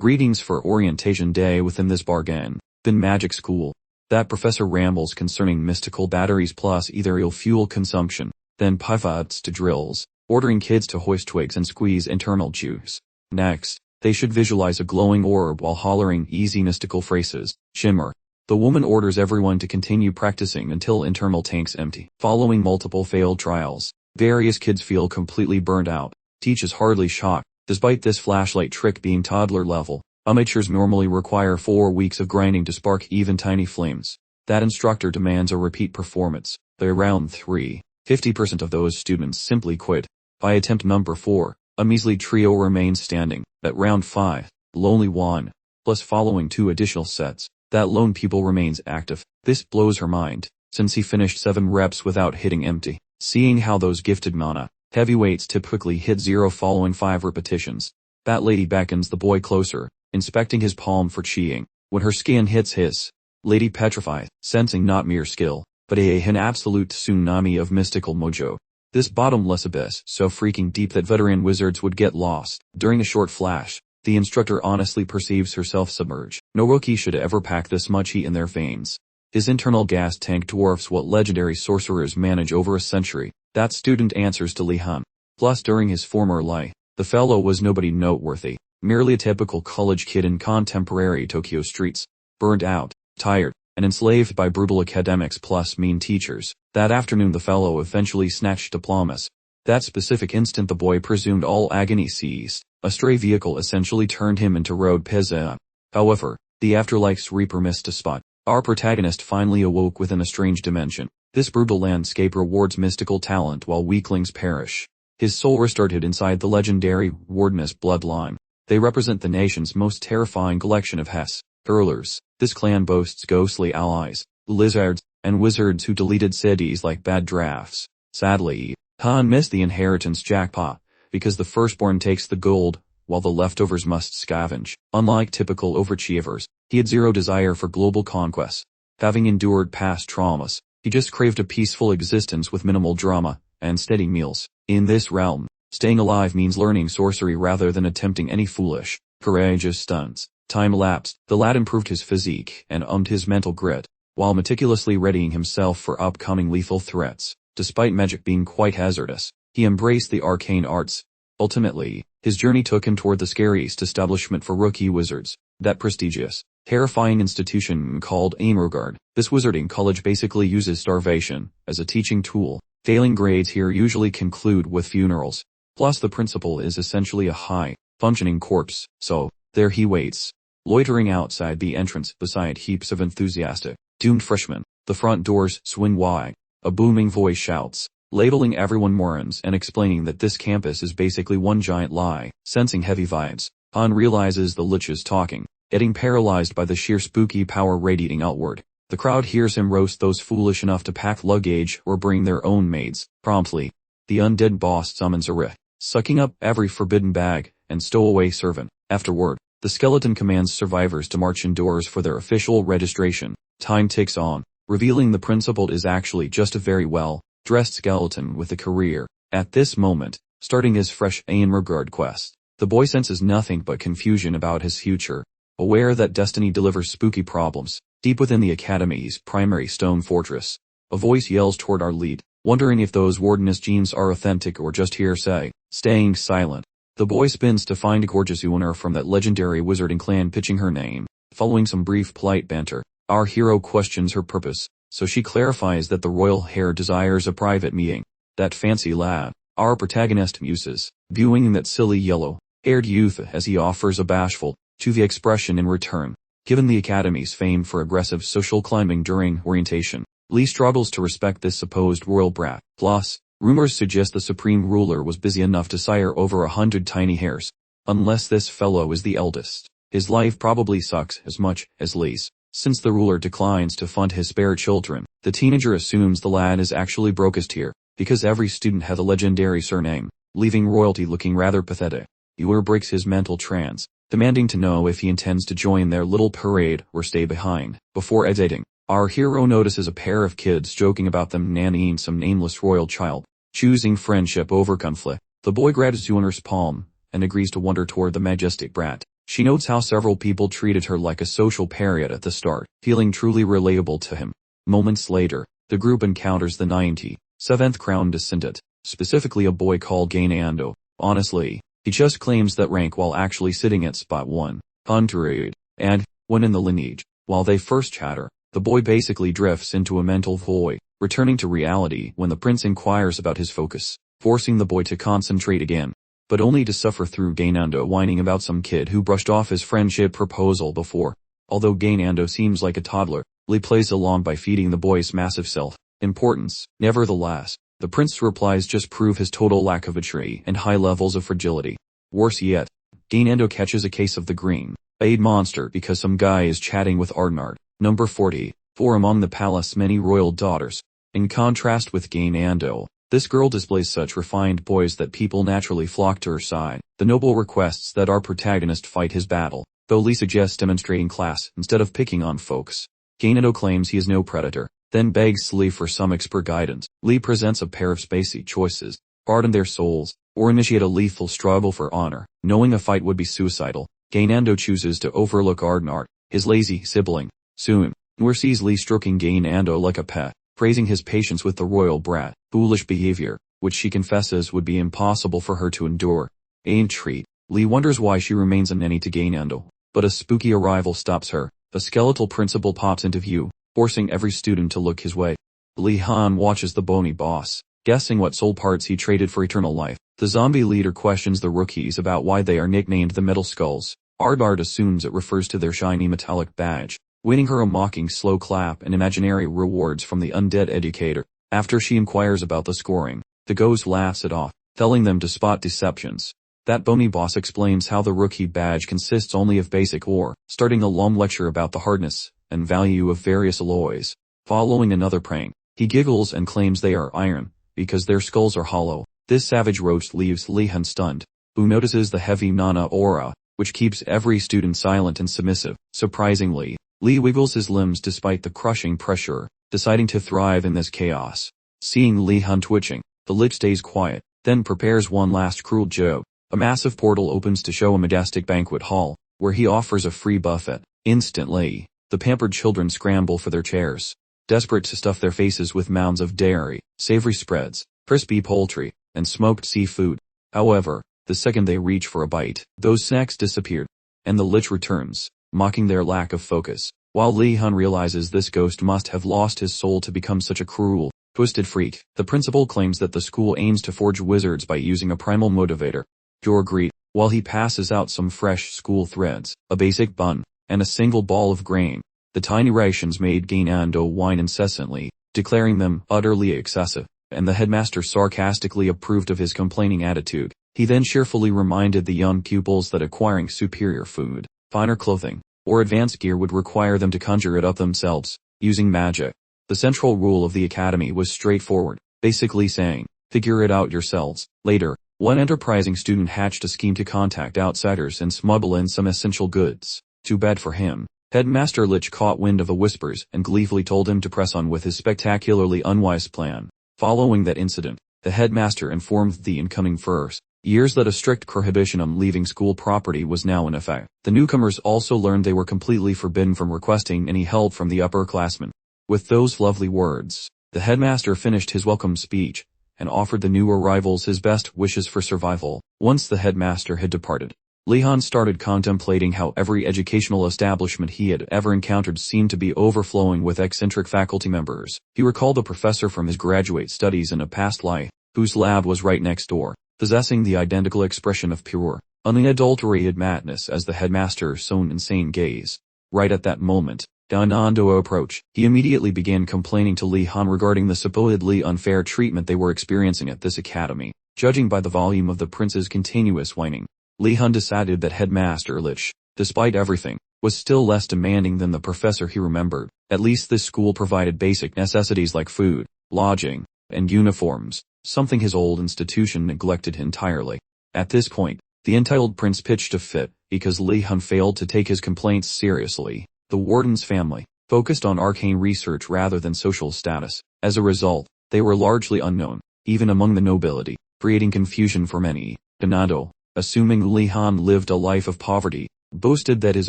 Greetings for orientation day within this bargain. Bin magic school. That professor rambles concerning mystical batteries plus ethereal fuel consumption, then pivots to drills, ordering kids to hoist twigs and squeeze internal juice. Next, they should visualize a glowing orb while hollering easy mystical phrases. Shimmer. The woman orders everyone to continue practicing until internal tanks empty. Following multiple failed trials, various kids feel completely burned out. Teach is hardly shocked. Despite this flashlight trick being toddler level, amateurs normally require 4 weeks of grinding to spark even tiny flames. That instructor demands a repeat performance. By round 3, 50% of those students simply quit. By attempt number 4, a measly trio remains standing. At round 5, lonely one, plus following 2 additional sets, that lone pupil remains active. This blows her mind, since he finished 7 reps without hitting empty. Seeing how those gifted mana heavyweights typically hit 0 following 5 repetitions, that lady beckons the boy closer, inspecting his palm for cheating. When her skin hits his, lady petrified, sensing not mere skill, but an absolute tsunami of mystical mojo. This bottomless abyss, so freaking deep that veteran wizards would get lost. During a short flash, the instructor honestly perceives herself submerged. No rookie should ever pack this much heat in their veins. His internal gas tank dwarfs what legendary sorcerers manage over a century. That student answers to Li Hun. Plus during his former life, the fellow was nobody noteworthy, merely a typical college kid in contemporary Tokyo streets, burned out, tired, and enslaved by brutal academics plus mean teachers. That afternoon the fellow eventually snatched diplomas. That specific instant the boy presumed all agony ceased. A stray vehicle essentially turned him into road peasant. However, the afterlife's reaper missed a spot. Our protagonist finally awoke within a strange dimension. This brutal landscape rewards mystical talent while weaklings perish. His soul restarted inside the legendary Wardeness bloodline. They represent the nation's most terrifying collection of Hess hurlers. This clan boasts ghostly allies, lizards, and wizards who deleted cities like bad drafts. Sadly, Han missed the inheritance jackpot, because the firstborn takes the gold, while the leftovers must scavenge. Unlike typical overachievers, he had 0 desire for global conquest. Having endured past traumas, he just craved a peaceful existence with minimal drama and steady meals. In this realm, staying alive means learning sorcery rather than attempting any foolish, courageous stunts. Time elapsed, the lad improved his physique and his mental grit, while meticulously readying himself for upcoming lethal threats. Despite magic being quite hazardous, he embraced the arcane arts. Ultimately, his journey took him toward the scariest establishment for rookie wizards, that prestigious, terrifying institution called Aimrogard. This wizarding college basically uses starvation as a teaching tool. Failing grades here usually conclude with funerals. Plus the principal is essentially a high-functioning corpse, so there he waits, loitering outside the entrance beside heaps of enthusiastic, doomed freshmen. The front doors swing wide. A booming voice shouts, labeling everyone morons and explaining that this campus is basically one giant lie. Sensing heavy vibes, Han realizes the lich is talking, getting paralyzed by the sheer spooky power radiating outward. The crowd hears him roast those foolish enough to pack luggage or bring their own maids. Promptly, the undead boss summons a rift, sucking up every forbidden bag and stowaway servant. Afterward, the skeleton commands survivors to march indoors for their official registration. Time ticks on, revealing the principal is actually just a very well-dressed skeleton with a career. At this moment, starting his fresh Aimrogard quest, the boy senses nothing but confusion about his future. Aware that destiny delivers spooky problems, deep within the Academy's primary stone fortress, a voice yells toward our lead, wondering if those Wardeness genes are authentic or just hearsay. Staying silent, the boy spins to find a gorgeous owner from that legendary wizarding clan pitching her name. Following some brief polite banter, our hero questions her purpose, so she clarifies that the royal heir desires a private meeting. That fancy lad, our protagonist muses, viewing that silly yellow-haired youth as he offers a bashful, to-the expression in return. Given the Academy's fame for aggressive social climbing during orientation, Lee struggles to respect this supposed royal brat. Plus, rumors suggest the supreme ruler was busy enough to sire over 100 tiny heirs. Unless this fellow is the eldest, his life probably sucks as much as Lee's. Since the ruler declines to fund his spare children, the teenager assumes the lad is actually brokest here, because every student has a legendary surname, leaving royalty looking rather pathetic. Ewer breaks his mental trance, demanding to know if he intends to join their little parade or stay behind. Before exiting, our hero notices a pair of kids joking about them nannying some nameless royal child, choosing friendship over conflict. The boy grabs Ewer's palm and agrees to wander toward the majestic brat. She notes how several people treated her like a social pariah at the start, feeling truly relatable to him. Moments later, the group encounters the 97th Crown Descendant, specifically a boy called Gainando. Honestly, he just claims that rank while actually sitting at spot 100, and, when in the lineage, while they first chatter, the boy basically drifts into a mental void, returning to reality when the prince inquires about his focus, forcing the boy to concentrate again, but only to suffer through Gainando whining about some kid who brushed off his friendship proposal before. Although Gainando seems like a toddler, Lee plays along by feeding the boy's massive self-importance. Nevertheless, the prince's replies just prove his total lack of maturity and high levels of fragility. Worse yet, Gainando catches a case of the green-eyed monster because some guy is chatting with Ardenard, number 44 among the palace's many royal daughters. In contrast with Gainando, this girl displays such refined poise that people naturally flock to her side. The noble requests that our protagonist fight his battle, though Lee suggests demonstrating class instead of picking on folks. Gainando claims he is no predator, then begs Lee for some expert guidance. Lee presents a pair of spacey choices: pardon their souls, or initiate a lethal struggle for honor. Knowing a fight would be suicidal, Gainando chooses to overlook Ardenard, his lazy sibling. Soon, Noor sees Lee stroking Gainando like a pet, praising his patience with the royal brat. Foolish behavior, which she confesses would be impossible for her to endure. Intrigued, Lee wonders why she remains a nanny to Gainando, but a spooky arrival stops her. A skeletal principal pops into view, forcing every student to look his way. Lee Han watches the bony boss, guessing what soul parts he traded for eternal life. The zombie leader questions the rookies about why they are nicknamed the Metal Skulls. Ardard assumes it refers to their shiny metallic badge, winning her a mocking slow clap and imaginary rewards from the undead educator. After she inquires about the scoring, the ghost laughs it off, telling them to spot deceptions. That bony boss explains how the rookie badge consists only of basic ore, starting a long lecture about the hardness and value of various alloys. Following another prank, he giggles and claims they are iron, because their skulls are hollow. This savage roast leaves Lee Han stunned, who notices the heavy Nana aura, which keeps every student silent and submissive. Surprisingly, Lee wiggles his limbs despite the crushing pressure, deciding to thrive in this chaos. Seeing Lee Han twitching, the lich stays quiet, then prepares one last cruel joke. A massive portal opens to show a majestic banquet hall, where he offers a free buffet. Instantly, the pampered children scramble for their chairs, desperate to stuff their faces with mounds of dairy, savory spreads, crispy poultry, and smoked seafood. However, the second they reach for a bite, those snacks disappear, and the lich returns, mocking their lack of focus. While Lee Han realizes this ghost must have lost his soul to become such a cruel, twisted freak, the principal claims that the school aims to forge wizards by using a primal motivator. Greet, while he passes out some fresh school threads, a basic bun, and a single ball of grain. The tiny rations made Gainando whine incessantly, declaring them utterly excessive, and the headmaster sarcastically approved of his complaining attitude. He then cheerfully reminded the young pupils that acquiring superior food, finer clothing, or advanced gear would require them to conjure it up themselves, using magic. The central rule of the academy was straightforward, basically saying, figure it out yourselves. Later, one enterprising student hatched a scheme to contact outsiders and smuggle in some essential goods. Too bad for him. Headmaster Lich caught wind of the whispers and gleefully told him to press on with his spectacularly unwise plan. Following that incident, the headmaster informed the incoming first years that a strict prohibition on leaving school property was now in effect. The newcomers also learned they were completely forbidden from requesting any help from the upperclassmen. With those lovely words, the headmaster finished his welcome speech and offered the new arrivals his best wishes for survival. Once the headmaster had departed, Lee Han started contemplating how every educational establishment he had ever encountered seemed to be overflowing with eccentric faculty members. He recalled a professor from his graduate studies in a past life, whose lab was right next door, possessing the identical expression of pure, unadulterated madness as the headmaster's own insane gaze. Right at that moment, Gainando approached. He immediately began complaining to Lee Han regarding the supposedly unfair treatment they were experiencing at this academy. Judging by the volume of the prince's continuous whining, Lee Han decided that Headmaster Lich, despite everything, was still less demanding than the professor he remembered. At least this school provided basic necessities like food, lodging, and uniforms, something his old institution neglected entirely. At this point, the entitled prince pitched a fit, because Lee Han failed to take his complaints seriously. The warden's family focused on arcane research rather than social status. As a result, they were largely unknown, even among the nobility, creating confusion for many. Gainando, assuming Lee Han lived a life of poverty, boasted that his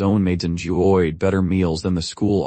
own maids enjoyed better meals than the school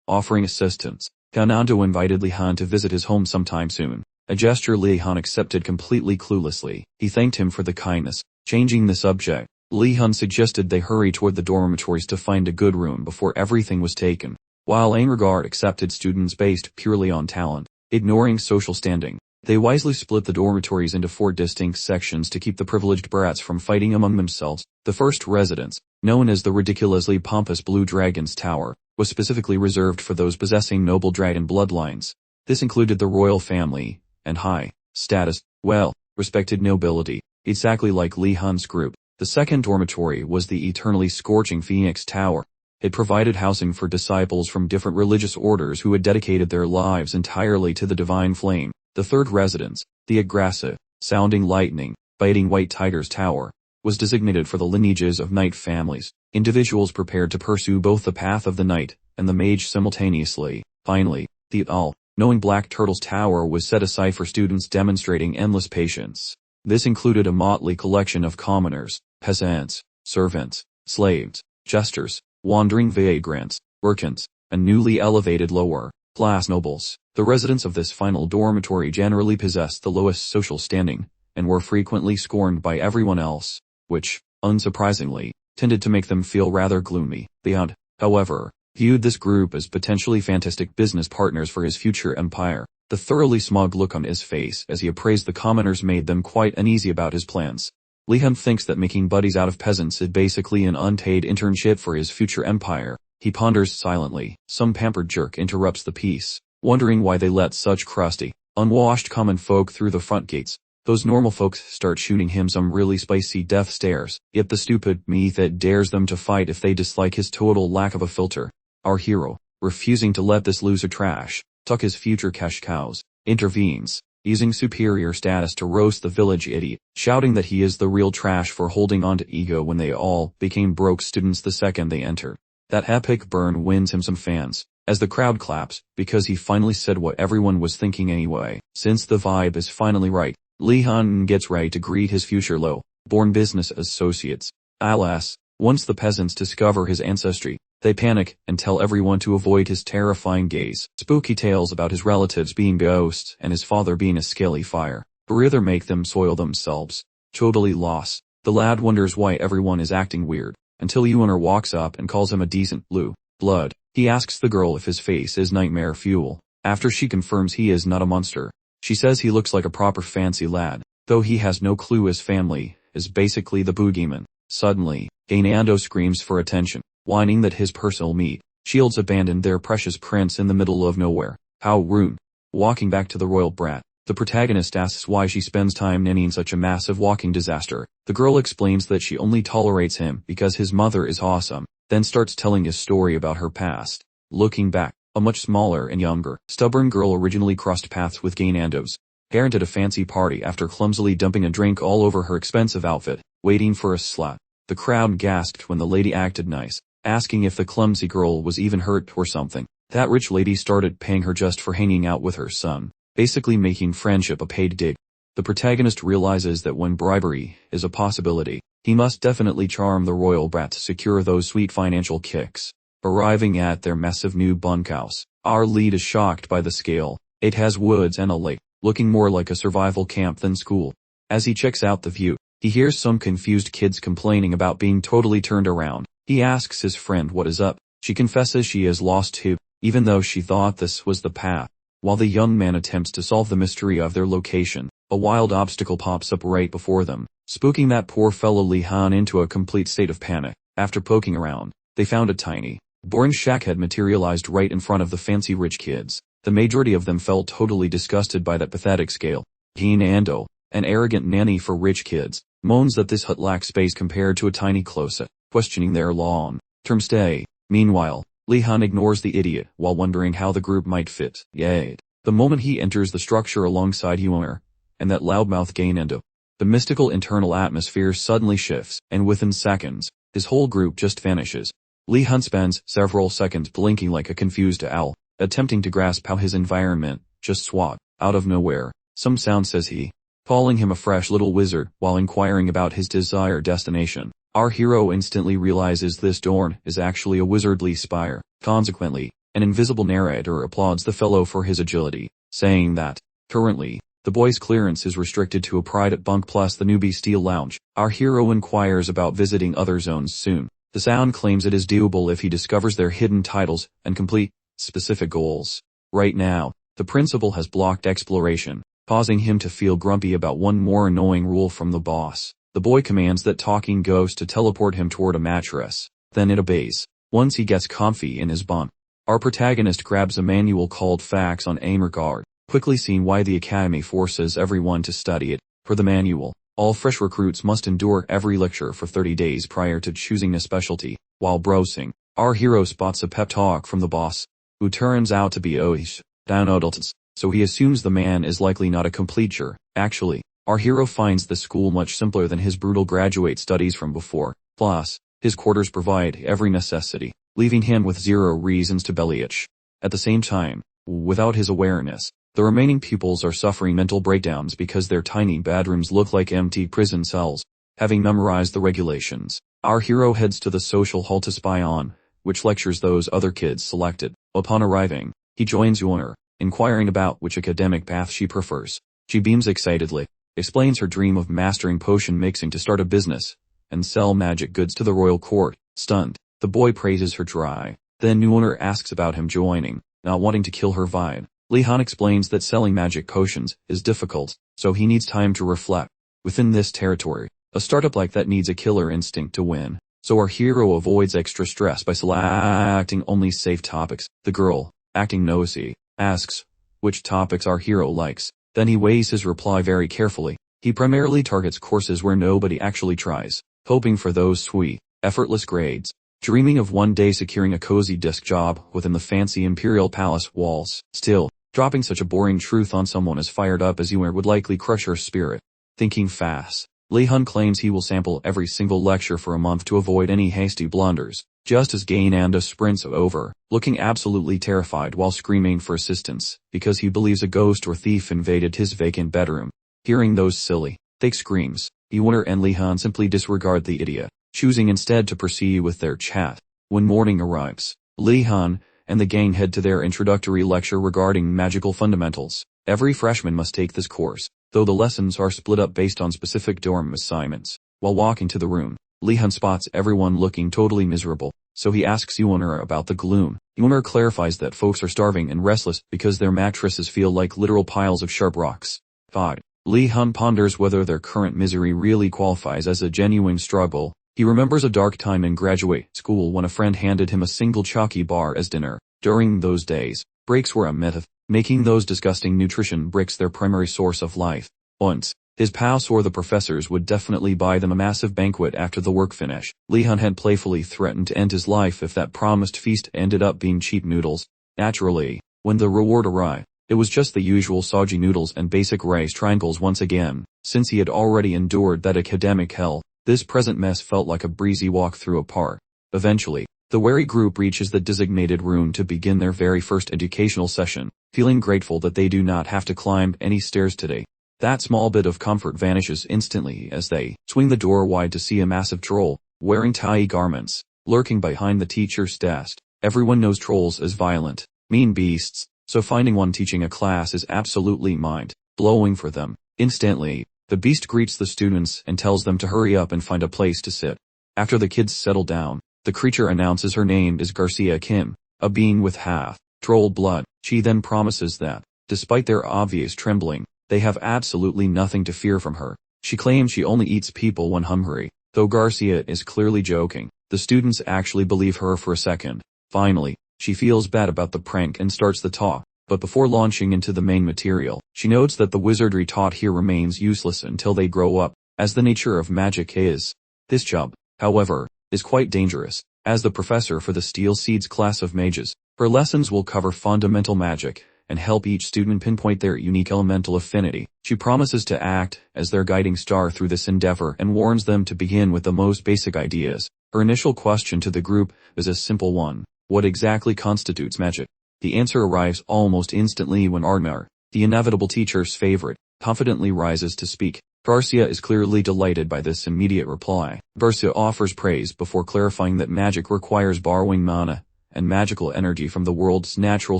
offering assistance. Ganando invited Li Han to visit his home sometime soon, a gesture Li Han accepted completely cluelessly. He thanked him for the kindness. Changing the subject, Li Han suggested they hurry toward the dormitories to find a good room before everything was taken, while Angregard accepted students based purely on talent, ignoring social standing. They wisely split the dormitories into 4 distinct sections to keep the privileged brats from fighting among themselves. The first residence, known as the ridiculously pompous Blue Dragon's Tower, was specifically reserved for those possessing noble dragon bloodlines. This included the royal family and high-status, well-respected nobility, exactly like Li Han's group. The second dormitory was the eternally scorching Phoenix Tower. It provided housing for disciples from different religious orders who had dedicated their lives entirely to the divine flame. The third residence, the aggressive, sounding lightning, biting white tiger's tower, was designated for the lineages of knight families, individuals prepared to pursue both the path of the knight and the mage simultaneously. Finally, the all-knowing Black Turtle's Tower was set aside for students demonstrating endless patience. This included a motley collection of commoners, peasants, servants, slaves, jesters, wandering vagrants, merchants, and newly elevated lower-class nobles. The residents of this final dormitory generally possessed the lowest social standing, and were frequently scorned by everyone else, which, unsurprisingly, tended to make them feel rather gloomy. The Hound, however, viewed this group as potentially fantastic business partners for his future empire. The thoroughly smug look on his face as he appraised the commoners made them quite uneasy about his plans. Li Han thinks that making buddies out of peasants is basically an unpaid internship for his future empire. He ponders silently. Some pampered jerk interrupts the peace, wondering why they let such crusty, unwashed common folk through the front gates. Those normal folks start shooting him some really spicy death stares, yet the stupid me that dares them to fight if they dislike his total lack of a filter. Our hero, refusing to let this loser trash tuck his future cash cows, intervenes, using superior status to roast the village idiot, shouting that he is the real trash for holding on to ego when they all became broke students the second they entered. That epic burn wins him some fans, as the crowd claps, because he finally said what everyone was thinking anyway. Since the vibe is finally right, Li Han gets ready to greet his future low-born business associates. Alas, once the peasants discover his ancestry, they panic and tell everyone to avoid his terrifying gaze. Spooky tales about his relatives being ghosts and his father being a scaly fire rather make them soil themselves. Totally lost, the lad wonders why everyone is acting weird, until Yuaner walks up and calls him a decent blue blood. He asks the girl if his face is nightmare fuel. After she confirms he is not a monster, she says he looks like a proper fancy lad, though he has no clue his family is basically the boogeyman. Suddenly, Gainando screams for attention, whining that his personal meat shields abandoned their precious prince in the middle of nowhere. How rude. Walking back to the royal brat, the protagonist asks why she spends time nannying such a massive walking disaster. The girl explains that she only tolerates him because his mother is awesome, then starts telling his story about her past. Looking back, a much smaller and younger, stubborn girl originally crossed paths with Gainando's parent at a fancy party after clumsily dumping a drink all over her expensive outfit, waiting for a slut. The crowd gasped when the lady acted nice, asking if the clumsy girl was even hurt or something. That rich lady started paying her just for hanging out with her son, basically making friendship a paid dig. The protagonist realizes that when bribery is a possibility, he must definitely charm the royal brat to secure those sweet financial kicks. Arriving at their massive new bunkhouse, our lead is shocked by the scale. It has woods and a lake, looking more like a survival camp than school. As he checks out the view, he hears some confused kids complaining about being totally turned around. He asks his friend what is up. She confesses she is lost too, even though she thought this was the path. While the young man attempts to solve the mystery of their location, a wild obstacle pops up right before them, spooking that poor fellow Li Han into a complete state of panic. After poking around, they found a tiny, boring shack had materialized right in front of the fancy rich kids. The majority of them felt totally disgusted by that pathetic scale. Gainando, an arrogant nanny for rich kids, moans that this hut lacks space compared to a tiny closet, questioning their long-term stay. Meanwhile, Li Han ignores the idiot while wondering how the group might fit. Yet, the moment he enters the structure alongside Yuaner and that loudmouth Gainando, the mystical internal atmosphere suddenly shifts, and within seconds, his whole group just vanishes. Li Han spends several seconds blinking like a confused owl, attempting to grasp how his environment just swapped out of nowhere. Some sound says he, calling him a fresh little wizard while inquiring about his desired destination. Our hero instantly realizes this door is actually a wizardly spire. Consequently, an invisible narrator applauds the fellow for his agility, saying that, currently, the boy's clearance is restricted to a private bunk plus the newbie steel lounge. Our hero inquires about visiting other zones soon. The sound claims it is doable if he discovers their hidden titles and complete specific goals. Right now, the principal has blocked exploration, causing him to feel grumpy about one more annoying rule from the boss. The boy commands that talking ghost to teleport him toward a mattress. Then it obeys. Once he gets comfy in his bunk, our protagonist grabs a manual called Facts on Aimer Guard, quickly seeing why the academy forces everyone to study it. Per the manual, all fresh recruits must endure every lecture for 30 days prior to choosing a specialty. While browsing, our hero spots a pep talk from the boss, who turns out to be Oish, down adults, so he assumes the man is likely not a complete jerk. Actually, our hero finds the school much simpler than his brutal graduate studies from before. Plus, his quarters provide every necessity, leaving him with zero reasons to bellyache. At the same time, without his awareness, the remaining pupils are suffering mental breakdowns because their tiny bedrooms look like empty prison cells. Having memorized the regulations, our hero heads to the social hall to spy on which lectures those other kids selected. Upon arriving, he joins Yoner, inquiring about which academic path she prefers. She beams excitedly, explains her dream of mastering potion mixing to start a business and sell magic goods to the royal court. Stunned, the boy praises her try. Then Yoner asks about him joining, not wanting to kill her vibe. Li-han explains that selling magic potions is difficult, so he needs time to reflect. Within this territory, a startup like that needs a killer instinct to win, so our hero avoids extra stress by selecting only safe topics. The girl, acting nosy, asks which topics our hero likes. Then he weighs his reply very carefully. He primarily targets courses where nobody actually tries, hoping for those sweet, effortless grades. Dreaming of one day securing a cozy desk job within the fancy imperial palace walls. Still, dropping such a boring truth on someone as fired up as Yoner would likely crush her spirit. Thinking fast, Li-hun claims he will sample every single lecture for a month to avoid any hasty blunders. Just as Gainanda sprints over, looking absolutely terrified while screaming for assistance, because he believes a ghost or thief invaded his vacant bedroom. Hearing those silly, fake screams, Yoner and Li-hun simply disregard the idiot, choosing instead to proceed with their chat. When morning arrives, Li-hun and the gang head to their introductory lecture regarding magical fundamentals. Every freshman must take this course, though the lessons are split up based on specific dorm assignments. While walking to the room, Li-hun spots everyone looking totally miserable, so he asks Yoner about the gloom. Yoner clarifies that folks are starving and restless because their mattresses feel like literal piles of sharp rocks. 5. Li-hun ponders whether their current misery really qualifies as a genuine struggle. He remembers a dark time in graduate school when a friend handed him a single chalky bar as dinner. During those days, breaks were a myth, making those disgusting nutrition bricks their primary source of life. Once, his pals or the professors would definitely buy them a massive banquet after the work finish. Li-hun had playfully threatened to end his life if that promised feast ended up being cheap noodles. Naturally, when the reward arrived, it was just the usual soggy noodles and basic rice triangles once again. Since he had already endured that academic hell, this present mess felt like a breezy walk through a park. Eventually, the wary group reaches the designated room to begin their very first educational session, feeling grateful that they do not have to climb any stairs today. That small bit of comfort vanishes instantly as they swing the door wide to see a massive troll, wearing tie garments, lurking behind the teacher's desk. Everyone knows trolls as violent, mean beasts, so finding one teaching a class is absolutely mind-blowing for them. Instantly, the beast greets the students and tells them to hurry up and find a place to sit. After the kids settle down, the creature announces her name is Garcia Kim, a being with half-troll blood. She then promises that, despite their obvious trembling, they have absolutely nothing to fear from her. She claims she only eats people when hungry. Though Garcia is clearly joking, the students actually believe her for a second. Finally, she feels bad about the prank and starts the talk. But before launching into the main material, she notes that the wizardry taught here remains useless until they grow up, as the nature of magic is. This job, however, is quite dangerous, as the professor for the Steel Seeds class of mages. Her lessons will cover fundamental magic, and help each student pinpoint their unique elemental affinity. She promises to act as their guiding star through this endeavor and warns them to begin with the most basic ideas. Her initial question to the group is a simple one: what exactly constitutes magic? The answer arrives almost instantly when Ardmar, the inevitable teacher's favorite, confidently rises to speak. Garcia is clearly delighted by this immediate reply. Garcia offers praise before clarifying that magic requires borrowing mana and magical energy from the world's natural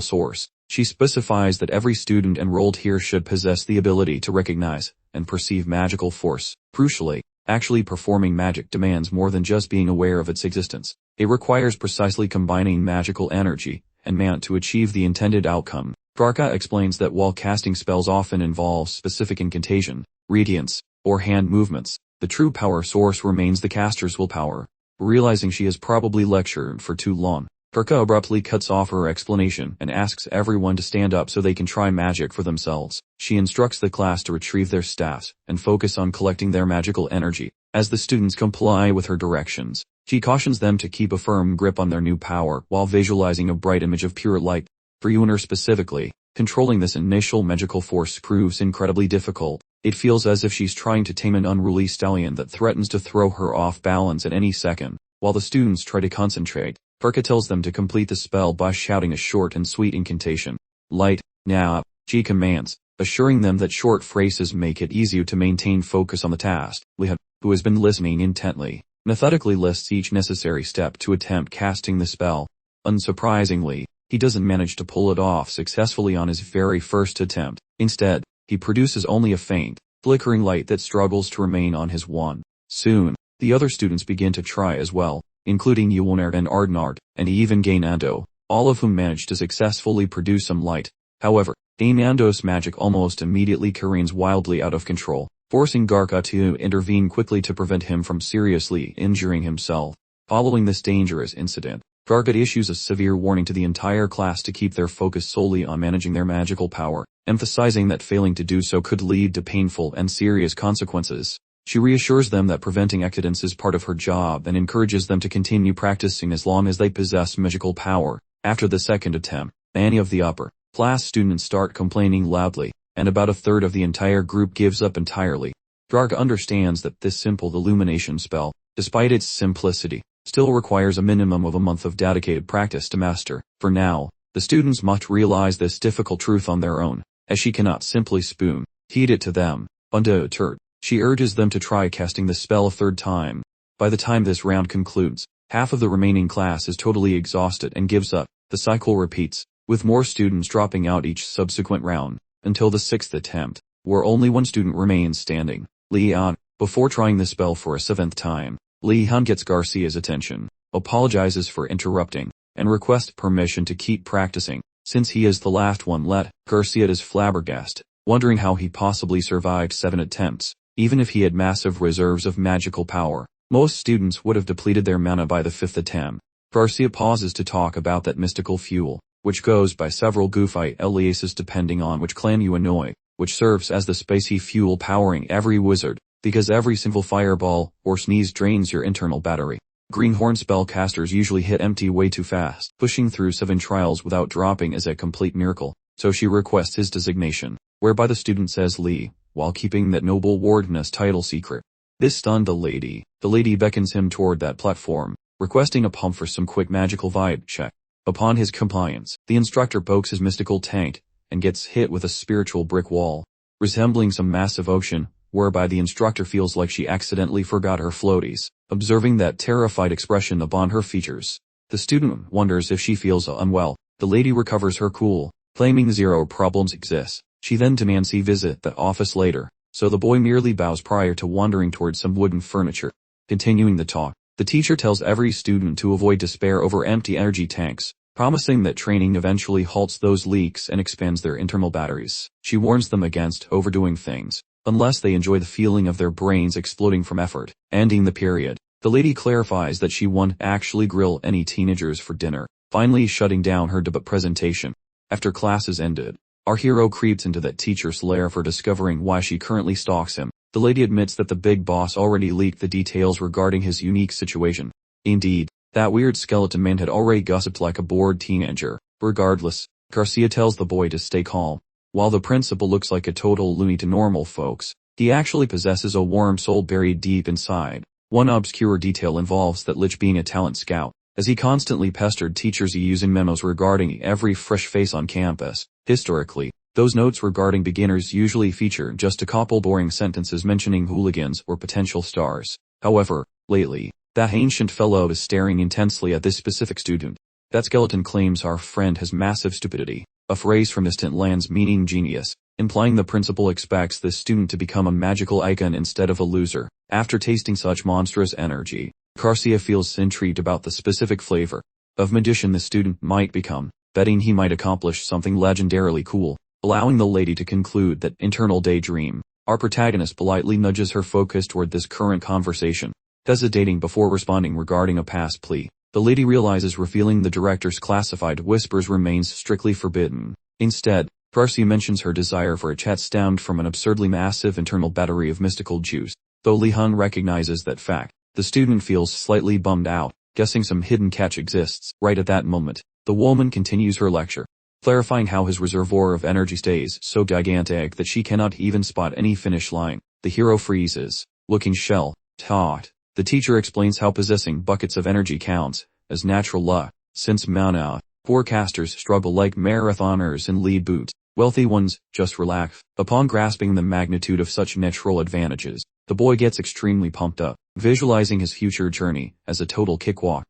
source. She specifies that every student enrolled here should possess the ability to recognize and perceive magical force. Crucially, actually performing magic demands more than just being aware of its existence. It requires precisely combining magical energy and mana to achieve the intended outcome. Garca explains that while casting spells often involves specific incantation, radiance, or hand movements, the true power source remains the caster's willpower. Realizing she has probably lectured for too long, Garca abruptly cuts off her explanation and asks everyone to stand up so they can try magic for themselves. She instructs the class to retrieve their staffs and focus on collecting their magical energy. As the students comply with her directions, she cautions them to keep a firm grip on their new power while visualizing a bright image of pure light. For Yuner specifically, controlling this initial magical force proves incredibly difficult. It feels as if she's trying to tame an unruly stallion that threatens to throw her off balance at any second. While the students try to concentrate, Garca tells them to complete the spell by shouting a short and sweet incantation. Light, now, she commands, assuring them that short phrases make it easier to maintain focus on the task. Liha, who has been listening intently, methodically lists each necessary step to attempt casting the spell. Unsurprisingly, he doesn't manage to pull it off successfully on his very first attempt. Instead, he produces only a faint, flickering light that struggles to remain on his wand. Soon, the other students begin to try as well, including Yuoner and Ardnard, and even Gainando, all of whom manage to successfully produce some light. However, Gainando's magic almost immediately careens wildly out of control, forcing Garca to intervene quickly to prevent him from seriously injuring himself. Following this dangerous incident, Garca issues a severe warning to the entire class to keep their focus solely on managing their magical power, emphasizing that failing to do so could lead to painful and serious consequences. She reassures them that preventing accidents is part of her job and encourages them to continue practicing as long as they possess magical power. After the second attempt, many of the upper class students start complaining loudly, and about a third of the entire group gives up entirely. Garca understands that this simple illumination spell, despite its simplicity, still requires a minimum of a month of dedicated practice to master. For now, the students must realize this difficult truth on their own, as she cannot simply feed it to them. Undeterred, she urges them to try casting the spell a third time. By the time this round concludes, half of the remaining class is totally exhausted and gives up. The cycle repeats, with more students dropping out each subsequent round, until the sixth attempt, where only one student remains standing. Li Han, before trying the spell for a seventh time, Li Han gets Garcia's attention, apologizes for interrupting, and requests permission to keep practicing. Since he is the last one left, Garcia is flabbergasted, wondering how he possibly survived 7 attempts. Even if he had massive reserves of magical power, most students would have depleted their mana by the 5th attempt. Garcia pauses to talk about that mystical fuel, which goes by several goofy aliases depending on which clan you annoy, which serves as the spacey fuel powering every wizard, because every single fireball or sneeze drains your internal battery. Greenhorn spellcasters usually hit empty way too fast. Pushing through 7 trials without dropping is a complete miracle, so she requests his designation, whereby the student says Li, while keeping that noble wardeness title secret. This stunned the lady. The lady beckons him toward that platform, requesting a pump for some quick magical vibe check. Upon his compliance, the instructor pokes his mystical tank, and gets hit with a spiritual brick wall, resembling some massive ocean, whereby the instructor feels like she accidentally forgot her floaties. Observing that terrified expression upon her features, the student wonders if she feels unwell. The lady recovers her cool, claiming zero problems exist. She then demands he visit the office later, so the boy merely bows prior to wandering towards some wooden furniture. Continuing the talk, the teacher tells every student to avoid despair over empty energy tanks, promising that training eventually halts those leaks and expands their internal batteries. She warns them against overdoing things, unless they enjoy the feeling of their brains exploding from effort. Ending the period, the lady clarifies that she won't actually grill any teenagers for dinner, finally shutting down her debate presentation. After classes ended, our hero creeps into that teacher's lair for discovering why she currently stalks him. The lady admits that the big boss already leaked the details regarding his unique situation. Indeed, that weird skeleton man had already gossiped like a bored teenager. Regardless, Garcia tells the boy to stay calm. While the principal looks like a total loony to normal folks, he actually possesses a warm soul buried deep inside. One obscure detail involves that Lich being a talent scout, as he constantly pestered teachers using memos regarding every fresh face on campus. Historically, Those notes regarding beginners usually feature just a couple boring sentences mentioning hooligans or potential stars. However, lately, that ancient fellow is staring intensely at this specific student. That skeleton claims our friend has massive stupidity, a phrase from distant lands meaning genius, implying the principal expects this student to become a magical icon instead of a loser. After tasting such monstrous energy, Garcia feels intrigued about the specific flavor of magician the student might become, betting he might accomplish something legendarily cool, allowing the lady to conclude that internal daydream. Our protagonist politely nudges her focus toward this current conversation, hesitating before responding regarding a past plea. The lady realizes revealing the director's classified whispers remains strictly forbidden. Instead, Garcia mentions her desire for a chat stemmed from an absurdly massive internal battery of mystical juice. Though Li Hun recognizes that fact, the student feels slightly bummed out, guessing some hidden catch exists. Right at that moment, the woman continues her lecture, clarifying how his reservoir of energy stays so gigantic that she cannot even spot any finish line. The hero freezes, looking shell-shocked. The teacher explains how possessing buckets of energy counts as natural luck, since Manhwa forecasters struggle like marathoners in lead boots. Wealthy ones just relax. Upon grasping the magnitude of such natural advantages, the boy gets extremely pumped up, visualizing his future journey as a total cakewalk.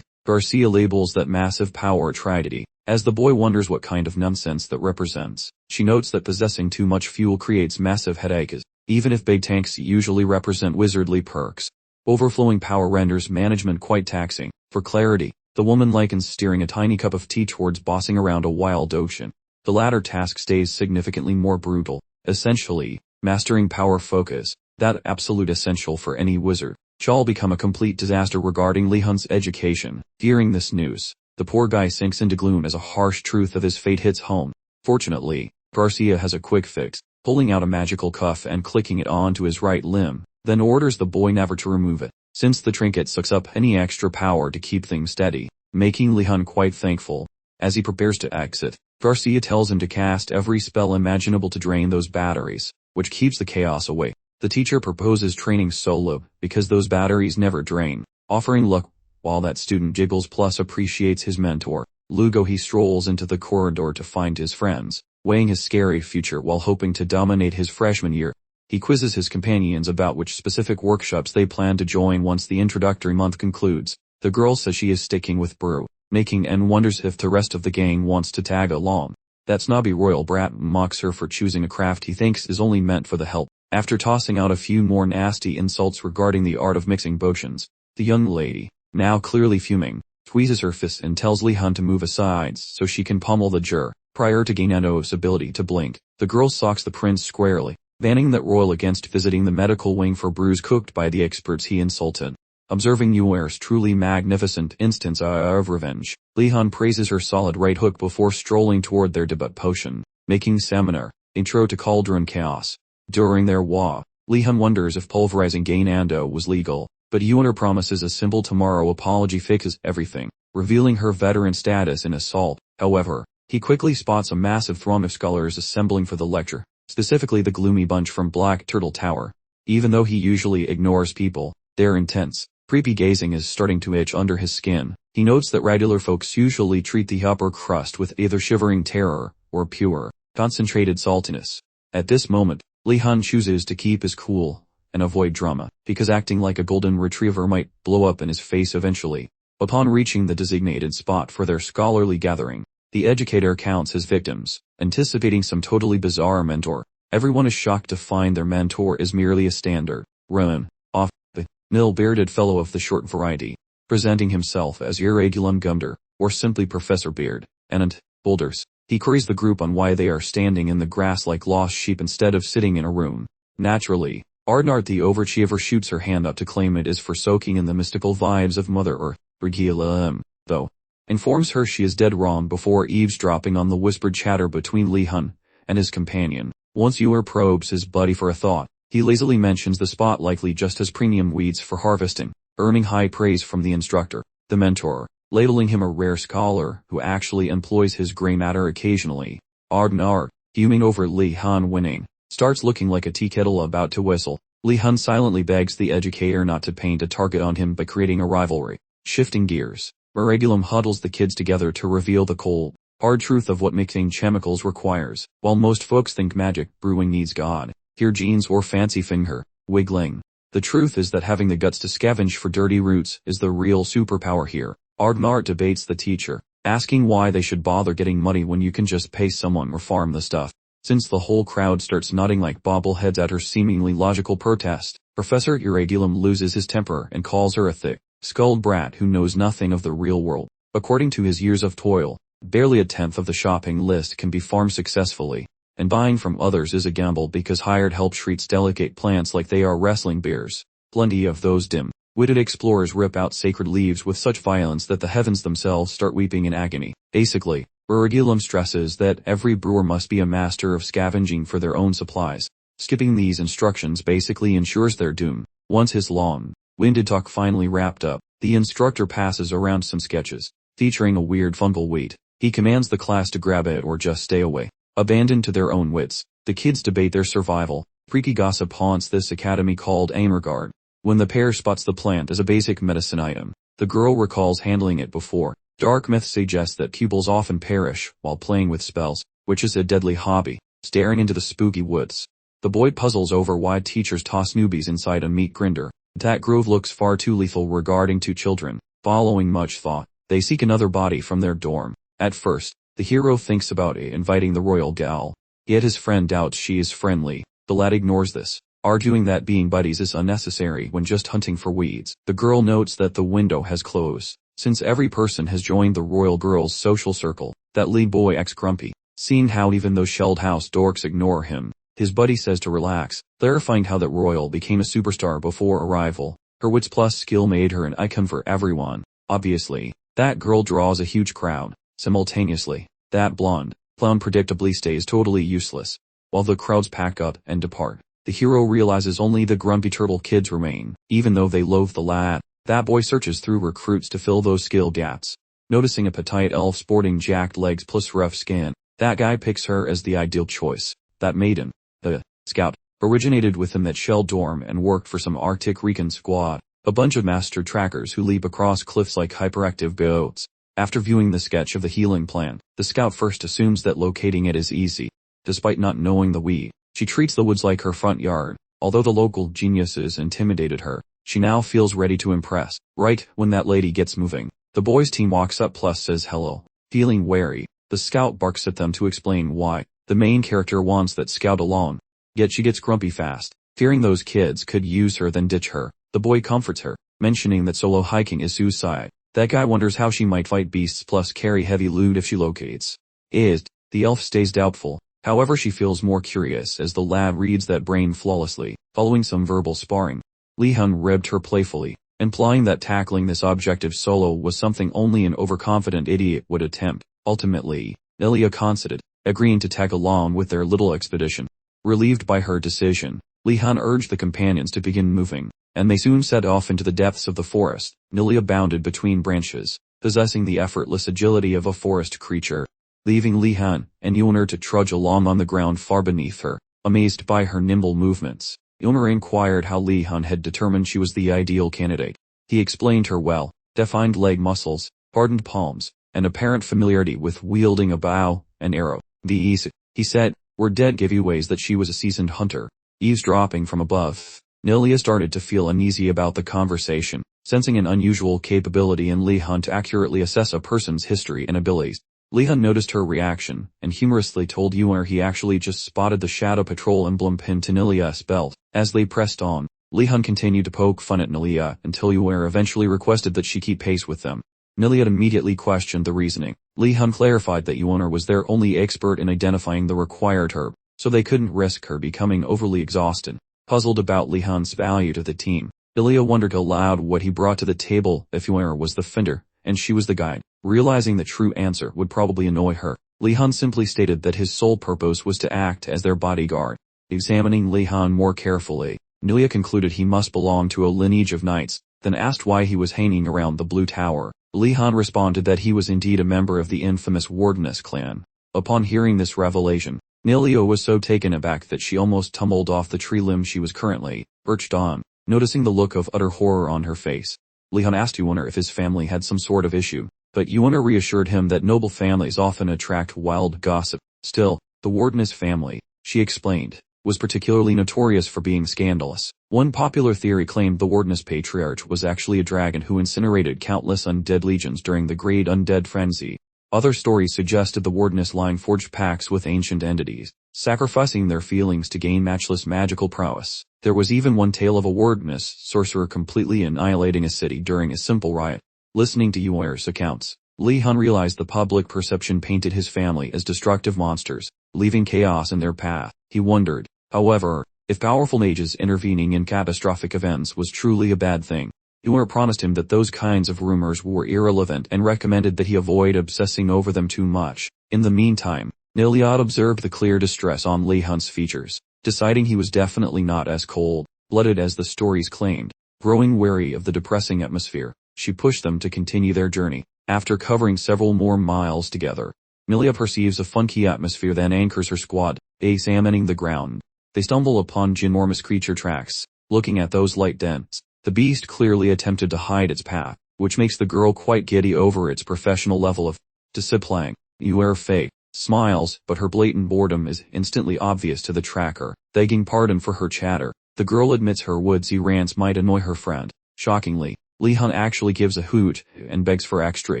Garcia labels that massive power a tragedy, as the boy wonders what kind of nonsense that represents. She notes that possessing too much fuel creates massive headaches, even if big tanks usually represent wizardly perks. Overflowing power renders management quite taxing. For clarity, the woman likens steering a tiny cup of tea towards bossing around a wild ocean. The latter task stays significantly more brutal, essentially, mastering power focus, that absolute essential for any wizard, shall become a complete disaster regarding Li Hun's education. Fearing this news, the poor guy sinks into gloom as a harsh truth of his fate hits home. Fortunately, Garcia has a quick fix, pulling out a magical cuff and clicking it onto his right limb, then orders the boy never to remove it, since the trinket sucks up any extra power to keep things steady, making Li Hun quite thankful. As he prepares to exit, Garcia tells him to cast every spell imaginable to drain those batteries, which keeps the chaos away. The teacher proposes training solo, because those batteries never drain, offering luck. While that student giggles plus appreciates his mentor, Lugo he strolls into the corridor to find his friends, weighing his scary future while hoping to dominate his freshman year. He quizzes his companions about which specific workshops they plan to join once the introductory month concludes. The girl says she is sticking with brew making and wonders if the rest of the gang wants to tag along. That snobby royal brat mocks her for choosing a craft he thinks is only meant for the help. After tossing out a few more nasty insults regarding the art of mixing potions, the young lady, now clearly fuming, squeezes her fist and tells Li Hun to move aside so she can pummel the juror. Prior to Gainando's ability to blink, the girl socks the prince squarely, banning that royal against visiting the medical wing for brews cooked by the experts he insulted. Observing Yuer's truly magnificent instance of revenge, Li Hun praises her solid right hook before strolling toward their debut potion, making seminar, intro to Cauldron Chaos. During their wa, Li Hun wonders if pulverizing Gainando was legal, but Yuer promises a simple tomorrow apology fixes everything, revealing her veteran status in assault. However, he quickly spots a massive throng of scholars assembling for the lecture, specifically the gloomy bunch from Black Turtle Tower. Even though he usually ignores people, their intense, creepy gazing is starting to itch under his skin. He notes that regular folks usually treat the upper crust with either shivering terror or pure, concentrated saltiness. At this moment, Li Hun chooses to keep his cool and avoid drama, because acting like a golden retriever might blow up in his face eventually. Upon reaching the designated spot for their scholarly gathering, the educator counts his victims, anticipating some totally bizarre mentor. Everyone is shocked to find their mentor is merely a standard, run off the mill bearded fellow of the short variety, presenting himself as Irregulum Gumder, or simply Professor Beard, and Boulders. He queries the group on why they are standing in the grass like lost sheep instead of sitting in a room. Naturally, Ardnart the overachiever shoots her hand up to claim it is for soaking in the mystical vibes of Mother Earth. Regila though, informs her she is dead wrong before eavesdropping on the whispered chatter between Li Hun and his companion. Once Yuer probes his buddy for a thought, he lazily mentions the spot likely just has premium weeds for harvesting, earning high praise from the instructor, the mentor, labeling him a rare scholar who actually employs his gray matter occasionally. Ardnart, fuming over Li Hun winning, starts looking like a tea kettle about to whistle. Li Hun silently begs the educator not to paint a target on him by creating a rivalry. Shifting gears, Irregulum huddles the kids together to reveal the cold, hard truth of what mixing chemicals requires. While most folks think magic brewing needs God, here genes or fancy finger wiggling. The truth is that having the guts to scavenge for dirty roots is the real superpower here. Ardnart debates the teacher, asking why they should bother getting muddy when you can just pay someone or farm the stuff. Since the whole crowd starts nodding like bobbleheads at her seemingly logical protest, Professor Irregulum loses his temper and calls her a thick-skulled brat who knows nothing of the real world. According to his years of toil, barely a tenth of the shopping list can be farmed successfully, and buying from others is a gamble because hired help treats delicate plants like they are wrestling bears. Plenty of those dim-witted explorers rip out sacred leaves with such violence that the heavens themselves start weeping in agony. Basically, Irregulum stresses that every brewer must be a master of scavenging for their own supplies. Skipping these instructions basically ensures their doom. Once his long-winded talk finally wrapped up, the instructor passes around some sketches, featuring a weird fungal weed. He commands the class to grab it or just stay away. Abandoned to their own wits, the kids debate their survival. Freaky gossip haunts this academy called Amergard. When the pair spots the plant as a basic medicine item, the girl recalls handling it before. Dark myth suggests that pupils often perish while playing with spells, which is a deadly hobby. Staring into the spooky woods, the boy puzzles over why teachers toss newbies inside a meat grinder. That grove looks far too lethal regarding two children. Following much thought, they seek another body from their dorm. At first, the hero thinks about inviting the royal gal, yet his friend doubts she is friendly. The lad ignores this, arguing that being buddies is unnecessary when just hunting for weeds. The girl notes that the window has closed, since every person has joined the royal girl's social circle. That lead boy acts grumpy, seeing how even those shelled house dorks ignore him. His buddy says to relax, clarifying how that royal became a superstar before arrival. Her wits plus skill made her an icon for everyone. Obviously, that girl draws a huge crowd. Simultaneously, that blonde clown predictably stays totally useless. While the crowds pack up and depart, the hero realizes only the grumpy turtle kids remain. Even though they loathe the lad, that boy searches through recruits to fill those skill gaps. Noticing a petite elf sporting jacked legs plus rough skin, that guy picks her as the ideal choice. That maiden, the scout, originated within that shell dorm and worked for some Arctic recon squad, a bunch of master trackers who leap across cliffs like hyperactive goats. After viewing the sketch of the healing plant, the scout first assumes that locating it is easy. Despite not knowing the weed, she treats the woods like her front yard. Although the local geniuses intimidated her, she now feels ready to impress. Right when that lady gets moving, the boys' team walks up plus says hello. Feeling wary, the scout barks at them to explain why. The main character wants that scout along, yet she gets grumpy fast, fearing those kids could use her then ditch her. The boy comforts her, mentioning that solo hiking is suicide. That guy wonders how she might fight beasts plus carry heavy loot if she locates it. The elf stays doubtful, however she feels more curious as the lad reads that brain flawlessly. Following some verbal sparring, Li-hun ribbed her playfully, implying that tackling this objective solo was something only an overconfident idiot would attempt. Ultimately, Nelia consented, agreeing to tag along with their little expedition. Relieved by her decision, Li-hun urged the companions to begin moving, and they soon set off into the depths of the forest. Nelia bounded between branches, possessing the effortless agility of a forest creature, leaving Li-hun and Yonr to trudge along on the ground far beneath her. Amazed by her nimble movements, Yonr inquired how Li-hun had determined she was the ideal candidate. He explained her well-defined leg muscles, hardened palms, and apparent familiarity with wielding a bow and arrow. These, he said, were dead giveaways that she was a seasoned hunter. Eavesdropping from above, Nelia started to feel uneasy about the conversation, sensing an unusual capability in Li-hun to accurately assess a person's history and abilities. Li-hun noticed her reaction, and humorously told Yonr he actually just spotted the Shadow Patrol emblem pinned to Nelia's belt. As they pressed on, Li-hun continued to poke fun at Nelia until Yonr eventually requested that she keep pace with them. Nelia immediately questioned the reasoning. Li-hun clarified that Yonr was their only expert in identifying the required herb, so they couldn't risk her becoming overly exhausted. Puzzled about Li-hun's value to the team, Nelia wondered aloud what he brought to the table if Yonr was the fender, and she was the guide. Realizing the true answer would probably annoy her, Li-hun simply stated that his sole purpose was to act as their bodyguard. Examining Li-hun more carefully, Nelia concluded he must belong to a lineage of knights, then asked why he was hanging around the Blue Tower. Li-hun responded that he was indeed a member of the infamous Wardeness clan. Upon hearing this revelation, Nelia was so taken aback that she almost tumbled off the tree limb she was currently perched on. Noticing the look of utter horror on her face, Li-hun asked Yonr if his family had some sort of issue. but Yuan reassured him that noble families often attract wild gossip. Still, the wardeness family, she explained, was particularly notorious for being scandalous. One popular theory claimed the wardeness patriarch was actually a dragon who incinerated countless undead legions during the Great Undead Frenzy. Other stories suggested the wardeness line forged pacts with ancient entities, sacrificing their feelings to gain matchless magical prowess. There was even one tale of a wardeness sorcerer completely annihilating a city during a simple riot. Listening to Yuan's accounts, Li Han realized the public perception painted his family as destructive monsters, leaving chaos in their path. He wondered, however, if powerful mages intervening in catastrophic events was truly a bad thing. Yuan promised him that those kinds of rumors were irrelevant and recommended that he avoid obsessing over them too much. In the meantime, Niliad observed the clear distress on Li Han's features, deciding he was definitely not as cold-blooded as the stories claimed. Growing wary of the depressing atmosphere, she pushed them to continue their journey. After covering several more miles together, Milia perceives a funky atmosphere, then anchors her squad, examining the ground. They stumble upon ginormous creature tracks. Looking at those light dents, the beast clearly attempted to hide its path, which makes the girl quite giddy over its professional level of discipline. Yuan fake smiles, but her blatant boredom is instantly obvious to the tracker. Begging pardon for her chatter, the girl admits her woodsy rants might annoy her friend. Shockingly, Li Han actually gives a hoot and begs for extra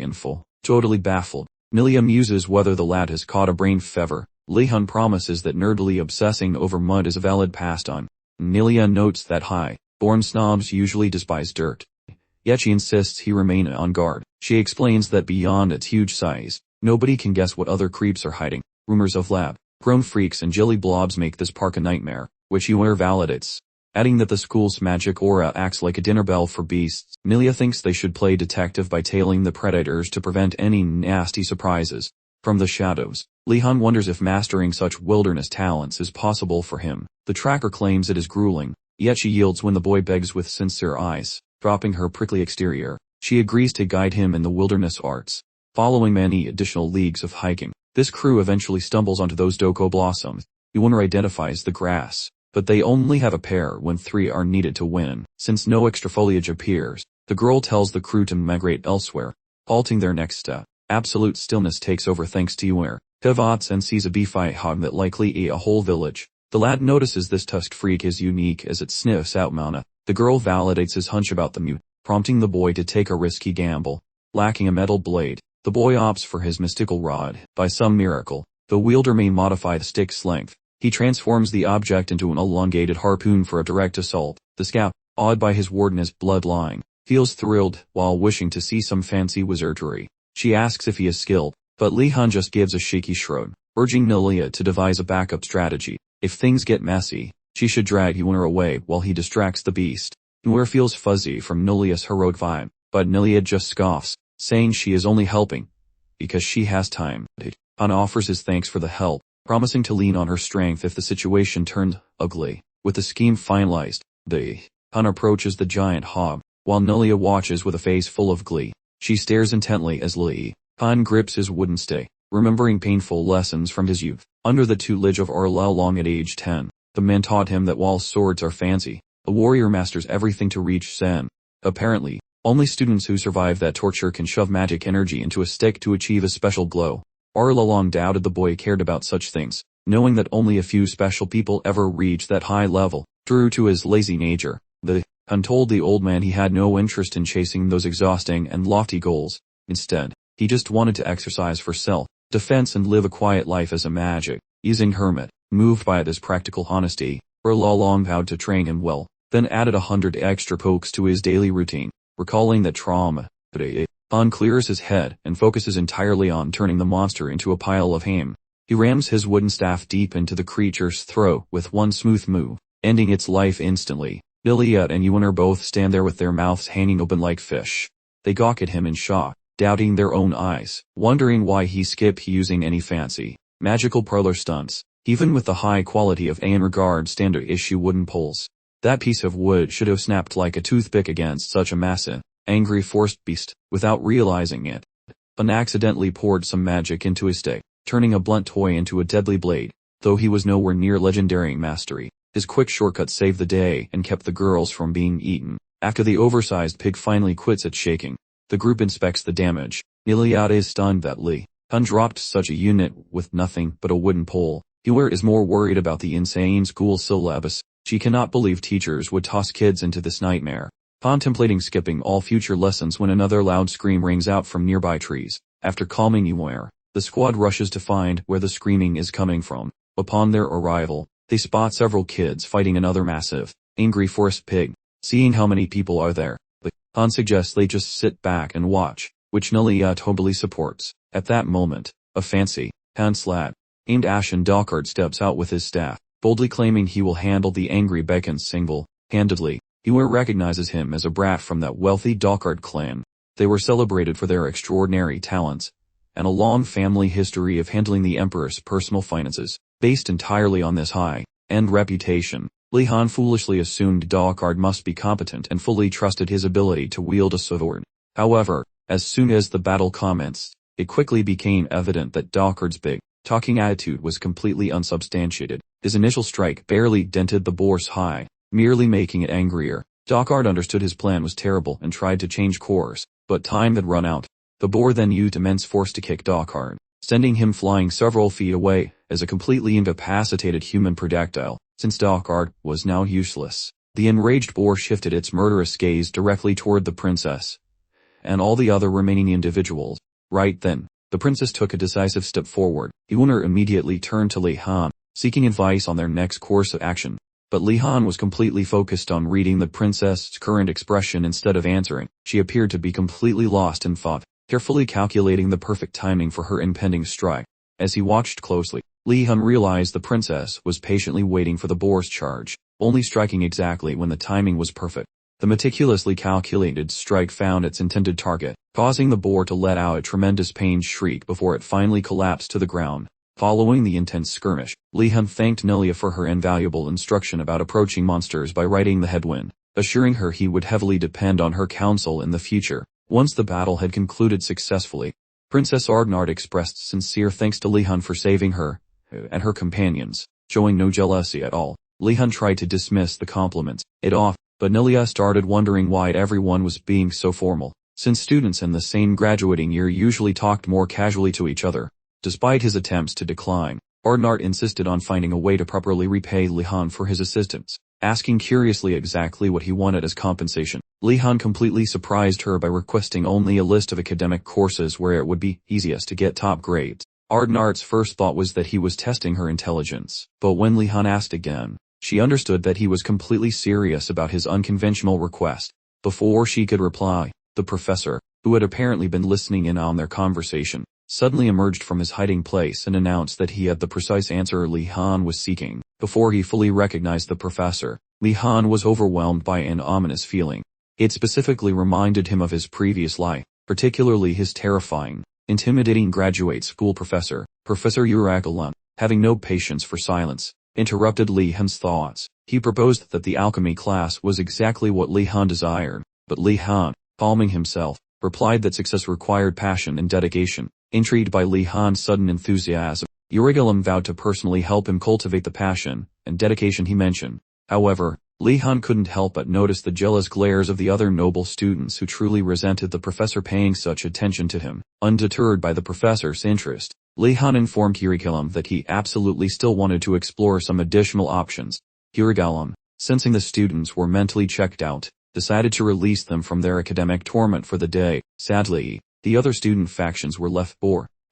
info. Totally baffled, Milia muses whether the lad has caught a brain fever. Li Han promises that nerdily obsessing over mud is a valid pastime. Milia notes that high-born snobs usually despise dirt. Yet she insists he remain on guard. She explains that beyond its huge size, nobody can guess what other creeps are hiding. Rumors of lab-grown freaks and jelly blobs make this park a nightmare, which Yuan validates, adding that the school's magic aura acts like a dinner bell for beasts. Milia thinks they should play detective by tailing the predators to prevent any nasty surprises. From the shadows, Li Han wonders if mastering such wilderness talents is possible for him. The tracker claims it is grueling, yet she yields when the boy begs with sincere eyes. Dropping her prickly exterior, she agrees to guide him in the wilderness arts. Following many additional leagues of hiking, this crew eventually stumbles onto those doko blossoms. Yuan identifies the grass, but they only have a pair when 3 are needed to win. Since no extra foliage appears, the girl tells the crew to migrate elsewhere, halting their next step. Absolute stillness takes over thanks to Yuan. Pivots and sees a beefy hog that likely ate a whole village. The lad notices this tusked freak is unique as it sniffs out mana. The girl validates his hunch about the mute, prompting the boy to take a risky gamble. Lacking a metal blade, the boy opts for his mystical rod. By some miracle, the wielder may modify the stick's length. He transforms the object into an elongated harpoon for a direct assault. The scout, awed by his wardeness bloodline, feels thrilled while wishing to see some fancy wizardry. She asks if he is skilled, but Li Han just gives a shaky shrug, urging Nilia to devise a backup strategy. If things get messy, she should drag Yuan away while he distracts the beast. Yuan feels fuzzy from Nilia's heroic vibe, but Nilia just scoffs, saying she is only helping because she has time. Han offers his thanks for the help, promising to lean on her strength if the situation turned ugly. With the scheme finalized, Han approaches the giant hog, while Nilia watches with a face full of glee. She stares intently as Li Han grips his wooden stick, remembering painful lessons from his youth. Under the tutelage of Arla Long at age 10, the man taught him that while swords are fancy, a warrior masters everything to reach Zen. Apparently, only students who survive that torture can shove magic energy into a stick to achieve a special glow. Arla Long doubted the boy cared about such things, knowing that only a few special people ever reach that high level. True to his lazy nature, Han told the old man he had no interest in chasing those exhausting and lofty goals. Instead, he just wanted to exercise for self-defense and live a quiet life as a magic-using hermit. Moved by this practical honesty, Arla Long vowed to train him well, then added 100 extra pokes to his daily routine, recalling that trauma. Han clears his head and focuses entirely on turning the monster into a pile of ham. He rams his wooden staff deep into the creature's throat with one smooth move, ending its life instantly. Iliad and Yuan both stand there with their mouths hanging open like fish. They gawk at him in shock, doubting their own eyes, wondering why he skipped using any fancy, magical parlor stunts, even with the high quality of Ayn Regard standard issue wooden poles. That piece of wood should have snapped like a toothpick against such a massive, angry forced beast. Without realizing it, Han accidentally poured some magic into his stick, turning a blunt toy into a deadly blade. Though he was nowhere near legendary mastery, his quick shortcut saved the day and kept the girls from being eaten. After the oversized pig finally quits its shaking, The group inspects the damage. Iliad is stunned that Li Han dropped such a unit with nothing but a wooden pole. Yue is more worried about the insane school syllabus. She cannot believe teachers would toss kids into this nightmare. Contemplating skipping all future lessons when another loud scream rings out from nearby trees. After calming Yue, the squad rushes to find where the screaming is coming from. Upon their arrival, they spot several kids fighting another massive, angry forest pig. Seeing how many people are there, Han suggests they just sit back and watch, which Nelia totally supports. At that moment, a fancy, hand-slap, aimed Ashen Dockard steps out with his staff, boldly claiming he will handle the angry Beacons single-handedly. Yue recognizes him as a brat from that wealthy Dockard clan. They were celebrated for their extraordinary talents, and a long family history of handling the Emperor's personal finances, based entirely on this high-end reputation. Li Han foolishly assumed Dockard must be competent and fully trusted his ability to wield a sword. However, as soon as the battle commenced, it quickly became evident that Dockard's big, talking attitude was completely unsubstantiated. His initial strike barely dented the boar's hide, merely making it angrier. Dockard understood his plan was terrible and tried to change course, but time had run out. The boar then used immense force to kick Dockard, sending him flying several feet away as a completely incapacitated human projectile. Since Dockard was now useless, the enraged boar shifted its murderous gaze directly toward the princess and all the other remaining individuals. Right then, the princess took a decisive step forward. Yue immediately turned to Li Han, seeking advice on their next course of action. But Li Han was completely focused on reading the princess's current expression instead of answering. She appeared to be completely lost in thought, carefully calculating the perfect timing for her impending strike. As he watched closely, Li Han realized the princess was patiently waiting for the boar's charge, only striking exactly when the timing was perfect. The meticulously calculated strike found its intended target, causing the boar to let out a tremendous pained shriek before it finally collapsed to the ground. Following the intense skirmish, Li Han thanked Nelia for her invaluable instruction about approaching monsters by riding the headwind, assuring her he would heavily depend on her counsel in the future. Once the battle had concluded successfully, Princess Ardnard expressed sincere thanks to Li Han for saving her and her companions, showing no jealousy at all. Li Han tried to dismiss the compliments, but Nelia started wondering why everyone was being so formal, since students in the same graduating year usually talked more casually to each other. Despite his attempts to decline, Ardnart insisted on finding a way to properly repay Li Han for his assistance, asking curiously exactly what he wanted as compensation. Li Han completely surprised her by requesting only a list of academic courses where it would be easiest to get top grades. Ardnart's first thought was that he was testing her intelligence, but when Li Han asked again, she understood that he was completely serious about his unconventional request. Before she could reply, the professor, who had apparently been listening in on their conversation, suddenly emerged from his hiding place and announced that he had the precise answer Li Han was seeking. Before he fully recognized the professor, Li Han was overwhelmed by an ominous feeling. It specifically reminded him of his previous life, particularly his terrifying, intimidating graduate school professor, Professor Uragalum. Having no patience for silence, interrupted Li Han's thoughts. He proposed that the alchemy class was exactly what Li Han desired, but Li Han, calming himself, replied that success required passion and dedication. Intrigued by Li Han's sudden enthusiasm, Uragalum vowed to personally help him cultivate the passion and dedication he mentioned. However, Li Han couldn't help but notice the jealous glares of the other noble students who truly resented the professor paying such attention to him. Undeterred by the professor's interest, Li Han informed Uragalum that he absolutely still wanted to explore some additional options. Uragalum, sensing the students were mentally checked out, decided to release them from their academic torment for the day. Sadly, the other student factions were left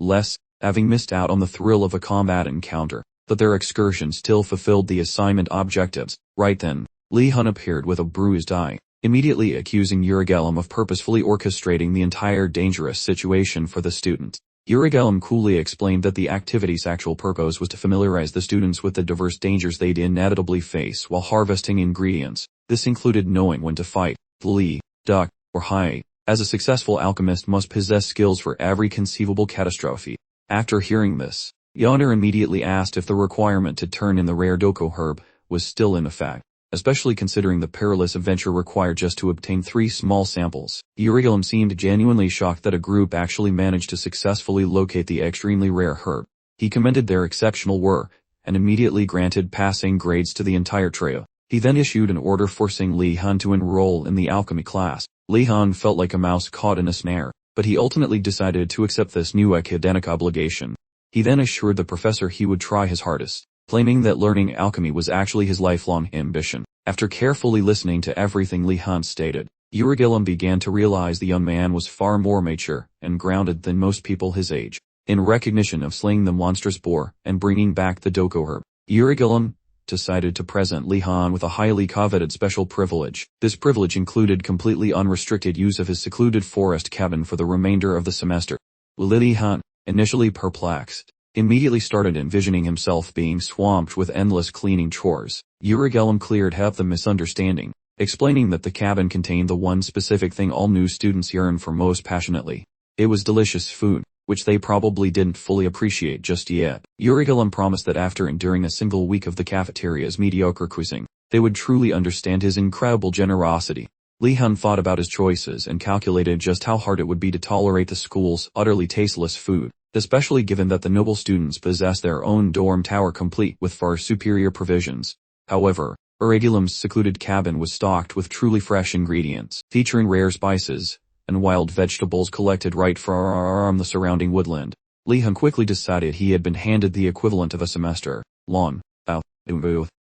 less, having missed out on the thrill of a combat encounter, but their excursion still fulfilled the assignment objectives. Right then, Li Han appeared with a bruised eye, immediately accusing Uragalum of purposefully orchestrating the entire dangerous situation for the students. Uragalum coolly explained that the activity's actual purpose was to familiarize the students with the diverse dangers they'd inevitably face while harvesting ingredients. This included knowing when to fight, flee, duck, or hide, as a successful alchemist must possess skills for every conceivable catastrophe. After hearing this, Yonder immediately asked if the requirement to turn in the rare Doko herb was still in effect, especially considering the perilous adventure required just to obtain 3 small samples. Uragalum seemed genuinely shocked that a group actually managed to successfully locate the extremely rare herb. He commended their exceptional work, and immediately granted passing grades to the entire trio. He then issued an order forcing Li Han to enroll in the alchemy class. Li Han felt like a mouse caught in a snare, but he ultimately decided to accept this new academic obligation. He then assured the professor he would try his hardest, claiming that learning alchemy was actually his lifelong ambition. After carefully listening to everything Li Han stated, Uragillum began to realize the young man was far more mature and grounded than most people his age. In recognition of slaying the monstrous boar and bringing back the Doko herb, Uragillum decided to present Li Han with a highly coveted special privilege. This privilege included completely unrestricted use of his secluded forest cabin for the remainder of the semester. Li Han, initially perplexed, immediately started envisioning himself being swamped with endless cleaning chores. Uragillum cleared up the misunderstanding, explaining that the cabin contained the one specific thing all new students yearn for most passionately. It was delicious food, which they probably didn't fully appreciate just yet. Uragillum promised that after enduring a single week of the cafeteria's mediocre cuisine, they would truly understand his incredible generosity. Li Han thought about his choices and calculated just how hard it would be to tolerate the school's utterly tasteless food, especially given that the noble students possessed their own dorm tower complete with far superior provisions. However, Uragillum's secluded cabin was stocked with truly fresh ingredients, featuring rare spices and wild vegetables collected right from the surrounding woodland. Li Han quickly decided he had been handed the equivalent of a semester long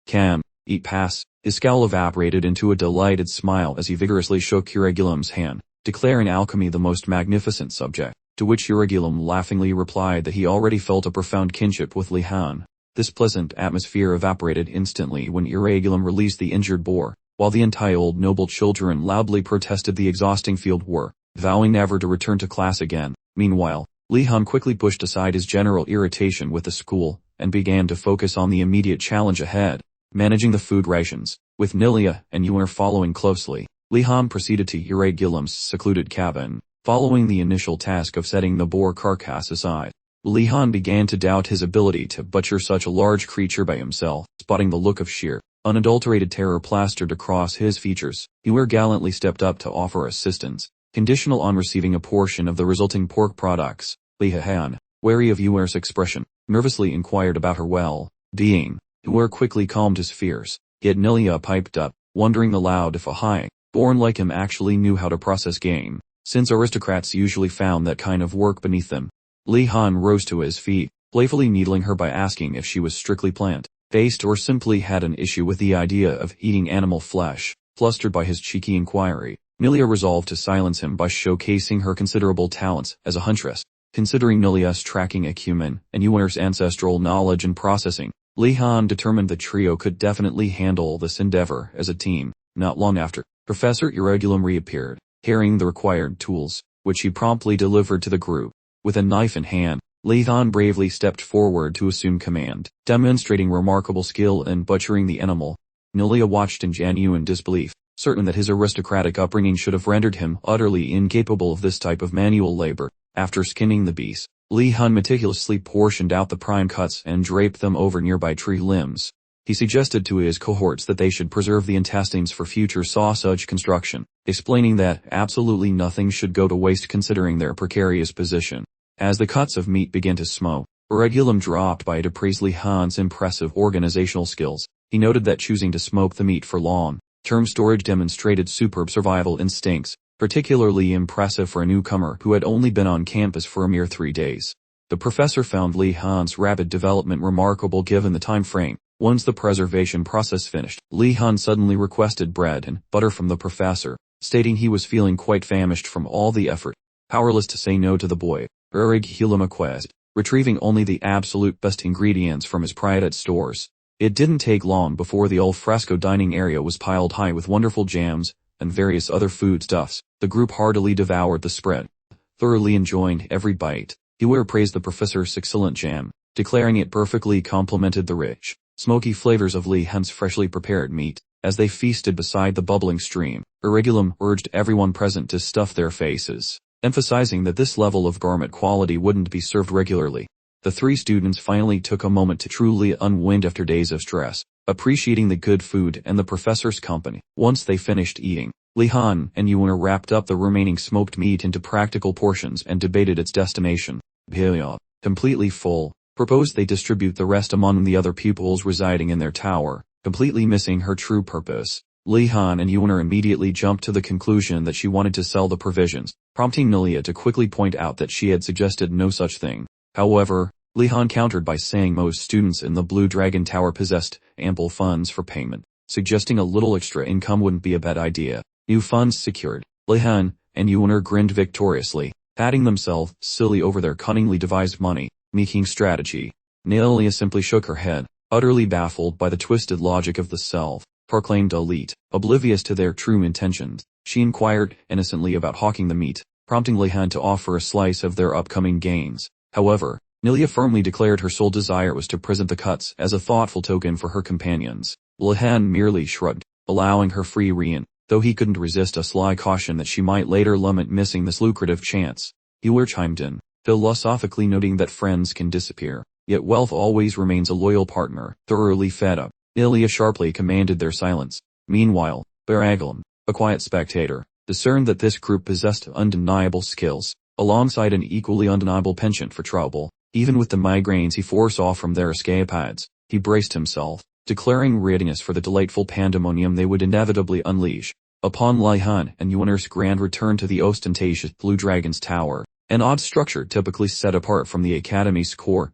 can eat pass. His scowl evaporated into a delighted smile as he vigorously shook Uragillum's hand, declaring alchemy the most magnificent subject, to which Uragillum laughingly replied that he already felt a profound kinship with Li Han. This pleasant atmosphere evaporated instantly when Uragillum released the injured boar, while the entitled noble children loudly protested the exhausting field work, vowing never to return to class again. Meanwhile, Li Han quickly pushed aside his general irritation with the school, and began to focus on the immediate challenge ahead, managing the food rations. With Nilia and Yuer following closely, Li Han proceeded to Uragillum's secluded cabin. Following the initial task of setting the boar carcass aside, Li Han began to doubt his ability to butcher such a large creature by himself. Spotting the look of sheer, unadulterated terror plastered across his features, Yuer gallantly stepped up to offer assistance, conditional on receiving a portion of the resulting pork products. Li Han, wary of Yuer's expression, nervously inquired about her well-being. Yuer quickly calmed his fears, yet Nilia piped up, wondering aloud if a high-born like him actually knew how to process game, since aristocrats usually found that kind of work beneath them. Li Han rose to his feet, playfully needling her by asking if she was strictly plant-based or simply had an issue with the idea of eating animal flesh. Flustered by his cheeky inquiry, Nilia resolved to silence him by showcasing her considerable talents as a huntress. Considering Nilia's tracking acumen and Yuer's ancestral knowledge and processing, Li Han determined the trio could definitely handle this endeavor as a team. Not long after, Professor Uragillum reappeared, carrying the required tools, which he promptly delivered to the group. With a knife in hand, Li Han bravely stepped forward to assume command, demonstrating remarkable skill in butchering the animal. Nilia watched in genuine disbelief, certain that his aristocratic upbringing should have rendered him utterly incapable of this type of manual labor. After skinning the beast, Li Han meticulously portioned out the prime cuts and draped them over nearby tree limbs. He suggested to his cohorts that they should preserve the intestines for future sausage construction, explaining that absolutely nothing should go to waste considering their precarious position. As the cuts of meat began to smoke, Uragillum dropped by to praise Li Han's impressive organizational skills. He noted that choosing to smoke the meat for long-term storage demonstrated superb survival instincts, particularly impressive for a newcomer who had only been on campus for a mere 3 days. The professor found Li Han's rapid development remarkable given the time frame. Once the preservation process finished, Li Han suddenly requested bread and butter from the professor, stating he was feeling quite famished from all the effort. Powerless to say no to the boy, Uragillum acquiesced, retrieving only the absolute best ingredients from his private stores. It didn't take long before the al fresco dining area was piled high with wonderful jams and various other foodstuffs. The group heartily devoured the spread, thoroughly enjoying every bite. Yuer praised the professor's excellent jam, declaring it perfectly complemented the rich, smoky flavors of Li Han's freshly prepared meat. As they feasted beside the bubbling stream, Uragillum urged everyone present to stuff their faces, emphasizing that this level of gourmet quality wouldn't be served regularly. The 3 students finally took a moment to truly unwind after days of stress, appreciating the good food and the professor's company. Once they finished eating, Li Han and Yuer wrapped up the remaining smoked meat into practical portions and debated its destination. Pilia, completely full, proposed they distribute the rest among the other pupils residing in their tower, completely missing her true purpose. Li Han and Yuan immediately jumped to the conclusion that she wanted to sell the provisions, prompting Nilia to quickly point out that she had suggested no such thing. However, Li Han countered by saying most students in the Blue Dragon Tower possessed ample funds for payment, suggesting a little extra income wouldn't be a bad idea. New funds secured. Li Han and Yuan grinned victoriously, patting themselves silly over their cunningly devised money-making strategy. Nilia simply shook her head, utterly baffled by the twisted logic of the self-proclaimed elite. Oblivious to their true intentions, she inquired innocently about hawking the meat, prompting Li Han to offer a slice of their upcoming gains. However, Nilia firmly declared her sole desire was to present the cuts as a thoughtful token for her companions. Li Han merely shrugged, allowing her free rein, though he couldn't resist a sly caution that she might later lament missing this lucrative chance. Yuan chimed in, philosophically noting that friends can disappear, yet wealth always remains a loyal partner. Thoroughly fed up, Nilia sharply commanded their silence. Meanwhile, Baraglum, a quiet spectator, discerned that this group possessed undeniable skills, alongside an equally undeniable penchant for trouble. Even with the migraines he foresaw from their escapades, he braced himself, declaring readiness for the delightful pandemonium they would inevitably unleash. Upon Li Han and Yuan's grand return to the ostentatious Blue Dragon's Tower, an odd structure typically set apart from the Academy's core,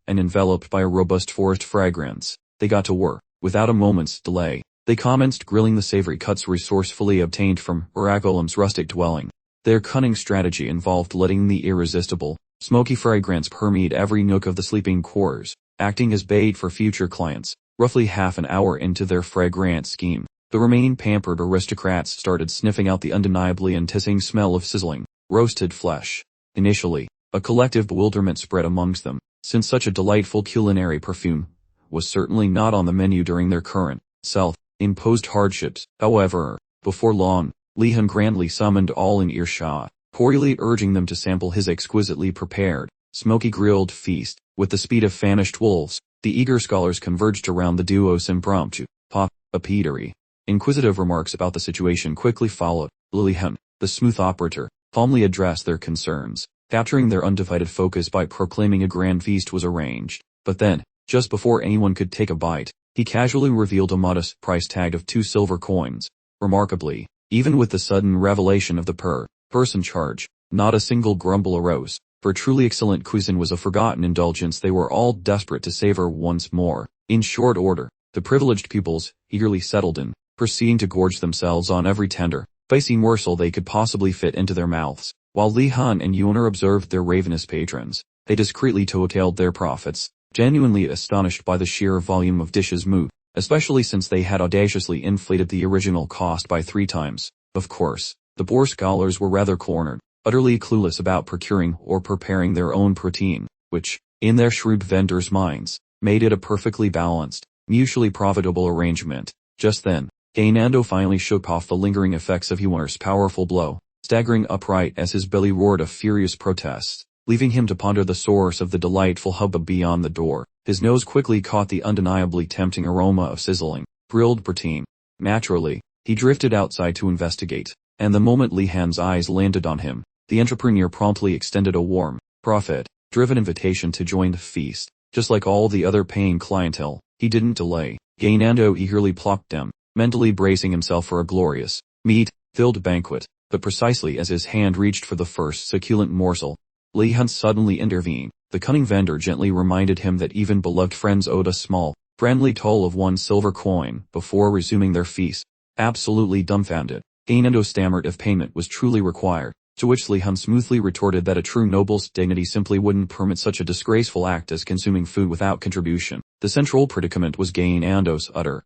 and enveloped by a robust forest fragrance, they got to work. Without a moment's delay, they commenced grilling the savory cuts resourcefully obtained from Baraglum's rustic dwelling. Their cunning strategy involved letting the irresistible, smoky fragrance permeate every nook of the sleeping quarters, acting as bait for future clients. Roughly half an hour into their fragrant scheme, the remaining pampered aristocrats started sniffing out the undeniably enticing smell of sizzling, roasted flesh. Initially, a collective bewilderment spread amongst them, since such a delightful culinary perfume was certainly not on the menu during their current, self-imposed hardships. However, before long, Li Han grandly summoned all in earshot, cordially urging them to sample his exquisitely prepared, smoky grilled feast. With the speed of famished wolves, the eager scholars converged around the duo's impromptu pop-up-eatery. Inquisitive remarks about the situation quickly followed. Li Han, the smooth operator, calmly addressed their concerns, capturing their undivided focus by proclaiming a grand feast was arranged. But then, just before anyone could take a bite, he casually revealed a modest price tag of 2 silver coins. Remarkably, even with the sudden revelation of the per-person charge, not a single grumble arose, for truly excellent cuisine was a forgotten indulgence they were all desperate to savor once more. In short order, the privileged pupils eagerly settled in, proceeding to gorge themselves on every tender, spicy morsel they could possibly fit into their mouths. While Li Han and Yuan observed their ravenous patrons, they discreetly totaled their profits, genuinely astonished by the sheer volume of dishes moved, especially since they had audaciously inflated the original cost by 3 times. Of course, the poor scholars were rather cornered, utterly clueless about procuring or preparing their own protein, which, in their shrewd vendors' minds, made it a perfectly balanced, mutually profitable arrangement. Just then, Gainando finally shook off the lingering effects of Yuan's powerful blow, staggering upright as his belly roared a furious protest, leaving him to ponder the source of the delightful hubbub beyond the door. His nose quickly caught the undeniably tempting aroma of sizzling, grilled protein. Naturally, he drifted outside to investigate, and the moment Li Han's eyes landed on him, the entrepreneur promptly extended a warm, profit-driven invitation to join the feast. Just like all the other paying clientele, he didn't delay. Gainando eagerly plopped down, mentally bracing himself for a glorious, meat-filled banquet. But precisely as his hand reached for the first succulent morsel, Li Han suddenly intervened. The cunning vendor gently reminded him that even beloved friends owed a small, friendly toll of 1 silver coin before resuming their feast. Absolutely dumbfounded, Gainando stammered if payment was truly required, to which Li Han smoothly retorted that a true noble's dignity simply wouldn't permit such a disgraceful act as consuming food without contribution. The central predicament was Gainando's utter,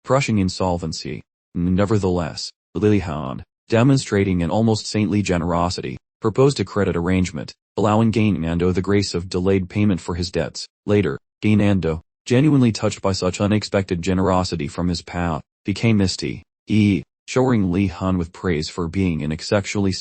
crushing insolvency. Nevertheless, Li Han, demonstrating an almost saintly generosity, proposed a credit arrangement, allowing Gainando the grace of delayed payment for his debts. Later, Gainando, genuinely touched by such unexpected generosity from his pal, became misty, showering Li Han with praise for being an exceptionally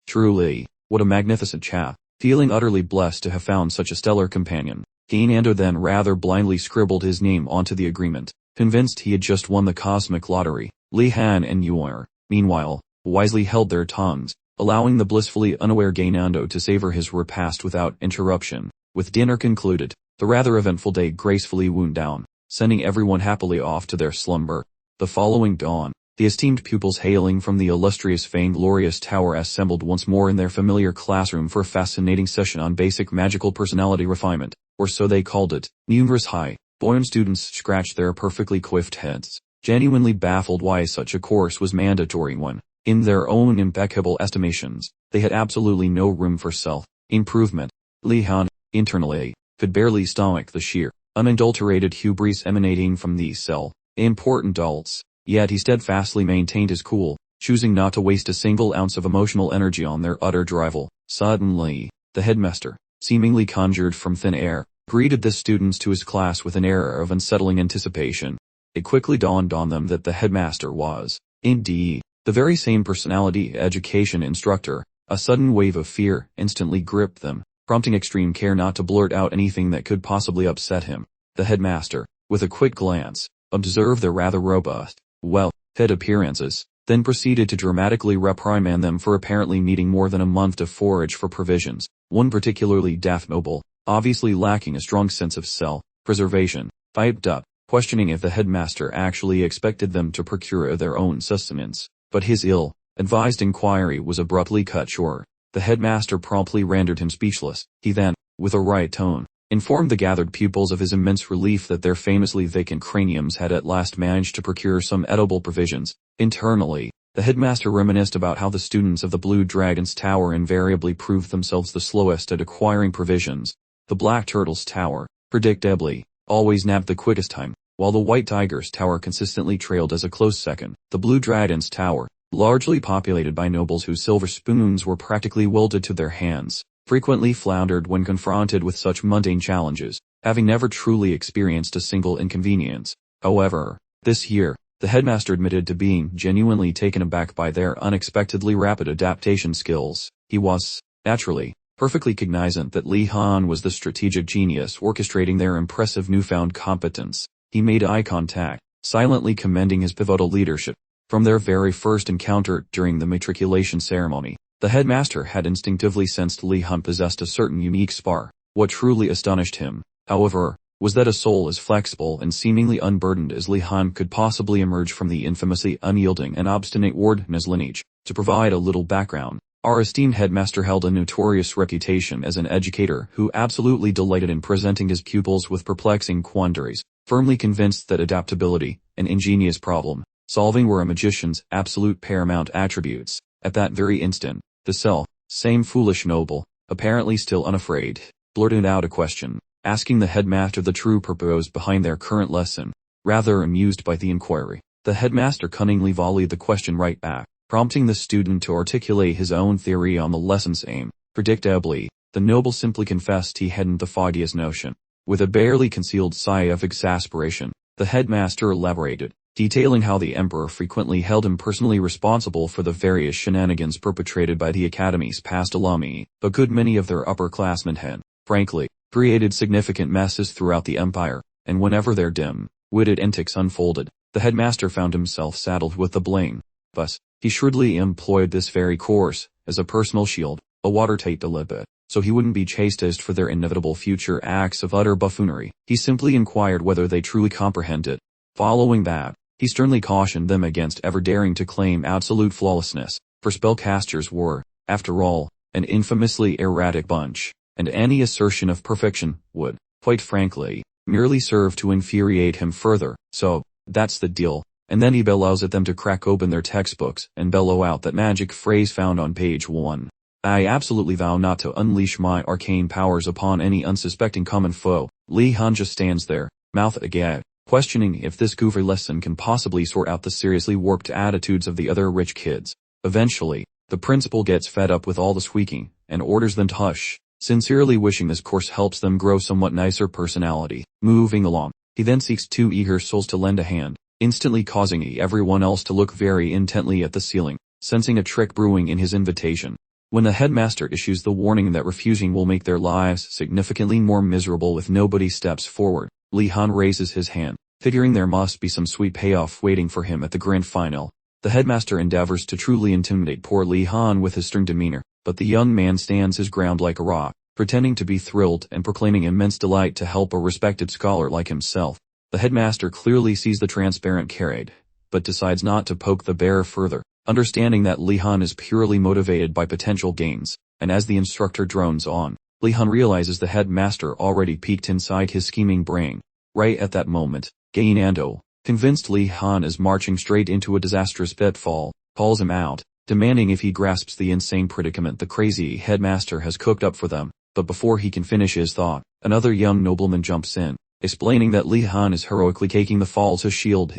truly, what a magnificent chap. Feeling utterly blessed to have found such a stellar companion, Gainando then rather blindly scribbled his name onto the agreement, convinced he had just won the cosmic lottery. Li Han and Yuan, meanwhile, wisely held their tongues, allowing the blissfully unaware Gainando to savor his repast without interruption. With dinner concluded, the rather eventful day gracefully wound down, sending everyone happily off to their slumber. The following dawn, the esteemed pupils hailing from the illustrious vainglorious tower assembled once more in their familiar classroom for a fascinating session on basic magical personality refinement, or so they called it. Numerous high-born students scratched their perfectly coiffed heads, genuinely baffled why such a course was mandatory when, in their own impeccable estimations, they had absolutely no room for self-improvement. Li Han, internally, could barely stomach the sheer, unadulterated hubris emanating from these self-important adults. Yet he steadfastly maintained his cool, choosing not to waste a single ounce of emotional energy on their utter drivel. Suddenly, the headmaster, seemingly conjured from thin air, greeted the students to his class with an air of unsettling anticipation. It quickly dawned on them that the headmaster was, indeed, the very same personality education instructor. A sudden wave of fear instantly gripped them, prompting extreme care not to blurt out anything that could possibly upset him. The headmaster, with a quick glance, observed their rather robust, well-fed appearances, then proceeded to dramatically reprimand them for apparently needing more than a month to forage for provisions. One particularly daft noble, obviously lacking a strong sense of self-preservation, piped up, questioning if the headmaster actually expected them to procure their own sustenance. But his ill-advised inquiry was abruptly cut short. The headmaster promptly rendered him speechless. He then, with a right tone, informed the gathered pupils of his immense relief that their famously vacant craniums had at last managed to procure some edible provisions. Internally, the headmaster reminisced about how the students of the Blue Dragon's Tower invariably proved themselves the slowest at acquiring provisions. The Black Turtle's Tower, predictably, always nabbed the quickest time, while the White Tiger's Tower consistently trailed as a close second. The Blue Dragon's Tower, largely populated by nobles whose silver spoons were practically welded to their hands, frequently floundered when confronted with such mundane challenges, having never truly experienced a single inconvenience. However, this year, the headmaster admitted to being genuinely taken aback by their unexpectedly rapid adaptation skills. He was, naturally, perfectly cognizant that Li Han was the strategic genius orchestrating their impressive newfound competence. He made eye contact, silently commending his pivotal leadership. From their very first encounter during the matriculation ceremony, the headmaster had instinctively sensed Li Han possessed a certain unique spark. What truly astonished him, however, was that a soul as flexible and seemingly unburdened as Li Han could possibly emerge from the infamously unyielding and obstinate warden's lineage. To provide a little background, our esteemed headmaster held a notorious reputation as an educator who absolutely delighted in presenting his pupils with perplexing quandaries, firmly convinced that adaptability and ingenious problem-solving were a magician's absolute paramount attributes. At that very instant, the same foolish noble, apparently still unafraid, blurted out a question, asking the headmaster the true purpose behind their current lesson. Rather amused by the inquiry, the headmaster cunningly volleyed the question right back, prompting the student to articulate his own theory on the lesson's aim. Predictably, the noble simply confessed he hadn't the foggiest notion. With a barely concealed sigh of exasperation, the headmaster elaborated, detailing how the emperor frequently held him personally responsible for the various shenanigans perpetrated by the academy's past alumni. A good many of their upperclassmen had, frankly, created significant messes throughout the empire, and whenever their dim-witted antics unfolded, the headmaster found himself saddled with the blame. Thus, he shrewdly employed this very course as a personal shield, a watertight deliberate, so he wouldn't be chastised for their inevitable future acts of utter buffoonery. He simply inquired whether they truly comprehended. Following that, he sternly cautioned them against ever daring to claim absolute flawlessness, for spellcasters were, after all, an infamously erratic bunch, and any assertion of perfection would, quite frankly, merely serve to infuriate him further. So, that's the deal. And then he bellows at them to crack open their textbooks and bellow out that magic phrase found on page 1. I absolutely vow not to unleash my arcane powers upon any unsuspecting common foe. Li Han just stands there, mouth agape, questioning if this goofy lesson can possibly sort out the seriously warped attitudes of the other rich kids. Eventually, the principal gets fed up with all the squeaking, and orders them to hush, sincerely wishing this course helps them grow somewhat nicer personality. Moving along, he then seeks two eager souls to lend a hand, instantly causing everyone else to look very intently at the ceiling, sensing a trick brewing in his invitation. When the headmaster issues the warning that refusing will make their lives significantly more miserable if nobody steps forward, Li Han raises his hand, figuring there must be some sweet payoff waiting for him at the grand final. The headmaster endeavors to truly intimidate poor Li Han with his stern demeanor, but the young man stands his ground like a rock, pretending to be thrilled and proclaiming immense delight to help a respected scholar like himself. The headmaster clearly sees the transparent charade, but decides not to poke the bear further, understanding that Li Han is purely motivated by potential gains, and as the instructor drones on, Li Han realizes the headmaster already peeked inside his scheming brain. Right at that moment, Gainando, convinced Li Han is marching straight into a disastrous pitfall, calls him out, demanding if he grasps the insane predicament the crazy headmaster has cooked up for them, but before he can finish his thought, another young nobleman jumps in, explaining that Li Han is heroically taking the fall to shield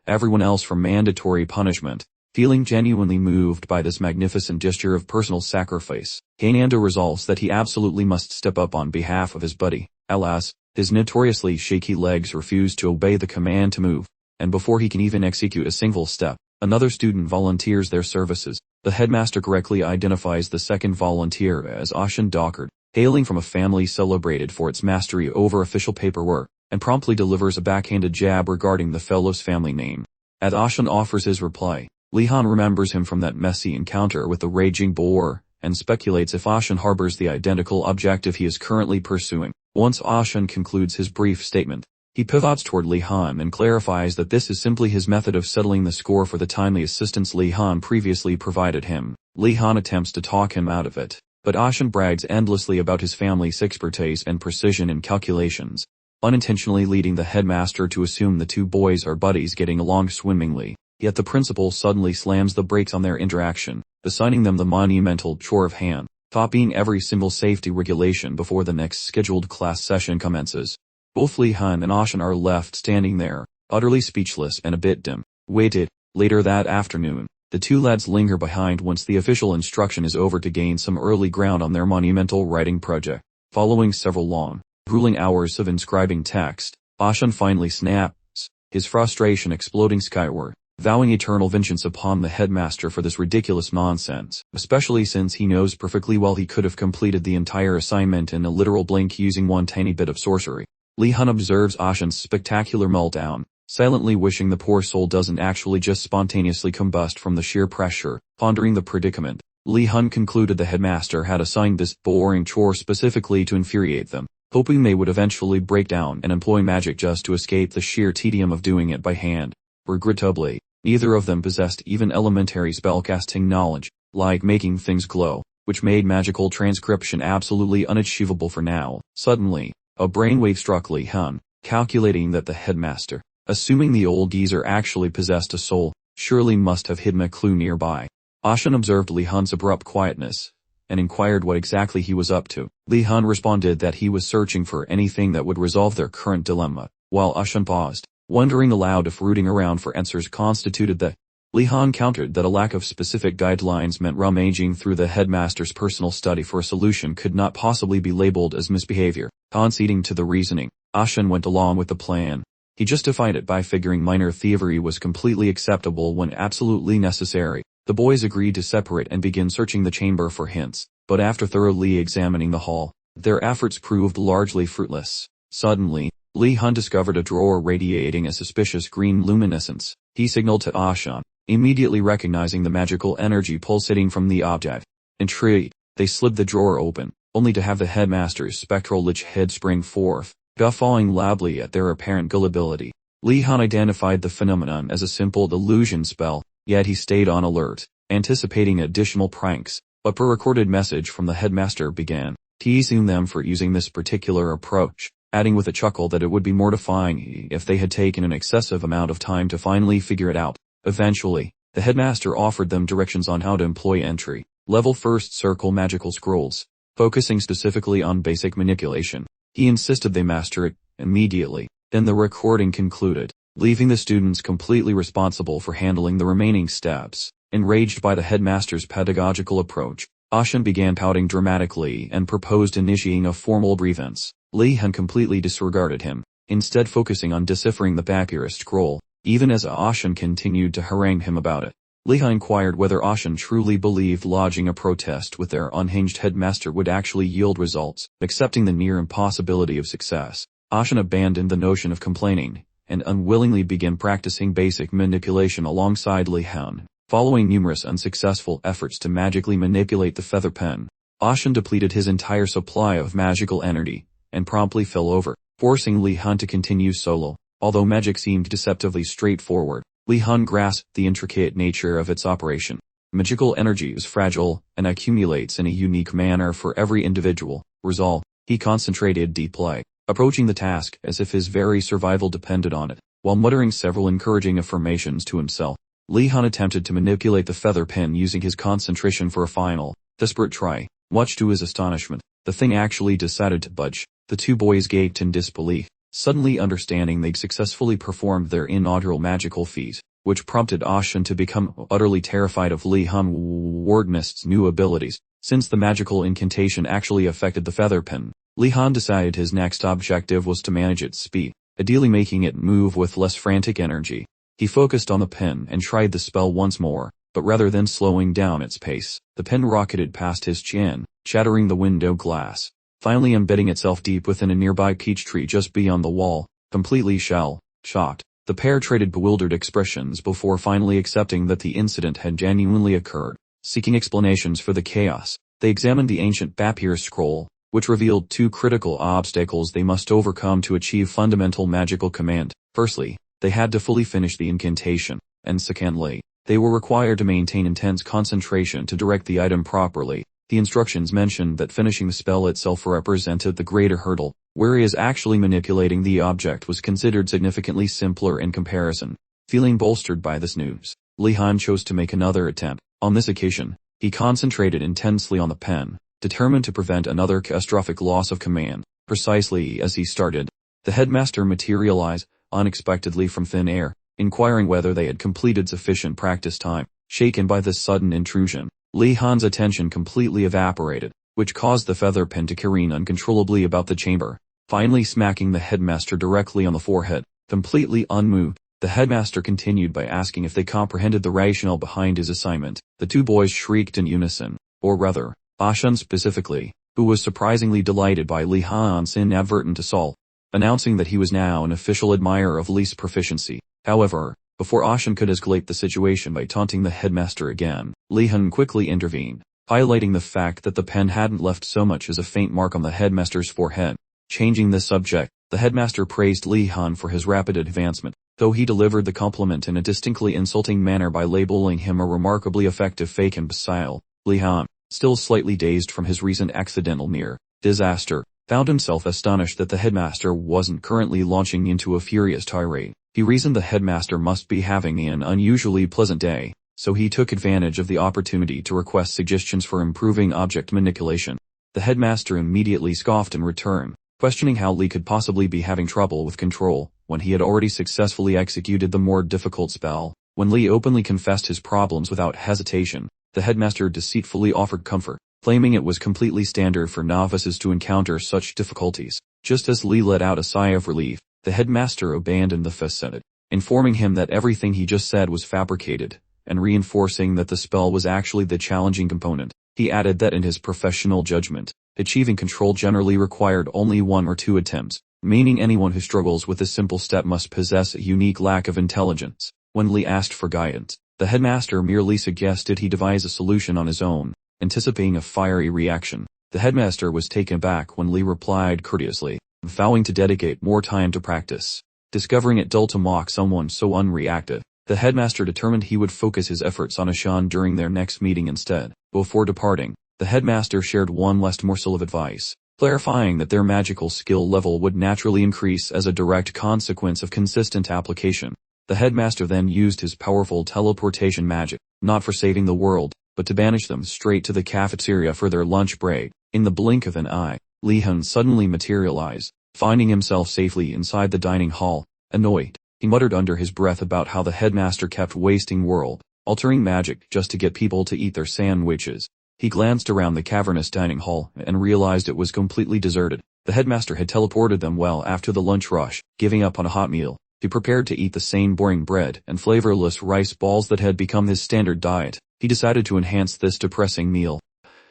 everyone else from mandatory punishment. Feeling genuinely moved by this magnificent gesture of personal sacrifice, Gainando resolves that he absolutely must step up on behalf of his buddy. Alas, his notoriously shaky legs refuse to obey the command to move, and before he can even execute a single step, another student volunteers their services. The headmaster correctly identifies the second volunteer as Ashan Dockard, hailing from a family celebrated for its mastery over official paperwork, and promptly delivers a backhanded jab regarding the fellow's family name. As Ashan offers his reply, Li Han remembers him from that messy encounter with the raging boar, and speculates if Ashan harbors the identical objective he is currently pursuing. Once Ashan concludes his brief statement, he pivots toward Li Han and clarifies that this is simply his method of settling the score for the timely assistance Li Han previously provided him. Li Han attempts to talk him out of it, but Ashan brags endlessly about his family's expertise and precision in calculations, unintentionally leading the headmaster to assume the two boys are buddies getting along swimmingly. Yet the principal suddenly slams the brakes on their interaction, assigning them the monumental chore of hand, copying every single safety regulation before the next scheduled class session commences. Both Li Han and Ashan are left standing there, utterly speechless and a bit dim-witted. Later that afternoon, the two lads linger behind once the official instruction is over to gain some early ground on their monumental writing project. Following several long, grueling hours of inscribing text, Ashan finally snaps, his frustration exploding skyward, vowing eternal vengeance upon the headmaster for this ridiculous nonsense, especially since he knows perfectly well he could have completed the entire assignment in a literal blink using one tiny bit of sorcery. Li Han observes Ashan's spectacular meltdown, silently wishing the poor soul doesn't actually just spontaneously combust from the sheer pressure. Pondering the predicament, Li Han concluded the headmaster had assigned this boring chore specifically to infuriate them, hoping they would eventually break down and employ magic just to escape the sheer tedium of doing it by hand. Regrettably, neither of them possessed even elementary spellcasting knowledge, like making things glow, which made magical transcription absolutely unachievable for now. Suddenly, a brainwave struck Li Han, calculating that the headmaster, assuming the old geezer actually possessed a soul, surely must have hidden a clue nearby. Ashan observed Li Han's abrupt quietness, and inquired what exactly he was up to. Li Han responded that he was searching for anything that would resolve their current dilemma, while Ashan paused, wondering aloud if rooting around for answers constituted that. Li Han countered that a lack of specific guidelines meant rummaging through the headmaster's personal study for a solution could not possibly be labeled as misbehavior. Conceding to the reasoning, Ashan went along with the plan. He justified it by figuring minor thievery was completely acceptable when absolutely necessary. The boys agreed to separate and begin searching the chamber for hints, but after thoroughly examining the hall, their efforts proved largely fruitless. Suddenly, Li Han discovered a drawer radiating a suspicious green luminescence. He signaled to Ashan, immediately recognizing the magical energy pulsating from the object. Intrigued, they slid the drawer open, only to have the headmaster's spectral lich head spring forth, guffawing loudly at their apparent gullibility. Li Han identified the phenomenon as a simple delusion spell, yet he stayed on alert, anticipating additional pranks. A pre-recorded message from the headmaster began, teasing them for using this particular approach, adding with a chuckle that it would be mortifying if they had taken an excessive amount of time to finally figure it out. Eventually, the headmaster offered them directions on how to employ entry-level first circle magical scrolls, focusing specifically on basic manipulation. He insisted they master it immediately. Then the recording concluded, leaving the students completely responsible for handling the remaining steps. Enraged by the headmaster's pedagogical approach, Ashan began pouting dramatically and proposed initiating a formal grievance. Li Han completely disregarded him, instead focusing on deciphering the papyrus scroll, even as Ashan continued to harangue him about it. Li Han inquired whether Ashan truly believed lodging a protest with their unhinged headmaster would actually yield results. Accepting the near impossibility of success, Ashan abandoned the notion of complaining, and unwillingly began practicing basic manipulation alongside Li Han. Following numerous unsuccessful efforts to magically manipulate the feather pen, Ashan depleted his entire supply of magical energy, and promptly fell over, forcing Li Han to continue solo. Although magic seemed deceptively straightforward, Li Han grasped the intricate nature of its operation. Magical energy is fragile and accumulates in a unique manner for every individual. Resolve. He concentrated deeply, approaching the task as if his very survival depended on it. While muttering several encouraging affirmations to himself, Li Han attempted to manipulate the feather pen using his concentration for a final, desperate try. Much to his astonishment, the thing actually decided to budge. The two boys gaped in disbelief, suddenly understanding they'd successfully performed their inaugural magical feat, which prompted Ashen to become utterly terrified of Li Han Wardnest's new abilities. Since the magical incantation actually affected the feather pen, Li Han decided his next objective was to manage its speed, ideally making it move with less frantic energy. He focused on the pen and tried the spell once more, but rather than slowing down its pace, the pen rocketed past his chin, shattering the window glass, finally embedding itself deep within a nearby peach tree just beyond the wall. Completely shocked, the pair traded bewildered expressions before finally accepting that the incident had genuinely occurred. Seeking explanations for the chaos, they examined the ancient papyrus scroll, which revealed two critical obstacles they must overcome to achieve fundamental magical command. Firstly, they had to fully finish the incantation, and secondly, they were required to maintain intense concentration to direct the item properly. The instructions mentioned that finishing the spell itself represented the greater hurdle, whereas actually manipulating the object was considered significantly simpler in comparison. Feeling bolstered by this news, Li Han chose to make another attempt. On this occasion, he concentrated intensely on the pen, determined to prevent another catastrophic loss of command. Precisely as he started, the headmaster materialized unexpectedly from thin air, inquiring whether they had completed sufficient practice time. Shaken by this sudden intrusion, Li Han's attention completely evaporated, which caused the feather pen to careen uncontrollably about the chamber, finally smacking the headmaster directly on the forehead. Completely unmoved, the headmaster continued by asking if they comprehended the rationale behind his assignment. The two boys shrieked in unison, or rather, Ashen specifically, who was surprisingly delighted by Li Han's inadvertent assault, announcing that he was now an official admirer of Li's proficiency. However, before Ashen could escalate the situation by taunting the headmaster again, Li Han quickly intervened, highlighting the fact that the pen hadn't left so much as a faint mark on the headmaster's forehead. Changing the subject, the headmaster praised Li Han for his rapid advancement, though he delivered the compliment in a distinctly insulting manner by labeling him a remarkably effective fake imbecile. Li Han, still slightly dazed from his recent accidental near disaster, found himself astonished that the headmaster wasn't currently launching into a furious tirade. He reasoned the headmaster must be having an unusually pleasant day, so he took advantage of the opportunity to request suggestions for improving object manipulation. The headmaster immediately scoffed in return, questioning how Li could possibly be having trouble with control, when he had already successfully executed the more difficult spell. When Li openly confessed his problems without hesitation, the headmaster deceitfully offered comfort, claiming it was completely standard for novices to encounter such difficulties. Just as Li let out a sigh of relief, the headmaster abandoned the facade, informing him that everything he just said was fabricated, and reinforcing that the spell was actually the challenging component. He added that in his professional judgment, achieving control generally required only 1 or 2 attempts, meaning anyone who struggles with this simple step must possess a unique lack of intelligence. When Li asked for guidance, the headmaster merely suggested he devise a solution on his own, anticipating a fiery reaction. The headmaster was taken aback when Li replied courteously, vowing to dedicate more time to practice. Discovering it dull to mock someone so unreactive, the headmaster determined he would focus his efforts on Ashan during their next meeting instead. Before departing, the headmaster shared one last morsel of advice, clarifying that their magical skill level would naturally increase as a direct consequence of consistent application. The headmaster then used his powerful teleportation magic, not for saving the world, but to banish them straight to the cafeteria for their lunch break. In the blink of an eye, Li Han suddenly materialized, finding himself safely inside the dining hall. Annoyed, he muttered under his breath about how the headmaster kept wasting world-altering magic just to get people to eat their sandwiches. He glanced around the cavernous dining hall and realized it was completely deserted. The headmaster had teleported them well after the lunch rush, giving up on a hot meal. He prepared to eat the same boring bread and flavorless rice balls that had become his standard diet. He decided to enhance this depressing meal,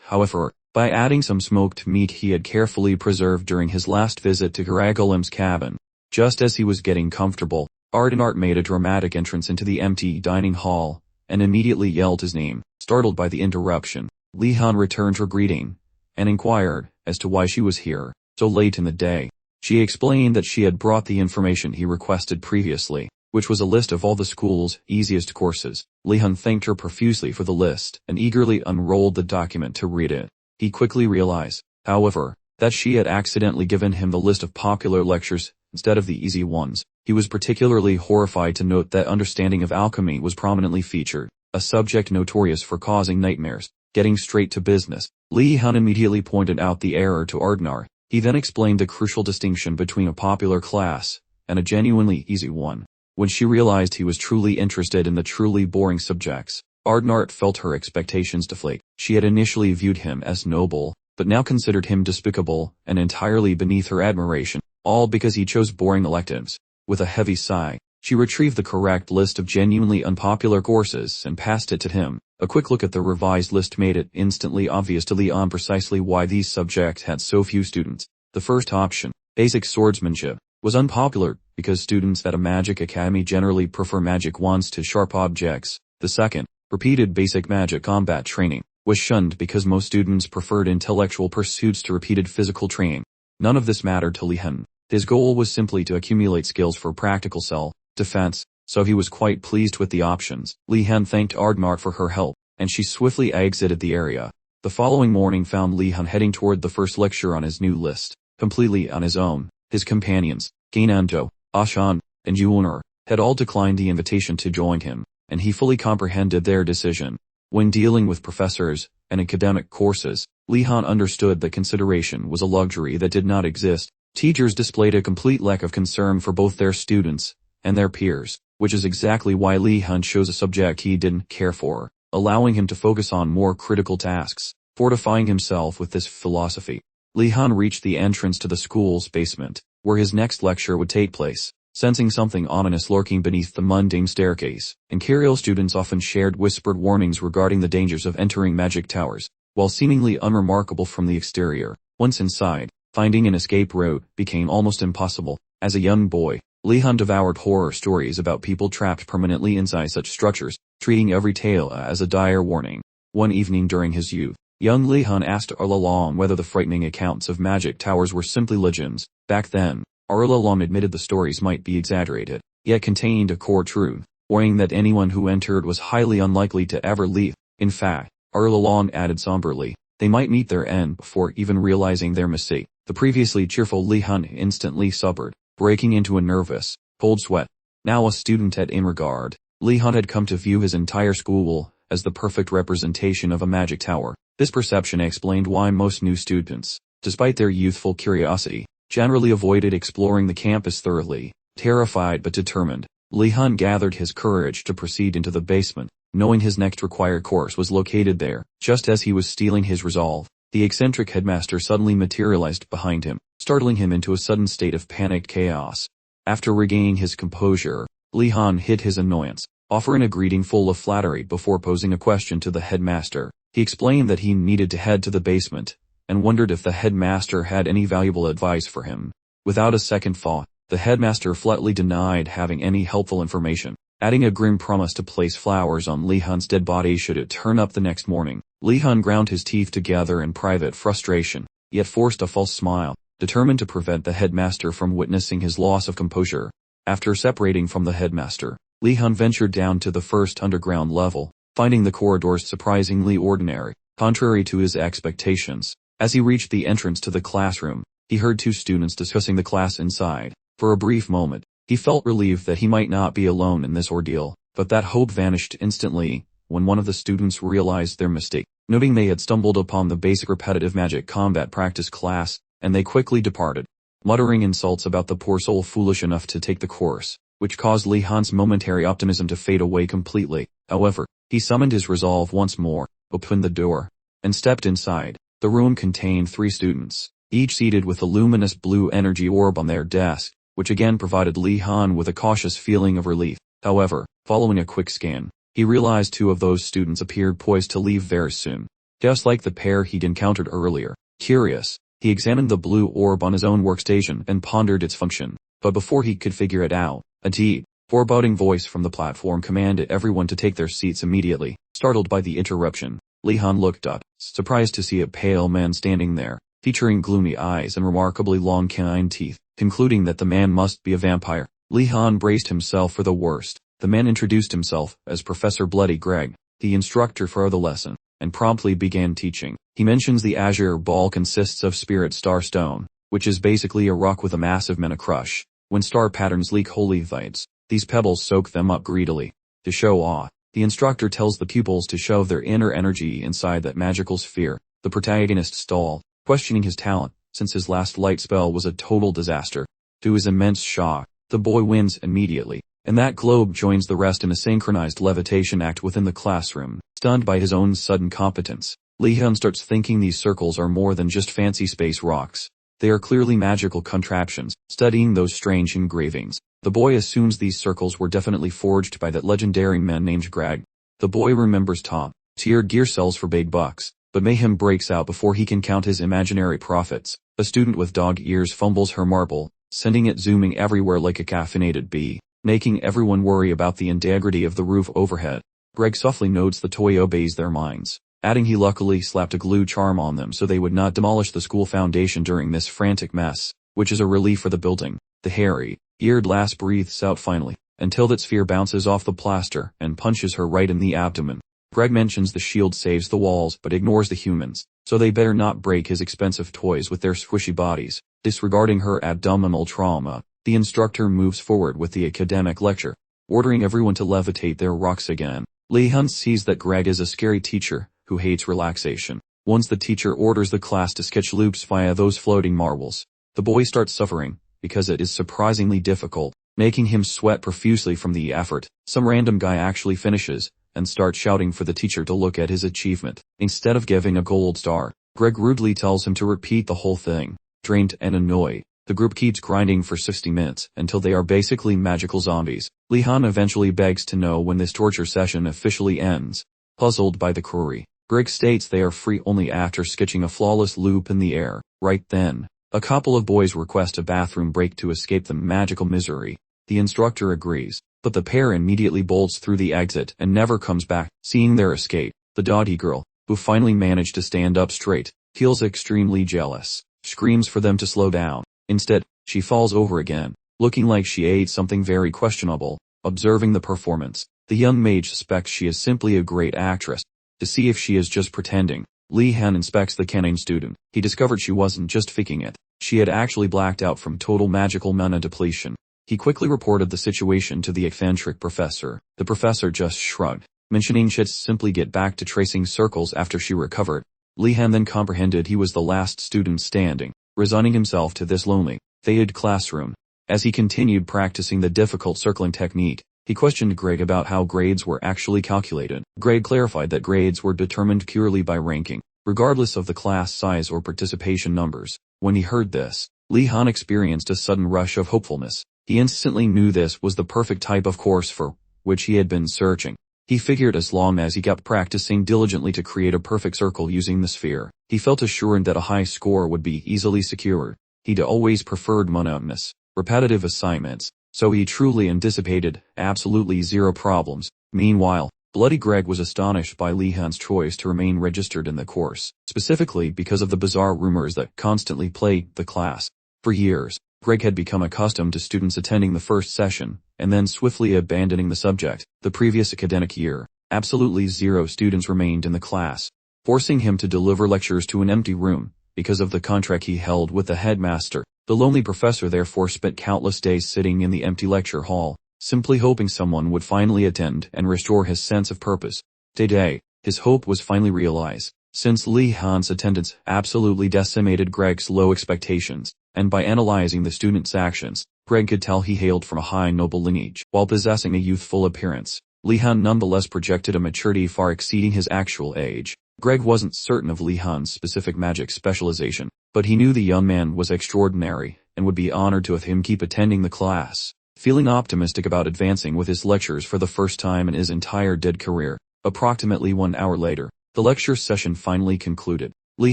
however, by adding some smoked meat he had carefully preserved during his last visit to Karagolem's cabin. Just as he was getting comfortable, Art made a dramatic entrance into the empty dining hall, and immediately yelled his name. Startled by the interruption, Li Han returned her greeting, and inquired as to why she was here so late in the day. She explained that she had brought the information he requested previously, which was a list of all the school's easiest courses. Li Han thanked her profusely for the list and eagerly unrolled the document to read it. He quickly realized, however, that she had accidentally given him the list of popular lectures instead of the easy ones. He was particularly horrified to note that understanding of alchemy was prominently featured, a subject notorious for causing nightmares. Getting straight to business, Li Han immediately pointed out the error to Ardnar. He then explained the crucial distinction between a popular class and a genuinely easy one. When she realized he was truly interested in the truly boring subjects, Ardnar felt her expectations deflate. She had initially viewed him as noble, but now considered him despicable and entirely beneath her admiration, all because he chose boring electives. With a heavy sigh, she retrieved the correct list of genuinely unpopular courses and passed it to him. A quick look at the revised list made it instantly obvious to Li Han precisely why these subjects had so few students. The first option, basic swordsmanship, was unpopular because students at a magic academy generally prefer magic wands to sharp objects. The second, repeated basic magic combat training, was shunned because most students preferred intellectual pursuits to repeated physical training. None of this mattered to Li Han. His goal was simply to accumulate skills for practical self-defense, so he was quite pleased with the options. Li Han thanked Ardnar for her help, and she swiftly exited the area. The following morning found Li Han heading toward the first lecture on his new list, completely on his own. His companions, Gainanjo, Ashan, and Yuonor, had all declined the invitation to join him, and he fully comprehended their decision. When dealing with professors and academic courses, Li Han understood that consideration was a luxury that did not exist. Teachers displayed a complete lack of concern for both their students and their peers, which is exactly why Li Han chose a subject he didn't care for, allowing him to focus on more critical tasks. Fortifying himself with this philosophy, Li Han reached the entrance to the school's basement, where his next lecture would take place. Sensing something ominous lurking beneath the mundane staircase, Imperial students often shared whispered warnings regarding the dangers of entering magic towers, while seemingly unremarkable from the exterior. Once inside, finding an escape route became almost impossible. As a young boy, Li Han devoured horror stories about people trapped permanently inside such structures, treating every tale as a dire warning. One evening during his youth, young Li Han asked Arlalong whether the frightening accounts of magic towers were simply legends. Back then, Arlalong admitted the stories might be exaggerated, yet contained a core truth, warning that anyone who entered was highly unlikely to ever leave. In fact, Arlalong added somberly, they might meet their end before even realizing their mistake. The previously cheerful Li Han instantly sobered, breaking into a nervous, cold sweat. Now a student at Immergard, Li Han had come to view his entire school as the perfect representation of a magic tower. This perception explained why most new students, despite their youthful curiosity, generally avoided exploring the campus thoroughly. Terrified but determined, Li Han gathered his courage to proceed into the basement, knowing his next required course was located there. Just as he was steeling his resolve, the eccentric headmaster suddenly materialized behind him, startling him into a sudden state of panicked chaos. After regaining his composure, Li Han hid his annoyance, offering a greeting full of flattery before posing a question to the headmaster. He explained that he needed to head to the basement, and wondered if the headmaster had any valuable advice for him. Without a second thought, the headmaster flatly denied having any helpful information, adding a grim promise to place flowers on Li Han's dead body should it turn up the next morning. Li Han ground his teeth together in private frustration, yet forced a false smile, determined to prevent the headmaster from witnessing his loss of composure. After separating from the headmaster, Li Han ventured down to the first underground level, finding the corridors surprisingly ordinary, contrary to his expectations. As he reached the entrance to the classroom, he heard two students discussing the class inside. For a brief moment, he felt relieved that he might not be alone in this ordeal, but that hope vanished instantly when one of the students realized their mistake, noting they had stumbled upon the basic repetitive magic combat practice class, and they quickly departed, muttering insults about the poor soul foolish enough to take the course, which caused Li Han's momentary optimism to fade away completely. However, he summoned his resolve once more, opened the door, and stepped inside. The room contained 3 students, each seated with a luminous blue energy orb on their desk, which again provided Li Han with a cautious feeling of relief. However, following a quick scan, he realized 2 of those students appeared poised to leave very soon, just like the pair he'd encountered earlier. Curious, he examined the blue orb on his own workstation and pondered its function, but before he could figure it out, a deep, foreboding voice from the platform commanded everyone to take their seats immediately. Startled by the interruption, Li Han looked up, surprised to see a pale man standing there, featuring gloomy eyes and remarkably long canine teeth. Concluding that the man must be a vampire, Li Han braced himself for the worst. The man introduced himself as Professor Bloody Greg, the instructor for the lesson, and promptly began teaching. He mentions the azure ball consists of spirit star stone, which is basically a rock with a massive mana crush. When star patterns leak holy lights, these pebbles soak them up greedily. To show awe, the instructor tells the pupils to shove their inner energy inside that magical sphere. The protagonist stalled, questioning his talent, since his last light spell was a total disaster. To his immense shock, the boy wins immediately, and that globe joins the rest in a synchronized levitation act within the classroom. Stunned by his own sudden competence, Li Han starts thinking these circles are more than just fancy space rocks. They are clearly magical contraptions. Studying those strange engravings, the boy assumes these circles were definitely forged by that legendary man named Greg. The boy remembers top-tier gear sells for big bucks, but mayhem breaks out before he can count his imaginary profits. A student with dog ears fumbles her marble, sending it zooming everywhere like a caffeinated bee, making everyone worry about the integrity of the roof overhead. Greg softly notes the toy obeys their minds, adding he luckily slapped a glue charm on them so they would not demolish the school foundation during this frantic mess, which is a relief for the building. The hairy-eared lass breathes out finally, until that sphere bounces off the plaster and punches her right in the abdomen. Greg mentions the shield saves the walls but ignores the humans, so they better not break his expensive toys with their squishy bodies. Disregarding her abdominal trauma, the instructor moves forward with the academic lecture, ordering everyone to levitate their rocks again. Li Han sees that Greg is a scary teacher who hates relaxation. Once the teacher orders the class to sketch loops via those floating marbles, the boy starts suffering, because it is surprisingly difficult, making him sweat profusely from the effort. Some random guy actually finishes, and starts shouting for the teacher to look at his achievement. Instead of giving a gold star, Greg rudely tells him to repeat the whole thing. Drained and annoyed, the group keeps grinding for 60 minutes until they are basically magical zombies. Li Han eventually begs to know when this torture session officially ends. Puzzled by the query, Greg states they are free only after sketching a flawless loop in the air. Right then, a couple of boys request a bathroom break to escape the magical misery. The instructor agrees, but the pair immediately bolts through the exit and never comes back. Seeing their escape, the dotty girl, who finally managed to stand up straight, feels extremely jealous, screams for them to slow down. Instead, she falls over again, looking like she ate something very questionable. Observing the performance, the young mage suspects she is simply a great actress. To see if she is just pretending, Li Han inspects the canine student. He discovered she wasn't just faking it. She had actually blacked out from total magical mana depletion. He quickly reported the situation to the eccentric professor. The professor just shrugged, mentioning she'd simply get back to tracing circles after she recovered. Li Han then comprehended he was the last student standing, resigning himself to this lonely, faded classroom. As he continued practicing the difficult circling technique, he questioned Greg about how grades were actually calculated. Greg clarified that grades were determined purely by ranking, regardless of the class size or participation numbers. When he heard this, Li Han experienced a sudden rush of hopefulness. He instantly knew this was the perfect type of course for which he had been searching. He figured as long as he kept practicing diligently to create a perfect circle using the sphere, he felt assured that a high score would be easily secured. He'd always preferred monotonous, repetitive assignments, so he truly anticipated absolutely zero problems. Meanwhile, Bloody Greg was astonished by Li Han's choice to remain registered in the course, specifically because of the bizarre rumors that constantly plagued the class. For years, Greg had become accustomed to students attending the first session, and then swiftly abandoning the subject. The previous academic year, absolutely zero students remained in the class, forcing him to deliver lectures to an empty room, because of the contract he held with the headmaster. The lonely professor therefore spent countless days sitting in the empty lecture hall, simply hoping someone would finally attend and restore his sense of purpose. Today, his hope was finally realized, since Li Han's attendance absolutely decimated Greg's low expectations, and by analyzing the student's actions, Greg could tell he hailed from a high noble lineage. While possessing a youthful appearance, Li Han nonetheless projected a maturity far exceeding his actual age. Greg wasn't certain of Li Han's specific magic specialization, but he knew the young man was extraordinary, and would be honored to have him keep attending the class. Feeling optimistic about advancing with his lectures for the first time in his entire dead career, approximately 1 hour later, the lecture session finally concluded. Li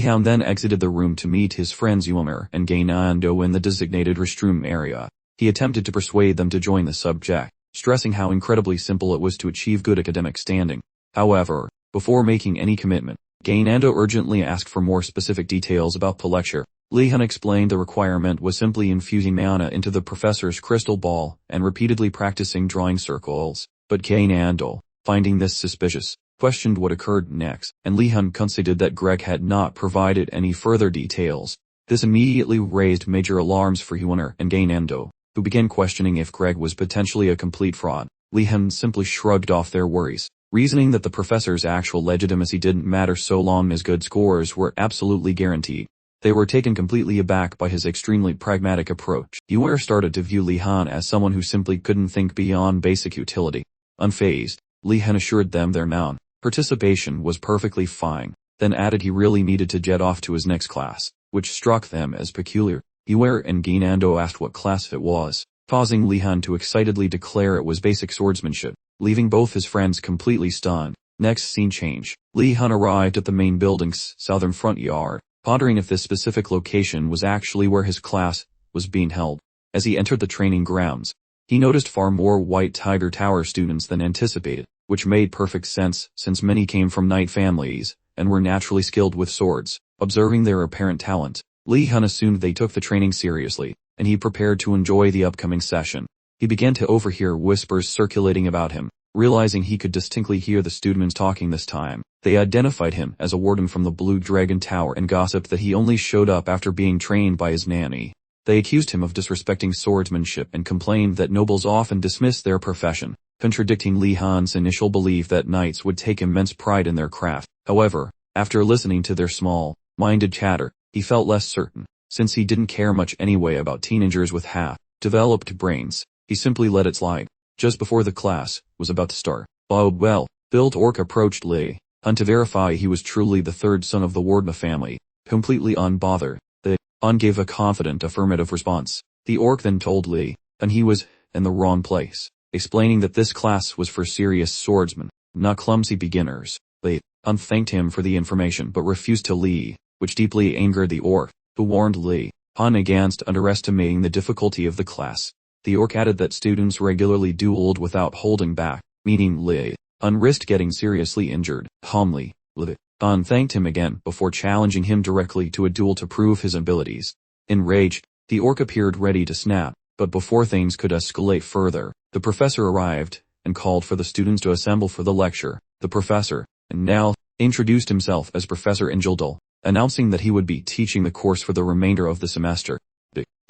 Han then exited the room to meet his friends Yumer and Gainando in the designated restroom area. He attempted to persuade them to join the subject, stressing how incredibly simple it was to achieve good academic standing. However, before making any commitment, Gainando urgently asked for more specific details about the lecture. Li Hun explained the requirement was simply infusing mana into the professor's crystal ball and repeatedly practicing drawing circles. But Kane Andal, finding this suspicious, questioned what occurred next, and Li Hun conceded that Greg had not provided any further details. This immediately raised major alarms for Huaner and Gainando, who began questioning if Greg was potentially a complete fraud. Li Hun simply shrugged off their worries, reasoning that the professor's actual legitimacy didn't matter so long as good scores were absolutely guaranteed. They were taken completely aback by his extremely pragmatic approach. Huaner started to view Li Hun as someone who simply couldn't think beyond basic utility. Unfazed, Li Hun assured them their non-participation was perfectly fine, then added he really needed to jet off to his next class, which struck them as peculiar. Huaner and Gainando asked what class it was, causing Li Hun to excitedly declare it was basic swordsmanship, leaving both his friends completely stunned. Next scene change. Li Hun arrived at the main building's southern front yard, pondering if this specific location was actually where his class was being held. As he entered the training grounds, he noticed far more White Tiger Tower students than anticipated, which made perfect sense since many came from knight families and were naturally skilled with swords. Observing their apparent talent, Li Hun assumed they took the training seriously, and he prepared to enjoy the upcoming session. He began to overhear whispers circulating about him, realizing he could distinctly hear the students talking this time. They identified him as a warden from the Blue Dragon Tower and gossiped that he only showed up after being trained by his nanny. They accused him of disrespecting swordsmanship and complained that nobles often dismiss their profession, contradicting Li Hun's initial belief that knights would take immense pride in their craft. However, after listening to their small-minded chatter, he felt less certain. Since he didn't care much anyway about teenagers with half-developed brains, he simply let it slide. Just before the class was about to start, a well-built orc approached Li Hun to verify he was truly the third son of the Wardna family. Completely unbothered, the Hun gave a confident affirmative response. The orc then told Li Hun he was in the wrong place, explaining that this class was for serious swordsmen, not clumsy beginners. Li Hun thanked him for the information but refused to leave, which deeply angered the orc, who warned Li Hun against underestimating the difficulty of the class. The orc added that students regularly dueled without holding back, meaning Li Hun risked getting seriously injured. Calmly, Li Hun thanked him again before challenging him directly to a duel to prove his abilities. Enraged, the orc appeared ready to snap, but before things could escalate further, the professor arrived and called for the students to assemble for the lecture. The professor, and now, introduced himself as Professor Ingildal, announcing that he would be teaching the course for the remainder of the semester.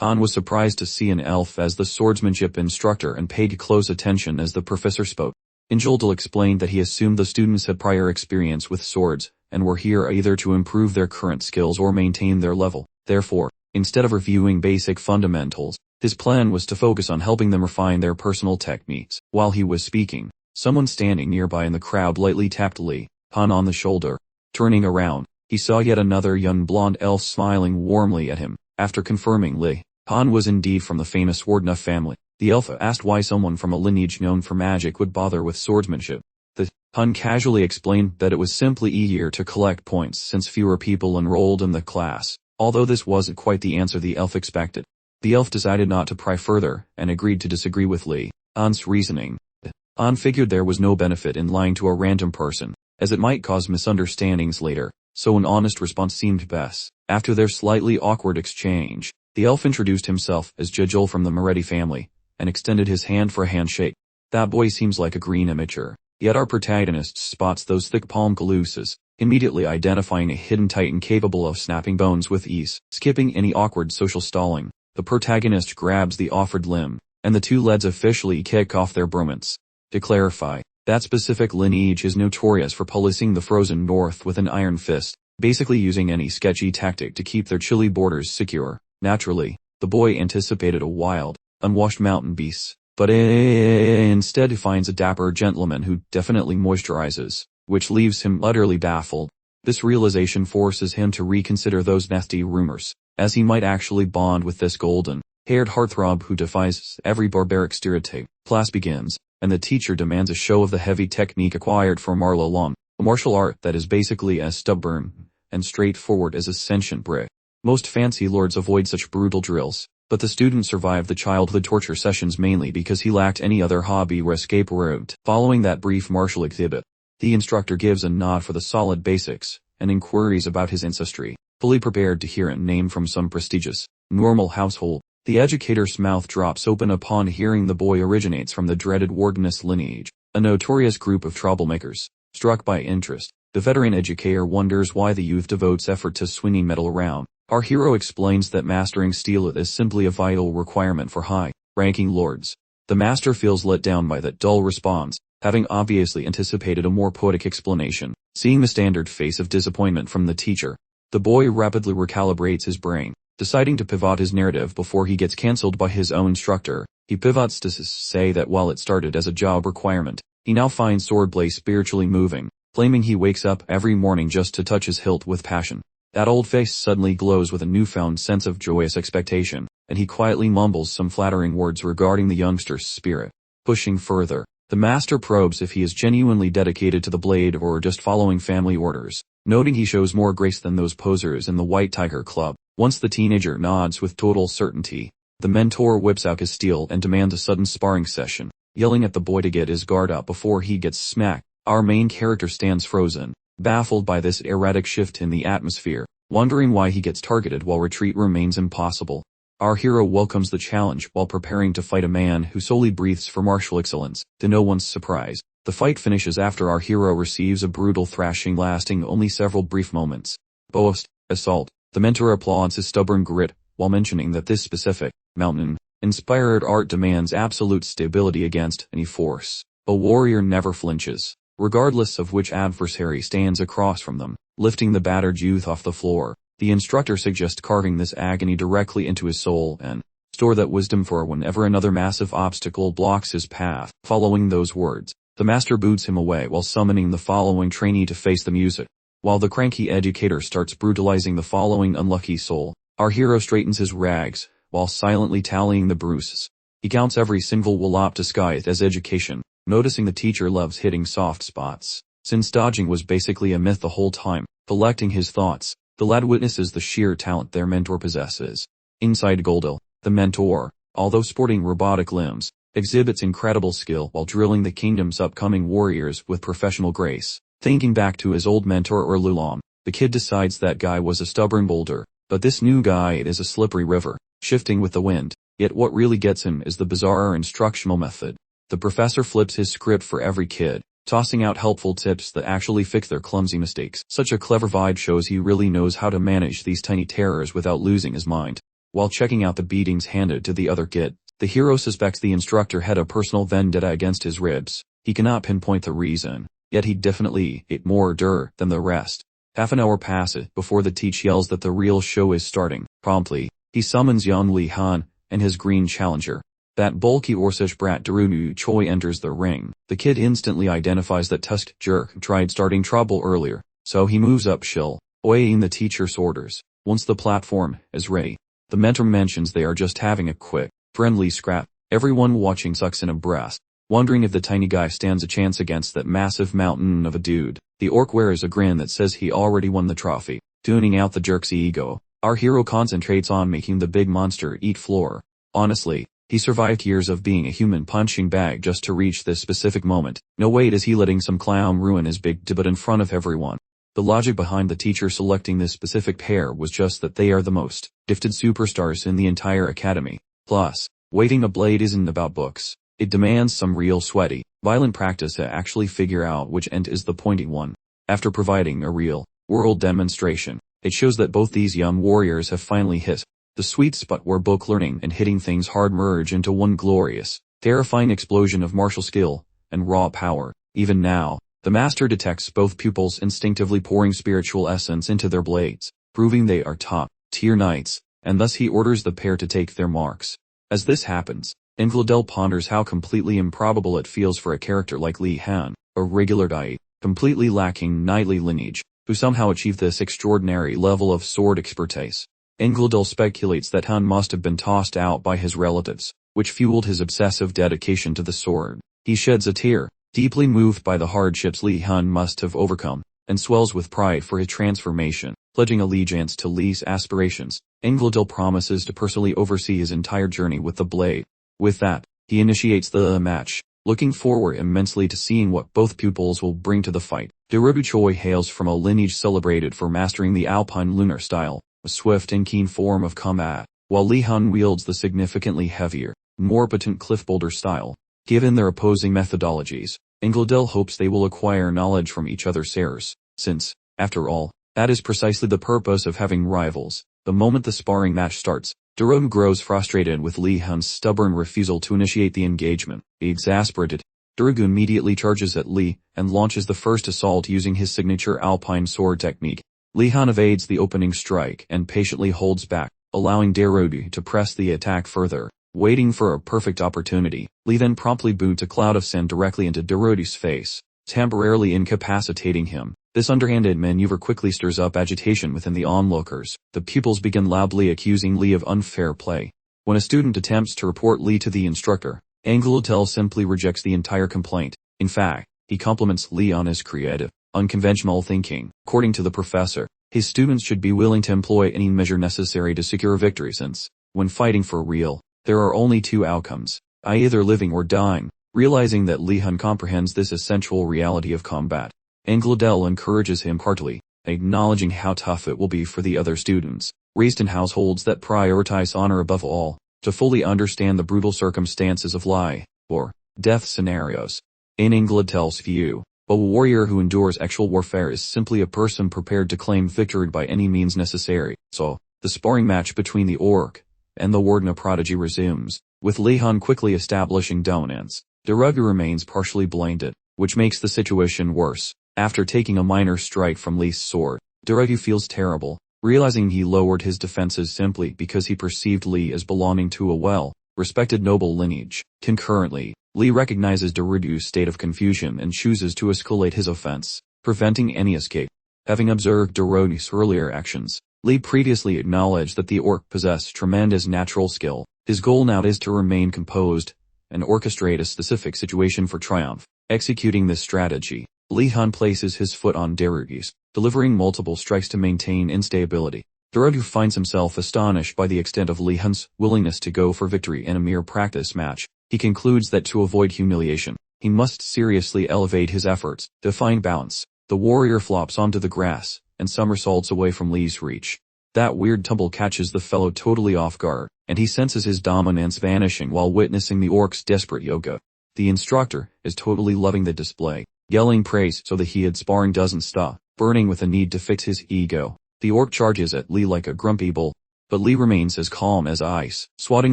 Han was surprised to see an elf as the swordsmanship instructor and paid close attention as the professor spoke. Ingildal explained that he assumed the students had prior experience with swords, and were here either to improve their current skills or maintain their level. Therefore, instead of reviewing basic fundamentals, his plan was to focus on helping them refine their personal techniques. While he was speaking, someone standing nearby in the crowd lightly tapped Li Hun on the shoulder. Turning around, he saw yet another young blonde elf smiling warmly at him. After confirming Li Hun was indeed from the famous Wardna family, the elf asked why someone from a lineage known for magic would bother with swordsmanship. The Hun casually explained that it was simply easier to collect points since fewer people enrolled in the class. Although this wasn't quite the answer the elf expected, the elf decided not to pry further and agreed to disagree with Li Hun's reasoning. The Hun figured there was no benefit in lying to a random person, as it might cause misunderstandings later, so an honest response seemed best. After their slightly awkward exchange, the elf introduced himself as Jejul from the Moretti family, and extended his hand for a handshake. That boy seems like a green amateur. Yet our protagonist spots those thick palm calusas, immediately identifying a hidden titan capable of snapping bones with ease. Skipping any awkward social stalling, the protagonist grabs the offered limb, and the two lads officially kick off their bromance. To clarify, that specific lineage is notorious for policing the frozen north with an iron fist, basically using any sketchy tactic to keep their chilly borders secure. Naturally, the boy anticipated a wild, unwashed mountain beast, but instead he finds a dapper gentleman who definitely moisturizes, which leaves him utterly baffled. This realization forces him to reconsider those nasty rumors, as he might actually bond with this golden-haired heartthrob who defies every barbaric stereotype. Class begins, and the teacher demands a show of the heavy technique acquired from Marla Long, a martial art that is basically as stubborn and straightforward as a sentient brick. Most fancy lords avoid such brutal drills, but the student survived the childhood torture sessions mainly because he lacked any other hobby or escape route. Following that brief martial exhibit, the instructor gives a nod for the solid basics, and inquiries about his ancestry. fully prepared to hear a name from some prestigious, normal household. The educator's mouth drops open upon hearing the boy originates from the dreaded Wardeness lineage, a notorious group of troublemakers. Struck by interest, the veteran educator wonders why the youth devotes effort to swinging metal around. Our hero explains that mastering steel is simply a vital requirement for high-ranking lords. The master feels let down by that dull response, having obviously anticipated a more poetic explanation. Seeing the standard face of disappointment from the teacher, the boy rapidly recalibrates his brain, deciding to pivot his narrative before he gets cancelled by his own instructor. He pivots to say that while it started as a job requirement, he now finds swordplay spiritually moving, claiming he wakes up every morning just to touch his hilt with passion. That old face suddenly glows with a newfound sense of joyous expectation, and he quietly mumbles some flattering words regarding the youngster's spirit. Pushing further, the master probes if he is genuinely dedicated to the blade or just following family orders, noting he shows more grace than those posers in the White Tiger Club. Once the teenager nods with total certainty, the mentor whips out his steel and demands a sudden sparring session, yelling at the boy to get his guard up before he gets smacked. Our main character stands frozen, baffled by this erratic shift in the atmosphere, wondering why he gets targeted while retreat remains impossible. Our hero welcomes the challenge while preparing to fight a man who solely breathes for martial excellence. To no one's surprise, the fight finishes after our hero receives a brutal thrashing lasting only several brief moments. Post-assault, the mentor applauds his stubborn grit, while mentioning that this specific, mountain-inspired art demands absolute stability against any force. A warrior never flinches, regardless of which adversary stands across from them. Lifting the battered youth off the floor, the instructor suggests carving this agony directly into his soul and store that wisdom for whenever another massive obstacle blocks his path. Following those words, the master boots him away while summoning the following trainee to face the music. While the cranky educator starts brutalizing the following unlucky soul, our hero straightens his rags, while silently tallying the bruises. He counts every single wallop disguised as education, noticing the teacher loves hitting soft spots. Since dodging was basically a myth the whole time, collecting his thoughts, the lad witnesses the sheer talent their mentor possesses. Inside Goldel, the mentor, although sporting robotic limbs, exhibits incredible skill while drilling the kingdom's upcoming warriors with professional grace. Thinking back to his old mentor Lulam, the kid decides that guy was a stubborn boulder, but this new guy is a slippery river, shifting with the wind. Yet what really gets him is the bizarre instructional method. The professor flips his script for every kid, tossing out helpful tips that actually fix their clumsy mistakes. Such a clever vibe shows he really knows how to manage these tiny terrors without losing his mind. While checking out the beatings handed to the other kid, the hero suspects the instructor had a personal vendetta against his ribs. He cannot pinpoint the reason, yet he definitely ate more than the rest. Half an hour passes before the teacher yells that the real show is starting. Promptly, he summons Yan Li Han and his green challenger. That bulky Orsish brat Darunu Choi enters the ring. The kid instantly identifies that tusked jerk tried starting trouble earlier, so he moves up shill, obeying the teacher's orders. Once the platform is ready, the mentor mentions they are just having a quick, friendly scrap. Everyone watching sucks in a breath, wondering if the tiny guy stands a chance against that massive mountain of a dude. The orc wears a grin that says he already won the trophy. Tuning out the jerk's ego, our hero concentrates on making the big monster eat floor. Honestly, he survived years of being a human punching bag just to reach this specific moment. No way is he letting some clown ruin his big debut in front of everyone. The logic behind the teacher selecting this specific pair was just that they are the most gifted superstars in the entire academy. Plus, waving a blade isn't about books. It demands some real sweaty, violent practice to actually figure out which end is the pointy one. After providing a real world demonstration, it shows that both these young warriors have finally hit the sweet spot where book learning and hitting things hard merge into one glorious, terrifying explosion of martial skill and raw power. Even now, the master detects both pupils instinctively pouring spiritual essence into their blades, proving they are top-tier knights, and thus he orders the pair to take their marks. As this happens, Infidel ponders how completely improbable it feels for a character like Li Han, a regular knight, completely lacking knightly lineage, who somehow achieved this extraordinary level of sword expertise. Infidel speculates that Han must have been tossed out by his relatives, which fueled his obsessive dedication to the sword. He sheds a tear, deeply moved by the hardships Li Han must have overcome, and swells with pride for his transformation. Pledging allegiance to Li's aspirations, Infidel promises to personally oversee his entire journey with the blade. With that, he initiates the match, looking forward immensely to seeing what both pupils will bring to the fight. Daerogu Choi hails from a lineage celebrated for mastering the Alpine lunar style, a swift and keen form of combat, while Lee Hun wields the significantly heavier, more potent cliff boulder style. Given their opposing methodologies, Engledell hopes they will acquire knowledge from each other's errors, since, after all, that is precisely the purpose of having rivals. The moment the sparring match starts, Daerogu grows frustrated with Lee Hun's stubborn refusal to initiate the engagement. Exasperated, Daerogu immediately charges at Lee and launches the first assault using his signature Alpine sword technique. Lee Hun evades the opening strike and patiently holds back, allowing Daerogu to press the attack further. Waiting for a perfect opportunity, Lee then promptly boots a cloud of sand directly into Daerogu's face, temporarily incapacitating him. This underhanded maneuver quickly stirs up agitation within the onlookers. The pupils begin loudly accusing Lee of unfair play. When a student attempts to report Lee to the instructor, Engledell simply rejects the entire complaint. In fact, he compliments Lee on his creative, unconventional thinking. According to the professor, his students should be willing to employ any measure necessary to secure victory since, when fighting for real, there are only two outcomes, either living or dying. Realizing that Lee Hun comprehends this essential reality of combat, Engledell encourages him heartily, acknowledging how tough it will be for the other students, raised in households that prioritize honor above all, to fully understand the brutal circumstances of life or death scenarios. In Engledell's view, a warrior who endures actual warfare is simply a person prepared to claim victory by any means necessary. So, the sparring match between the orc and the warden of prodigy resumes, with Lee Hun quickly establishing dominance. Daerogu remains partially blinded, which makes the situation worse. After taking a minor strike from Lee's sword, Daerogu feels terrible, realizing he lowered his defenses simply because he perceived Lee as belonging to a well-respected noble lineage. Concurrently, Lee recognizes Daerogu's state of confusion and chooses to escalate his offense, preventing any escape. Having observed Daerogu's earlier actions, Lee previously acknowledged that the orc possessed tremendous natural skill. His goal now is to remain composed and orchestrate a specific situation for triumph. Executing this strategy, Lee Hun places his foot on Daerogu's, delivering multiple strikes to maintain instability. Daerogu finds himself astonished by the extent of Lee Hun's willingness to go for victory in a mere practice match. He concludes that to avoid humiliation, he must seriously elevate his efforts. To find balance, the warrior flops onto the grass and somersaults away from Lee's reach. That weird tumble catches the fellow totally off guard, and he senses his dominance vanishing while witnessing the orc's desperate yoga. The instructor is totally loving the display, yelling praise so the heated sparring doesn't stop. Burning with a need to fix his ego, the orc charges at Lee like a grumpy bull, but Lee remains as calm as ice, swatting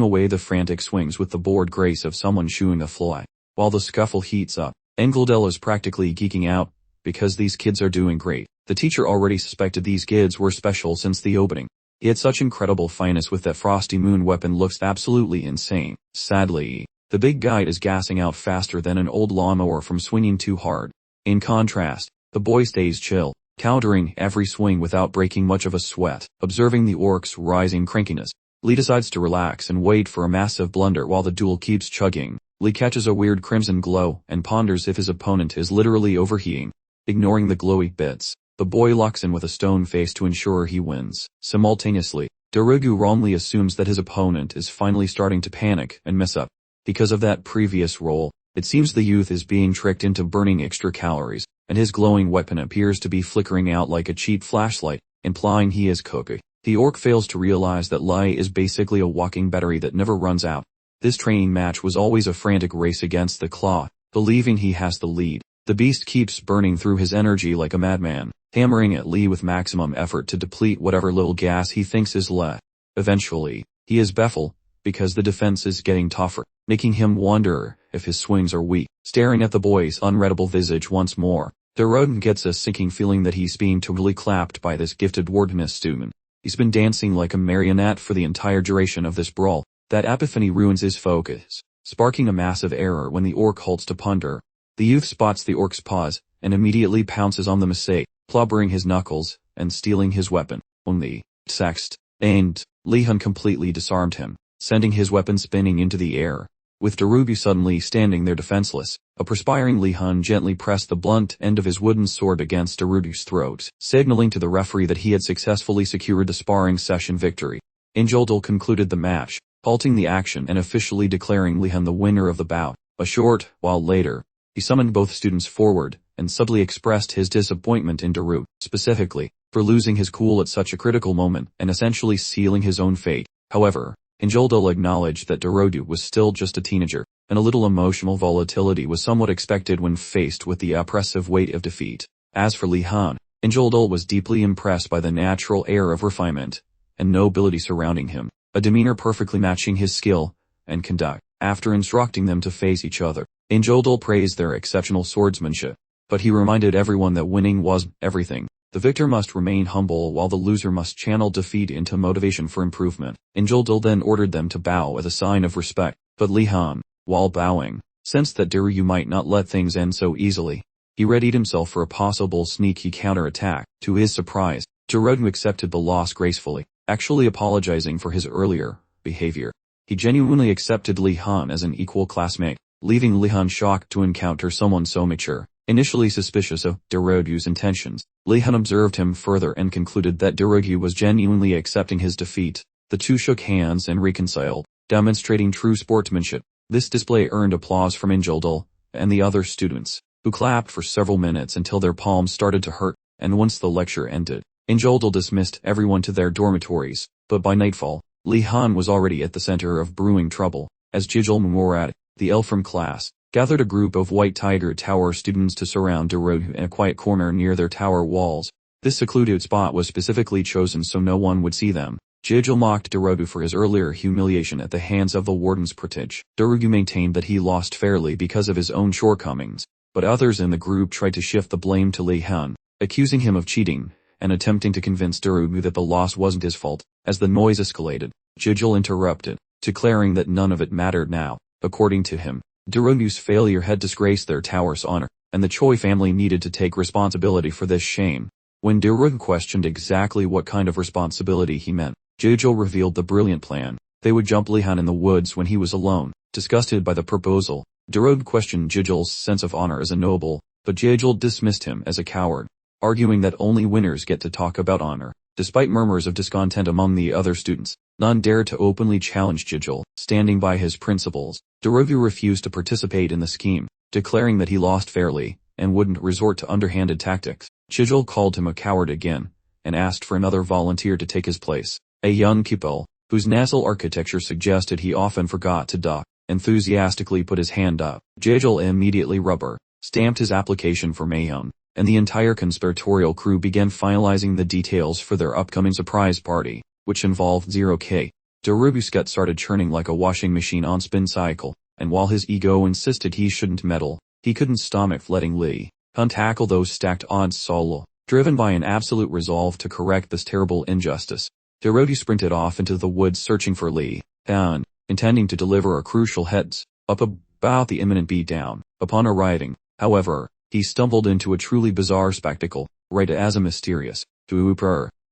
away the frantic swings with the bored grace of someone shooing a fly. While the scuffle heats up, Engledell is practically geeking out, because these kids are doing great. The teacher already suspected these kids were special since the opening. He had such incredible finesse with that frosty moon weapon, looks absolutely insane. Sadly, the big guy is gassing out faster than an old lawnmower from swinging too hard. In contrast, the boy stays chill, countering every swing without breaking much of a sweat. Observing the orc's rising crankiness, Lee decides to relax and wait for a massive blunder while the duel keeps chugging. Lee catches a weird crimson glow and ponders if his opponent is literally overheating. Ignoring the glowy bits, the boy locks in with a stone face to ensure he wins. Simultaneously, Daerogu wrongly assumes that his opponent is finally starting to panic and mess up. Because of that previous roll, it seems the youth is being tricked into burning extra calories, and his glowing weapon appears to be flickering out like a cheap flashlight, implying he is cooking. The orc fails to realize that Lee is basically a walking battery that never runs out. This training match was always a frantic race against the claw, believing he has the lead. The beast keeps burning through his energy like a madman, hammering at Lee with maximum effort to deplete whatever little gas he thinks is left. Eventually, he is baffled, because the defense is getting tougher, making him wonder if his swings are weak. Staring at the boy's unreadable visage once more, Daerogu gets a sinking feeling that he's being totally clapped by this gifted wardeness student. He's been dancing like a marionette for the entire duration of this brawl. That epiphany ruins his focus, sparking a massive error when the orc halts to ponder. The youth spots the orc's pause, and immediately pounces on the mistake, plobbering his knuckles, and stealing his weapon. Only, sext, and Lee Hun completely disarmed him, sending his weapon spinning into the air. With Daerogu suddenly standing there defenseless, a perspiring Lee Hun gently pressed the blunt end of his wooden sword against Daerogu's throat, signaling to the referee that he had successfully secured the sparring session victory. Engledell concluded the match, halting the action and officially declaring Lee Hun the winner of the bout. A short while later, he summoned both students forward, and subtly expressed his disappointment in Daru, specifically, for losing his cool at such a critical moment and essentially sealing his own fate. However, Injoldol acknowledged that Darodu was still just a teenager, and a little emotional volatility was somewhat expected when faced with the oppressive weight of defeat. As for Li Han, Injoldol was deeply impressed by the natural air of refinement and nobility surrounding him, a demeanor perfectly matching his skill and conduct. After instructing them to face each other, Injoldol praised their exceptional swordsmanship, but he reminded everyone that winning wasn't everything. The victor must remain humble while the loser must channel defeat into motivation for improvement. Injoldol then ordered them to bow as a sign of respect, but Li Han, while bowing, sensed that Daru might not let things end so easily. He readied himself for a possible sneaky counterattack. To his surprise, Daru accepted the loss gracefully, actually apologizing for his earlier behavior. He genuinely accepted Li Han as an equal classmate, leaving Li Han shocked to encounter someone so mature. Initially suspicious of Darodu's intentions, Li Han observed him further and concluded that Darodu was genuinely accepting his defeat. The two shook hands and reconciled, demonstrating true sportsmanship. This display earned applause from Injoldol and the other students, who clapped for several minutes until their palms started to hurt, and once the lecture ended, Injoldol dismissed everyone to their dormitories. But by nightfall, Li Han was already at the center of brewing trouble, as Jijul Murat, the elf from class, gathered a group of White Tiger Tower students to surround Darodu in a quiet corner near their tower walls. This secluded spot was specifically chosen so no one would see them. Jijul mocked Darodu for his earlier humiliation at the hands of the warden's protege. Darodu maintained that he lost fairly because of his own shortcomings, but others in the group tried to shift the blame to Li Han, accusing him of cheating, and attempting to convince Darodu that the loss wasn't his fault. As the noise escalated, Jijul interrupted, declaring that none of it mattered now. According to him, Darodu's failure had disgraced their tower's honor, and the Choi family needed to take responsibility for this shame. When Darodu questioned exactly what kind of responsibility he meant, Jijul revealed the brilliant plan. They would jump Li Han in the woods when he was alone. Disgusted by the proposal, Darodu questioned Jijul's sense of honor as a noble, but Jijul dismissed him as a coward, arguing that only winners get to talk about honor. Despite murmurs of discontent among the other students, none dared to openly challenge Jijul. Standing by his principles, Darodu refused to participate in the scheme, declaring that he lost fairly, and wouldn't resort to underhanded tactics. Jijul called him a coward again, and asked for another volunteer to take his place. A young pupil, whose nasal architecture suggested he often forgot to duck, enthusiastically put his hand up. Jijul immediately rubber-stamped his application for Mayhem, and the entire conspiratorial crew began finalizing the details for their upcoming surprise party, which involved 0K. Darodu's gut started churning like a washing machine on spin cycle, and while his ego insisted he shouldn't meddle, he couldn't stomach letting Li Han tackle those stacked odds solo. Driven by an absolute resolve to correct this terrible injustice, Darodu sprinted off into the woods searching for Li Han, intending to deliver a crucial heads-up about the imminent beatdown. Upon arriving, however, he stumbled into a truly bizarre spectacle, right as a mysterious,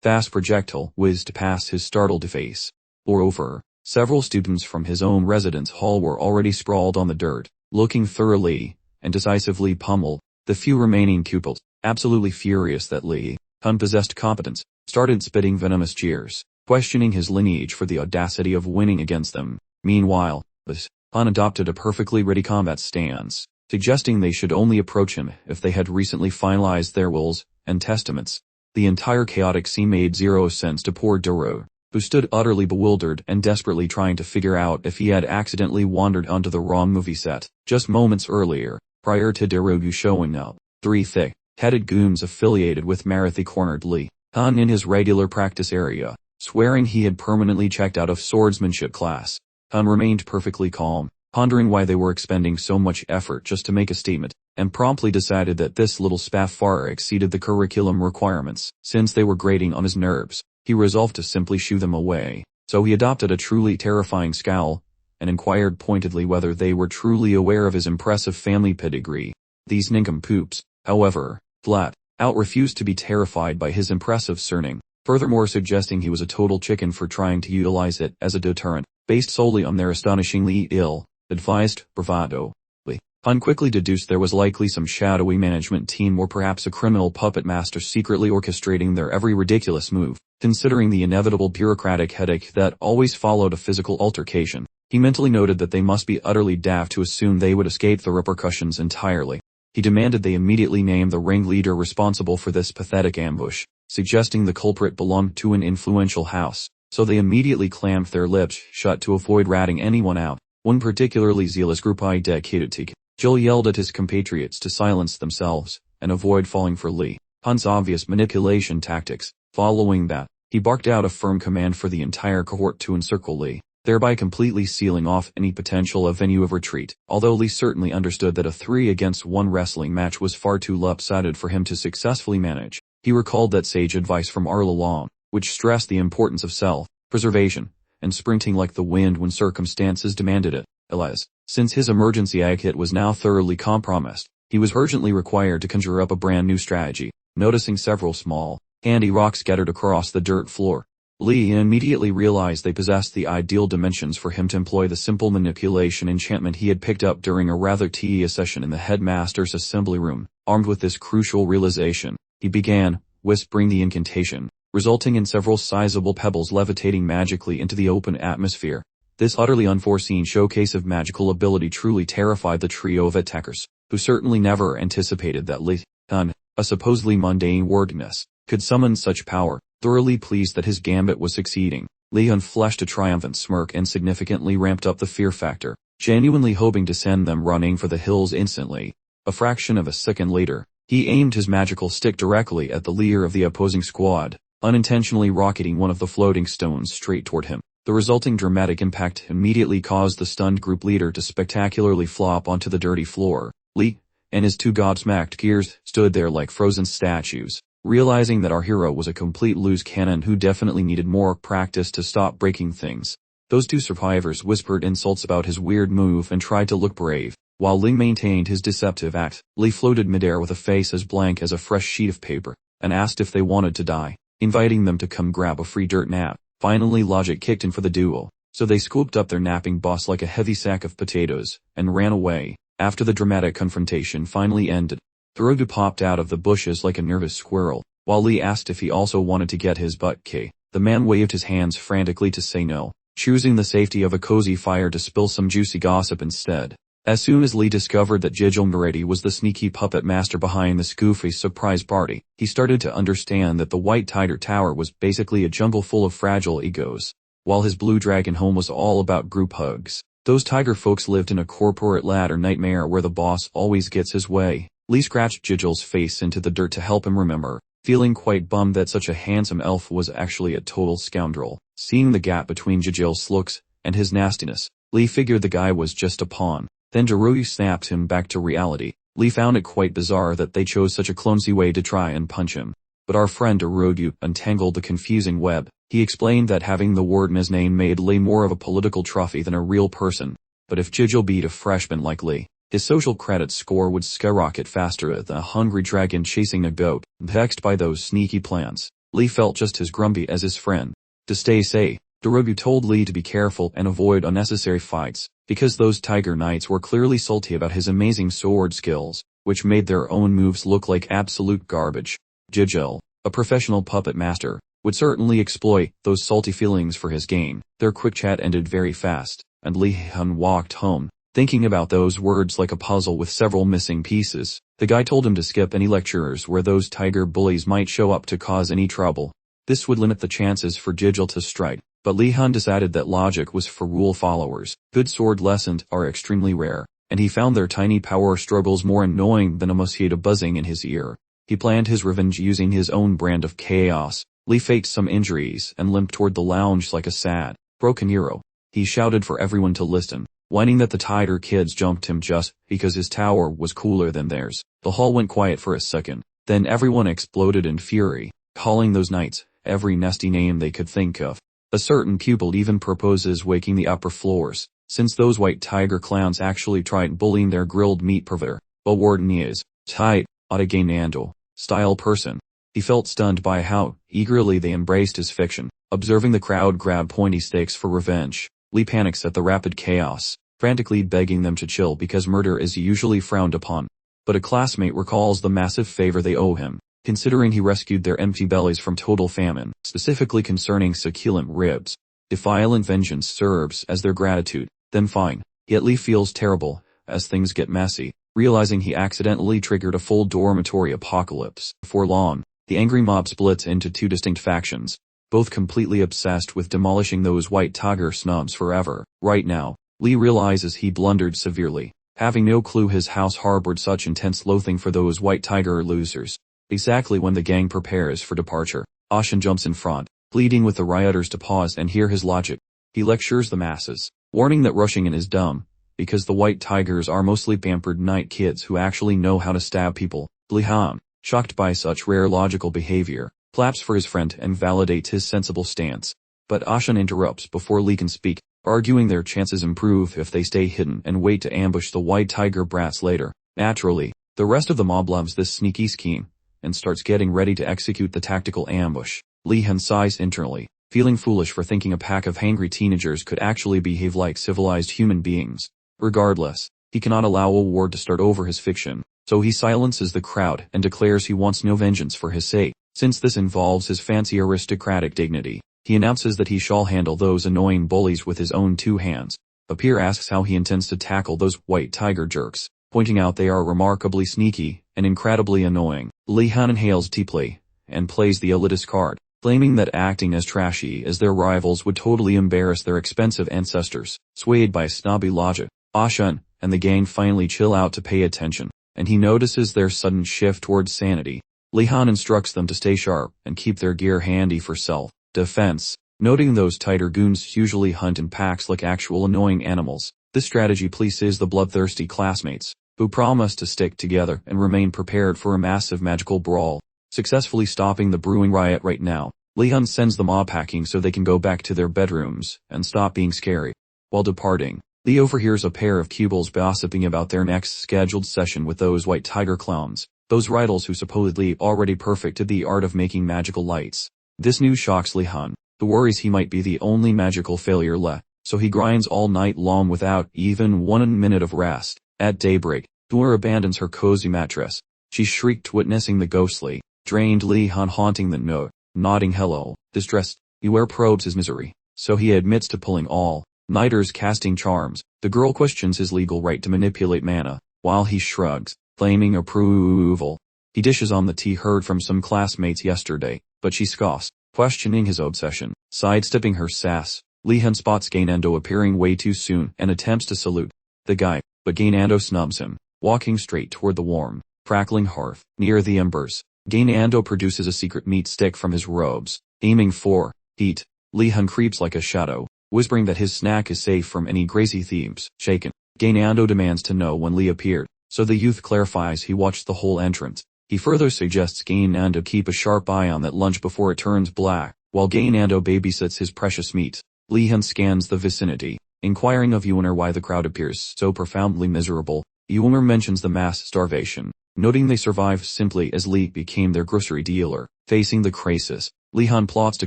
fast projectile whizzed past his startled face. Moreover, several students from his own residence hall were already sprawled on the dirt, looking thoroughly and decisively pummeled. The few remaining pupils, absolutely furious that Li Han possessed competence, started spitting venomous jeers, questioning his lineage for the audacity of winning against them. Meanwhile, Li Han adopted a perfectly ready combat stance, suggesting they should only approach him if they had recently finalized their wills and testaments. The entire chaotic scene made zero sense to poor Darodu, who stood utterly bewildered and desperately trying to figure out if he had accidentally wandered onto the wrong movie set. Just moments earlier, prior to Darodu showing up, 3 thick-headed goons affiliated with Marathi cornered Li Han in his regular practice area, swearing he had permanently checked out of swordsmanship class. Han remained perfectly calm, pondering why they were expending so much effort just to make a statement, and promptly decided that this little spaff far exceeded the curriculum requirements. Since they were grating on his nerves, he resolved to simply shoo them away. So he adopted a truly terrifying scowl, and inquired pointedly whether they were truly aware of his impressive family pedigree. These nincompoops, however, flat out refused to be terrified by his impressive surname, furthermore suggesting he was a total chicken for trying to utilize it as a deterrent, based solely on their astonishingly ill-advised bravado. Li Han quickly deduced there was likely some shadowy management team or perhaps a criminal puppet master secretly orchestrating their every ridiculous move. Considering the inevitable bureaucratic headache that always followed a physical altercation, He mentally noted that they must be utterly daft to assume they would escape the repercussions entirely. He demanded they immediately name the ringleader responsible for this pathetic ambush, suggesting the culprit belonged to an influential house, so they immediately clamped their lips shut to avoid ratting anyone out. One particularly zealous group dedicated to Jill yelled at his compatriots to silence themselves and avoid falling for Lee Hun's obvious manipulation tactics. Following that, he barked out a firm command for the entire cohort to encircle Lee, thereby completely sealing off any potential avenue of retreat. Although Lee certainly understood that a 3-against-1 wrestling match was far too lopsided for him to successfully manage, he recalled that sage advice from Arlalong, which stressed the importance of self-preservation and sprinting like the wind when circumstances demanded it. Alas, since his emergency kit was now thoroughly compromised, he was urgently required to conjure up a brand new strategy. Noticing several small, handy rocks scattered across the dirt floor, Lee immediately realized they possessed the ideal dimensions for him to employ the simple manipulation enchantment he had picked up during a rather tedious session in the headmaster's assembly room. Armed with this crucial realization, he began whispering the incantation, resulting in several sizable pebbles levitating magically into the open atmosphere. This utterly unforeseen showcase of magical ability truly terrified the trio of attackers, who certainly never anticipated that Lee Hun, a supposedly mundane wordiness, could summon such power. Thoroughly pleased that his gambit was succeeding, Lee Hun flashed a triumphant smirk and significantly ramped up the fear factor, genuinely hoping to send them running for the hills instantly. A fraction of a second later, he aimed his magical stick directly at the leader of the opposing squad, unintentionally rocketing one of the floating stones straight toward him. The resulting dramatic impact immediately caused the stunned group leader to spectacularly flop onto the dirty floor. Lee and his two gobsmacked gears stood there like frozen statues, realizing that our hero was a complete loose cannon who definitely needed more practice to stop breaking things. Those two survivors whispered insults about his weird move and tried to look brave, while Lee maintained his deceptive act. Lee floated midair with a face as blank as a fresh sheet of paper, and asked if they wanted to die, inviting them to come grab a free dirt nap. Finally logic kicked in for the duo, so they scooped up their napping boss like a heavy sack of potatoes, and ran away. After the dramatic confrontation finally ended, Thorodu popped out of the bushes like a nervous squirrel, while Lee asked if he also wanted to get his butt kicked. The man waved his hands frantically to say no, choosing the safety of a cozy fire to spill some juicy gossip instead. As soon as Lee discovered that Jijil Moretti was the sneaky puppet master behind this goofy surprise party, he started to understand that the White Tiger Tower was basically a jungle full of fragile egos, while his Blue Dragon home was all about group hugs. Those tiger folks lived in a corporate ladder nightmare where the boss always gets his way. Lee scratched Jijil's face into the dirt to help him remember, feeling quite bummed that such a handsome elf was actually a total scoundrel. Seeing the gap between Jijil's looks and his nastiness, Lee figured the guy was just a pawn. Then Daruyu snapped him back to reality. Lee found it quite bizarre that they chose such a clumsy way to try and punch him. But our friend Daruyu untangled the confusing web. He explained that having the word in his name made Lee more of a political trophy than a real person. But if Jijil beat a freshman like Lee, his social credit score would skyrocket faster than a hungry dragon chasing a goat. Vexed by those sneaky plans, Lee felt just as grumpy as his friend. To stay safe, Daruyu told Lee to be careful and avoid unnecessary fights, because those Tiger Knights were clearly salty about his amazing sword skills, which made their own moves look like absolute garbage. Jijil, a professional puppet master, would certainly exploit those salty feelings for his gain. Their quick chat ended very fast, and Lee Hun walked home, thinking about those words like a puzzle with several missing pieces. The guy told him to skip any lectures where those tiger bullies might show up to cause any trouble. This would limit the chances for Jijil to strike. But Lee Hun decided that logic was for rule followers. Good sword lessons are extremely rare, and he found their tiny power struggles more annoying than a mosquito buzzing in his ear. He planned his revenge using his own brand of chaos. Lee faked some injuries and limped toward the lounge like a sad, broken hero. He shouted for everyone to listen, whining that the Tiger kids jumped him just because his tower was cooler than theirs. The hall went quiet for a second, then everyone exploded in fury, calling those knights every nasty name they could think of. A certain pupil even proposes waking the upper floors, since those white tiger clowns actually tried bullying their grilled meat purveyor. A warden is tight, Otogenando style person. He felt stunned by how eagerly they embraced his fiction. Observing the crowd grab pointy stakes for revenge, Lee panics at the rapid chaos, frantically begging them to chill because murder is usually frowned upon. But a classmate recalls the massive favor they owe him, considering he rescued their empty bellies from total famine, specifically concerning succulent ribs. If violent vengeance serves as their gratitude, Then fine. Yet Lee feels terrible, as things get messy, realizing he accidentally triggered a full dormitory apocalypse. Before long, the angry mob splits into two distinct factions, both completely obsessed with demolishing those white tiger snobs forever. Right now, Lee realizes he blundered severely, having no clue his house harbored such intense loathing for those white tiger losers. Exactly when the gang prepares for departure, Ashan jumps in front, pleading with the rioters to pause and hear his logic. He lectures the masses, warning that rushing in is dumb, because the white tigers are mostly pampered night kids who actually know how to stab people. Lee Han, shocked by such rare logical behavior, claps for his friend and validates his sensible stance. But Ashan interrupts before Lee can speak, arguing their chances improve if they stay hidden and wait to ambush the white tiger brats later. Naturally, the rest of the mob loves this sneaky scheme, and starts getting ready to execute the tactical ambush. Lee Han sighs internally, feeling foolish for thinking a pack of hangry teenagers could actually behave like civilized human beings. Regardless, he cannot allow a war to start over his fiction, so he silences the crowd and declares he wants no vengeance for his sake. Since this involves his fancy aristocratic dignity, he announces that he shall handle those annoying bullies with his own two hands. Apir asks how he intends to tackle those white tiger jerks, pointing out they are remarkably sneaky and incredibly annoying. Lee Han inhales deeply and plays the elitist card, claiming that acting as trashy as their rivals would totally embarrass their expensive ancestors. Swayed by snobby logic, Ashan and the gang finally chill out to pay attention, and he notices their sudden shift towards sanity. Lee Han instructs them to stay sharp and keep their gear handy for self-defense, noting those tighter goons usually hunt in packs like actual annoying animals. This strategy pleases the bloodthirsty classmates, who promise to stick together and remain prepared for a massive magical brawl. Successfully stopping the brewing riot right now, Lee Han sends the mob packing so they can go back to their bedrooms and stop being scary. While departing, Lee overhears a pair of pupils gossiping about their next scheduled session with those white tiger clowns, those rivals who supposedly already perfected the art of making magical lights. This news shocks Lee Han, who worries he might be the only magical failure left, so he grinds all night long without even 1 minute of rest. At daybreak, Dora abandons her cozy mattress. She shrieked witnessing the ghostly, drained Lee Han haunting the note, nodding hello. Distressed, Yue probes his misery, so he admits to pulling all nighters casting charms. The girl questions his legal right to manipulate mana, while he shrugs, claiming approval. He dishes on the tea heard from some classmates yesterday, but she scoffs, questioning his obsession. Sidestepping her sass, Lee Han spots Gainando appearing way too soon and attempts to salute the guy, but Gainando snubs him, walking straight toward the warm, crackling hearth. Near the embers, Gainando produces a secret meat stick from his robes, aiming for heat. Lee Han creeps like a shadow, whispering that his snack is safe from any crazy thieves. Shaken, Gainando demands to know when Lee appeared, so the youth clarifies he watched the whole entrance. He further suggests Gainando keep a sharp eye on that lunch before it turns black. While Gainando babysits his precious meat, Lee Han scans the vicinity, inquiring of Yuner why the crowd appears so profoundly miserable. Yuner mentions the mass starvation, noting they survive simply as Lee became their grocery dealer. Facing the crisis, Lee Han plots to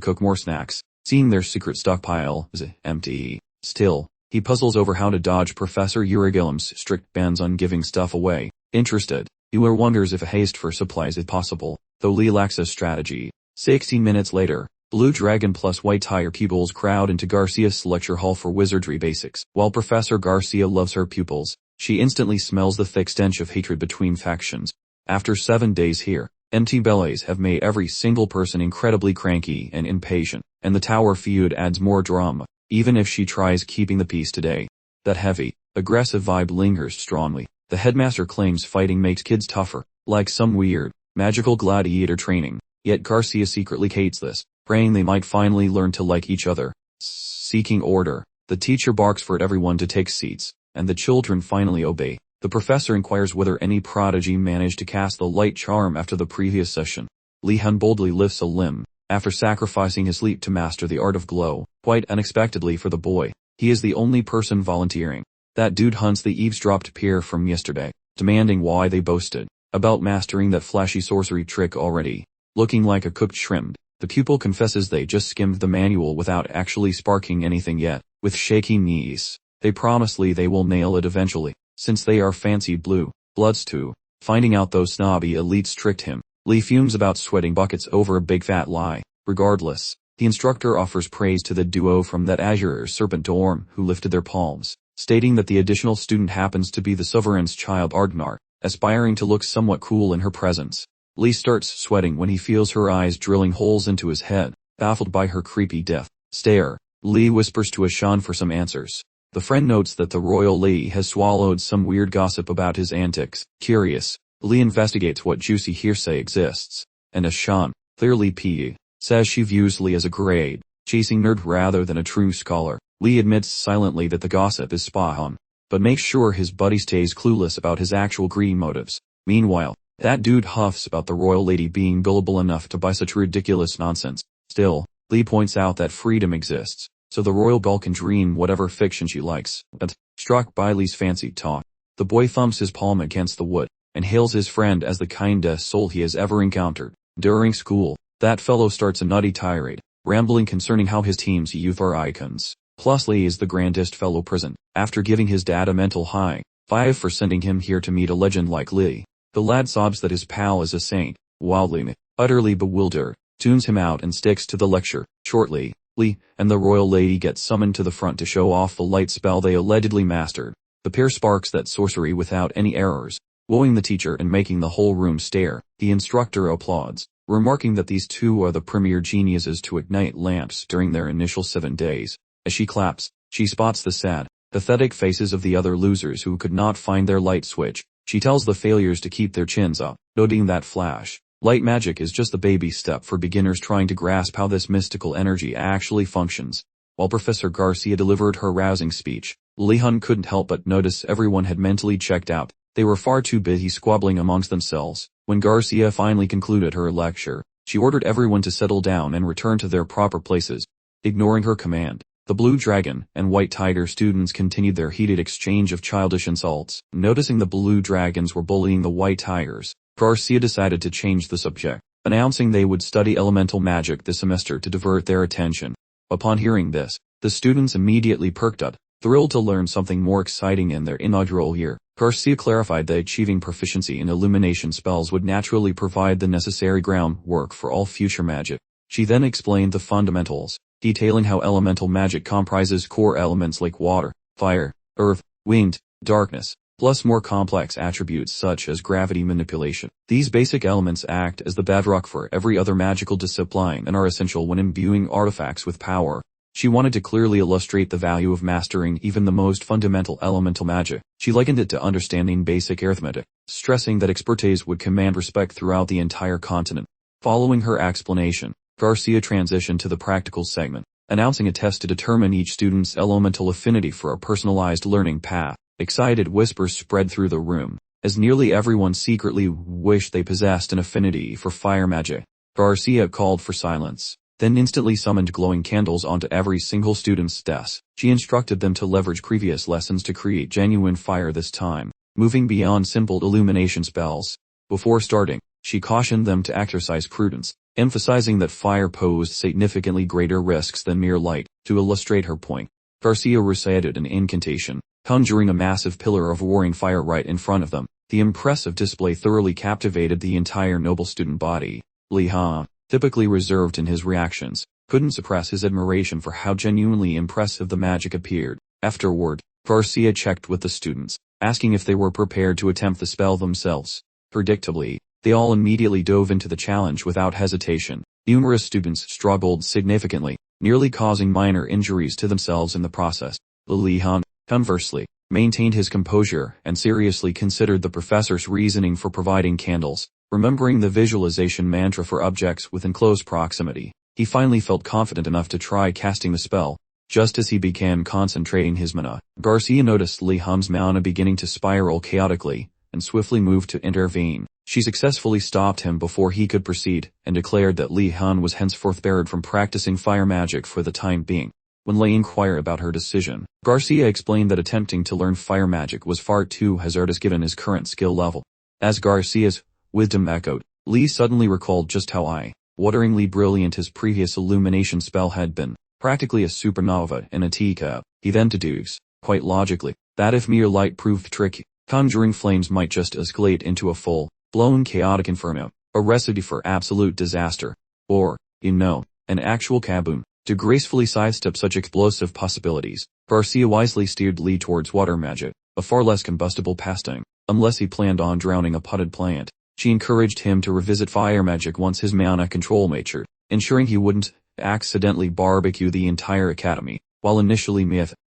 cook more snacks, seeing their secret stockpile is empty. Still, he puzzles over how to dodge Professor Urigilim's strict bans on giving stuff away. Interested, Euler wonders if a haste for supplies is possible, though Lee lacks a strategy. 16 minutes later, Blue Dragon plus White Tiger pupils crowd into Garcia's lecture hall for wizardry basics. While Professor Garcia loves her pupils, she instantly smells the thick stench of hatred between factions. After 7 days here, empty bellies have made every single person incredibly cranky and impatient, and the tower feud adds more drama, even if she tries keeping the peace today. That heavy, aggressive vibe lingers strongly. The headmaster claims fighting makes kids tougher, like some weird, magical gladiator training, yet Garcia secretly hates this, praying they might finally learn to like each other. Seeking order, the teacher barks for everyone to take seats, and the children finally obey. The professor inquires whether any prodigy managed to cast the light charm after the previous session. Lee Han boldly lifts a limb, after sacrificing his sleep to master the art of glow. Quite unexpectedly for the boy, he is the only person volunteering. That dude hunts the eavesdropped peer from yesterday, demanding why they boasted about mastering that flashy sorcery trick already. Looking like a cooked shrimp, the pupil confesses they just skimmed the manual without actually sparking anything yet. With shaky knees, they promise Lee they will nail it eventually, since they are fancy blue bloods too. Finding out those snobby elites tricked him, Lee fumes about sweating buckets over a big fat lie. Regardless, the instructor offers praise to the duo from that azure serpent dorm who lifted their palms, stating that the additional student happens to be the sovereign's child Ardnar, aspiring to look somewhat cool in her presence. Lee starts sweating when he feels her eyes drilling holes into his head. Baffled by her creepy death stare, Lee whispers to Ashan for some answers. The friend notes that the royal Lee has swallowed some weird gossip about his antics. Curious, Lee investigates what juicy hearsay exists, and Ashan, clearly PE, says she views Lee as a grade-chasing nerd rather than a true scholar. Lee admits silently that the gossip is spot on, but makes sure his buddy stays clueless about his actual greedy motives. Meanwhile, that dude huffs about the royal lady being gullible enough to buy such ridiculous nonsense. Still, Lee points out that freedom exists, so the royal belle can dream whatever fiction she likes. But, struck by Lee's fancy talk, the boy thumps his palm against the wood, and hails his friend as the kindest soul he has ever encountered. During school, that fellow starts a nutty tirade, rambling concerning how his team's youth are icons. Plus Lee is the grandest fellow present, after giving his dad a mental high five for sending him here to meet a legend like Lee. The lad sobs that his pal is a saint, while Lee, utterly bewildered, tunes him out and sticks to the lecture. Shortly, Lee and the royal lady get summoned to the front to show off the light spell they allegedly mastered. The pair sparks that sorcery without any errors, wooing the teacher and making the whole room stare. The instructor applauds, remarking that these two are the premier geniuses to ignite lamps during their initial 7 days. As she claps, she spots the sad, pathetic faces of the other losers who could not find their light switch. She tells the failures to keep their chins up, noting that flash light magic is just the baby step for beginners trying to grasp how this mystical energy actually functions. While Professor Garcia delivered her rousing speech, Lee Hun couldn't help but notice everyone had mentally checked out. They were far too busy squabbling amongst themselves. When Garcia finally concluded her lecture, she ordered everyone to settle down and return to their proper places. Ignoring her command, the Blue Dragon and White Tiger students continued their heated exchange of childish insults. Noticing the Blue Dragons were bullying the White Tigers, Garcia decided to change the subject, announcing they would study elemental magic this semester to divert their attention. Upon hearing this, the students immediately perked up, thrilled to learn something more exciting in their inaugural year. Garcia clarified that achieving proficiency in illumination spells would naturally provide the necessary groundwork for all future magic. She then explained the fundamentals, detailing how elemental magic comprises core elements like water, fire, earth, wind, darkness, plus more complex attributes such as gravity manipulation. These basic elements act as the bedrock for every other magical discipline and are essential when imbuing artifacts with power. She wanted to clearly illustrate the value of mastering even the most fundamental elemental magic. She likened it to understanding basic arithmetic, stressing that expertise would command respect throughout the entire continent. Following her explanation, Garcia transitioned to the practical segment, announcing a test to determine each student's elemental affinity for a personalized learning path. Excited whispers spread through the room, as nearly everyone secretly wished they possessed an affinity for fire magic. Garcia called for silence, then instantly summoned glowing candles onto every single student's desk. She instructed them to leverage previous lessons to create genuine fire this time, moving beyond simple illumination spells. Before starting, she cautioned them to exercise prudence, emphasizing that fire posed significantly greater risks than mere light. To illustrate her point, Garcia recited an incantation, conjuring a massive pillar of roaring fire right in front of them. The impressive display thoroughly captivated the entire noble student body. Lee Han, typically reserved in his reactions, couldn't suppress his admiration for how genuinely impressive the magic appeared. Afterward, Garcia checked with the students, asking if they were prepared to attempt the spell themselves. Predictably, they all immediately dove into the challenge without hesitation. Numerous students struggled significantly, nearly causing minor injuries to themselves in the process. Lee Han, conversely, maintained his composure and seriously considered the professor's reasoning for providing candles. Remembering the visualization mantra for objects within close proximity, he finally felt confident enough to try casting the spell. Just as he began concentrating his mana, Garcia noticed Lee Han's mana beginning to spiral chaotically, and swiftly moved to intervene. She successfully stopped him before he could proceed, and declared that Lee Han was henceforth barred from practicing fire magic for the time being. When Lee inquired about her decision, Garcia explained that attempting to learn fire magic was far too hazardous given his current skill level. As Garcia's wisdom echoed, Lee suddenly recalled just how eye-wateringly brilliant his previous illumination spell had been, practically a supernova in a teacup. He then deduced, quite logically, that if mere light proved tricky, conjuring flames might just escalate into a full-blown chaotic inferno, a recipe for absolute disaster, or, an actual kaboom. To gracefully sidestep such explosive possibilities, Garcia wisely steered Lee towards water magic, a far less combustible pastime, unless he planned on drowning a potted plant. She encouraged him to revisit fire magic once his mana control matured, ensuring he wouldn't accidentally barbecue the entire academy. While initially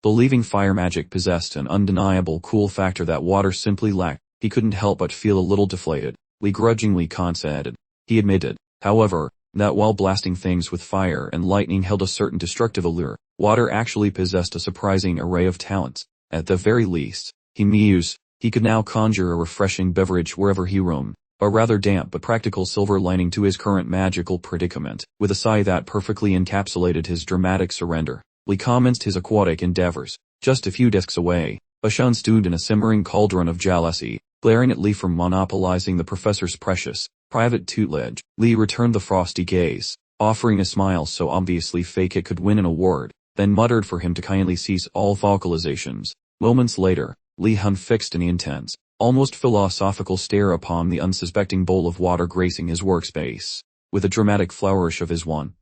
believing fire magic possessed an undeniable cool factor that water simply lacked, he couldn't help but feel a little deflated. Lee grudgingly conceded. He admitted, however, that while blasting things with fire and lightning held a certain destructive allure, water actually possessed a surprising array of talents. At the very least, he mused, he could now conjure a refreshing beverage wherever he roamed, a rather damp but practical silver lining to his current magical predicament. With a sigh that perfectly encapsulated his dramatic surrender, Lee commenced his aquatic endeavors. Just a few desks away, Bashan stewed in a simmering cauldron of jealousy, glaring at Lee for monopolizing the professor's precious, private tutelage. Lee returned the frosty gaze, offering a smile so obviously fake it could win an award, then muttered for him to kindly cease all vocalizations. Moments later, Lee Hun fixed an intense, almost philosophical stare upon the unsuspecting bowl of water gracing his workspace. With a dramatic flourish of his wand,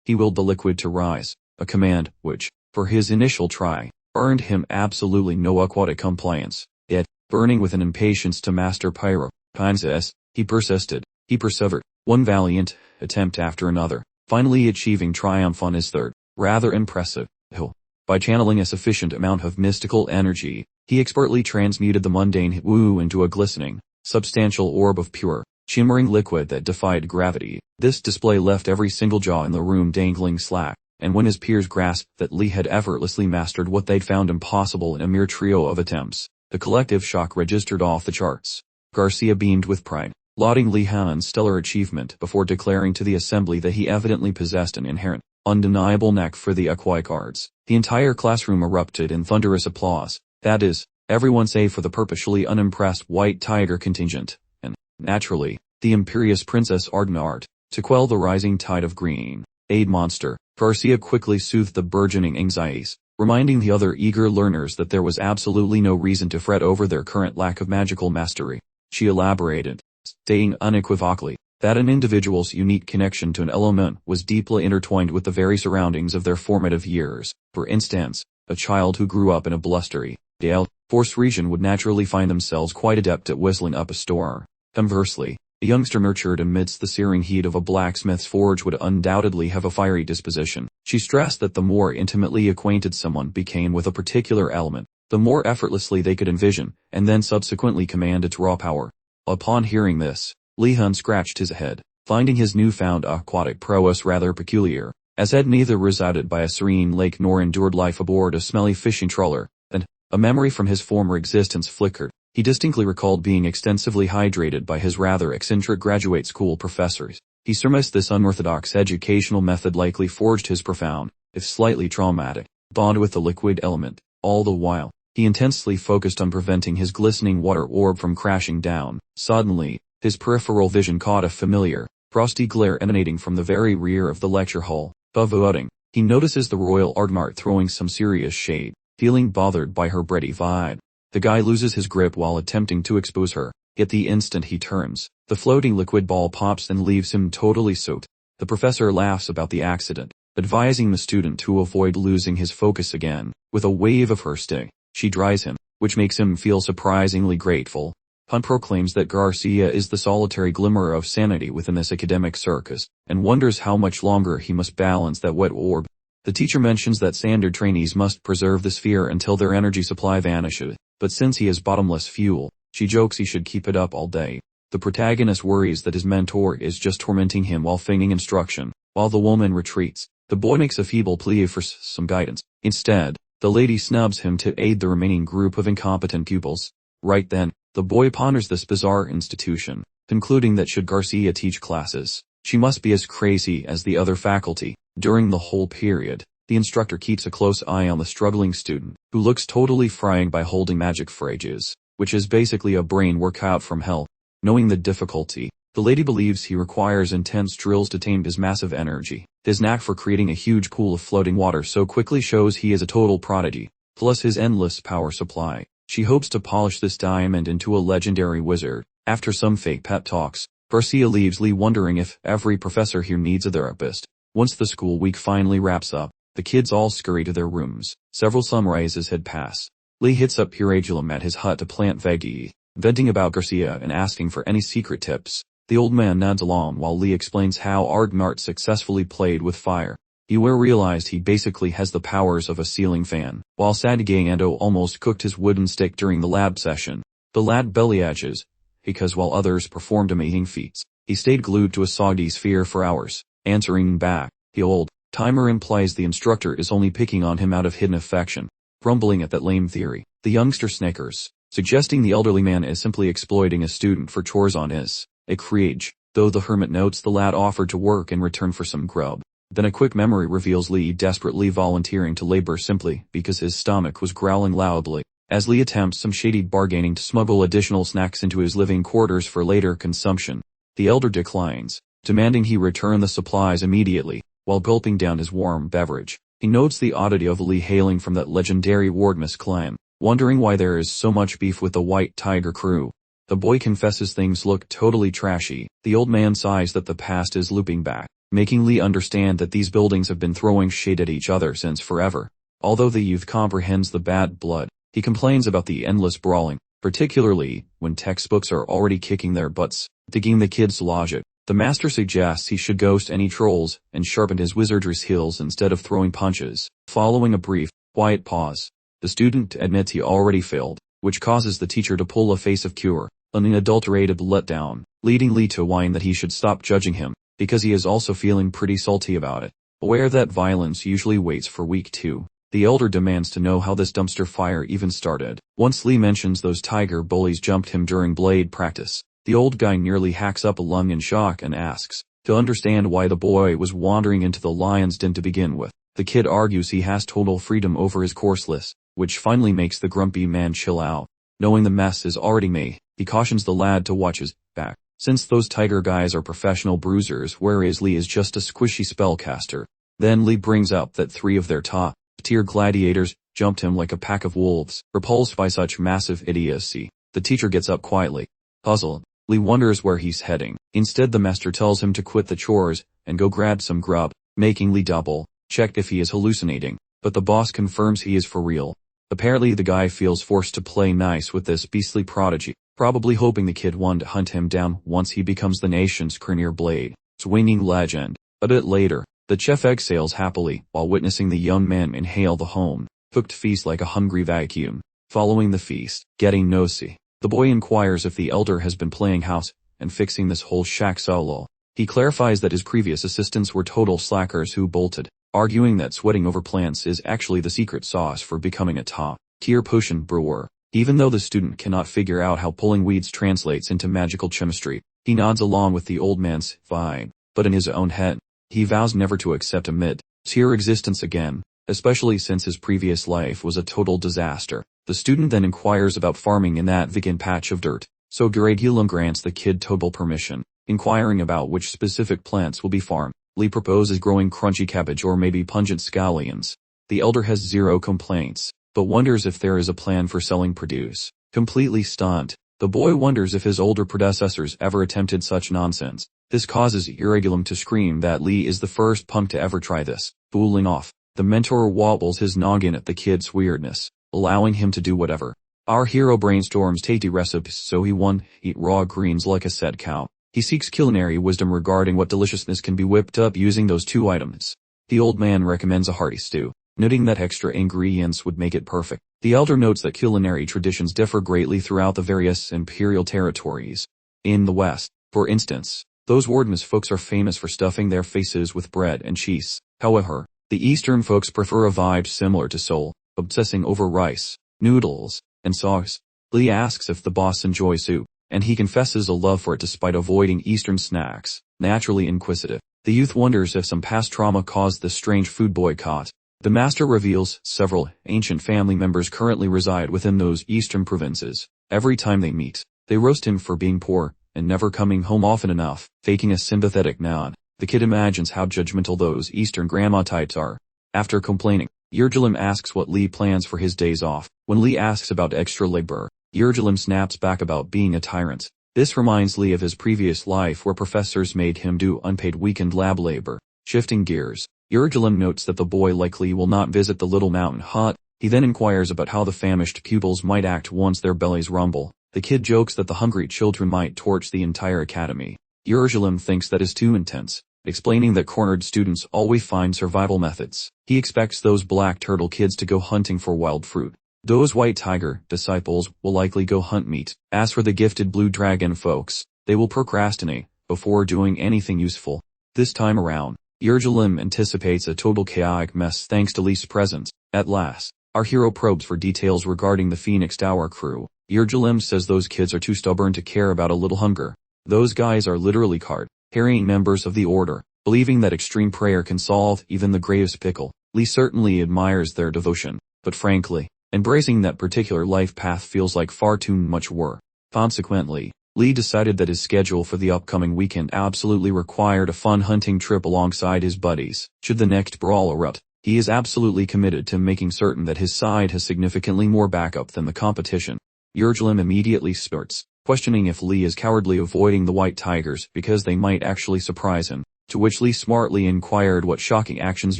he willed the liquid to rise, a command which, for his initial try, earned him absolutely no aquatic compliance. Yet, burning with an impatience to master pyrokinesis, he persisted, he persevered, one valiant attempt after another, finally achieving triumph on his third, rather impressive, hill. By channeling a sufficient amount of mystical energy, he expertly transmuted the mundane woo into a glistening, substantial orb of pure, shimmering liquid that defied gravity. This display left every single jaw in the room dangling slack, and when his peers grasped that Lee had effortlessly mastered what they'd found impossible in a mere trio of attempts, the collective shock registered off the charts. Garcia beamed with pride, lauding Lee Hun's stellar achievement before declaring to the assembly that he evidently possessed an inherent, undeniable knack for the aquatic arts. The entire classroom erupted in thunderous applause, that is, everyone save for the purposefully unimpressed White Tiger contingent, and, naturally, the imperious Princess Ardenart. To quell the rising tide of green aid monster, Garcia quickly soothed the burgeoning anxieties, reminding the other eager learners that there was absolutely no reason to fret over their current lack of magical mastery. She elaborated, stating unequivocally that an individual's unique connection to an element was deeply intertwined with the very surroundings of their formative years. For instance, a child who grew up in a blustery, gale-force region would naturally find themselves quite adept at whistling up a storm. Conversely, a youngster nurtured amidst the searing heat of a blacksmith's forge would undoubtedly have a fiery disposition. She stressed that the more intimately acquainted someone became with a particular element, the more effortlessly they could envision, and then subsequently command its raw power. Upon hearing this, Lee Hun scratched his head, finding his newfound aquatic prowess rather peculiar, as had neither resided by a serene lake nor endured life aboard a smelly fishing trawler, and a memory from his former existence flickered. He distinctly recalled being extensively hydrated by his rather eccentric graduate school professors. He surmised this unorthodox educational method likely forged his profound, if slightly traumatic, bond with the liquid element. All the while, he intensely focused on preventing his glistening water orb from crashing down. Suddenly, his peripheral vision caught a familiar, frosty glare emanating from the very rear of the lecture hall. Buvoting, he notices the Royal Ardmart throwing some serious shade, feeling bothered by her bready vibe. The guy loses his grip while attempting to expose her, yet the instant he turns, the floating liquid ball pops and leaves him totally soaked. The professor laughs about the accident, advising the student to avoid losing his focus again. With a wave of her stick, she dries him, which makes him feel surprisingly grateful. Hun proclaims that Garcia is the solitary glimmer of sanity within this academic circus, and wonders how much longer he must balance that wet orb. The teacher mentions that standard trainees must preserve the sphere until their energy supply vanishes, but since he is bottomless fuel, she jokes he should keep it up all day. The protagonist worries that his mentor is just tormenting him while feigning instruction. While the woman retreats, the boy makes a feeble plea for some guidance. Instead, the lady snubs him to aid the remaining group of incompetent pupils. Right then, the boy ponders this bizarre institution, concluding that should Garcia teach classes, she must be as crazy as the other faculty. During the whole period, the instructor keeps a close eye on the struggling student, who looks totally frying by holding magic phrases, which is basically a brain workout from hell. Knowing the difficulty, the lady believes he requires intense drills to tame his massive energy. His knack for creating a huge pool of floating water so quickly shows he is a total prodigy, plus his endless power supply. She hopes to polish this diamond into a legendary wizard. After some fake pep talks, Garcia leaves Lee wondering if every professor here needs a therapist. Once the school week finally wraps up, the kids all scurry to their rooms. Several sunrises had passed. Lee hits up Puragulum at his hut to plant veggie, venting about Garcia and asking for any secret tips. The old man nods along while Lee explains how Ardnart successfully played with fire. Iware realized he basically has the powers of a ceiling fan, while Sadege Ando almost cooked his wooden stick during the lab session. The lad belly edges, because while others performed amazing feats, he stayed glued to a soggy sphere for hours, answering back. The old timer implies the instructor is only picking on him out of hidden affection. Grumbling at that lame theory, the youngster snickers, suggesting the elderly man is simply exploiting a student for chores on his acreage, though the hermit notes the lad offered to work in return for some grub. Then a quick memory reveals Lee desperately volunteering to labor simply because his stomach was growling loudly. As Lee attempts some shady bargaining to smuggle additional snacks into his living quarters for later consumption, the elder declines, demanding he return the supplies immediately, while gulping down his warm beverage. He notes the oddity of Lee hailing from that legendary Wardmas clan, wondering why there is so much beef with the White Tiger crew. The boy confesses things look totally trashy. The old man sighs that the past is looping back, making Lee understand that these buildings have been throwing shade at each other since forever. Although the youth comprehends the bad blood, he complains about the endless brawling, particularly when textbooks are already kicking their butts. Digging the kid's logic, the master suggests he should ghost any trolls and sharpen his wizardry's heels instead of throwing punches. Following a brief, quiet pause, the student admits he already failed, which causes the teacher to pull a face of cure, an unadulterated letdown, leading Lee to whine that he should stop judging him, because he is also feeling pretty salty about it. Aware that violence usually waits for week 2, the elder demands to know how this dumpster fire even started. Once Lee mentions those tiger bullies jumped him during blade practice, the old guy nearly hacks up a lung in shock and asks to understand why the boy was wandering into the lion's den to begin with. The kid argues he has total freedom over his course list, which finally makes the grumpy man chill out. Knowing the mess is already made, he cautions the lad to watch his back, since those tiger guys are professional bruisers, whereas Lee is just a squishy spellcaster. Then Lee brings up that 3 of their top-tier gladiators jumped him like a pack of wolves. Repulsed by such massive idiocy, the teacher gets up quietly. Puzzled, Lee wonders where he's heading. Instead, the master tells him to quit the chores and go grab some grub, making Lee double-check if he is hallucinating. But the boss confirms he is for real. Apparently the guy feels forced to play nice with this beastly prodigy, probably hoping the kid won't hunt him down once he becomes the nation's Cranier Blade, swinging legend. A bit later, the chef exhales happily while witnessing the young man inhale the home-cooked feast like a hungry vacuum. Following the feast, getting nosy, the boy inquires if the elder has been playing house and fixing this whole shack solo. He clarifies that his previous assistants were total slackers who bolted, arguing that sweating over plants is actually the secret sauce for becoming a top-tier potion brewer. Even though the student cannot figure out how pulling weeds translates into magical chemistry, he nods along with the old man's vibe, but in his own head, he vows never to accept a mid-tier existence again, especially since his previous life was a total disaster. The student then inquires about farming in that vegan patch of dirt, so Gradulum grants the kid total permission. Inquiring about which specific plants will be farmed, Lee proposes growing crunchy cabbage or maybe pungent scallions. The elder has zero complaints, but wonders if there is a plan for selling produce. Completely stunned, the boy wonders if his older predecessors ever attempted such nonsense. This causes Irregulum to scream that Lee is the first punk to ever try this. Fooling off, the mentor wobbles his noggin at the kid's weirdness, allowing him to do whatever. Our hero brainstorms tasty recipes so he won't eat raw greens like a said cow. He seeks culinary wisdom regarding what deliciousness can be whipped up using those 2 items. The old man recommends a hearty stew, noting that extra ingredients would make it perfect. The elder notes that culinary traditions differ greatly throughout the various imperial territories. In the West, for instance, those Wardmas folks are famous for stuffing their faces with bread and cheese. However, the Eastern folks prefer a vibe similar to Seoul, obsessing over rice, noodles, and sauce. Lee asks if the boss enjoys soup, and he confesses a love for it despite avoiding Eastern snacks. Naturally inquisitive, the youth wonders if some past trauma caused this strange food boycott. The master reveals several ancient family members currently reside within those eastern provinces. Every time they meet, they roast him for being poor and never coming home often enough. Faking a sympathetic nod, the kid imagines how judgmental those eastern grandma types are. After complaining, Irregulum asks what Lee plans for his days off. When Lee asks about extra labor, Irregulum snaps back about being a tyrant. This reminds Lee of his previous life where professors made him do unpaid weekend lab labor. Shifting gears, Yurgilim notes that the boy likely will not visit the little mountain hut. He then inquires about how the famished pupils might act once their bellies rumble. The kid jokes that the hungry children might torch the entire academy. Yurgilim thinks that is too intense, explaining that cornered students always find survival methods. He expects those black turtle kids to go hunting for wild fruit. Those white tiger disciples will likely go hunt meat. As for the gifted blue dragon folks, they will procrastinate before doing anything useful. This time around, Yurgilim anticipates a total chaotic mess thanks to Lee's presence. At last, our hero probes for details regarding the Phoenix Tower crew. Yurgilim says those kids are too stubborn to care about a little hunger. Those guys are literally card-carrying members of the order, believing that extreme prayer can solve even the gravest pickle. Lee certainly admires their devotion, but frankly, embracing that particular life path feels like far too much work. Consequently, Lee decided that his schedule for the upcoming weekend absolutely required a fun hunting trip alongside his buddies. Should the next brawl erupt, he is absolutely committed to making certain that his side has significantly more backup than the competition. Yurgilim immediately starts questioning if Lee is cowardly avoiding the white tigers because they might actually surprise him, to which Lee smartly inquired what shocking actions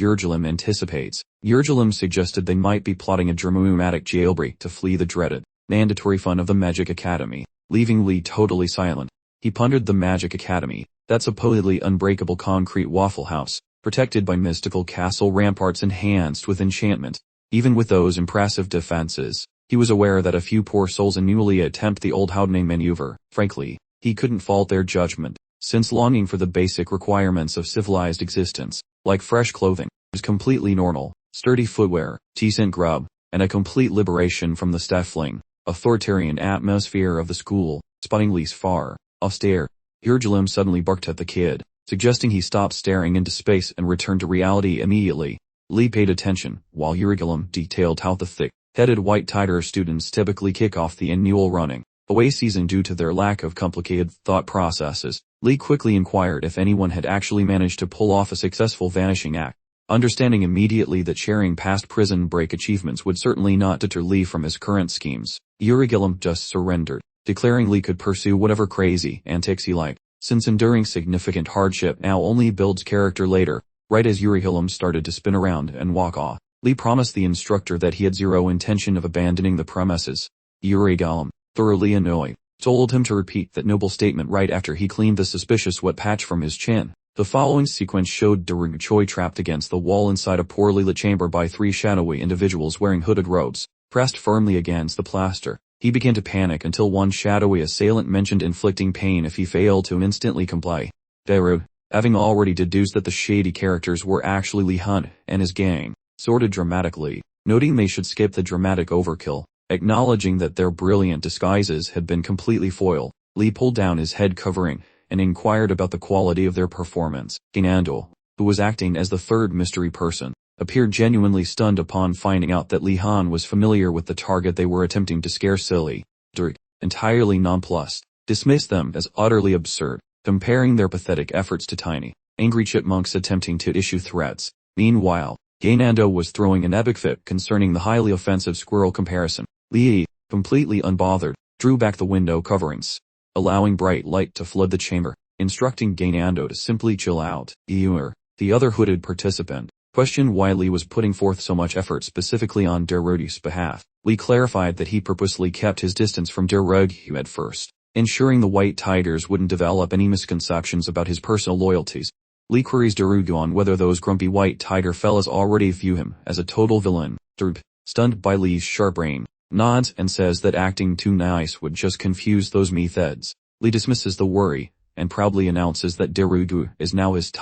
Yurgilim anticipates. Yurgilim suggested they might be plotting a dramatic jailbreak to flee the dreaded, mandatory fun of the Magic Academy, leaving Lee totally silent. He pondered the Magic Academy, that supposedly unbreakable concrete waffle house, protected by mystical castle ramparts enhanced with enchantment. Even with those impressive defenses, he was aware that a few poor souls annually attempt the old Howdney maneuver. Frankly, he couldn't fault their judgment, since longing for the basic requirements of civilized existence, like fresh clothing, is completely normal. Sturdy footwear, decent grub, and a complete liberation from the stifling, authoritarian atmosphere of the school. Spotting Lee's far off stare, Yurgilim suddenly barked at the kid, suggesting he stop staring into space and return to reality immediately. Lee paid attention, while Yurgilim detailed how the thick-headed white tiger students typically kick off the annual running away season due to their lack of complicated thought processes. Lee quickly inquired if anyone had actually managed to pull off a successful vanishing act, understanding immediately that sharing past prison break achievements would certainly not deter Lee from his current schemes. Yurgilim just surrendered, declaring Lee could pursue whatever crazy antics he liked, since enduring significant hardship now only builds character later. Right as Yurgilim started to spin around and walk off, Lee promised the instructor that he had zero intention of abandoning the premises. Yurgilim, thoroughly annoyed, told him to repeat that noble statement right after he cleaned the suspicious wet patch from his chin. The following sequence showed Daru Choi trapped against the wall inside a poorly lit chamber by three shadowy individuals wearing hooded robes, pressed firmly against the plaster. He began to panic until one shadowy assailant mentioned inflicting pain if he failed to instantly comply. Daru, having already deduced that the shady characters were actually Lee Hunt and his gang, sorted dramatically, noting they should skip the dramatic overkill. Acknowledging that their brilliant disguises had been completely foiled, Lee pulled down his head covering and inquired about the quality of their performance. Ganando, who was acting as the third mystery person, appeared genuinely stunned upon finding out that Lee Han was familiar with the target they were attempting to scare silly. Dirk, entirely nonplussed, dismissed them as utterly absurd, comparing their pathetic efforts to tiny, angry chipmunks attempting to issue threats. Meanwhile, Ganando was throwing an epic fit concerning the highly offensive squirrel comparison. Lee, completely unbothered, drew back the window coverings, allowing bright light to flood the chamber, instructing Ganando to simply chill out. Eeyore, the other hooded participant, questioned why Lee was putting forth so much effort specifically on Daru's behalf. Lee clarified that he purposely kept his distance from Daru at first, ensuring the white tigers wouldn't develop any misconceptions about his personal loyalties. Lee queries Daru on whether those grumpy white tiger fellas already view him as a total villain. Daru, stunned by Lee's sharp brain, nods and says that acting too nice would just confuse those methods. Lee dismisses the worry, and proudly announces that Daru is now his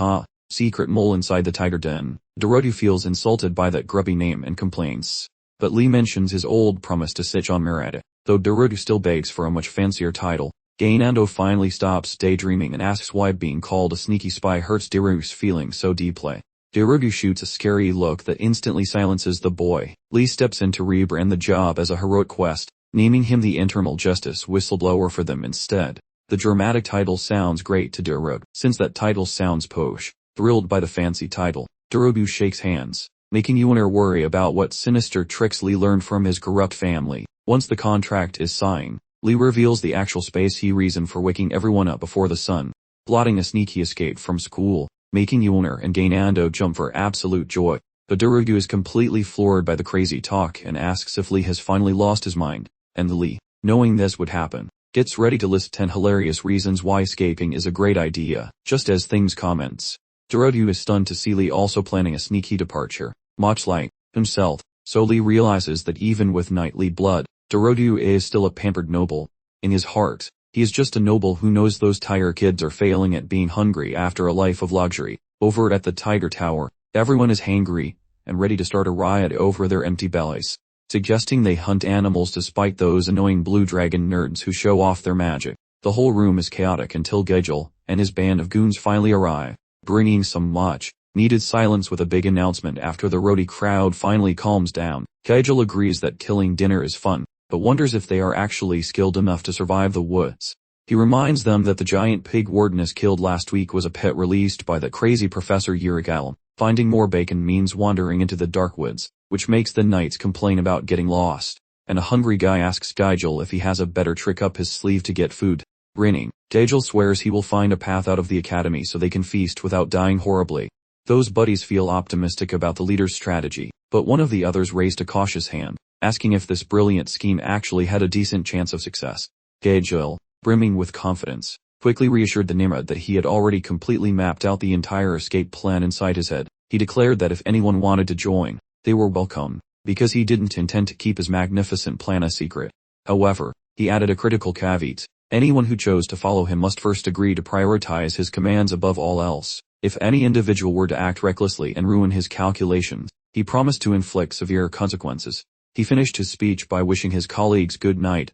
secret mole inside the tiger den. Daru feels insulted by that grubby name and complains, but Lee mentions his old promise to Sich on Mirada, though Daru still begs for a much fancier title. Ganando finally stops daydreaming and asks why being called a sneaky spy hurts Daru's feelings so deeply. Daru shoots a scary look that instantly silences the boy. Lee steps in to rebrand the job as a heroic quest, naming him the internal justice whistleblower for them instead. The dramatic title sounds great to Daru, since that title sounds posh. Thrilled by the fancy title, Daru shakes hands, making you worry about what sinister tricks Lee learned from his corrupt family. Once the contract is signed, Lee reveals the actual space he reason for waking everyone up before the sun, plotting a sneaky escape from school. making Yulner and Gainando jump for absolute joy. But Darugu is completely floored by the crazy talk and asks if Lee has finally lost his mind, and Lee, knowing this would happen, gets ready to list 10 hilarious reasons why escaping is a great idea. Just as things comments, Darugu is stunned to see Lee also planning a sneaky departure, much like himself. So Lee realizes that even with knightly blood, Darugu is still a pampered noble. In his heart, he is just a noble who knows those tiger kids are failing at being hungry after a life of luxury. Over at the Tiger Tower, everyone is hangry and ready to start a riot over their empty bellies, suggesting they hunt animals to spite those annoying blue dragon nerds who show off their magic. The whole room is chaotic until Gejel and his band of goons finally arrive, bringing some much needed silence with a big announcement after the roadie crowd finally calms down. Gejel agrees that killing dinner is fun, but wonders if they are actually skilled enough to survive the woods. He reminds them that the giant pig Wardeness killed last week was a pet released by the crazy Professor Yurigalm. Finding more bacon means wandering into the dark woods, which makes the knights complain about getting lost. And a hungry guy asks Gejel if he has a better trick up his sleeve to get food. Grinning, Gejel swears he will find a path out of the academy so they can feast without dying horribly. Those buddies feel optimistic about the leader's strategy, but one of the others raised a cautious hand, asking if this brilliant scheme actually had a decent chance of success. Gejel, brimming with confidence, quickly reassured the Nimrod that he had already completely mapped out the entire escape plan inside his head. He declared that if anyone wanted to join, they were welcome, because he didn't intend to keep his magnificent plan a secret. However, he added a critical caveat. Anyone who chose to follow him must first agree to prioritize his commands above all else. If any individual were to act recklessly and ruin his calculations, he promised to inflict severe consequences. He finished his speech by wishing his colleagues good night,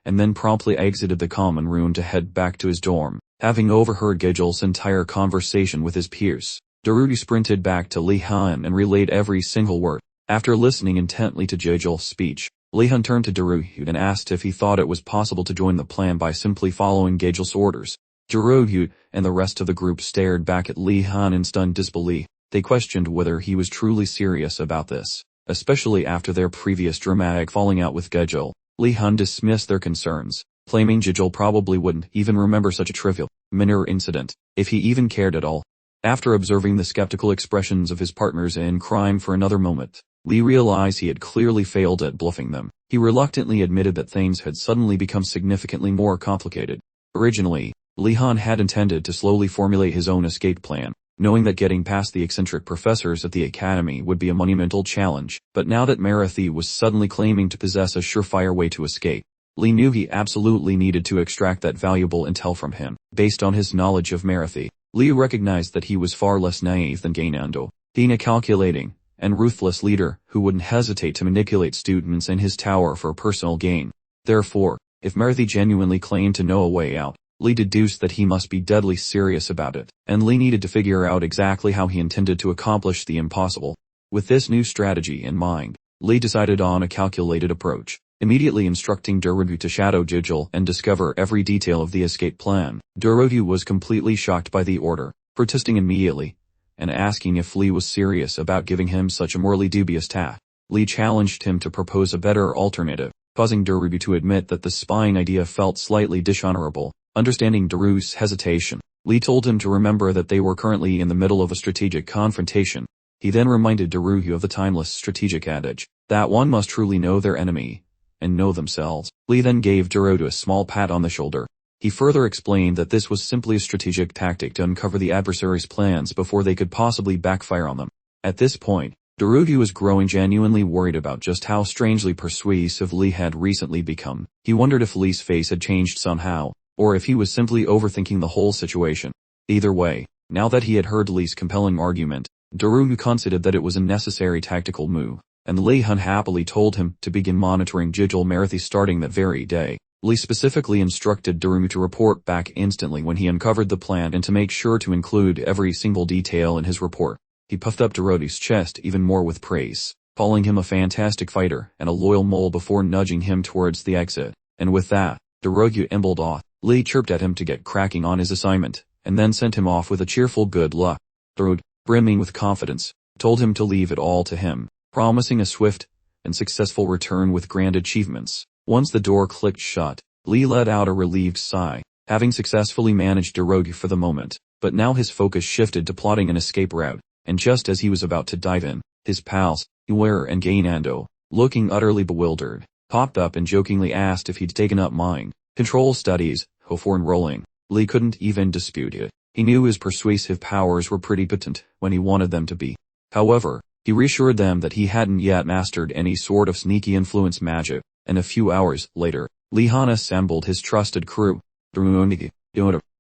and then promptly exited the common room to head back to his dorm. Having overheard Gejel's entire conversation with his peers, Darugu sprinted back to Li Han and relayed every single word. After listening intently to Gejel's speech, Li Han turned to Darugu and asked if he thought it was possible to join the plan by simply following Gejel's orders. Darugu and the rest of the group stared back at Li Han in stunned disbelief. They questioned whether he was truly serious about this, especially after their previous dramatic falling out with Gejel. Li Han dismissed their concerns, claiming Gejel probably wouldn't even remember such a trivial, minor incident, if he even cared at all. After observing the skeptical expressions of his partners in crime for another moment, Li realized he had clearly failed at bluffing them. He reluctantly admitted that things had suddenly become significantly more complicated. Originally, Li Han had intended to slowly formulate his own escape plan, knowing that getting past the eccentric professors at the academy would be a monumental challenge. But now that Marathi was suddenly claiming to possess a surefire way to escape, Li knew he absolutely needed to extract that valuable intel from him. Based on his knowledge of Marathi, Li recognized that he was far less naive than Gainando, being a calculating and ruthless leader who wouldn't hesitate to manipulate students in his tower for personal gain. Therefore, if Marathi genuinely claimed to know a way out, Li deduced that he must be deadly serious about it, and Li needed to figure out exactly how he intended to accomplish the impossible. With this new strategy in mind, Li decided on a calculated approach, immediately instructing Darugu to shadow Gejel and discover every detail of the escape plan. Darugu was completely shocked by the order, protesting immediately, and asking if Li was serious about giving him such a morally dubious task. Li challenged him to propose a better alternative, causing Darugu to admit that the spying idea felt slightly dishonorable. Understanding Darugu's hesitation, Li told him to remember that they were currently in the middle of a strategic confrontation. He then reminded Darugu of the timeless strategic adage, that one must truly know their enemy, and know themselves. Li then gave Darugu a small pat on the shoulder. He further explained that this was simply a strategic tactic to uncover the adversary's plans before they could possibly backfire on them. At this point, Darugu was growing genuinely worried about just how strangely persuasive Li had recently become. He wondered if Li's face had changed somehow, or if he was simply overthinking the whole situation. Either way, now that he had heard Li's compelling argument, Darugu considered that it was a necessary tactical move, and Li Han happily told him to begin monitoring Gejel Marathi starting that very day. Li specifically instructed Darugu to report back instantly when he uncovered the plan and to make sure to include every single detail in his report. He puffed up Darugu's chest even more with praise, calling him a fantastic fighter and a loyal mole before nudging him towards the exit. And with that, Darugu ambled off. Li chirped at him to get cracking on his assignment, and then sent him off with a cheerful good luck. Darugu, brimming with confidence, told him to leave it all to him, promising a swift and successful return with grand achievements. Once the door clicked shut, Li let out a relieved sigh, having successfully managed Darugu for the moment. But now his focus shifted to plotting an escape route, and just as he was about to dive in, his pals, Uwer and Gainando, looking utterly bewildered, popped up and jokingly asked if he'd taken up mind control studies before enrolling. Lee couldn't even dispute it. He knew his persuasive powers were pretty potent when he wanted them to be. However, he reassured them that he hadn't yet mastered any sort of sneaky influence magic, and a few hours later, Lee Han assembled his trusted crew, Drunigi,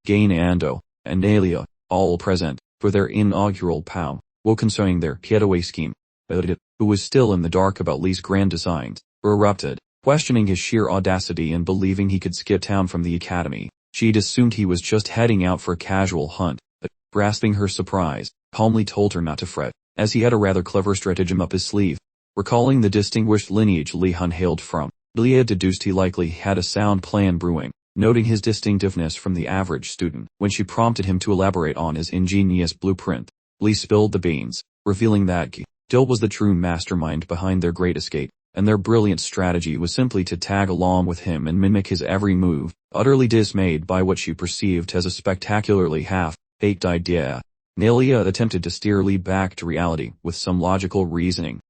Gainando, and Nalia, all present, for their inaugural pow, while concerning their getaway scheme. Who was still in the dark about Lee's grand designs, erupted, questioning his sheer audacity and believing he could skip town from the academy. She'd assumed he was just heading out for a casual hunt, but, grasping her surprise, calmly told her not to fret, as he had a rather clever stratagem up his sleeve. Recalling the distinguished lineage Lee Han hailed from, Lee had deduced he likely had a sound plan brewing, noting his distinctiveness from the average student. When she prompted him to elaborate on his ingenious blueprint, Lee spilled the beans, revealing that Dill was the true mastermind behind their great escape, and their brilliant strategy was simply to tag along with him and mimic his every move. Utterly dismayed by what she perceived as a spectacularly half-baked idea, Nalia attempted to steer Lee back to reality with some logical reasoning.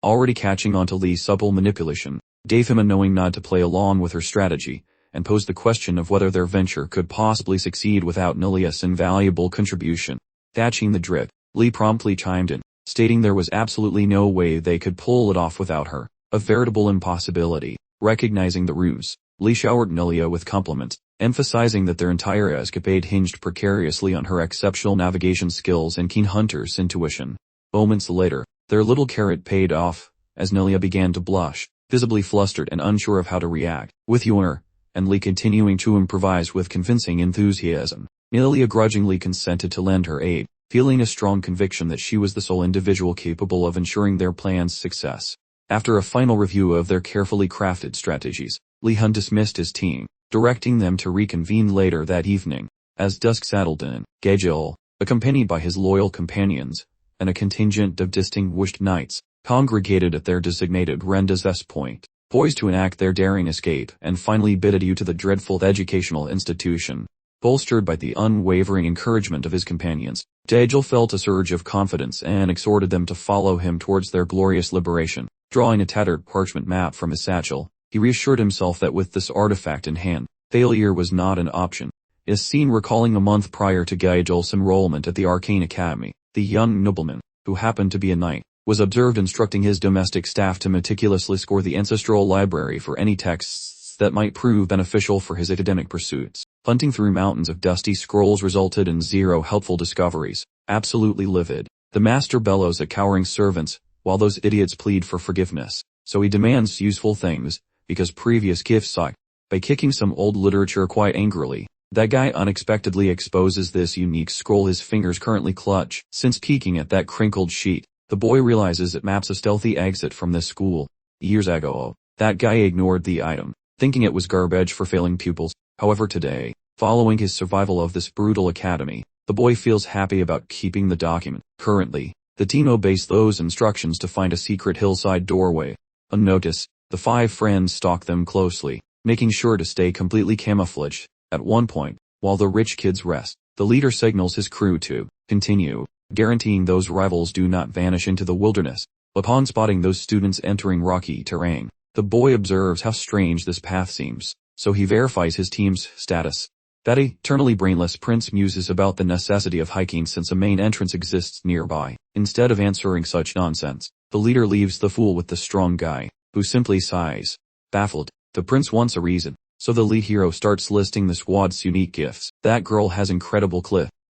Already catching on to Lee's supple manipulation, gave him a knowing nod to play along with her strategy, and posed the question of whether their venture could possibly succeed without Nalia's invaluable contribution. Catching the drift, Lee promptly chimed in, stating there was absolutely no way they could pull it off without her, a veritable impossibility. Recognizing the ruse, Lee showered Nalia with compliments, emphasizing that their entire escapade hinged precariously on her exceptional navigation skills and keen hunter's intuition. Moments later, their little carrot paid off, as Nalia began to blush, visibly flustered and unsure of how to react, with Yor and Lee continuing to improvise with convincing enthusiasm. Nalia grudgingly consented to lend her aid, feeling a strong conviction that she was the sole individual capable of ensuring their plan's success. After a final review of their carefully crafted strategies, Lee Han dismissed his team, directing them to reconvene later that evening. As dusk settled in, Gejil, accompanied by his loyal companions, and a contingent of distinguished knights, congregated at their designated rendezvous point, poised to enact their daring escape and finally bid adieu to the dreadful educational institution. Bolstered by the unwavering encouragement of his companions, Gejil felt a surge of confidence and exhorted them to follow him towards their glorious liberation. Drawing a tattered parchment map from his satchel, he reassured himself that with this artifact in hand, failure was not an option. As seen recalling a month prior to Gejil's enrollment at the Arcane Academy, the young nobleman, who happened to be a knight, was observed instructing his domestic staff to meticulously score the ancestral library for any texts that might prove beneficial for his academic pursuits. Hunting through mountains of dusty scrolls resulted in zero helpful discoveries. Absolutely livid, the master bellows at cowering servants, while those idiots plead for forgiveness. So he demands useful things, because previous gifts sucked. By kicking some old literature quite angrily, that guy unexpectedly exposes this unique scroll his fingers currently clutch. Since peeking at that crinkled sheet, the boy realizes it maps a stealthy exit from this school. Years ago, that guy ignored the item, thinking it was garbage for failing pupils. However today, following his survival of this brutal academy, the boy feels happy about keeping the document. Currently, the team obeys those instructions to find a secret hillside doorway. Unnoticed, the five friends stalk them closely, making sure to stay completely camouflaged. At one point, while the rich kids rest, the leader signals his crew to continue, guaranteeing those rivals do not vanish into the wilderness. Upon spotting those students entering rocky terrain, the boy observes how strange this path seems, so he verifies his team's status. That eternally brainless prince muses about the necessity of hiking since a main entrance exists nearby. Instead of answering such nonsense, the leader leaves the fool with the strong guy, who simply sighs. Baffled, the prince wants a reason, so the lead hero starts listing the squad's unique gifts. That girl has incredible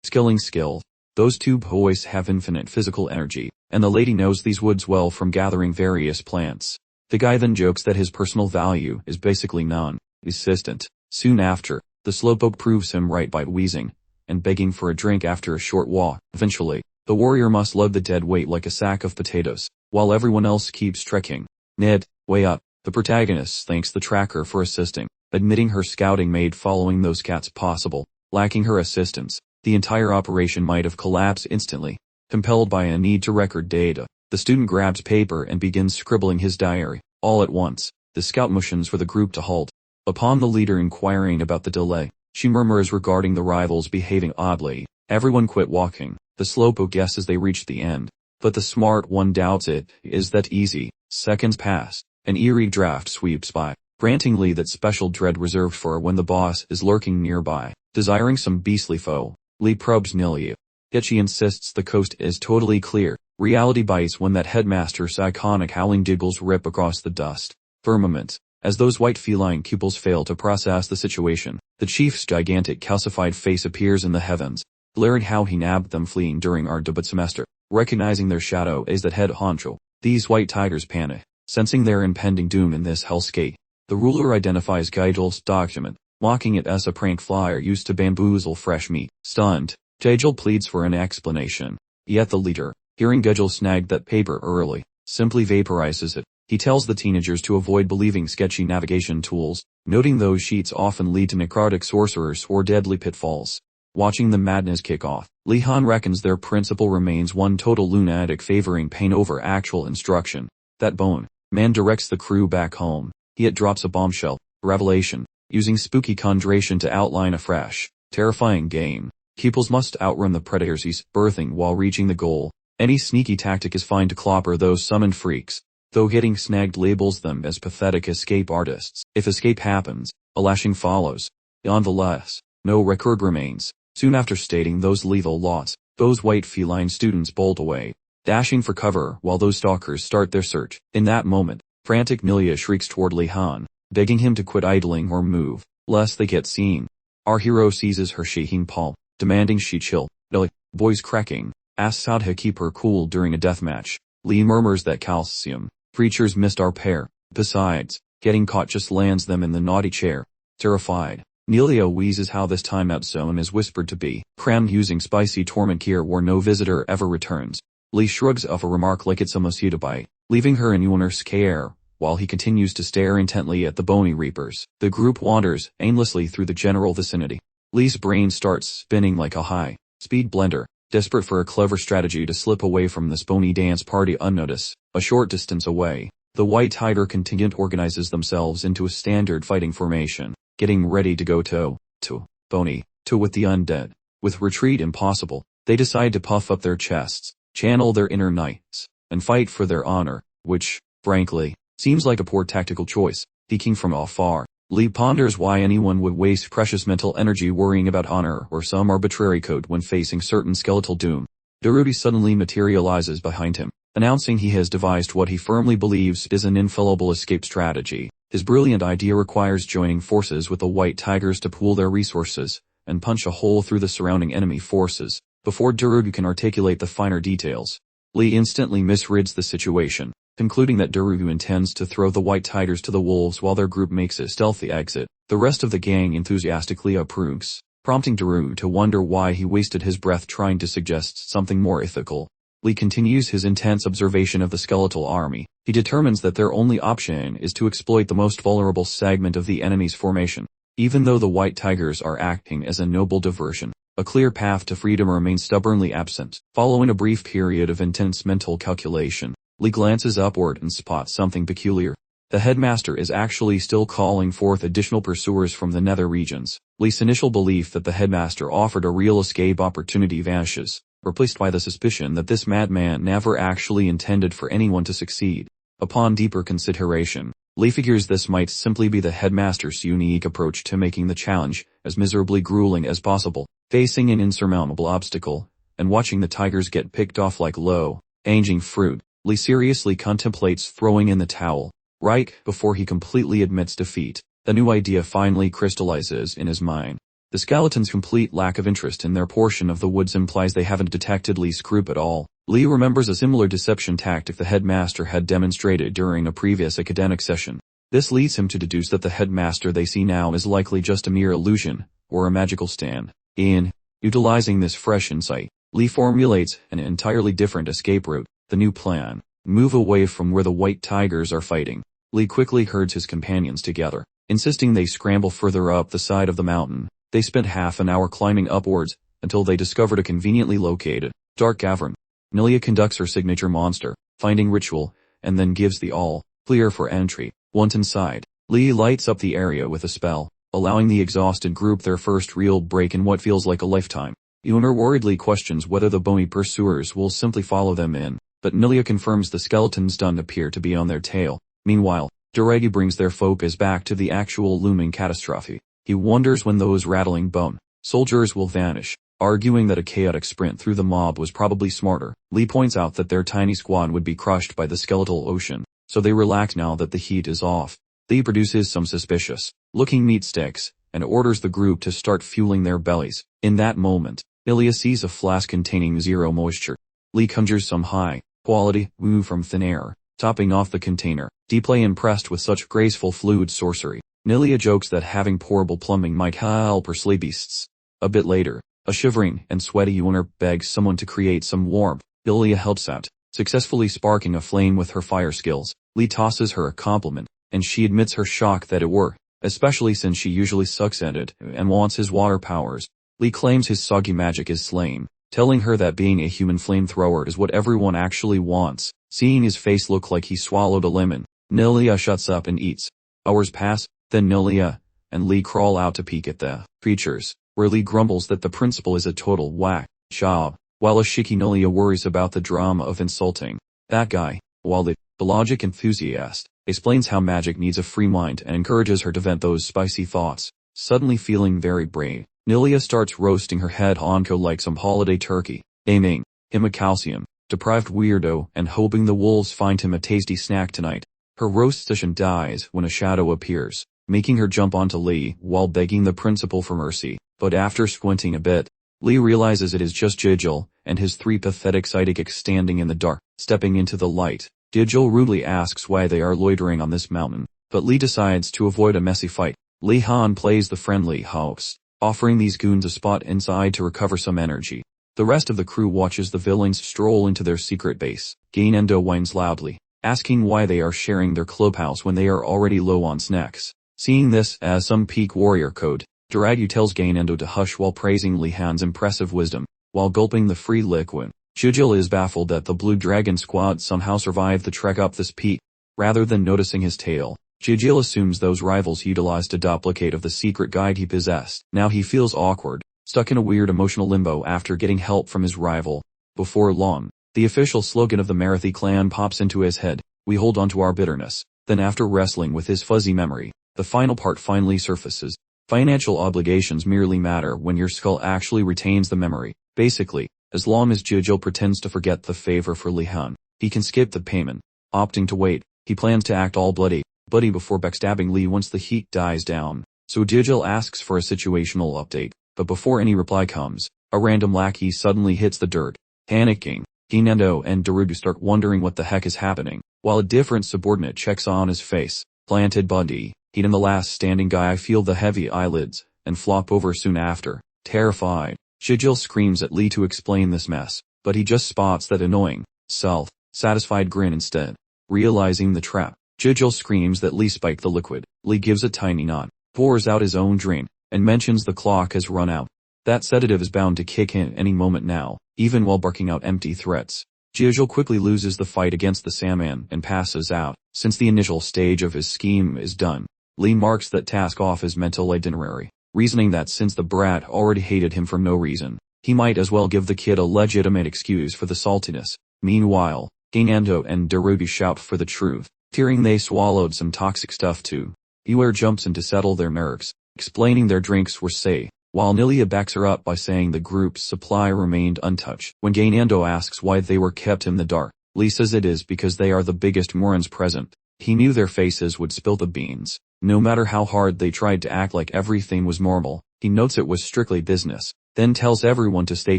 skilling skill. Those two boys have infinite physical energy, and the lady knows these woods well from gathering various plants. The guy then jokes that his personal value is basically non-existent. Soon after, the slowpoke proves him right by wheezing and begging for a drink after a short walk. Eventually, the warrior must load the dead weight like a sack of potatoes, while everyone else keeps trekking. Ned, way up, the protagonist thanks the tracker for assisting, admitting her scouting made following those cats possible. Lacking her assistance, the entire operation might have collapsed instantly. Compelled by a need to record data, the student grabs paper and begins scribbling his diary. All at once, the scout motions for the group to halt. Upon the leader inquiring about the delay, she murmurs regarding the rivals behaving oddly. Everyone quit walking. The slowpoke guesses they reached the end. But the smart one doubts it is that easy. Seconds pass. An eerie draft sweeps by, granting Lee that special dread reserved for when the boss is lurking nearby, desiring some beastly foe. Lee probes Nilia. Yet she insists the coast is totally clear. Reality bites when that headmaster's iconic howling giggles rip across the dust firmament. As those white feline pupils fail to process the situation, the chief's gigantic calcified face appears in the heavens, glaring how he nabbed them fleeing during our debut semester. Recognizing their shadow is that head honcho, these white tigers panic, sensing their impending doom in this hellscape. The ruler identifies Gaigel's document, mocking it as a prank flyer used to bamboozle fresh meat. Stunned, Gaigel pleads for an explanation. Yet the leader, hearing Gaigel snagged that paper early, simply vaporizes it. He tells the teenagers to avoid believing sketchy navigation tools, noting those sheets often lead to necrotic sorcerers or deadly pitfalls. Watching the madness kick off, Li Han reckons their principal remains one total lunatic favoring pain over actual instruction. That bone man directs the crew back home. He yet drops a bombshell, revelation, using spooky conjuration to outline a fresh, terrifying game. Pupils must outrun the predators he's birthing while reaching the goal. Any sneaky tactic is fine to clobber those summoned freaks, though getting snagged labels them as pathetic escape artists. If escape happens, a lashing follows. Nonetheless, no record remains. Soon after stating those lethal laws, those white feline students bolt away, dashing for cover while those stalkers start their search. In that moment, frantic Nilia shrieks toward Li Han, begging him to quit idling or move, lest they get seen. Our hero seizes her shaking palm, demanding she chill. The boy's cracking, asks how to keep her cool during a deathmatch. Lee murmurs that calcium creatures missed our pair. Besides, getting caught just lands them in the naughty chair. Terrified, Nelia wheezes how this timeout zone is whispered to be crammed using spicy torment here where no visitor ever returns. Lee shrugs off a remark like it's a mosquito bite, leaving her in uner scare, while he continues to stare intently at the bony reapers. The group wanders aimlessly through the general vicinity. Lee's brain starts spinning like a high-speed blender, desperate for a clever strategy to slip away from this bony dance party unnoticed. A short distance away, the White Tiger contingent organizes themselves into a standard fighting formation, getting ready to go toe-to-bony with the undead. With retreat impossible, they decide to puff up their chests, channel their inner knights, and fight for their honor, which, frankly, seems like a poor tactical choice. Peeking from afar, Lee ponders why anyone would waste precious mental energy worrying about honor or some arbitrary code when facing certain skeletal doom. Daruti suddenly materializes behind him, announcing he has devised what he firmly believes is an infallible escape strategy. His brilliant idea requires joining forces with the White Tigers to pool their resources and punch a hole through the surrounding enemy forces. Before Daruti can articulate the finer details, Lee instantly misreads the situation, concluding that Daruti intends to throw the White Tigers to the wolves while their group makes a stealthy exit. The rest of the gang enthusiastically approves, prompting Daruti to wonder why he wasted his breath trying to suggest something more ethical. Lee continues his intense observation of the skeletal army. He determines that their only option is to exploit the most vulnerable segment of the enemy's formation. Even though the White Tigers are acting as a noble diversion, a clear path to freedom remains stubbornly absent. Following a brief period of intense mental calculation, Lee glances upward and spots something peculiar. The headmaster is actually still calling forth additional pursuers from the nether regions. Lee's initial belief that the headmaster offered a real escape opportunity vanishes, replaced by the suspicion that this madman never actually intended for anyone to succeed. Upon deeper consideration, Lee figures this might simply be the headmaster's unique approach to making the challenge as miserably grueling as possible. Facing an insurmountable obstacle, and watching the tigers get picked off like low-hanging fruit, Lee seriously contemplates throwing in the towel. Right before he completely admits defeat, a new idea finally crystallizes in his mind. The skeletons' complete lack of interest in their portion of the woods implies they haven't detected Lee's group at all. Lee remembers a similar deception tactic the headmaster had demonstrated during a previous academic session. This leads him to deduce that the headmaster they see now is likely just a mere illusion, or a magical stand. In utilizing this fresh insight, Lee formulates an entirely different escape route. The new plan: move away from where the White Tigers are fighting. Lee quickly herds his companions together, insisting they scramble further up the side of the mountain. They spent half an hour climbing upwards, until they discovered a conveniently located, dark cavern. Nilia conducts her signature monster, finding ritual, and then gives the all-clear for entry. Once inside, Lee lights up the area with a spell, allowing the exhausted group their first real break in what feels like a lifetime. Yuner worriedly questions whether the bony pursuers will simply follow them in, but Nilia confirms the skeletons don't appear to be on their tail. Meanwhile, Doregi brings their focus back to the actual looming catastrophe. He wonders when those rattling bone soldiers will vanish, arguing that a chaotic sprint through the mob was probably smarter. Lee points out that their tiny squad would be crushed by the skeletal ocean, so they relax now that the heat is off. Lee produces some suspicious-looking meat sticks, and orders the group to start fueling their bellies. In that moment, Ilya sees a flask containing zero moisture. Lee conjures some high-quality woo from thin air, topping off the container, deeply impressed with such graceful fluid sorcery. Nilia jokes that having portable plumbing might help her slay beasts. A bit later, a shivering and sweaty Yuner begs someone to create some warmth. Ilya helps out, successfully sparking a flame with her fire skills. Lee tosses her a compliment, and she admits her shock that it worked, especially since she usually sucks at it and wants his water powers. Lee claims his soggy magic is lame, telling her that being a human flamethrower is what everyone actually wants. Seeing his face look like he swallowed a lemon, Nilia shuts up and eats. Hours pass, then Nilia and Lee crawl out to peek at the creatures, where Lee grumbles that the principal is a total whack job, while Ashiki Nilia worries about the drama of insulting that guy, while the logic enthusiast explains how magic needs a free mind and encourages her to vent those spicy thoughts. Suddenly feeling very brave, Nilia starts roasting her head honko like some holiday turkey, aiming him a calcium-deprived weirdo and hoping the wolves find him a tasty snack tonight. Her roast session dies when a shadow appears, making her jump onto Lee while begging the principal for mercy. But after squinting a bit, Lee realizes it is just Jijil and his three pathetic sidekicks standing in the dark. Stepping into the light, Jijil rudely asks why they are loitering on this mountain, but Lee decides to avoid a messy fight. Lee Han plays the friendly host, offering these goons a spot inside to recover some energy. The rest of the crew watches the villains stroll into their secret base. Gainendo whines loudly, asking why they are sharing their clubhouse when they are already low on snacks. Seeing this as some peak warrior code, Doregu tells Gainendo to hush while praising Lee Han's impressive wisdom, while gulping the free liquid. Jijil is baffled that the Blue Dragon squad somehow survived the trek up this peak. Rather than noticing his tail, Jijil assumes those rivals utilized a duplicate of the secret guide he possessed. Now he feels awkward, stuck in a weird emotional limbo after getting help from his rival. Before long, the official slogan of the Marathi clan pops into his head: "We hold on to our bitterness." Then after wrestling with his fuzzy memory, the final part finally surfaces. Financial obligations merely matter when your skull actually retains the memory. Basically, as long as Jijil pretends to forget the favor for Lee Han, he can skip the payment. Opting to wait, he plans to act all bloody before backstabbing Lee once the heat dies down. So Jijil asks for a situational update, but before any reply comes, a random lackey suddenly hits the dirt. Panicking, Gainendo and Darudu start wondering what the heck is happening, while a different subordinate checks on his face. Planted Bundy, he'd in the last standing guy. I feel the heavy eyelids, and flop over soon after. Terrified, Jijil screams at Lee to explain this mess, but he just spots that annoying, self-satisfied grin instead. Realizing the trap, Jijil screams that Lee spiked the liquid. Lee gives a tiny nod, pours out his own drink, and mentions the clock has run out. That sedative is bound to kick in any moment now, even while barking out empty threats. Jijil quickly loses the fight against the Sandman and passes out. Since the initial stage of his scheme is done, Lee marks that task off his mental itinerary, reasoning that since the brat already hated him for no reason, he might as well give the kid a legitimate excuse for the saltiness. Meanwhile, Gainendo and Darudu shout for the truth, fearing they swallowed some toxic stuff too. Uer jumps in to settle their nerves, explaining their drinks were safe, while Nilia backs her up by saying the group's supply remained untouched. When Gainendo asks why they were kept in the dark, Lee says it is because they are the biggest morons present. He knew their faces would spill the beans. No matter how hard they tried to act like everything was normal, he notes it was strictly business, then tells everyone to stay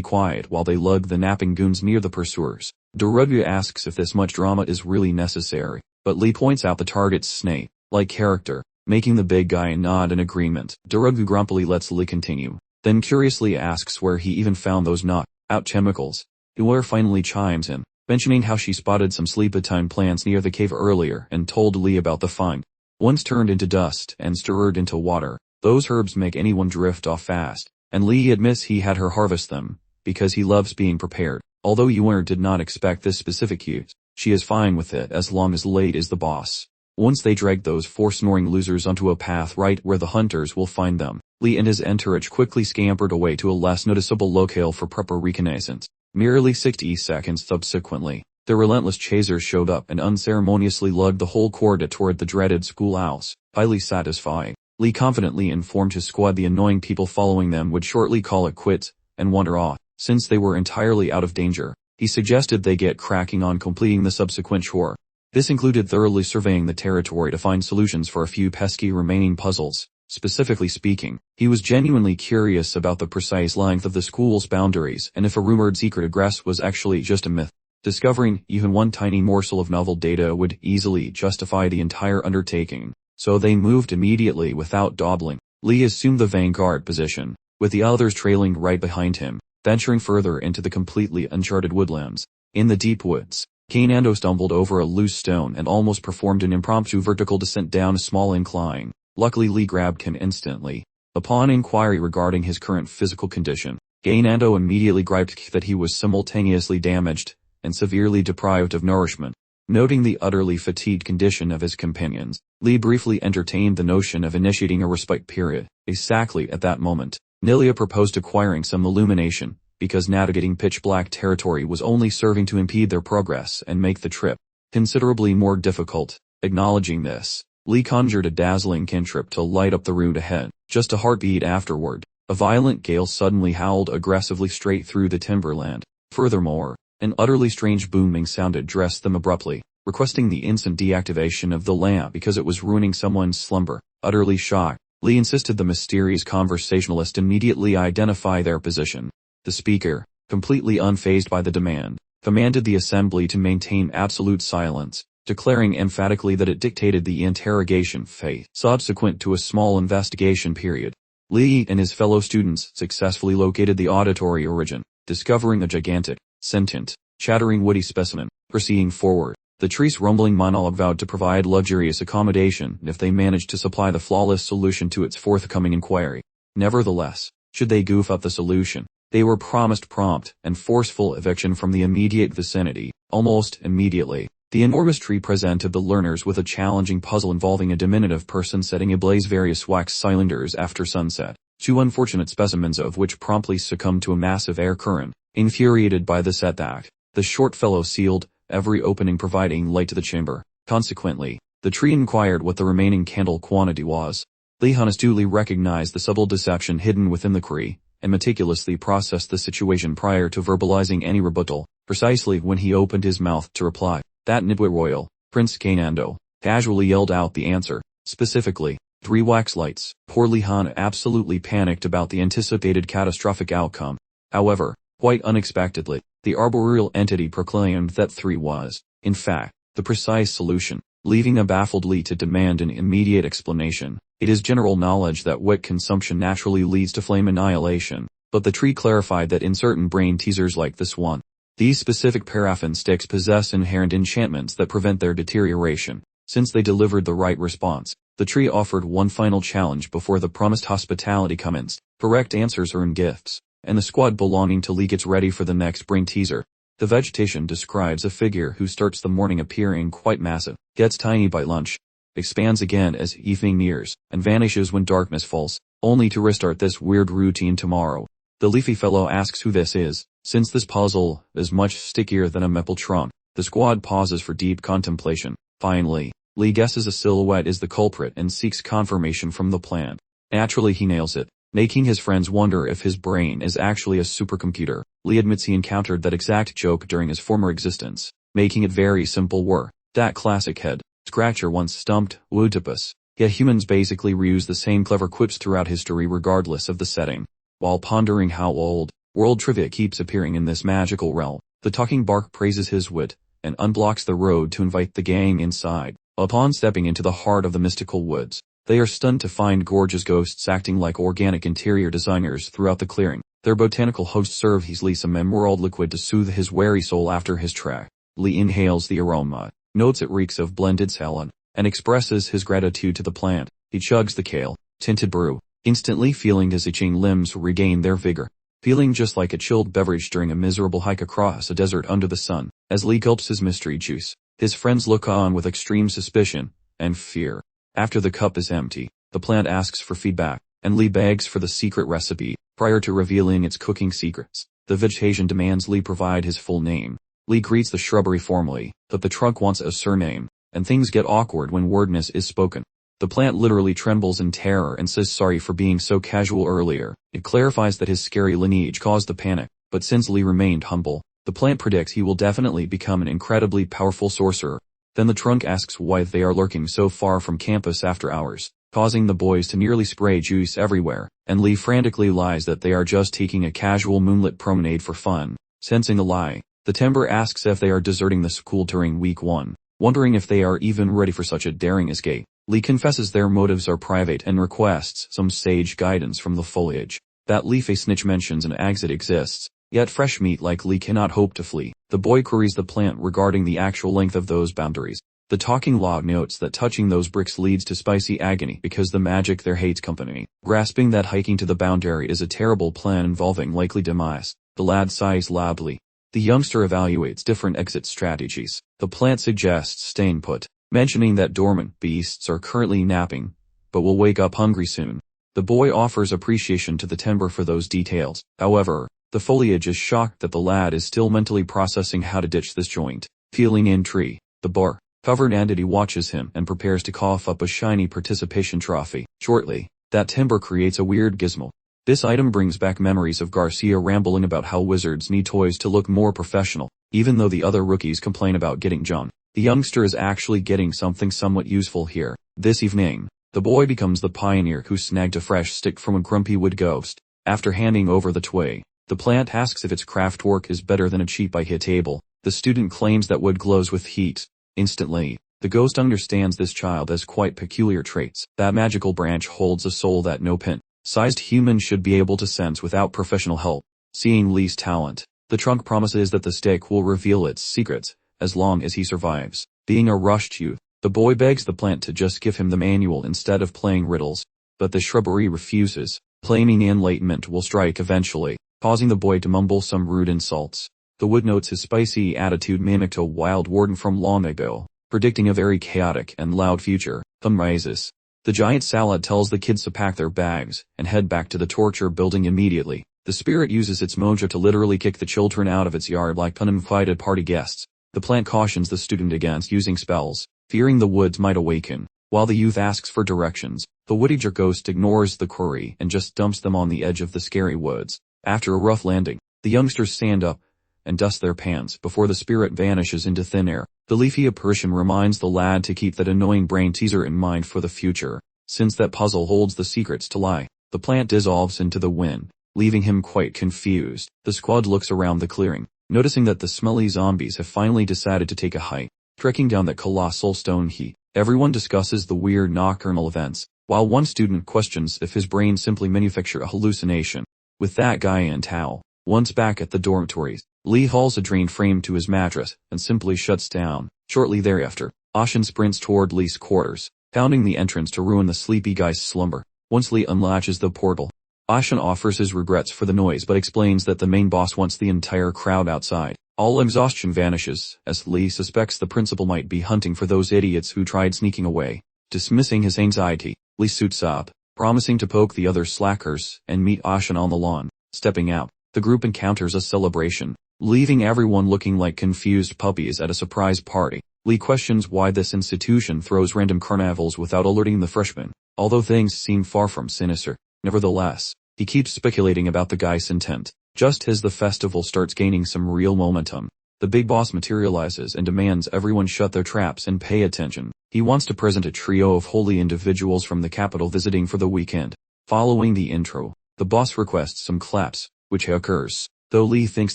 quiet while they lug the napping goons near the pursuers. Darudu asks if this much drama is really necessary, but Lee points out the target's snake-like character, making the big guy nod in agreement. Darudu grumpily lets Lee continue, then curiously asks where he even found those knock-out chemicals. Uer finally chimes in, mentioning how she spotted some sleepatine plants near the cave earlier and told Lee about the find. Once turned into dust and stirred into water, those herbs make anyone drift off fast, and Lee admits he had her harvest them, because he loves being prepared. Although Uer did not expect this specific use, she is fine with it as long as Late is the boss. Once they drag those four snoring losers onto a path right where the hunters will find them, Li and his entourage quickly scampered away to a less noticeable locale for proper reconnaissance. Merely 60 seconds subsequently, the relentless chasers showed up and unceremoniously lugged the whole quartet toward the dreaded schoolhouse. Highly satisfied, Li confidently informed his squad the annoying people following them would shortly call it quits and wander off. Since they were entirely out of danger, he suggested they get cracking on completing the subsequent chore. This included thoroughly surveying the territory to find solutions for a few pesky remaining puzzles. Specifically speaking, he was genuinely curious about the precise length of the school's boundaries and if a rumored secret egress was actually just a myth. Discovering even one tiny morsel of novel data would easily justify the entire undertaking, so they moved immediately without dawdling. Li assumed the vanguard position, with the others trailing right behind him, venturing further into the completely uncharted woodlands. In the deep woods, Kainando stumbled over a loose stone and almost performed an impromptu vertical descent down a small incline. Luckily Li grabbed him instantly. Upon inquiry regarding his current physical condition, Kainando immediately griped that he was simultaneously damaged and severely deprived of nourishment. Noting the utterly fatigued condition of his companions, Li briefly entertained the notion of initiating a respite period. Exactly at that moment, Nilia proposed acquiring some illumination, because navigating pitch-black territory was only serving to impede their progress and make the trip considerably more difficult. Acknowledging this, Li conjured a dazzling cantrip to light up the route ahead. Just a heartbeat afterward, a violent gale suddenly howled aggressively straight through the timberland. Furthermore, an utterly strange booming sound addressed them abruptly, requesting the instant deactivation of the lamp because it was ruining someone's slumber. Utterly shocked, Li insisted the mysterious conversationalist immediately identify their position. The speaker, completely unfazed by the demand, commanded the assembly to maintain absolute silence, declaring emphatically that it dictated the interrogation phase. Subsequent to a small investigation period, Li and his fellow students successfully located the auditory origin, discovering a gigantic, sentient, chattering woody specimen. Proceeding forward, the tree's rumbling monologue vowed to provide luxurious accommodation if they managed to supply the flawless solution to its forthcoming inquiry. Nevertheless, should they goof up the solution, they were promised prompt and forceful eviction from the immediate vicinity. Almost immediately, the enormous tree presented the learners with a challenging puzzle involving a diminutive person setting ablaze various wax cylinders after sunset, two unfortunate specimens of which promptly succumbed to a massive air current. Infuriated by the setback, the short fellow sealed every opening providing light to the chamber. Consequently, the tree inquired what the remaining candle quantity was. Li honestly recognized the subtle deception hidden within the query, and meticulously processed the situation prior to verbalizing any rebuttal. Precisely when he opened his mouth to reply, that nitwit royal, Prince Kainando, casually yelled out the answer, specifically, 3 wax lights. Poor Li Han absolutely panicked about the anticipated catastrophic outcome. However, quite unexpectedly, the arboreal entity proclaimed that 3 was, in fact, the precise solution, leaving a baffled Li to demand an immediate explanation. It is general knowledge that wit consumption naturally leads to flame annihilation, but the tree clarified that in certain brain teasers like this one, these specific paraffin sticks possess inherent enchantments that prevent their deterioration. Since they delivered the right response, the tree offered one final challenge before the promised hospitality commenced. Correct answers earn gifts, and the squad belonging to Li gets ready for the next brain teaser. The vegetation describes a figure who starts the morning appearing quite massive, gets tiny by lunch, expands again as evening nears, and vanishes when darkness falls, only to restart this weird routine tomorrow. The leafy fellow asks who this is. Since this puzzle is much stickier than a maple trunk, the squad pauses for deep contemplation. Finally, Li guesses a silhouette is the culprit and seeks confirmation from the plant. Naturally he nails it, making his friends wonder if his brain is actually a supercomputer. Li admits he encountered that exact joke during his former existence, making it very simple were. That classic head scratcher once stumped Wootopus. Yet humans basically reuse the same clever quips throughout history regardless of the setting. While pondering how old world trivia keeps appearing in this magical realm, the talking bark praises his wit, and unblocks the road to invite the gang inside. Upon stepping into the heart of the mystical woods, they are stunned to find gorgeous ghosts acting like organic interior designers throughout the clearing. Their botanical host serves Li some emerald liquid to soothe his weary soul after his trek. Li inhales the aroma, notes it reeks of blended salad, and expresses his gratitude to the plant. He chugs the kale, tinted brew, instantly feeling his itching limbs regain their vigor. Feeling just like a chilled beverage during a miserable hike across a desert under the sun. As Li gulps his mystery juice, his friends look on with extreme suspicion and fear. After the cup is empty, the plant asks for feedback. and Lee begs for the secret recipe. Prior to revealing its cooking secrets, the vegetation demands Lee provide his full name. Lee greets the shrubbery formally, but the trunk wants a surname, and things get awkward when wordness is spoken. The plant literally trembles in terror and says sorry for being so casual earlier. It clarifies that his scary lineage caused the panic, but since Lee remained humble, the plant predicts he will definitely become an incredibly powerful sorcerer. Then the trunk asks why they are lurking so far from campus after hours, causing the boys to nearly spray juice everywhere, and Lee frantically lies that they are just taking a casual moonlit promenade for fun. Sensing the lie, the timber asks if they are deserting the school during week 1, wondering if they are even ready for such a daring escape. Lee confesses their motives are private and requests some sage guidance from the foliage. That leafy snitch mentions an exit exists, yet fresh meat like Lee cannot hope to flee. The boy queries the plant regarding the actual length of those boundaries. The talking log notes that touching those bricks leads to spicy agony because the magic there hates company. Grasping that hiking to the boundary is a terrible plan involving likely demise, the lad sighs loudly. The youngster evaluates different exit strategies. The plant suggests staying put, mentioning that dormant beasts are currently napping, but will wake up hungry soon. The boy offers appreciation to the timber for those details. However, the foliage is shocked that the lad is still mentally processing how to ditch this joint. Feeling in tree, the bar-covered entity watches him and prepares to cough up a shiny participation trophy. Shortly, that timber creates a weird gizmo. This item brings back memories of Garcia rambling about how wizards need toys to look more professional, even though the other rookies complain about getting junk. The youngster is actually getting something somewhat useful here. This evening, the boy becomes the pioneer who snagged a fresh stick from a grumpy wood ghost. After handing over the twig, the plant asks if its craft work is better than a cheap IKEA table. The student claims that wood glows with heat. Instantly, the ghost understands this child has quite peculiar traits. That magical branch holds a soul that no pin-sized human should be able to sense without professional help. Seeing Lee's talent, the trunk promises that the stick will reveal its secrets, as long as he survives. Being a rushed youth, the boy begs the plant to just give him the manual instead of playing riddles, but the shrubbery refuses, claiming enlightenment will strike eventually, causing the boy to mumble some rude insults. The wood notes his spicy attitude mimicked a wild warden from long ago, predicting a very chaotic and loud future. Thumb raises. The giant salad tells the kids to pack their bags and head back to the torture building immediately. The spirit uses its mojo to literally kick the children out of its yard like uninvited party guests. The plant cautions the student against using spells, fearing the woods might awaken. While the youth asks for directions, the woody-jerk ghost ignores the query and just dumps them on the edge of the scary woods. After a rough landing, the youngsters stand up and dust their pants before the spirit vanishes into thin air. The leafy apparition reminds the lad to keep that annoying brain teaser in mind for the future, since that puzzle holds the secrets to lie. The plant dissolves into the wind, leaving him quite confused. The squad looks around the clearing, noticing that the smelly zombies have finally decided to take a hike, trekking down that colossal stone heap. Everyone discusses the weird nocturnal events, while one student questions if his brain simply manufactured a hallucination. With that guy in towel, once back at the dormitories, Lee hauls a drain frame to his mattress and simply shuts down. Shortly thereafter, Ashin sprints toward Lee's quarters, pounding the entrance to ruin the sleepy guy's slumber. Once Lee unlatches the portal, Ashin offers his regrets for the noise but explains that the main boss wants the entire crowd outside. All exhaustion vanishes, as Lee suspects the principal might be hunting for those idiots who tried sneaking away. Dismissing his anxiety, Lee suits up, promising to poke the other slackers and meet Ashin on the lawn. Stepping out, the group encounters a celebration, leaving everyone looking like confused puppies at a surprise party. Lee questions why this institution throws random carnivals without alerting the freshmen. Although things seem far from sinister, nevertheless, he keeps speculating about the guy's intent. Just as the festival starts gaining some real momentum, the big boss materializes and demands everyone shut their traps and pay attention. He wants to present a trio of holy individuals from the capital visiting for the weekend. Following the intro, the boss requests some claps, which occurs, though Lee thinks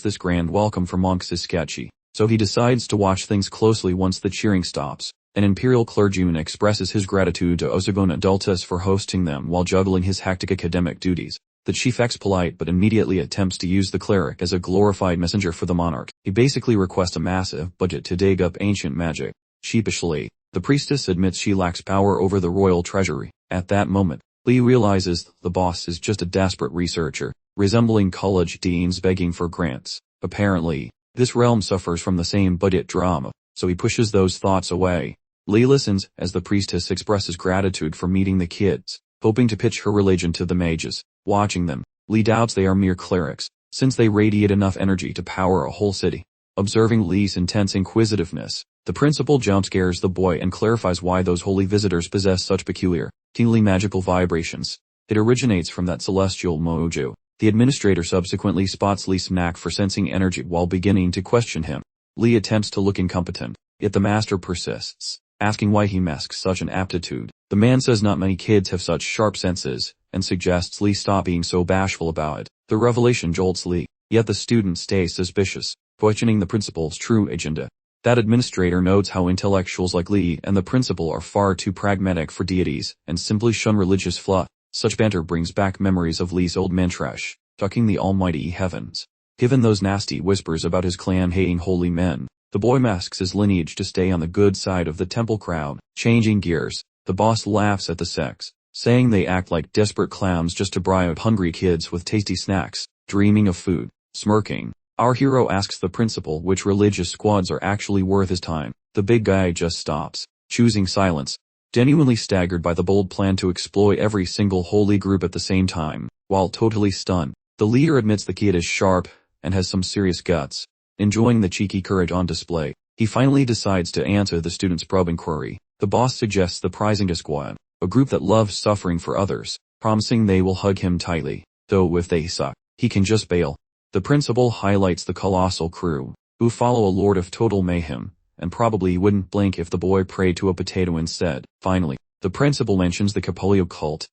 this grand welcome for monks is sketchy, so he decides to watch things closely once the cheering stops. An imperial clergyman expresses his gratitude to Ozagona Adultus for hosting them while juggling his hectic academic duties. The chief acts polite but immediately attempts to use the cleric as a glorified messenger for the monarch. He basically requests a massive budget to dig up ancient magic. Sheepishly, the priestess admits she lacks power over the royal treasury. At that moment, Lee realizes the boss is just a desperate researcher, resembling college deans begging for grants. Apparently, this realm suffers from the same budget drama, so he pushes those thoughts away. Lee listens as the priestess expresses gratitude for meeting the kids, hoping to pitch her religion to the mages. Watching them, Lee doubts they are mere clerics, since they radiate enough energy to power a whole city. Observing Lee's intense inquisitiveness, the principal jump scares the boy and clarifies why those holy visitors possess such peculiar, tingly magical vibrations. It originates from that celestial mojo. The administrator subsequently spots Lee's knack for sensing energy while beginning to question him. Lee attempts to look incompetent, yet the master persists, asking why he masks such an aptitude. The man says not many kids have such sharp senses, and suggests Lee stop being so bashful about it. The revelation jolts Lee, yet the student stays suspicious, questioning the principal's true agenda. That administrator notes how intellectuals like Lee and the principal are far too pragmatic for deities, and simply shun religious fluff. Such banter brings back memories of Lee's old mantrash, tucking the almighty heavens. Given those nasty whispers about his clan hating holy men, the boy masks his lineage to stay on the good side of the temple crowd. Changing gears, the boss laughs at the sects, saying they act like desperate clowns just to bribe hungry kids with tasty snacks. Dreaming of food, smirking, our hero asks the principal which religious squads are actually worth his time. The big guy just stops, choosing silence, genuinely staggered by the bold plan to exploit every single holy group at the same time. While totally stunned, the leader admits the kid is sharp and has some serious guts. Enjoying the cheeky courage on display, he finally decides to answer the student's probe inquiry. The boss suggests the Prisinga Squad, a group that loves suffering for others, promising they will hug him tightly, though if they suck, he can just bail. The principal highlights the colossal crew, who follow a lord of total mayhem, and probably wouldn't blink if the boy prayed to a potato instead. Finally, the principal mentions the Capolio cult,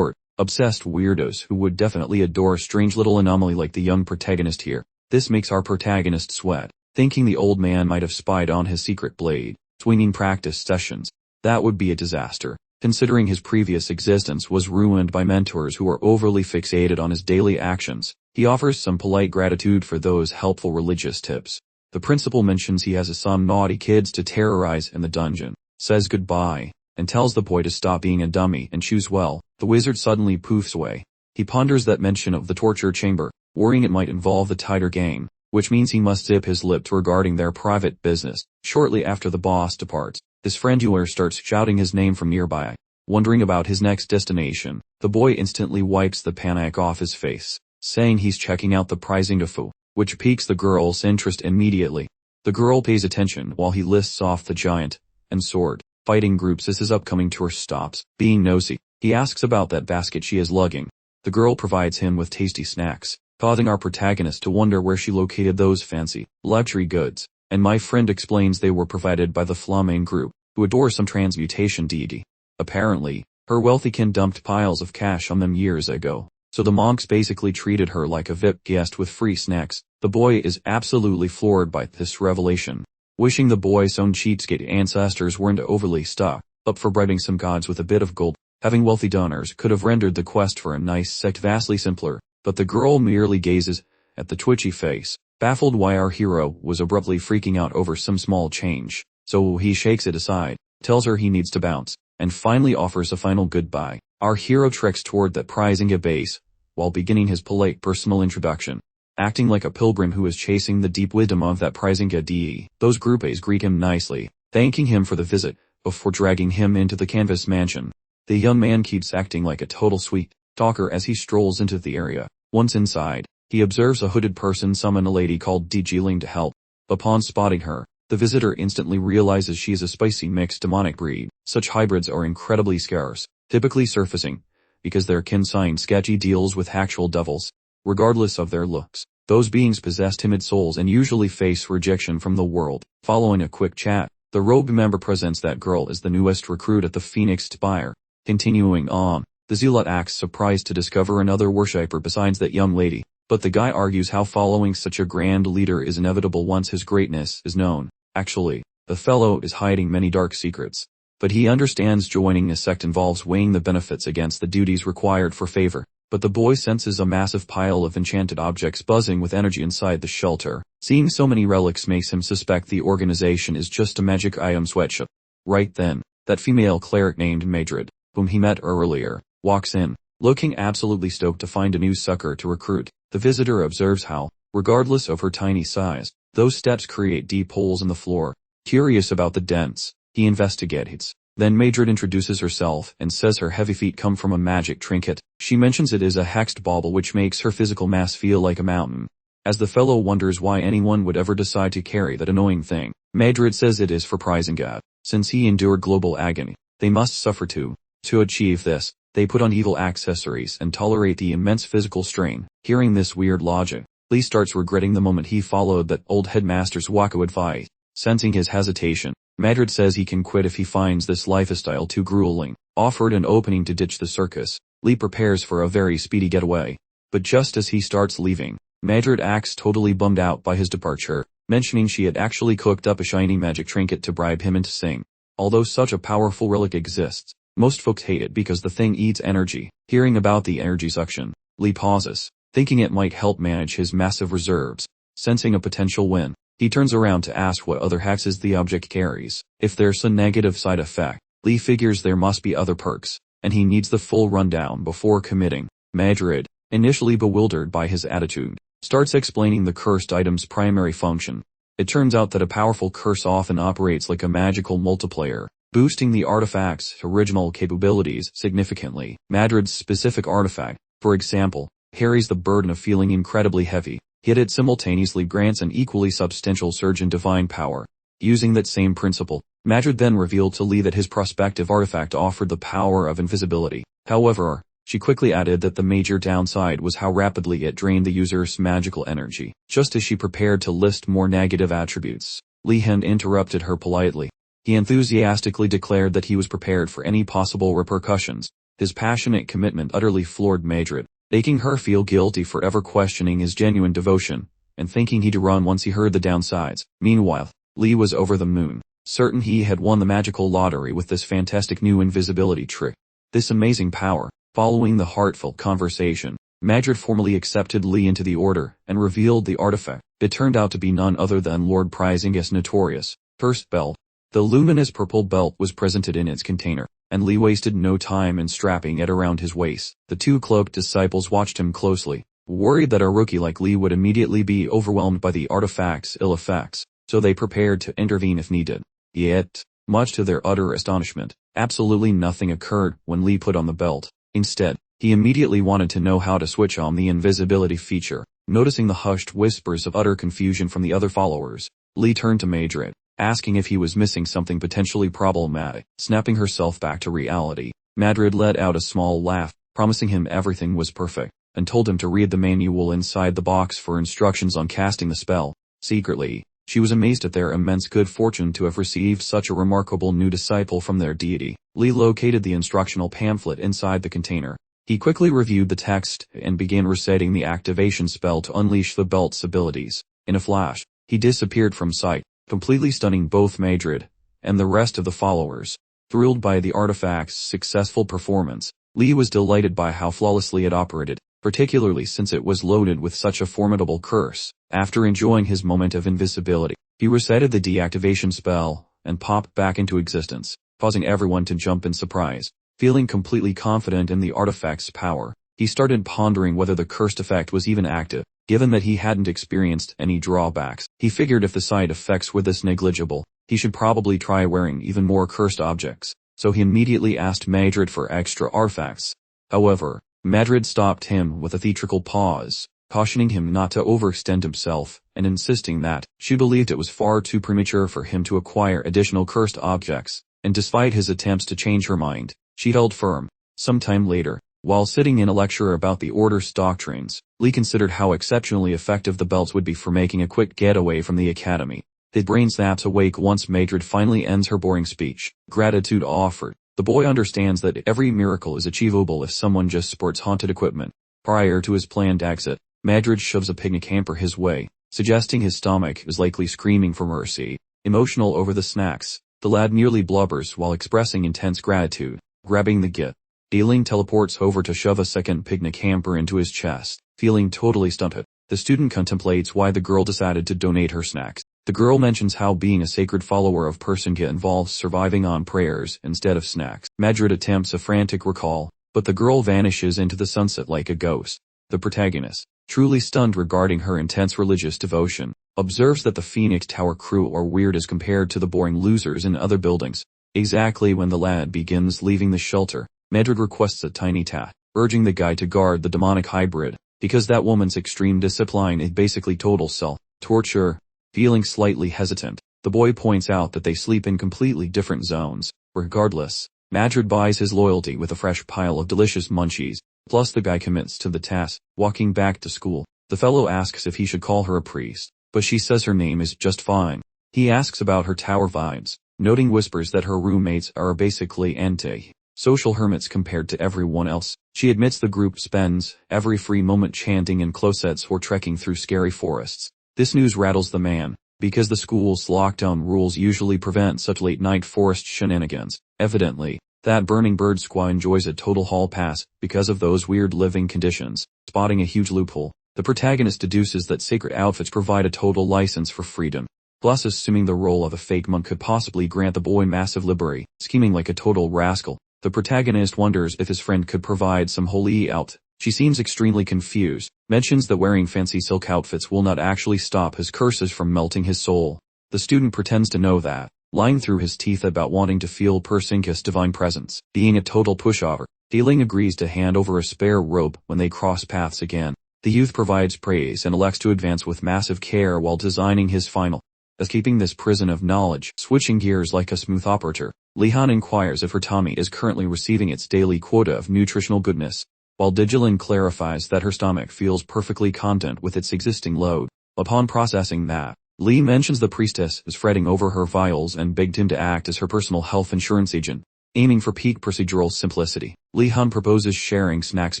obsessed weirdos who would definitely adore a strange little anomaly like the young protagonist here. This makes our protagonist sweat, thinking the old man might have spied on his secret blade, swinging practice sessions. That would be a disaster, considering his previous existence was ruined by mentors who were overly fixated on his daily actions. He offers some polite gratitude for those helpful religious tips. The principal mentions he has some naughty kids to terrorize in the dungeon, says goodbye, and tells the boy to stop being a dummy and choose well. The wizard suddenly poofs away. He ponders that mention of the torture chamber, worrying it might involve the tighter gang, which means he must zip his lips regarding their private business. Shortly after the boss departs, his friend Euler starts shouting his name from nearby. Wondering about his next destination, the boy instantly wipes the panic off his face, saying he's checking out the Prisinga Fu, which piques the girl's interest immediately. The girl pays attention while he lists off the giant and sword fighting groups as his upcoming tour stops. Being nosy, he asks about that basket she is lugging. The girl provides him with tasty snacks, causing our protagonist to wonder where she located those fancy luxury goods, and my friend explains they were provided by the Flamane group, who adore some transmutation deity. Apparently, her wealthy kin dumped piles of cash on them years ago, so the monks basically treated her like a VIP guest with free snacks. The boy is absolutely floored by this revelation, wishing the boy's own cheapskate ancestors weren't overly stuck up for bribing some gods with a bit of gold. Having wealthy donors could have rendered the quest for a nice sect vastly simpler, but the girl merely gazes at the twitchy face, baffled why our hero was abruptly freaking out over some small change. So he shakes it aside, tells her he needs to bounce, and finally offers a final goodbye. Our hero treks toward that Prisinga base, while beginning his polite personal introduction, acting like a pilgrim who is chasing the deep wisdom of that Prisinga deity. Those groupies greet him nicely, thanking him for the visit, before dragging him into the canvas mansion. The young man keeps acting like a total sweet talker as he strolls into the area. Once inside, he observes a hooded person summon a lady called Dijiling to help. Upon spotting her, the visitor instantly realizes she is a spicy mixed demonic breed. Such hybrids are incredibly scarce, typically surfacing because their kin sign sketchy deals with actual devils. Regardless of their looks, those beings possess timid souls and usually face rejection from the world. Following a quick chat, the rogue member presents that girl as the newest recruit at the Phoenix Spire. Continuing on, the zealot acts surprised to discover another worshipper besides that young lady, but the guy argues how following such a grand leader is inevitable once his greatness is known. Actually, the fellow is hiding many dark secrets, but he understands joining a sect involves weighing the benefits against the duties required for favor. But the boy senses a massive pile of enchanted objects buzzing with energy inside the shelter. Seeing so many relics makes him suspect the organization is just a magic item sweatshop. Right then, that female cleric named Madrid, whom he met earlier, walks in, looking absolutely stoked to find a new sucker to recruit. The visitor observes how, regardless of her tiny size, those steps create deep holes in the floor. Curious about the dents, he investigates. Then Madrid introduces herself and says her heavy feet come from a magic trinket. She mentions it is a hexed bauble which makes her physical mass feel like a mountain. As the fellow wonders why anyone would ever decide to carry that annoying thing, Madrid says it is for prizing God. Since he endured global agony, they must suffer too. To achieve this, they put on evil accessories and tolerate the immense physical strain. Hearing this weird logic, Lee starts regretting the moment he followed that old headmaster's wacko advice. Sensing his hesitation, Madrid says he can quit if he finds this lifestyle too grueling. Offered an opening to ditch the circus, Lee prepares for a very speedy getaway. But just as he starts leaving, Madrid acts totally bummed out by his departure, mentioning she had actually cooked up a shiny magic trinket to bribe him into sing. Although such a powerful relic exists, most folks hate it because the thing eats energy. Hearing about the energy suction, Lee pauses, thinking it might help manage his massive reserves. Sensing a potential win, he turns around to ask what other hexes the object carries. If there's a negative side effect, Lee figures there must be other perks, and he needs the full rundown before committing. Madrid, initially bewildered by his attitude, starts explaining the cursed item's primary function. It turns out that a powerful curse often operates like a magical multiplier, boosting the artifact's original capabilities significantly. Madrid's specific artifact, for example, carries the burden of feeling incredibly heavy, yet it simultaneously grants an equally substantial surge in divine power. Using that same principle, Madrid then revealed to Lee that his prospective artifact offered the power of invisibility. However, she quickly added that the major downside was how rapidly it drained the user's magical energy. Just as she prepared to list more negative attributes, Lee Hen interrupted her politely. He enthusiastically declared that he was prepared for any possible repercussions. His passionate commitment utterly floored Madrid, making her feel guilty for ever questioning his genuine devotion, and thinking he'd run once he heard the downsides. Meanwhile, Lee was over the moon, certain he had won the magical lottery with this fantastic new invisibility trick. This amazing power. Following the heartfelt conversation, Madrid formally accepted Lee into the order and revealed the artifact. It turned out to be none other than Lord Prizing's notorious cursed belt. The luminous purple belt was presented in its container, and Lee wasted no time in strapping it around his waist. The two cloaked disciples watched him closely, worried that a rookie like Lee would immediately be overwhelmed by the artifact's ill effects, so they prepared to intervene if needed. Yet, much to their utter astonishment, absolutely nothing occurred when Lee put on the belt. Instead, he immediately wanted to know how to switch on the invisibility feature. Noticing the hushed whispers of utter confusion from the other followers, Lee turned to Madrid, asking if he was missing something potentially problematic. Snapping herself back to reality, Madrid let out a small laugh, promising him everything was perfect, and told him to read the manual inside the box for instructions on casting the spell. Secretly, she was amazed at their immense good fortune to have received such a remarkable new disciple from their deity. Lee located the instructional pamphlet inside the container. He quickly reviewed the text and began reciting the activation spell to unleash the belt's abilities. In a flash, he disappeared from sight, completely stunning both Madrid and the rest of the followers. Thrilled by the artifact's successful performance, Lee was delighted by how flawlessly it operated, particularly since it was loaded with such a formidable curse. After enjoying his moment of invisibility, he recited the deactivation spell and popped back into existence, causing everyone to jump in surprise. Feeling completely confident in the artifact's power, he started pondering whether the cursed effect was even active. Given that he hadn't experienced any drawbacks, he figured if the side effects were this negligible, he should probably try wearing even more cursed objects. So he immediately asked Madrid for extra artifacts. However, Madrid stopped him with a theatrical pause, cautioning him not to overextend himself, and insisting that she believed it was far too premature for him to acquire additional cursed objects, and despite his attempts to change her mind, she held firm. Sometime later, while sitting in a lecture about the Order's doctrines, Lee considered how exceptionally effective the belts would be for making a quick getaway from the academy. His brain snaps awake once Madrid finally ends her boring speech. Gratitude offered. The boy understands that every miracle is achievable if someone just sports haunted equipment. Prior to his planned exit, Madrid shoves a picnic hamper his way, suggesting his stomach is likely screaming for mercy. Emotional over the snacks, the lad nearly blubbers while expressing intense gratitude. Grabbing the gift, Dealing teleports over to shove a second picnic hamper into his chest. Feeling totally stumped, the student contemplates why the girl decided to donate her snacks. The girl mentions how being a sacred follower of Persanga involves surviving on prayers instead of snacks. Madrid attempts a frantic recall, but the girl vanishes into the sunset like a ghost. The protagonist, truly stunned regarding her intense religious devotion, observes that the Phoenix Tower crew are weird as compared to the boring losers in other buildings. Exactly when the lad begins leaving the shelter, Madrid requests a tiny tat, urging the guy to guard the demonic hybrid, because that woman's extreme discipline is basically total self-torture. Feeling slightly hesitant, the boy points out that they sleep in completely different zones. Regardless, Madrid buys his loyalty with a fresh pile of delicious munchies, plus the guy commits to the task. Walking back to school, the fellow asks if he should call her a priest, but she says her name is just fine. He asks about her tower vibes, noting whispers that her roommates are basically anti-social hermits compared to everyone else. She admits the group spends every free moment chanting in closets or trekking through scary forests. This news rattles the man, because the school's lockdown rules usually prevent such late-night forest shenanigans. Evidently, that Burning Bird squaw enjoys a total hall pass because of those weird living conditions. Spotting a huge loophole, the protagonist deduces that sacred outfits provide a total license for freedom. Plus, assuming the role of a fake monk could possibly grant the boy massive liberty, scheming like a total rascal, the protagonist wonders if his friend could provide some holy out. She seems extremely confused, mentions that wearing fancy silk outfits will not actually stop his curses from melting his soul. The student pretends to know that, lying through his teeth about wanting to feel Persinkus' divine presence, being a total pushover. Feeling agrees to hand over a spare rope when they cross paths again. The youth provides praise and elects to advance with massive care while designing his final. Escaping this prison of knowledge, switching gears like a smooth operator, Lehan inquires if her tummy is currently receiving its daily quota of nutritional goodness, while Digilin clarifies that her stomach feels perfectly content with its existing load. Upon processing that, Lee mentions the priestess is fretting over her vials and begged him to act as her personal health insurance agent. Aiming for peak procedural simplicity, Lehan proposes sharing snacks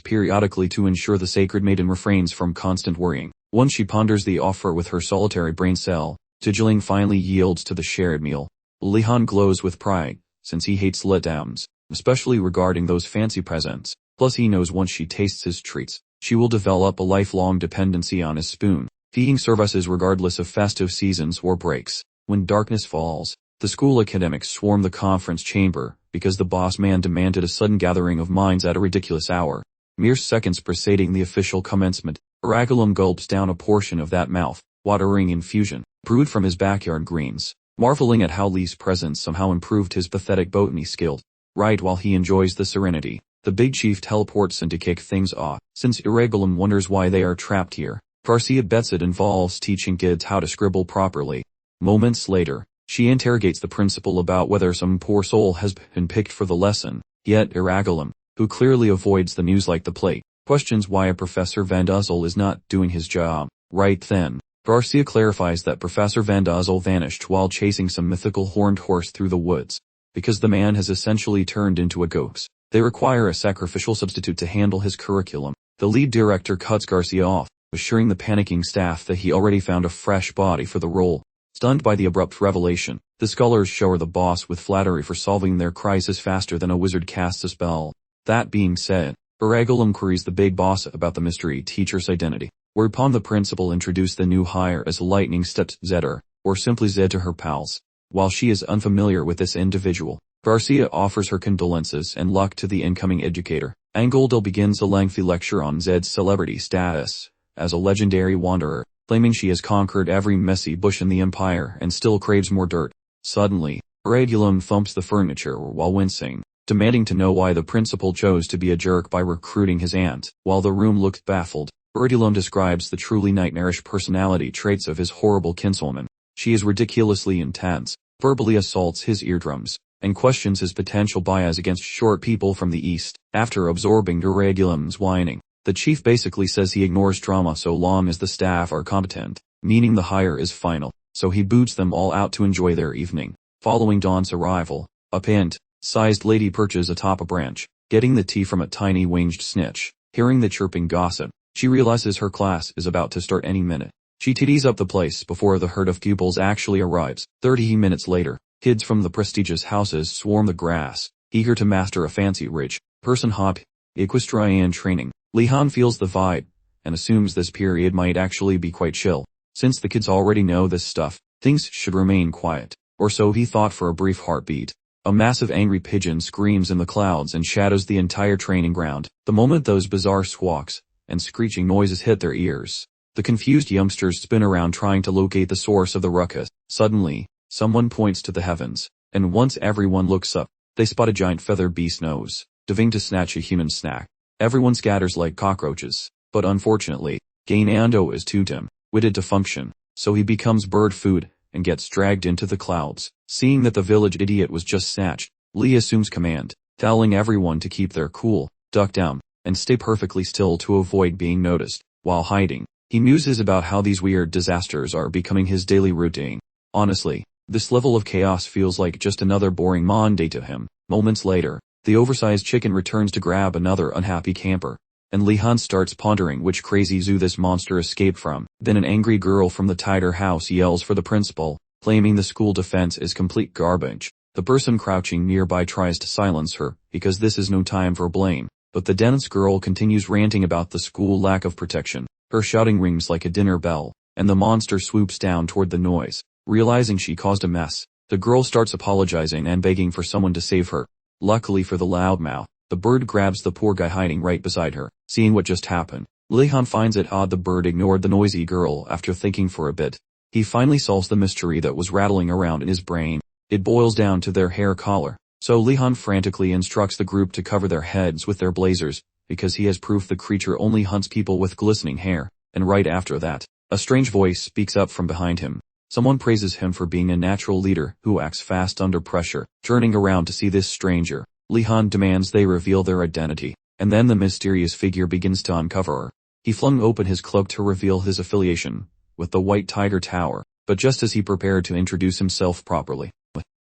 periodically to ensure the sacred maiden refrains from constant worrying. Once she ponders the offer with her solitary brain cell, Digilin finally yields to the shared meal. Lehan glows with pride, since he hates letdowns, especially regarding those fancy presents. Plus he knows once she tastes his treats, she will develop a lifelong dependency on his spoon, feeding services regardless of festive seasons or breaks. When darkness falls, the school academics swarm the conference chamber, because the boss man demanded a sudden gathering of minds at a ridiculous hour. Mere seconds preceding the official commencement, Aragulum gulps down a portion of that mouth-watering infusion, brewed from his backyard greens, marveling at how Lee's presence somehow improved his pathetic botany skills. Right while he enjoys the serenity, the big chief teleports in to kick things off, since Irregulum wonders why they are trapped here. Garcia bets it involves teaching kids how to scribble properly. Moments later, she interrogates the principal about whether some poor soul has been picked for the lesson, yet Irregulum, who clearly avoids the news like the plague, questions why Professor Van Duzel is not doing his job. Right then, Garcia clarifies that Professor Van Duzel vanished while chasing some mythical horned horse through the woods. Because the man has essentially turned into a ghost, they require a sacrificial substitute to handle his curriculum. The lead director cuts Garcia off, assuring the panicking staff that he already found a fresh body for the role. Stunned by the abrupt revelation, the scholars shower the boss with flattery for solving their crisis faster than a wizard casts a spell. That being said, Irregulum queries the big boss about the mystery teacher's identity, whereupon the principal introduced the new hire as Lightning Stepped Zedder, or simply Zed to her pals. While she is unfamiliar with this individual, Garcia offers her condolences and luck to the incoming educator. Angoldel begins a lengthy lecture on Zed's celebrity status as a legendary wanderer, claiming she has conquered every messy bush in the empire and still craves more dirt. Suddenly, Regulum thumps the furniture while wincing, demanding to know why the principal chose to be a jerk by recruiting his aunt. While the room looked baffled, Regulum describes the truly nightmarish personality traits of his horrible kinswoman. She is ridiculously intense, verbally assaults his eardrums, and questions his potential bias against short people from the east. After absorbing Irregulum's whining, the chief basically says he ignores drama so long as the staff are competent, meaning the hire is final, so he boots them all out to enjoy their evening. Following Dawn's arrival, a pint-sized lady perches atop a branch, getting the tea from a tiny winged snitch. Hearing the chirping gossip, she realizes her class is about to start any minute. She tiddies up the place before the herd of pupils actually arrives. 30 minutes later, kids from the prestigious houses swarm the grass, eager to master a fancy rich-person hobby. Equestrian training. Lehan feels the vibe, and assumes this period might actually be quite chill. Since the kids already know this stuff, things should remain quiet, or so he thought for a brief heartbeat. A massive angry pigeon screams in the clouds and shadows the entire training ground. The moment those bizarre squawks and screeching noises hit their ears, the confused youngsters spin around trying to locate the source of the ruckus. Suddenly, someone points to the heavens, and once everyone looks up, they spot a giant feather beast nose, diving to snatch a human snack. Everyone scatters like cockroaches, but unfortunately, Gainando is too dim-witted to function, so he becomes bird food, and gets dragged into the clouds. Seeing that the village idiot was just snatched, Lee assumes command, telling everyone to keep their cool, duck down, and stay perfectly still to avoid being noticed. While hiding, he muses about how these weird disasters are becoming his daily routine. Honestly, this level of chaos feels like just another boring Monday to him. Moments later, the oversized chicken returns to grab another unhappy camper, and Lee Han starts pondering which crazy zoo this monster escaped from. Then an angry girl from the tighter house yells for the principal, claiming the school defense is complete garbage. The person crouching nearby tries to silence her, because this is no time for blame, but the dense girl continues ranting about the school lack of protection. Her shouting rings like a dinner bell, and the monster swoops down toward the noise. Realizing she caused a mess, the girl starts apologizing and begging for someone to save her. Luckily for the loudmouth, the bird grabs the poor guy hiding right beside her. Seeing what just happened, Lee Han finds it odd the bird ignored the noisy girl. After thinking for a bit, he finally solves the mystery that was rattling around in his brain. It boils down to their hair color. So Lee Han frantically instructs the group to cover their heads with their blazers, because he has proof the creature only hunts people with glistening hair. And right after that, a strange voice speaks up from behind him. Someone praises him for being a natural leader who acts fast under pressure. Turning around to see this stranger, Lee Han demands they reveal their identity, and then the mysterious figure begins to uncover her. He flung open his cloak to reveal his affiliation with the White Tiger Tower, but just as he prepared to introduce himself properly,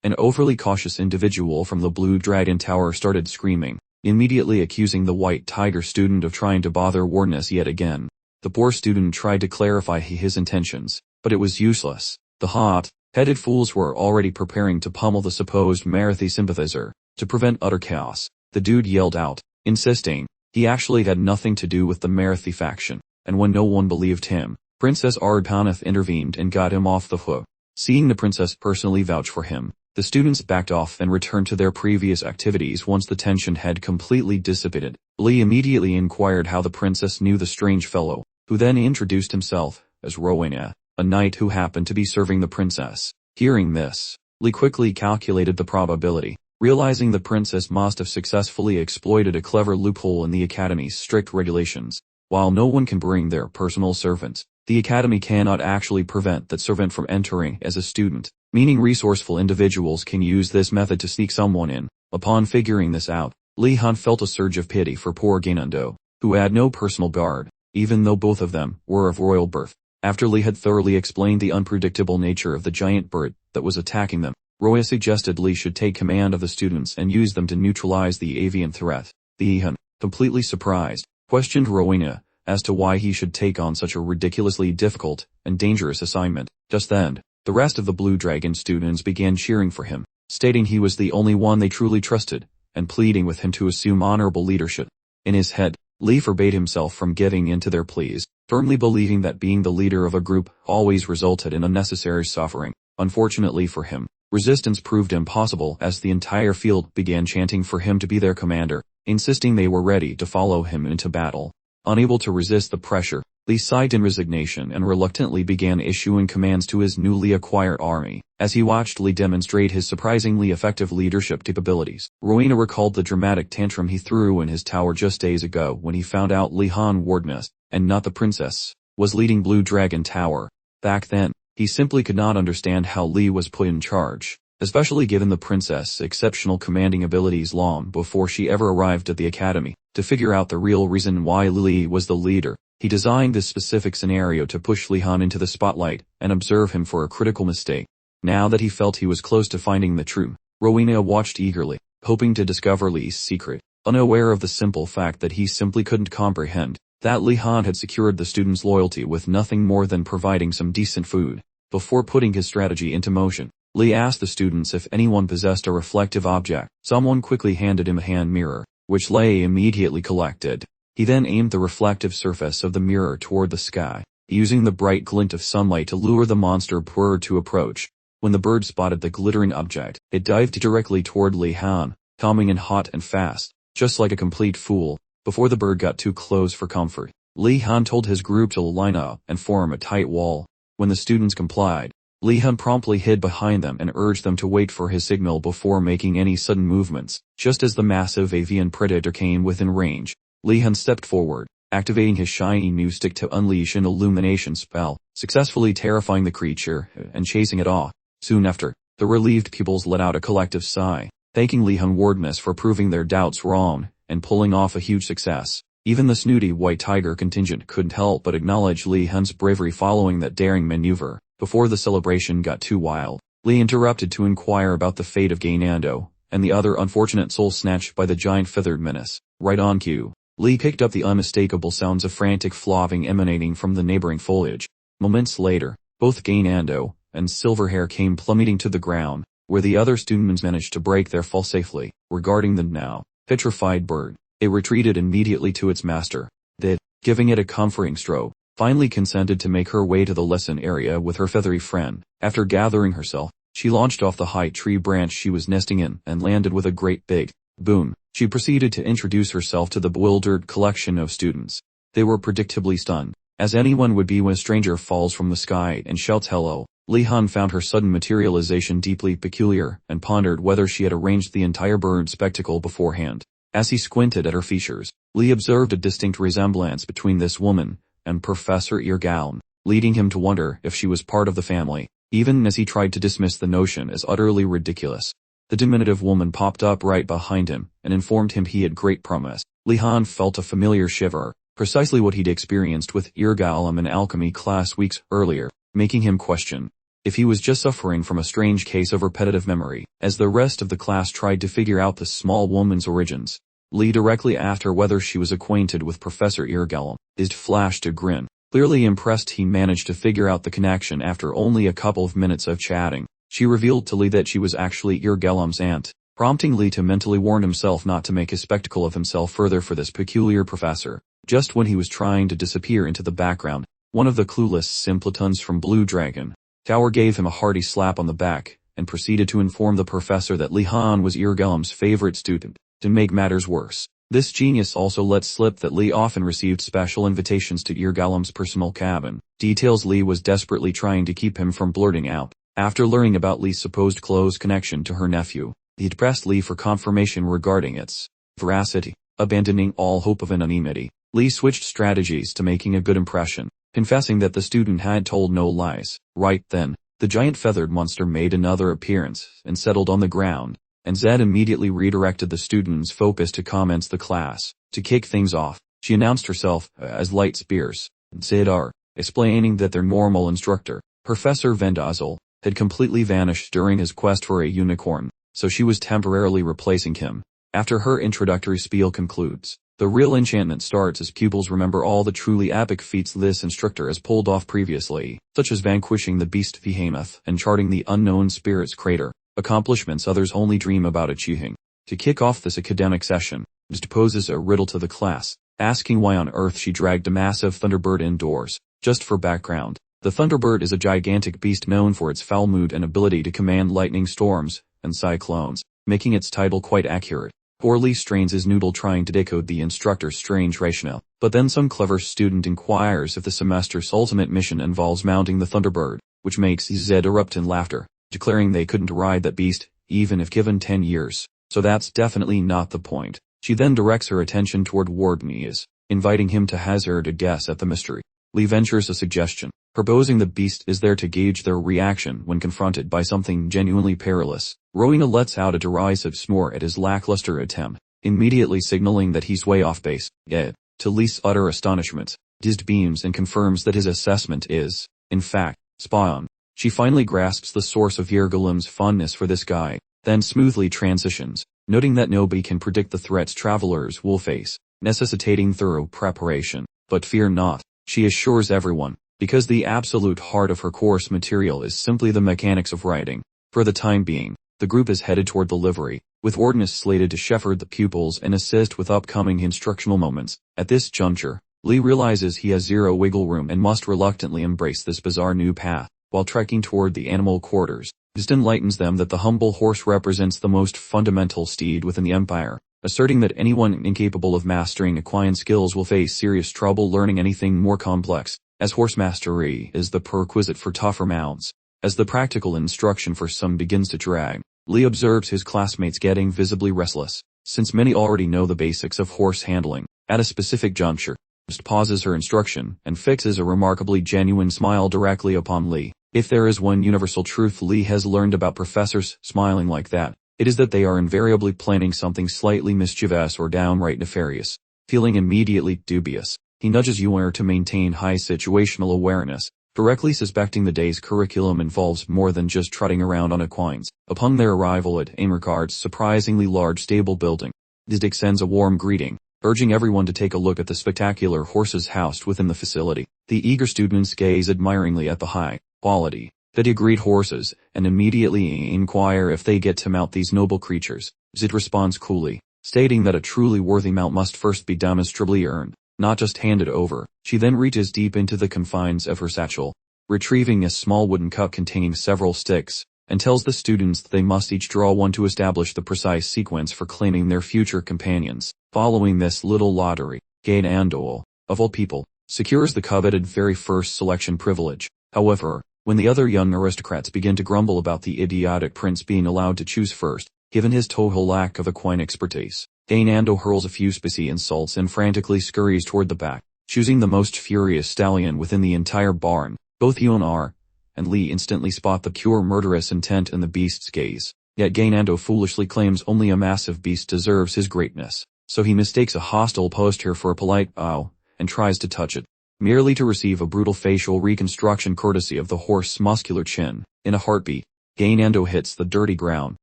an overly cautious individual from the Blue Dragon Tower started screaming, immediately accusing the White Tiger student of trying to bother Wardeness yet again. The poor student tried to clarify his intentions, but it was useless. The hot-headed fools were already preparing to pummel the supposed Marathi sympathizer. To prevent utter chaos, the dude yelled out, insisting he actually had nothing to do with the Marathi faction, and when no one believed him, Princess Ardhanath intervened and got him off the hook. Seeing the princess personally vouch for him, the students backed off and returned to their previous activities once the tension had completely dissipated. Lee immediately inquired how the princess knew the strange fellow, who then introduced himself as Rowena, a knight who happened to be serving the princess. Hearing this, Lee quickly calculated the probability, realizing the princess must have successfully exploited a clever loophole in the academy's strict regulations. While no one can bring their personal servants, the academy cannot actually prevent that servant from entering as a student, meaning resourceful individuals can use this method to sneak someone in. Upon figuring this out, Lee Han felt a surge of pity for poor Gainando, who had no personal guard, even though both of them were of royal birth. After Lee had thoroughly explained the unpredictable nature of the giant bird that was attacking them, Roya suggested Lee should take command of the students and use them to neutralize the avian threat. The Han, completely surprised, questioned Rowena as to why he should take on such a ridiculously difficult and dangerous assignment. Just then, the rest of the Blue Dragon students began cheering for him, stating he was the only one they truly trusted, and pleading with him to assume honorable leadership. In his head, Lee forbade himself from giving in to their pleas, firmly believing that being the leader of a group always resulted in unnecessary suffering. Unfortunately for him, resistance proved impossible as the entire field began chanting for him to be their commander, insisting they were ready to follow him into battle. Unable to resist the pressure, Lee sighed in resignation and reluctantly began issuing commands to his newly acquired army. As he watched Lee demonstrate his surprisingly effective leadership capabilities, Rowena recalled the dramatic tantrum he threw in his tower just days ago when he found out Lee Han Wardeness, and not the princess, was leading Blue Dragon Tower. Back then, he simply could not understand how Lee was put in charge, especially given the princess' exceptional commanding abilities long before she ever arrived at the academy. To figure out the real reason why Lee was the leader, he designed this specific scenario to push Lee Han into the spotlight and observe him for a critical mistake. Now that he felt he was close to finding the truth, Rowena watched eagerly, hoping to discover Lee's secret, unaware of the simple fact that he simply couldn't comprehend that Lee Han had secured the students' loyalty with nothing more than providing some decent food. Before putting his strategy into motion, Lee asked the students if anyone possessed a reflective object. Someone quickly handed him a hand mirror, which Lee immediately collected. He then aimed the reflective surface of the mirror toward the sky, using the bright glint of sunlight to lure the monster bird to approach. When the bird spotted the glittering object, it dived directly toward Lee Han, coming in hot and fast, just like a complete fool. Before the bird got too close for comfort, Lee Han told his group to line up and form a tight wall. When the students complied, Li Hun promptly hid behind them and urged them to wait for his signal before making any sudden movements. Just as the massive avian predator came within range, Li Hun stepped forward, activating his shiny new stick to unleash an illumination spell, successfully terrifying the creature and chasing it off. Soon after, the relieved pupils let out a collective sigh, thanking Li Hun wardness for proving their doubts wrong and pulling off a huge success. Even the snooty white tiger contingent couldn't help but acknowledge Li Hun's bravery following that daring maneuver. Before the celebration got too wild, Li interrupted to inquire about the fate of Gainando and the other unfortunate soul snatched by the giant feathered menace. Right on cue, Li picked up the unmistakable sounds of frantic flopping emanating from the neighboring foliage. Moments later, both Gainando and Silverhair came plummeting to the ground, where the other students managed to break their fall safely. Regarding the now petrified bird, it retreated immediately to its master, that, giving it a comforting stroke, finally consented to make her way to the lesson area with her feathery friend. After gathering herself, she launched off the high tree branch she was nesting in and landed with a great big boom. She proceeded to introduce herself to the bewildered collection of students. They were predictably stunned, as anyone would be when a stranger falls from the sky and shouts hello. Li Hun found her sudden materialization deeply peculiar and pondered whether she had arranged the entire bird spectacle beforehand. As he squinted at her features, Li observed a distinct resemblance between this woman and Professor Eargalm, leading him to wonder if she was part of the family, even as he tried to dismiss the notion as utterly ridiculous. The diminutive woman popped up right behind him and informed him he had great promise. Li Hun felt a familiar shiver, precisely what he'd experienced with Eargalm in alchemy class weeks earlier, making him question if he was just suffering from a strange case of repetitive memory. As the rest of the class tried to figure out the small woman's origins, Li directly asked her whether she was acquainted with Professor Eargalm. His flashed a grin. Clearly impressed, he managed to figure out the connection after only a couple of minutes of chatting. She revealed to Li that she was actually Eargalm's aunt, prompting Li to mentally warn himself not to make a spectacle of himself further for this peculiar professor. Just when he was trying to disappear into the background, one of the clueless simpletons from Blue Dragon Tower gave him a hearty slap on the back and proceeded to inform the professor that Li Hun was Eargalm's favorite student. To make matters worse, this genius also let slip that Li often received special invitations to Eargalm's personal cabin, details Li was desperately trying to keep him from blurting out. After learning about Li's supposed close connection to her nephew, he'd pressed Li for confirmation regarding its veracity. Abandoning all hope of anonymity, Li switched strategies to making a good impression, confessing that the student had told no lies. Right then, the giant feathered monster made another appearance and settled on the ground, and Zed immediately redirected the students' focus to commence the class. To kick things off, she announced herself as Light Spears, Zedar, explaining that their normal instructor, Professor Vendazel, had completely vanished during his quest for a unicorn, so she was temporarily replacing him. After her introductory spiel concludes, the real enchantment starts as pupils remember all the truly epic feats this instructor has pulled off previously, such as vanquishing the beast Behemoth and charting the unknown spirit's crater, accomplishments others only dream about achieving. To kick off this academic session, Zed poses a riddle to the class, asking why on earth she dragged a massive thunderbird indoors. Just for background, the thunderbird is a gigantic beast known for its foul mood and ability to command lightning storms and cyclones, making its title quite accurate. Poorly strains his noodle trying to decode the instructor's strange rationale, but then some clever student inquires if the semester's ultimate mission involves mounting the thunderbird, which makes Zed erupt in laughter, declaring they couldn't ride that beast, even if given 10 years. So that's definitely not the point. She then directs her attention toward Wardnias, inviting him to hazard a guess at the mystery. Li ventures a suggestion, proposing the beast is there to gauge their reaction when confronted by something genuinely perilous. Rowena lets out a derisive snore at his lackluster attempt, immediately signaling that he's way off base. Yet, to Li's utter astonishment, Zed beams and confirms that his assessment is, in fact, spot on. She finally grasps the source of Eargalm's fondness for this guy, then smoothly transitions, noting that nobody can predict the threats travelers will face, necessitating thorough preparation. But fear not, she assures everyone, because the absolute heart of her course material is simply the mechanics of writing. For the time being, the group is headed toward the livery, with Ordinus slated to shepherd the pupils and assist with upcoming instructional moments. At this juncture, Li realizes he has zero wiggle room and must reluctantly embrace this bizarre new path. While trekking toward the animal quarters, Zed enlightens them that the humble horse represents the most fundamental steed within the empire, asserting that anyone incapable of mastering equine skills will face serious trouble learning anything more complex, as horse mastery is the prerequisite for tougher mounts. As the practical instruction for some begins to drag, Lee observes his classmates getting visibly restless. Since many already know the basics of horse handling, at a specific juncture, just pauses her instruction and fixes a remarkably genuine smile directly upon Lee. If there is one universal truth Lee has learned about professors smiling like that, it is that they are invariably planning something slightly mischievous or downright nefarious. Feeling immediately dubious, he nudges Yuer to maintain high situational awareness, correctly suspecting the day's curriculum involves more than just trotting around on equines. Upon their arrival at Amercard's surprisingly large stable building, Dick sends a warm greeting, urging everyone to take a look at the spectacular horses housed within the facility. The eager students gaze admiringly at the high-quality, pedigreed horses, and immediately inquire if they get to mount these noble creatures. Zid responds coolly, stating that a truly worthy mount must first be demonstrably earned, not just handed over. She then reaches deep into the confines of her satchel, retrieving a small wooden cup containing several sticks, and tells the students that they must each draw one to establish the precise sequence for claiming their future companions. Following this little lottery, Gain-Andol, of all people, secures the coveted very first selection privilege. However, when the other young aristocrats begin to grumble about the idiotic prince being allowed to choose first, given his total lack of equine expertise, Gain-Andol hurls a few spicy insults and frantically scurries toward the back, choosing the most furious stallion within the entire barn. Both Yuan and Lee instantly spot the pure murderous intent in the beast's gaze. Yet Gain-Andol foolishly claims only a massive beast deserves his greatness, so he mistakes a hostile posture for a polite bow, and tries to touch it, merely to receive a brutal facial reconstruction courtesy of the horse's muscular chin. In a heartbeat, Gain-Andol hits the dirty ground,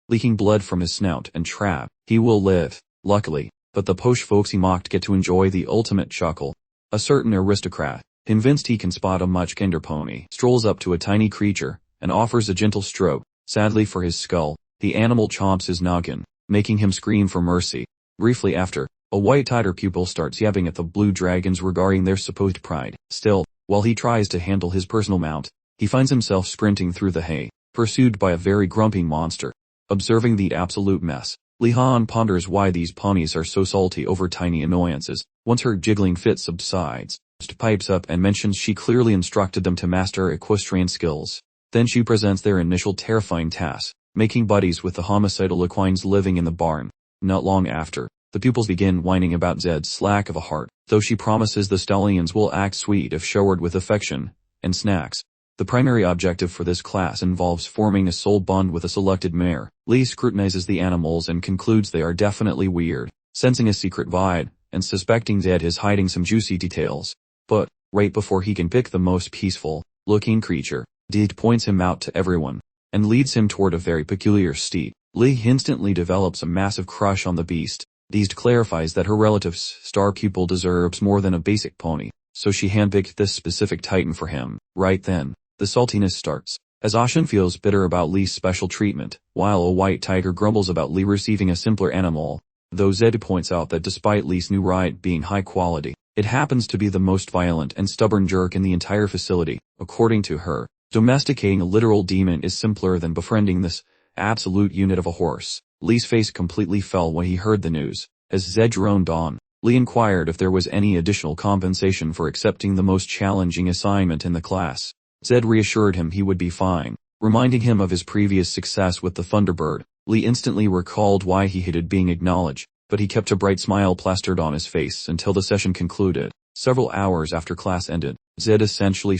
leaking blood from his snout and trap. He will live, luckily, but the posh folks he mocked get to enjoy the ultimate chuckle. A certain aristocrat, convinced he can spot a much kinder pony, strolls up to a tiny creature, and offers a gentle stroke. Sadly for his skull, the animal chomps his noggin, making him scream for mercy. Briefly after, a white tiger pupil starts yapping at the blue dragons regarding their supposed pride. Still, while he tries to handle his personal mount, he finds himself sprinting through the hay, pursued by a very grumpy monster. Observing the absolute mess, Li Han ponders why these ponies are so salty over tiny annoyances. Once her jiggling fit subsides, she pipes up and mentions she clearly instructed them to master equestrian skills. Then she presents their initial terrifying task, making buddies with the homicidal equines living in the barn. Not long after, the pupils begin whining about Zed's lack of a heart, though she promises the stallions will act sweet if showered with affection and snacks. The primary objective for this class involves forming a soul bond with a selected mare. Lee scrutinizes the animals and concludes they are definitely weird, sensing a secret vibe, and suspecting Zed is hiding some juicy details. But, right before he can pick the most peaceful-looking creature, Did points him out to everyone, and leads him toward a very peculiar steed. Lee instantly develops a massive crush on the beast. Deed clarifies that her relative's star pupil deserves more than a basic pony, so she handpicked this specific titan for him. Right then, the saltiness starts, as Ashen feels bitter about Lee's special treatment, while a white tiger grumbles about Lee receiving a simpler animal. Though Zed points out that despite Lee's new ride being high quality, it happens to be the most violent and stubborn jerk in the entire facility. According to her, domesticating a literal demon is simpler than befriending this absolute unit of a horse. Lee's face completely fell when he heard the news. As Zed droned on, Lee inquired if there was any additional compensation for accepting the most challenging assignment in the class. Zed reassured him he would be fine, reminding him of his previous success with the Thunderbird. Lee instantly recalled why he hated being acknowledged, but he kept a bright smile plastered on his face until the session concluded. Several hours after class ended, Zed essentially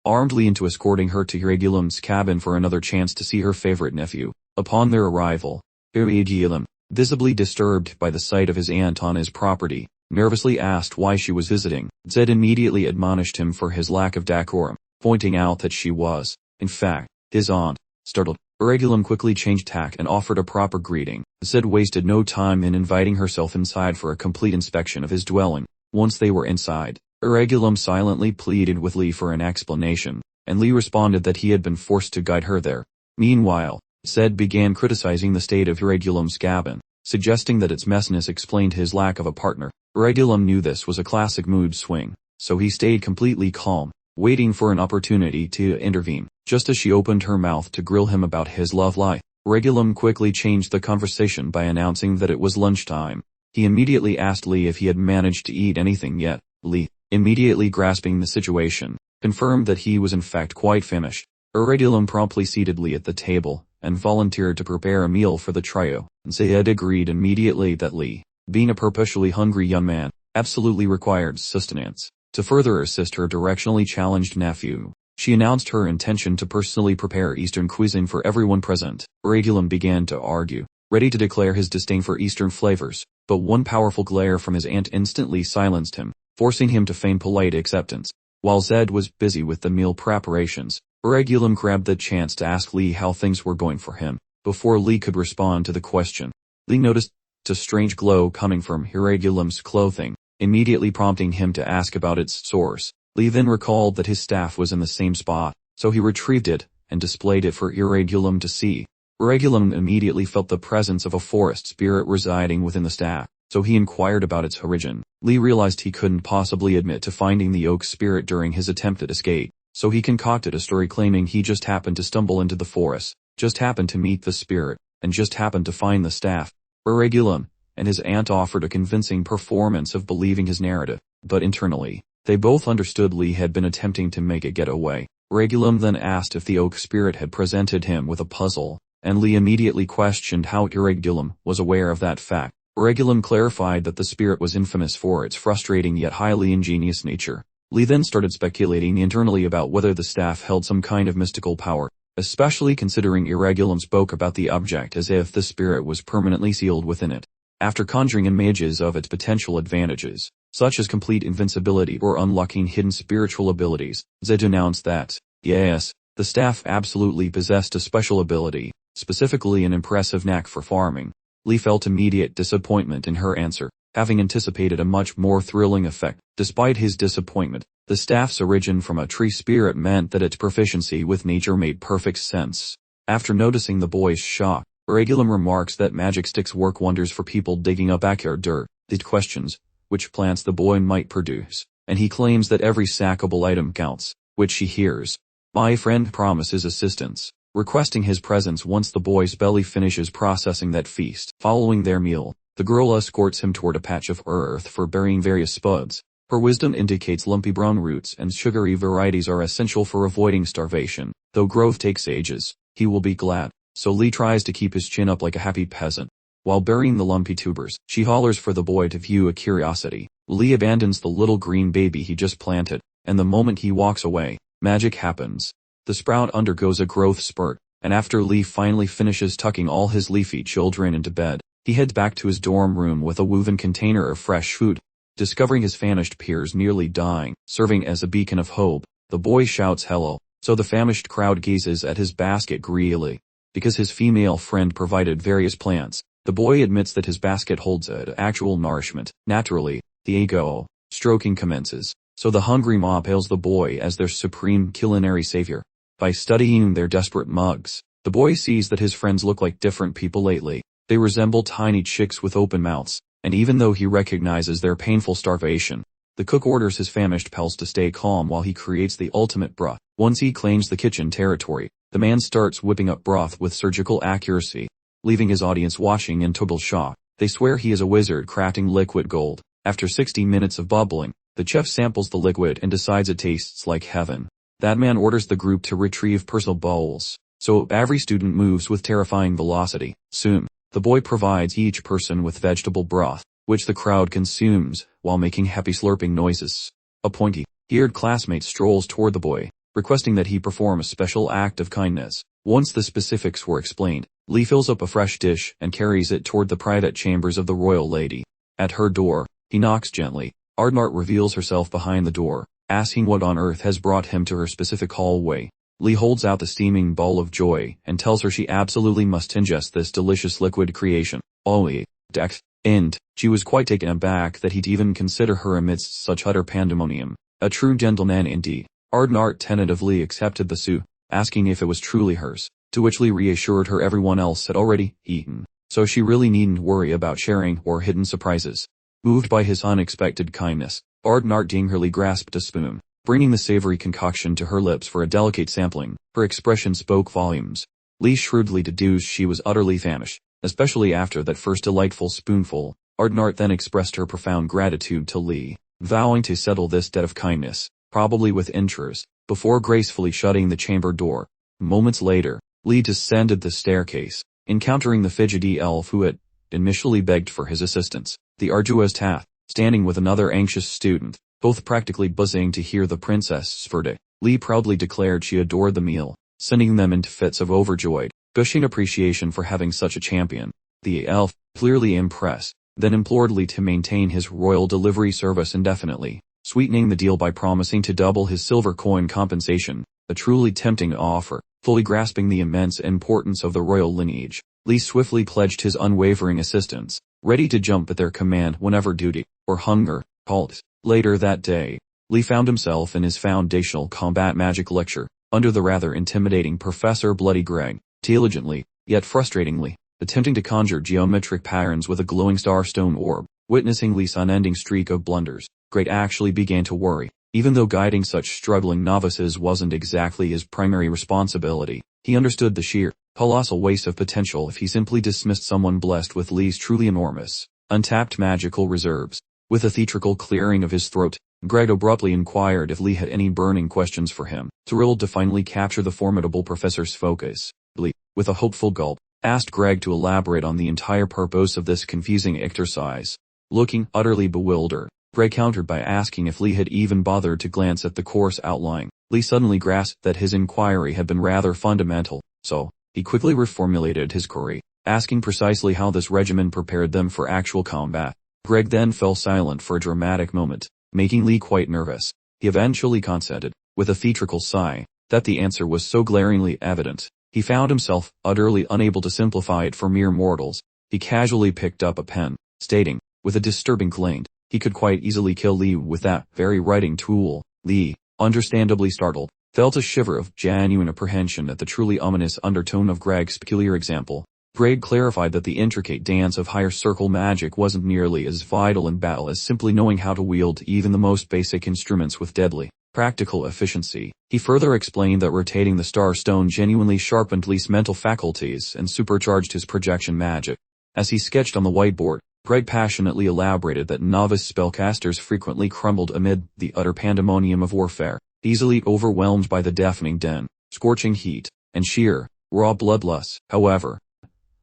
armed Lee into escorting her to Irregulum's cabin for another chance to see her favorite nephew. Upon their arrival, Irregulum, visibly disturbed by the sight of his aunt on his property, nervously asked why she was visiting. Zed immediately admonished him for his lack of decorum, pointing out that she was, in fact, his aunt. Startled, Irregulum quickly changed tack and offered a proper greeting. Zed wasted no time in inviting herself inside for a complete inspection of his dwelling. Once they were inside, Irregulum silently pleaded with Lee for an explanation, and Lee responded that he had been forced to guide her there. Meanwhile, Zed began criticizing the state of Irregulum's cabin, suggesting that its messiness explained his lack of a partner. Irregulum knew this was a classic mood swing, so he stayed completely calm, waiting for an opportunity to intervene. Just as she opened her mouth to grill him about his love life, Irregulum quickly changed the conversation by announcing that it was lunchtime. He immediately asked Lee if he had managed to eat anything yet. Lee, immediately grasping the situation, confirmed that he was in fact quite famished. Irregulum promptly seated Li at the table, and volunteered to prepare a meal for the trio. Zayed agreed immediately that Li, being a perpetually hungry young man, absolutely required sustenance. To further assist her directionally challenged nephew, she announced her intention to personally prepare Eastern cuisine for everyone present. Irregulum began to argue, ready to declare his disdain for Eastern flavors, but one powerful glare from his aunt instantly silenced him, forcing him to feign polite acceptance. While Zed was busy with the meal preparations, Irregulum grabbed the chance to ask Li how things were going for him. Before Li could respond to the question, Li noticed a strange glow coming from Irregulum's clothing, immediately prompting him to ask about its source. Li then recalled that his staff was in the same spot, so he retrieved it and displayed it for Irregulum to see. Irregulum immediately felt the presence of a forest spirit residing within the staff, so he inquired about its origin. Li realized he couldn't possibly admit to finding the oak spirit during his attempted escape, so he concocted a story claiming he just happened to stumble into the forest, just happened to meet the spirit, and just happened to find the staff. Irregulum and his aunt offered a convincing performance of believing his narrative, but internally, they both understood Li had been attempting to make a getaway. Irregulum then asked if the oak spirit had presented him with a puzzle, and Li immediately questioned how Irregulum was aware of that fact. Irregulum clarified that the spirit was infamous for its frustrating yet highly ingenious nature. Li then started speculating internally about whether the staff held some kind of mystical power, especially considering Irregulum spoke about the object as if the spirit was permanently sealed within it. After conjuring images of its potential advantages, such as complete invincibility or unlocking hidden spiritual abilities, Zed announced that, yes, the staff absolutely possessed a special ability, specifically an impressive knack for farming. Li felt immediate disappointment in her answer, having anticipated a much more thrilling effect. Despite his disappointment, the staff's origin from a tree spirit meant that its proficiency with nature made perfect sense. After noticing the boy's shock, Irregulum remarks that magic sticks work wonders for people digging up backyard dirt. He questions which plants the boy might produce, and he claims that every sackable item counts, which she hears. My friend promises assistance, requesting his presence once the boy's belly finishes processing that feast. Following their meal, the girl escorts him toward a patch of earth for burying various spuds. Her wisdom indicates lumpy brown roots and sugary varieties are essential for avoiding starvation. Though growth takes ages, he will be glad. So Li tries to keep his chin up like a happy peasant. While burying the lumpy tubers, she hollers for the boy to view a curiosity. Li abandons the little green baby he just planted, and the moment he walks away, magic happens. The sprout undergoes a growth spurt, and after Li finally finishes tucking all his leafy children into bed, he heads back to his dorm room with a woven container of fresh food. Discovering his famished peers nearly dying, serving as a beacon of hope, the boy shouts hello, so the famished crowd gazes at his basket greedily. Because his female friend provided various plants, the boy admits that his basket holds actual nourishment. Naturally, the ego stroking commences, so the hungry mob hails the boy as their supreme culinary savior. By studying their desperate mugs, the boy sees that his friends look like different people lately. They resemble tiny chicks with open mouths, and even though he recognizes their painful starvation, the cook orders his famished pals to stay calm while he creates the ultimate broth. Once he claims the kitchen territory, the man starts whipping up broth with surgical accuracy, leaving his audience watching in total shock. They swear he is a wizard crafting liquid gold. After 60 minutes of bubbling, the chef samples the liquid and decides it tastes like heaven. That man orders the group to retrieve personal bowls, so every student moves with terrifying velocity. Soon, the boy provides each person with vegetable broth, which the crowd consumes, while making happy slurping noises. A pointy-eared classmate strolls toward the boy, requesting that he perform a special act of kindness. Once the specifics were explained, Li fills up a fresh dish and carries it toward the private chambers of the royal lady. At her door, he knocks gently. Ardnart reveals herself behind the door, asking what on earth has brought him to her specific hallway. Li holds out the steaming bowl of joy and tells her she absolutely must ingest this delicious liquid creation. Ollie, Dex, and she was quite taken aback that he'd even consider her amidst such utter pandemonium. A true gentleman indeed. Ardnart tentatively accepted the soup, asking if it was truly hers, to which Li reassured her everyone else had already eaten, so she really needn't worry about sharing or hidden surprises. Moved by his unexpected kindness, Ardnart gingerly grasped a spoon, bringing the savory concoction to her lips for a delicate sampling. Her expression spoke volumes. Li shrewdly deduced she was utterly famished, especially after that first delightful spoonful. Ardnart then expressed her profound gratitude to Li, vowing to settle this debt of kindness, probably with interest, before gracefully shutting the chamber door. Moments later, Lee descended the staircase, encountering the fidgety elf who had initially begged for his assistance. The arduous task, standing with another anxious student, both practically buzzing to hear the princess's verdict. Lee proudly declared she adored the meal, sending them into fits of overjoyed, gushing appreciation for having such a champion. The elf, clearly impressed, then implored Lee to maintain his royal delivery service indefinitely, sweetening the deal by promising to double his silver coin compensation, a truly tempting offer. Fully grasping the immense importance of the royal lineage, Lee swiftly pledged his unwavering assistance, ready to jump at their command whenever duty or hunger called. Later that day, Lee found himself in his foundational combat magic lecture, under the rather intimidating Professor Bloody Greg, diligently, yet frustratingly, attempting to conjure geometric patterns with a glowing starstone orb. Witnessing Lee's unending streak of blunders, Greg actually began to worry. Even though guiding such struggling novices wasn't exactly his primary responsibility, he understood the sheer, colossal waste of potential if he simply dismissed someone blessed with Lee's truly enormous, untapped magical reserves. With a theatrical clearing of his throat, Greg abruptly inquired if Lee had any burning questions for him. Thrilled to finally capture the formidable professor's focus, Lee, with a hopeful gulp, asked Greg to elaborate on the entire purpose of this confusing exercise. Looking utterly bewildered, Greg countered by asking if Lee had even bothered to glance at the course outline. Lee suddenly grasped that his inquiry had been rather fundamental, so he quickly reformulated his query, asking precisely how this regimen prepared them for actual combat. Greg then fell silent for a dramatic moment, making Lee quite nervous. He eventually consented, with a theatrical sigh, that the answer was so glaringly evident, he found himself utterly unable to simplify it for mere mortals. He casually picked up a pen, stating, with a disturbing clang, he could quite easily kill Lee with that very writing tool. Lee, understandably startled, felt a shiver of genuine apprehension at the truly ominous undertone of Greg's peculiar example. Greg clarified that the intricate dance of higher circle magic wasn't nearly as vital in battle as simply knowing how to wield even the most basic instruments with deadly, practical efficiency. He further explained that rotating the star stone genuinely sharpened Lee's mental faculties and supercharged his projection magic. As he sketched on the whiteboard, Greg passionately elaborated that novice spellcasters frequently crumbled amid the utter pandemonium of warfare, easily overwhelmed by the deafening din, scorching heat, and sheer, raw bloodlust. However,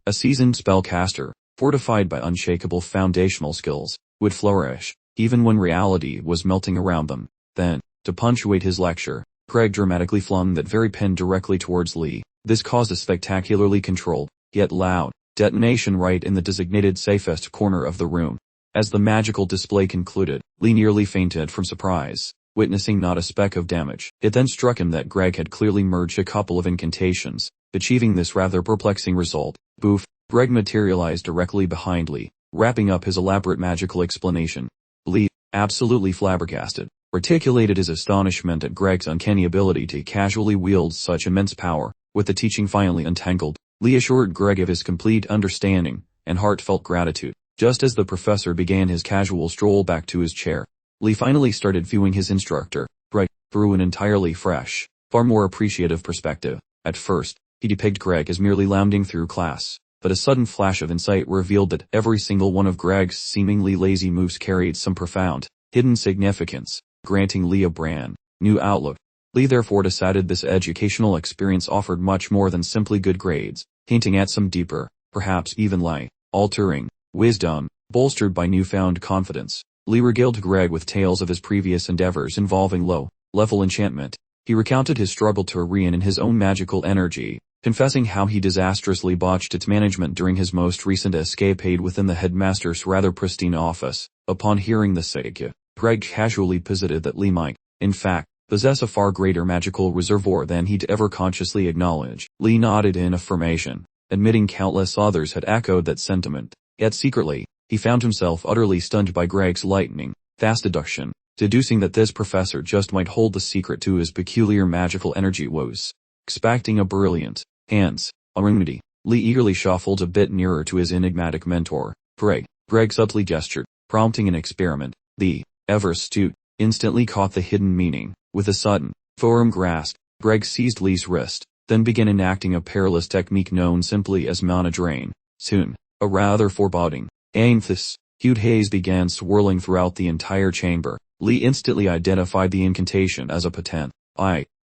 a seasoned spellcaster, fortified by unshakable foundational skills, would flourish, even when reality was melting around them. Then, to punctuate his lecture, Greg dramatically flung that very pen directly towards Lee. This caused a spectacularly controlled, yet loud, detonation right in the designated safest corner of the room. As the magical display concluded, Lee nearly fainted from surprise, witnessing not a speck of damage. It then struck him that Greg had clearly merged a couple of incantations, achieving this rather perplexing result. Boof! Greg materialized directly behind Lee, wrapping up his elaborate magical explanation. Lee, absolutely flabbergasted, articulated his astonishment at Greg's uncanny ability to casually wield such immense power. With the teaching finally untangled, Lee assured Greg of his complete understanding and heartfelt gratitude. Just as the professor began his casual stroll back to his chair, Lee finally started viewing his instructor, Greg, through an entirely fresh, far more appreciative perspective. At first, he depicted Greg as merely lounging through class, but a sudden flash of insight revealed that every single one of Greg's seemingly lazy moves carried some profound, hidden significance, granting Lee a brand new outlook. Lee therefore decided this educational experience offered much more than simply good grades, hinting at some deeper, perhaps even life-altering, wisdom. Bolstered by newfound confidence, Lee regaled Greg with tales of his previous endeavors involving low-level enchantment. He recounted his struggle to rein in his own magical energy, confessing how he disastrously botched its management during his most recent escapade within the headmaster's rather pristine office. Upon hearing the sake, Greg casually posited that Lee might, in fact, possess a far greater magical reservoir than he'd ever consciously acknowledge. Lee nodded in affirmation, admitting countless others had echoed that sentiment. Yet secretly, he found himself utterly stunned by Greg's lightning fast deduction, deducing that this professor just might hold the secret to his peculiar magical energy woes. Expecting a brilliant, remedy, Lee eagerly shuffled a bit nearer to his enigmatic mentor. Greg subtly gestured, prompting an experiment. The ever-astute instantly caught the hidden meaning. With a sudden, firm grasp, Greg seized Lee's wrist, then began enacting a perilous technique known simply as mana drain. Soon, a rather foreboding, hued haze began swirling throughout the entire chamber. Lee instantly identified the incantation as a potent,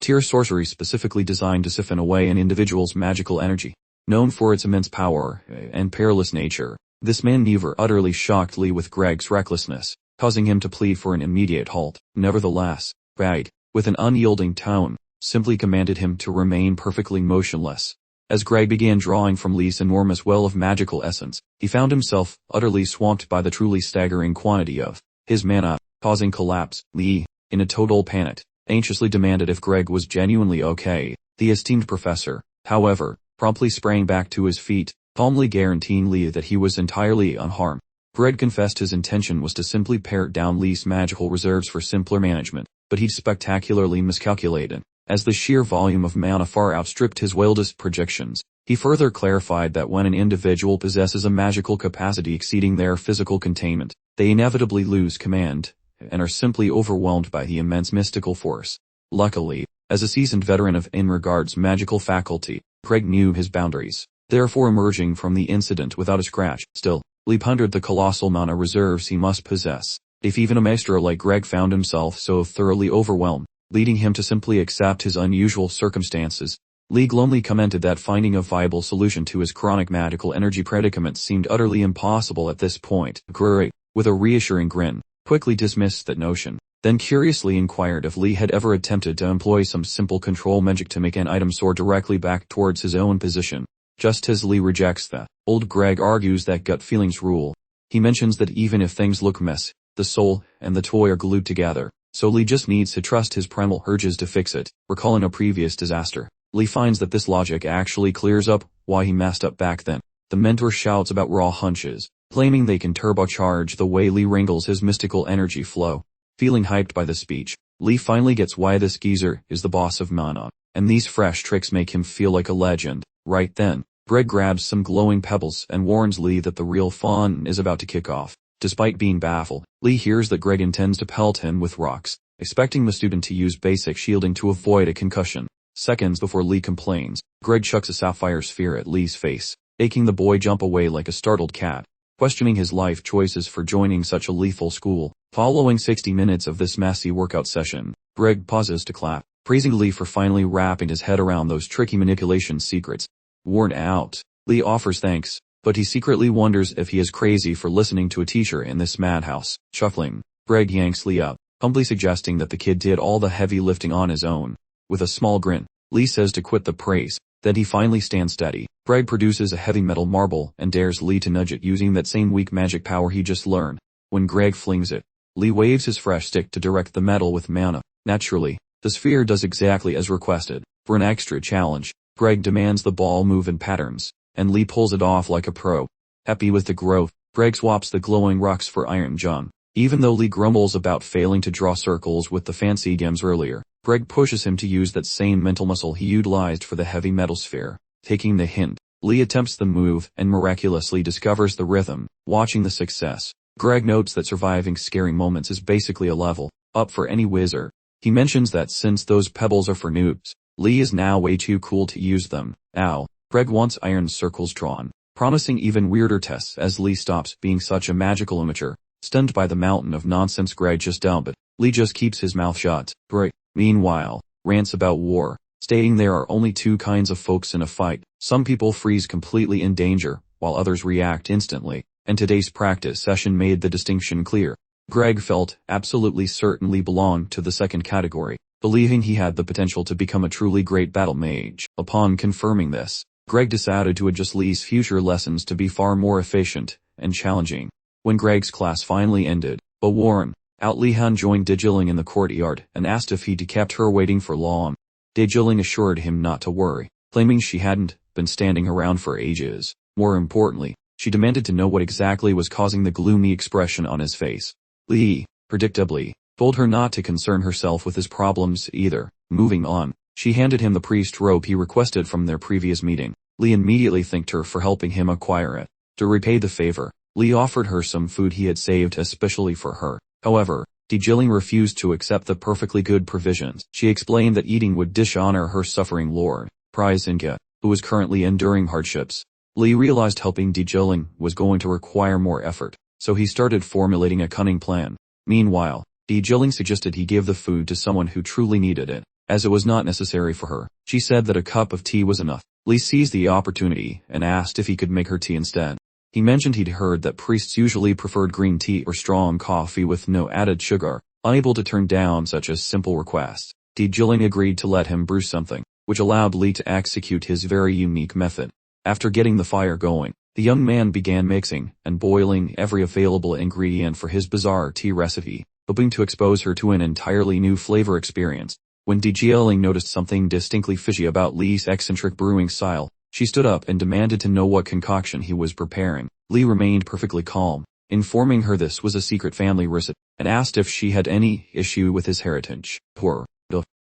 tier sorcery specifically designed to siphon away an individual's magical energy. Known for its immense power and perilous nature, this maneuver utterly shocked Lee with Greg's recklessness, causing him to plead for an immediate halt. Nevertheless, Greg, with an unyielding tone, simply commanded him to remain perfectly motionless. As Greg began drawing from Lee's enormous well of magical essence, he found himself utterly swamped by the truly staggering quantity of his mana, causing collapse. Lee, in a total panic, anxiously demanded if Greg was genuinely okay. The esteemed professor, however, promptly sprang back to his feet, calmly guaranteeing Lee that he was entirely unharmed. Greg confessed his intention was to simply pare down Lee's magical reserves for simpler management, but he'd spectacularly miscalculated, as the sheer volume of mana far outstripped his wildest projections. He further clarified that when an individual possesses a magical capacity exceeding their physical containment, they inevitably lose command, and are simply overwhelmed by the immense mystical force. Luckily, as a seasoned veteran of in regards magical faculty, Greg knew his boundaries, therefore emerging from the incident without a scratch. Still, Lee pondered the colossal mana reserves he must possess, if even a maestro like Greg found himself so thoroughly overwhelmed, leading him to simply accept his unusual circumstances. Lee glumly commented that finding a viable solution to his chronic magical energy predicament seemed utterly impossible at this point. Greg, with a reassuring grin, quickly dismissed that notion, then curiously inquired if Lee had ever attempted to employ some simple control magic to make an item soar directly back towards his own position. Just as Lee rejects that, old Greg argues that gut feelings rule. He mentions that even if things look messy, the soul and the toy are glued together, so Lee just needs to trust his primal urges to fix it. Recalling a previous disaster, Lee finds that this logic actually clears up why he messed up back then. The mentor shouts about raw hunches, claiming they can turbocharge the way Lee wrangles his mystical energy flow. Feeling hyped by the speech, Lee finally gets why this geezer is the boss of mana, and these fresh tricks make him feel like a legend. Right then, Greg grabs some glowing pebbles and warns Lee that the real fun is about to kick off. Despite being baffled, Lee hears that Greg intends to pelt him with rocks, expecting the student to use basic shielding to avoid a concussion. Seconds before Lee complains, Greg chucks a sapphire sphere at Lee's face, making the boy jump away like a startled cat, questioning his life choices for joining such a lethal school. Following 60 minutes of this messy workout session, Greg pauses to clap, praising Lee for finally wrapping his head around those tricky manipulation secrets. Worn out, Lee offers thanks, but he secretly wonders if he is crazy for listening to a teacher in this madhouse. Chuckling, Greg yanks Lee up, humbly suggesting that the kid did all the heavy lifting on his own. With a small grin, Lee says to quit the praise. Then he finally stands steady. Greg produces a heavy metal marble and dares Lee to nudge it using that same weak magic power he just learned. When Greg flings it, Lee waves his fresh stick to direct the metal with mana. Naturally, the sphere does exactly as requested. For an extra challenge, Greg demands the ball move in patterns, and Lee pulls it off like a pro. Happy with the growth, Greg swaps the glowing rocks for iron junk. Even though Lee grumbles about failing to draw circles with the fancy gems earlier, Greg pushes him to use that same mental muscle he utilized for the heavy metal sphere. Taking the hint, Lee attempts the move and miraculously discovers the rhythm. Watching the success, Greg notes that surviving scary moments is basically a level up for any wizard. He mentions that since those pebbles are for noobs, Lee is now way too cool to use them. Ow. Greg wants iron circles drawn, promising even weirder tests as Lee stops being such a magical amateur. Stunned by the mountain of nonsense Greg just dumped, Lee just keeps his mouth shut. Greg, meanwhile, rants about war, stating there are only two kinds of folks in a fight. Some people freeze completely in danger, while others react instantly, and today's practice session made the distinction clear. Greg felt absolutely certain Lee belonged to the second category, believing he had the potential to become a truly great battle mage. Upon confirming this, Greg decided to adjust Lee's future lessons to be far more efficient and challenging. When Greg's class finally ended, a worn out Li-Han joined Dajiling in the courtyard and asked if he'd kept her waiting for long. Dajiling assured him not to worry, claiming she hadn't been standing around for ages. More importantly, she demanded to know what exactly was causing the gloomy expression on his face. Li, predictably, told her not to concern herself with his problems either. Moving on, she handed him the priest robe he requested from their previous meeting. Li immediately thanked her for helping him acquire it. To repay the favor, Lee offered her some food he had saved especially for her. However, Dajiling refused to accept the perfectly good provisions. She explained that eating would dishonor her suffering lord, Prize Inga, who was currently enduring hardships. Lee realized helping Dajiling was going to require more effort, so he started formulating a cunning plan. Meanwhile, Dajiling suggested he give the food to someone who truly needed it. as it was not necessary for her. She said that a cup of tea was enough. Li seized the opportunity and asked if he could make her tea instead. He mentioned he'd heard that priests usually preferred green tea or strong coffee with no added sugar, unable to turn down such a simple request. Jilin agreed to let him brew something, which allowed Li to execute his very unique method. After getting the fire going, the young man began mixing and boiling every available ingredient for his bizarre tea recipe, hoping to expose her to an entirely new flavor experience. When Jilin noticed something distinctly fishy about Li's eccentric brewing style, she stood up and demanded to know what concoction he was preparing. Li remained perfectly calm, informing her this was a secret family recipe, and asked if she had any issue with his heritage.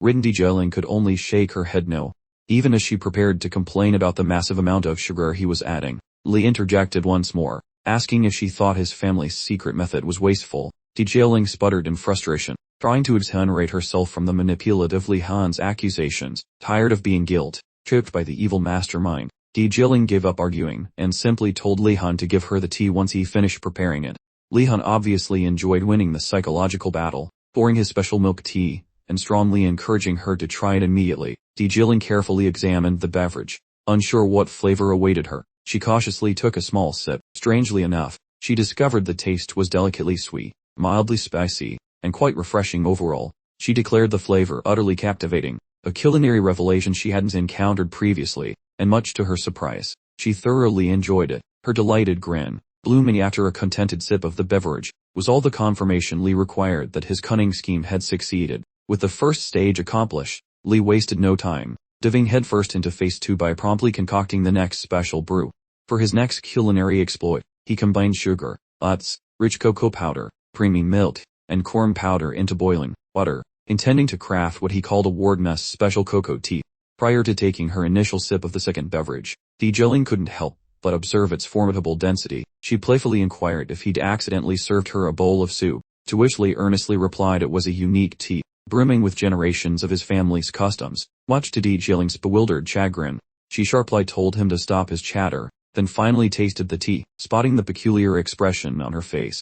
Ridden Jilin could only shake her head no. Even as she prepared to complain about the massive amount of sugar he was adding, Li interjected once more, asking if she thought his family's secret method was wasteful. Jilin sputtered in frustration, trying to exonerate herself from the manipulative Li Han's accusations. Tired of being guilt-tripped by the evil mastermind, Jilin gave up arguing and simply told Li Han to give her the tea once he finished preparing it. Li Han obviously enjoyed winning the psychological battle, pouring his special milk tea, and strongly encouraging her to try it immediately. Jilin carefully examined the beverage, unsure what flavor awaited her. She cautiously took a small sip. Strangely enough, she discovered the taste was delicately sweet, mildly spicy, and quite refreshing overall. She declared the flavor utterly captivating, a culinary revelation she hadn't encountered previously, and much to her surprise, she thoroughly enjoyed it. Her delighted grin, blooming after a contented sip of the beverage, was all the confirmation Li required that his cunning scheme had succeeded. With the first stage accomplished, Li wasted no time, diving headfirst into phase 2 by promptly concocting the next special brew. For his next culinary exploit, he combined sugar, nuts, rich cocoa powder, creamy milk, and corn powder into boiling water, intending to craft what he called a Wardeness special cocoa tea. Prior to taking her initial sip of the second beverage, Jilin couldn't help but observe its formidable density. She playfully inquired if he'd accidentally served her a bowl of soup, to which Li earnestly replied it was a unique tea, brimming with generations of his family's customs. Much to Jilin's bewildered chagrin, she sharply told him to stop his chatter, then finally tasted the tea, spotting the peculiar expression on her face.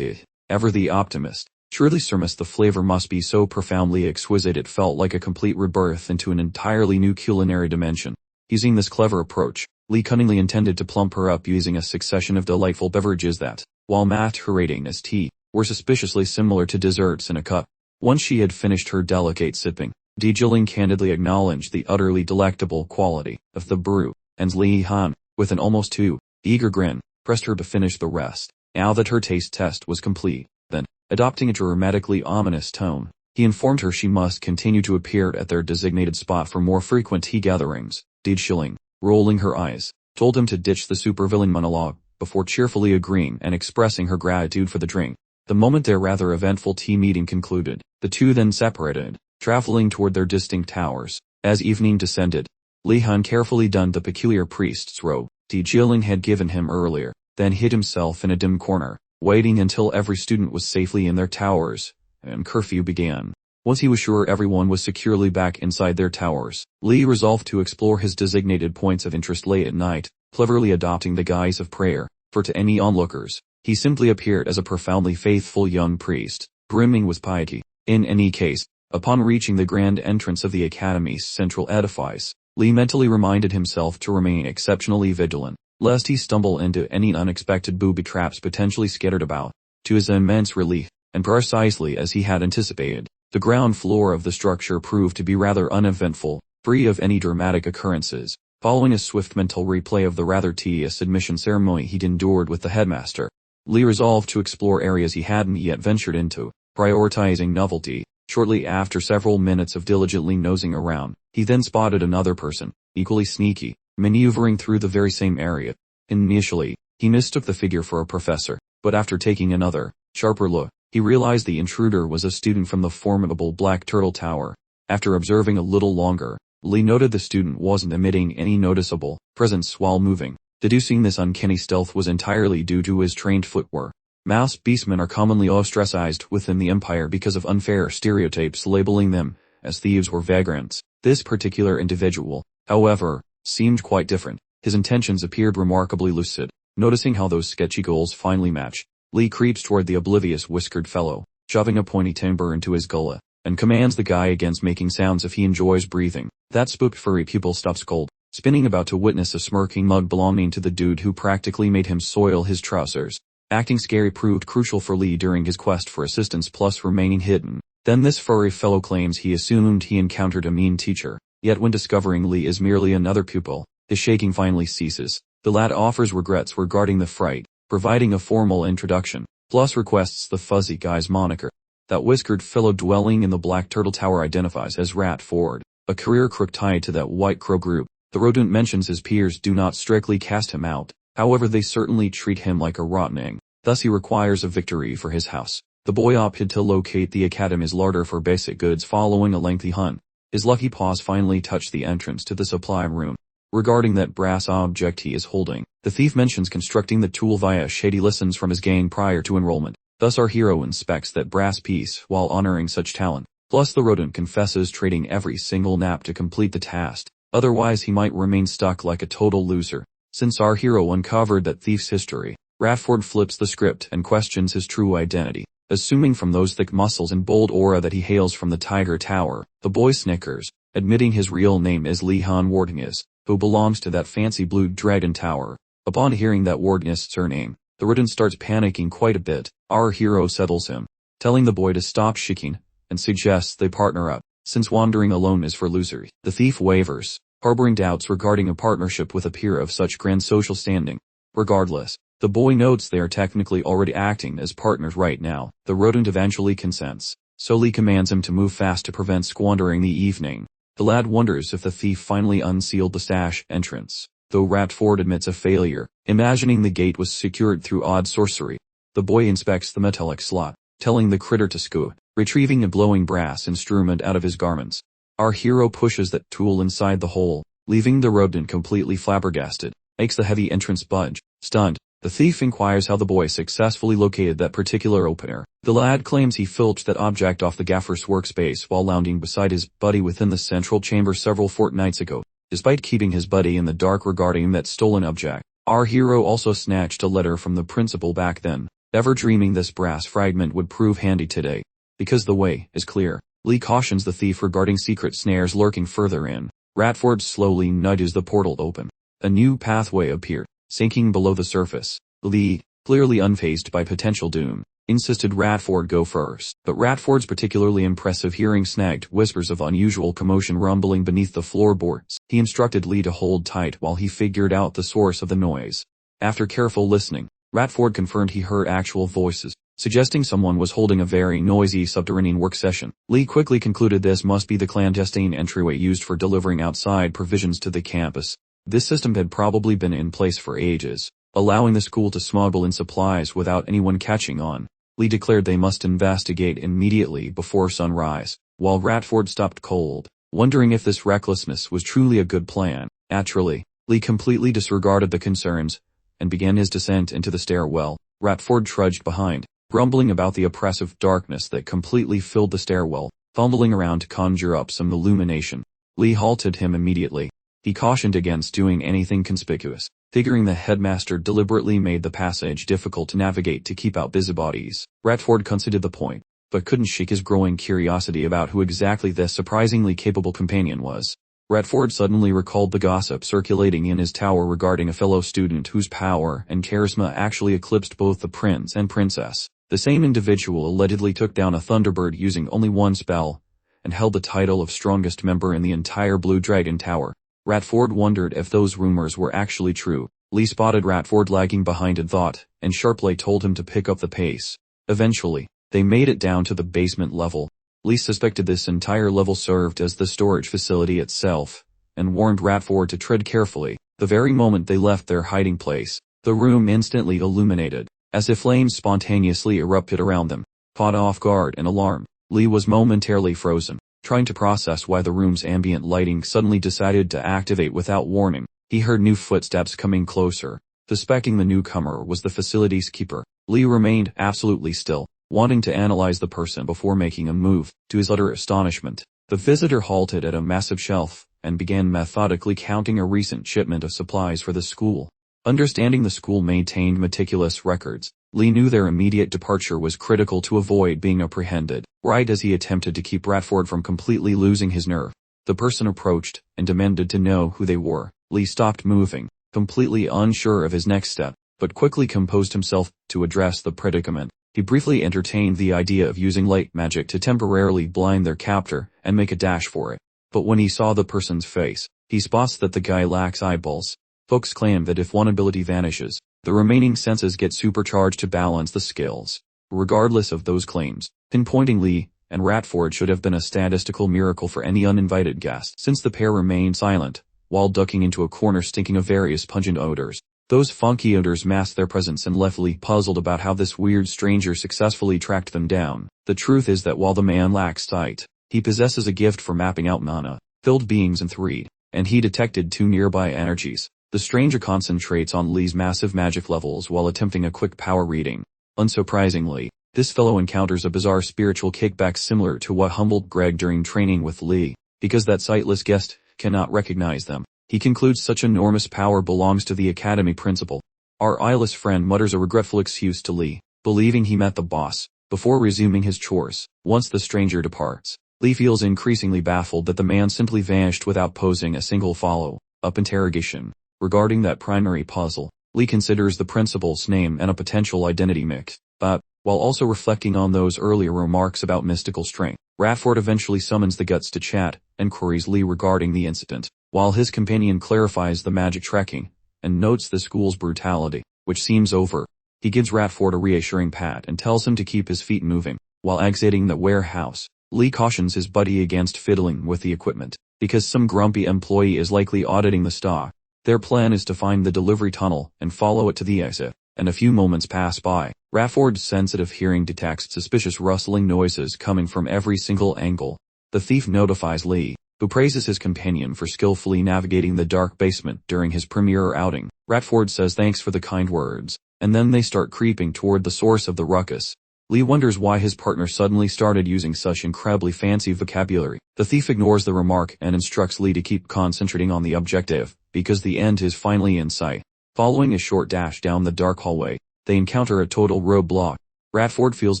Ever the optimist, surely surmised the flavor must be so profoundly exquisite it felt like a complete rebirth into an entirely new culinary dimension. Using this clever approach, Li cunningly intended to plump her up using a succession of delightful beverages that, while masquerading as tea, were suspiciously similar to desserts in a cup. Once she had finished her delicate sipping, Jilin candidly acknowledged the utterly delectable quality of the brew, and Li Han, with an almost too eager grin, pressed her to finish the rest. Now that her taste test was complete, then, adopting a dramatically ominous tone, he informed her she must continue to appear at their designated spot for more frequent tea gatherings. Jilin, rolling her eyes, told him to ditch the supervillain monologue, before cheerfully agreeing and expressing her gratitude for the drink. The moment their rather eventful tea meeting concluded, the two then separated, traveling toward their distinct towers. As evening descended, Li Han carefully donned the peculiar priest's robe Jilin had given him earlier, then hid himself in a dim corner, waiting until every student was safely in their towers, and curfew began. Once he was sure everyone was securely back inside their towers, Li resolved to explore his designated points of interest late at night, cleverly adopting the guise of prayer, for to any onlookers, he simply appeared as a profoundly faithful young priest, brimming with piety. In any case, upon reaching the grand entrance of the academy's central edifice, Li mentally reminded himself to remain exceptionally vigilant, lest he stumble into any unexpected booby traps potentially scattered about. To his immense relief, and precisely as he had anticipated, the ground floor of the structure proved to be rather uneventful, free of any dramatic occurrences. Following a swift mental replay of the rather tedious admission ceremony he'd endured with the headmaster, Li resolved to explore areas he hadn't yet ventured into, prioritizing novelty. Shortly after several minutes of diligently nosing around, he then spotted another person, equally sneaky, maneuvering through the very same area. Initially, he mistook the figure for a professor, but after taking another, sharper look, he realized the intruder was a student from the formidable Black Turtle Tower. After observing a little longer, Li noted the student wasn't emitting any noticeable presence while moving. Deducing this uncanny stealth was entirely due to his trained footwork. Mouse beastmen are commonly ostracized within the Empire because of unfair stereotypes labeling them as thieves or vagrants. This particular individual, however, seemed quite different. His intentions appeared remarkably lucid. Noticing how those sketchy goals finally matched, Li creeps toward the oblivious whiskered fellow, shoving a pointy timber into his gullet. and commands the guy against making sounds if he enjoys breathing. That spooked furry pupil stops cold, spinning about to witness a smirking mug belonging to the dude who practically made him soil his trousers. Acting scary proved crucial for Lee during his quest for assistance plus remaining hidden. Then this furry fellow claims he assumed he encountered a mean teacher, yet when discovering Lee is merely another pupil, his shaking finally ceases. The lad offers regrets regarding the fright, providing a formal introduction, plus requests the fuzzy guy's moniker. That whiskered fellow dwelling in the Black Turtle Tower identifies as Rat Ford, a career crook tied to that White Crow group. The rodent mentions his peers do not strictly cast him out, however they certainly treat him like a rotten egg. Thus he requires a victory for his house. The boy opted to locate the Academy's larder for basic goods following a lengthy hunt. His lucky paws finally touch the entrance to the supply room. Regarding that brass object he is holding, the thief mentions constructing the tool via shady lessons from his gang prior to enrollment. Thus our hero inspects that brass piece while honoring such talent. Plus the rodent confesses trading every single nap to complete the task. Otherwise he might remain stuck like a total loser. Since our hero uncovered that thief's history, Ratford flips the script and questions his true identity. Assuming from those thick muscles and bold aura that he hails from the Tiger Tower, the boy snickers, admitting his real name is Lee Han Wardness, who belongs to that fancy blue dragon tower. Upon hearing that Wardness' surname, the rodent starts panicking quite a bit. Our hero settles him, telling the boy to stop shaking, and suggests they partner up, since wandering alone is for losers. The thief wavers, harboring doubts regarding a partnership with a peer of such grand social standing. Regardless, the boy notes they are technically already acting as partners right now. The rodent eventually consents, so Lee commands him to move fast to prevent squandering the evening. The lad wonders if the thief finally unsealed the stash entrance, though Ratford admits a failure, imagining the gate was secured through odd sorcery. The boy inspects the metallic slot, telling the critter to scoot, retrieving a glowing brass instrument out of his garments. Our hero pushes that tool inside the hole, leaving the rodent completely flabbergasted, makes the heavy entrance budge. Stunned, the thief inquires how the boy successfully located that particular opener. The lad claims he filched that object off the gaffer's workspace while lounging beside his buddy within the central chamber several fortnights ago. Despite keeping his buddy in the dark regarding that stolen object, our hero also snatched a letter from the principal back then, never dreaming this brass fragment would prove handy today. Because the way is clear, Lee cautions the thief regarding secret snares lurking further in. Ratford slowly nudges the portal open. A new pathway appeared, sinking below the surface. Lee, clearly unfazed by potential doom, insisted Ratford go first, but Ratford's particularly impressive hearing snagged whispers of unusual commotion rumbling beneath the floorboards. He instructed Lee to hold tight while he figured out the source of the noise. After careful listening, Ratford confirmed he heard actual voices, suggesting someone was holding a very noisy subterranean work session. Lee quickly concluded this must be the clandestine entryway used for delivering outside provisions to the campus. This system had probably been in place for ages, allowing the school to smuggle in supplies without anyone catching on. Lee declared they must investigate immediately before sunrise, while Ratford stopped cold, wondering if this recklessness was truly a good plan. Naturally, Lee completely disregarded the concerns, and began his descent into the stairwell. Ratford trudged behind, grumbling about the oppressive darkness that completely filled the stairwell, fumbling around to conjure up some illumination. Lee halted him immediately. He cautioned against doing anything conspicuous, figuring the headmaster deliberately made the passage difficult to navigate to keep out busybodies. Ratford conceded the point, but couldn't shake his growing curiosity about who exactly this surprisingly capable companion was. Ratford suddenly recalled the gossip circulating in his tower regarding a fellow student whose power and charisma actually eclipsed both the prince and princess. The same individual allegedly took down a Thunderbird using only one spell, and held the title of strongest member in the entire Blue Dragon Tower. Ratford wondered if those rumors were actually true. Lee spotted Ratford lagging behind in thought, and sharply told him to pick up the pace. Eventually, they made it down to the basement level. Lee suspected this entire level served as the storage facility itself, and warned Ratford to tread carefully. The very moment they left their hiding place, the room instantly illuminated, as if flames spontaneously erupted around them. Caught off guard and alarmed, Lee was momentarily frozen, trying to process why the room's ambient lighting suddenly decided to activate without warning. He heard new footsteps coming closer. Suspecting the newcomer was the facility's keeper, Lee remained absolutely still, wanting to analyze the person before making a move. To his utter astonishment, the visitor halted at a massive shelf, and began methodically counting a recent shipment of supplies for the school. Understanding the school maintained meticulous records, Lee knew their immediate departure was critical to avoid being apprehended, right as he attempted to keep Radford from completely losing his nerve. The person approached and demanded to know who they were. Lee stopped moving, completely unsure of his next step, but quickly composed himself to address the predicament. He briefly entertained the idea of using light magic to temporarily blind their captor and make a dash for it. But when he saw the person's face, he spots that the guy lacks eyeballs. Folks claim that if one ability vanishes, the remaining senses get supercharged to balance the scales. Regardless of those claims, pinpointing Lee and Radford should have been a statistical miracle for any uninvited guest, since the pair remained silent, while ducking into a corner stinking of various pungent odors. Those funky odors masked their presence and left Lee puzzled about how this weird stranger successfully tracked them down. The truth is that while the man lacks sight, he possesses a gift for mapping out mana-filled beings in 3D, and he detected 2 nearby energies. The stranger concentrates on Lee's massive magic levels while attempting a quick power reading. Unsurprisingly, this fellow encounters a bizarre spiritual kickback similar to what humbled Greg during training with Lee. Because that sightless guest cannot recognize them, he concludes such enormous power belongs to the academy principal. Our eyeless friend mutters a regretful excuse to Lee, believing he met the boss, before resuming his chores. Once the stranger departs, Lee feels increasingly baffled that the man simply vanished without posing a single follow-up interrogation. Regarding that primary puzzle, Lee considers the principal's name and a potential identity mix, but, while also reflecting on those earlier remarks about mystical strength, Radford eventually summons the guts to chat and queries Lee regarding the incident, while his companion clarifies the magic tracking and notes the school's brutality, which seems over. He gives Radford a reassuring pat and tells him to keep his feet moving. While exiting the warehouse, Lee cautions his buddy against fiddling with the equipment, because some grumpy employee is likely auditing the stock. Their plan is to find the delivery tunnel and follow it to the exit, and a few moments pass by. Radford's sensitive hearing detects suspicious rustling noises coming from every single angle. The thief notifies Lee, who praises his companion for skillfully navigating the dark basement during his premiere outing. Radford says thanks for the kind words, and then they start creeping toward the source of the ruckus. Lee wonders why his partner suddenly started using such incredibly fancy vocabulary. The thief ignores the remark and instructs Lee to keep concentrating on the objective, because the end is finally in sight. Following a short dash down the dark hallway, they encounter a total roadblock. Radford feels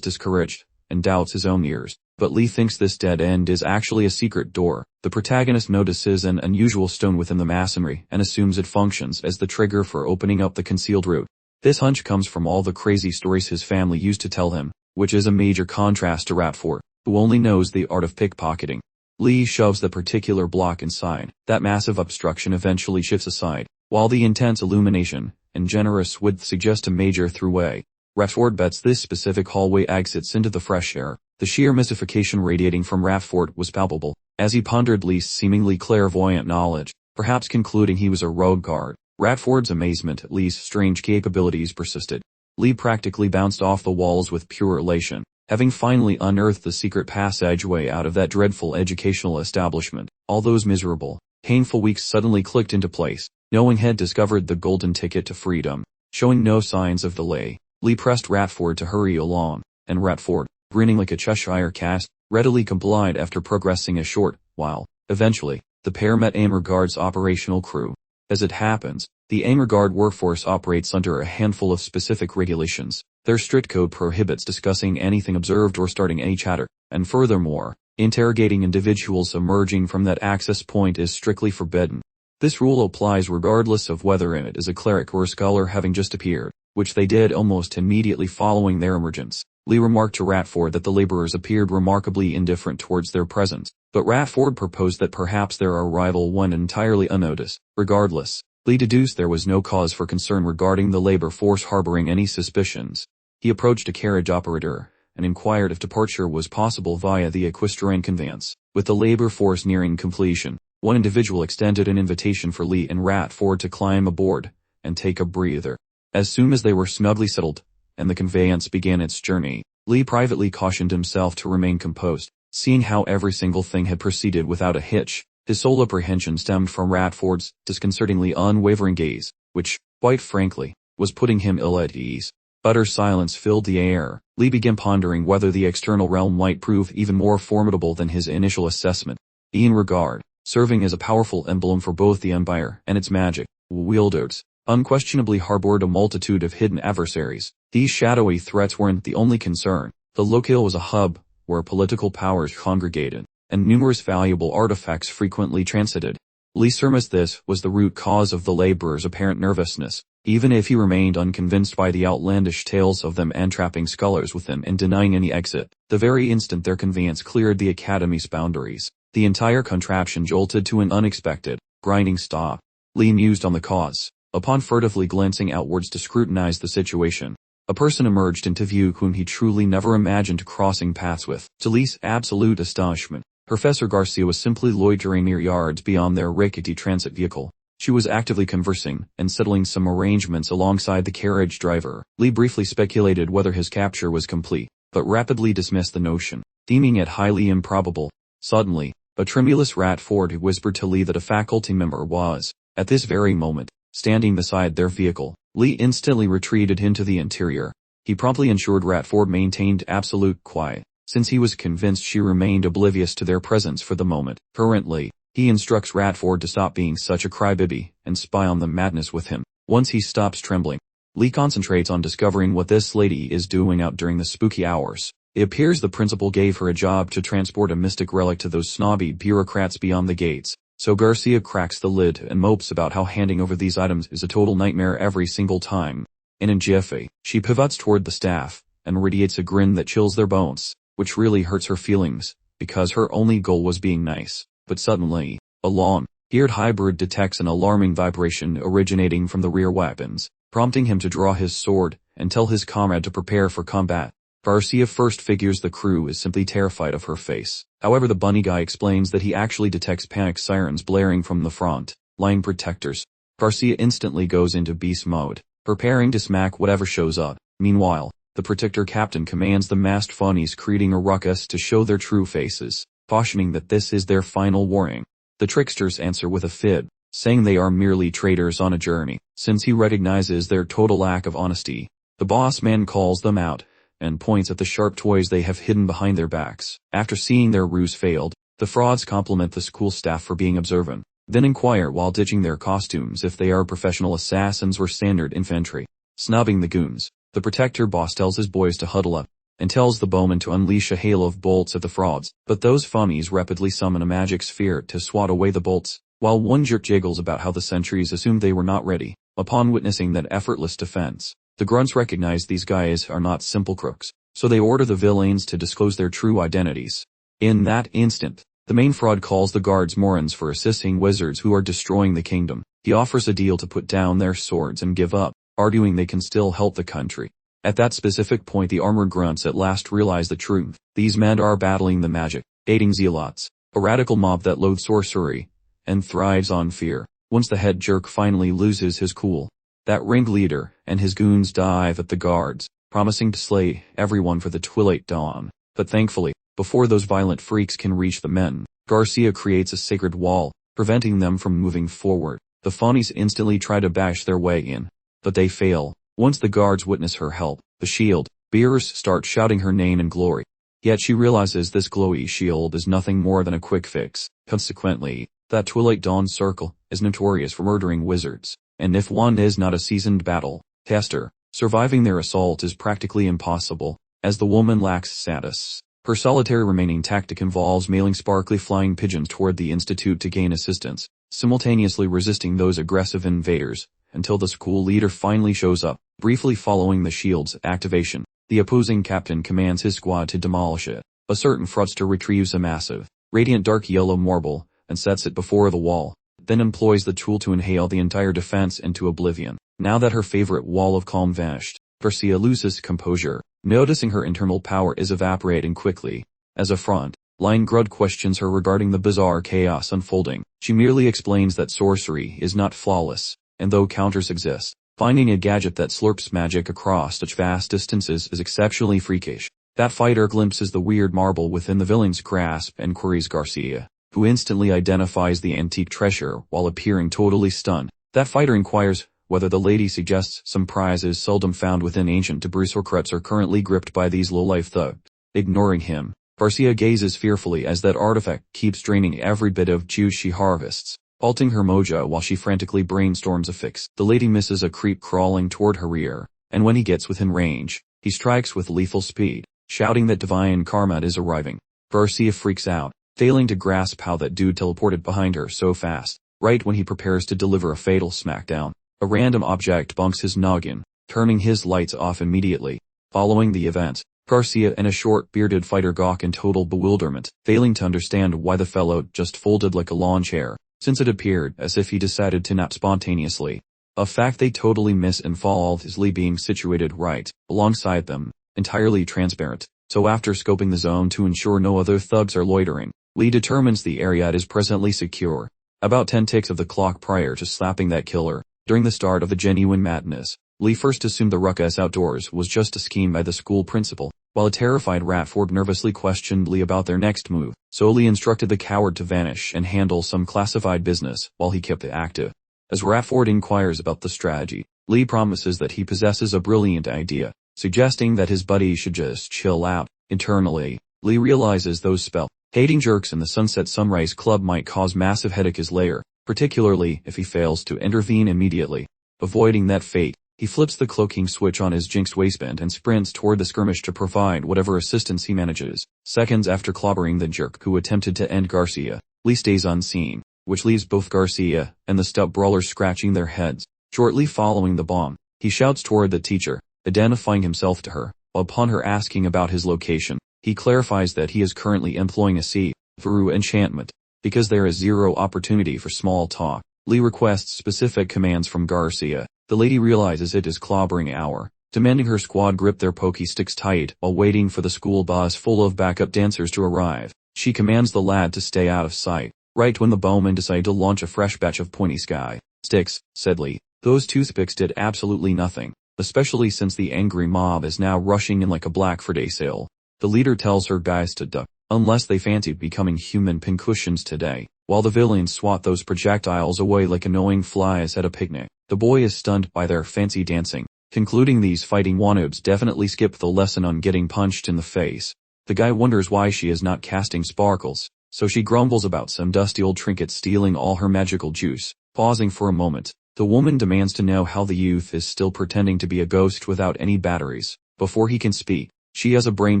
discouraged and doubts his own ears, but Lee thinks this dead end is actually a secret door. The protagonist notices an unusual stone within the masonry and assumes it functions as the trigger for opening up the concealed route. This hunch comes from all the crazy stories his family used to tell him, which is a major contrast to Radford, who only knows the art of pickpocketing. Lee shoves the particular block inside. That massive obstruction eventually shifts aside, while the intense illumination and generous width suggest a major throughway. Radford bets this specific hallway exits into the fresh air. The sheer mystification radiating from Radford was palpable, as he pondered Lee's seemingly clairvoyant knowledge, perhaps concluding he was a rogue guard. Radford's amazement at Lee's strange capabilities persisted. Lee practically bounced off the walls with pure elation, having finally unearthed the secret passageway out of that dreadful educational establishment. All those miserable, painful weeks suddenly clicked into place, knowing he'd discovered the golden ticket to freedom. Showing no signs of delay, Lee pressed Radford to hurry along, and Radford, grinning like a Cheshire cat, readily complied after progressing a short while. Eventually, the pair met Amergard's operational crew. As it happens, the Amergard workforce operates under a handful of specific regulations. Their strict code prohibits discussing anything observed or starting any chatter, and furthermore, interrogating individuals emerging from that access point is strictly forbidden. This rule applies regardless of whether it is a cleric or a scholar having just appeared, which they did almost immediately following their emergence. Lee remarked to Radford that the laborers appeared remarkably indifferent towards their presence, but Radford proposed that perhaps their arrival went entirely unnoticed. Regardless, Lee deduced there was no cause for concern regarding the labor force harboring any suspicions. He approached a carriage operator and inquired if departure was possible via the equestrian conveyance. With the labor force nearing completion, one individual extended an invitation for Lee and Radford to climb aboard and take a breather. As soon as they were snugly settled, and the conveyance began its journey, Lee privately cautioned himself to remain composed, seeing how every single thing had proceeded without a hitch. His sole apprehension stemmed from Radford's disconcertingly unwavering gaze, which, quite frankly, was putting him ill at ease. Utter silence filled the air. Lee began pondering whether the external realm might prove even more formidable than his initial assessment. In regard, serving as a powerful emblem for both the Empire and its magic wielders, unquestionably harbored a multitude of hidden adversaries. These shadowy threats weren't the only concern. The locale was a hub where political powers congregated, and numerous valuable artifacts frequently transited. Lee surmised this was the root cause of the laborers' apparent nervousness, even if he remained unconvinced by the outlandish tales of them entrapping scholars within and denying any exit. The very instant their conveyance cleared the academy's boundaries, the entire contraption jolted to an unexpected, grinding stop. Lee mused on the cause. Upon furtively glancing outwards to scrutinize the situation, a person emerged into view whom he truly never imagined crossing paths with. To Lee's absolute astonishment, Professor Garcia was simply loitering mere yards beyond their rickety transit vehicle. She was actively conversing and settling some arrangements alongside the carriage driver. Lee briefly speculated whether his capture was complete, but rapidly dismissed the notion, deeming it highly improbable. Suddenly, a tremulous Ratford whispered to Lee that a faculty member was, at this very moment, standing beside their vehicle. Lee instantly retreated into the interior. He promptly ensured Ratford maintained absolute quiet, since he was convinced she remained oblivious to their presence for the moment. Currently, he instructs Ratford to stop being such a crybaby and spy on the madness with him. Once he stops trembling, Lee concentrates on discovering what this lady is doing out during the spooky hours. It appears the principal gave her a job to transport a mystic relic to those snobby bureaucrats beyond the gates. So Garcia cracks the lid and mopes about how handing over these items is a total nightmare every single time. In a jiffy, she pivots toward the staff and radiates a grin that chills their bones, which really hurts her feelings, because her only goal was being nice. But suddenly, a long-eared hybrid detects an alarming vibration originating from the rear weapons, prompting him to draw his sword and tell his comrade to prepare for combat. Garcia first figures the crew is simply terrified of her face. However, the bunny guy explains that he actually detects panic sirens blaring from the front line protectors. Garcia instantly goes into beast mode, preparing to smack whatever shows up. Meanwhile, the protector captain commands the masked funnies creating a ruckus to show their true faces, cautioning that this is their final warning. The tricksters answer with a fib, saying they are merely traders on a journey, since he recognizes their total lack of honesty. The boss man calls them out and points at the sharp toys they have hidden behind their backs. After seeing their ruse failed, the frauds compliment the school staff for being observant, then inquire while ditching their costumes if they are professional assassins or standard infantry. Snubbing the goons, the protector boss tells his boys to huddle up, and tells the bowman to unleash a hail of bolts at the frauds. But those funnies rapidly summon a magic sphere to swat away the bolts, while one jerk jiggles about how the sentries assumed they were not ready. Upon witnessing that effortless defense, the grunts recognize these guys are not simple crooks, so they order the villains to disclose their true identities. In that instant, the main fraud calls the guards morons for assisting wizards who are destroying the kingdom. He offers a deal to put down their swords and give up, arguing they can still help the country. At that specific point, the armored grunts at last realize the truth. These men are battling the magic-hating zealots, a radical mob that loathes sorcery and thrives on fear. Once the head jerk finally loses his cool, that ringleader and his goons dive at the guards, promising to slay everyone for the twilight dawn. But thankfully, before those violent freaks can reach the men, Garcia creates a sacred wall, preventing them from moving forward. The funnies instantly try to bash their way in, but they fail. Once the guards witness her help, the shield bearers start shouting her name and glory. Yet she realizes this glowy shield is nothing more than a quick fix. Consequently, that Twilight Dawn circle is notorious for murdering wizards, and if one is not a seasoned battle tester, surviving their assault is practically impossible, as the woman lacks status. Her solitary remaining tactic involves mailing sparkly flying pigeons toward the institute to gain assistance, simultaneously resisting those aggressive invaders, until the school leader finally shows up. Briefly following the shield's activation, the opposing captain commands his squad to demolish it. A certain fraudster retrieves a massive, radiant dark yellow marble, and sets it before the wall, then employs the tool to inhale the entire defense into oblivion. Now that her favorite wall of calm vanished, Garcia loses composure, noticing her internal power is evaporating quickly. As a front line grud questions her regarding the bizarre chaos unfolding, she merely explains that sorcery is not flawless, and though counters exist, finding a gadget that slurps magic across such vast distances is exceptionally freakish. That fighter glimpses the weird marble within the villain's grasp and queries Garcia, who instantly identifies the antique treasure while appearing totally stunned. That fighter inquires whether the lady suggests some prizes seldom found within ancient debris or crypts are currently gripped by these low-life thugs. Ignoring him, Garcia gazes fearfully as that artifact keeps draining every bit of juice she harvests. halting her mojo while she frantically brainstorms a fix. The lady misses a creep crawling toward her rear, and when he gets within range, he strikes with lethal speed, shouting that divine karma is arriving. Garcia freaks out, failing to grasp how that dude teleported behind her so fast. Right when he prepares to deliver a fatal smackdown, a random object bunks his noggin, turning his lights off immediately. Following the event, Garcia and a short bearded fighter gawk in total bewilderment, failing to understand why the fellow just folded like a lawn chair, since it appeared as if he decided to nap spontaneously. A fact they totally miss and fall is Lee being situated right alongside them, entirely transparent. So after scoping the zone to ensure no other thugs are loitering, Lee determines the area is presently secure. About 10 ticks of the clock prior to slapping that killer, during the start of the genuine madness, Lee first assumed the ruckus outdoors was just a scheme by the school principal, while a terrified Ratford nervously questioned Lee about their next move. So Lee instructed the coward to vanish and handle some classified business while he kept it active. As Ratford inquires about the strategy, Lee promises that he possesses a brilliant idea, suggesting that his buddy should just chill out. Internally, Lee realizes those spell-hating jerks in the Sunset Sunrise Club might cause massive headache his lair, particularly if he fails to intervene immediately. Avoiding that fate, he flips the cloaking switch on his jinxed waistband and sprints toward the skirmish to provide whatever assistance he manages. Seconds after clobbering the jerk who attempted to end Garcia, Lee stays unseen, which leaves both Garcia and the stout brawler scratching their heads. Shortly following the bomb, he shouts toward the teacher, identifying himself to her. Upon her asking about his location, he clarifies that he is currently employing a see-through enchantment. Because there is zero opportunity for small talk, Lee requests specific commands from Garcia. The lady realizes it is clobbering hour, demanding her squad grip their pokey sticks tight while waiting for the school bus full of backup dancers to arrive. She commands the lad to stay out of sight. Right when the bowmen decide to launch a fresh batch of pointy sky sticks, said Lee, those toothpicks did absolutely nothing, especially since the angry mob is now rushing in like a Black Friday sale. The leader tells her guys to duck, unless they fancy becoming human pincushions today, while the villains swat those projectiles away like annoying flies at a picnic. The boy is stunned by their fancy dancing, concluding these fighting wannabes definitely skipped the lesson on getting punched in the face. The guy wonders why she is not casting sparkles, so she grumbles about some dusty old trinket stealing all her magical juice. Pausing for a moment, the woman demands to know how the youth is still pretending to be a ghost without any batteries. Before he can speak, she has a brain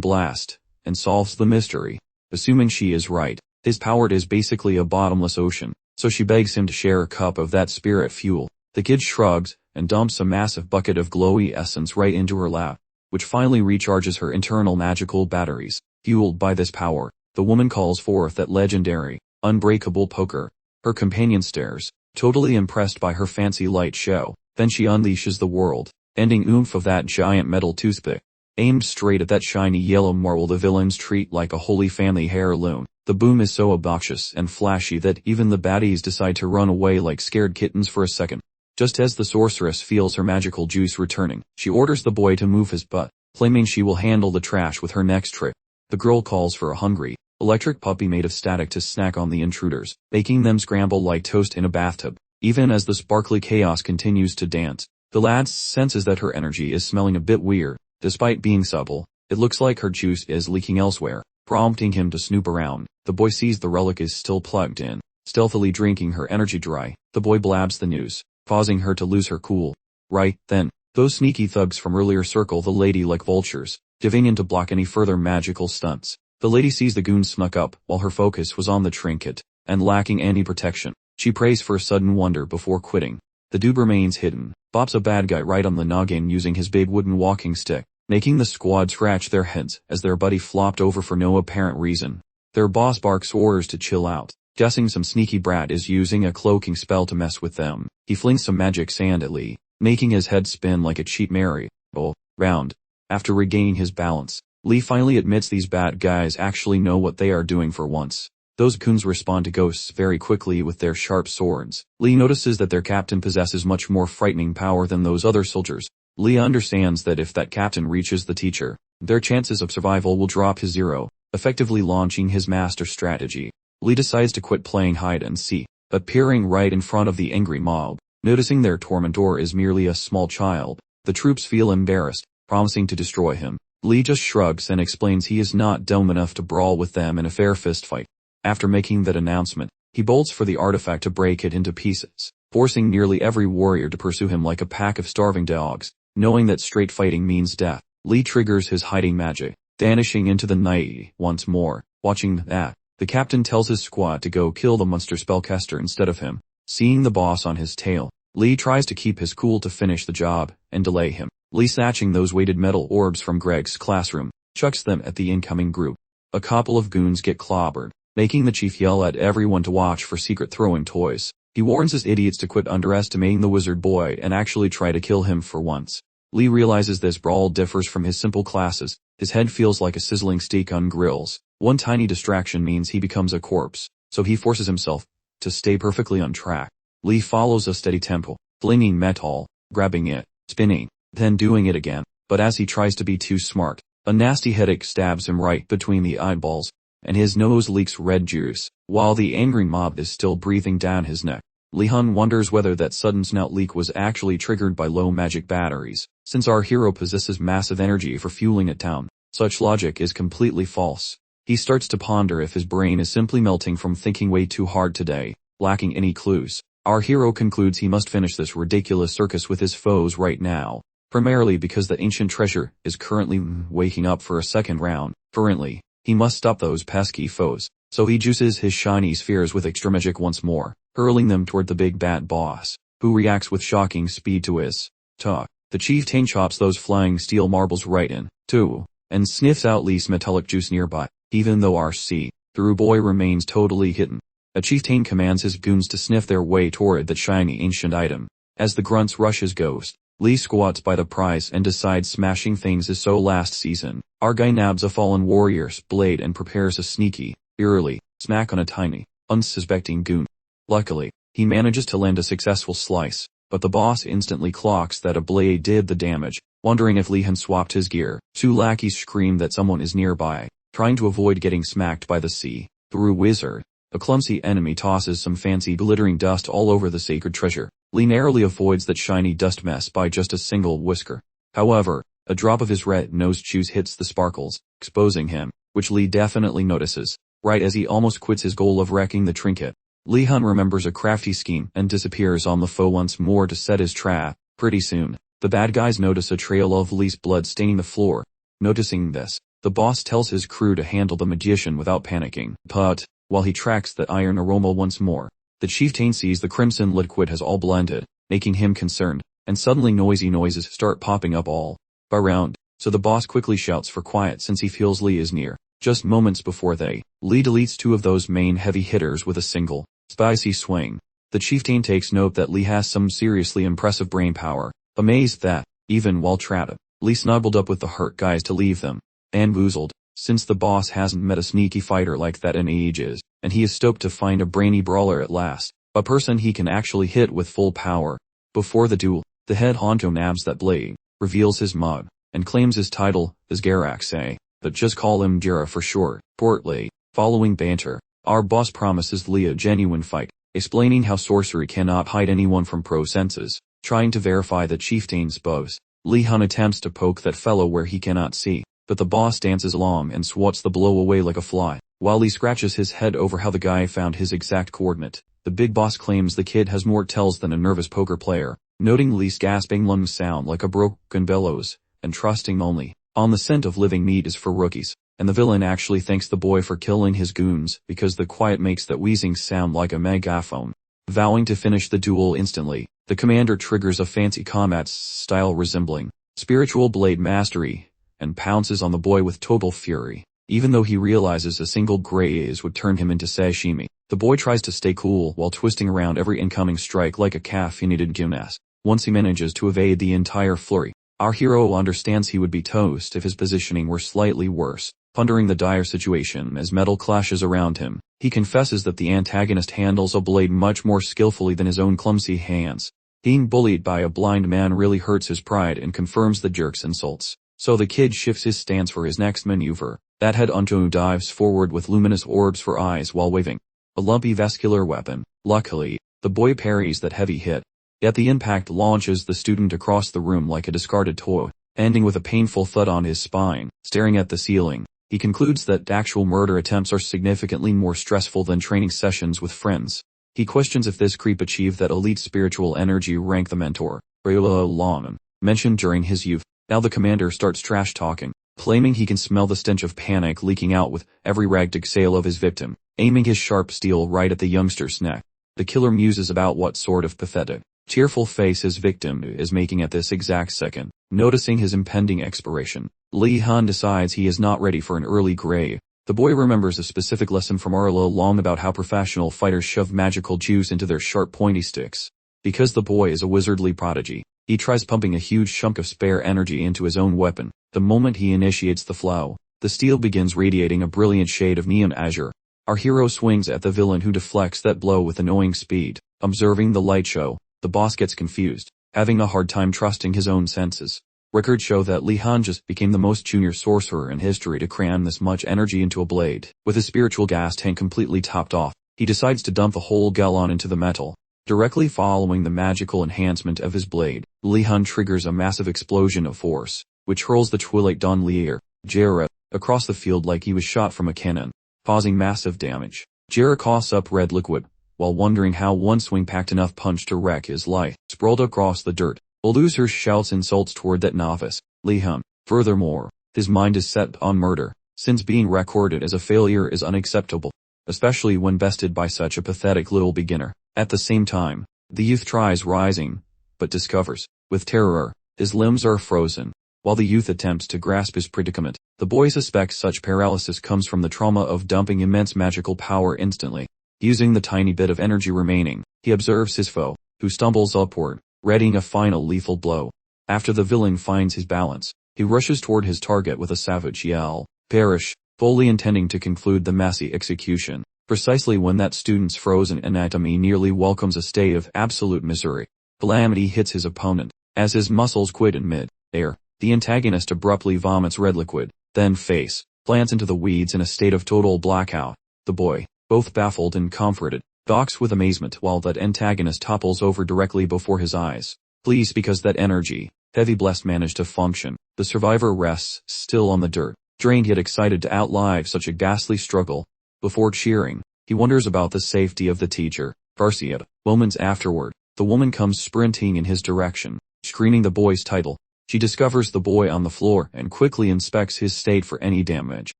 blast, and solves the mystery. Assuming she is right, his power is basically a bottomless ocean, so she begs him to share a cup of that spirit fuel. The kid shrugs, and dumps a massive bucket of glowy essence right into her lap, which finally recharges her internal magical batteries. Fueled by this power, the woman calls forth that legendary, unbreakable poker. Her companion stares, totally impressed by her fancy light show. Then she unleashes the world, ending oomph of that giant metal toothpick, aimed straight at that shiny yellow marble the villains treat like a holy family heirloom. The boom is so obnoxious and flashy that even the baddies decide to run away like scared kittens for a second. Just as the sorceress feels her magical juice returning, she orders the boy to move his butt, claiming she will handle the trash with her next trick. The girl calls for a hungry, electric puppy made of static to snack on the intruders, making them scramble like toast in a bathtub. Even as the sparkly chaos continues to dance, the lad senses that her energy is smelling a bit weird. Despite being subtle, it looks like her juice is leaking elsewhere, prompting him to snoop around. The boy sees the relic is still plugged in, stealthily drinking her energy dry. The boy blabs the news, causing her to lose her cool. Right then, those sneaky thugs from earlier circle the lady like vultures, giving in to block any further magical stunts. The lady sees the goons snuck up while her focus was on the trinket, and lacking any protection. She prays for a sudden wonder before quitting. The dude remains hidden, bops a bad guy right on the noggin using his big wooden walking stick, making the squad scratch their heads as their buddy flopped over for no apparent reason. Their boss barks orders to chill out, guessing some sneaky brat is using a cloaking spell to mess with them. He flings some magic sand at Lee, making his head spin like a cheap merry-go-round. After regaining his balance, Lee finally admits these bad guys actually know what they are doing for once. Those goons respond to ghosts very quickly with their sharp swords. Lee notices that their captain possesses much more frightening power than those other soldiers. Lee understands that if that captain reaches the teacher, their chances of survival will drop to zero, effectively launching his master strategy. Lee decides to quit playing hide and seek, appearing right in front of the angry mob. Noticing their tormentor is merely a small child, the troops feel embarrassed, promising to destroy him. Lee just shrugs and explains he is not dumb enough to brawl with them in a fair fist fight. After making that announcement, He bolts for the artifact to break it into pieces, forcing nearly every warrior to pursue him like a pack of starving dogs. Knowing that straight fighting means death, Lee triggers his hiding magic, vanishing into the night once more. Watching that, the captain tells his squad to go kill the monster spellcaster instead of him. Seeing the boss on his tail, Lee tries to keep his cool to finish the job and delay him. Lee, snatching those weighted metal orbs from Greg's classroom, chucks them at the incoming group. A couple of goons get clobbered, making the chief yell at everyone to watch for secret throwing toys. He warns his idiots to quit underestimating the wizard boy and actually try to kill him for once. Lee realizes this brawl differs from his simple classes. His head feels like a sizzling steak on grills. One tiny distraction means he becomes a corpse, so he forces himself to stay perfectly on track. Lee follows a steady tempo, flinging metal, grabbing it, spinning, then doing it again. But as he tries to be too smart, a nasty headache stabs him right between the eyeballs, and his nose leaks red juice, while the angry mob is still breathing down his neck. Lee Hun wonders whether that sudden snout leak was actually triggered by low magic batteries, since our hero possesses massive energy for fueling it down. Such logic is completely false. He starts to ponder if his brain is simply melting from thinking way too hard today, lacking any clues. Our hero concludes he must finish this ridiculous circus with his foes right now, primarily because the ancient treasure is currently waking up for a second round. Currently, he must stop those pesky foes, so he juices his shiny spheres with extra magic once more, hurling them toward the big bad boss, who reacts with shocking speed to his talk. The chieftain chops those flying steel marbles right in, too, and sniffs out Lee's metallic juice nearby, even though our see-through boy remains totally hidden. A chieftain commands his goons to sniff their way toward that shiny ancient item. As the grunts rush his ghost, Lee squats by the prize and decides smashing things is so last season. Our guy nabs a fallen warrior's blade and prepares a sneaky, eerily, smack on a tiny, unsuspecting goon. Luckily, he manages to land a successful slice, but the boss instantly clocks that a blade did the damage. Wondering if Lee had swapped his gear, two lackeys scream that someone is nearby, trying to avoid getting smacked by the see-through wizard. A clumsy enemy tosses some fancy glittering dust all over the sacred treasure. Lee narrowly avoids that shiny dust mess by just a single whisker. However, a drop of his red nose juice hits the sparkles, exposing him, which Lee definitely notices, right as he almost quits his goal of wrecking the trinket. Lee Hun remembers a crafty scheme and disappears on the foe once more to set his trap. Pretty soon, the bad guys notice a trail of Lee's blood staining the floor. Noticing this, the boss tells his crew to handle the magician without panicking. But, while he tracks the iron aroma once more, the chieftain sees the crimson liquid has all blended, making him concerned, and suddenly noisy noises start popping up all around, so the boss quickly shouts for quiet since he feels Lee is near. Just moments before Lee deletes two of those main heavy hitters with a single, spicy swing. The chieftain takes note that Lee has some seriously impressive brain power, amazed that, even while trapped, Lee snuggled up with the hurt guys to leave them bamboozled, since the boss hasn't met a sneaky fighter like that in ages, and he is stoked to find a brainy brawler at last, a person he can actually hit with full power. Before the duel, the head honcho nabs that blade, reveals his mug, and claims his title as Garak, but just call him Jira for short. Portly, following banter, our boss promises Lee a genuine fight, explaining how sorcery cannot hide anyone from pro senses. Trying to verify the chieftain's boast, Lee Hun attempts to poke that fellow where he cannot see, but the boss dances along and swats the blow away like a fly, while Lee scratches his head over how the guy found his exact coordinate. The big boss claims the kid has more tells than a nervous poker player, noting Lee's gasping lungs sound like a broken bellows, and trusting only on the scent of living meat is for rookies, and the villain actually thanks the boy for killing his goons because the quiet makes that wheezing sound like a megaphone. Vowing to finish the duel instantly, the commander triggers a fancy combat style resembling spiritual blade mastery, and pounces on the boy with total fury. Even though he realizes a single graze would turn him into sashimi, the boy tries to stay cool while twisting around every incoming strike like a caffeinated gymnast. Once he manages to evade the entire flurry, our hero understands he would be toast if his positioning were slightly worse. Pondering the dire situation as metal clashes around him, he confesses that the antagonist handles a blade much more skillfully than his own clumsy hands. Being bullied by a blind man really hurts his pride and confirms the jerk's insults. So the kid shifts his stance for his next maneuver. That head honcho dives forward with luminous orbs for eyes while waving a lumpy vascular weapon. Luckily, the boy parries that heavy hit. Yet the impact launches the student across the room like a discarded toy, ending with a painful thud on his spine. Staring at the ceiling, He concludes that actual murder attempts are significantly more stressful than training sessions with friends. He questions if this creep achieved that elite spiritual energy rank the mentor, Long, mentioned during his youth. Now the commander starts trash talking, claiming he can smell the stench of panic leaking out with every ragged exhale of his victim, aiming his sharp steel right at the youngster's neck. The killer muses about what sort of pathetic, tearful face his victim is making at this exact second. Noticing his impending expiration, Li Han decides he is not ready for an early grave. The boy remembers a specific lesson from Arlo Long about how professional fighters shove magical juice into their sharp pointy sticks. Because the boy is a wizardly prodigy, he tries pumping a huge chunk of spare energy into his own weapon. The moment he initiates the flow, the steel begins radiating a brilliant shade of neon azure. Our hero swings at the villain who deflects that blow with annoying speed. Observing the light show, the boss gets confused, having a hard time trusting his own senses. Records show that Li Han just became the most junior sorcerer in history to cram this much energy into a blade. With his spiritual gas tank completely topped off, he decides to dump the whole gallon into the metal. Directly following the magical enhancement of his blade, Li Han triggers a massive explosion of force, which hurls the Twilight Dawn Lier, Jarrah, across the field like he was shot from a cannon, causing massive damage. Jarrah coughs up red liquid, while wondering how one swing packed enough punch to wreck his life. Sprawled across the dirt, the loser shouts insults toward that novice, Li Han. Furthermore, his mind is set on murder, since being recorded as a failure is unacceptable, especially when bested by such a pathetic little beginner. At the same time, the youth tries rising, but discovers, with terror, his limbs are frozen. While the youth attempts to grasp his predicament, the boy suspects such paralysis comes from the trauma of dumping immense magical power instantly. Using the tiny bit of energy remaining, he observes his foe, who stumbles upward, readying a final lethal blow. After the villain finds his balance, he rushes toward his target with a savage yell, "Perish," fully intending to conclude the messy execution. Precisely when that student's frozen anatomy nearly welcomes a state of absolute misery, calamity hits his opponent. As his muscles quit in mid-air, the antagonist abruptly vomits red liquid, then plants into the weeds in a state of total blackout. The boy, both baffled and comforted, gawks with amazement while that antagonist topples over directly before his eyes. Pleased because that energy, heavy blast managed to function, the survivor rests, still on the dirt, drained yet excited to outlive such a ghastly struggle. Before cheering, he wonders about the safety of the teacher, Garcia. Moments afterward, the woman comes sprinting in his direction, screaming the boy's title. She discovers the boy on the floor and quickly inspects his state for any damage.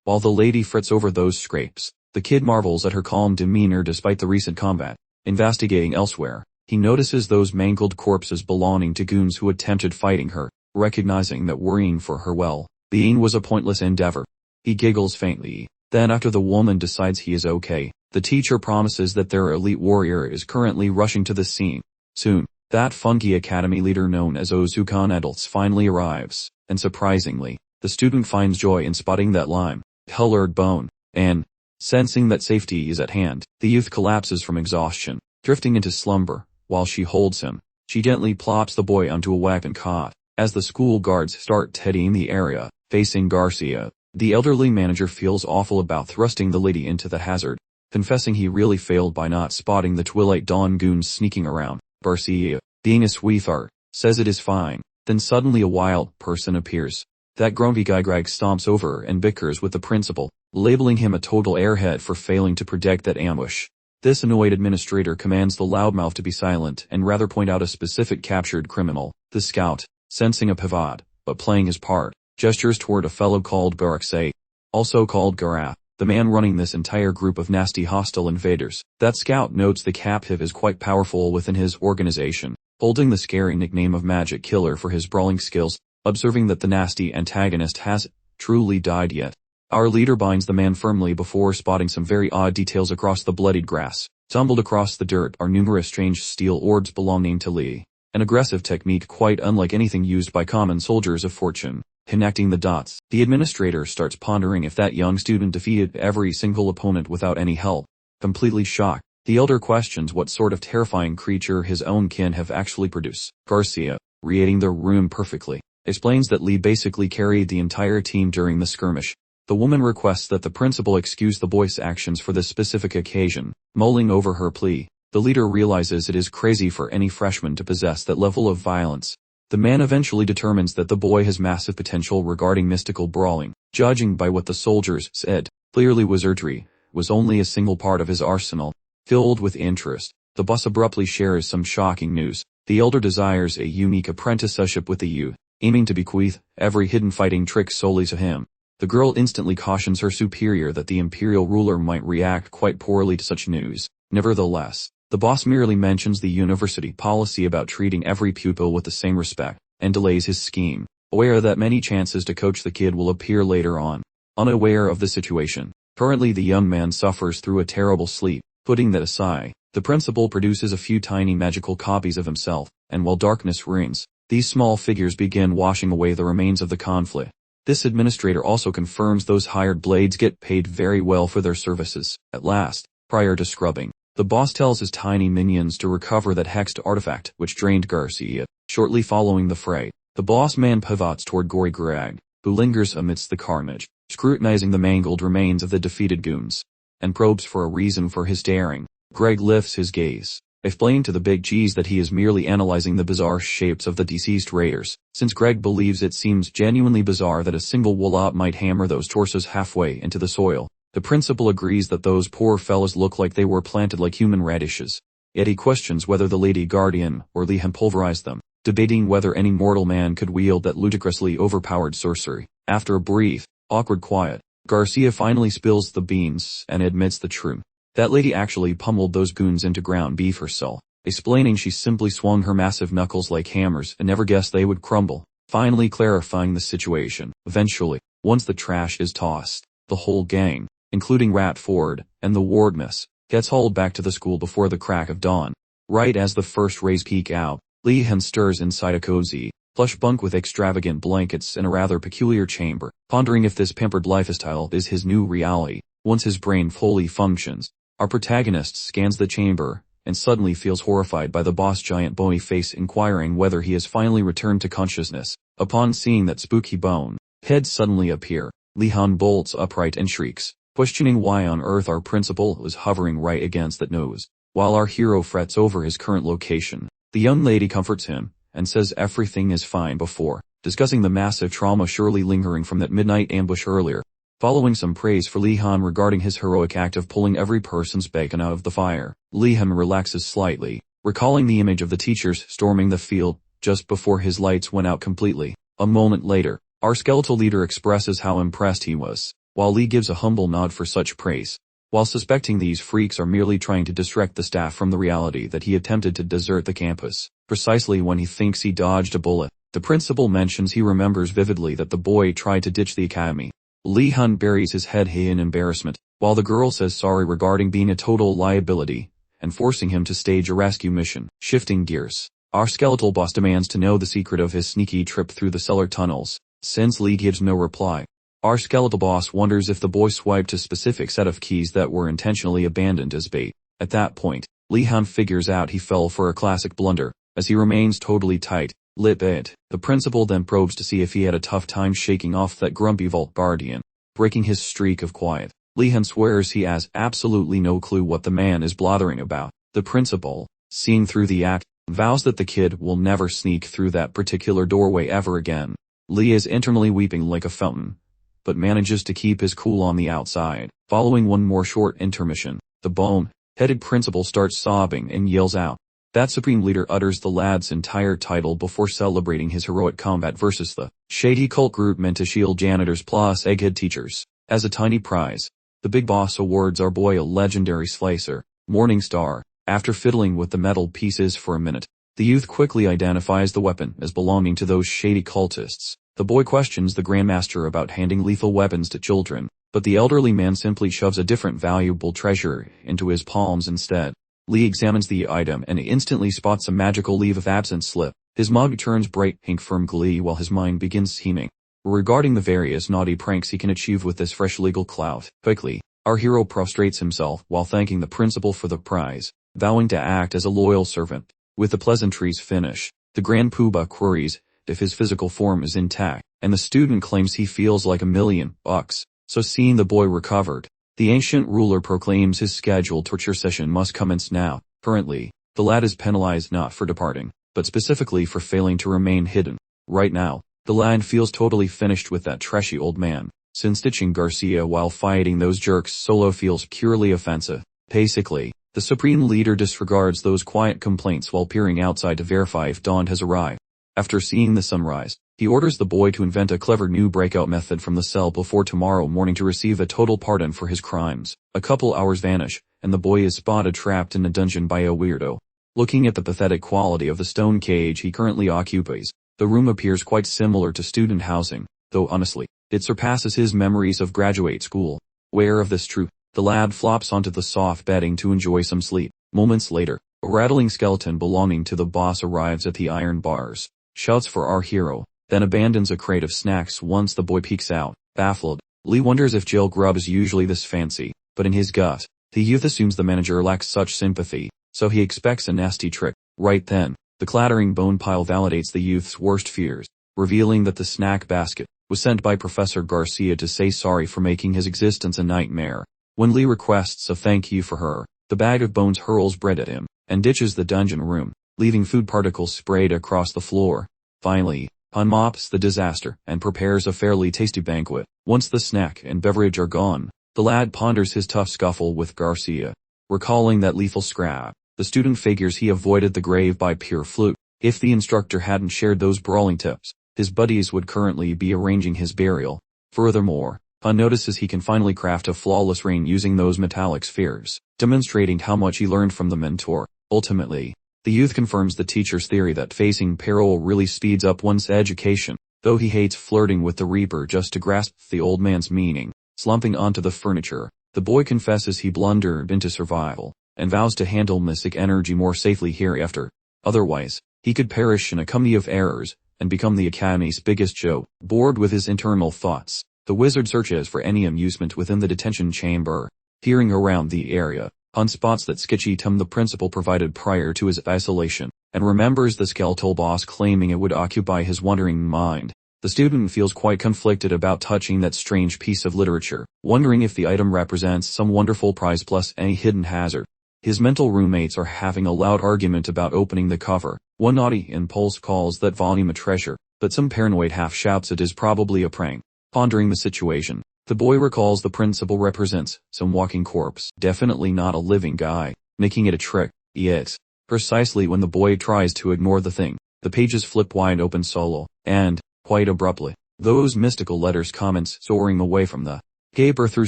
While the lady frets over those scrapes, the kid marvels at her calm demeanor despite the recent combat. Investigating elsewhere, he notices those mangled corpses belonging to goons who attempted fighting her. Recognizing that worrying for her well-being was a pointless endeavor, he giggles faintly. Then after the woman decides he is okay, the teacher promises that their elite warrior is currently rushing to the scene. Soon, that funky academy leader known as Ozukan Adults finally arrives, and surprisingly, the student finds joy in spotting that lime-colored bone, and, sensing that safety is at hand, the youth collapses from exhaustion, drifting into slumber. While she holds him, she gently plops the boy onto a wagon cot. As the school guards start teddying the area, facing Garcia, the elderly manager feels awful about thrusting the lady into the hazard, confessing he really failed by not spotting the Twilight Dawn goons sneaking around. Garcia, being a sweetheart, says it is fine. Then suddenly a wild person appears. That grumpy guy Greg stomps over and bickers with the principal, labeling him a total airhead for failing to predict that ambush. This annoyed administrator commands the loudmouth to be silent and rather point out a specific captured criminal. The scout, sensing a pivot, but playing his part, gestures toward a fellow called Garaxe, also called Garaf, the man running this entire group of nasty hostile invaders. That scout notes the captive is quite powerful within his organization, holding the scary nickname of Magic Killer for his brawling skills. Observing that the nasty antagonist hasn't truly died yet, our leader binds the man firmly before spotting some very odd details across the bloodied grass. Tumbled across the dirt are numerous strange steel orbs belonging to Li, an aggressive technique quite unlike anything used by common soldiers of fortune. Connecting the dots, the administrator starts pondering if that young student defeated every single opponent without any help. Completely shocked, the elder questions what sort of terrifying creature his own kin have actually produced. Garcia, reading the room perfectly, explains that Li basically carried the entire team during the skirmish. The woman requests that the principal excuse the boy's actions for this specific occasion. Mulling over her plea, the leader realizes it is crazy for any freshman to possess that level of violence. The man eventually determines that the boy has massive potential regarding mystical brawling. Judging by what the soldiers said, clearly wizardry was only a single part of his arsenal. Filled with interest, the boss abruptly shares some shocking news. The elder desires a unique apprenticeship with the youth, aiming to bequeath every hidden fighting trick solely to him. The girl instantly cautions her superior that the imperial ruler might react quite poorly to such news. Nevertheless, the boss merely mentions the university policy about treating every pupil with the same respect, and delays his scheme, aware that many chances to coach the kid will appear later on. Unaware of the situation, currently the young man suffers through a terrible sleep. Putting that aside, the principal produces a few tiny magical copies of himself, and while darkness reigns, these small figures begin washing away the remains of the conflict. This administrator also confirms those hired blades get paid very well for their services. At last, prior to scrubbing, the boss tells his tiny minions to recover that hexed artifact which drained Garcia. Shortly following the fray, the boss man pivots toward Gory Greg, who lingers amidst the carnage, scrutinizing the mangled remains of the defeated goons, and probes for a reason for his daring. Greg lifts his gaze, explaining to the big G's that he is merely analyzing the bizarre shapes of the deceased raiders, since Greg believes it seems genuinely bizarre that a single wallop might hammer those torsos halfway into the soil. The principal agrees that those poor fellas look like they were planted like human radishes. Yet he questions whether the Lady Guardian or Lee had pulverized them, debating whether any mortal man could wield that ludicrously overpowered sorcery. After a brief, awkward quiet, Garcia finally spills the beans and admits the truth. That lady actually pummeled those goons into ground beef herself, explaining she simply swung her massive knuckles like hammers and never guessed they would crumble, finally clarifying the situation. Eventually, once the trash is tossed, the whole gang, including Rat Ford and the wardmiss, gets hauled back to the school before the crack of dawn. Right as the first rays peek out, Lehan stirs inside a cozy, plush bunk with extravagant blankets and a rather peculiar chamber, pondering if this pampered lifestyle is his new reality. Once his brain fully functions, our protagonist scans the chamber and suddenly feels horrified by the boss' giant bony face inquiring whether he has finally returned to consciousness. Upon seeing that spooky bone head suddenly appear, Lehan bolts upright and shrieks, questioning why on earth our principal is hovering right against that nose. While our hero frets over his current location, the young lady comforts him and says everything is fine before discussing the massive trauma surely lingering from that midnight ambush earlier. Following some praise for Lehan regarding his heroic act of pulling every person's bacon out of the fire, Lehan relaxes slightly, recalling the image of the teachers storming the field just before his lights went out completely. A moment later, our skeletal leader expresses how impressed he was, while Lee gives a humble nod for such praise. While suspecting these freaks are merely trying to distract the staff from the reality that he attempted to desert the campus, precisely when he thinks he dodged a bullet, the principal mentions he remembers vividly that the boy tried to ditch the academy. Lehan buries his head in embarrassment, while the girl says sorry regarding being a total liability, and forcing him to stage a rescue mission. Shifting gears, our skeletal boss demands to know the secret of his sneaky trip through the cellar tunnels. Since Lee gives no reply, our skeletal boss wonders if the boy swiped a specific set of keys that were intentionally abandoned as bait. At that point, Lehan figures out he fell for a classic blunder, as he remains totally tight-lipped. The principal then probes to see if he had a tough time shaking off that grumpy vault guardian, breaking his streak of quiet. Lehan swears he has absolutely no clue what the man is blathering about. The principal, seeing through the act, vows that the kid will never sneak through that particular doorway ever again. Lee is internally weeping like a fountain, but manages to keep his cool on the outside. Following one more short intermission, the bone-headed principal starts sobbing and yells out. That supreme leader utters the lad's entire title before celebrating his heroic combat versus the shady cult group meant to shield janitors plus egghead teachers. As a tiny prize, the big boss awards our boy a legendary slicer, Morning Star. After fiddling with the metal pieces for a minute, the youth quickly identifies the weapon as belonging to those shady cultists. The boy questions the Grandmaster about handing lethal weapons to children, but the elderly man simply shoves a different valuable treasure into his palms instead. Lee examines the item and instantly spots a magical leave of absence slip. His mug turns bright pink from glee while his mind begins scheming regarding the various naughty pranks he can achieve with this fresh legal clout. Quickly, our hero prostrates himself while thanking the principal for the prize, vowing to act as a loyal servant. With the pleasantries finished, the Grand Poobah queries if his physical form is intact, and the student claims he feels like $1,000,000. So seeing the boy recovered, the ancient ruler proclaims his scheduled torture session must commence now. Currently, the lad is penalized not for departing, but specifically for failing to remain hidden. Right now, the lad feels totally finished with that trashy old man. Since ditching Garcia while fighting those jerks solo feels purely offensive. Basically, the Supreme Leader disregards those quiet complaints while peering outside to verify if dawn has arrived. After seeing the sunrise, he orders the boy to invent a clever new breakout method from the cell before tomorrow morning to receive a total pardon for his crimes. A couple hours vanish, and the boy is spotted trapped in a dungeon by a weirdo. Looking at the pathetic quality of the stone cage he currently occupies, the room appears quite similar to student housing, though honestly, it surpasses his memories of graduate school. Aware of this truth, the lad flops onto the soft bedding to enjoy some sleep. Moments later, a rattling skeleton belonging to the boss arrives at the iron bars, shouts for our hero, then abandons a crate of snacks once the boy peeks out. Baffled, Lee wonders if jail grub is usually this fancy, but in his gut, the youth assumes the manager lacks such sympathy, so he expects a nasty trick. Right then, the clattering bone pile validates the youth's worst fears, revealing that the snack basket was sent by Professor Garcia to say sorry for making his existence a nightmare. When Lee requests a thank you for her, the bag of bones hurls bread at him, and ditches the dungeon room, leaving food particles sprayed across the floor. Finally, Han mops the disaster and prepares a fairly tasty banquet. Once the snack and beverage are gone, the lad ponders his tough scuffle with Garcia. Recalling that lethal scrap, the student figures he avoided the grave by pure fluke. If the instructor hadn't shared those brawling tips, his buddies would currently be arranging his burial. Furthermore, Han notices he can finally craft a flawless ring using those metallic spheres, demonstrating how much he learned from the mentor. Ultimately, the youth confirms the teacher's theory that facing peril really speeds up one's education, though he hates flirting with the Reaper just to grasp the old man's meaning. Slumping onto the furniture, the boy confesses he blundered into survival, and vows to handle mystic energy more safely hereafter. Otherwise, he could perish in a comedy of errors, and become the Academy's biggest joke. Bored with his internal thoughts, the wizard searches for any amusement within the detention chamber. Peering around the area, Han spots that sketchy Tom the principal provided prior to his isolation, and remembers the skeletal boss claiming it would occupy his wandering mind. The student feels quite conflicted about touching that strange piece of literature, wondering if the item represents some wonderful prize plus any hidden hazard. His mental roommates are having a loud argument about opening the cover. One naughty impulse calls that volume a treasure, but some paranoid half shouts it is probably a prank. Pondering the situation, the boy recalls the principal represents some walking corpse, definitely not a living guy, making it a trick. Yet, precisely when the boy tries to ignore the thing, the pages flip wide open solo, and, quite abruptly, those mystical letters commence soaring away from the gaper through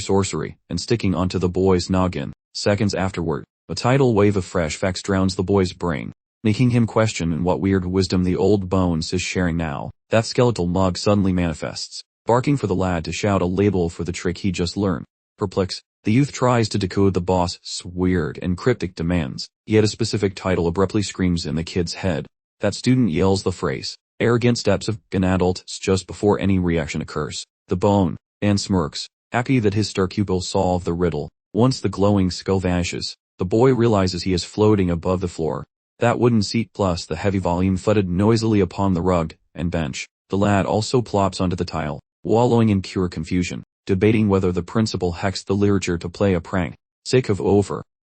sorcery and sticking onto the boy's noggin. Seconds afterward, a tidal wave of fresh facts drowns the boy's brain, making him question what weird wisdom the old bones is sharing now. That skeletal mug suddenly manifests, barking for the lad to shout a label for the trick he just learned. Perplexed, the youth tries to decode the boss's weird and cryptic demands, yet a specific title abruptly screams in the kid's head. That student yells the phrase, "Arrogant steps of an adult," just before any reaction occurs. The bone, and smirks, happy that his star pupil solved the riddle. Once the glowing skull vanishes, the boy realizes he is floating above the floor. That wooden seat plus the heavy volume thudded noisily upon the rug and bench. The lad also plops onto the tile, wallowing in pure confusion, debating whether the principal hexed the literature to play a prank. Sick of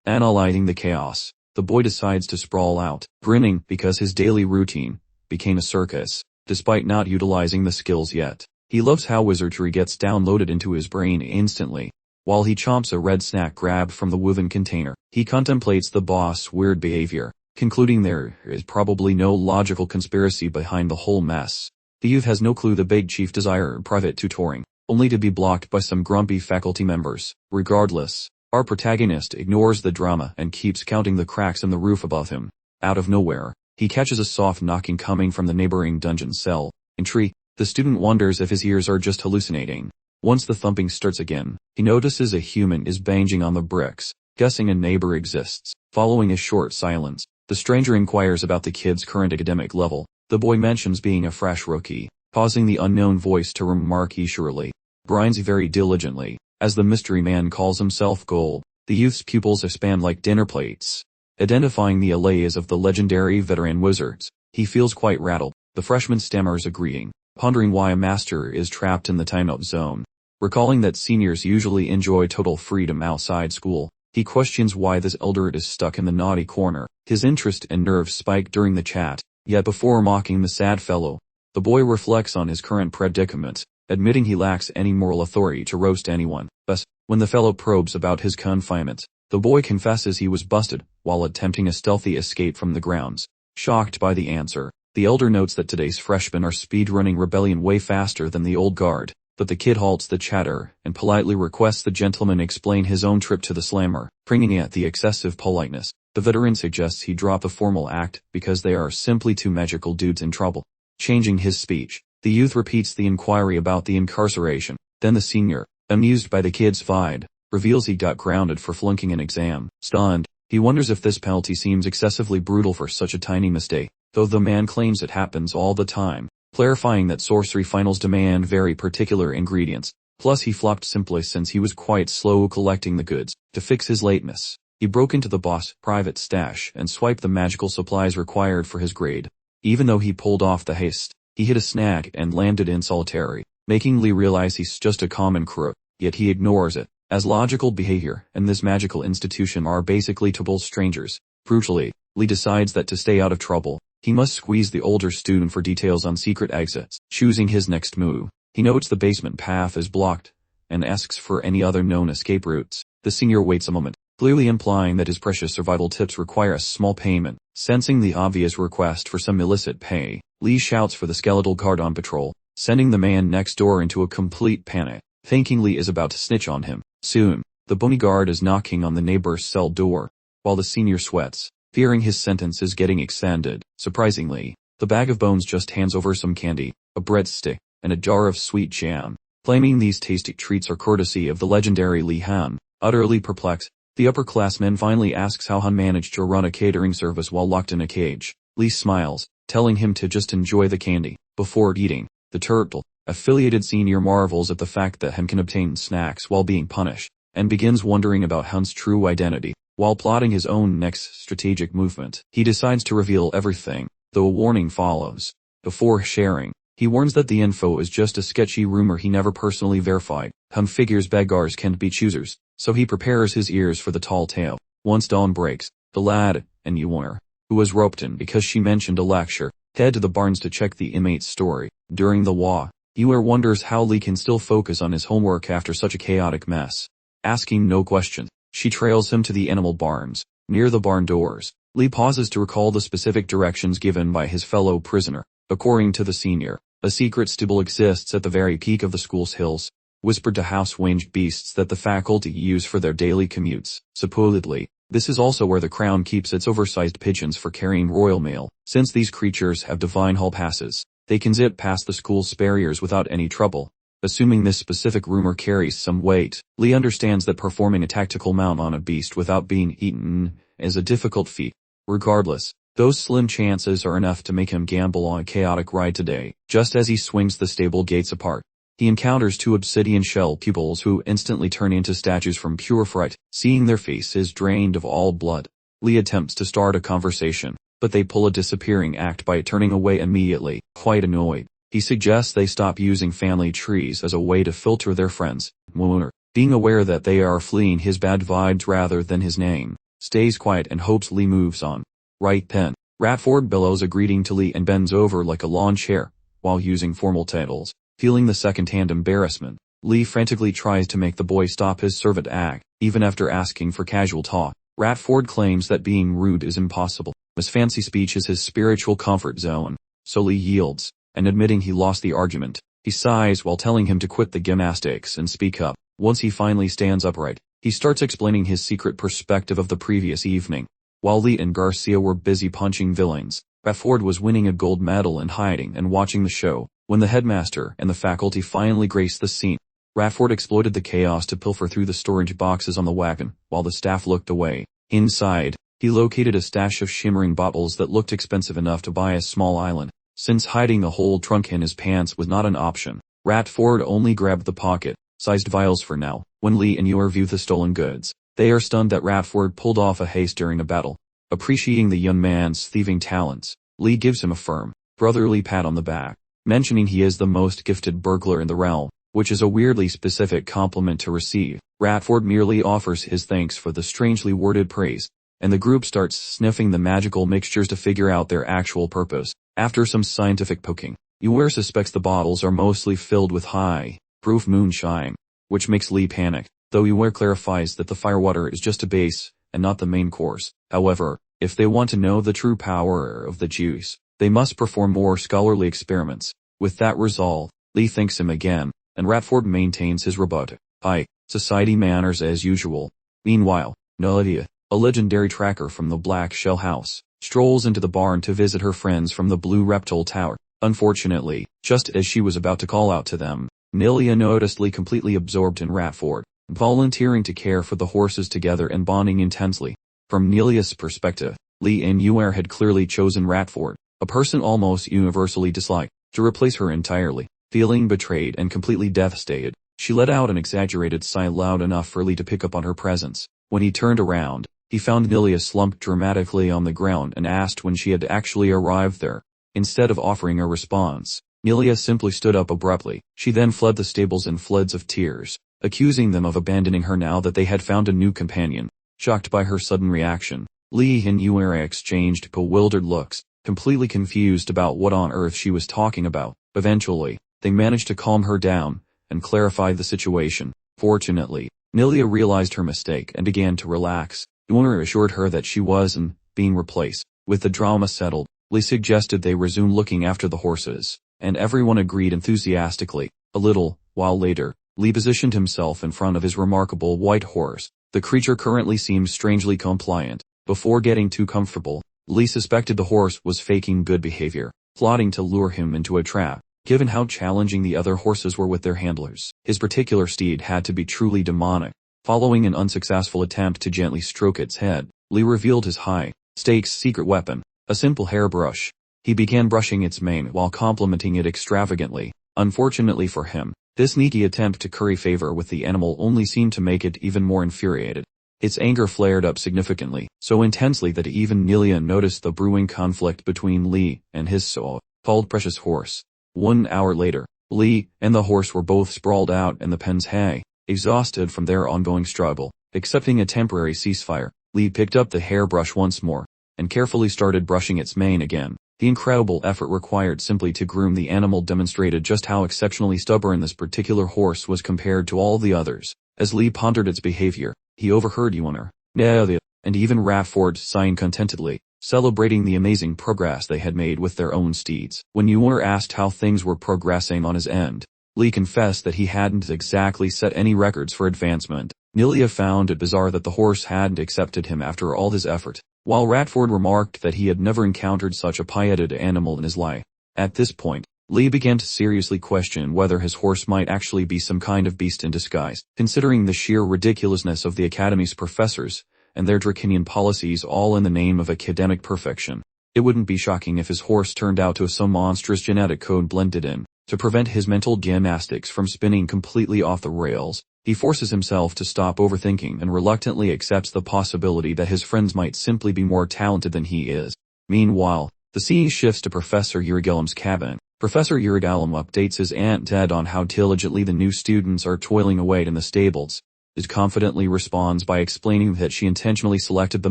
analyzing the chaos, the boy decides to sprawl out, grinning because his daily routine became a circus, despite not utilizing the skills yet. He loves how wizardry gets downloaded into his brain instantly. While he chomps a red snack grabbed from the woven container, he contemplates the boss' weird behavior, concluding there is probably no logical conspiracy behind the whole mess. The youth has no clue the big chief desired private tutoring, only to be blocked by some grumpy faculty members. Regardless, our protagonist ignores the drama and keeps counting the cracks in the roof above him. Out of nowhere, he catches a soft knocking coming from the neighboring dungeon cell. Intrigued, the student wonders if his ears are just hallucinating. Once the thumping starts again, he notices a human is banging on the bricks, guessing a neighbor exists. Following a short silence, the stranger inquires about the kid's current academic level. The boy mentions being a fresh rookie, causing the unknown voice to remark he surely grinds very diligently. As the mystery man calls himself Gold, the youth's pupils expand like dinner plates. Identifying the allays of the legendary veteran wizards, he feels quite rattled. The freshman stammers agreeing, pondering why a master is trapped in the timeout zone. Recalling that seniors usually enjoy total freedom outside school, he questions why this elder is stuck in the naughty corner. His interest and nerves spike during the chat, Yet before mocking the sad fellow, the boy reflects on his current predicament, admitting he lacks any moral authority to roast anyone. Thus, when the fellow probes about his confinement, the boy confesses he was busted while attempting a stealthy escape from the grounds. Shocked by the answer, the elder notes that today's freshmen are speed-running rebellion way faster than the old guard, but the kid halts the chatter and politely requests the gentleman explain his own trip to the slammer, pringing at the excessive politeness. The veteran suggests he drop the formal act because they are simply two magical dudes in trouble. Changing his speech, the youth repeats the inquiry about the incarceration. Then the senior, amused by the kid's fide, reveals he got grounded for flunking an exam. Stunned, he wonders if this penalty seems excessively brutal for such a tiny mistake, though the man claims it happens all the time, clarifying that sorcery finals demand very particular ingredients. Plus he flopped simply since he was quite slow collecting the goods. To fix his lateness, he broke into the boss' private stash and swiped the magical supplies required for his grade. Even though he pulled off the haste, he hit a snag and landed in solitary, making Lee realize he's just a common crook, yet he ignores it, as logical behavior and this magical institution are basically total strangers. Crucially, Lee decides that to stay out of trouble, he must squeeze the older student for details on secret exits. Choosing his next move, he notes the basement path is blocked, and asks for any other known escape routes. The senior waits a moment, clearly implying that his precious survival tips require a small payment. Sensing the obvious request for some illicit pay, Lee shouts for the skeletal guard on patrol, sending the man next door into a complete panic, thinking Lee is about to snitch on him. Soon, the bony guard is knocking on the neighbor's cell door, while the senior sweats, fearing his sentence is getting extended. Surprisingly, the bag of bones just hands over some candy, a breadstick, and a jar of sweet jam, claiming these tasty treats are courtesy of the legendary Lee Han. Utterly perplexed, the upperclassman finally asks how Han managed to run a catering service while locked in a cage. Lee smiles, telling him to just enjoy the candy. Before eating, the turtle-affiliated senior marvels at the fact that Han can obtain snacks while being punished, and begins wondering about Han's true identity. While plotting his own next strategic movement, he decides to reveal everything, though a warning follows. Before sharing, he warns that the info is just a sketchy rumor he never personally verified. Han figures beggars can't be choosers, so he prepares his ears for the tall tale. Once dawn breaks, the lad, and Yuer, who was roped in because she mentioned a lecture, head to the barns to check the inmate's story. During the war, Yuer wonders how Lee can still focus on his homework after such a chaotic mess. Asking no questions, she trails him to the animal barns. Near the barn doors, Lee pauses to recall the specific directions given by his fellow prisoner. According to the senior, a secret stable exists at the very peak of the school's hills, whispered to house-winged beasts that the faculty use for their daily commutes. Supposedly, this is also where the crown keeps its oversized pigeons for carrying royal mail. Since these creatures have divine hall passes, they can zip past the school's barriers without any trouble. Assuming this specific rumor carries some weight, Lee understands that performing a tactical mount on a beast without being eaten is a difficult feat. Regardless, those slim chances are enough to make him gamble on a chaotic ride today. Just as he swings the stable gates apart, he encounters two obsidian shell pupils who instantly turn into statues from pure fright. Seeing their faces drained of all blood, Lee attempts to start a conversation, but they pull a disappearing act by turning away immediately. Quite annoyed, he suggests they stop using family trees as a way to filter their friends. Mooner, being aware that they are fleeing his bad vibes rather than his name, stays quiet and hopes Lee moves on. Right then, Ratford bellows a greeting to Lee and bends over like a lawn chair, while using formal titles. Feeling the second-hand embarrassment, Lee frantically tries to make the boy stop his servant act. Even after asking for casual talk, Ratford claims that being rude is impossible. His fancy speech is his spiritual comfort zone, so Lee yields, and admitting he lost the argument, he sighs while telling him to quit the gymnastics and speak up. Once he finally stands upright, he starts explaining his secret perspective of the previous evening. While Lee and Garcia were busy punching villains, Ratford was winning a gold medal and hiding and watching the show. When the headmaster and the faculty finally graced the scene, Ratford exploited the chaos to pilfer through the storage boxes on the wagon, while the staff looked away. Inside, he located a stash of shimmering bottles that looked expensive enough to buy a small island. Since hiding the whole trunk in his pants was not an option, Ratford only grabbed the pocket-sized vials for now. When Lee and Yor view the stolen goods, they are stunned that Ratford pulled off a heist during a battle. Appreciating the young man's thieving talents, Lee gives him a firm, brotherly pat on the back, mentioning he is the most gifted burglar in the realm, which is a weirdly specific compliment to receive. Ratford merely offers his thanks for the strangely worded praise, and the group starts sniffing the magical mixtures to figure out their actual purpose. After some scientific poking, Uer suspects the bottles are mostly filled with high-proof moonshine, which makes Lee panic, though Uer clarifies that the firewater is just a base and not the main course. However, if they want to know the true power of the juice, they must perform more scholarly experiments. With that resolve, Lee thanks him again, and Ratford maintains his robotic, high society manners as usual. Meanwhile, Nadia, a legendary tracker from the Black Shell House, strolls into the barn to visit her friends from the Blue Reptile Tower. Unfortunately, just as she was about to call out to them, Nilia noticed Lee completely absorbed in Ratford, volunteering to care for the horses together and bonding intensely. From Nilia's perspective, Lee and Uer had clearly chosen Ratford, a person almost universally disliked, to replace her entirely. Feeling betrayed and completely devastated, she let out an exaggerated sigh loud enough for Lee to pick up on her presence. When he turned around, he found Nilia slumped dramatically on the ground and asked when she had actually arrived there. Instead of offering a response, Nilia simply stood up abruptly. She then fled the stables in floods of tears, accusing them of abandoning her now that they had found a new companion. Shocked by her sudden reaction, Lee and Uer exchanged bewildered looks, completely confused about what on earth she was talking about. Eventually, they managed to calm her down and clarify the situation. Fortunately, Nilia realized her mistake and began to relax. Uer assured her that she wasn't being replaced. With the drama settled, Lee suggested they resume looking after the horses, and everyone agreed enthusiastically. A little while later, Lee positioned himself in front of his remarkable white horse. The creature currently seemed strangely compliant. Before getting too comfortable, Lee suspected the horse was faking good behavior, plotting to lure him into a trap. Given how challenging the other horses were with their handlers, his particular steed had to be truly demonic. Following an unsuccessful attempt to gently stroke its head, Lee revealed his high-stakes secret weapon, a simple hairbrush. He began brushing its mane while complimenting it extravagantly. Unfortunately for him, this sneaky attempt to curry favor with the animal only seemed to make it even more infuriated. Its anger flared up significantly, so intensely that even Nilia noticed the brewing conflict between Lee and his so-called precious horse. 1 hour later, Lee and the horse were both sprawled out in the pen's hay, exhausted from their ongoing struggle. Accepting a temporary ceasefire, Lee picked up the hairbrush once more, and carefully started brushing its mane again. The incredible effort required simply to groom the animal demonstrated just how exceptionally stubborn this particular horse was compared to all the others. As Lee pondered its behavior, he overheard Uer, Nadia, and even Ratford sighing contentedly, celebrating the amazing progress they had made with their own steeds. When Uer asked how things were progressing on his end, Lee confessed that he hadn't exactly set any records for advancement. Nilia found it bizarre that the horse hadn't accepted him after all his effort, while Ratford remarked that he had never encountered such a pieted animal in his life. At this point, Lee began to seriously question whether his horse might actually be some kind of beast in disguise. Considering the sheer ridiculousness of the Academy's professors and their draconian policies all in the name of academic perfection, it wouldn't be shocking if his horse turned out to have some monstrous genetic code blended in. To prevent his mental gymnastics from spinning completely off the rails, he forces himself to stop overthinking and reluctantly accepts the possibility that his friends might simply be more talented than he is. Meanwhile, the scene shifts to Professor Urigelim's cabin. Professor Urigelim updates his Aunt Ted on how diligently the new students are toiling away in the stables. It confidently responds by explaining that she intentionally selected the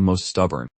most stubborn,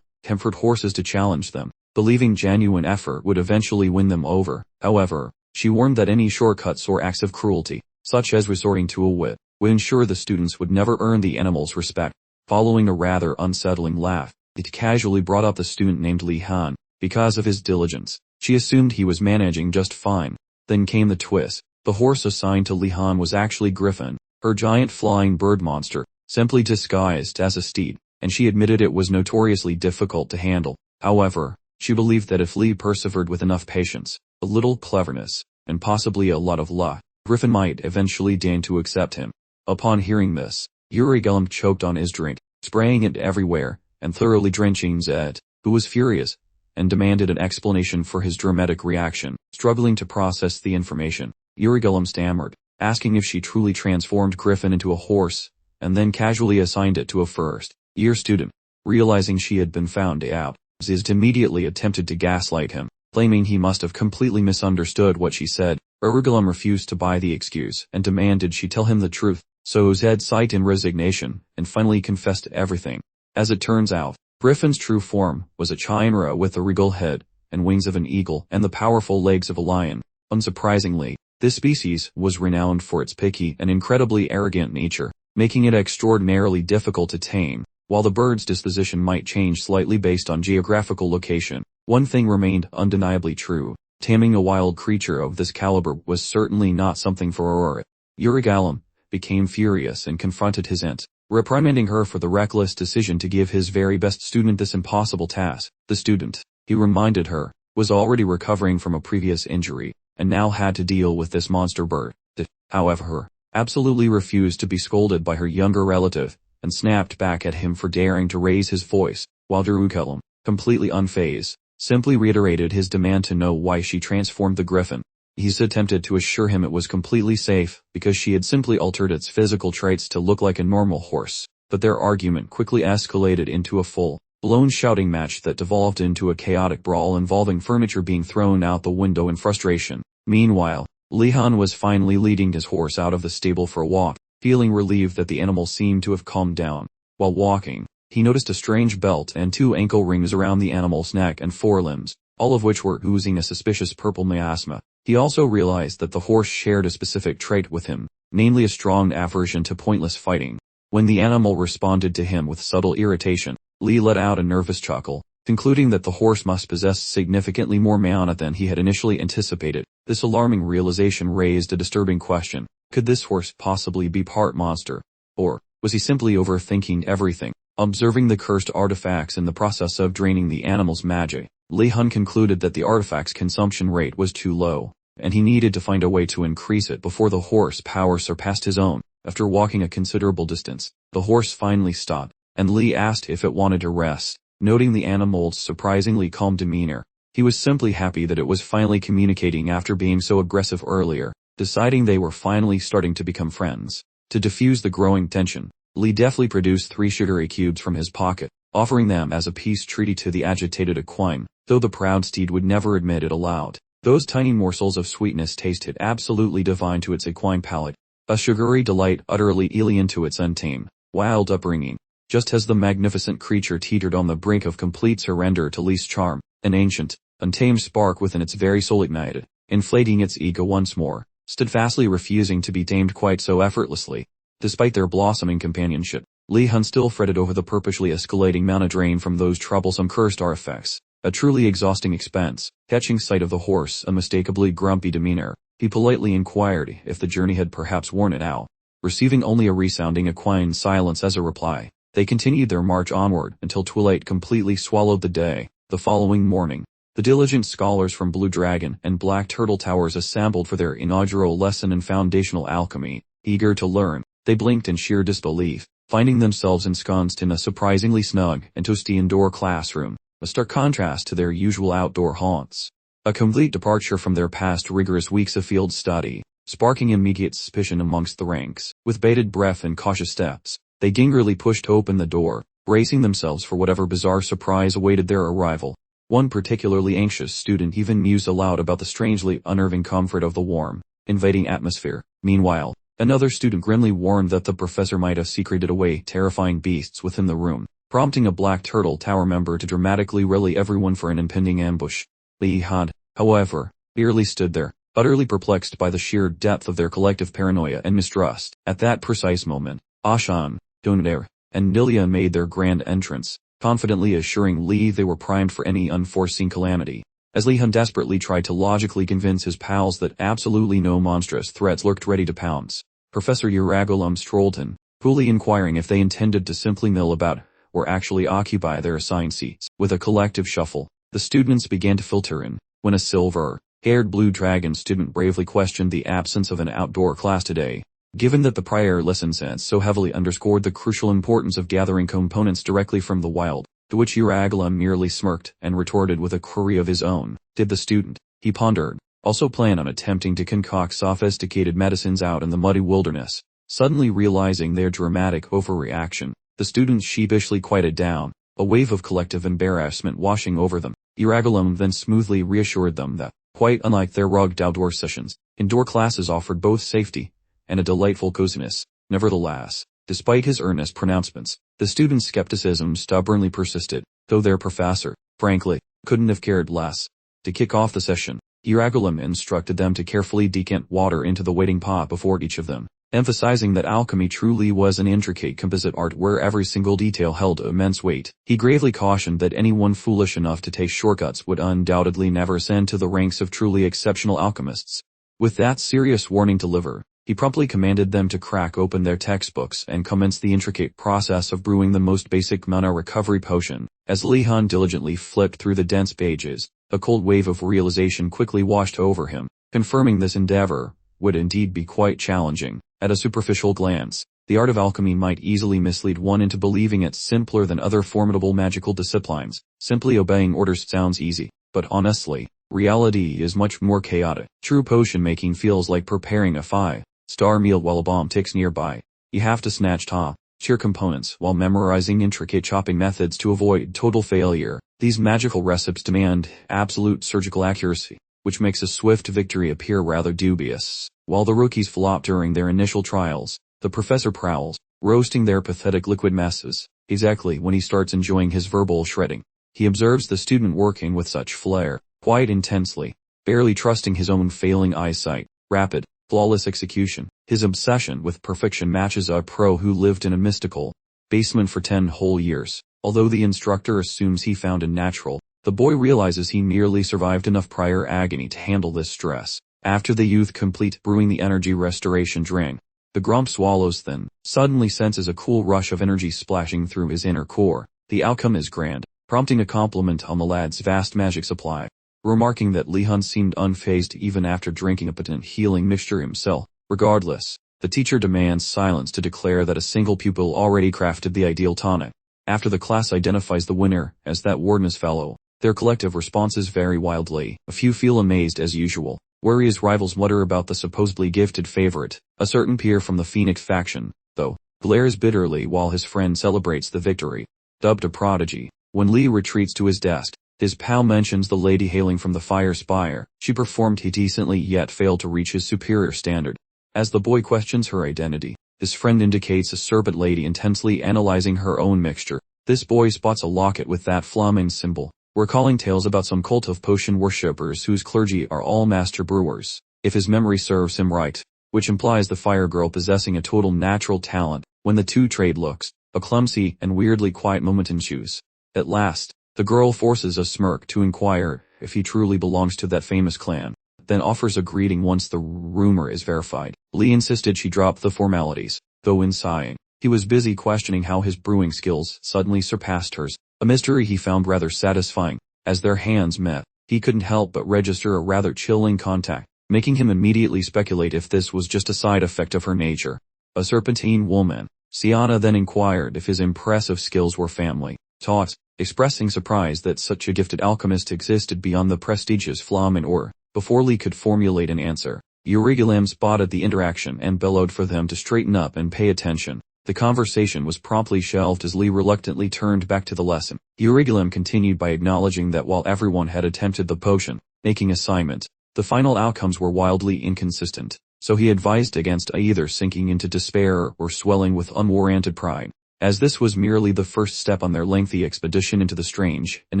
tempered horses to challenge them, believing genuine effort would eventually win them over. However, she warned that any shortcuts or acts of cruelty, such as resorting to a whip, would ensure the students would never earn the animal's respect. Following a rather unsettling laugh, it casually brought up the student named Li Han. Because of his diligence, she assumed he was managing just fine. Then came the twist. The horse assigned to Li Han was actually Griffin, her giant flying bird monster, simply disguised as a steed, and she admitted it was notoriously difficult to handle. However, she believed that if Lee persevered with enough patience, a little cleverness, and possibly a lot of luck, Griffin might eventually deign to accept him. Upon hearing this, Urigelim choked on his drink, spraying it everywhere, and thoroughly drenching Zed, who was furious, and demanded an explanation for his dramatic reaction. Struggling to process the information, Urigelim stammered, asking if she truly transformed Griffin into a horse, and then casually assigned it to a first-year student. Realizing she had been found out, Zed immediately attempted to gaslight him, claiming he must have completely misunderstood what she said. Urigelim refused to buy the excuse and demanded she tell him the truth, so Zed sighed in resignation and finally confessed everything. As it turns out, Griffin's true form was a chimera with a regal head, and wings of an eagle and the powerful legs of a lion. Unsurprisingly, this species was renowned for its picky and incredibly arrogant nature, making it extraordinarily difficult to tame. While the bird's disposition might change slightly based on geographical location, one thing remained undeniably true. Taming a wild creature of this caliber was certainly not something for Aurora. Urigalam became furious and confronted his aunt, reprimanding her for the reckless decision to give his very best student this impossible task. The student, he reminded her, was already recovering from a previous injury, and now had to deal with this monster bird that, however, absolutely refused to be scolded by her younger relative, and snapped back at him for daring to raise his voice, while Jerusalem, completely unfazed, simply reiterated his demand to know why she transformed the griffin. He attempted to assure him it was completely safe, because she had simply altered its physical traits to look like a normal horse, but their argument quickly escalated into a full-blown shouting match that devolved into a chaotic brawl involving furniture being thrown out the window in frustration. Meanwhile, Li-Han was finally leading his horse out of the stable for a walk, feeling relieved that the animal seemed to have calmed down. While walking, he noticed a strange belt and 2 ankle rings around the animal's neck and forelimbs, all of which were oozing a suspicious purple miasma. He also realized that the horse shared a specific trait with him, namely a strong aversion to pointless fighting. When the animal responded to him with subtle irritation, Li let out a nervous chuckle, concluding that the horse must possess significantly more mana than he had initially anticipated. This alarming realization raised a disturbing question. Could this horse possibly be part monster? Or was he simply overthinking everything? Observing the cursed artifacts in the process of draining the animal's magic, Li-Han concluded that the artifact's consumption rate was too low, and he needed to find a way to increase it before the horse's power surpassed his own. After walking a considerable distance, the horse finally stopped, and Li asked if it wanted to rest. Noting the animal's surprisingly calm demeanor, he was simply happy that it was finally communicating after being so aggressive earlier, deciding they were finally starting to become friends. To diffuse the growing tension, Li deftly produced 3 sugary cubes from his pocket, offering them as a peace treaty to the agitated equine, though the proud steed would never admit it aloud. Those tiny morsels of sweetness tasted absolutely divine to its equine palate, a sugary delight utterly alien to its untamed, wild upbringing. Just as the magnificent creature teetered on the brink of complete surrender to Li's charm, an ancient, untamed spark within its very soul ignited, inflating its ego once more, steadfastly refusing to be tamed quite so effortlessly. Despite their blossoming companionship, Li-Han still fretted over the perpetually escalating mana drain from those troublesome cursed artifacts, a truly exhausting expense. Catching sight of the horse's unmistakably grumpy demeanor, he politely inquired if the journey had perhaps worn it out. Receiving only a resounding equine silence as a reply, they continued their march onward until twilight completely swallowed the day. The following morning, the diligent scholars from Blue Dragon and Black Turtle Towers assembled for their inaugural lesson in foundational alchemy. Eager to learn, they blinked in sheer disbelief, finding themselves ensconced in a surprisingly snug and toasty indoor classroom, a stark contrast to their usual outdoor haunts. A complete departure from their past rigorous weeks of field study, sparking immediate suspicion amongst the ranks. With bated breath and cautious steps, they gingerly pushed open the door, bracing themselves for whatever bizarre surprise awaited their arrival. One particularly anxious student even mused aloud about the strangely unnerving comfort of the warm, inviting atmosphere. Meanwhile, another student grimly warned that the professor might have secreted away terrifying beasts within the room, prompting a Black Turtle Tower member to dramatically rally everyone for an impending ambush. Li-Han, however, merely stood there, utterly perplexed by the sheer depth of their collective paranoia and mistrust. At that precise moment, Ashan, Donadair, and Nilia made their grand entrance, confidently assuring Li they were primed for any unforeseen calamity. As Li-Han desperately tried to logically convince his pals that absolutely no monstrous threats lurked ready to pounce, Professor Uragolam strolled in, coolly inquiring if they intended to simply mill about, or actually occupy their assigned seats. With a collective shuffle, the students began to filter in, when a silver-haired Blue Dragon student bravely questioned the absence of an outdoor class today. Given that the prior lessons had so heavily underscored the crucial importance of gathering components directly from the wild, to which Uragolam merely smirked and retorted with a query of his own. Did the student, he pondered, also plan on attempting to concoct sophisticated medicines out in the muddy wilderness? Suddenly realizing their dramatic overreaction, the students sheepishly quieted down, a wave of collective embarrassment washing over them. Uragolam then smoothly reassured them that, quite unlike their rugged outdoor sessions, indoor classes offered both safety and a delightful coziness. Nevertheless, despite his earnest pronouncements, the students' skepticism stubbornly persisted, though their professor, frankly, couldn't have cared less. To kick off the session, Iragulum instructed them to carefully decant water into the waiting pot before each of them, emphasizing that alchemy truly was an intricate composite art where every single detail held immense weight. He gravely cautioned that anyone foolish enough to take shortcuts would undoubtedly never ascend to the ranks of truly exceptional alchemists. With that serious warning delivered, he promptly commanded them to crack open their textbooks and commence the intricate process of brewing the most basic mana recovery potion. As Li Han diligently flipped through the dense pages, a cold wave of realization quickly washed over him, confirming this endeavor would indeed be quite challenging. At a superficial glance, the art of alchemy might easily mislead one into believing it's simpler than other formidable magical disciplines. Simply obeying orders sounds easy, but honestly, reality is much more chaotic. True potion making feels like preparing a 5-star meal while a bomb ticks nearby. You have to snatch top-tier components while memorizing intricate chopping methods to avoid total failure. These magical recipes demand absolute surgical accuracy, which makes a swift victory appear rather dubious. While the rookies flop during their initial trials, the professor prowls, roasting their pathetic liquid messes. Exactly when he starts enjoying his verbal shredding, he observes the student working with such flair, quite intensely, barely trusting his own failing eyesight. Rapid, flawless execution. His obsession with perfection matches a pro who lived in a mystical basement for 10 whole years. Although the instructor assumes he found a natural, the boy realizes he merely survived enough prior agony to handle this stress. After the youth complete brewing the energy restoration drink, the grump swallows then, suddenly senses a cool rush of energy splashing through his inner core. The outcome is grand, prompting a compliment on the lad's vast magic supply. Remarking that Li Han seemed unfazed even after drinking a potent healing mixture himself. Regardless, the teacher demands silence to declare that a single pupil already crafted the ideal tonic. After the class identifies the winner as that warden's fellow, their collective responses vary wildly. A few feel amazed as usual, whereas rivals mutter about the supposedly gifted favorite. A certain peer from the Phoenix faction, though, glares bitterly while his friend celebrates the victory. Dubbed a prodigy, when Li retreats to his desk, his pal mentions the lady hailing from the Fire Spire. She performed decently yet failed to reach his superior standard. As the boy questions her identity, his friend indicates a serpent lady intensely analyzing her own mixture. This boy spots a locket with that flaming symbol, recalling tales about some cult of potion worshippers whose clergy are all master brewers. If his memory serves him right, which implies the fire girl possessing a total natural talent. When the two trade looks, a clumsy and weirdly quiet moment ensues. At last, the girl forces a smirk to inquire if he truly belongs to that famous clan, then offers a greeting once the rumor is verified. Li insisted she drop the formalities, though in sighing, he was busy questioning how his brewing skills suddenly surpassed hers, a mystery he found rather satisfying. As their hands met, he couldn't help but register a rather chilling contact, making him immediately speculate if this was just a side effect of her nature. A serpentine woman, Siana then inquired if his impressive skills were family taught, expressing surprise that such a gifted alchemist existed beyond the prestigious Flamen Ore. Before Li could formulate an answer, Urigalam spotted the interaction and bellowed for them to straighten up and pay attention. The conversation was promptly shelved as Li reluctantly turned back to the lesson. Urigalam continued by acknowledging that while everyone had attempted the potion-making assignment, the final outcomes were wildly inconsistent, so he advised against either sinking into despair or swelling with unwarranted pride, as this was merely the first step on their lengthy expedition into the strange and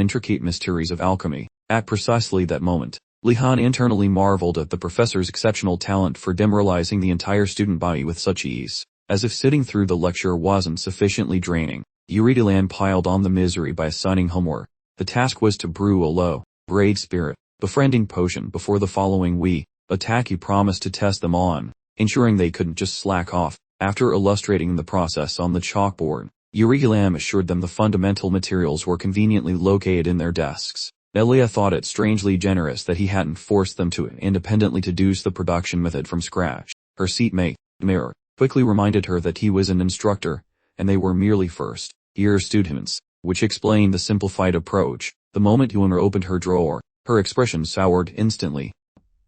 intricate mysteries of alchemy. At precisely that moment, Li Han internally marveled at the professor's exceptional talent for demoralizing the entire student body with such ease. As if sitting through the lecture wasn't sufficiently draining, Uridilan piled on the misery by assigning homework. The task was to brew a low-grade spirit, befriending potion before the following week. Attack he promised to test them on, ensuring they couldn't just slack off. After illustrating the process on the chalkboard, Uridilan assured them the fundamental materials were conveniently located in their desks. Elia thought it strangely generous that he hadn't forced them to independently deduce the production method from scratch. Her seatmate, Mir, quickly reminded her that he was an instructor, and they were merely first-year students, which explained the simplified approach. The moment Yuanra opened her drawer, her expression soured instantly.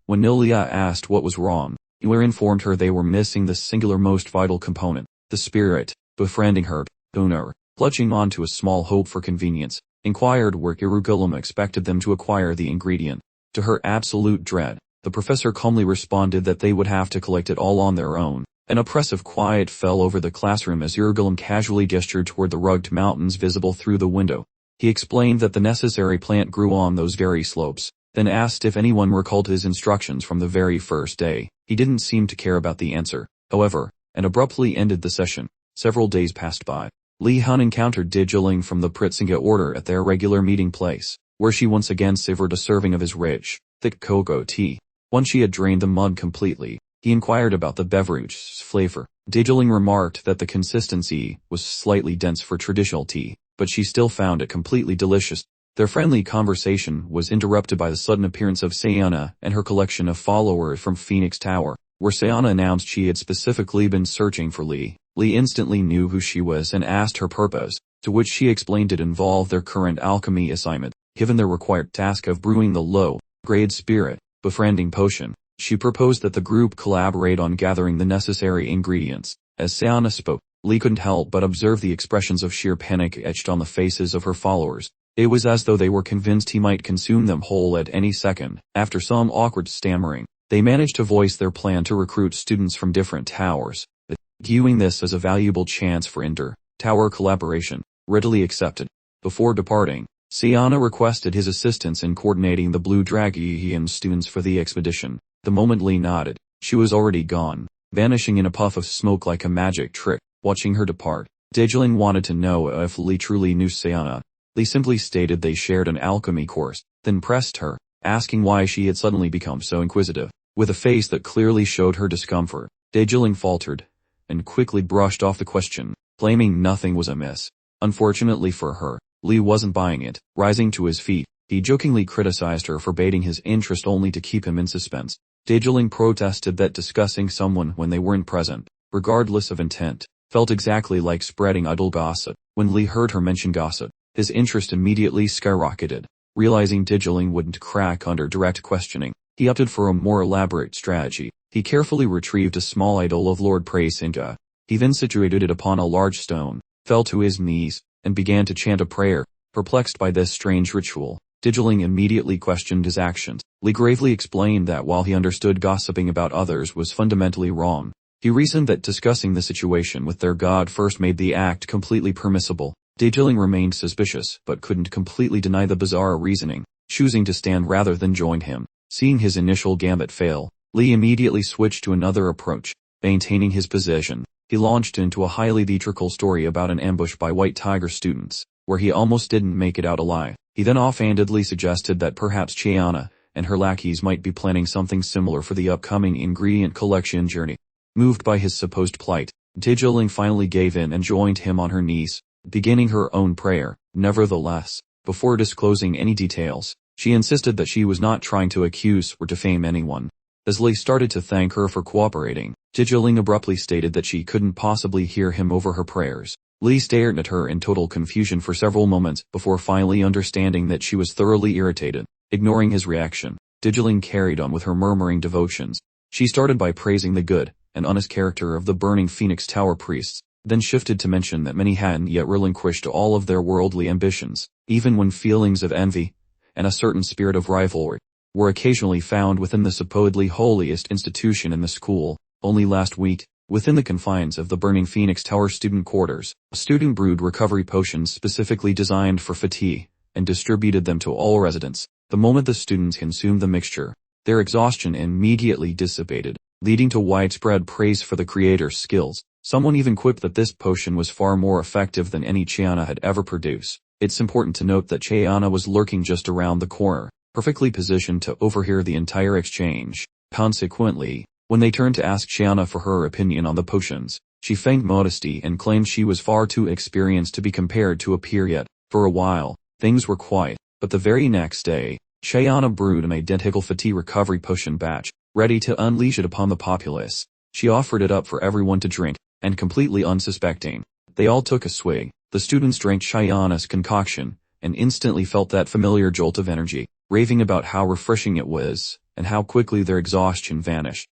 When Nilia asked what was wrong, Yuanra informed her they were missing the singular most vital component, the spirit. Befriending her, Yuanra, clutching onto a small hope for convenience, inquired where Irugulum expected them to acquire the ingredient. To her absolute dread, the professor calmly responded that they would have to collect it all on their own. An oppressive quiet fell over the classroom as Irugulum casually gestured toward the rugged mountains visible through the window. He explained that the necessary plant grew on those very slopes, then asked if anyone recalled his instructions from the very first day. He didn't seem to care about the answer, however, and abruptly ended the session. Several days passed by. Li Hun encountered Digiling from the Pritzinga order at their regular meeting place, where she once again savored a serving of his rich, thick cocoa tea. Once she had drained the mug completely, he inquired about the beverage's flavor. Digiling remarked that the consistency was slightly dense for traditional tea, but she still found it completely delicious. Their friendly conversation was interrupted by the sudden appearance of Sayana and her collection of followers from Phoenix Tower, where Sayana announced she had specifically been searching for Li. Li instantly knew who she was and asked her purpose, to which she explained it involved their current alchemy assignment. Given their required task of brewing the low-grade spirit befriending potion, she proposed that the group collaborate on gathering the necessary ingredients. As Sayana spoke, Li couldn't help but observe the expressions of sheer panic etched on the faces of her followers. It was as though they were convinced he might consume them whole at any second. After some awkward stammering, they managed to voice their plan to recruit students from different towers, viewing this as a valuable chance for inter-tower collaboration. Readily accepted. Before departing, Sayana requested his assistance in coordinating the Blue Dragon students for the expedition. The moment Li nodded, she was already gone, vanishing in a puff of smoke like a magic trick. Watching her depart, Digiling wanted to know if Li truly knew Sayana. Li simply stated they shared an alchemy course, then pressed her, asking why she had suddenly become so inquisitive. With a face that clearly showed her discomfort, Digiling faltered, and quickly brushed off the question, claiming nothing was amiss. Unfortunately for her, Li wasn't buying it. Rising to his feet, he jokingly criticized her for baiting his interest only to keep him in suspense. Digiling protested that discussing someone when they weren't present, regardless of intent, felt exactly like spreading idle gossip. When Li heard her mention gossip, his interest immediately skyrocketed. Realizing Digiling wouldn't crack under direct questioning, he opted for a more elaborate strategy. He carefully retrieved a small idol of Lord Prasinga. He then situated it upon a large stone, fell to his knees, and began to chant a prayer. Perplexed by this strange ritual, Digiling immediately questioned his actions. Li gravely explained that while he understood gossiping about others was fundamentally wrong, he reasoned that discussing the situation with their god first made the act completely permissible. Digiling remained suspicious, but couldn't completely deny the bizarre reasoning, choosing to stand rather than join him. Seeing his initial gambit fail, Li immediately switched to another approach. Maintaining his position, he launched into a highly theatrical story about an ambush by White Tiger students, where he almost didn't make it out alive. He then offhandedly suggested that perhaps Chayana and her lackeys might be planning something similar for the upcoming ingredient collection journey. Moved by his supposed plight, Digiling finally gave in and joined him on her knees, beginning her own prayer. Nevertheless, before disclosing any details, she insisted that she was not trying to accuse or defame anyone. As Li started to thank her for cooperating, Digiling abruptly stated that she couldn't possibly hear him over her prayers. Li stared at her in total confusion for several moments before finally understanding that she was thoroughly irritated. Ignoring his reaction, Digiling carried on with her murmuring devotions. She started by praising the good and honest character of the burning Phoenix Tower priests, then shifted to mention that many hadn't yet relinquished all of their worldly ambitions, even when feelings of envy and a certain spirit of rivalry were occasionally found within the supposedly holiest institution in the school. Only last week, within the confines of the burning Phoenix Tower student quarters, a student brewed recovery potions specifically designed for fatigue, and distributed them to all residents. The moment the students consumed the mixture, their exhaustion immediately dissipated, leading to widespread praise for the creator's skills. Someone even quipped that this potion was far more effective than any Chayana had ever produced. It's important to note that Chayana was lurking just around the corner, perfectly positioned to overhear the entire exchange. Consequently, when they turned to ask Chayana for her opinion on the potions, she feigned modesty and claimed she was far too experienced to be compared to a peer yet. For a while, things were quiet, but the very next day, Chayana brewed an identical fatigue recovery potion batch, ready to unleash it upon the populace. She offered it up for everyone to drink, and completely unsuspecting, they all took a swig. The students drank Chayana's concoction, and instantly felt that familiar jolt of energy, raving about how refreshing it was, and how quickly their exhaustion vanished.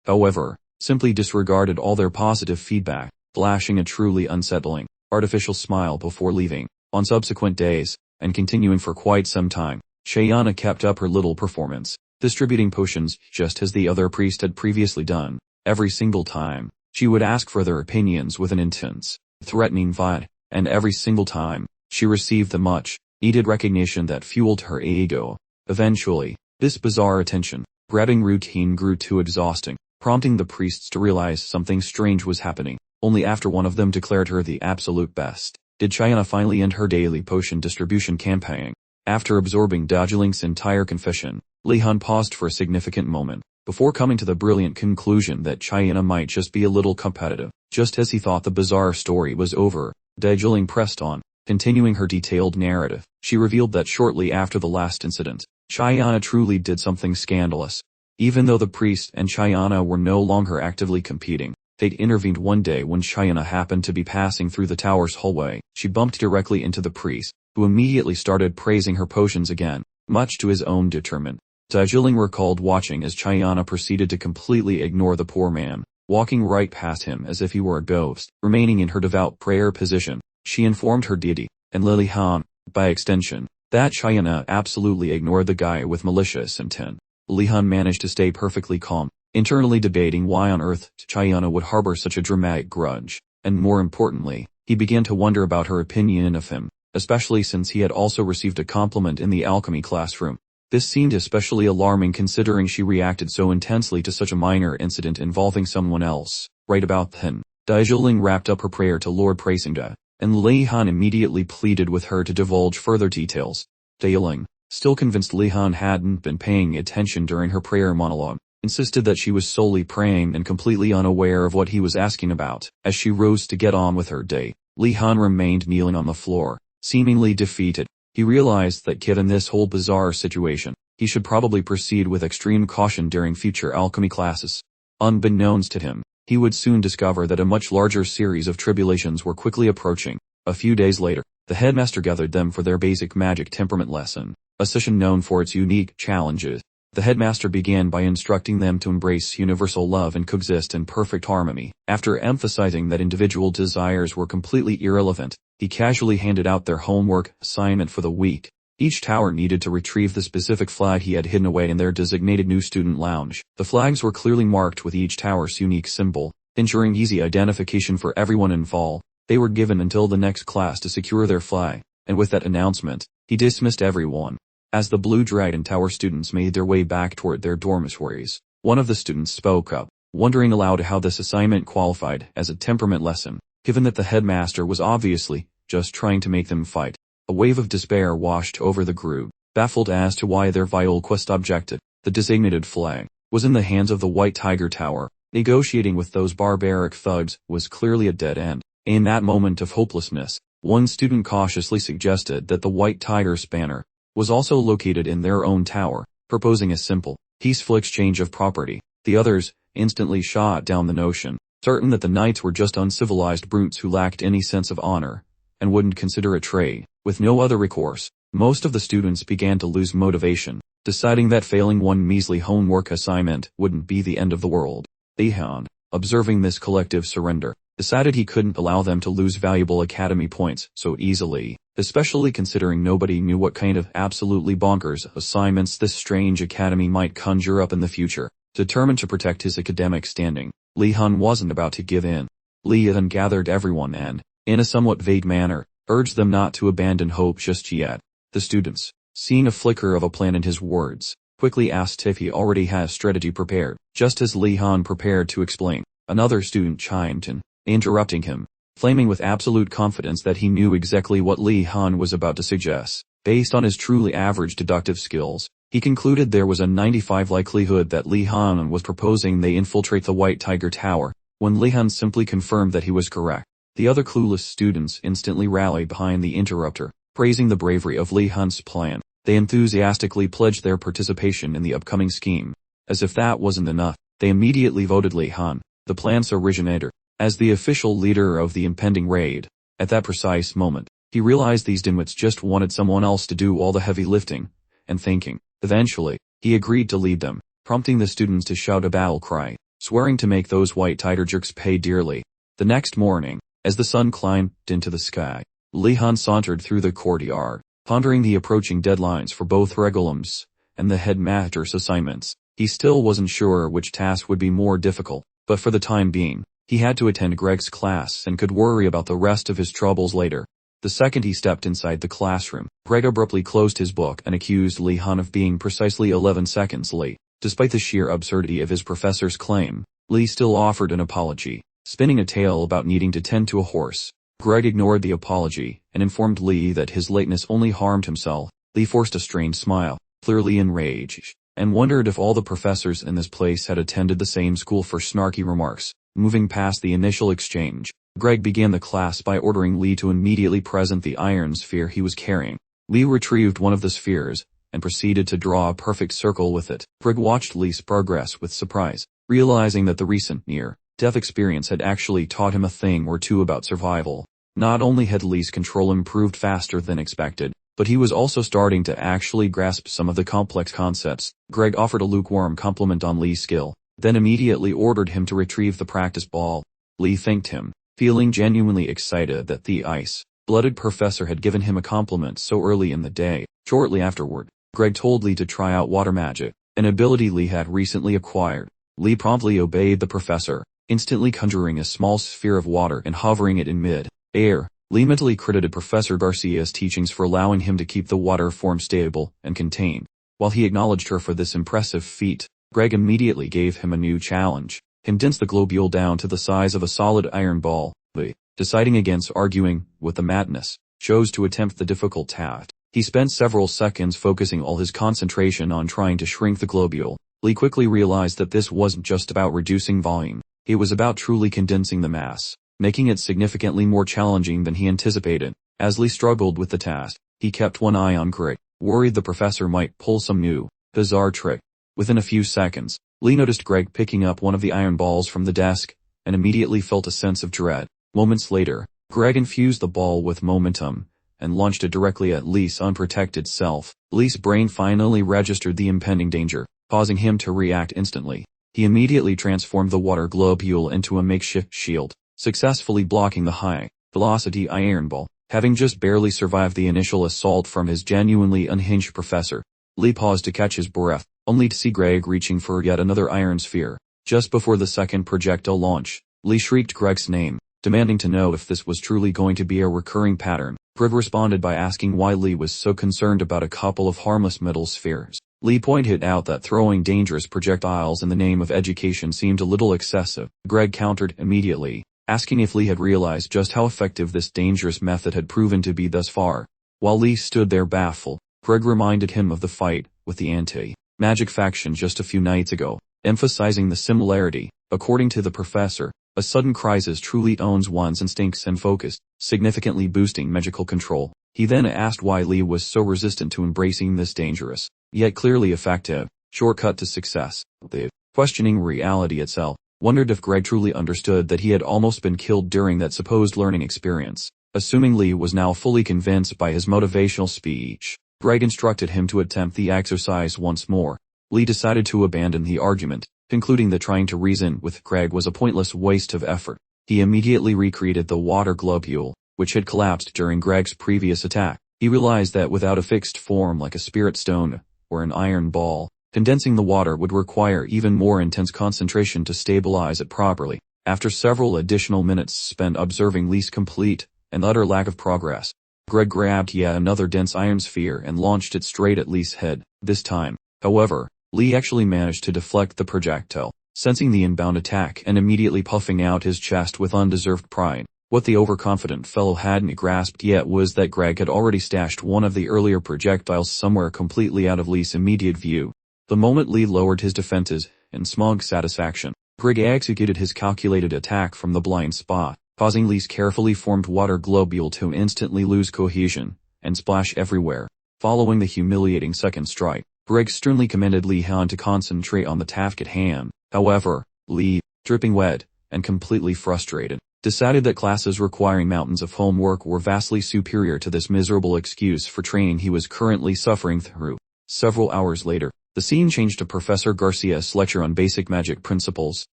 However, simply disregarded all their positive feedback, flashing a truly unsettling, artificial smile before leaving. On subsequent days, and continuing for quite some time, Chayana kept up her little performance, distributing potions just as the other priest had previously done. Every single time, she would ask for their opinions with an intense, threatening vibe, and every single time, she received the much-needed recognition that fueled her ego. Eventually, this bizarre attention-grabbing routine grew too exhausting, prompting the priests to realize something strange was happening. Only after one of them declared her the absolute best did Chayana finally end her daily potion distribution campaign. After absorbing Darjeeling's entire confession, Li Han paused for a significant moment, before coming to the brilliant conclusion that Chayana might just be a little competitive. Just as he thought the bizarre story was over, Darjeeling pressed on, continuing her detailed narrative. She revealed that shortly after the last incident, Chayana truly did something scandalous. Even though the priest and Chayana were no longer actively competing, fate intervened one day when Chayana happened to be passing through the tower's hallway. She bumped directly into the priest, who immediately started praising her potions again, much to his own detriment. Darjeeling recalled watching as Chayana proceeded to completely ignore the poor man, walking right past him as if he were a ghost. Remaining in her devout prayer position, she informed her deity, and Li Han, by extension, that Chayana absolutely ignored the guy with malicious intent. Li Han managed to stay perfectly calm, internally debating why on earth Chayana would harbor such a dramatic grudge, and more importantly, he began to wonder about her opinion of him, especially since he had also received a compliment in the alchemy classroom. This seemed especially alarming considering she reacted so intensely to such a minor incident involving someone else. Right about then, Darjeeling wrapped up her prayer to Lord Prasinga, and Li Han immediately pleaded with her to divulge further details. Darjeeling, still convinced Li Han hadn't been paying attention during her prayer monologue, insisted that she was solely praying and completely unaware of what he was asking about. As she rose to get on with her day, Li Han remained kneeling on the floor, seemingly defeated. He realized that given this whole bizarre situation, he should probably proceed with extreme caution during future alchemy classes. Unbeknownst to him, he would soon discover that a much larger series of tribulations were quickly approaching. A few days later, the headmaster gathered them for their basic magic temperament lesson, a session known for its unique challenges. The headmaster began by instructing them to embrace universal love and coexist in perfect harmony. After emphasizing that individual desires were completely irrelevant, he casually handed out their homework assignment for the week. Each tower needed to retrieve the specific flag he had hidden away in their designated new student lounge. The flags were clearly marked with each tower's unique symbol, ensuring easy identification for everyone involved. They were given until the next class to secure their flag, and with that announcement, he dismissed everyone. As the Blue Dragon Tower students made their way back toward their dormitories, one of the students spoke up, wondering aloud how this assignment qualified as a temperament lesson, given that the headmaster was obviously just trying to make them fight. A wave of despair washed over the group, baffled as to why their vital quest objected. The designated flag was in the hands of the White Tiger Tower. Negotiating with those barbaric thugs was clearly a dead end. In that moment of hopelessness, one student cautiously suggested that the White Tiger's banner was also located in their own tower, proposing a simple, peaceful exchange of property. The others instantly shot down the notion, certain that the knights were just uncivilized brutes who lacked any sense of honor, and wouldn't consider a trade. With no other recourse, most of the students began to lose motivation, deciding that failing one measly homework assignment wouldn't be the end of the world. Li Han, observing this collective surrender, decided he couldn't allow them to lose valuable academy points so easily, especially considering nobody knew what kind of absolutely bonkers assignments this strange academy might conjure up in the future. Determined to protect his academic standing, Li Han wasn't about to give in. Li Han gathered everyone and, in a somewhat vague manner, urged them not to abandon hope just yet. The students, seeing a flicker of a plan in his words, quickly asked if he already had a strategy prepared. Just as Li Han prepared to explain, another student chimed in, interrupting him, claiming with absolute confidence that he knew exactly what Li Han was about to suggest. Based on his truly average deductive skills, he concluded there was a 95% likelihood that Li Han was proposing they infiltrate the White Tiger Tower. When Li Han simply confirmed that he was correct, the other clueless students instantly rallied behind the interrupter, praising the bravery of Li Han's plan. They enthusiastically pledged their participation in the upcoming scheme. As if that wasn't enough, they immediately voted Li Han, the plan's originator, as the official leader of the impending raid. At that precise moment, he realized these dimwits just wanted someone else to do all the heavy lifting and thinking. Eventually, he agreed to lead them, prompting the students to shout a battle cry, swearing to make those White Tiger jerks pay dearly. The next morning, as the sun climbed into the sky, Li Han sauntered through the courtyard, pondering the approaching deadlines for both regulums and the headmaster's assignments. He still wasn't sure which task would be more difficult, but for the time being, he had to attend Greg's class and could worry about the rest of his troubles later. The second he stepped inside the classroom, Greg abruptly closed his book and accused Lee Han of being precisely 11 seconds late. Despite the sheer absurdity of his professor's claim, Lee still offered an apology, spinning a tale about needing to tend to a horse. Greg ignored the apology and informed Lee that his lateness only harmed himself. Lee forced a strained smile, clearly enraged, and wondered if all the professors in this place had attended the same school for snarky remarks. Moving past the initial exchange, Greg began the class by ordering Lee to immediately present the iron sphere he was carrying. Lee retrieved one of the spheres and proceeded to draw a perfect circle with it. Greg watched Lee's progress with surprise, realizing that the recent near-death experience had actually taught him a thing or two about survival. Not only had Lee's control improved faster than expected, but he was also starting to actually grasp some of the complex concepts. Greg offered a lukewarm compliment on Lee's skill, then immediately ordered him to retrieve the practice ball. Lee thanked him, feeling genuinely excited that the ice-blooded professor had given him a compliment so early in the day. Shortly afterward, Greg told Lee to try out water magic, an ability Lee had recently acquired. Lee promptly obeyed the professor, instantly conjuring a small sphere of water and hovering it in mid-air. Lee mentally credited Professor Garcia's teachings for allowing him to keep the water form stable and contained. While he acknowledged her for this impressive feat, Greg immediately gave him a new challenge: condense the globule down to the size of a solid iron ball. Lee, deciding against arguing with the madness, chose to attempt the difficult task. He spent several seconds focusing all his concentration on trying to shrink the globule. Lee quickly realized that this wasn't just about reducing volume, it was about truly condensing the mass, making it significantly more challenging than he anticipated. As Lee struggled with the task, he kept one eye on Greg, worried the professor might pull some new, bizarre trick. Within a few seconds, Lee noticed Greg picking up one of the iron balls from the desk, and immediately felt a sense of dread. Moments later, Greg infused the ball with momentum, and launched it directly at Lee's unprotected self. Lee's brain finally registered the impending danger, causing him to react instantly. He immediately transformed the water globule into a makeshift shield, successfully blocking the high-velocity iron ball. Having just barely survived the initial assault from his genuinely unhinged professor, Lee paused to catch his breath, only to see Greg reaching for yet another iron sphere. Just before the second projectile launch, Lee shrieked Greg's name, demanding to know if this was truly going to be a recurring pattern. Greg responded by asking why Lee was so concerned about a couple of harmless metal spheres. Lee pointed out that throwing dangerous projectiles in the name of education seemed a little excessive. Greg countered immediately, asking if Lee had realized just how effective this dangerous method had proven to be thus far. While Lee stood there baffled, Greg reminded him of the fight with the anti-magic faction just a few nights ago, emphasizing the similarity. According to the professor, a sudden crisis truly owns one's instincts and focus, significantly boosting magical control. He then asked why Lee was so resistant to embracing this dangerous, yet clearly effective, shortcut to success. Lee, questioning reality itself, wondered if Greg truly understood that he had almost been killed during that supposed learning experience. Assuming Lee was now fully convinced by his motivational speech, Greg instructed him to attempt the exercise once more. Lee decided to abandon the argument, concluding that trying to reason with Greg was a pointless waste of effort. He immediately recreated the water globule, which had collapsed during Greg's previous attack. He realized that without a fixed form like a spirit stone or an iron ball, condensing the water would require even more intense concentration to stabilize it properly. After several additional minutes spent observing Lee's complete and utter lack of progress, Greg grabbed yet another dense iron sphere and launched it straight at Lee's head. This time, however, Lee actually managed to deflect the projectile, sensing the inbound attack and immediately puffing out his chest with undeserved pride. What the overconfident fellow hadn't grasped yet was that Greg had already stashed one of the earlier projectiles somewhere completely out of Lee's immediate view. The moment Lee lowered his defenses, in smug satisfaction, Greg executed his calculated attack from the blind spot, causing Lee's carefully formed water globule to instantly lose cohesion and splash everywhere. Following the humiliating second strike, Greg sternly commanded Lee Han to concentrate on the task at hand. However, Lee, dripping wet and completely frustrated, decided that classes requiring mountains of homework were vastly superior to this miserable excuse for training he was currently suffering through. Several hours later, the scene changed to Professor Garcia's lecture on basic magic principles.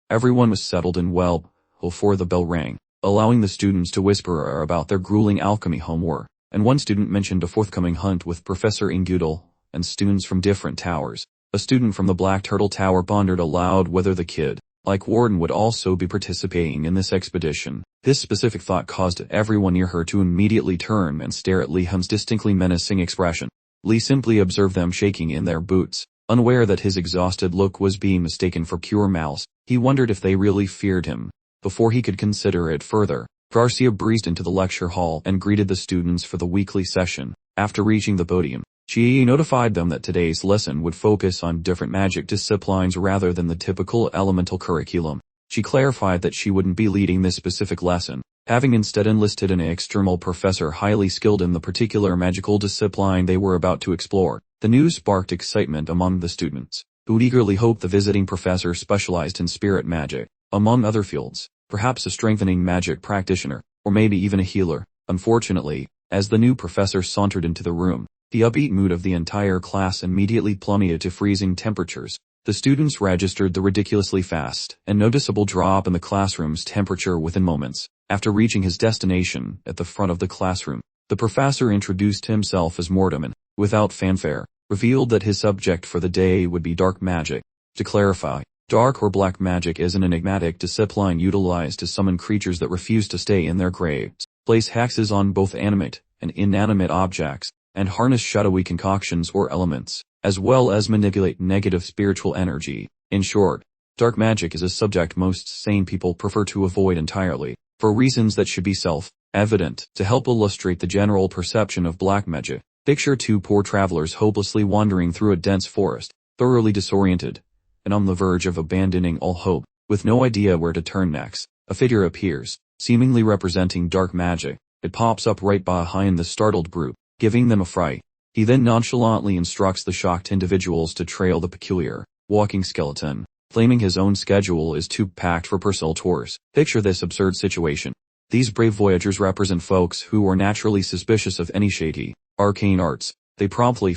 Everyone was settled and well before the bell rang, allowing the students to whisper about their grueling alchemy homework, and one student mentioned a forthcoming hunt with Professor Ingudel and students from different towers. A student from the Black Turtle Tower pondered aloud whether the kid like Warden would also be participating in this expedition. This specific thought caused everyone near her to immediately turn and stare at Lee Hun's distinctly menacing expression. Lee simply observed them shaking in their boots. Unaware that his exhausted look was being mistaken for pure malice, he wondered if they really feared him. Before he could consider it further, Garcia breezed into the lecture hall and greeted the students for the weekly session. After reaching the podium, she notified them that today's lesson would focus on different magic disciplines rather than the typical elemental curriculum. She clarified that she wouldn't be leading this specific lesson, having instead enlisted an external professor highly skilled in the particular magical discipline they were about to explore. The news sparked excitement among the students, who eagerly hoped the visiting professor specialized in spirit magic, among other fields, perhaps a strengthening magic practitioner, or maybe even a healer. Unfortunately, as the new professor sauntered into the room, the upbeat mood of the entire class immediately plummeted to freezing temperatures. The students registered the ridiculously fast and noticeable drop in the classroom's temperature within moments. After reaching his destination at the front of the classroom, the professor introduced himself as Mortem and, without fanfare, revealed that his subject for the day would be dark magic. To clarify, dark or black magic is an enigmatic discipline utilized to summon creatures that refuse to stay in their graves, place hexes on both animate and inanimate objects, and harness shadowy concoctions or elements, as well as manipulate negative spiritual energy. In short, dark magic is a subject most sane people prefer to avoid entirely, for reasons that should be self-evident. To help illustrate the general perception of black magic, picture two poor travelers hopelessly wandering through a dense forest, thoroughly disoriented, and on the verge of abandoning all hope. With no idea where to turn next, a figure appears, seemingly representing dark magic. It pops up right behind the startled group, giving them a fright. He then nonchalantly instructs the shocked individuals to trail the peculiar, walking skeleton, claiming his own schedule is too packed for personal tours. Picture this absurd situation. These brave voyagers represent folks who are naturally suspicious of any shady, arcane arts. They promptly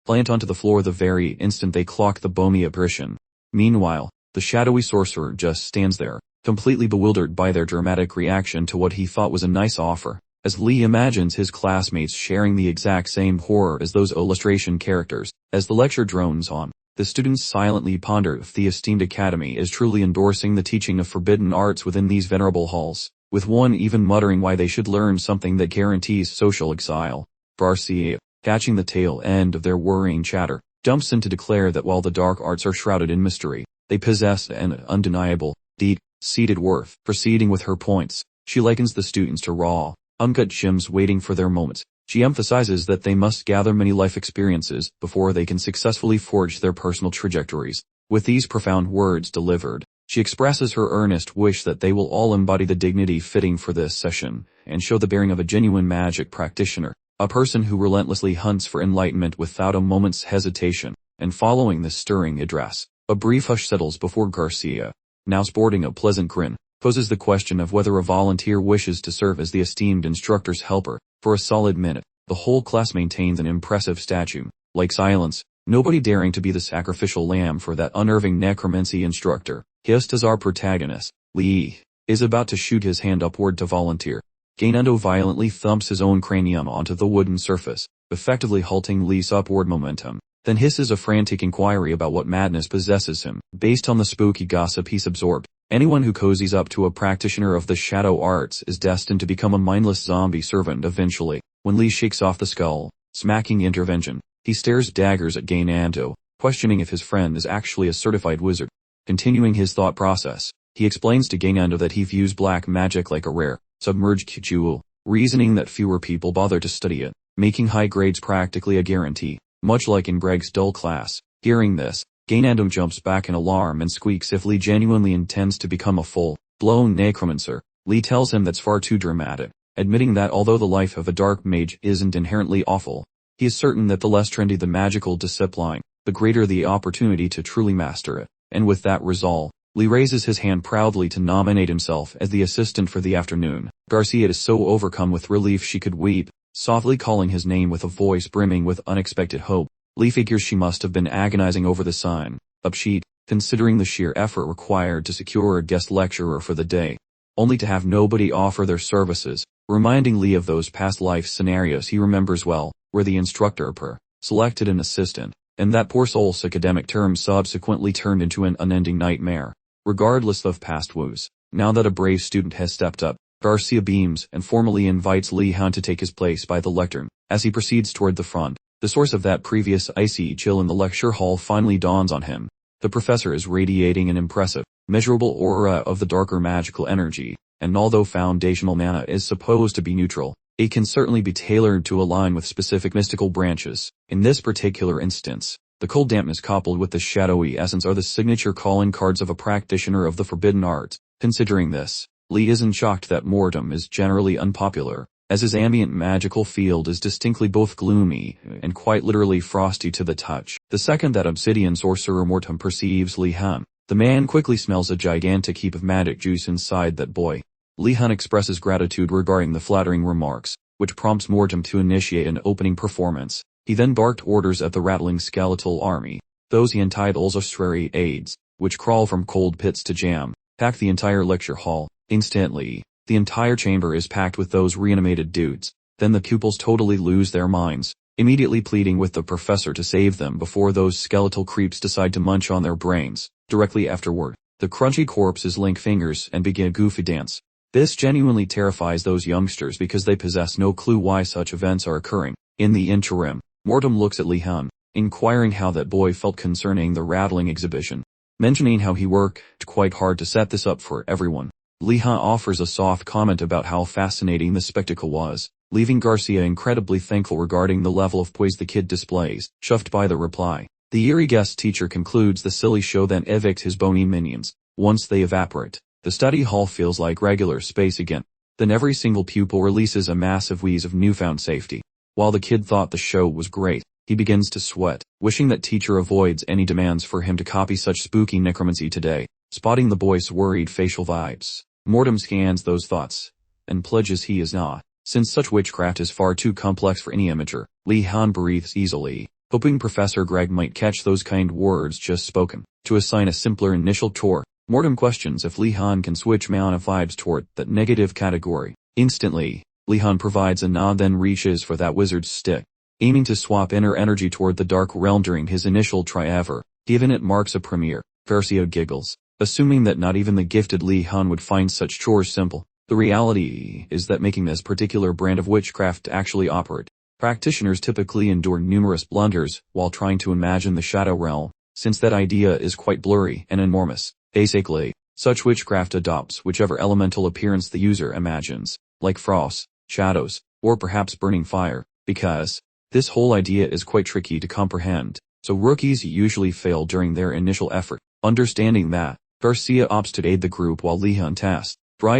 plant onto the floor the very instant they clock the bony apparition. Meanwhile, the shadowy sorcerer just stands there, completely bewildered by their dramatic reaction to what he thought was a nice offer. As Lee imagines his classmates sharing the exact same horror as those illustration characters, as the lecture drones on, the students silently ponder if the esteemed academy is truly endorsing the teaching of forbidden arts within these venerable halls, with one even muttering why they should learn something that guarantees social exile. Garcia, catching the tail end of their worrying chatter, jumps in to declare that while the dark arts are shrouded in mystery, they possess an undeniable, deep-seated worth. Proceeding with her points, she likens the students to raw, uncut gems waiting for their moments. She emphasizes that they must gather many life experiences before they can successfully forge their personal trajectories. With these profound words delivered, she expresses her earnest wish that they will all embody the dignity fitting for this session, and show the bearing of a genuine magic practitioner, a person who relentlessly hunts for enlightenment without a moment's hesitation. And following this stirring address, a brief hush settles before Garcia, now sporting a pleasant grin, poses the question of whether a volunteer wishes to serve as the esteemed instructor's helper. For a solid minute, the whole class maintains an impressive statue-like silence, nobody daring to be the sacrificial lamb for that unnerving necromancy instructor. Just as our protagonist, Lee, is about to shoot his hand upward to volunteer, Gainando violently thumps his own cranium onto the wooden surface, effectively halting Lee's upward momentum, then hisses a frantic inquiry about what madness possesses him. Based on the spooky gossip he's absorbed, anyone who cozies up to a practitioner of the shadow arts is destined to become a mindless zombie servant eventually. When Lee shakes off the skull, smacking intervention, he stares daggers at Gainando, questioning if his friend is actually a certified wizard. Continuing his thought process, he explains to Gainando that he views black magic like a rare, submerged jewel, reasoning that fewer people bother to study it, making high grades practically a guarantee, much like in Greg's dull class. Hearing this, Gainando jumps back in alarm and squeaks if Lee genuinely intends to become a full-blown necromancer. Lee tells him that's far too dramatic, admitting that although the life of a dark mage isn't inherently awful, he is certain that the less trendy the magical discipline, the greater the opportunity to truly master it. And with that resolve, Lee raises his hand proudly to nominate himself as the assistant for the afternoon. Garcia is so overcome with relief she could weep, softly calling his name with a voice brimming with unexpected hope. Lee figures she must have been agonizing over the sign-up sheet, considering the sheer effort required to secure a guest lecturer for the day, only to have nobody offer their services, reminding Lee of those past life scenarios he remembers well, where the instructor selected an assistant, and that poor soul's academic term subsequently turned into an unending nightmare. regardless of past woes. Now that a brave student has stepped up, Garcia beams and formally invites Li Han to take his place by the lectern. As he proceeds toward the front, the source of that previous icy chill in the lecture hall finally dawns on him. The professor is radiating an impressive, measurable aura of the darker magical energy, and although foundational mana is supposed to be neutral, it can certainly be tailored to align with specific mystical branches. In this particular instance, the cold dampness coupled with the shadowy essence are the signature calling cards of a practitioner of the forbidden arts. Considering this, Li isn't shocked that Mortem is generally unpopular, as his ambient magical field is distinctly both gloomy and quite literally frosty to the touch. The second that obsidian sorcerer Mortem perceives Li Han, the man quickly smells a gigantic heap of magic juice inside that boy. Li Han expresses gratitude regarding the flattering remarks, which prompts Mortem to initiate an opening performance. He then barked orders at the rattling skeletal army, those he entitles Austrary aides, which crawl from cold pits to jam-pack the entire lecture hall. Instantly, the entire chamber is packed with those reanimated dudes. Then the pupils totally lose their minds, immediately pleading with the professor to save them before those skeletal creeps decide to munch on their brains. Directly afterward, the crunchy corpses link fingers and begin a goofy dance. This genuinely terrifies those youngsters because they possess no clue why such events are occurring. In the interim, Mortem looks at Li Han, inquiring how that boy felt concerning the rattling exhibition, mentioning how he worked quite hard to set this up for everyone. Li Han offers a soft comment about how fascinating the spectacle was, leaving Garcia incredibly thankful regarding the level of poise the kid displays. Chuffed by the reply, the eerie guest teacher concludes the silly show, then evicts his bony minions. Once they evaporate, the study hall feels like regular space again. Then every single pupil releases a massive wheeze of newfound safety. While the kid thought the show was great, he begins to sweat, wishing that teacher avoids any demands for him to copy such spooky necromancy today. Spotting the boy's worried facial vibes, Mortem scans those thoughts, and pledges he is not. Since such witchcraft is far too complex for any amateur, Li Han breathes easily, hoping Professor Greg might catch those kind words just spoken. To assign a simpler initial chore, Mortem questions if Li Han can switch mana vibes toward that negative category. Instantly, Li Han provides a nod, then reaches for that wizard's stick, aiming to swap inner energy toward the dark realm during his initial try ever. Given it marks a premiere, Garcia giggles, assuming that not even the gifted Li Han would find such chores simple. The reality is that making this particular brand of witchcraft actually operate, practitioners typically endure numerous blunders while trying to imagine the shadow realm, since that idea is quite blurry and enormous. Basically, such witchcraft adopts whichever elemental appearance the user imagines, like frost, shadows, or perhaps burning fire, because this whole idea is quite tricky to comprehend, so rookies usually fail during their initial effort. Understanding that, Garcia opts to aid the group while Li Han tests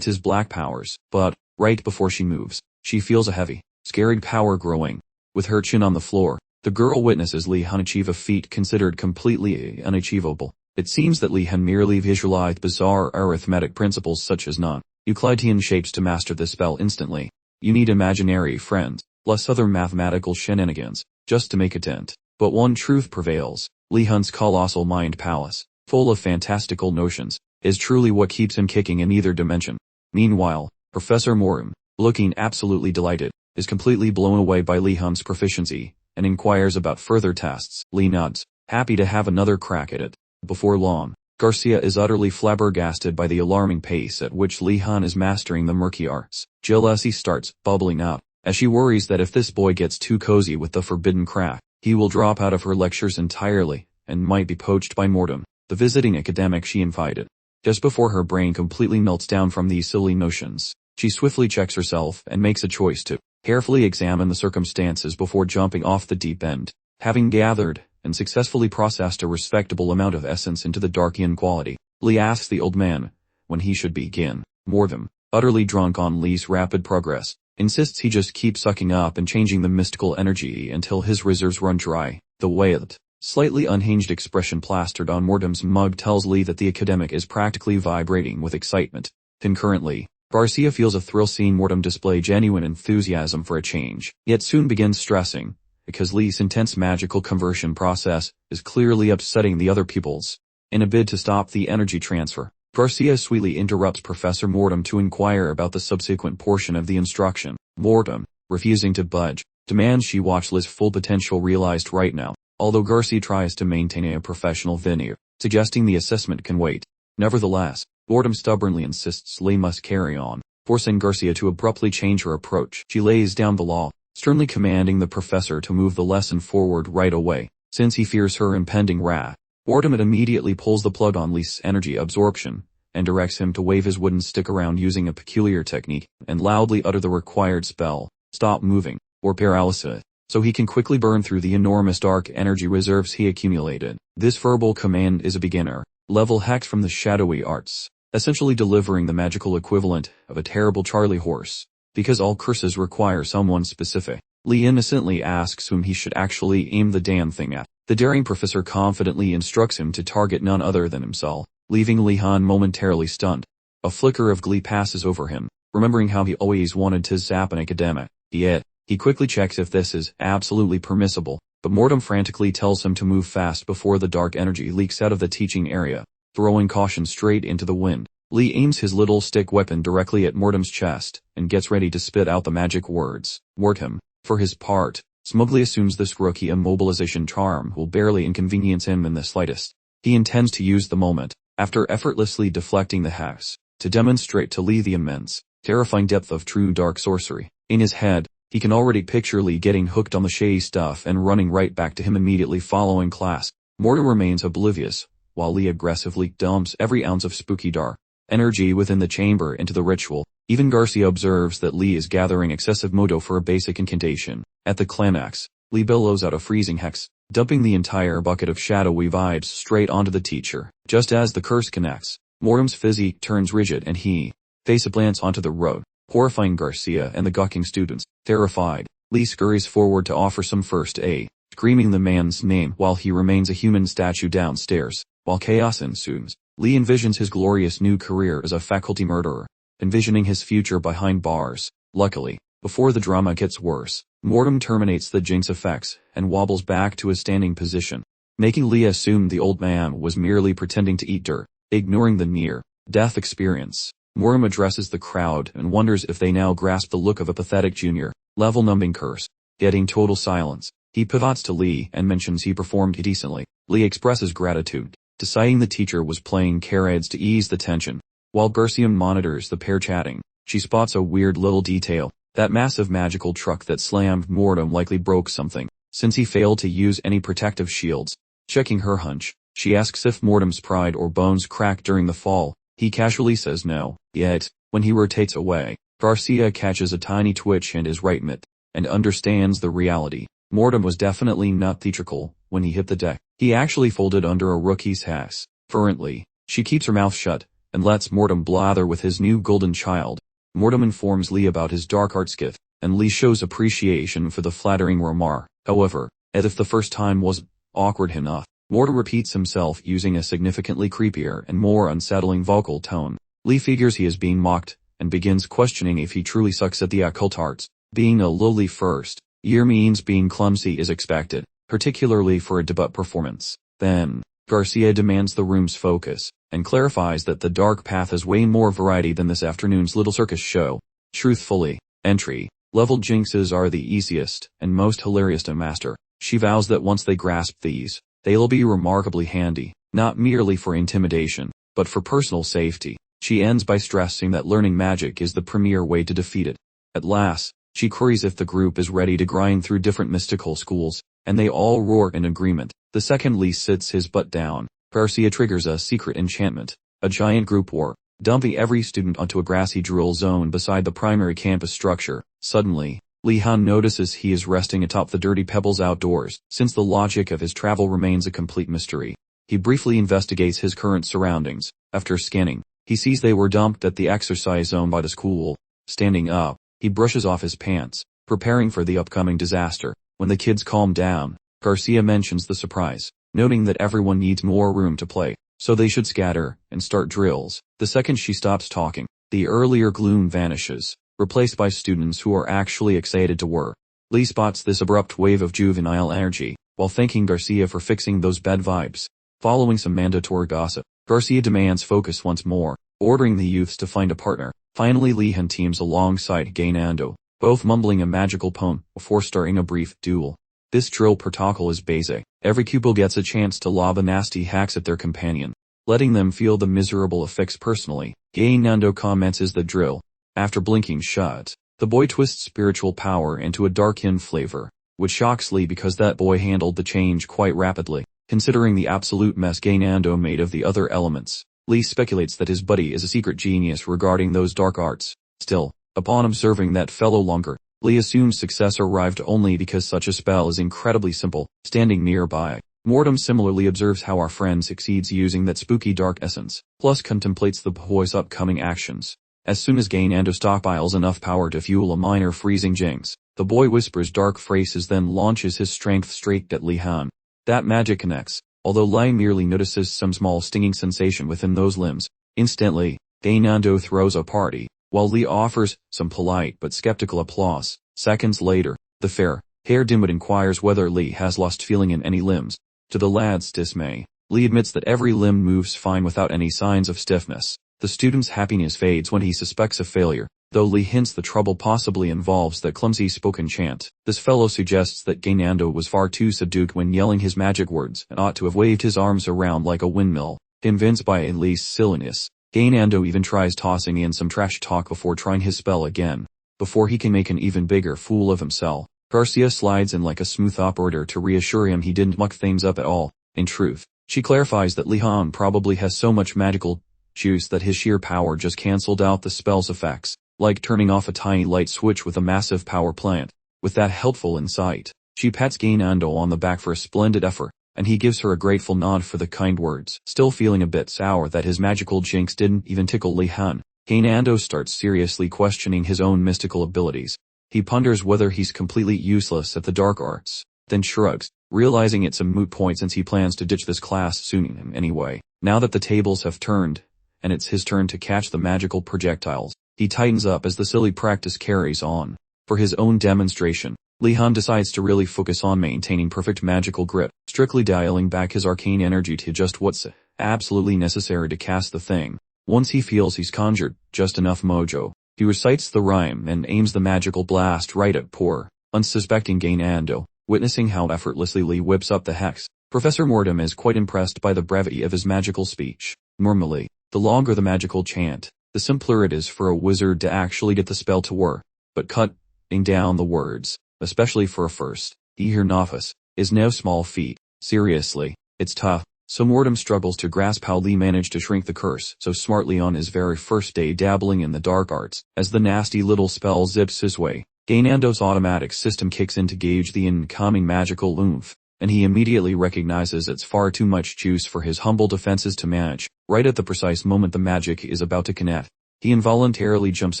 his black powers, but, right before she moves, she feels a heavy, scary power growing. With her chin on the floor, the girl witnesses Li Han achieve a feat considered completely unachievable. It seems that Li Han merely visualized bizarre arithmetic principles such as non-Euclidean shapes to master this spell instantly. You need imaginary friends, plus other mathematical shenanigans, just to make a dent. But one truth prevails: Li Han's colossal mind palace, full of fantastical notions, is truly what keeps him kicking in either dimension. Meanwhile, Professor Mortem, looking absolutely delighted, is completely blown away by Li Han's proficiency, and inquires about further tests. Li nods, happy to have another crack at it. Before long, Garcia is utterly flabbergasted by the alarming pace at which Li Han is mastering the murky arts. Jealousy starts bubbling up, as she worries that if this boy gets too cozy with the forbidden craft, he will drop out of her lectures entirely, and might be poached by Mortem, the visiting academic she invited. Just before her brain completely melts down from these silly notions, she swiftly checks herself and makes a choice to carefully examine the circumstances before jumping off the deep end. Having gathered and successfully processed a respectable amount of essence into the Darkian quality, Li asks the old man when he should begin. Mortem, utterly drunk on Li's rapid progress, insists he just keep sucking up and changing the mystical energy until his reserves run dry. The wild, slightly unhinged expression plastered on Mortem's mug tells Li that the academic is practically vibrating with excitement. Concurrently, Garcia feels a thrill seeing Mortem display genuine enthusiasm for a change, yet soon begins stressing, because Li's intense magical conversion process is clearly upsetting the other pupils. In a bid to stop the energy transfer, Garcia sweetly interrupts Professor Mortem to inquire about the subsequent portion of the instruction. Mortem, refusing to budge, demands she watch Li's full potential realized right now, although Garcia tries to maintain a professional veneer, suggesting the assessment can wait. Nevertheless, boredom stubbornly insists Lee must carry on, forcing Garcia to abruptly change her approach. She lays down the law, sternly commanding the professor to move the lesson forward right away, since he fears her impending wrath. Boredom immediately pulls the plug on Lee's energy absorption, and directs him to wave his wooden stick around using a peculiar technique, and loudly utter the required spell, "Stop moving," or paralysis, so he can quickly burn through the enormous dark energy reserves he accumulated. This verbal command is a beginner-level hex from the shadowy arts, essentially delivering the magical equivalent of a terrible Charlie horse. Because all curses require someone specific, Lee innocently asks whom he should actually aim the damn thing at. The daring professor confidently instructs him to target none other than himself, leaving Lee Han momentarily stunned. A flicker of glee passes over him, remembering how he always wanted to zap an academic. Yet, he quickly checks if this is absolutely permissible, but Mortem frantically tells him to move fast before the dark energy leaks out of the teaching area, throwing caution straight into the wind. Lee aims his little stick weapon directly at Mortem's chest, and gets ready to spit out the magic words. Mortem, for his part, smugly assumes this rookie immobilization charm will barely inconvenience him in the slightest. He intends to use the moment, after effortlessly deflecting the hex, to demonstrate to Lee the immense, terrifying depth of true dark sorcery. In his head, he can already picture Lee getting hooked on the shady stuff and running right back to him immediately following class. Mortem remains oblivious, while Lee aggressively dumps every ounce of spooky dark energy within the chamber into the ritual. Even Garcia observes that Lee is gathering excessive moto for a basic incantation. At the climax, Lee bellows out a freezing hex, dumping the entire bucket of shadowy vibes straight onto the teacher. Just as the curse connects, Mortem's physique turns rigid and he face-plants onto the road, horrifying Garcia and the gawking students. Terrified, Lee scurries forward to offer some first aid, screaming the man's name while he remains a human statue downstairs. While chaos ensues, Lee envisions his glorious new career as a faculty murderer, envisioning his future behind bars. Luckily, before the drama gets worse, Mortem terminates the jinx effects and wobbles back to his standing position, making Lee assume the old man was merely pretending to eat dirt, ignoring the near-death experience. Mortem addresses the crowd and wonders if they now grasp the look of a pathetic junior-level numbing curse. Getting total silence, he pivots to Lee and mentions he performed decently. Lee expresses gratitude, deciding the teacher was playing charades to ease the tension. While Garcia monitors the pair chatting, she spots a weird little detail. That massive magical truck that slammed Mortem likely broke something, since he failed to use any protective shields. Checking her hunch, she asks if Mortem's pride or bones cracked during the fall. He casually says no. Yet, when he rotates away, Garcia catches a tiny twitch in his right mitt, and understands the reality. Mortem was definitely not theatrical when he hit the deck. He actually folded under a rookie's hex. Fervently, she keeps her mouth shut, and lets Mortem blather with his new golden child. Mortem informs Lee about his dark arts gift, and Lee shows appreciation for the flattering remark. However, as if the first time wasn't awkward enough, Mortem repeats himself using a significantly creepier and more unsettling vocal tone. Lee figures he is being mocked, and begins questioning if he truly sucks at the occult arts. Being a lowly first-year means being clumsy is expected, particularly for a debut performance. Then, Garcia demands the room's focus, and clarifies that the dark path has way more variety than this afternoon's little circus show. Truthfully, entry-level jinxes are the easiest and most hilarious to master. She vows that once they grasp these, they'll be remarkably handy, not merely for intimidation, but for personal safety. She ends by stressing that learning magic is the premier way to defeat it. At last, she queries if the group is ready to grind through different mystical schools, and they all roar in agreement. The second Lee sits his butt down, Garcia triggers a secret enchantment, a giant group war, dumping every student onto a grassy drill zone beside the primary campus structure. Suddenly, Lee Han notices he is resting atop the dirty pebbles outdoors. Since the logic of his travel remains a complete mystery, he briefly investigates his current surroundings. After scanning, he sees they were dumped at the exercise zone by the school. Standing up, he brushes off his pants, preparing for the upcoming disaster. When the kids calm down, Garcia mentions the surprise, noting that everyone needs more room to play, so they should scatter and start drills. The second she stops talking, the earlier gloom vanishes, replaced by students who are actually excited to work. Lee spots this abrupt wave of juvenile energy, while thanking Garcia for fixing those bad vibes. Following some mandatory gossip, Garcia demands focus once more, ordering the youths to find a partner. Finally, Lee Han teams alongside Gainando, both mumbling a magical poem before starting a brief duel. This drill protocol is basic. Every pupil gets a chance to lob a nasty hex at their companion. letting them feel the miserable effects personally. Gainando commences the drill. After blinking shut, the boy twists spiritual power into a dark-in flavor, which shocks Lee because that boy handled the change quite rapidly. Considering the absolute mess Gainando made of the other elements, Lee speculates that his buddy is a secret genius regarding those dark arts. Still, upon observing that fellow longer, Lee assumes success arrived only because such a spell is incredibly simple. Standing nearby, Mortem similarly observes how our friend succeeds using that spooky dark essence, plus contemplates the boy's upcoming actions. As soon as Gainando stockpiles enough power to fuel a minor freezing jinx, the boy whispers dark phrases then launches his strength straight at Li Han. That magic connects, although Lai merely notices some small stinging sensation within those limbs. Instantly, Gainando throws a party, while Li offers some polite but skeptical applause. Seconds later, the fair-haired dimwit inquires whether Li has lost feeling in any limbs. To the lad's dismay, Li admits that every limb moves fine without any signs of stiffness. The student's happiness fades when he suspects a failure, though Li hints the trouble possibly involves that clumsy spoken chant. This fellow suggests that Gainando was far too subdued when yelling his magic words and ought to have waved his arms around like a windmill. Convinced by Li's silliness, Gainando even tries tossing in some trash talk before trying his spell again. Before he can make an even bigger fool of himself, Garcia slides in like a smooth operator to reassure him he didn't muck things up at all. In truth, she clarifies that Li Han probably has so much magical juice that his sheer power just cancelled out the spell's effects, like turning off a tiny light switch with a massive power plant. With that helpful insight, she pats Gainando on the back for a splendid effort, and he gives her a grateful nod for the kind words. Still feeling a bit sour that his magical jinx didn't even tickle Li Han, Gainando starts seriously questioning his own mystical abilities. He ponders whether he's completely useless at the dark arts, then shrugs, realizing it's a moot point since he plans to ditch this class soon anyway. Now that the tables have turned, and it's his turn to catch the magical projectiles, he tightens up as the silly practice carries on. For his own demonstration, Li Han decides to really focus on maintaining perfect magical grip, strictly dialing back his arcane energy to just what's absolutely necessary to cast the thing. Once he feels he's conjured just enough mojo, he recites the rhyme and aims the magical blast right at poor, unsuspecting Gainando. Witnessing how effortlessly Li whips up the hex, Professor Mortem is quite impressed by the brevity of his magical speech. Normally, the longer the magical chant, the simpler it is for a wizard to actually get the spell to work. But cutting down the words, especially for a first-year novice, is no small feat. Seriously, it's tough. So Mortem struggles to grasp how Li managed to shrink the curse so smartly on his very first day dabbling in the dark arts. As the nasty little spell zips his way, Gainando's automatic system kicks in to gauge the incoming magical oomph, and he immediately recognizes it's far too much juice for his humble defenses to manage. Right at the precise moment the magic is about to connect, he involuntarily jumps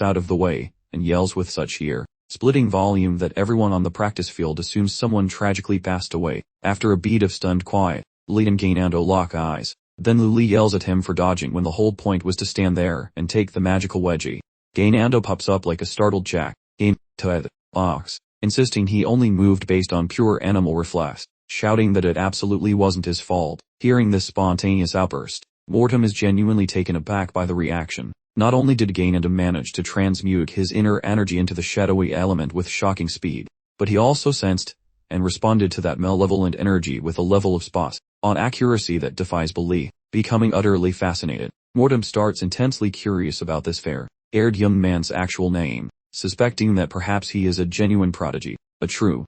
out of the way, and yells with such ear-splitting volume that everyone on the practice field assumes someone tragically passed away. After a beat of stunned quiet, Li and Gainando lock eyes. Then Li yells at him for dodging when the whole point was to stand there and take the magical wedgie. Gainando pops up like a startled jack, ox, insisting he only moved based on pure animal reflex, shouting that it absolutely wasn't his fault. Hearing this spontaneous outburst, Mortem is genuinely taken aback by the reaction. Not only did Gainando manage to transmute his inner energy into the shadowy element with shocking speed, but he also sensed and responded to that malevolent energy with a level of spot-on accuracy that defies belief. Becoming utterly fascinated, Mortem starts intensely curious about this fair-haired young man's actual name, suspecting that perhaps he is a genuine prodigy, a true,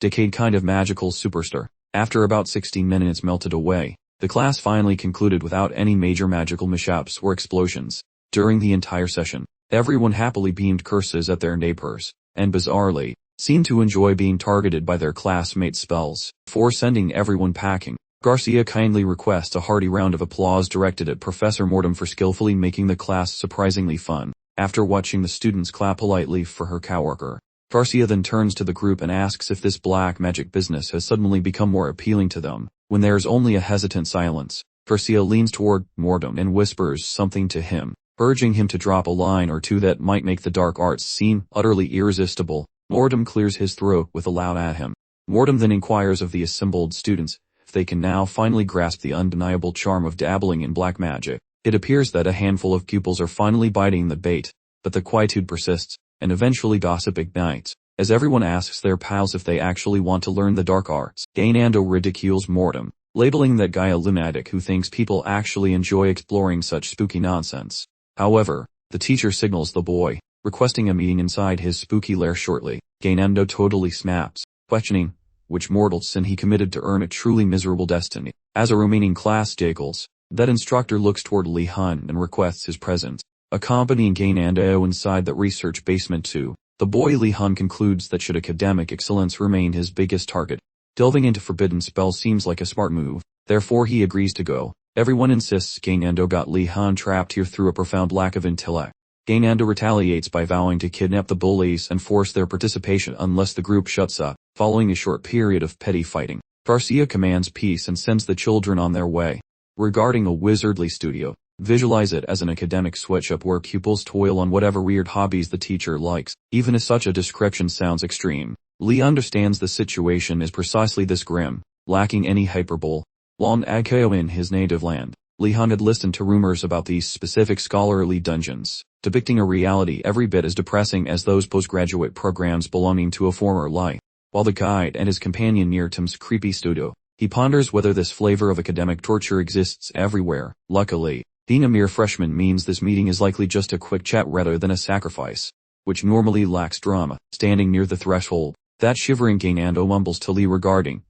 decade kind of magical superstar. After about 60 minutes melted away, the class finally concluded without any major magical mishaps or explosions. During the entire session, everyone happily beamed curses at their neighbors, and bizarrely, seemed to enjoy being targeted by their classmates' spells. Before sending everyone packing, Garcia kindly requests a hearty round of applause directed at Professor Mortem for skillfully making the class surprisingly fun. After watching the students clap politely for her coworker, Garcia then turns to the group and asks if this black magic business has suddenly become more appealing to them. When there's only a hesitant silence, Garcia leans toward Mortem and whispers something to him, urging him to drop a line or two that might make the dark arts seem utterly irresistible. Mortem clears his throat with a loud at him. Mortem then inquires of the assembled students if they can now finally grasp the undeniable charm of dabbling in black magic. It appears that a handful of pupils are finally biting the bait, but the quietude persists, and eventually gossip ignites, as everyone asks their pals if they actually want to learn the dark arts. Gainando ridicules Mortem, labeling that guy a lunatic who thinks people actually enjoy exploring such spooky nonsense. However, the teacher signals the boy, requesting a meeting inside his spooky lair shortly. Gainando totally snaps, questioning which mortal sin he committed to earn a truly miserable destiny. As a remaining class giggles, that instructor looks toward Li Hun and requests his presence, accompanying Gainando inside the research basement too. The boy Li Hun concludes that should academic excellence remain his biggest target, delving into forbidden spells seems like a smart move, therefore he agrees to go. Everyone insists Gainando got Li Hun trapped here through a profound lack of intellect. Gainando retaliates by vowing to kidnap the bullies and force their participation unless the group shuts up. Following a short period of petty fighting, Garcia commands peace and sends the children on their way. Regarding a wizardly studio, visualize it as an academic switch-up where pupils toil on whatever weird hobbies the teacher likes. Even as such a description sounds extreme, Lee understands the situation is precisely this grim, lacking any hyperbole. Long ago in his native land, Li Hun had listened to rumors about these specific scholarly dungeons, depicting a reality every bit as depressing as those postgraduate programs belonging to a former life. While the guide and his companion near Tim's creepy studio, he ponders whether this flavor of academic torture exists everywhere. Luckily, being a mere freshman means this meeting is likely just a quick chat rather than a sacrifice, which normally lacks drama. Standing near the threshold, that shivering Gainando mumbles to Lee regarding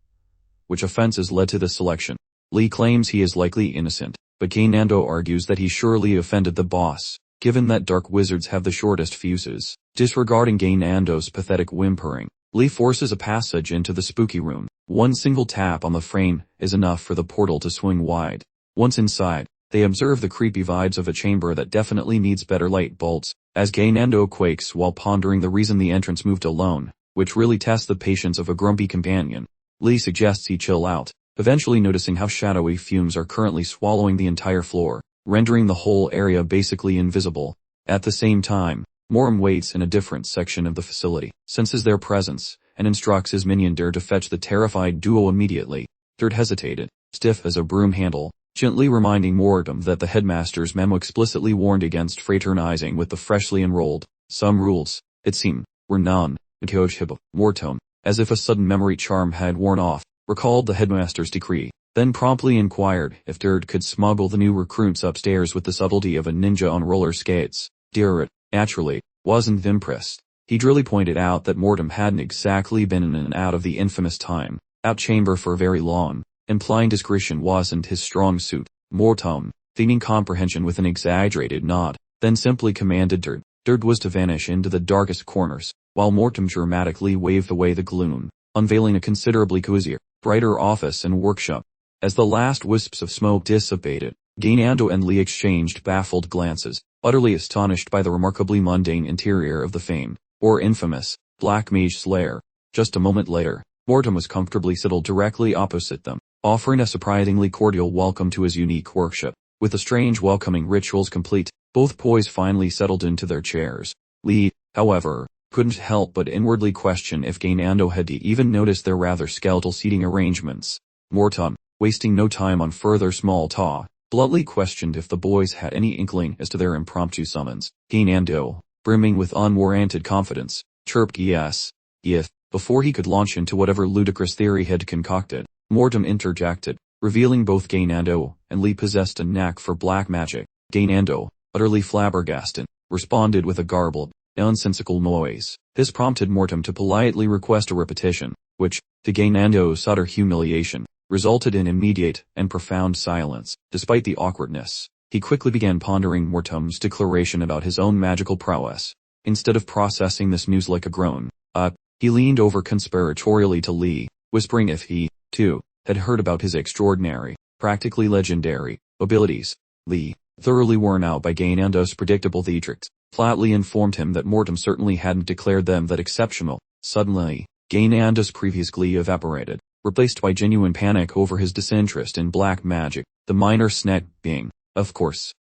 which offenses led to this selection. Lee claims he is likely innocent, but Gainando argues that he surely offended the boss, given that dark wizards have the shortest fuses. Disregarding Gainando's pathetic whimpering, Lee forces a passage into the spooky room. One single tap on the frame is enough for the portal to swing wide. Once inside, they observe the creepy vibes of a chamber that definitely needs better light bulbs, as Gainando quakes while pondering the reason the entrance moved alone, which really tests the patience of a grumpy companion. Lee suggests he chill out, eventually noticing how shadowy fumes are currently swallowing the entire floor, rendering the whole area basically invisible. At the same time, Moram waits in a different section of the facility, senses their presence, and instructs his minion Dir to fetch the terrified duo immediately. Dir hesitated, stiff as a broom handle, gently reminding Mortem that the headmaster's memo explicitly warned against fraternizing with the freshly enrolled. Some rules, it seemed, were non-negotiable. Mortem, as if a sudden memory charm had worn off, recalled the headmaster's decree, then promptly inquired if Dir could smuggle the new recruits upstairs with the subtlety of a ninja on roller skates. Dir, naturally, wasn't impressed. He drily pointed out that Mortem hadn't exactly been in and out of the infamous time-out chamber for very long, implying discretion wasn't his strong suit. Mortem, feigning comprehension with an exaggerated nod, then simply commanded Dir. Dir was to vanish into the darkest corners, while Mortem dramatically waved away the gloom, unveiling a considerably cozier, brighter office and workshop. As the last wisps of smoke dissipated, Gainando and Lee exchanged baffled glances, utterly astonished by the remarkably mundane interior of the famed, or infamous, Black Mage's lair. Just a moment later, Mortem was comfortably settled directly opposite them, offering a surprisingly cordial welcome to his unique workshop. With the strange welcoming rituals complete, both boys finally settled into their chairs. Lee, however, couldn't help but inwardly question if Gainando had even noticed their rather skeletal seating arrangements. Mortem, wasting no time on further small talk, bluntly questioned if the boys had any inkling as to their impromptu summons. Gainando, brimming with unwarranted confidence, chirped yes, if, before he could launch into whatever ludicrous theory he had concocted. Mortem interjected, revealing both Gainando and Lee possessed a knack for black magic. Gainando, utterly flabbergasted, responded with a garbled, nonsensical noise. This prompted Mortem to politely request a repetition, which, to Gainando's utter humiliation, resulted in immediate and profound silence. Despite the awkwardness, he quickly began pondering Mortem's declaration about his own magical prowess. Instead of processing this news like a grown up, he leaned over conspiratorially to Lee, whispering if he, too, had heard about his extraordinary, practically legendary, abilities. Lee, thoroughly worn out by Gainando's predictable theatrics, flatly informed him that Mortem certainly hadn't declared them that exceptional. Suddenly, Gainando's previous glee evaporated, replaced by genuine panic over his disinterest in black magic, the minor snag being, of course,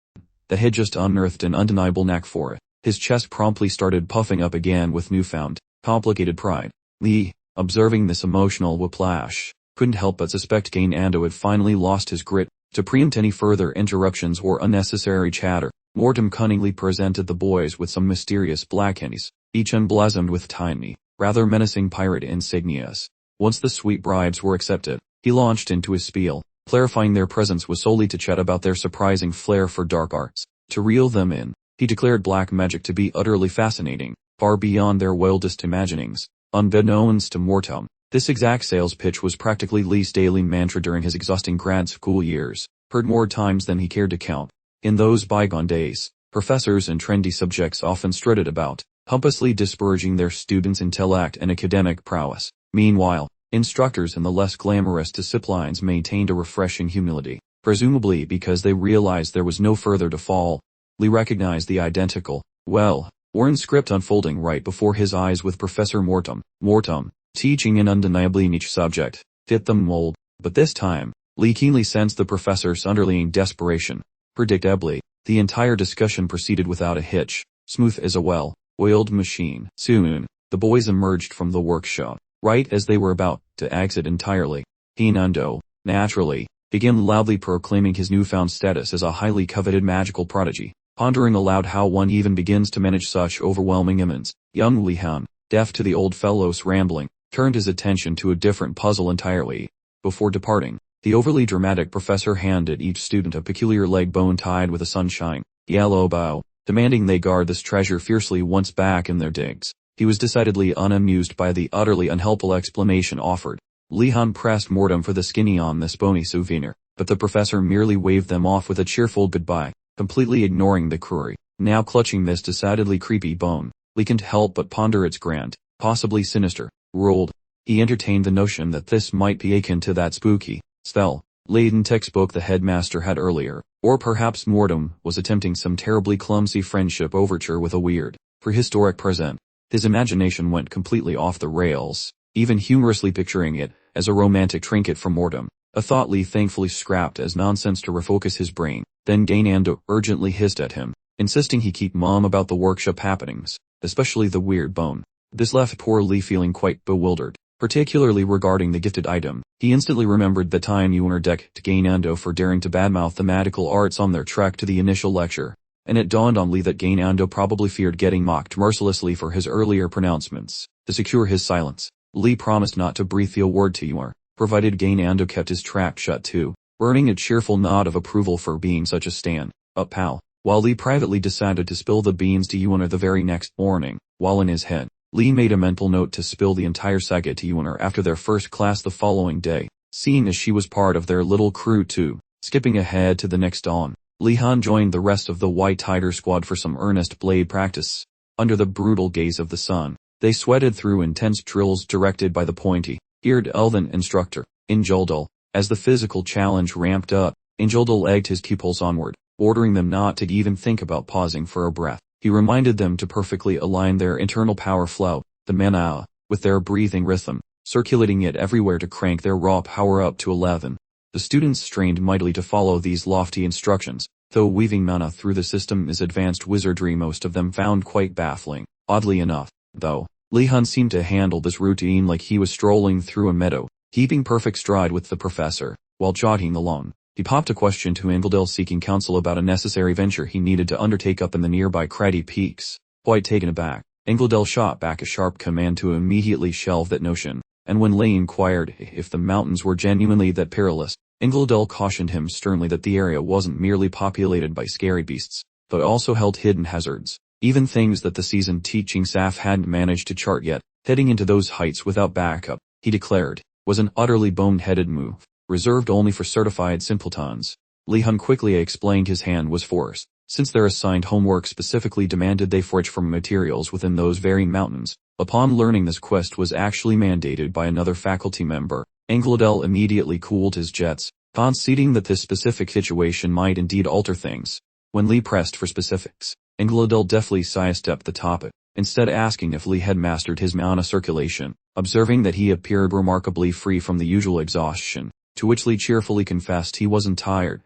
that he had just unearthed an undeniable knack for it. His chest promptly started puffing up again with newfound, complicated pride. Lee, observing this emotional whiplash, couldn't help but suspect Gainando had finally lost his grit. To preempt any further interruptions or unnecessary chatter, Mortem cunningly presented the boys with some mysterious black candies, each emblazoned with tiny, rather menacing pirate insignias. Once the sweet bribes were accepted, he launched into his spiel, clarifying their presence was solely to chat about their surprising flair for dark arts. To reel them in, he declared black magic to be utterly fascinating, far beyond their wildest imaginings. Unbeknownst to Mortem, this exact sales pitch was practically Lee's daily mantra during his exhausting grad school years, heard more times than he cared to count. In those bygone days, professors and trendy subjects often strutted about, pompously disparaging their students' intellect and academic prowess. Meanwhile, instructors in the less glamorous disciplines maintained a refreshing humility, presumably because they realized there was no further to fall. Lee recognized the identical, well-worn script unfolding right before his eyes with Professor Mortem. Mortem, teaching an undeniably niche subject, fit the mold, but this time, Lee keenly sensed the professor's underlying desperation. Predictably, the entire discussion proceeded without a hitch, smooth as a well-oiled machine. Soon, the boys emerged from the workshop, right as they were about to exit entirely. Hinando, naturally, began loudly proclaiming his newfound status as a highly coveted magical prodigy, pondering aloud how one even begins to manage such overwhelming immense. Young Li Han, deaf to the old fellow's rambling, turned his attention to a different puzzle entirely. Before departing, the overly dramatic professor handed each student a peculiar leg bone tied with a sunshine yellow bow, demanding they guard this treasure fiercely once back in their digs. He was decidedly unamused by the utterly unhelpful explanation offered. Li Han pressed Mortem for the skinny on this bony souvenir, but the professor merely waved them off with a cheerful goodbye, completely ignoring the query. Now clutching this decidedly creepy bone, Li couldn't help but ponder its grand, possibly sinister, role. He entertained the notion that this might be akin to that spooky, spell-laden textbook the headmaster had earlier, or perhaps Mortem was attempting some terribly clumsy friendship overture with a weird, prehistoric present. His imagination went completely off the rails, even humorously picturing it as a romantic trinket from Mortem, a thought Lee thankfully scrapped as nonsense to refocus his brain. Then Gainando urgently hissed at him, insisting he keep mum about the workshop happenings, especially the weird bone. This left poor Lee feeling quite bewildered, particularly regarding the gifted item. He instantly remembered the time Yuan decked Gainando for daring to badmouth the magical arts on their trek to the initial lecture, and it dawned on Lee that Gainando probably feared getting mocked mercilessly for his earlier pronouncements. To secure his silence, Lee promised not to breathe a word to Yuan, provided Gainando kept his trap shut too, earning a cheerful nod of approval for being such a stand-up pal, while Lee privately decided to spill the beans to Yuan the very next morning. While in his head, Lee made a mental note to spill the entire saga to Yuan after their first class the following day, seeing as she was part of their little crew too. Skipping ahead to the next dawn, Li Han joined the rest of the White Tiger squad for some earnest blade practice. Under the brutal gaze of the sun, they sweated through intense drills directed by the pointy-eared elven instructor, Injuldal. As the physical challenge ramped up, Injuldal egged his pupils onward, ordering them not to even think about pausing for a breath. He reminded them to perfectly align their internal power flow, the Manhwa, with their breathing rhythm, circulating it everywhere to crank their raw power up to 11. The students strained mightily to follow these lofty instructions, though weaving mana through the system is advanced wizardry most of them found quite baffling. Oddly enough, though, Li Han seemed to handle this routine like he was strolling through a meadow, keeping perfect stride with the professor, while jogging along. He popped a question to Ingledale seeking counsel about a necessary venture he needed to undertake up in the nearby craggy peaks. Quite taken aback, Ingledale shot back a sharp command to immediately shelve that notion, and when Lay inquired if the mountains were genuinely that perilous, Ingledale cautioned him sternly that the area wasn't merely populated by scary beasts, but also held hidden hazards, even things that the seasoned teaching staff hadn't managed to chart yet. Heading into those heights without backup, he declared, was an utterly bone-headed move, reserved only for certified simpletons. Li Han quickly explained his hand was forced, since their assigned homework specifically demanded they forage from materials within those very mountains. Upon learning this quest was actually mandated by another faculty member, Ingledale immediately cooled his jets, conceding that this specific situation might indeed alter things. When Lee pressed for specifics, Ingledale deftly sidestepped the topic, instead asking if Lee had mastered his mana circulation, observing that he appeared remarkably free from the usual exhaustion, to which Lee cheerfully confessed he wasn't tired,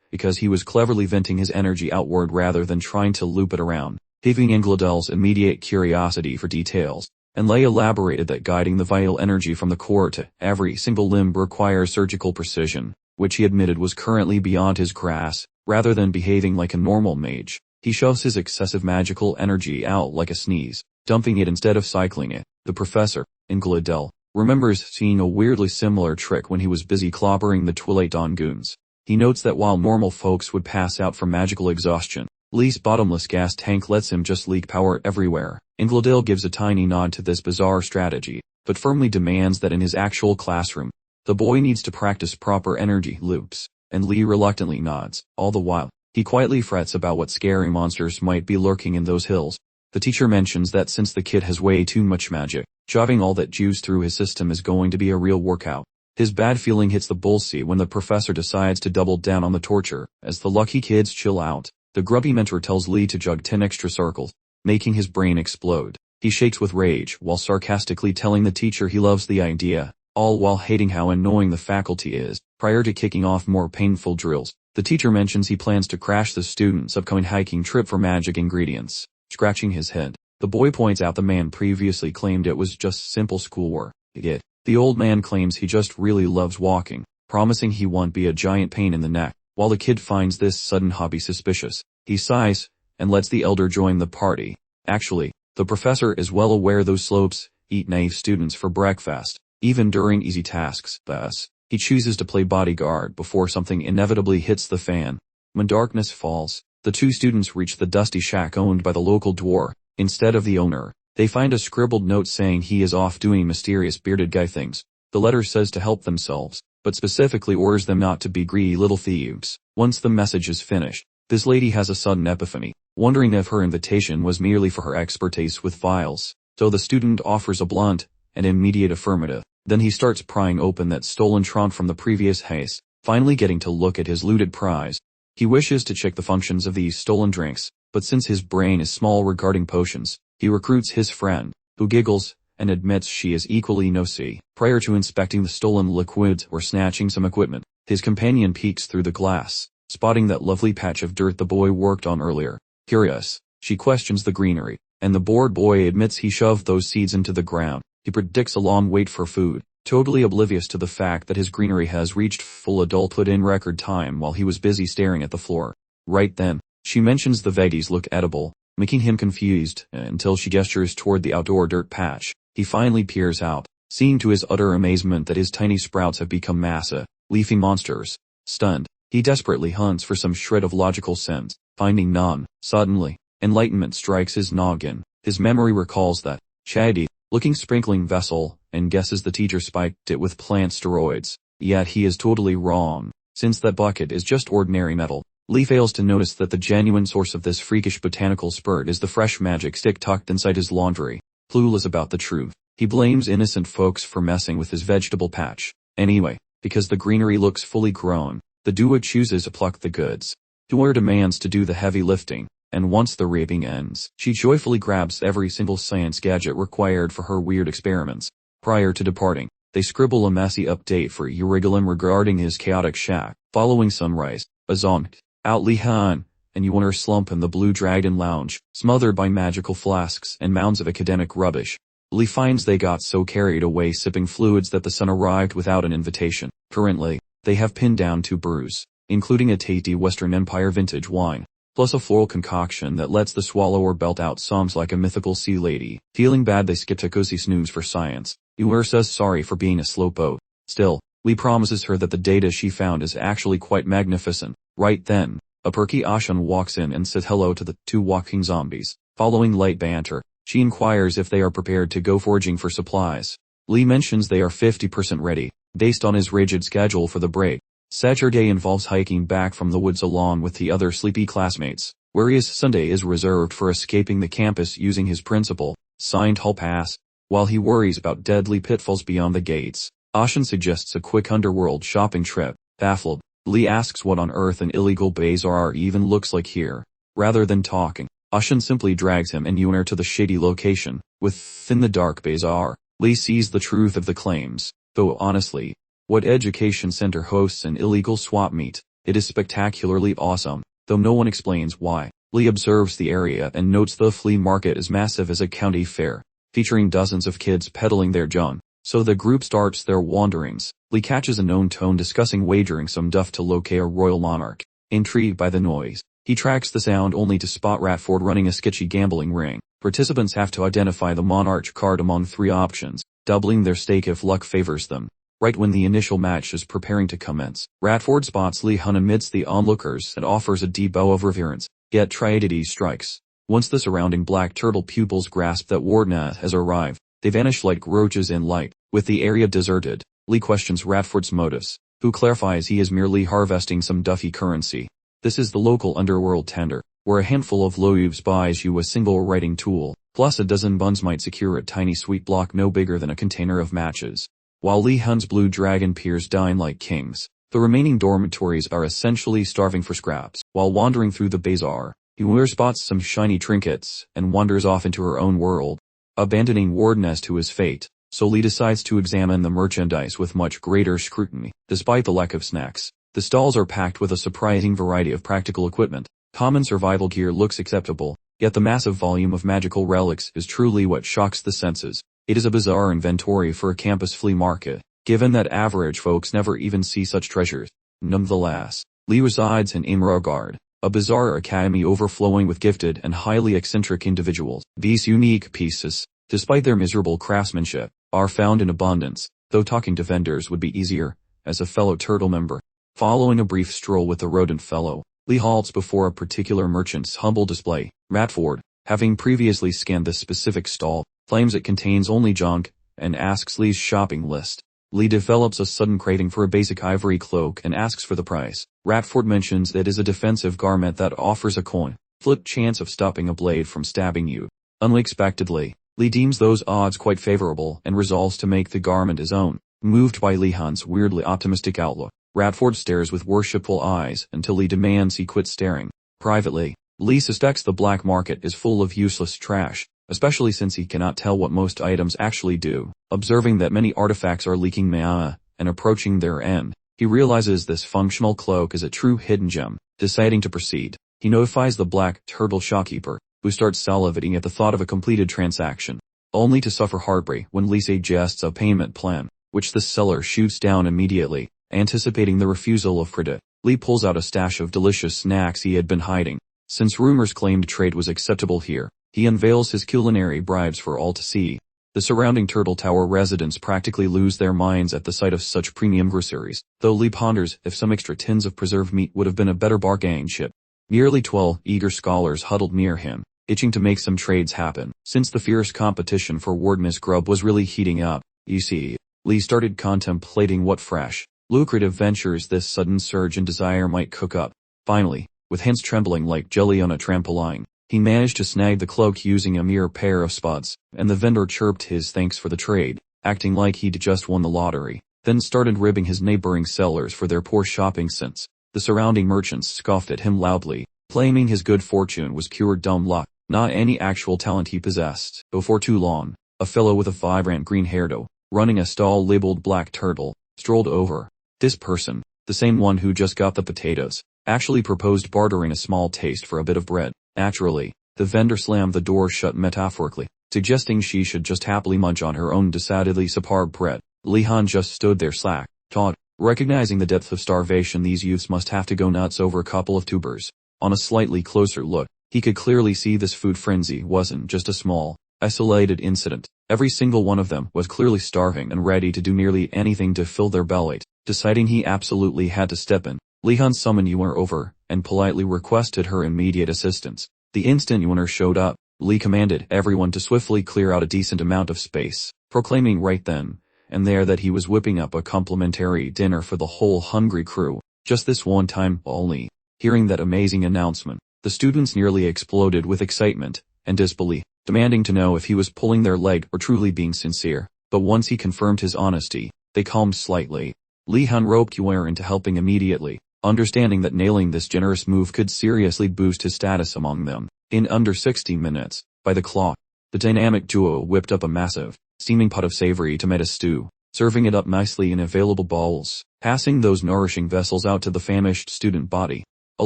because he was cleverly venting his energy outward rather than trying to loop it around, piquing Ingledale's immediate curiosity for details, and Lay elaborated that guiding the vital energy from the core to every single limb requires surgical precision, which he admitted was currently beyond his grasp. Rather than behaving like a normal mage, he shoves his excessive magical energy out like a sneeze, dumping it instead of cycling it. The professor, Ingledale, remembers seeing a weirdly similar trick when he was busy clobbering the Twilight Dawn goons. He notes that while normal folks would pass out from magical exhaustion, Lee's bottomless gas tank lets him just leak power everywhere. Ingledale gives a tiny nod to this bizarre strategy, but firmly demands that in his actual classroom, the boy needs to practice proper energy loops, and Lee reluctantly nods. All the while, he quietly frets about what scary monsters might be lurking in those hills. The teacher mentions that since the kid has way too much magic, shoving all that juice through his system is going to be a real workout. His bad feeling hits the bullseye when the professor decides to double down on the torture. As the lucky kids chill out, the grubby mentor tells Lee to jug 10 extra circles, making his brain explode. He shakes with rage while sarcastically telling the teacher he loves the idea, all while hating how annoying the faculty is. Prior to kicking off more painful drills, the teacher mentions he plans to crash the students' upcoming hiking trip for magic ingredients. Scratching his head, the boy points out the man previously claimed it was just simple schoolwork. The old man claims he just really loves walking, promising he won't be a giant pain in the neck. While the kid finds this sudden hobby suspicious, he sighs and lets the elder join the party. Actually, the professor is well aware those slopes eat naive students for breakfast, even during easy tasks. Thus, he chooses to play bodyguard before something inevitably hits the fan. When darkness falls, the two students reach the dusty shack owned by the local dwarf. Instead of the owner, they find a scribbled note saying he is off doing mysterious bearded guy things. The letter says to help themselves, but specifically orders them not to be greedy little thieves. Once the message is finished, this lady has a sudden epiphany, wondering if her invitation was merely for her expertise with files. So the student offers a blunt and immediate affirmative. Then he starts prying open that stolen trunk from the previous heist, finally getting to look at his looted prize. He wishes to check the functions of these stolen drinks, but since his brain is small regarding potions, he recruits his friend, who giggles and admits she is equally no-see. Prior to inspecting the stolen liquids or snatching some equipment, his companion peeks through the glass, spotting that lovely patch of dirt the boy worked on earlier. Curious, she questions the greenery, and the bored boy admits he shoved those seeds into the ground. He predicts a long wait for food, totally oblivious to the fact that his greenery has reached full adulthood in record time while he was busy staring at the floor. Right then, she mentions the veggies look edible, making him confused until she gestures toward the outdoor dirt patch. He finally peers out, seeing to his utter amazement that his tiny sprouts have become massive, leafy monsters. Stunned, he desperately hunts for some shred of logical sense, finding none. Suddenly, enlightenment strikes his noggin. His memory recalls that shady looking sprinkling vessel and guesses the teacher spiked it with plant steroids. Yet he is totally wrong, since that bucket is just ordinary metal. Lee fails to notice that the genuine source of this freakish botanical spurt is the fresh magic stick tucked inside his laundry. Clueless about the truth, he blames innocent folks for messing with his vegetable patch. Anyway, because the greenery looks fully grown, the duo chooses to pluck the goods. Dewar demands to do the heavy lifting, and once the raping ends, she joyfully grabs every single science gadget required for her weird experiments. Prior to departing, they scribble a messy update for Urigalum regarding his chaotic shack. Following sunrise, a zonked out Li Han and Yuan slump in the Blue Dragon Lounge, smothered by magical flasks and mounds of academic rubbish. Lee finds they got so carried away sipping fluids that the sun arrived without an invitation. Currently, they have pinned down 2 brews, including a tasty Western Empire vintage wine, plus a floral concoction that lets the swallower belt out songs like a mythical sea lady. Feeling bad, they skip a cozy snooze for science. Yuan says sorry for being a slowpoke. Still, Lee promises her that the data she found is actually quite magnificent. Right then, a perky Ashan walks in and says hello to the 2 walking zombies. Following light banter, she inquires if they are prepared to go foraging for supplies. Lee mentions they are 50% ready, based on his rigid schedule for the break. Saturday involves hiking back from the woods along with the other sleepy classmates, whereas Sunday is reserved for escaping the campus using his principal, signed hall pass. While he worries about deadly pitfalls beyond the gates, Ashan suggests a quick underworld shopping trip. Baffled, Lee asks what on earth an illegal bazaar even looks like here. Rather than talking, Ashan simply drags him and Yuan to the shady location. Within the dark bazaar, Lee sees the truth of the claims. Though honestly, what education center hosts an illegal swap meet? It is spectacularly awesome, though no one explains why. Lee observes the area and notes the flea market is massive as a county fair, featuring dozens of kids peddling their junk. So the group starts their wanderings. Lee catches a known tone discussing wagering some duff to locate a royal monarch. Intrigued by the noise, he tracks the sound only to spot Ratford running a sketchy gambling ring. Participants have to identify the monarch card among 3 options. doubling their stake if luck favors them. Right when the initial match is preparing to commence, Radford spots Li Hun amidst the onlookers and offers a deep bow of reverence, yet Triadity strikes. Once the surrounding black turtle pupils grasp that Wardna has arrived, they vanish like roaches in light. With the area deserted, Li questions Radford's motives, who clarifies he is merely harvesting some Duffy currency. This is the local underworld tender, where a handful of loaves buys you a single writing tool, plus a dozen buns might secure a tiny sweet block no bigger than a container of matches. While Li Hun's blue dragon peers dine like kings, the remaining dormitories are essentially starving for scraps. While wandering through the bazaar, Yuer spots some shiny trinkets and wanders off into her own world, abandoning Wardness to his fate. So Li decides to examine the merchandise with much greater scrutiny. Despite the lack of snacks, the stalls are packed with a surprising variety of practical equipment. Common survival gear looks acceptable, yet the massive volume of magical relics is truly what shocks the senses. It is a bizarre inventory for a campus flea market, given that average folks never even see such treasures. Nonetheless, Li resides in Imragard, a bizarre academy overflowing with gifted and highly eccentric individuals. These unique pieces, despite their miserable craftsmanship, are found in abundance, though talking to vendors would be easier, as a fellow turtle member. Following a brief stroll with the rodent fellow, Li halts before a particular merchant's humble display. Radford, having previously scanned this specific stall, claims it contains only junk, and asks Li's shopping list. Li develops a sudden craving for a basic ivory cloak and asks for the price. Radford mentions it is a defensive garment that offers a coin-flip chance of stopping a blade from stabbing you. Unexpectedly, Li deems those odds quite favorable and resolves to make the garment his own. Moved by Li Hun's weirdly optimistic outlook, Radford stares with worshipful eyes until Li demands he quit staring. Privately, Li suspects the black market is full of useless trash, especially since he cannot tell what most items actually do. Observing that many artifacts are leaking mana and approaching their end, he realizes this functional cloak is a true hidden gem. Deciding to proceed, he notifies the black turtle shopkeeper, who starts salivating at the thought of a completed transaction, only to suffer heartbreak when Li suggests a payment plan, which the seller shoots down immediately. Anticipating the refusal of credit, Li pulls out a stash of delicious snacks he had been hiding. Since rumors claimed trade was acceptable here, he unveils his culinary bribes for all to see. The surrounding Turtle Tower residents practically lose their minds at the sight of such premium groceries, though Li ponders if some extra tins of preserved meat would have been a better bargain chip. Nearly 12 eager scholars huddled near him, itching to make some trades happen. Since the fierce competition for Wardness grub was really heating up, you see, Li started contemplating what fresh, lucrative ventures this sudden surge in desire might cook up. Finally, with hands trembling like jelly on a trampoline, he managed to snag the cloak using a mere pair of spuds, and the vendor chirped his thanks for the trade, acting like he'd just won the lottery, then started ribbing his neighboring sellers for their poor shopping sense. The surrounding merchants scoffed at him loudly, claiming his good fortune was pure dumb luck, not any actual talent he possessed. Before too long, a fellow with a vibrant green hairdo, running a stall labeled Black Turtle, strolled over. This person, the same one who just got the potatoes, actually proposed bartering a small taste for a bit of bread. Naturally, the vendor slammed the door shut metaphorically, suggesting she should just happily munch on her own decidedly superb bread. Li Han just stood there slack-jawed, recognizing the depth of starvation these youths must have to go nuts over a couple of tubers. On a slightly closer look, he could clearly see this food frenzy wasn't just a small, isolated incident. Every single one of them was clearly starving and ready to do nearly anything to fill their belly. Deciding he absolutely had to step in, Li Han summoned Yuer over and politely requested her immediate assistance. The instant Yuer showed up, Li commanded everyone to swiftly clear out a decent amount of space, proclaiming right then and there that he was whipping up a complimentary dinner for the whole hungry crew, just this one time only. Hearing that amazing announcement, the students nearly exploded with excitement and disbelief, demanding to know if he was pulling their leg or truly being sincere. But once he confirmed his honesty, they calmed slightly. Li Han roped Yuer into helping immediately, understanding that nailing this generous move could seriously boost his status among them. In under 60 minutes, by the clock, the dynamic duo whipped up a massive, steaming pot of savory tomato stew, serving it up nicely in available bowls, passing those nourishing vessels out to the famished student body. A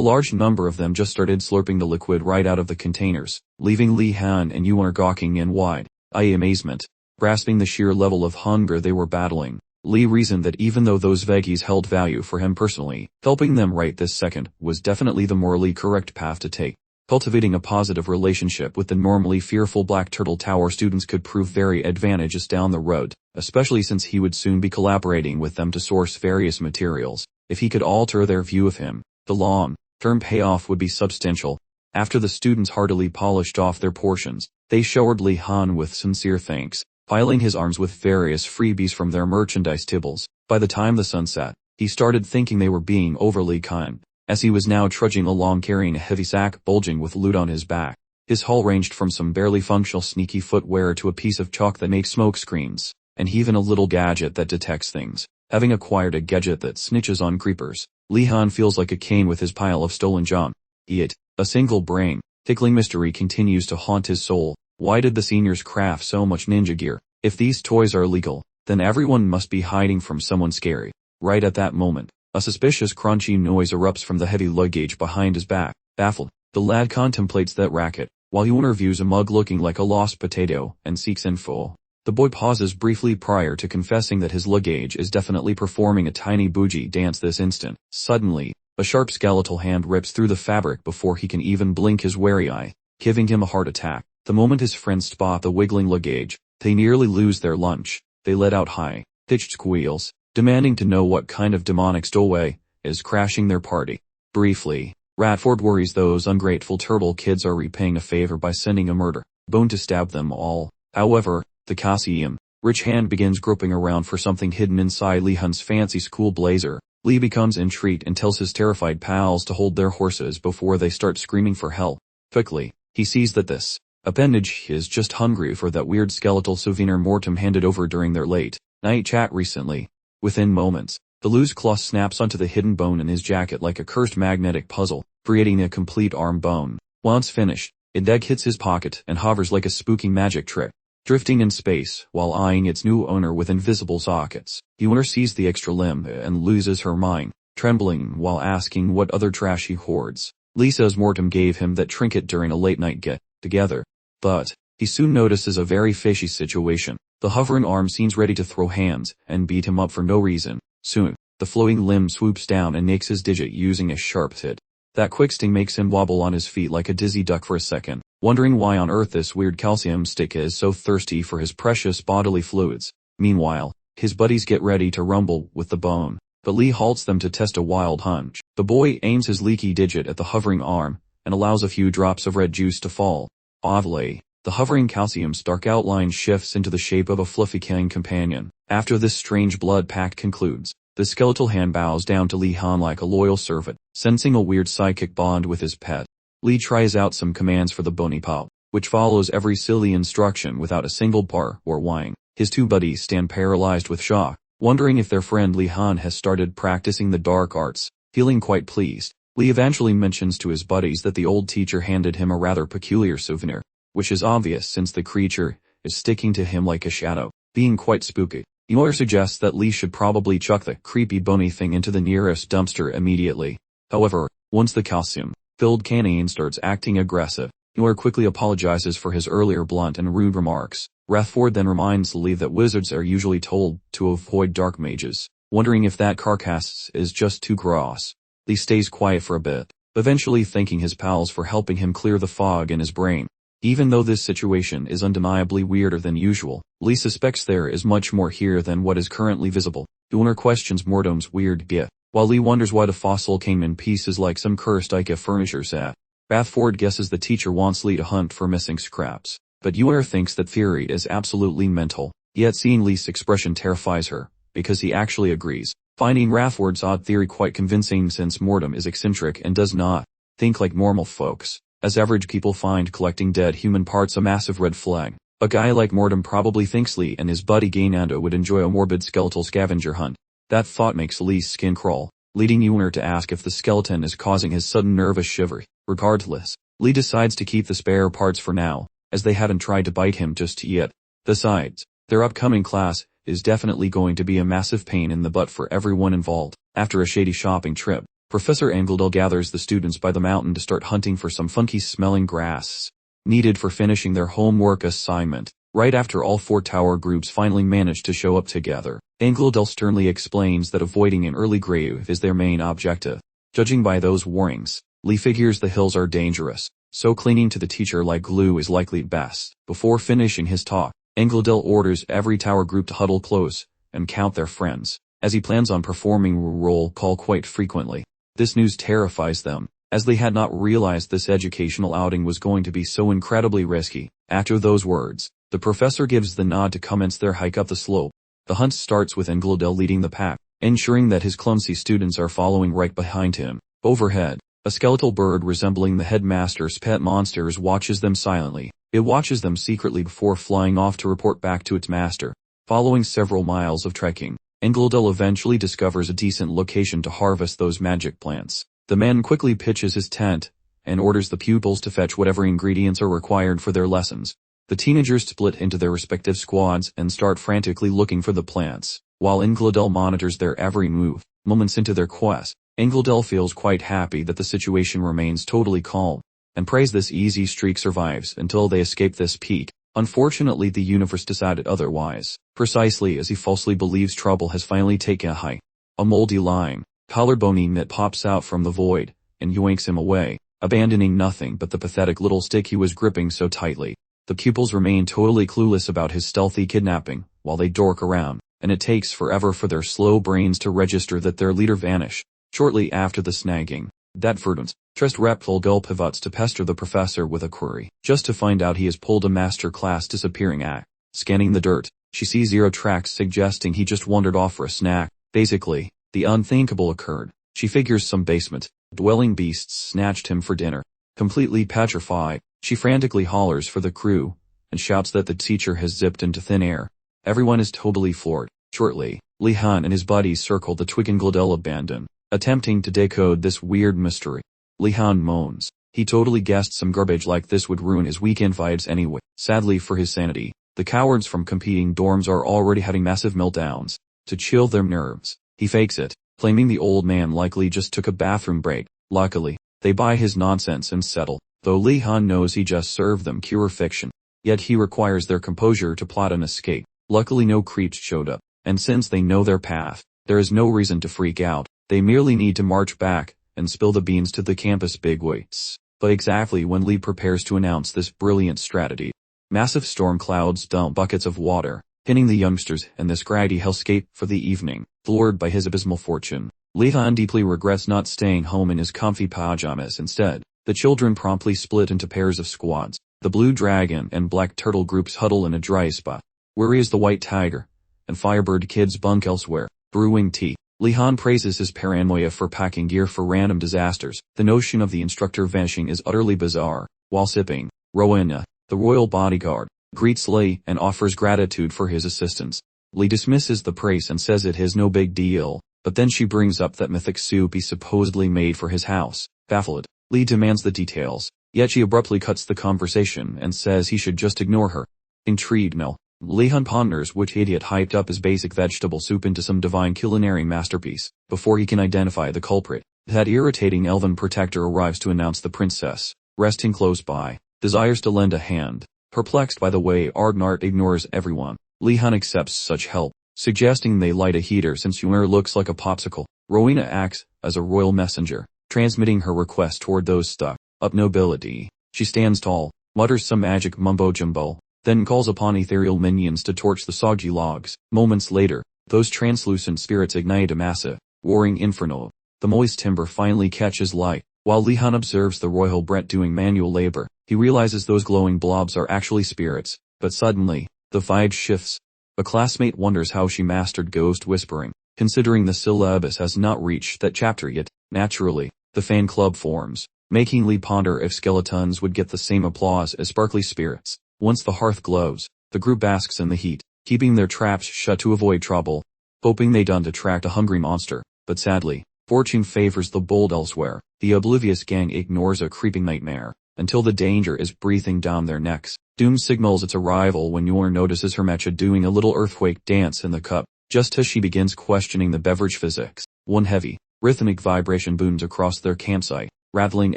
large number of them just started slurping the liquid right out of the containers, leaving Li Han and Yuer gawking in wide-eyed amazement. Grasping the sheer level of hunger they were battling, Li reasoned that even though those veggies held value for him personally, helping them right this second was definitely the morally correct path to take. Cultivating a positive relationship with the normally fearful Black Turtle Tower students could prove very advantageous down the road, especially since he would soon be collaborating with them to source various materials. If he could alter their view of him, the long-term payoff would be substantial. After the students heartily polished off their portions, they showered Li Han with sincere thanks, piling his arms with various freebies from their merchandise tables. By the time the sun set, he started thinking they were being overly kind, as he was now trudging along carrying a heavy sack bulging with loot on his back. His haul ranged from some barely functional sneaky footwear to a piece of chalk that makes smoke screens, and even a little gadget that detects things. Having acquired a gadget that snitches on creepers, Li Han feels like a king with his pile of stolen junk. Yet, a single brain tickling mystery continues to haunt his soul. Why did the seniors craft so much ninja gear? If these toys are legal, then everyone must be hiding from someone scary. Right at that moment, a suspicious crunchy noise erupts from the heavy luggage behind his back. Baffled, the lad contemplates that racket, while he interviews a mug looking like a lost potato, and seeks info. The boy pauses briefly prior to confessing that his luggage is definitely performing a tiny bougie dance this instant. Suddenly, a sharp skeletal hand rips through the fabric before he can even blink his wary eye, giving him a heart attack. The moment his friends spot the wiggling luggage, they nearly lose their lunch. They let out high-pitched squeals, demanding to know what kind of demonic stowaway is crashing their party. Briefly, Radford worries those ungrateful turtle kids are repaying a favor by sending a murder bone to stab them all. However, the Casium rich hand begins groping around for something hidden inside Li Han's fancy school blazer. Li becomes intrigued and tells his terrified pals to hold their horses before they start screaming for help. Quickly, he sees that this appendage is just hungry for that weird skeletal souvenir Mortem handed over during their late-night chat recently. Within moments, the loose cloth snaps onto the hidden bone in his jacket like a cursed magnetic puzzle, creating a complete arm bone. Once finished, it hits his pocket and hovers like a spooky magic trick, drifting in space while eyeing its new owner with invisible sockets. The owner sees the extra limb and loses her mind, trembling while asking what other trash he hoards. Li says Mortem gave him that trinket during a late-night get-together. But he soon notices a very fishy situation. The hovering arm seems ready to throw hands and beat him up for no reason. Soon, the flowing limb swoops down and nakes his digit using a sharp hit. That quick sting makes him wobble on his feet like a dizzy duck for a second, wondering why on earth this weird calcium stick is so thirsty for his precious bodily fluids. Meanwhile, his buddies get ready to rumble with the bone, but Li halts them to test a wild hunch. The boy aims his leaky digit at the hovering arm and allows a few drops of red juice to fall. Oddly, the hovering calcium's dark outline shifts into the shape of a fluffy king companion. After this strange blood pact concludes, the skeletal hand bows down to Li Han like a loyal servant, sensing a weird psychic bond with his pet. Li tries out some commands for the bony pup, which follows every silly instruction without a single bar or whine. His two buddies stand paralyzed with shock, wondering if their friend Li Han has started practicing the dark arts. Feeling quite pleased, Li eventually mentions to his buddies that the old teacher handed him a rather peculiar souvenir, which is obvious since the creature is sticking to him like a shadow, being quite spooky. Eeyore suggests that Li should probably chuck the creepy bony thing into the nearest dumpster immediately. However, once the calcium-filled canine starts acting aggressive, Eeyore quickly apologizes for his earlier blunt and rude remarks. Radford then reminds Li that wizards are usually told to avoid dark mages, wondering if that carcass is just too gross. Li stays quiet for a bit, eventually thanking his pals for helping him clear the fog in his brain. Even though this situation is undeniably weirder than usual, Li suspects there is much more here than what is currently visible. Dooner questions Mortem's weird gift, while Li wonders why the fossil came in pieces like some cursed IKEA furniture set. Radford guesses the teacher wants Li to hunt for missing scraps, but Eeyore thinks that theory is absolutely mental. Yet seeing Li's expression terrifies her, because he actually agrees, finding Radford's odd theory quite convincing since Mortem is eccentric and does not think like normal folks. As average people find collecting dead human parts a massive red flag, a guy like Mortem probably thinks Li and his buddy Gaynando would enjoy a morbid skeletal scavenger hunt. That thought makes Li's skin crawl, leading Eeyore to ask if the skeleton is causing his sudden nervous shiver. Regardless, Li decides to keep the spare parts for now, as they haven't tried to bite him just yet. Besides, their upcoming class is definitely going to be a massive pain in the butt for everyone involved. After a shady shopping trip, Professor Angledell gathers the students by the mountain to start hunting for some funky-smelling grass needed for finishing their homework assignment. Right after all four tower groups finally manage to show up together, Angledell sternly explains that avoiding an early grave is their main objective. Judging by those warnings, Li figures the hills are dangerous, so clinging to the teacher like glue is likely best. Before finishing his talk, Englodel orders every tower group to huddle close and count their friends, as he plans on performing roll call quite frequently. This news terrifies them, as they had not realized this educational outing was going to be so incredibly risky. After those words, the professor gives the nod to commence their hike up the slope. The hunt starts with Englodel leading the pack, ensuring that his clumsy students are following right behind him. Overhead, a skeletal bird resembling the headmaster's pet monsters watches them silently. It watches them secretly before flying off to report back to its master. Following several miles of trekking, Englodel eventually discovers a decent location to harvest those magic plants. The man quickly pitches his tent and orders the pupils to fetch whatever ingredients are required for their lessons. The teenagers split into their respective squads and start frantically looking for the plants, while Englodel monitors their every move. Moments into their quest, Englodel feels quite happy that the situation remains totally calm, and prays this easy streak survives until they escape this peak. Unfortunately, the universe decided otherwise, precisely as he falsely believes trouble has finally taken a high. A moldy lime, collared bony nit pops out from the void, and yoinks him away, abandoning nothing but the pathetic little stick he was gripping so tightly. The pupils remain totally clueless about his stealthy kidnapping, while they dork around, and it takes forever for their slow brains to register that their leader vanished. Shortly after the snagging, that verdant, trust reptile girl pivots to pester the professor with a query, just to find out he has pulled a master class disappearing act. Scanning the dirt, she sees 0 tracks suggesting he just wandered off for a snack. Basically, the unthinkable occurred. She figures some basement dwelling beasts snatched him for dinner. Completely petrified, she frantically hollers for the crew, and shouts that the teacher has zipped into thin air. Everyone is totally floored. Shortly, Li Han and his buddies circle the twig Englodel abandoned, attempting to decode this weird mystery. Li Han moans. He totally guessed some garbage like this would ruin his weekend vibes anyway. Sadly for his sanity, the cowards from competing dorms are already having massive meltdowns. To chill their nerves, he fakes it, claiming the old man likely just took a bathroom break. Luckily, they buy his nonsense and settle, though Li Han knows he just served them pure fiction. Yet he requires their composure to plot an escape. Luckily no creeps showed up, and since they know their path, there is no reason to freak out. They merely need to march back and spill the beans to the campus bigwigs. But exactly when Li prepares to announce this brilliant strategy, massive storm clouds dump buckets of water, hitting the youngsters and this scraggy hellscape for the evening. Floored by his abysmal fortune, Li Han deeply regrets not staying home in his comfy pajamas instead. The children promptly split into pairs of squads. The Blue Dragon and Black Turtle groups huddle in a dry spot. Worry is the White Tiger, and Firebird kids bunk elsewhere, brewing tea. Li Han praises his paranoia for packing gear for random disasters. The notion of the instructor vanishing is utterly bizarre. While sipping, Rowena, the royal bodyguard, greets Li and offers gratitude for his assistance. Li dismisses the praise and says it is no big deal, but then she brings up that mythic soup he supposedly made for his house. Baffled, Li demands the details, yet she abruptly cuts the conversation and says he should just ignore her. Intrigued now, Li Han ponders which idiot hyped up his basic vegetable soup into some divine culinary masterpiece, before he can identify the culprit. That irritating elven protector arrives to announce the princess, resting close by, desires to lend a hand. Perplexed by the way Ardnart ignores everyone, Li Han accepts such help, suggesting they light a heater since Yuer looks like a popsicle. Rowena acts as a royal messenger, transmitting her request toward those stuck up nobility. She stands tall, mutters some magic mumbo-jumbo, then calls upon ethereal minions to torch the soggy logs. Moments later, those translucent spirits ignite a massive, roaring inferno. The moist timber finally catches light. While Li Han observes the royal Brett doing manual labor, he realizes those glowing blobs are actually spirits. But suddenly, the vibe shifts. A classmate wonders how she mastered ghost whispering, considering the syllabus has not reached that chapter yet. Naturally, the fan club forms, making Li ponder if skeletons would get the same applause as sparkly spirits. Once the hearth glows, the group basks in the heat, keeping their traps shut to avoid trouble, hoping they don't attract a hungry monster. But sadly, fortune favors the bold elsewhere. The oblivious gang ignores a creeping nightmare, until the danger is breathing down their necks. Doom signals its arrival when Yor notices her mecha doing a little earthquake dance in the cup, just as she begins questioning the beverage physics. One heavy, rhythmic vibration booms across their campsite, rattling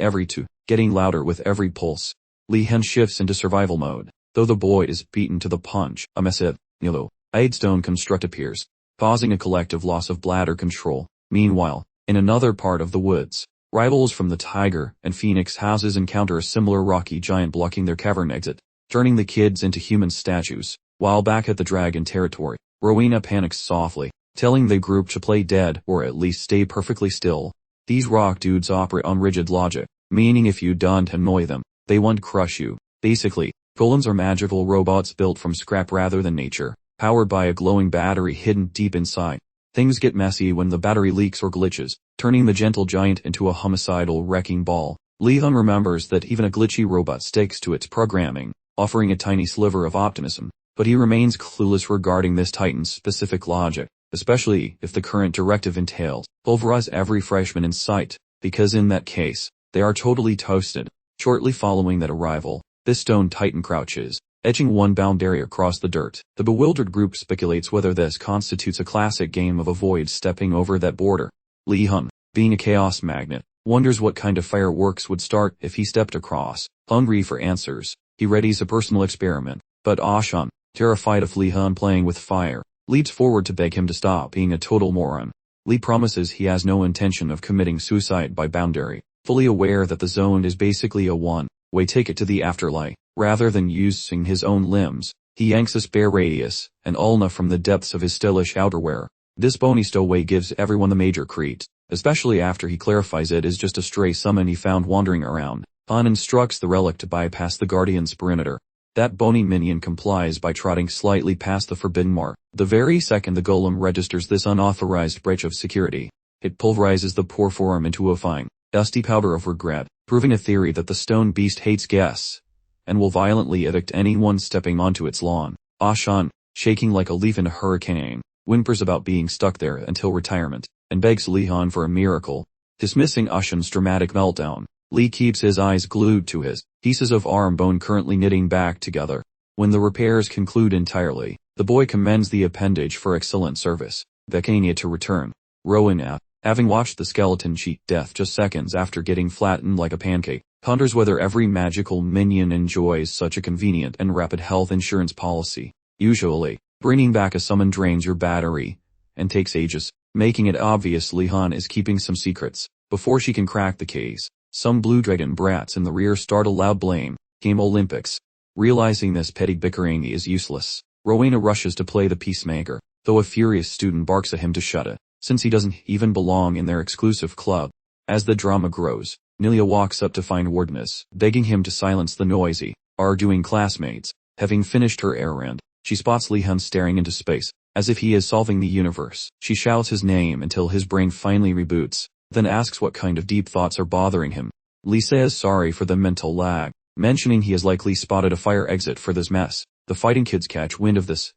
every two, getting louder with every pulse. Li Han shifts into survival mode. Though the boy is beaten to the punch, a massive, yellow, aidstone construct appears, causing a collective loss of bladder control. Meanwhile, in another part of the woods, Rivals from the Tiger and Phoenix houses encounter a similar rocky giant blocking their cavern exit, turning the kids into human statues. While back at the dragon territory, Rowena panics softly, telling the group to play dead or at least stay perfectly still. These rock dudes operate on rigid logic, meaning if you don't annoy them, they won't crush you. Basically, golems are magical robots built from scrap rather than nature, powered by a glowing battery hidden deep inside. Things get messy when the battery leaks or glitches, turning the gentle giant into a homicidal wrecking ball. Lee-hun remembers that even a glitchy robot sticks to its programming, offering a tiny sliver of optimism, but he remains clueless regarding this Titan's specific logic, especially if the current directive entails pulverize every freshman in sight, because in that case, they are totally toasted. Shortly following that arrival, this stone Titan crouches, edging one boundary across the dirt. The bewildered group speculates whether this constitutes a classic game of avoid stepping over that border. Lee-hun, being a chaos magnet, wonders what kind of fireworks would start if he stepped across. Hungry for answers, he readies a personal experiment, but Ah-shun, terrified of Lee-hun playing with fire, leaps forward to beg him to stop being a total moron. Lee promises he has no intention of committing suicide by boundary, fully aware that the zone is basically a one-way ticket to the afterlife. Rather than using his own limbs, he yanks a spare radius and ulna from the depths of his stylish outerwear. This bony stowaway gives everyone the major creeps, especially after he clarifies it is just a stray summon he found wandering around. Han instructs the relic to bypass the Guardian's perimeter. That bony minion complies by trotting slightly past the forbidden mark. The very second the golem registers this unauthorized breach of security, it pulverizes the poor form into a fine, dusty powder of regret, proving a theory that the stone beast hates guests and will violently evict anyone stepping onto its lawn. Ah-shun, shaking like a leaf in a hurricane, whimpers about being stuck there until retirement, and begs Lee-hun for a miracle. Dismissing Ah-shun's dramatic meltdown, Lee keeps his eyes glued to his pieces of arm bone currently knitting back together. When the repairs conclude entirely, the boy commends the appendage for excellent service, beckoning it to return. Rowena, having watched the skeleton cheat death just seconds after getting flattened like a pancake, ponders whether every magical minion enjoys such a convenient and rapid health insurance policy. Usually, bringing back a summon drains your battery and takes ages, making it obvious Lee-hun is keeping some secrets. Before she can crack the case, some blue dragon brats in the rear start a loud blame game Olympics. Realizing this petty bickering is useless, Rowena rushes to play the peacemaker, though a furious student barks at him to shut it, since he doesn't even belong in their exclusive club. As the drama grows, Nelia walks up to find Wardeness, begging him to silence the noisy, arguing classmates. Having finished her errand, she spots Lee-hun staring into space, as if he is solving the universe. She shouts his name until his brain finally reboots, then asks what kind of deep thoughts are bothering him. Lee says sorry for the mental lag, mentioning he has likely spotted a fire exit for this mess. The fighting kids catch wind of this,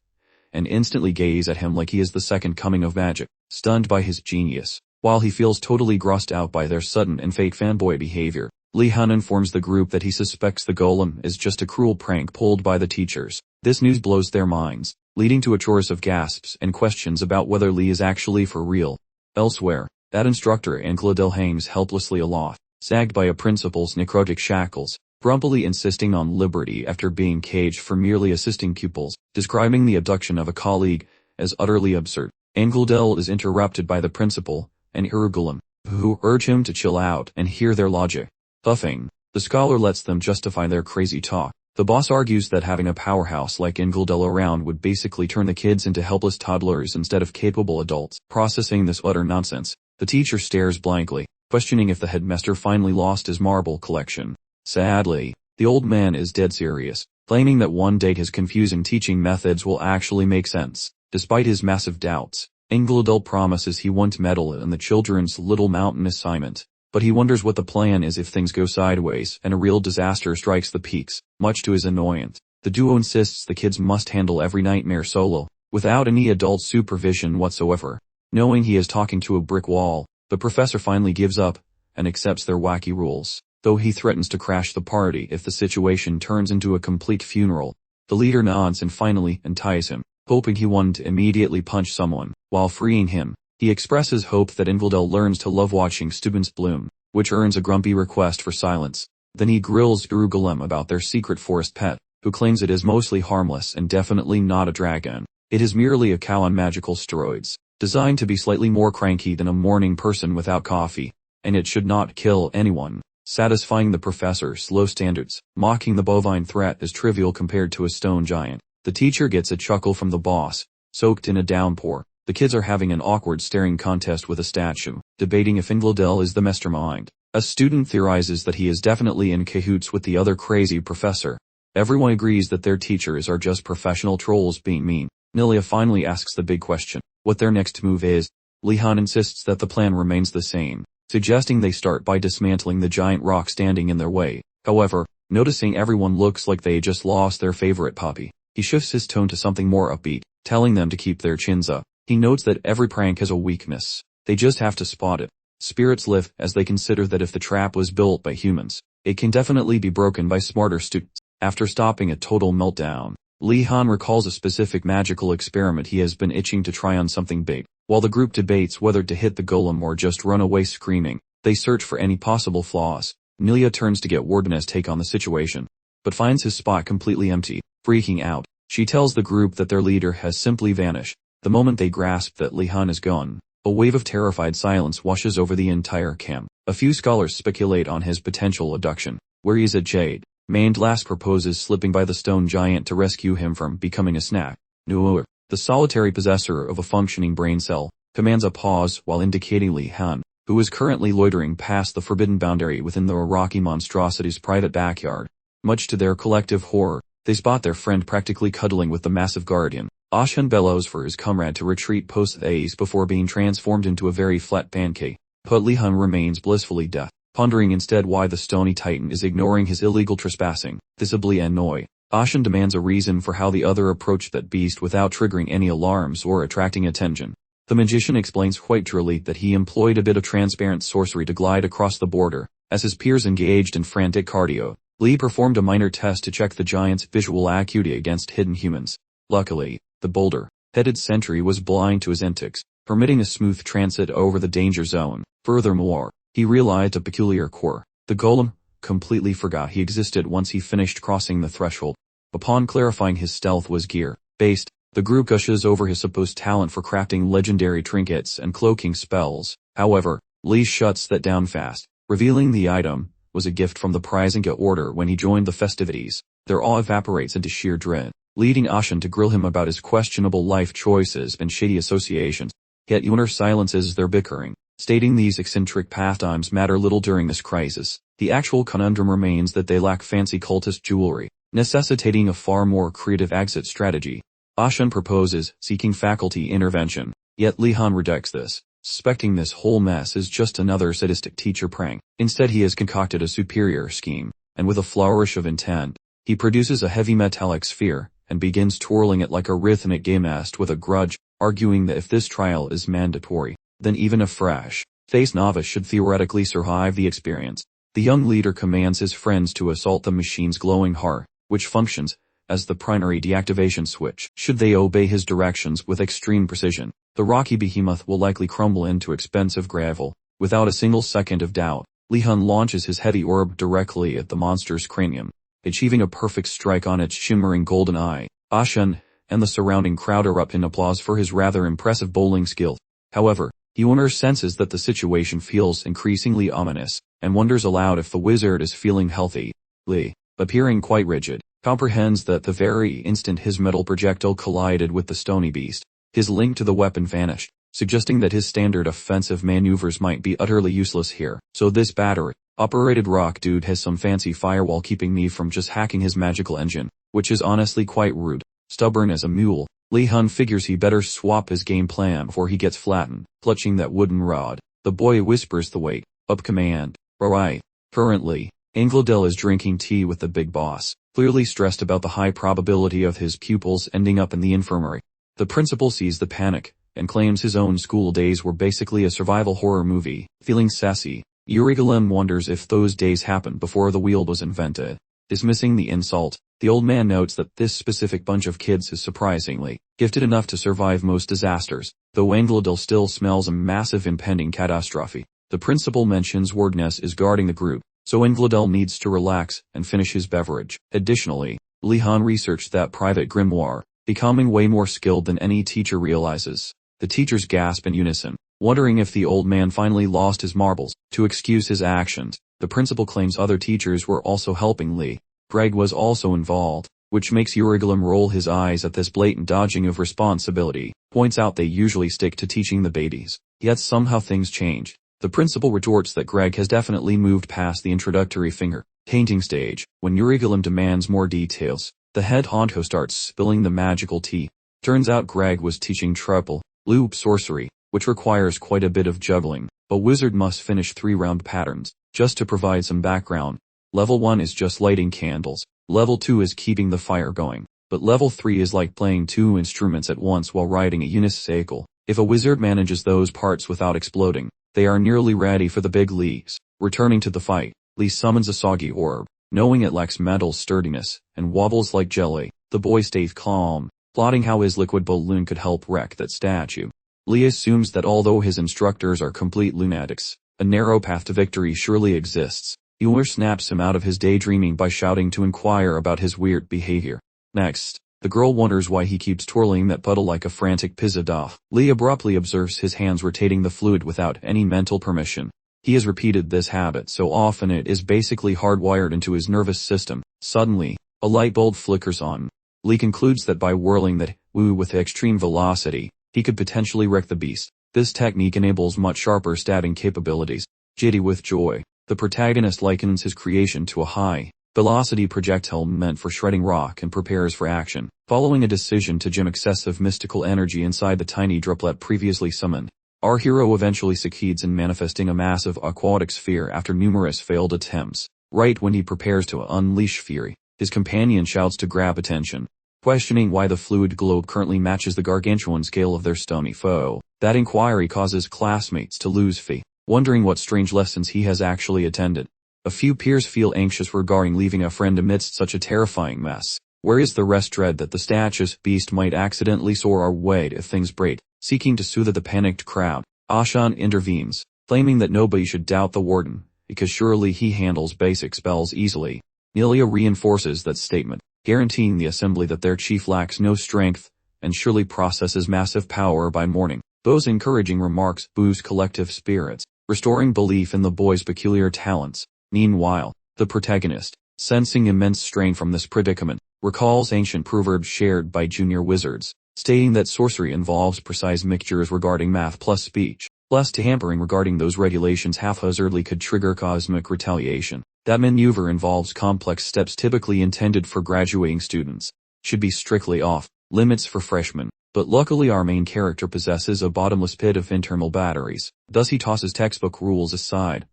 and instantly gaze at him like he is the second coming of magic, stunned by his genius. While he feels totally grossed out by their sudden and fake fanboy behavior, Lee-hun informs the group that he suspects the golem is just a cruel prank pulled by the teachers. This news blows their minds, leading to a chorus of gasps and questions about whether Lee is actually for real. Elsewhere, that instructor Angladel hangs helplessly aloft, sagged by a principal's necrotic shackles, grumpily insisting on liberty after being caged for merely assisting pupils, describing the abduction of a colleague as utterly absurd. Angladel is interrupted by the principal and Irugulum, who urge him to chill out and hear their logic. Puffing, the scholar lets them justify their crazy talk. The boss argues that having a powerhouse like Angladel around would basically turn the kids into helpless toddlers instead of capable adults. Processing this utter nonsense, the teacher stares blankly, questioning if the headmaster finally lost his marble collection. Sadly, the old man is dead serious, claiming that one day his confusing teaching methods will actually make sense. Despite his massive doubts, Angladel promises he won't meddle in the children's Little Mountain assignment, but he wonders what the plan is if things go sideways and a real disaster strikes the peaks. Much to his annoyance, the duo insists the kids must handle every nightmare solo, without any adult supervision whatsoever. Knowing he is talking to a brick wall, the professor finally gives up and accepts their wacky rules, though he threatens to crash the party if the situation turns into a complete funeral. The leader nods and finally unties him, hoping he won't immediately punch someone. While freeing him, he expresses hope that Angladel learns to love watching students bloom, which earns a grumpy request for silence. Then he grills Irugulum about their secret forest pet, who claims it is mostly harmless and definitely not a dragon. It is merely a cow on magical steroids, designed to be slightly more cranky than a morning person without coffee. and it should not kill anyone, satisfying the professor's low standards, mocking the bovine threat as trivial compared to a stone giant. The teacher gets a chuckle from the boss. Soaked in a downpour, the kids are having an awkward staring contest with a statue, debating if Ingledell is the mastermind. A student theorizes that he is definitely in cahoots with the other crazy professor. Everyone agrees that their teachers are just professional trolls being mean. Nilia finally asks the big question, what their next move is. Li-han insists that the plan remains the same, suggesting they start by dismantling the giant rock standing in their way. However, noticing everyone looks like they just lost their favorite puppy, he shifts his tone to something more upbeat, telling them to keep their chins up. He notes that every prank has a weakness. They just have to spot it. Spirits lift as they consider that if the trap was built by humans, it can definitely be broken by smarter students. After stopping a total meltdown, Li-han recalls a specific magical experiment he has been itching to try on something big. While the group debates whether to hit the golem or just run away screaming, they search for any possible flaws. Nilia turns to get Warden's take on the situation, but finds his spot completely empty. Freaking out, she tells the group that their leader has simply vanished. The moment they grasp that Li-han is gone, a wave of terrified silence washes over the entire camp. A few scholars speculate on his potential abduction. Where he is at Jade, Mandlask proposes slipping by the stone giant to rescue him from becoming a snack. Nuur, the solitary possessor of a functioning brain cell, commands a pause while indicating Li-han, who is currently loitering past the forbidden boundary within the Iraqi monstrosity's private backyard. Much to their collective horror, they spot their friend practically cuddling with the massive guardian. Ashan bellows for his comrade to retreat post-haste before being transformed into a very flat pancake, but Li-han remains blissfully deaf, pondering instead why the stony titan is ignoring his illegal trespassing. Visibly annoyed, Ashan demands a reason for how the other approached that beast without triggering any alarms or attracting attention. The magician explains quite truly that he employed a bit of transparent sorcery to glide across the border. As his peers engaged in frantic cardio, Li performed a minor test to check the giant's visual acuity against hidden humans. Luckily, the boulder-headed sentry was blind to his antics, permitting a smooth transit over the danger zone. Furthermore, he realized a peculiar quirk. The golem completely forgot he existed once he finished crossing the threshold. Upon clarifying his stealth was gear-based, the group gushes over his supposed talent for crafting legendary trinkets and cloaking spells. However, Li shuts that down fast, revealing the item was a gift from the Prizinga order when he joined the festivities. Their awe evaporates into sheer dread, leading Ashan to grill him about his questionable life choices and shady associations. Yet Yunner silences their bickering, stating these eccentric pastimes matter little during this crisis. The actual conundrum remains that they lack fancy cultist jewelry, necessitating a far more creative exit strategy. Ashan proposes seeking faculty intervention, yet Li-han rejects this, suspecting this whole mess is just another sadistic teacher prank. Instead he has concocted a superior scheme, and with a flourish of intent, he produces a heavy metallic sphere, and begins twirling it like a rhythmic gymnast with a grudge, arguing that if this trial is mandatory, then even a fresh-faced novice should theoretically survive the experience. The young leader commands his friends to assault the machine's glowing heart, which functions as the primary deactivation switch. Should they obey his directions with extreme precision, the rocky behemoth will likely crumble into expensive gravel. Without a single second of doubt, Li-han launches his heavy orb directly at the monster's cranium, achieving a perfect strike on its shimmering golden eye. Ashan and the surrounding crowd erupt in applause for his rather impressive bowling skills. However, Yunner senses that the situation feels increasingly ominous, and wonders aloud if the wizard is feeling healthy. Li, appearing quite rigid, comprehends that the very instant his metal projectile collided with the stony beast, his link to the weapon vanished, suggesting that his standard offensive maneuvers might be utterly useless here. So this battery-operated rock dude has some fancy firewall keeping me from just hacking his magical engine, which is honestly quite rude. Stubborn as a mule, Li-han figures he better swap his game plan before he gets flattened. Clutching that wooden rod, the boy whispers the wait up command. Alright. Currently, Ingledell is drinking tea with the big boss, clearly stressed about the high probability of his pupils ending up in the infirmary. The principal sees the panic, and claims his own school days were basically a survival horror movie. Feeling sassy, Urigalem wonders if those days happened before the wheel was invented. Dismissing the insult, the old man notes that this specific bunch of kids is surprisingly gifted enough to survive most disasters, though Ingledell still smells a massive impending catastrophe. The principal mentions Wardness is guarding the group, so Ingledell needs to relax and finish his beverage. Additionally, Li-han researched that private grimoire, becoming way more skilled than any teacher realizes. The teachers gasp in unison, wondering if the old man finally lost his marbles. To excuse his actions, the principal claims other teachers were also helping Lee. Greg was also involved, which makes Urigalam roll his eyes at this blatant dodging of responsibility, points out they usually stick to teaching the babies. Yet somehow things change. The principal retorts that Greg has definitely moved past the introductory finger-painting stage. When Urigalam demands more details, the head honcho starts spilling the magical tea. Turns out Greg was teaching triple loop sorcery, which requires quite a bit of juggling. A wizard must finish 3-round patterns. Just to provide some background, level 1 is just lighting candles, level 2 is keeping the fire going, but level 3 is like playing 2 instruments at once while riding a unicycle. If a wizard manages those parts without exploding, they are nearly ready for the big leagues. Returning to the fight, Lee summons a soggy orb, knowing it lacks mental sturdiness, and wobbles like jelly. The boy stays calm, plotting how his liquid balloon could help wreck that statue. Lee assumes that although his instructors are complete lunatics, a narrow path to victory surely exists. Yor snaps him out of his daydreaming by shouting to inquire about his weird behavior. Next, the girl wonders why he keeps twirling that puddle like a frantic pizzadolf. Lee abruptly observes his hands rotating the fluid without any mental permission. He has repeated this habit so often it is basically hardwired into his nervous system. Suddenly, a light bulb flickers on. Lee concludes that by whirling that woo with extreme velocity, he could potentially wreck the beast. This technique enables much sharper stabbing capabilities. Giddy with joy, the protagonist likens his creation to a high-velocity projectile meant for shredding rock and prepares for action. Following a decision to gem excessive mystical energy inside the tiny droplet previously summoned, our hero eventually succeeds in manifesting a massive aquatic sphere after numerous failed attempts. Right when he prepares to unleash fury, his companion shouts to grab attention, questioning why the fluid globe currently matches the gargantuan scale of their stony foe. That inquiry causes classmates to lose faith, wondering what strange lessons he has actually attended. A few peers feel anxious regarding leaving a friend amidst such a terrifying mess, whereas the rest dread that the statue's beast might accidentally soar our way if things break. Seeking to soothe the panicked crowd, Ashan intervenes, claiming that nobody should doubt the warden, because surely he handles basic spells easily. Nelia reinforces that statement, guaranteeing the assembly that their chief lacks no strength, and surely possesses massive power by morning. Those encouraging remarks boost collective spirits, restoring belief in the boy's peculiar talents. Meanwhile, the protagonist, sensing immense strain from this predicament, recalls ancient proverbs shared by junior wizards, stating that sorcery involves precise mixtures regarding math plus speech, plus tampering regarding those regulations haphazardly could trigger cosmic retaliation. That maneuver involves complex steps typically intended for graduating students, should be strictly off limits for freshmen. But luckily our main character possesses a bottomless pit of internal batteries. Thus he tosses textbook rules aside,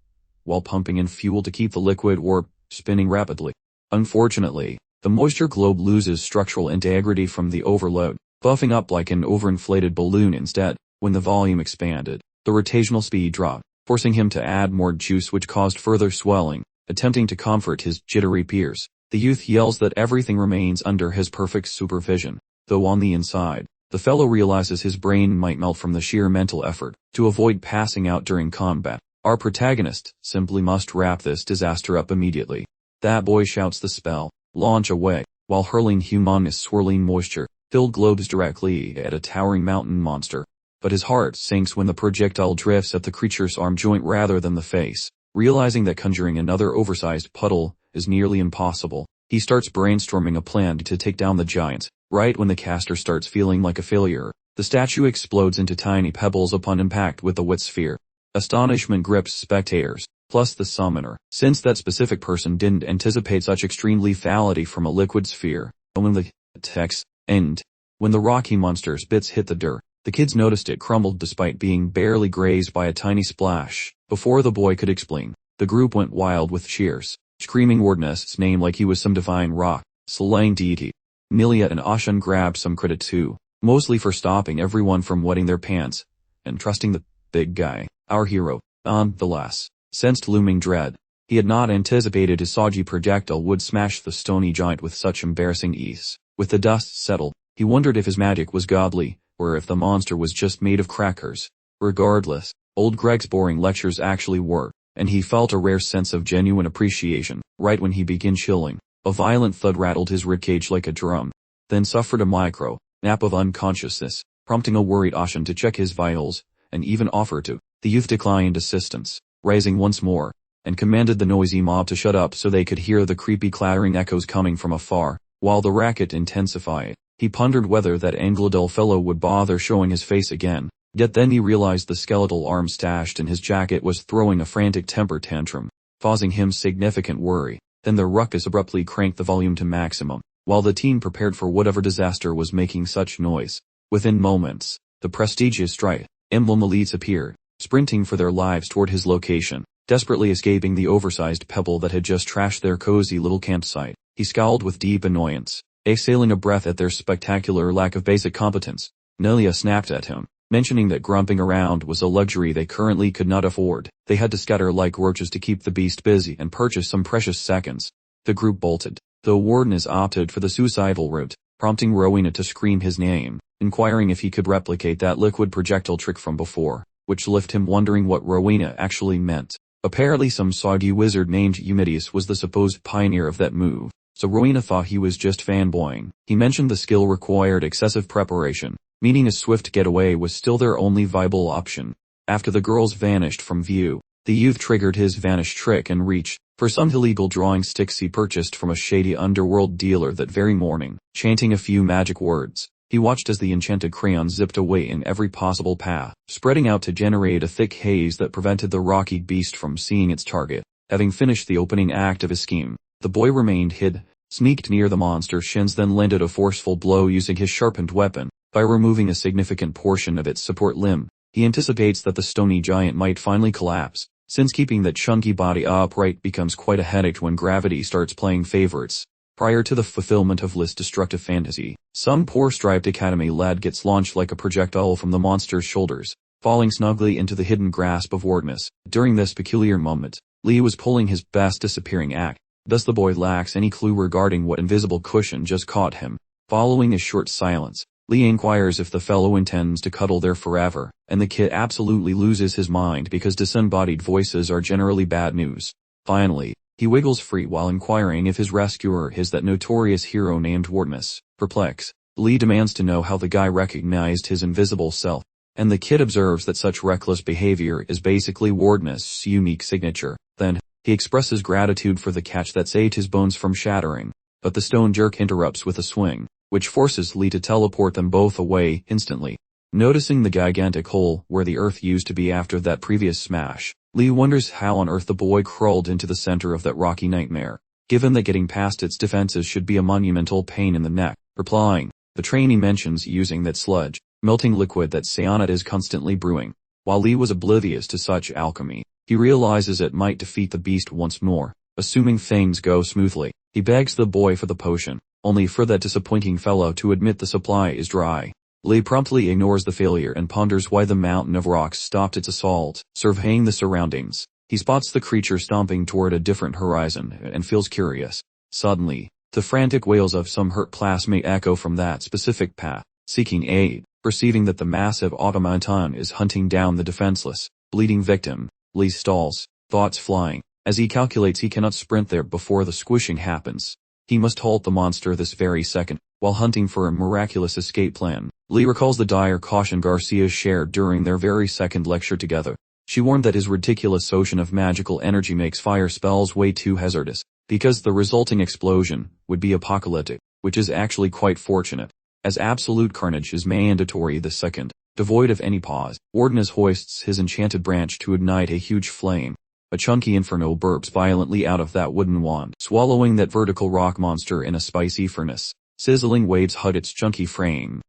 while pumping in fuel to keep the liquid orb spinning rapidly. Unfortunately, the moisture globe loses structural integrity from the overload, puffing up like an overinflated balloon instead. When the volume expanded, the rotational speed dropped, forcing him to add more juice which caused further swelling. Attempting to comfort his jittery peers, the youth yells that everything remains under his perfect supervision, though on the inside, the fellow realizes his brain might melt from the sheer mental effort. To avoid passing out during combat, our protagonist simply must wrap this disaster up immediately. That boy shouts the spell, launch away, while hurling humongous swirling moisture-filled globes directly at a towering mountain monster. But his heart sinks when the projectile drifts at the creature's arm joint rather than the face. Realizing that conjuring another oversized puddle is nearly impossible, he starts brainstorming a plan to take down the giant. Right when the caster starts feeling like a failure, the statue explodes into tiny pebbles upon impact with the wet sphere. Astonishment grips spectators, plus the summoner, since that specific person didn't anticipate such extreme lethality from a liquid sphere. When the text end, when the rocky monster's bits hit the dirt, the kids noticed it crumbled despite being barely grazed by a tiny splash. Before the boy could explain, the group went wild with cheers, screaming Wardnest's name like he was some divine rock slaying deity. Nelia and Ashan grabbed some credit too, mostly for stopping everyone from wetting their pants, and trusting the big guy. Our hero, nonetheless, sensed looming dread. He had not anticipated his soggy projectile would smash the stony giant with such embarrassing ease. With the dust settled, he wondered if his magic was godly, or if the monster was just made of crackers. Regardless, old Greg's boring lectures actually worked, and he felt a rare sense of genuine appreciation. Right when he began chilling, a violent thud rattled his ribcage like a drum, then suffered a micro nap of unconsciousness, prompting a worried Ashan to check his vitals and even offered to. The youth declined assistance, rising once more, and commanded the noisy mob to shut up so they could hear the creepy clattering echoes coming from afar. While the racket intensified, he pondered whether that Anglo fellow would bother showing his face again. Yet then he realized the skeletal arm stashed in his jacket was throwing a frantic temper tantrum, causing him significant worry. Then the ruckus abruptly cranked the volume to maximum, while the teen prepared for whatever disaster was making such noise. Within moments, the prestigious Strike Emblem elites appeared, sprinting for their lives toward his location, desperately escaping the oversized pebble that had just trashed their cozy little campsite. He scowled with deep annoyance, exhaling a breath at their spectacular lack of basic competence. Nelia snapped at him, mentioning that grumping around was a luxury they currently could not afford. They had to scatter like roaches to keep the beast busy and purchase some precious seconds. The group bolted, though Warden opted for the suicidal route, prompting Rowena to scream his name, inquiring if he could replicate that liquid projectile trick from before, which left him wondering what Rowena actually meant. Apparently some soggy wizard named Eumidius was the supposed pioneer of that move, so Rowena thought he was just fanboying. He mentioned the skill required excessive preparation, meaning a swift getaway was still their only viable option. After the girls vanished from view, the youth triggered his vanish trick and reached for some illegal drawing sticks he purchased from a shady underworld dealer that very morning. Chanting a few magic words, he watched as the enchanted crayon zipped away in every possible path, spreading out to generate a thick haze that prevented the rocky beast from seeing its target. Having finished the opening act of his scheme, the boy remained hid, sneaked near the monster's shins, then landed a forceful blow using his sharpened weapon. By removing a significant portion of its support limb, he anticipates that the stony giant might finally collapse, since keeping that chunky body upright becomes quite a headache when gravity starts playing favorites. Prior to the fulfillment of List's destructive fantasy, some poor striped academy lad gets launched like a projectile from the monster's shoulders, falling snugly into the hidden grasp of Wardness. During this peculiar moment, Lee was pulling his best disappearing act, thus the boy lacks any clue regarding what invisible cushion just caught him. Following a short silence, Lee inquires if the fellow intends to cuddle there forever, and the kid absolutely loses his mind because disembodied voices are generally bad news. Finally, he wiggles free while inquiring if his rescuer is that notorious hero named Wardness. Perplexed, Lee demands to know how the guy recognized his invisible self, and the kid observes that such reckless behavior is basically Wardness' unique signature. Then, he expresses gratitude for the catch that saved his bones from shattering, but the stone jerk interrupts with a swing, which forces Lee to teleport them both away instantly. Noticing the gigantic hole where the earth used to be after that previous smash, Lee wonders how on earth the boy crawled into the center of that rocky nightmare, given that getting past its defenses should be a monumental pain in the neck. Replying, the trainee mentions using that sludge, melting liquid that Sayonat is constantly brewing. While Lee was oblivious to such alchemy, he realizes it might defeat the beast once more. Assuming things go smoothly, he begs the boy for the potion, only for that disappointing fellow to admit the supply is dry. Lee promptly ignores the failure and ponders why the mountain of rocks stopped its assault. Surveying the surroundings, he spots the creature stomping toward a different horizon and feels curious. Suddenly, the frantic wails of some hurt classmate echo from that specific path, seeking aid. Perceiving that the massive automaton is hunting down the defenseless, bleeding victim, Lee stalls, thoughts flying, as he calculates he cannot sprint there before the squishing happens. He must halt the monster this very second. While hunting for a miraculous escape plan, Lee recalls the dire caution Garcia shared during their very second lecture together. She warned that his ridiculous ocean of magical energy makes fire spells way too hazardous, because the resulting explosion would be apocalyptic, which is actually quite fortunate, as absolute carnage is mandatory this second. Devoid of any pause, Wardness hoists his enchanted branch to ignite a huge flame. A chunky inferno burps violently out of that wooden wand, swallowing that vertical rock monster in a spicy furnace. Sizzling waves hug its chunky frame,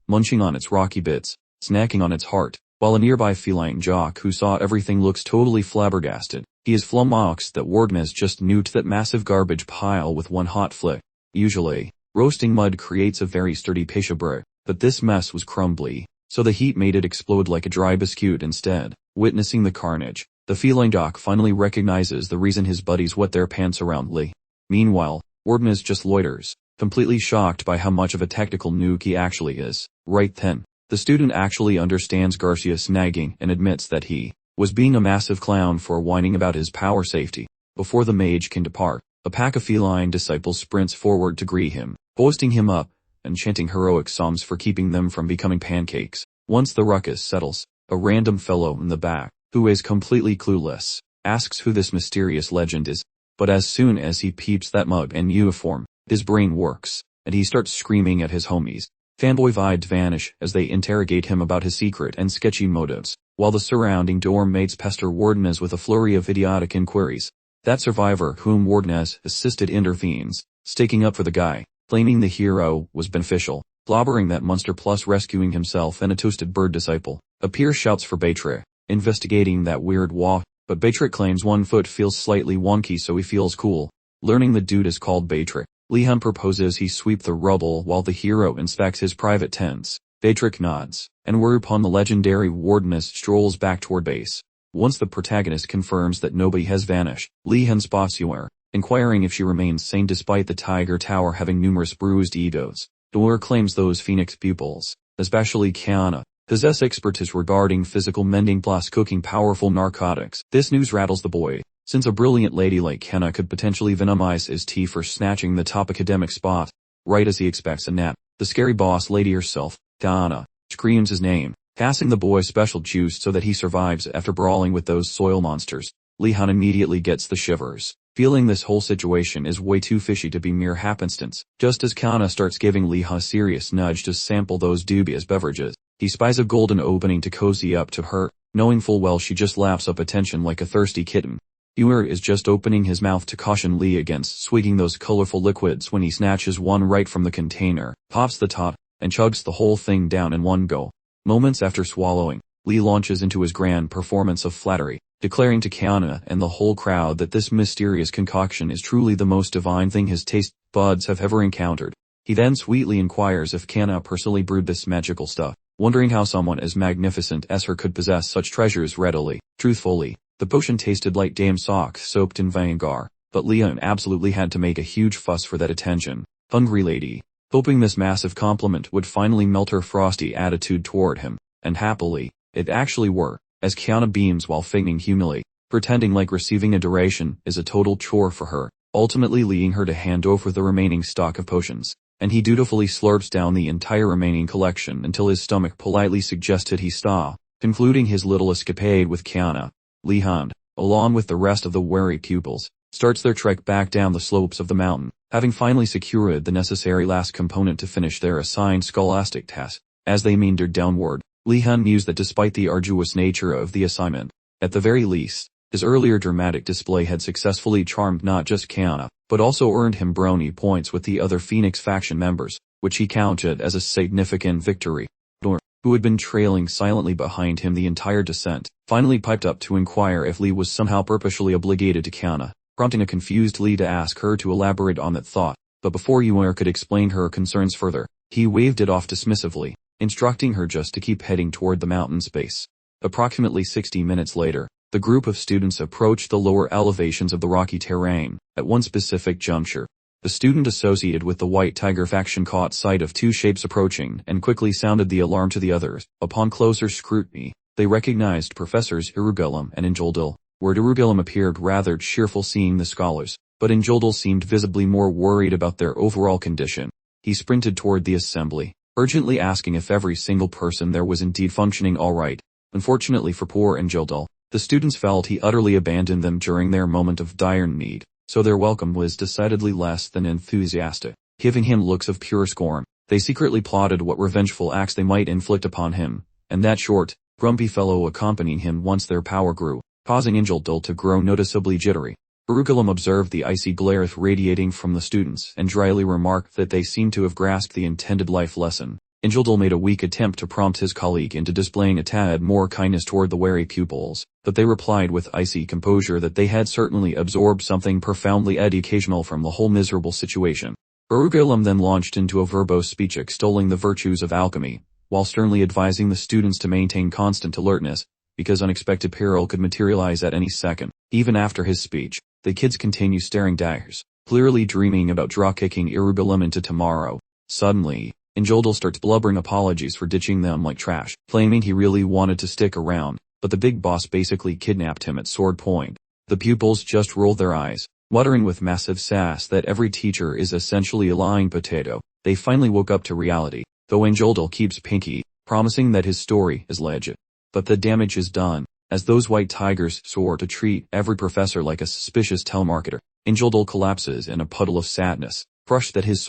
munching on its rocky bits, snacking on its heart, while a nearby feline jock who saw everything looks totally flabbergasted. He is flummoxed that Wardness just nuked that massive garbage pile with one hot flick. Usually, roasting mud creates a very sturdy piece of brick, but this mess was crumbly, so the heat made it explode like a dry biscuit instead. Witnessing the carnage, the feline jock finally recognizes the reason his buddies wet their pants around Lee. Meanwhile, Wardness just loiters, completely shocked by how much of a technical nuke he actually is. Right then, the student actually understands Garcia's nagging and admits that he was being a massive clown for whining about his power safety. Before the mage can depart, a pack of feline disciples sprints forward to greet him, hoisting him up and chanting heroic psalms for keeping them from becoming pancakes. Once the ruckus settles, A random fellow in the back, who is completely clueless, asks who this mysterious legend is, but as soon as he peeps that mug and uniform, his brain works, and he starts screaming at his homies. Fanboy vibes vanish as they interrogate him about his secret and sketchy motives, while the surrounding dorm mates pester Wardenez with a flurry of idiotic inquiries. That survivor whom Wardenez assisted intervenes, staking up for the guy, claiming the hero was beneficial, blobbering that monster plus rescuing himself and a toasted bird disciple. A peer shouts for Beatrix, investigating that weird walk, but Beatrix claims one foot feels slightly wonky so he feels cool. Learning the dude is called Beatrix, Leon proposes he sweep the rubble while the hero inspects his private tents. Beatrix nods, and whereupon the legendary Wardeness strolls back toward base. Once the protagonist confirms that nobody has vanished, Leon spots Yor, inquiring if she remains sane despite the Tiger Tower having numerous bruised egos. Yor claims those Phoenix pupils, especially Kiana, possess expertise regarding physical mending plus cooking powerful narcotics. This news rattles the boy, since a brilliant lady like Kiana could potentially venomize his tea for snatching the top academic spot. Right as he expects a nap, the scary boss lady herself, Donna, screams his name, passing the boy special juice so that he survives after brawling with those soil monsters. Leon immediately gets the shivers, feeling this whole situation is way too fishy to be mere happenstance. Just as Kana starts giving Leon a serious nudge to sample those dubious beverages, he spies a golden opening to cozy up to her, knowing full well she just laps up attention like a thirsty kitten. Yor is just opening his mouth to caution Lee against swigging those colorful liquids when he snatches one right from the container, pops the top, and chugs the whole thing down in one go. Moments after swallowing, Lee launches into his grand performance of flattery, declaring to Kiana and the whole crowd that this mysterious concoction is truly the most divine thing his taste buds have ever encountered. He then sweetly inquires if Kiana personally brewed this magical stuff, wondering how someone as magnificent as her could possess such treasures readily. Truthfully, the potion tasted like damn socks soaked in vinegar, but Leon absolutely had to make a huge fuss for that attention. Hungry lady, hoping this massive compliment would finally melt her frosty attitude toward him, and happily, it actually were, as Kiana beams while feigning humility, pretending like receiving adoration is a total chore for her, ultimately leading her to hand over the remaining stock of potions, and he dutifully slurps down the entire remaining collection until his stomach politely suggested he stop, concluding his little escapade with Kiana. Leon, along with the rest of the wary pupils, starts their trek back down the slopes of the mountain, having finally secured the necessary last component to finish their assigned scholastic task. As they meandered downward, Leon mused that despite the arduous nature of the assignment, at the very least, his earlier dramatic display had successfully charmed not just Kiana, but also earned him brownie points with the other Phoenix faction members, which he counted as a significant victory. Nor, who had been trailing silently behind him the entire descent, finally piped up to inquire if Lee was somehow purposely obligated to Kiana, prompting a confused Lee to ask her to elaborate on that thought, but before Yor could explain her concerns further, he waved it off dismissively, instructing her just to keep heading toward the mountain's base. Approximately 60 minutes later, the group of students approached the lower elevations of the rocky terrain. At one specific juncture, the student associated with the White Tiger faction caught sight of two shapes approaching and quickly sounded the alarm to the others. Upon closer scrutiny, they recognized Professors Irugulum and Injoldil, where Irugulum appeared rather cheerful seeing the scholars, but Injoldil seemed visibly more worried about their overall condition. He sprinted toward the assembly, urgently asking if every single person there was indeed functioning all right. Unfortunately for poor Injoldil, the students felt he utterly abandoned them during their moment of dire need, so their welcome was decidedly less than enthusiastic. Giving him looks of pure scorn, they secretly plotted what revengeful acts they might inflict upon him, and that short, grumpy fellow accompanying him once their power grew, causing Injoldil to grow noticeably jittery. Irugulum observed the icy glare radiating from the students and dryly remarked that they seemed to have grasped the intended life lesson. Injoldil made a weak attempt to prompt his colleague into displaying a tad more kindness toward the wary pupils, but they replied with icy composure that they had certainly absorbed something profoundly educational from the whole miserable situation. Irugulum then launched into a verbose speech extolling the virtues of alchemy, while sternly advising the students to maintain constant alertness, because unexpected peril could materialize at any second. Even after his speech, the kids continue staring daggers, clearly dreaming about draw-kicking Irugulum into tomorrow. Suddenly, Injoldil starts blubbering apologies for ditching them like trash, claiming he really wanted to stick around, but the big boss basically kidnapped him at sword point. The pupils just rolled their eyes, muttering with massive sass that every teacher is essentially a lying potato. They finally woke up to reality, though Injoldil keeps pinky, promising that his story is legit. but the damage is done, as those white tigers soar to treat every professor like a suspicious telemarketer. Ingeldol collapses in a puddle of sadness, crushed that his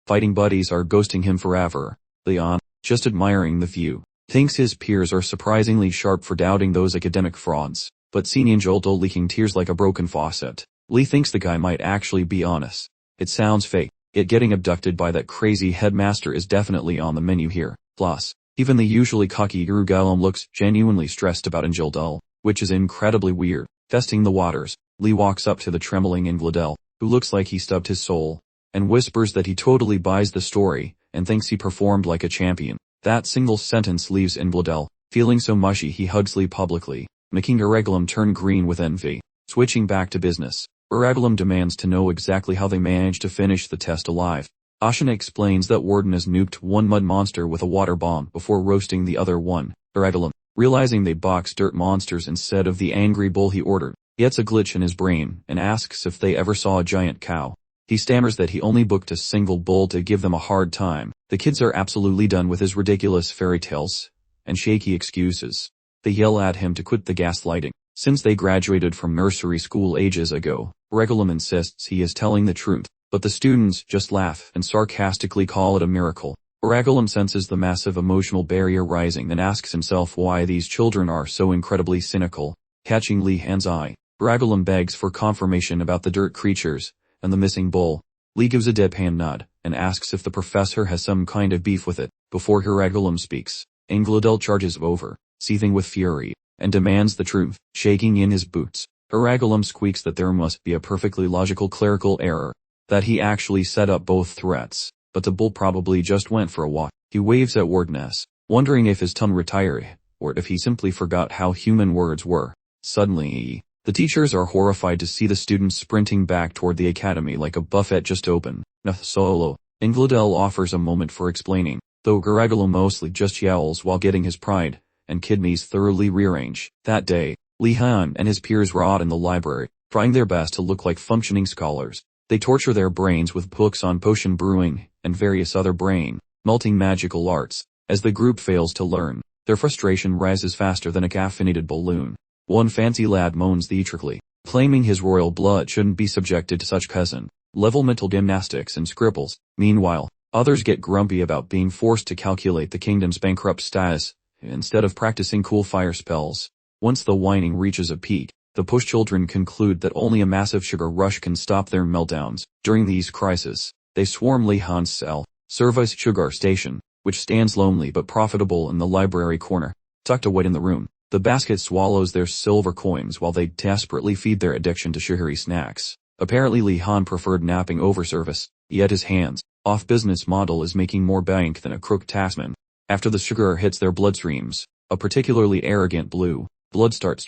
fighting buddies are ghosting him forever. Leon, just admiring the view, thinks his peers are surprisingly sharp for doubting those academic frauds, but seeing Ingeldol leaking tears like a broken faucet, Lee thinks the guy might actually be honest. It sounds fake, yet getting abducted by that crazy headmaster is definitely on the menu here. Plus, even the usually cocky Uruguayan looks genuinely stressed about Ingeldol, which is incredibly weird. Testing the waters, Lee walks up to the trembling Ingladel, who looks like he stubbed his soul, and whispers that he totally buys the story, and thinks he performed like a champion. That single sentence leaves Ingladel feeling so mushy he hugs Lee publicly, making Irregulum turn green with envy. Switching back to business, Irregulum demands to know exactly how they managed to finish the test alive. Ashina explains that Warden has nuked one mud monster with a water bomb before roasting the other one. Irregulum, realizing they boxed dirt monsters instead of the angry bull he ordered, gets a glitch in his brain and asks if they ever saw a giant cow. He stammers that he only booked a single bull to give them a hard time. The kids are absolutely done with his ridiculous fairy tales and shaky excuses. They yell at him to quit the gaslighting, since they graduated from nursery school ages ago. Irregulum insists he is telling the truth, but the students just laugh and sarcastically call it a miracle. Irregulum senses the massive emotional barrier rising and asks himself why these children are so incredibly cynical. Catching Lee Han's eye, Irregulum begs for confirmation about the dirt creatures and the missing bull. Lee gives a deadpan nod and asks if the professor has some kind of beef with it. Before Irregulum speaks, Ingladel charges over, seething with fury, and demands the truth. Shaking in his boots, Irregulum squeaks that there must be a perfectly logical clerical error, that he actually set up both threats, but the bull probably just went for a walk. He waves at Wardeness, wondering if his tongue retired, or if he simply forgot how human words were. Suddenly, the teachers are horrified to see the students sprinting back toward the academy like a buffet just opened. Solo, Ingladel offers a moment for explaining, though Irregulum mostly just yells while getting his pride and kidneys thoroughly rearranged. That day, Lee Han and his peers were out in the library, trying their best to look like functioning scholars. They torture their brains with books on potion brewing and various other brain-melting magical arts. As the group fails to learn, their frustration rises faster than a caffeinated balloon. One fancy lad moans theatrically, claiming his royal blood shouldn't be subjected to such peasant-level mental gymnastics and scribbles. Meanwhile, others get grumpy about being forced to calculate the kingdom's bankrupt status, instead of practicing cool fire spells. Once the whining reaches a peak, the push children conclude that only a massive sugar rush can stop their meltdowns. During these crises, they swarm Lee Han's cell, Service Sugar Station, which stands lonely but profitable in the library corner. Tucked away in the room, the basket swallows their silver coins while they desperately feed their addiction to sugary snacks. Apparently Lee Han preferred napping over service, yet his hands-off business model is making more bank than a crook taxman. After the sugar hits their bloodstreams, a particularly arrogant blue blood starts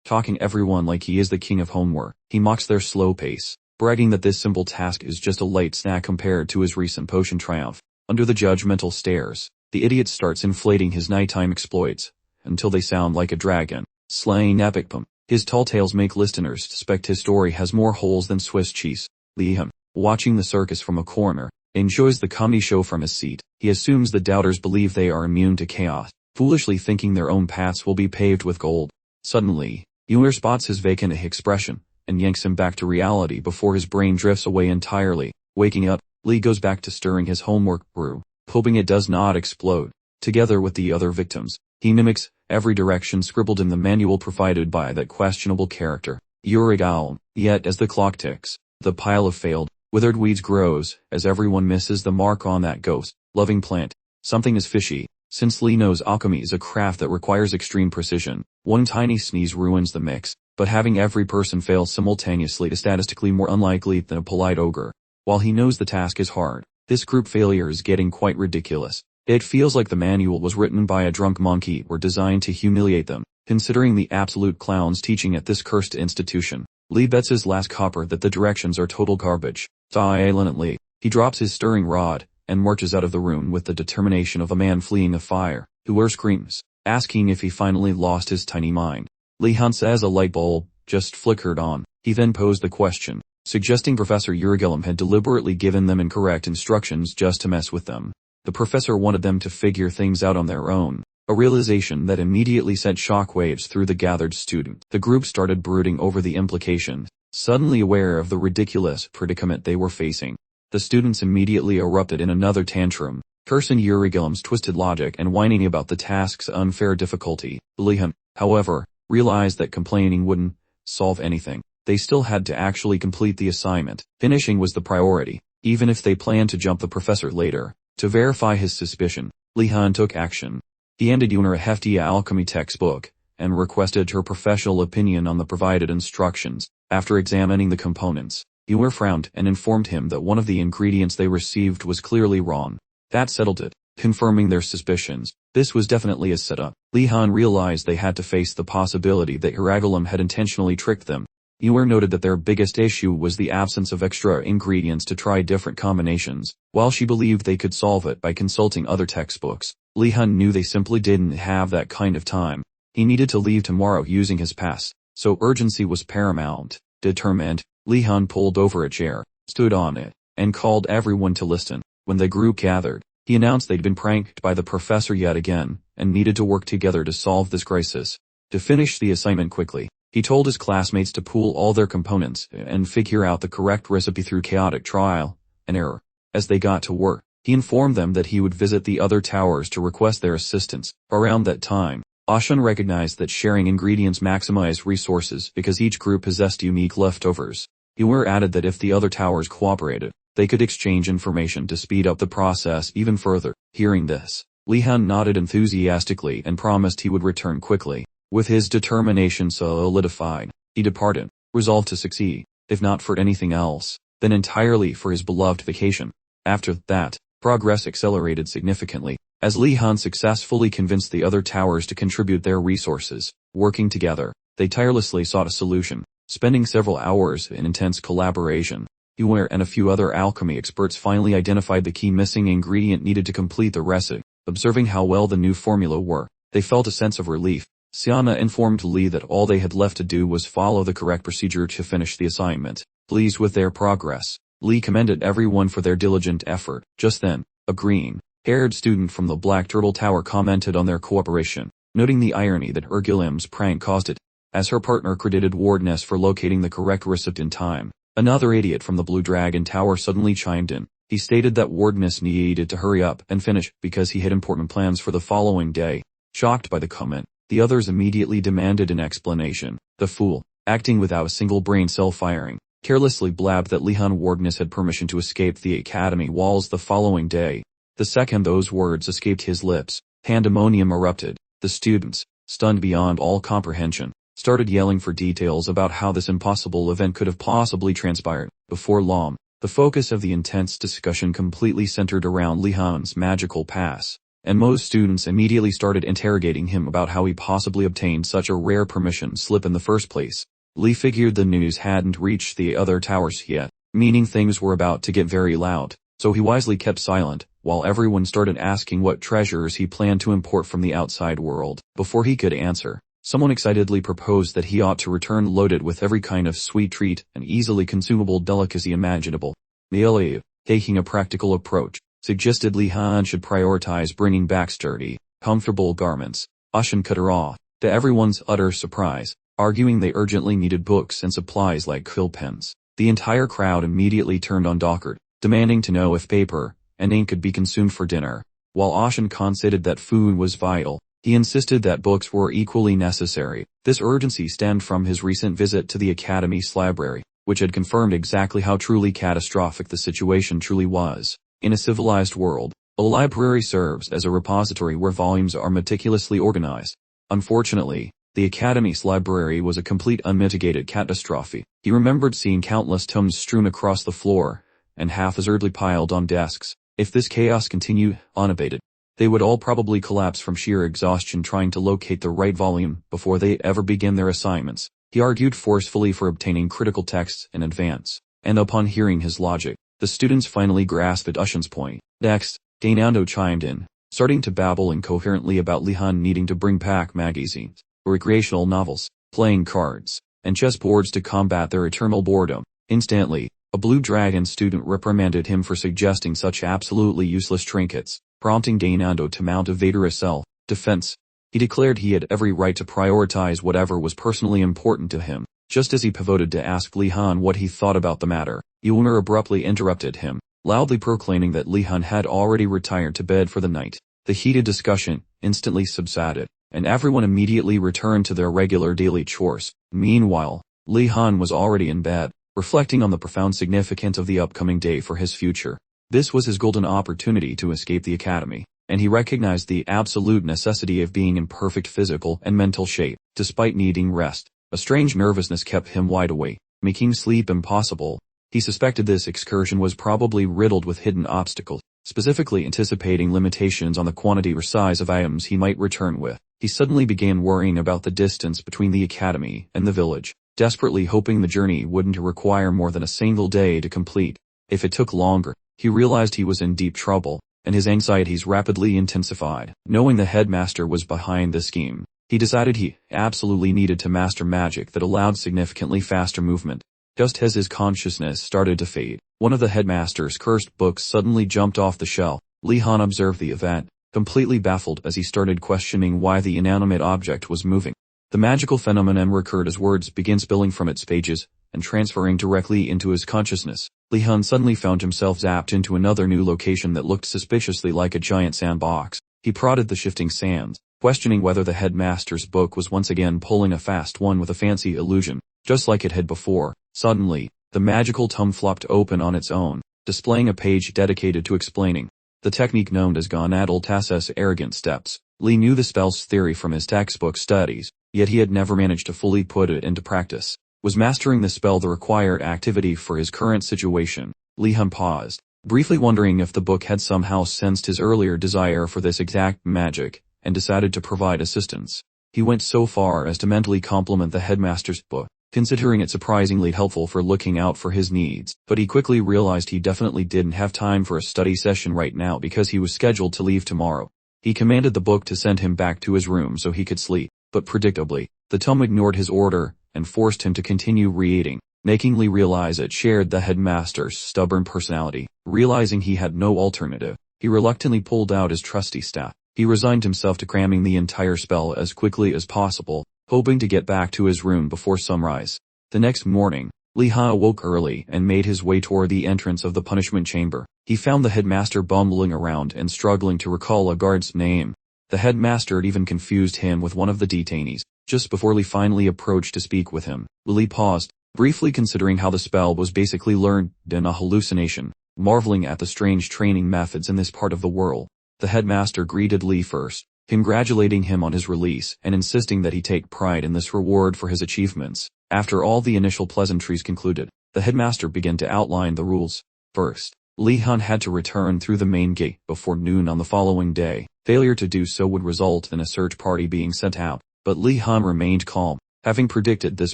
talking everyone like he is the king of homework. He mocks their slow pace, bragging that this simple task is just a light snack compared to his recent potion triumph. Under the judgmental stares, the idiot starts inflating his nighttime exploits, until they sound like a dragon, slaying epic poem. His tall tales make listeners suspect his story has more holes than Swiss cheese. Lee Han, watching the circus from a corner, enjoys the comedy show from his seat. He assumes the doubters believe they are immune to chaos, foolishly thinking their own paths will be paved with gold. Suddenly, Euler spots his vacant expression, and yanks him back to reality before his brain drifts away entirely. Waking up, Lee goes back to stirring his homework brew, hoping it does not explode. Together with the other victims, he mimics every direction scribbled in the manual provided by that questionable character, Urigal. Yet as the clock ticks, the pile of failed, withered weeds grows, as everyone misses the mark on that ghost-loving plant. Something is fishy, since Lee knows alchemy is a craft that requires extreme precision. One tiny sneeze ruins the mix, but having every person fail simultaneously is statistically more unlikely than a polite ogre. While he knows the task is hard, this group failure is getting quite ridiculous. It feels like the manual was written by a drunk monkey or designed to humiliate them. Considering the absolute clowns teaching at this cursed institution, Lee bets his last copper that the directions are total garbage. Silently, he drops his stirring rod and marches out of the room with the determination of a man fleeing a fire, who screams, asking if he finally lost his tiny mind. Lee Han says a light bulb just flickered on. He then posed the question, suggesting Professor Urigelum had deliberately given them incorrect instructions just to mess with them. The professor wanted them to figure things out on their own. a realization that immediately sent shockwaves through the gathered students. The group started brooding over the implications, suddenly aware of the ridiculous predicament they were facing. The students immediately erupted in another tantrum, cursing Urigelm's twisted logic and whining about the task's unfair difficulty. Lihan, however, realized that complaining wouldn't solve anything. They still had to actually complete the assignment. Finishing was the priority, even if they planned to jump the professor later. To verify his suspicion, Lihan took action. He handed Yuna a hefty alchemy textbook, and requested her professional opinion on the provided instructions. After examining the components, Yuna frowned and informed him that one of the ingredients they received was clearly wrong. That settled it, confirming their suspicions. This was definitely a setup. Lihan realized they had to face the possibility that Urigelm had intentionally tricked them. Yuna noted that their biggest issue was the absence of extra ingredients to try different combinations. While she believed they could solve it by consulting other textbooks, Lihan knew they simply didn't have that kind of time. He needed to leave tomorrow using his pass, so urgency was paramount. Determined, Lihan pulled over a chair, stood on it, and called everyone to listen. When the group gathered, he announced they'd been pranked by the professor yet again, and needed to work together to solve this crisis. To finish the assignment quickly, he told his classmates to pool all their components and figure out the correct recipe through chaotic trial and error. As they got to work, he informed them that he would visit the other towers to request their assistance. Around that time, Ashan recognized that sharing ingredients maximized resources because each group possessed unique leftovers. Yuna added that if the other towers cooperated, they could exchange information to speed up the process even further. Hearing this, Lihan nodded enthusiastically and promised he would return quickly. With his determination solidified, he departed, resolved to succeed, if not for anything else, then entirely for his beloved vacation. After that, progress accelerated significantly, as Lihan successfully convinced the other towers to contribute their resources. Working together, they tirelessly sought a solution, spending several hours in intense collaboration. Yuna and a few other alchemy experts finally identified the key missing ingredient needed to complete the recipe. Observing how well the new formula worked, they felt a sense of relief. Siana informed Li that all they had left to do was follow the correct procedure to finish the assignment. Pleased with their progress, Li commended everyone for their diligent effort. Just then, a green-haired student from the Black Turtle Tower commented on their cooperation, noting the irony that Urigelm's prank caused it, as her partner credited Wardness for locating the correct recipe in time. Another idiot from the Blue Dragon Tower suddenly chimed in. He stated that Wardness needed to hurry up and finish because he had important plans for the following day. Shocked by the comment, the others immediately demanded an explanation. The fool, acting without a single brain cell firing, carelessly blabbed that Lihan Wardness had permission to escape the academy walls the following day. The second those words escaped his lips, pandemonium erupted. The students, stunned beyond all comprehension, started yelling for details about how this impossible event could have possibly transpired. Before long, the focus of the intense discussion completely centered around Lihan's magical pass, and most students immediately started interrogating him about how he possibly obtained such a rare permission slip in the first place. Li figured the news hadn't reached the other towers yet, meaning things were about to get very loud, so he wisely kept silent, while everyone started asking what treasures he planned to import from the outside world. Before he could answer, someone excitedly proposed that he ought to return loaded with every kind of sweet treat and easily consumable delicacy imaginable. Miele, taking a practical approach, suggested Lihan should prioritize bringing back sturdy, comfortable garments. Ashan cut her off, to everyone's utter surprise, arguing they urgently needed books and supplies like quill pens. The entire crowd immediately turned on Dockard, demanding to know if paper and ink could be consumed for dinner. While Ashan conceded that food was vital, he insisted that books were equally necessary. This urgency stemmed from his recent visit to the Academy's library, which had confirmed exactly how truly catastrophic the situation truly was. In a civilized world, a library serves as a repository where volumes are meticulously organized. Unfortunately, the Academy's library was a complete unmitigated catastrophe. He remembered seeing countless tomes strewn across the floor, and haphazardly piled on desks. If this chaos continued unabated, they would all probably collapse from sheer exhaustion trying to locate the right volume before they ever begin their assignments. He argued forcefully for obtaining critical texts in advance, and upon hearing his logic, the students finally grasped Ashan's point. Next, Dainando chimed in, starting to babble incoherently about Lihan needing to bring back magazines, recreational novels, playing cards, and chessboards to combat their eternal boredom. Instantly, a Blue Dragon student reprimanded him for suggesting such absolutely useless trinkets, prompting Dainando to mount a Vader herself. defense. He declared he had every right to prioritize whatever was personally important to him. Just as he pivoted to ask Li Han what he thought about the matter, Yulner abruptly interrupted him, loudly proclaiming that Li Han had already retired to bed for the night. The heated discussion instantly subsided, and everyone immediately returned to their regular daily chores. Meanwhile, Li Han was already in bed, reflecting on the profound significance of the upcoming day for his future. This was his golden opportunity to escape the academy, and he recognized the absolute necessity of being in perfect physical and mental shape. Despite needing rest, a strange nervousness kept him wide awake, making sleep impossible. He suspected this excursion was probably riddled with hidden obstacles, specifically anticipating limitations on the quantity or size of items he might return with. He suddenly began worrying about the distance between the academy and the village, desperately hoping the journey wouldn't require more than a single day to complete. If it took longer, he realized he was in deep trouble, and his anxieties rapidly intensified. Knowing the headmaster was behind this scheme, he decided he absolutely needed to master magic that allowed significantly faster movement. Just as his consciousness started to fade, one of the headmaster's cursed books suddenly jumped off the shelf. Li Han observed the event, completely baffled as he started questioning why the inanimate object was moving. The magical phenomenon recurred as words began spilling from its pages and transferring directly into his consciousness. Li Han suddenly found himself zapped into another new location that looked suspiciously like a giant sandbox. He prodded the shifting sands, questioning whether the headmaster's book was once again pulling a fast one with a fancy illusion, just like it had before. Suddenly, the magical tome flopped open on its own, displaying a page dedicated to explaining the technique known as Gonadal Tasses Arrogant Steps. Li knew the spell's theory from his textbook studies, yet he had never managed to fully put it into practice. Was mastering the spell the required activity for his current situation? Li Han paused, briefly wondering if the book had somehow sensed his earlier desire for this exact magic, and decided to provide assistance. He went so far as to mentally compliment the headmaster's book, considering it surprisingly helpful for looking out for his needs, but he quickly realized he definitely didn't have time for a study session right now because he was scheduled to leave tomorrow. He commanded the book to send him back to his room so he could sleep, but predictably, the tome ignored his order and forced him to continue reading, making Li realize it shared the headmaster's stubborn personality. Realizing he had no alternative, he reluctantly pulled out his trusty staff. He resigned himself to cramming the entire spell as quickly as possible, hoping to get back to his room before sunrise. The next morning, Li Han awoke early and made his way toward the entrance of the punishment chamber. He found the headmaster bumbling around and struggling to recall a guard's name. The headmaster had even confused him with one of the detainees. Just before Li finally approached to speak with him, Li paused, briefly considering how the spell was basically learned in a hallucination, marveling at the strange training methods in this part of the world. The headmaster greeted Li first, congratulating him on his release and insisting that he take pride in this reward for his achievements. After all the initial pleasantries concluded, the headmaster began to outline the rules. First, Li Han had to return through the main gate before noon on the following day. Failure to do so would result in a search party being sent out, but Li Han remained calm, having predicted this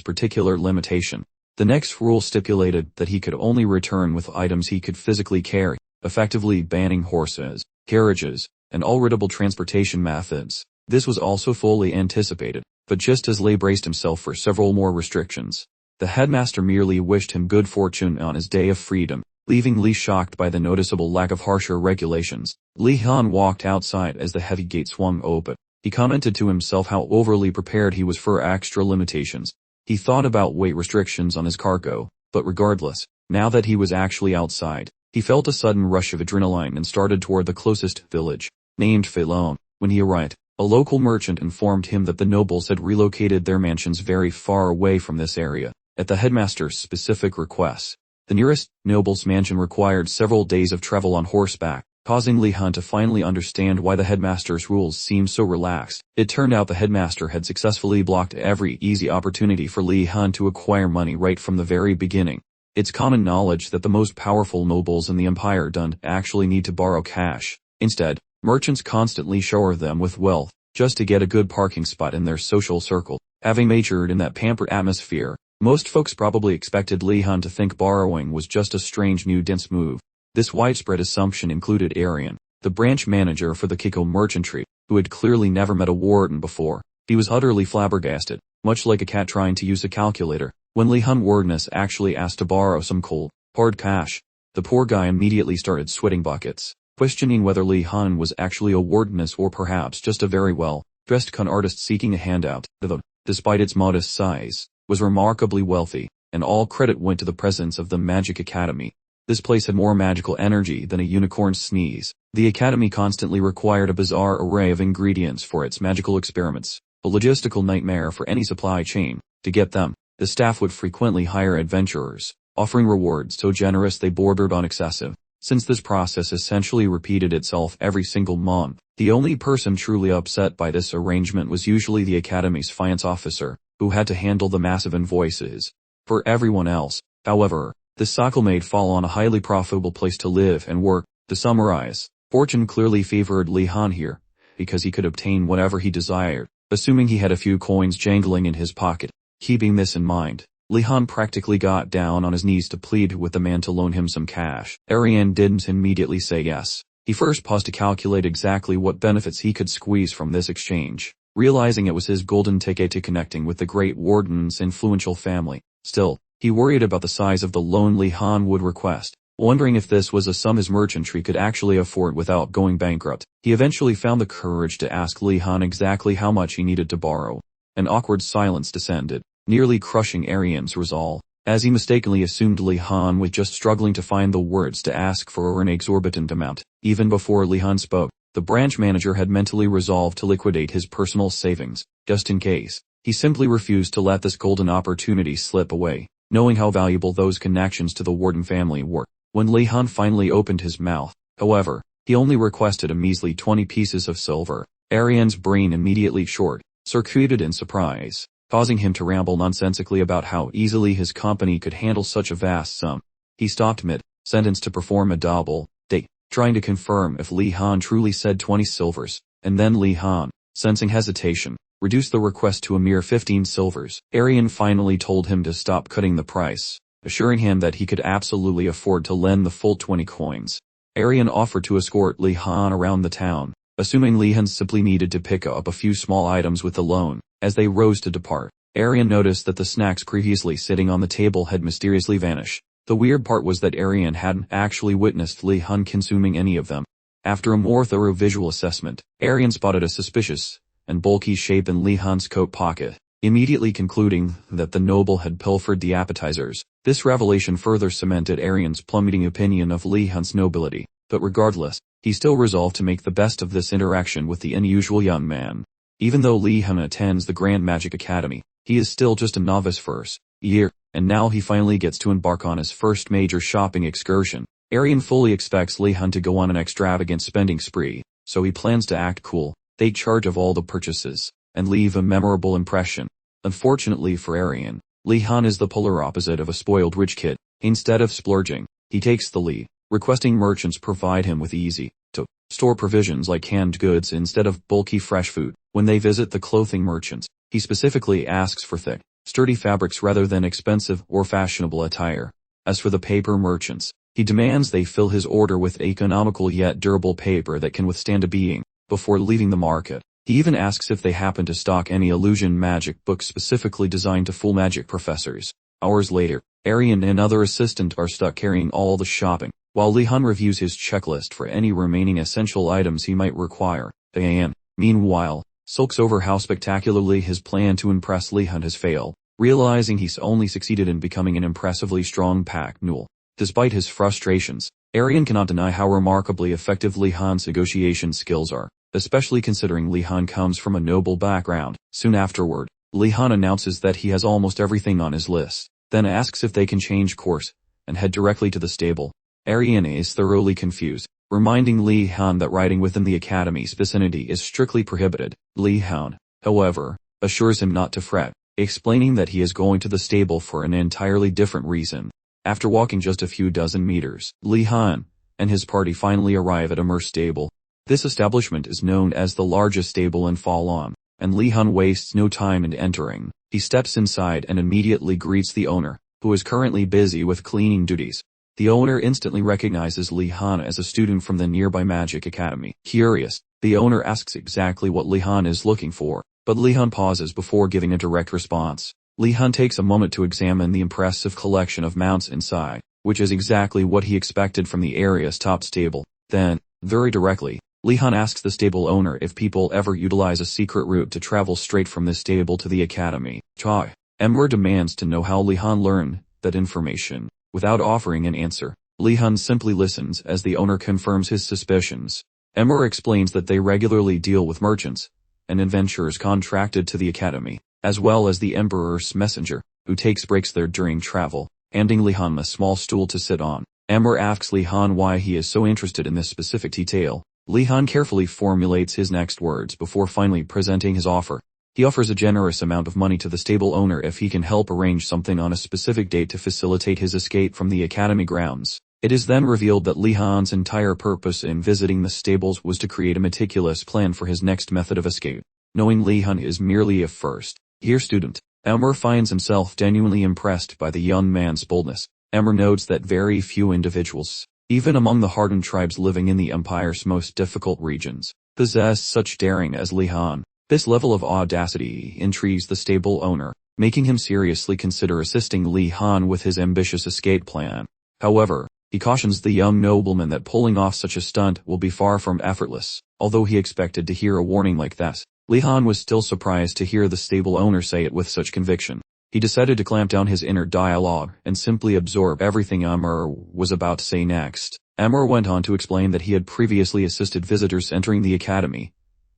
particular limitation. The next rule stipulated that he could only return with items he could physically carry, effectively banning horses, carriages, and all rideable transportation methods. This was also fully anticipated, but just as Li braced himself for several more restrictions, the headmaster merely wished him good fortune on his day of freedom, leaving Li shocked by the noticeable lack of harsher regulations. Li Han walked outside as the heavy gate swung open. He commented to himself how overly prepared he was for extra limitations. He thought about weight restrictions on his cargo, but regardless, now that he was actually outside, he felt a sudden rush of adrenaline and started toward the closest village, named Feilong. When he arrived, a local merchant informed him that the nobles had relocated their mansions very far away from this area, at the headmaster's specific request. The nearest noble's mansion required several days of travel on horseback, causing Li Han to finally understand why the headmaster's rules seemed so relaxed. It turned out the headmaster had successfully blocked every easy opportunity for Li Han to acquire money right from the very beginning. It's common knowledge that the most powerful nobles in the empire don't actually need to borrow cash. Instead, merchants constantly shower them with wealth, just to get a good parking spot in their social circle. Having matured in that pampered atmosphere, most folks probably expected Li Han to think borrowing was just a strange new dense move. This widespread assumption included Arian, the branch manager for the Kiko merchantry, who had clearly never met a warden before. He was utterly flabbergasted, much like a cat trying to use a calculator, when Li Han Wardness actually asked to borrow some cold, hard cash. The poor guy immediately started sweating buckets. questioning whether Li Han was actually a wardeness or perhaps just a very well-dressed con artist seeking a handout. Though, despite its modest size, was remarkably wealthy, and all credit went to the presence of the Magic Academy. This place had more magical energy than a unicorn's sneeze. The academy constantly required a bizarre array of ingredients for its magical experiments, a logistical nightmare for any supply chain. To get them, the staff would frequently hire adventurers, offering rewards so generous they bordered on excessive. Since this process essentially repeated itself every single month, the only person truly upset by this arrangement was usually the academy's finance officer, who had to handle the massive invoices. For everyone else, however, this cycle made Fall on a highly profitable place to live and work. To summarize, fortune clearly favored Li Han here, because he could obtain whatever he desired, assuming he had a few coins jangling in his pocket. Keeping this in mind, Li Han practically got down on his knees to plead with the man to loan him some cash. Arian didn't immediately say yes. He first paused to calculate exactly what benefits he could squeeze from this exchange, realizing it was his golden ticket to connecting with the Great Warden's influential family. Still, he worried about the size of the loan Li Han would request, wondering if this was a sum his merchantry could actually afford without going bankrupt. He eventually found the courage to ask Li Han exactly how much he needed to borrow. An awkward silence descended, nearly crushing Arian's resolve, as he mistakenly assumed Li Han was just struggling to find the words to ask for an exorbitant amount. Even before Li Han spoke, the branch manager had mentally resolved to liquidate his personal savings, just in case. He simply refused to let this golden opportunity slip away, knowing how valuable those connections to the Warden family were. When Li Han finally opened his mouth, however, he only requested a measly 20 pieces of silver. Arian's brain immediately short-circuited in surprise, causing him to ramble nonsensically about how easily his company could handle such a vast sum. He stopped mid-sentence to perform a double-take, trying to confirm if Li Han truly said 20 silvers, and then Li Han, sensing hesitation, reduced the request to a mere 15 silvers. Arian finally told him to stop cutting the price, assuring him that he could absolutely afford to lend the full 20 coins. Arian offered to escort Li Han around the town, assuming Li Han simply needed to pick up a few small items with the loan. As they rose to depart, Arian noticed that the snacks previously sitting on the table had mysteriously vanished. The weird part was that Arian hadn't actually witnessed Li Han consuming any of them. After a more thorough visual assessment, Arian spotted a suspicious and bulky shape in Li Han's coat pocket, immediately concluding that the noble had pilfered the appetizers. This revelation further cemented Arian's plummeting opinion of Li Han's nobility, but regardless, he still resolved to make the best of this interaction with the unusual young man. Even though Li Han attends the Grand Magic Academy, he is still just a novice first year, and now he finally gets to embark on his first major shopping excursion. Arian fully expects Li Han to go on an extravagant spending spree, so he plans to act cool, take charge of all the purchases, and leave a memorable impression. Unfortunately for Arian, Li Han is the polar opposite of a spoiled rich kid. Instead of splurging, he takes the lead, requesting merchants provide him with easy-to-store provisions like canned goods instead of bulky fresh food. When they visit the clothing merchants, he specifically asks for thick, sturdy fabrics rather than expensive or fashionable attire. As for the paper merchants, he demands they fill his order with economical yet durable paper that can withstand a beating. Before leaving the market, he even asks if they happen to stock any illusion magic books specifically designed to fool magic professors. Hours later, Arian and other assistants are stuck carrying all the shopping, while Li Han reviews his checklist for any remaining essential items he might require. Arian, meanwhile, sulks over how spectacularly his plan to impress Li Han has failed, realizing he's only succeeded in becoming an impressively strong pack mule. Despite his frustrations, Arian cannot deny how remarkably effective Li Han's negotiation skills are, especially considering Li Han comes from a noble background. Soon afterward, Li Han announces that he has almost everything on his list, then asks if they can change course, and head directly to the stable. Arian is thoroughly confused, reminding Li Han that riding within the academy's vicinity is strictly prohibited. Li Han, however, assures him not to fret, explaining that he is going to the stable for an entirely different reason. After walking just a few dozen meters, Li Han and his party finally arrive at a mer stable. This establishment is known as the largest stable in Falon, and Li Han wastes no time in entering. He steps inside and immediately greets the owner, who is currently busy with cleaning duties. The owner instantly recognizes Li Han as a student from the nearby Magic Academy. Curious, the owner asks exactly what Li Han is looking for, but Li Han pauses before giving a direct response. Li Han takes a moment to examine the impressive collection of mounts inside, which is exactly what he expected from the area's top stable. Then, Very directly, Li Han asks the stable owner if people ever utilize a secret route to travel straight from this stable to the academy. Chai. Ember demands to know how Li Han learned that information. Without offering an answer, Li Han simply listens as the owner confirms his suspicions. Ember explains that they regularly deal with merchants and adventurers contracted to the academy, as well as the Emperor's messenger, who takes breaks there during travel, handing Li Han a small stool to sit on. Ember asks Li Han why he is so interested in this specific detail. Li Han carefully formulates his next words before finally presenting his offer. He offers a generous amount of money to the stable owner if he can help arrange something on a specific date to facilitate his escape from the academy grounds. It is then revealed that Li Han's entire purpose in visiting the stables was to create a meticulous plan for his next method of escape. Knowing Li Han is merely a first-year student, Ember finds himself genuinely impressed by the young man's boldness. Ember notes that very few individuals, even among the hardened tribes living in the Empire's most difficult regions, possess such daring as Li Han. This level of audacity intrigues the stable owner, making him seriously consider assisting Li Han with his ambitious escape plan. However, he cautions the young nobleman that pulling off such a stunt will be far from effortless. Although he expected to hear a warning like that, Li Han was still surprised to hear the stable owner say it with such conviction. He decided to clamp down his inner dialogue and simply absorb everything Ember was about to say next. Ember went on to explain that he had previously assisted visitors entering the academy,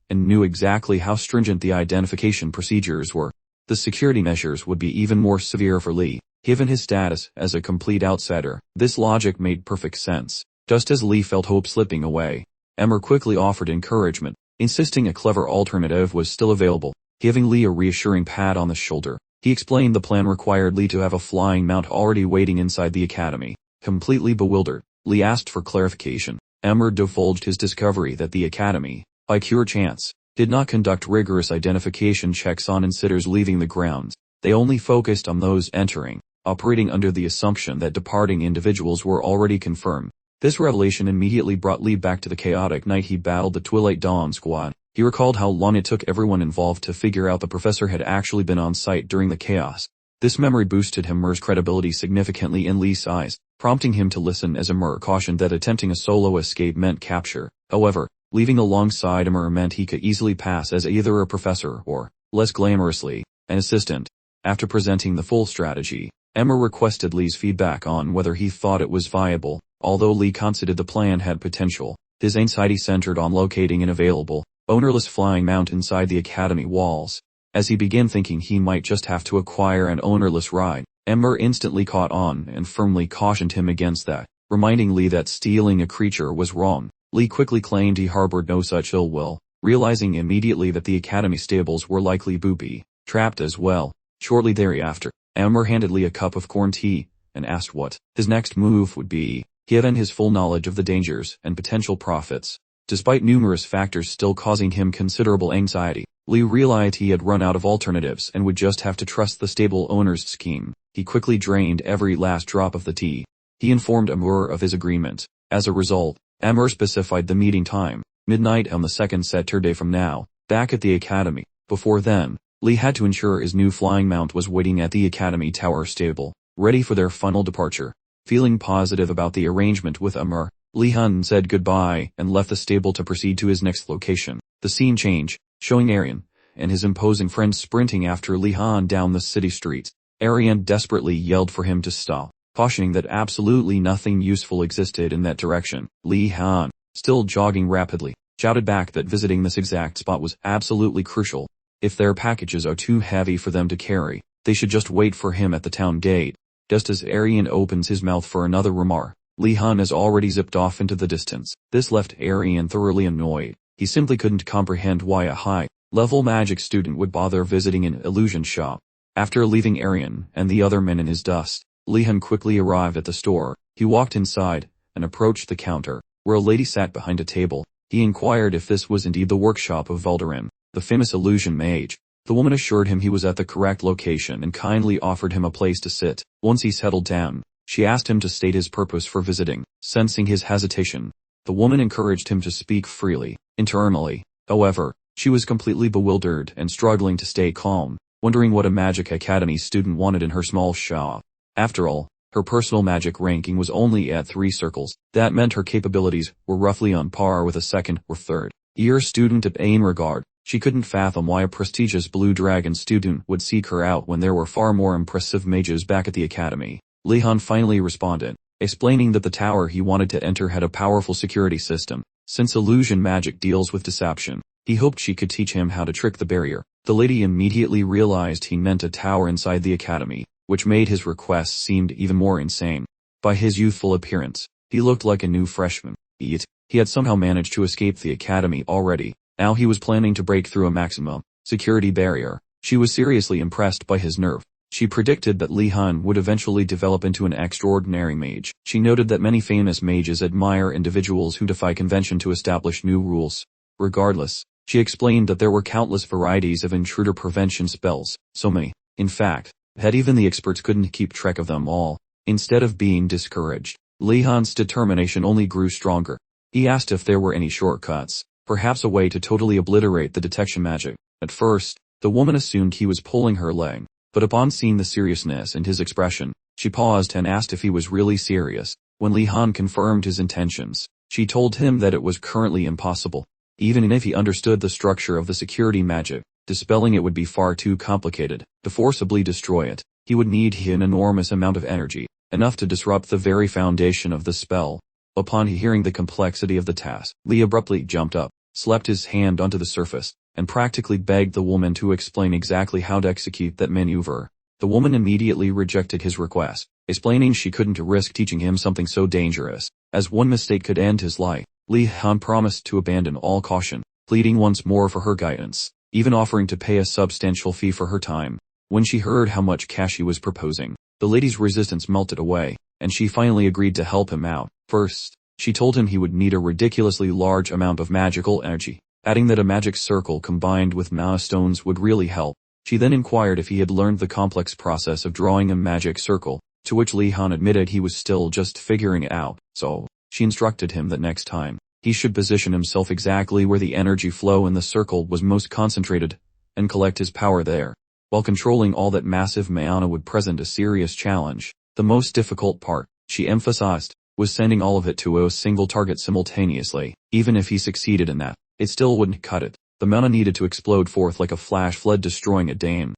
and knew exactly how stringent the identification procedures were. The security measures would be even more severe for Li, given his status as a complete outsider. This logic made perfect sense. Just as Li felt hope slipping away, Ember quickly offered encouragement, insisting a clever alternative was still available, giving Li a reassuring pat on the shoulder. He explained the plan required Li to have a flying mount already waiting inside the academy. Completely bewildered, Li asked for clarification. Ember divulged his discovery that the academy, by pure chance, did not conduct rigorous identification checks on insiders leaving the grounds. They only focused on those entering, operating under the assumption that departing individuals were already confirmed. This revelation immediately brought Li back to the chaotic night he battled the Twilight Dawn squad. He recalled how long it took everyone involved to figure out the professor had actually been on site during the chaos. This memory boosted Emmer's credibility significantly in Li's eyes, prompting him to listen as Emmer cautioned that attempting a solo escape meant capture. However, leaving alongside Emmer meant he could easily pass as either a professor or, less glamorously, an assistant. After presenting the full strategy, Emmer requested Li's feedback on whether he thought it was viable. Although Li considered the plan had potential, his anxiety centered on locating an available, ownerless flying mount inside the academy walls. As he began thinking he might just have to acquire an ownerless ride, Emmer instantly caught on and firmly cautioned him against that, reminding Li that stealing a creature was wrong. Li quickly claimed he harbored no such ill will, realizing immediately that the academy stables were likely booby-trapped as well. Shortly thereafter, Emmer handed Li a cup of corn tea, and asked what his next move would be, given his full knowledge of the dangers and potential profits. Despite numerous factors still causing him considerable anxiety, Li realized he had run out of alternatives and would just have to trust the stable owner's scheme. He quickly drained every last drop of the tea. He informed Emmer of his agreement. As a result, Emmer specified the meeting time, midnight on the second Saturday from now, back at the academy. Before then, Li had to ensure his new flying mount was waiting at the academy tower stable, ready for their final departure. Feeling positive about the arrangement with Emmer, Li Han said goodbye and left the stable to proceed to his next location. The scene changed, showing Arian and his imposing friend sprinting after Li Han down the city streets. Arian desperately yelled for him to stop, cautioning that absolutely nothing useful existed in that direction. Li Han, still jogging rapidly, shouted back that visiting this exact spot was absolutely crucial. If their packages are too heavy for them to carry, they should just wait for him at the town gate. Just as Arian opens his mouth for another remark, Li Han has already zipped off into the distance. This left Arian thoroughly annoyed. He simply couldn't comprehend why a high-level magic student would bother visiting an illusion shop. After leaving Arian and the other men in his dust, Li Han quickly arrived at the store. He walked inside and approached the counter, where a lady sat behind a table. He inquired if this was indeed the workshop of Valderin, the famous illusion mage. The woman assured him he was at the correct location and kindly offered him a place to sit. Once he settled down, she asked him to state his purpose for visiting. Sensing his hesitation, the woman encouraged him to speak freely. Internally, however, she was completely bewildered and struggling to stay calm, wondering what a Magic Academy student wanted in her small shop. After all, Her personal magic ranking was only at 3 circles. That meant her capabilities were roughly on par with a second or third year student at Regard. She couldn't fathom why a prestigious Blue Dragon student would seek her out when there were far more impressive mages back at the academy. Li Han finally responded, explaining that the tower he wanted to enter had a powerful security system. Since illusion magic deals with deception, he hoped she could teach him how to trick the barrier. The lady immediately realized he meant a tower inside the academy, which made his request seem even more insane. By his youthful appearance, he looked like a new freshman. Yet, he had somehow managed to escape the academy already. Now he was planning to break through a maximum security barrier. She was seriously impressed by his nerve. She predicted that Li Han would eventually develop into an extraordinary mage. She noted that many famous mages admire individuals who defy convention to establish new rules. Regardless, she explained that there were countless varieties of intruder prevention spells, so many, in fact, that even the experts couldn't keep track of them all. Instead of being discouraged, Li Han's determination only grew stronger. He asked if there were any shortcuts, perhaps a way to totally obliterate the detection magic. At first, the woman assumed he was pulling her leg, but upon seeing the seriousness in his expression, she paused and asked if he was really serious. When Li Han confirmed his intentions, she told him that it was currently impossible. Even if he understood the structure of the security magic, dispelling it would be far too complicated. To forcibly destroy it, he would need an enormous amount of energy, enough to disrupt the very foundation of the spell. Upon hearing the complexity of the task, Li abruptly jumped up, slapped his hand onto the surface, and practically begged the woman to explain exactly how to execute that maneuver. The woman immediately rejected his request, explaining she couldn't risk teaching him something so dangerous, as one mistake could end his life. Li Han promised to abandon all caution, pleading once more for her guidance, even offering to pay a substantial fee for her time. When she heard how much cash he was proposing, the lady's resistance melted away, and she finally agreed to help him out. First, she told him he would need a ridiculously large amount of magical energy, adding that a magic circle combined with mana stones would really help. She then inquired if he had learned the complex process of drawing a magic circle, to which Li Han admitted he was still just figuring it out. So, she instructed him that next time, he should position himself exactly where the energy flow in the circle was most concentrated, and collect his power there. While controlling all that massive mana would present a serious challenge, the most difficult part, she emphasized, was sending all of it to a single target simultaneously. Even if he succeeded in that, it still wouldn't cut it. The mana needed to explode forth like a flash flood, destroying a dam,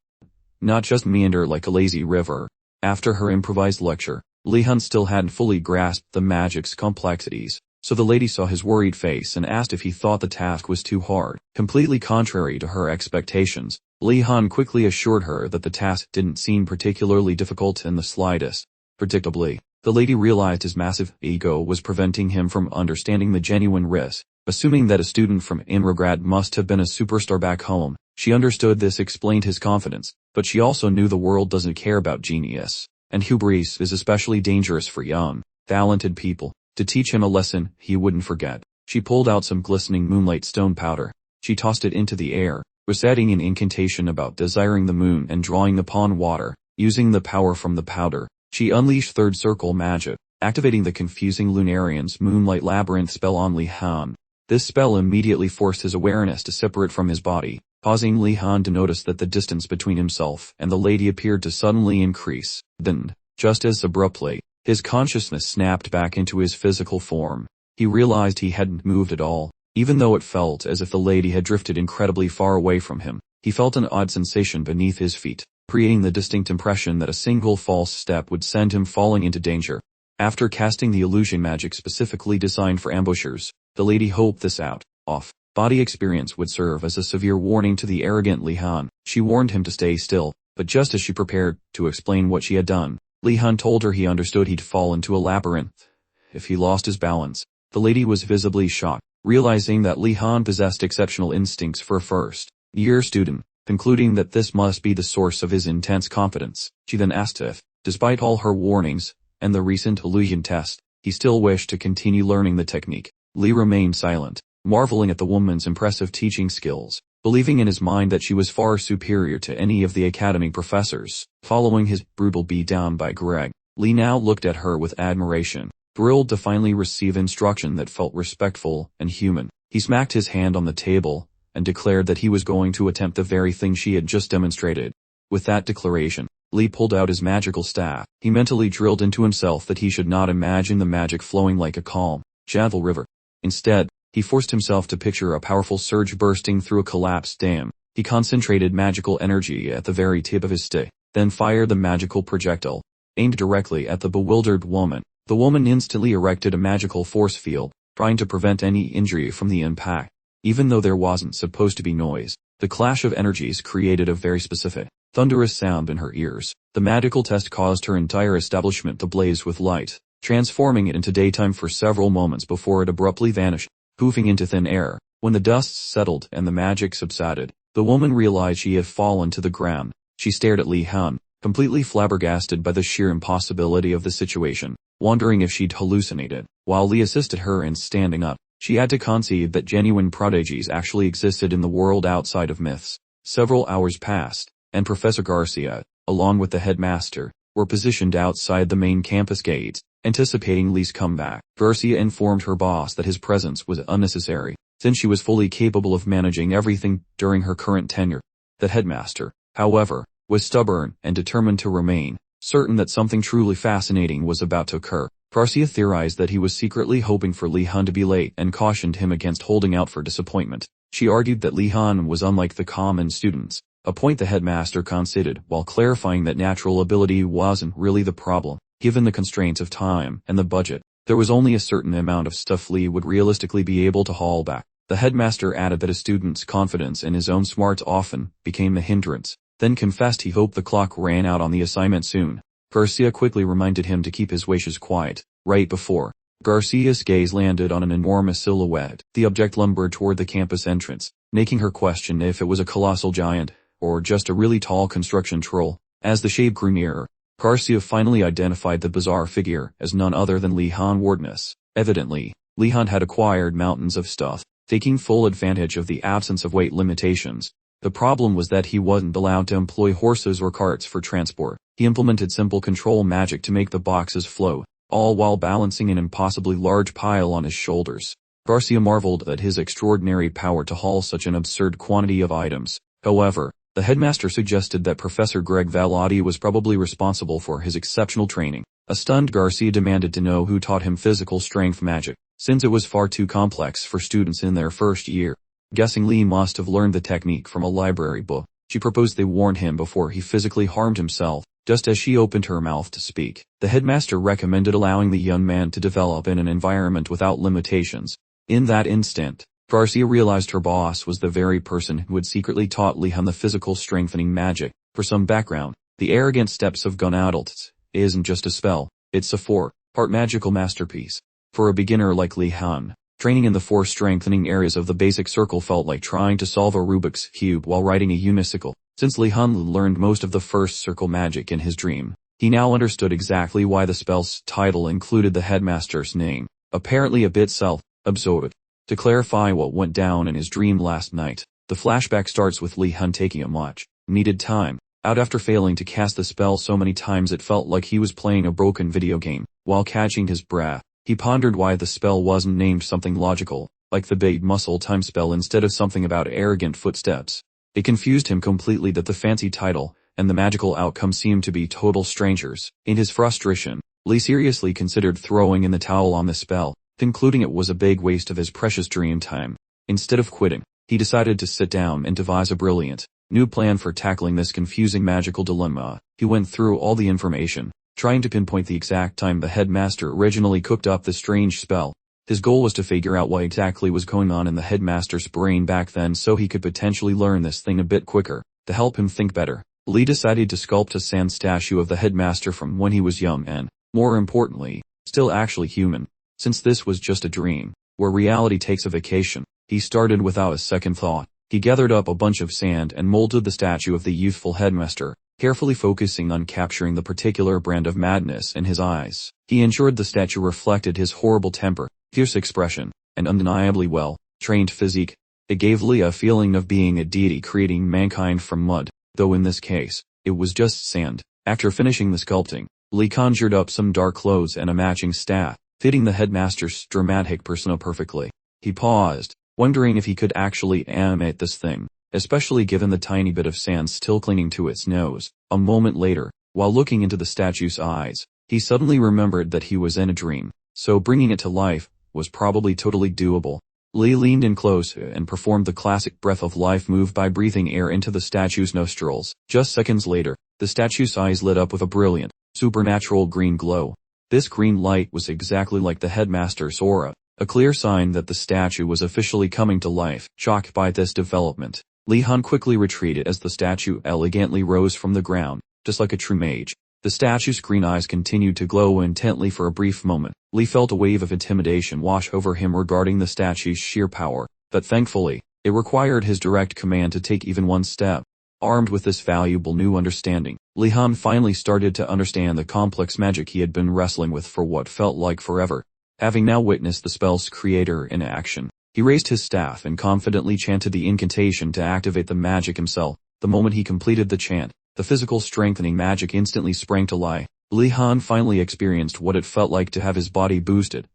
not just meander like a lazy river. After her improvised lecture, Li Han still hadn't fully grasped the magic's complexities, so the lady saw his worried face and asked if he thought the task was too hard. Completely contrary to her expectations, Li Han quickly assured her that the task didn't seem particularly difficult in the slightest. Predictably, the lady realized his massive ego was preventing him from understanding the genuine risk. Assuming that a student from Imrograd must have been a superstar back home, she understood this explained his confidence, but she also knew the world doesn't care about genius, and hubris is especially dangerous for young, talented people. To teach him a lesson he wouldn't forget, she pulled out some glistening moonlight stone powder. She tossed it into the air, reciting an incantation about desiring the moon and drawing upon water. Using the power from the powder, she unleashed third circle magic, activating the confusing Lunarian's moonlight labyrinth spell on Li Han. This spell immediately forced his awareness to separate from his body, causing Li Han to notice that the distance between himself and the lady appeared to suddenly increase. Then, just as abruptly, his consciousness snapped back into his physical form. He realized he hadn't moved at all, even though it felt as if the lady had drifted incredibly far away from him. He felt an odd sensation beneath his feet, creating the distinct impression that a single false step would send him falling into danger. After casting the illusion magic specifically designed for ambushers, the lady hoped this out-of-body experience would serve as a severe warning to the arrogant Li Han. She warned him to stay still, but just as she prepared to explain what she had done, Li Han told her he understood he'd fall into a labyrinth if he lost his balance. The lady was visibly shocked, realizing that Li Han possessed exceptional instincts for a first-year student, concluding that this must be the source of his intense confidence. She then asked if, despite all her warnings and the recent illusion test, he still wished to continue learning the technique. Li remained silent, marveling at the woman's impressive teaching skills, believing in his mind that she was far superior to any of the academy professors. Following his brutal beatdown by Greg, Li now looked at her with admiration, thrilled to finally receive instruction that felt respectful and human. He smacked his hand on the table and declared that he was going to attempt the very thing she had just demonstrated. With that declaration, Lee pulled out his magical staff. He mentally drilled into himself that he should not imagine the magic flowing like a calm, gentle river. Instead, he forced himself to picture a powerful surge bursting through a collapsed dam. He concentrated magical energy at the very tip of his stick, then fired the magical projectile, aimed directly at the bewildered woman. The woman instantly erected a magical force field, trying to prevent any injury from the impact. Even though there wasn't supposed to be noise, the clash of energies created a very specific, thunderous sound in her ears. The magical test caused her entire establishment to blaze with light, transforming it into daytime for several moments before it abruptly vanished, poofing into thin air. When the dust settled and the magic subsided, the woman realized she had fallen to the ground. She stared at Li Han, completely flabbergasted by the sheer impossibility of the situation, wondering if she'd hallucinated. While Li assisted her in standing up, she had to concede that genuine prodigies actually existed in the world outside of myths. Several hours passed, and Professor Garcia, along with the headmaster, were positioned outside the main campus gates, anticipating Li's comeback. Garcia informed her boss that his presence was unnecessary, since she was fully capable of managing everything during her current tenure. The headmaster, however, was stubborn and determined to remain, certain that something truly fascinating was about to occur. Garcia theorized that he was secretly hoping for Li Han to be late and cautioned him against holding out for disappointment. She argued that Li Han was unlike the common students, a point the headmaster conceded while clarifying that natural ability wasn't really the problem. Given the constraints of time and the budget, there was only a certain amount of stuff Li would realistically be able to haul back. The headmaster added that a student's confidence in his own smarts often became a hindrance, then confessed he hoped the clock ran out on the assignment soon. Garcia quickly reminded him to keep his wishes quiet. Right before Garcia's gaze landed on an enormous silhouette, the object lumbered toward the campus entrance, making her question if it was a colossal giant, or just a really tall construction troll. As the shape grew nearer, Garcia finally identified the bizarre figure as none other than Li Han Wardness. Evidently, Li Han had acquired mountains of stuff, taking full advantage of the absence of weight limitations. The problem was that he wasn't allowed to employ horses or carts for transport. He implemented simple control magic to make the boxes float, all while balancing an impossibly large pile on his shoulders. Garcia marveled at his extraordinary power to haul such an absurd quantity of items. However, the headmaster suggested that Professor Greg Vallotti was probably responsible for his exceptional training. A stunned Garcia demanded to know who taught him physical strength magic, since it was far too complex for students in their first year. Guessing Li must have learned the technique from a library book, she proposed they warn him before he physically harmed himself. Just as she opened her mouth to speak, the headmaster recommended allowing the young man to develop in an environment without limitations. In that instant, Garcia realized her boss was the very person who had secretly taught Li Han the physical strengthening magic. For some background, the arrogant steps of gun adults isn't just a spell, it's a four-part magical masterpiece. For a beginner like Li Han, training in the four strengthening areas of the basic circle felt like trying to solve a Rubik's Cube while riding a unicycle. Since Li Han learned most of the first circle magic in his dream, he now understood exactly why the spell's title included the headmaster's name, apparently a bit self-absorbed. To clarify what went down in his dream last night, the flashback starts with Li Han taking a much-needed time out after failing to cast the spell so many times it felt like he was playing a broken video game. While catching his breath, he pondered why the spell wasn't named something logical, like the big muscle time spell instead of something about arrogant footsteps. It confused him completely that the fancy title and the magical outcome seemed to be total strangers. In his frustration, Li seriously considered throwing in the towel on the spell, concluding it was a big waste of his precious dream time. Instead of quitting, he decided to sit down and devise a brilliant, new plan for tackling this confusing magical dilemma. He went through all the information, trying to pinpoint the exact time the headmaster originally cooked up the strange spell. His goal was to figure out what exactly was going on in the headmaster's brain back then so he could potentially learn this thing a bit quicker. To help him think better, Li decided to sculpt a sand statue of the headmaster from when he was young and, more importantly, still actually human. Since this was just a dream, where reality takes a vacation, he started without a second thought. He gathered up a bunch of sand and molded the statue of the youthful headmaster, carefully focusing on capturing the particular brand of madness in his eyes. He ensured the statue reflected his horrible temper, fierce expression, and undeniably well-trained physique. It gave Li a feeling of being a deity creating mankind from mud, though in this case, it was just sand. After finishing the sculpting, Li conjured up some dark clothes and a matching staff, fitting the headmaster's dramatic persona perfectly. He paused, wondering if he could actually animate this thing, especially given the tiny bit of sand still clinging to its nose. A moment later, While looking into the statue's eyes, he suddenly remembered that he was in a dream, so bringing it to life was probably totally doable. Li leaned in close and performed the classic breath of life move by breathing air into the statue's nostrils. Just seconds later, the statue's eyes lit up with a brilliant, supernatural green glow. This green light was exactly like the headmaster's aura, a clear sign that the statue was officially coming to life. Shocked by this development, Li Han quickly retreated as the statue elegantly rose from the ground, just like a true mage. The statue's green eyes continued to glow intently for a brief moment. Li felt a wave of intimidation wash over him regarding the statue's sheer power, but thankfully, it required his direct command to take even one step. Armed with this valuable new understanding, Li Han finally started to understand the complex magic he had been wrestling with for what felt like forever. Having now witnessed the spell's creator in action, he raised his staff and confidently chanted the incantation to activate the magic himself. The moment he completed the chant, the physical strengthening magic instantly sprang to life. Li Han finally experienced what it felt like to have his body boosted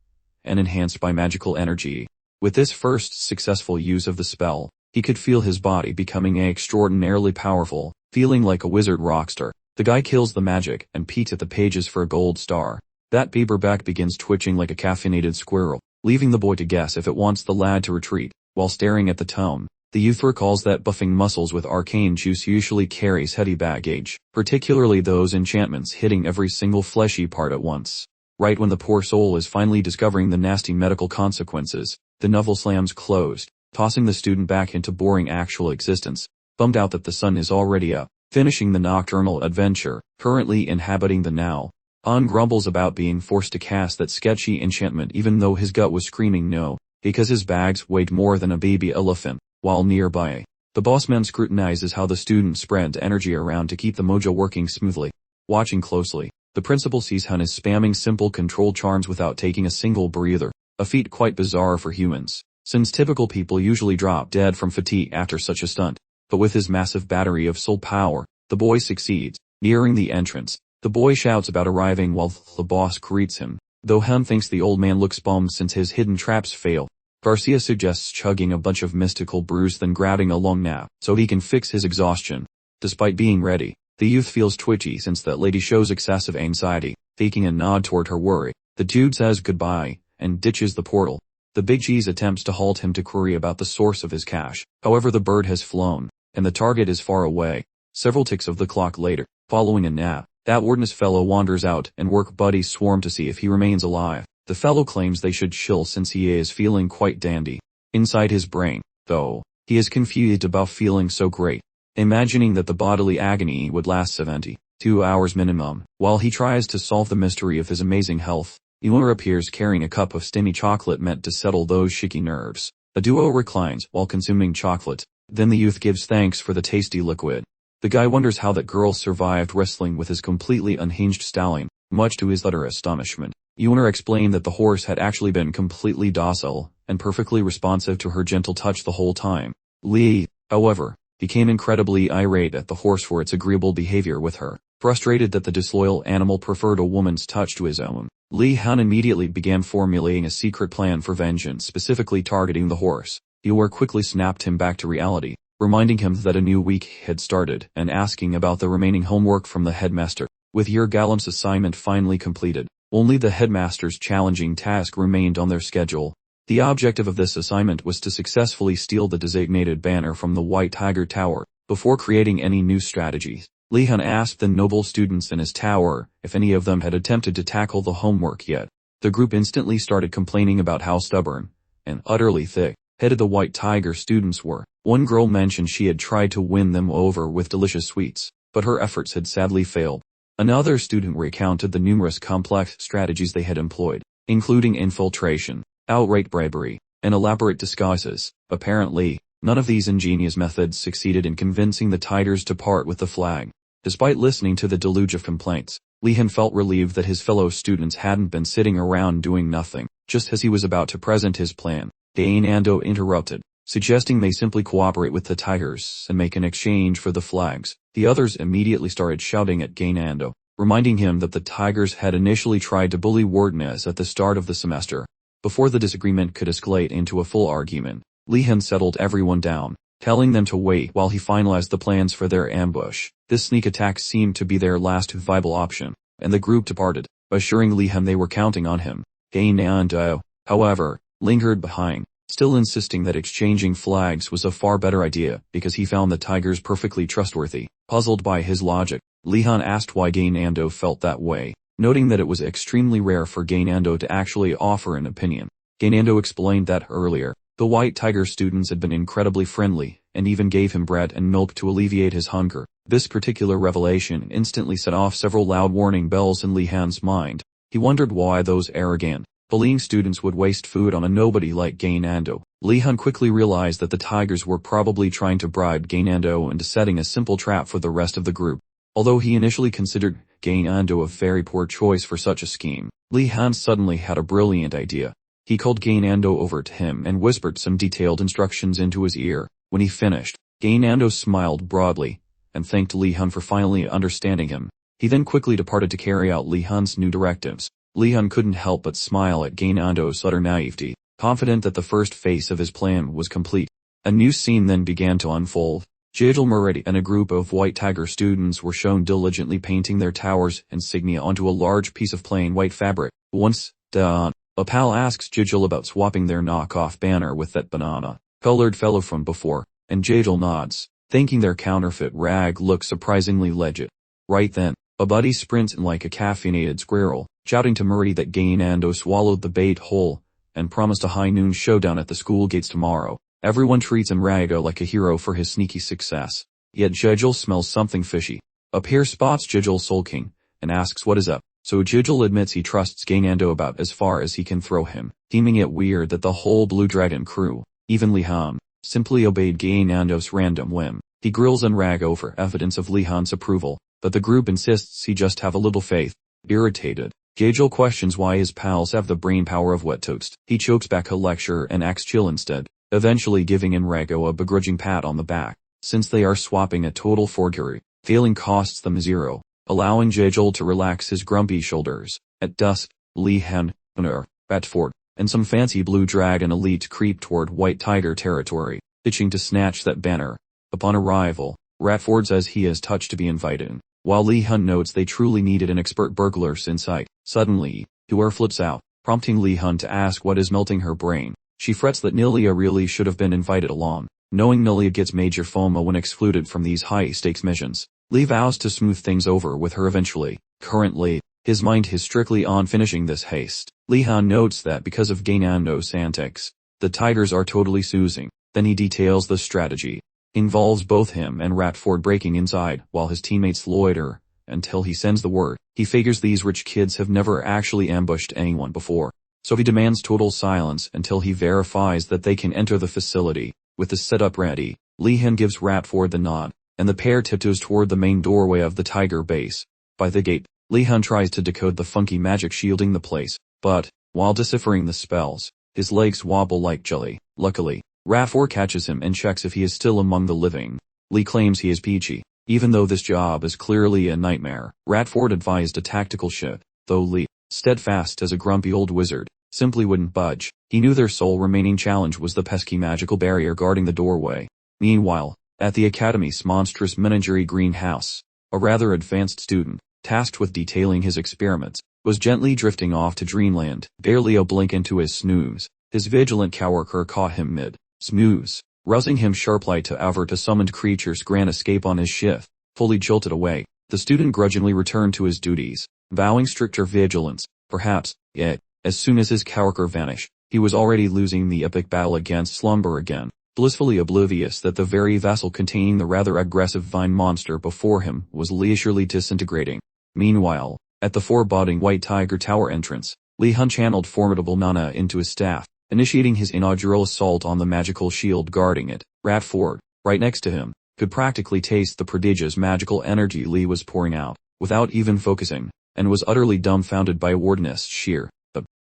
and enhanced by magical energy. With this first successful use of the spell, he could feel his body becoming extraordinarily powerful, feeling like a wizard rockstar. The guy kills the magic and peeks at the pages for a gold star. That paperback begins twitching like a caffeinated squirrel, leaving the boy to guess if it wants the lad to retreat. While staring at the tome, the youth recalls that buffing muscles with arcane juice usually carries heavy baggage, particularly those enchantments hitting every single fleshy part at once. Right when the poor soul is finally discovering the nasty medical consequences, the novel slams closed, tossing the student back into boring actual existence, bummed out that the sun is already up, finishing the nocturnal adventure, currently inhabiting the now. Han grumbles about being forced to cast that sketchy enchantment even though his gut was screaming no, because his bags weighed more than a baby elephant. While nearby, the bossman scrutinizes how the student spreads energy around to keep the mojo working smoothly. Watching closely, the principal sees Han is spamming simple control charms without taking a single breather, a feat quite bizarre for humans, since typical people usually drop dead from fatigue after such a stunt. But with his massive battery of soul power, the boy succeeds. Nearing the entrance, the boy shouts about arriving while the boss greets him, though Han thinks the old man looks bummed since his hidden traps fail. Garcia suggests chugging a bunch of mystical brews then grabbing a long nap, so he can fix his exhaustion. Despite being ready, the youth feels twitchy since that lady shows excessive anxiety. Taking a nod toward her worry, the dude says goodbye, and ditches the portal. The Big Cheese attempts to halt him to query about the source of his cash, however the bird has flown, and the target is far away. Several ticks of the clock later, following a nap, that warden's fellow wanders out and work buddies swarm to see if he remains alive. The fellow claims they should chill since he is feeling quite dandy. Inside his brain, though, he is confused about feeling so great, imagining that the bodily agony would last 72 hours minimum. While he tries to solve the mystery of his amazing health, Ewer appears carrying a cup of steamy chocolate meant to settle those shaky nerves. The duo reclines while consuming chocolate, then the youth gives thanks for the tasty liquid. The guy wonders how that girl survived wrestling with his completely unhinged stallion, much to his utter astonishment. Ewer explained that the horse had actually been completely docile and perfectly responsive to her gentle touch the whole time. Li, however, became incredibly irate at the horse for its agreeable behavior with her. Frustrated that the disloyal animal preferred a woman's touch to his own, Li Han immediately began formulating a secret plan for vengeance, specifically targeting the horse. Ewer quickly snapped him back to reality, reminding him that a new week had started and asking about the remaining homework from the headmaster. With Yer Galam's assignment finally completed, only the headmaster's challenging task remained on their schedule. The objective of this assignment was to successfully steal the designated banner from the White Tiger Tower. Before creating any new strategies, Li Han asked the noble students in his tower if any of them had attempted to tackle the homework yet. The group instantly started complaining about how stubborn and utterly thick-headed the White Tiger students were. One girl mentioned she had tried to win them over with delicious sweets, but her efforts had sadly failed. Another student recounted the numerous complex strategies they had employed, including infiltration, outright bribery, and elaborate disguises. Apparently, none of these ingenious methods succeeded in convincing the Tigers to part with the flag. Despite listening to the deluge of complaints, Li Han felt relieved that his fellow students hadn't been sitting around doing nothing. Just as he was about to present his plan, Ando interrupted, suggesting they simply cooperate with the Tigers and make an exchange for the flags. The others immediately started shouting at Ando, reminding him that the Tigers had initially tried to bully Wardeness at the start of the semester. Before the disagreement could escalate into a full argument, Li Han settled everyone down. telling them to wait while he finalized the plans for their ambush. This sneak attack seemed to be their last viable option, and the group departed, assuring Li Han they were counting on him. Gainando, however, lingered behind, still insisting that exchanging flags was a far better idea because he found the tigers perfectly trustworthy. Puzzled by his logic, Li Han asked why Gainando felt that way, noting that it was extremely rare for Gainando to actually offer an opinion. Gainando explained that earlier, the White Tiger students had been incredibly friendly, and even gave him bread and milk to alleviate his hunger. This particular revelation instantly set off several loud warning bells in Li Han's mind. He wondered why those arrogant, bullying students would waste food on a nobody like Gainando. Li Han quickly realized that the tigers were probably trying to bribe Gainando into setting a simple trap for the rest of the group. Although he initially considered Gainando a very poor choice for such a scheme, Li Han suddenly had a brilliant idea. He called Gainando over to him and whispered some detailed instructions into his ear. When he finished, Gainando smiled broadly, and thanked Li Han for finally understanding him. He then quickly departed to carry out Li Han's new directives. Li Han couldn't help but smile at Gainando's utter naivety, confident that the first phase of his plan was complete. A new scene then began to unfold. Jigel Muridi and a group of White Tiger students were shown diligently painting their towers insignia onto a large piece of plain white fabric. Once done, a pal asks Jigel about swapping their knockoff banner with that banana-colored fellow from before, and Jigel nods, thinking their counterfeit rag looks surprisingly legit. Right then, a buddy sprints in like a caffeinated squirrel, shouting to Muridi that Gainando swallowed the bait whole, and promised a high noon showdown at the school gates tomorrow. Everyone treats Muridi like a hero for his sneaky success. Yet Jigel smells something fishy. A peer spots Jigel sulking, and asks what is up. So Jigel admits he trusts Gainando about as far as he can throw him, deeming it weird that the whole Blue Dragon crew, even Li Han, simply obeyed Gainando's random whim. He grills Rag over evidence of Li Han's approval, but the group insists he just have a little faith. Irritated, Jigel questions why his pals have the brain power of wet toast. He chokes back a lecture and acts chill instead, eventually giving Enrago a begrudging pat on the back. Since they are swapping a total forgery, failing costs them 0. Allowing Jigel to relax his grumpy shoulders. At dusk, Li Han, Ratford, and some fancy Blue Dragon elite creep toward White Tiger territory, itching to snatch that banner. Upon arrival, Ratford says he is touched to be invited, while Li Han notes they truly needed an expert burglar's insight. Suddenly, Huer flips out, prompting Li Han to ask what is melting her brain. She frets that Nilia really should have been invited along, knowing Nilia gets major FOMO when excluded from these high-stakes missions. Li vows to smooth things over with her eventually. Currently, his mind is strictly on finishing this haste. Li Han notes that because of Gainando's antics, the tigers are totally sousing. Then he details the strategy. Involves both him and Ratford breaking inside while his teammates loiter, until he sends the word. He figures these rich kids have never actually ambushed anyone before, so he demands total silence until he verifies that they can enter the facility. With the setup ready, Li Han gives Ratford the nod, and the pair tiptoes toward the main doorway of the tiger base. By the gate, Li Han tries to decode the funky magic shielding the place, but, while deciphering the spells, his legs wobble like jelly. Luckily, Ratford catches him and checks if he is still among the living. Li claims he is peachy, even though this job is clearly a nightmare. Ratford advised a tactical shift, though Li, steadfast as a grumpy old wizard, simply wouldn't budge. He knew their sole remaining challenge was the pesky magical barrier guarding the doorway. Meanwhile, at the Academy's monstrous menagerie greenhouse, a rather advanced student, tasked with detailing his experiments, was gently drifting off to dreamland, barely a blink into his snooze. His vigilant coworker caught him mid-snooze, rousing him sharply to avert a summoned creature's grand escape on his shift. Fully jolted away, the student grudgingly returned to his duties, vowing stricter vigilance. Perhaps, yet, as soon as his coworker vanished, he was already losing the epic battle against slumber again, blissfully oblivious that the very vessel containing the rather aggressive vine monster before him was leisurely disintegrating. Meanwhile, at the foreboding White Tiger Tower entrance, Li Han channeled formidable mana into his staff, initiating his inaugural assault on the magical shield guarding it. Ratford, right next to him, could practically taste the prodigious magical energy Li was pouring out, without even focusing, and was utterly dumbfounded by Wardeness sheer,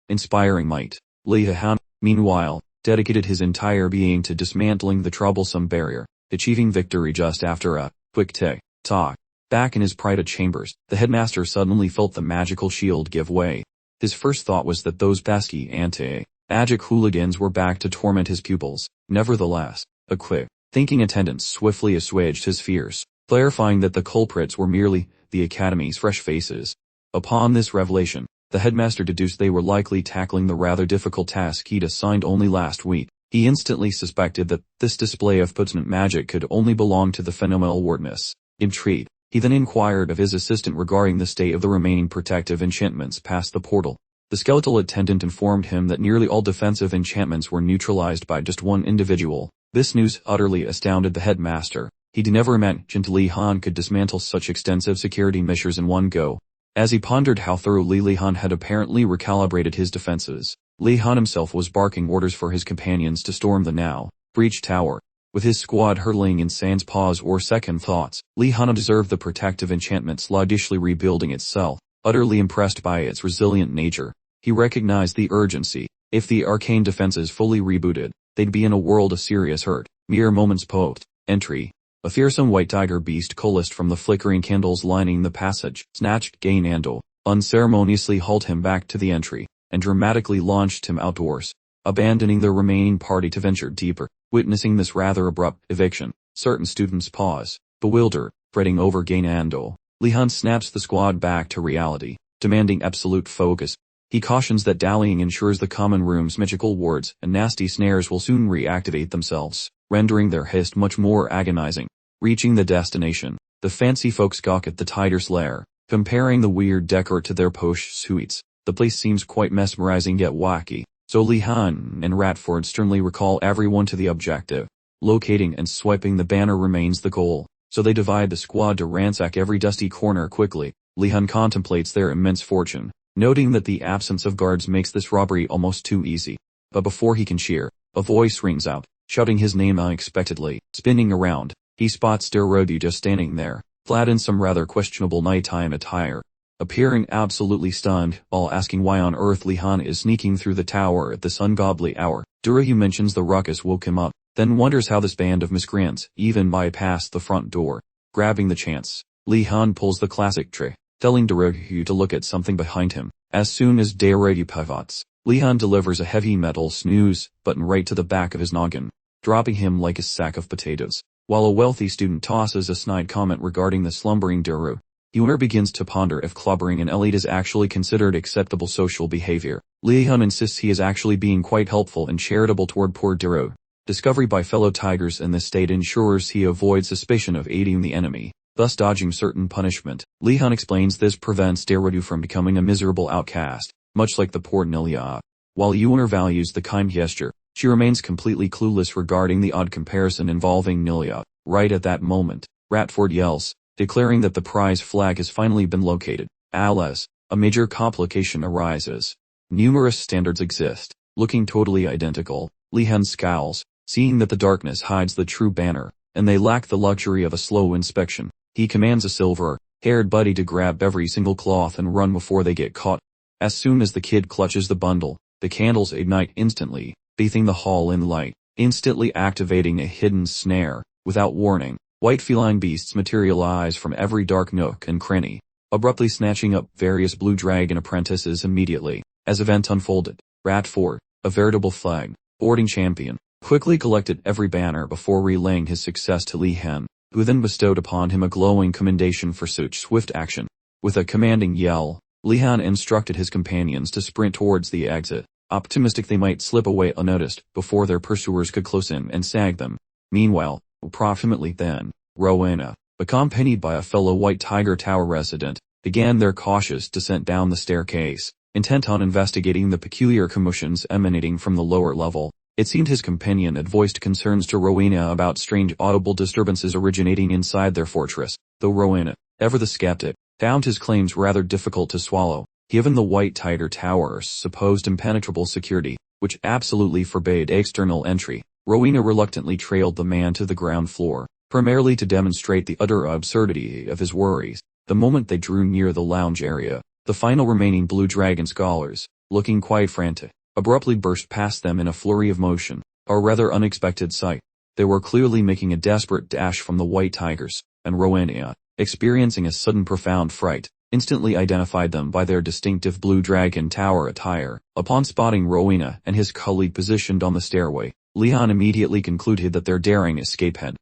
inspiring might. Li Han, meanwhile, dedicated his entire being to dismantling the troublesome barrier, achieving victory just after a quick tick-tock. Back in his private chambers, the headmaster suddenly felt the magical shield give way. His first thought was that those pesky anti-magic hooligans were back to torment his pupils. Nevertheless, a quick Thinking attendants swiftly assuaged his fears, clarifying that the culprits were merely the academy's fresh faces. Upon this revelation, the headmaster deduced they were likely tackling the rather difficult task he'd assigned only last week. He instantly suspected that this display of potent magic could only belong to the phenomenal wardness. Intrigued, he then inquired of his assistant regarding the state of the remaining protective enchantments past the portal. The skeletal attendant informed him that nearly all defensive enchantments were neutralized by just one individual. This news utterly astounded the headmaster. He'd never imagined Li Han could dismantle such extensive security measures in one go. As he pondered how thoroughly Li Han had apparently recalibrated his defenses, Li Han himself was barking orders for his companions to storm the now breached tower. With his squad hurtling in sans pause or second thoughts, Li Han observed the protective enchantment sluggishly rebuilding itself, utterly impressed by its resilient nature. He recognized the urgency. If the arcane defenses fully rebooted, they'd be in a world of serious hurt. Mere moments post entry. A fearsome white tiger beast coalesced from the flickering candles lining the passage, snatched Gainando, unceremoniously hauled him back to the entry, and dramatically launched him outdoors, abandoning the remaining party to venture deeper. Witnessing this rather abrupt eviction, certain students pause, bewildered, fretting over Gainando. Li Han snaps the squad back to reality, demanding absolute focus. He cautions that dallying ensures the common room's magical wards and nasty snares will soon reactivate themselves, rendering their haste much more agonizing. Reaching the destination, the fancy folks gawk at the tiger's lair, comparing the weird decor to their posh suites. The place seems quite mesmerizing yet wacky, so Li Han and Ratford sternly recall everyone to the objective. Locating and swiping the banner remains the goal, so they divide the squad to ransack every dusty corner quickly. Li Han contemplates their immense fortune, noting that the absence of guards makes this robbery almost too easy. But before he can cheer, a voice rings out, shouting his name unexpectedly. Spinning around, he spots Darodu just standing there, clad in some rather questionable nighttime attire. Appearing absolutely stunned, while asking why on earth Li Han is sneaking through the tower at this ungodly hour, Darodu mentions the ruckus woke him up, then wonders how this band of miscreants even bypassed the front door. Grabbing the chance, Li Han pulls the classic trick, telling Darodu to look at something behind him. As soon as Darodu pivots, Li Han delivers a heavy metal snooze button right to the back of his noggin, dropping him like a sack of potatoes. While a wealthy student tosses a snide comment regarding the slumbering Darodu, Yuner begins to ponder if clobbering an elite is actually considered acceptable social behavior. Li Han insists he is actually being quite helpful and charitable toward poor Darodu. Discovery by fellow tigers in this state ensures he avoids suspicion of aiding the enemy, thus dodging certain punishment. Li Han explains this prevents Darodu from becoming a miserable outcast, much like the poor Nilia. While Yuner values the kind gesture, she remains completely clueless regarding the odd comparison involving Nilia. Right at that moment, Ratford yells, declaring that the prize flag has finally been located. Alas, a major complication arises. Numerous standards exist, looking totally identical. Li Han scowls, seeing that the darkness hides the true banner, and they lack the luxury of a slow inspection. He commands a silver-haired buddy to grab every single cloth and run before they get caught. As soon as the kid clutches the bundle, the candles ignite instantly, bathing the hall in light, instantly activating a hidden snare. Without warning, white feline beasts materialize from every dark nook and cranny, abruptly snatching up various blue dragon apprentices immediately. As event unfolded, Ratford, a veritable flag-boarding champion, quickly collected every banner before relaying his success to Li Han, who then bestowed upon him a glowing commendation for such swift action. With a commanding yell, Li Han instructed his companions to sprint towards the exit, optimistic they might slip away unnoticed before their pursuers could close in and snag them. Meanwhile, approximately then, Rowena, accompanied by a fellow White Tiger Tower resident, began their cautious descent down the staircase, intent on investigating the peculiar commotions emanating from the lower level. It seemed his companion had voiced concerns to Rowena about strange audible disturbances originating inside their fortress, though Rowena, ever the skeptic, found his claims rather difficult to swallow, given the White Tiger Tower's supposed impenetrable security, which absolutely forbade external entry. Rowena reluctantly trailed the man to the ground floor, primarily to demonstrate the utter absurdity of his worries. The moment they drew near the lounge area, the final remaining Blue Dragon scholars, looking quite frantic, abruptly burst past them in a flurry of motion, a rather unexpected sight. They were clearly making a desperate dash from the White Tigers, and Rowena, experiencing a sudden profound fright, instantly identified them by their distinctive Blue Dragon Tower attire. Upon spotting Rowena and his colleague positioned on the stairway, Li Han immediately concluded that their daring escape had,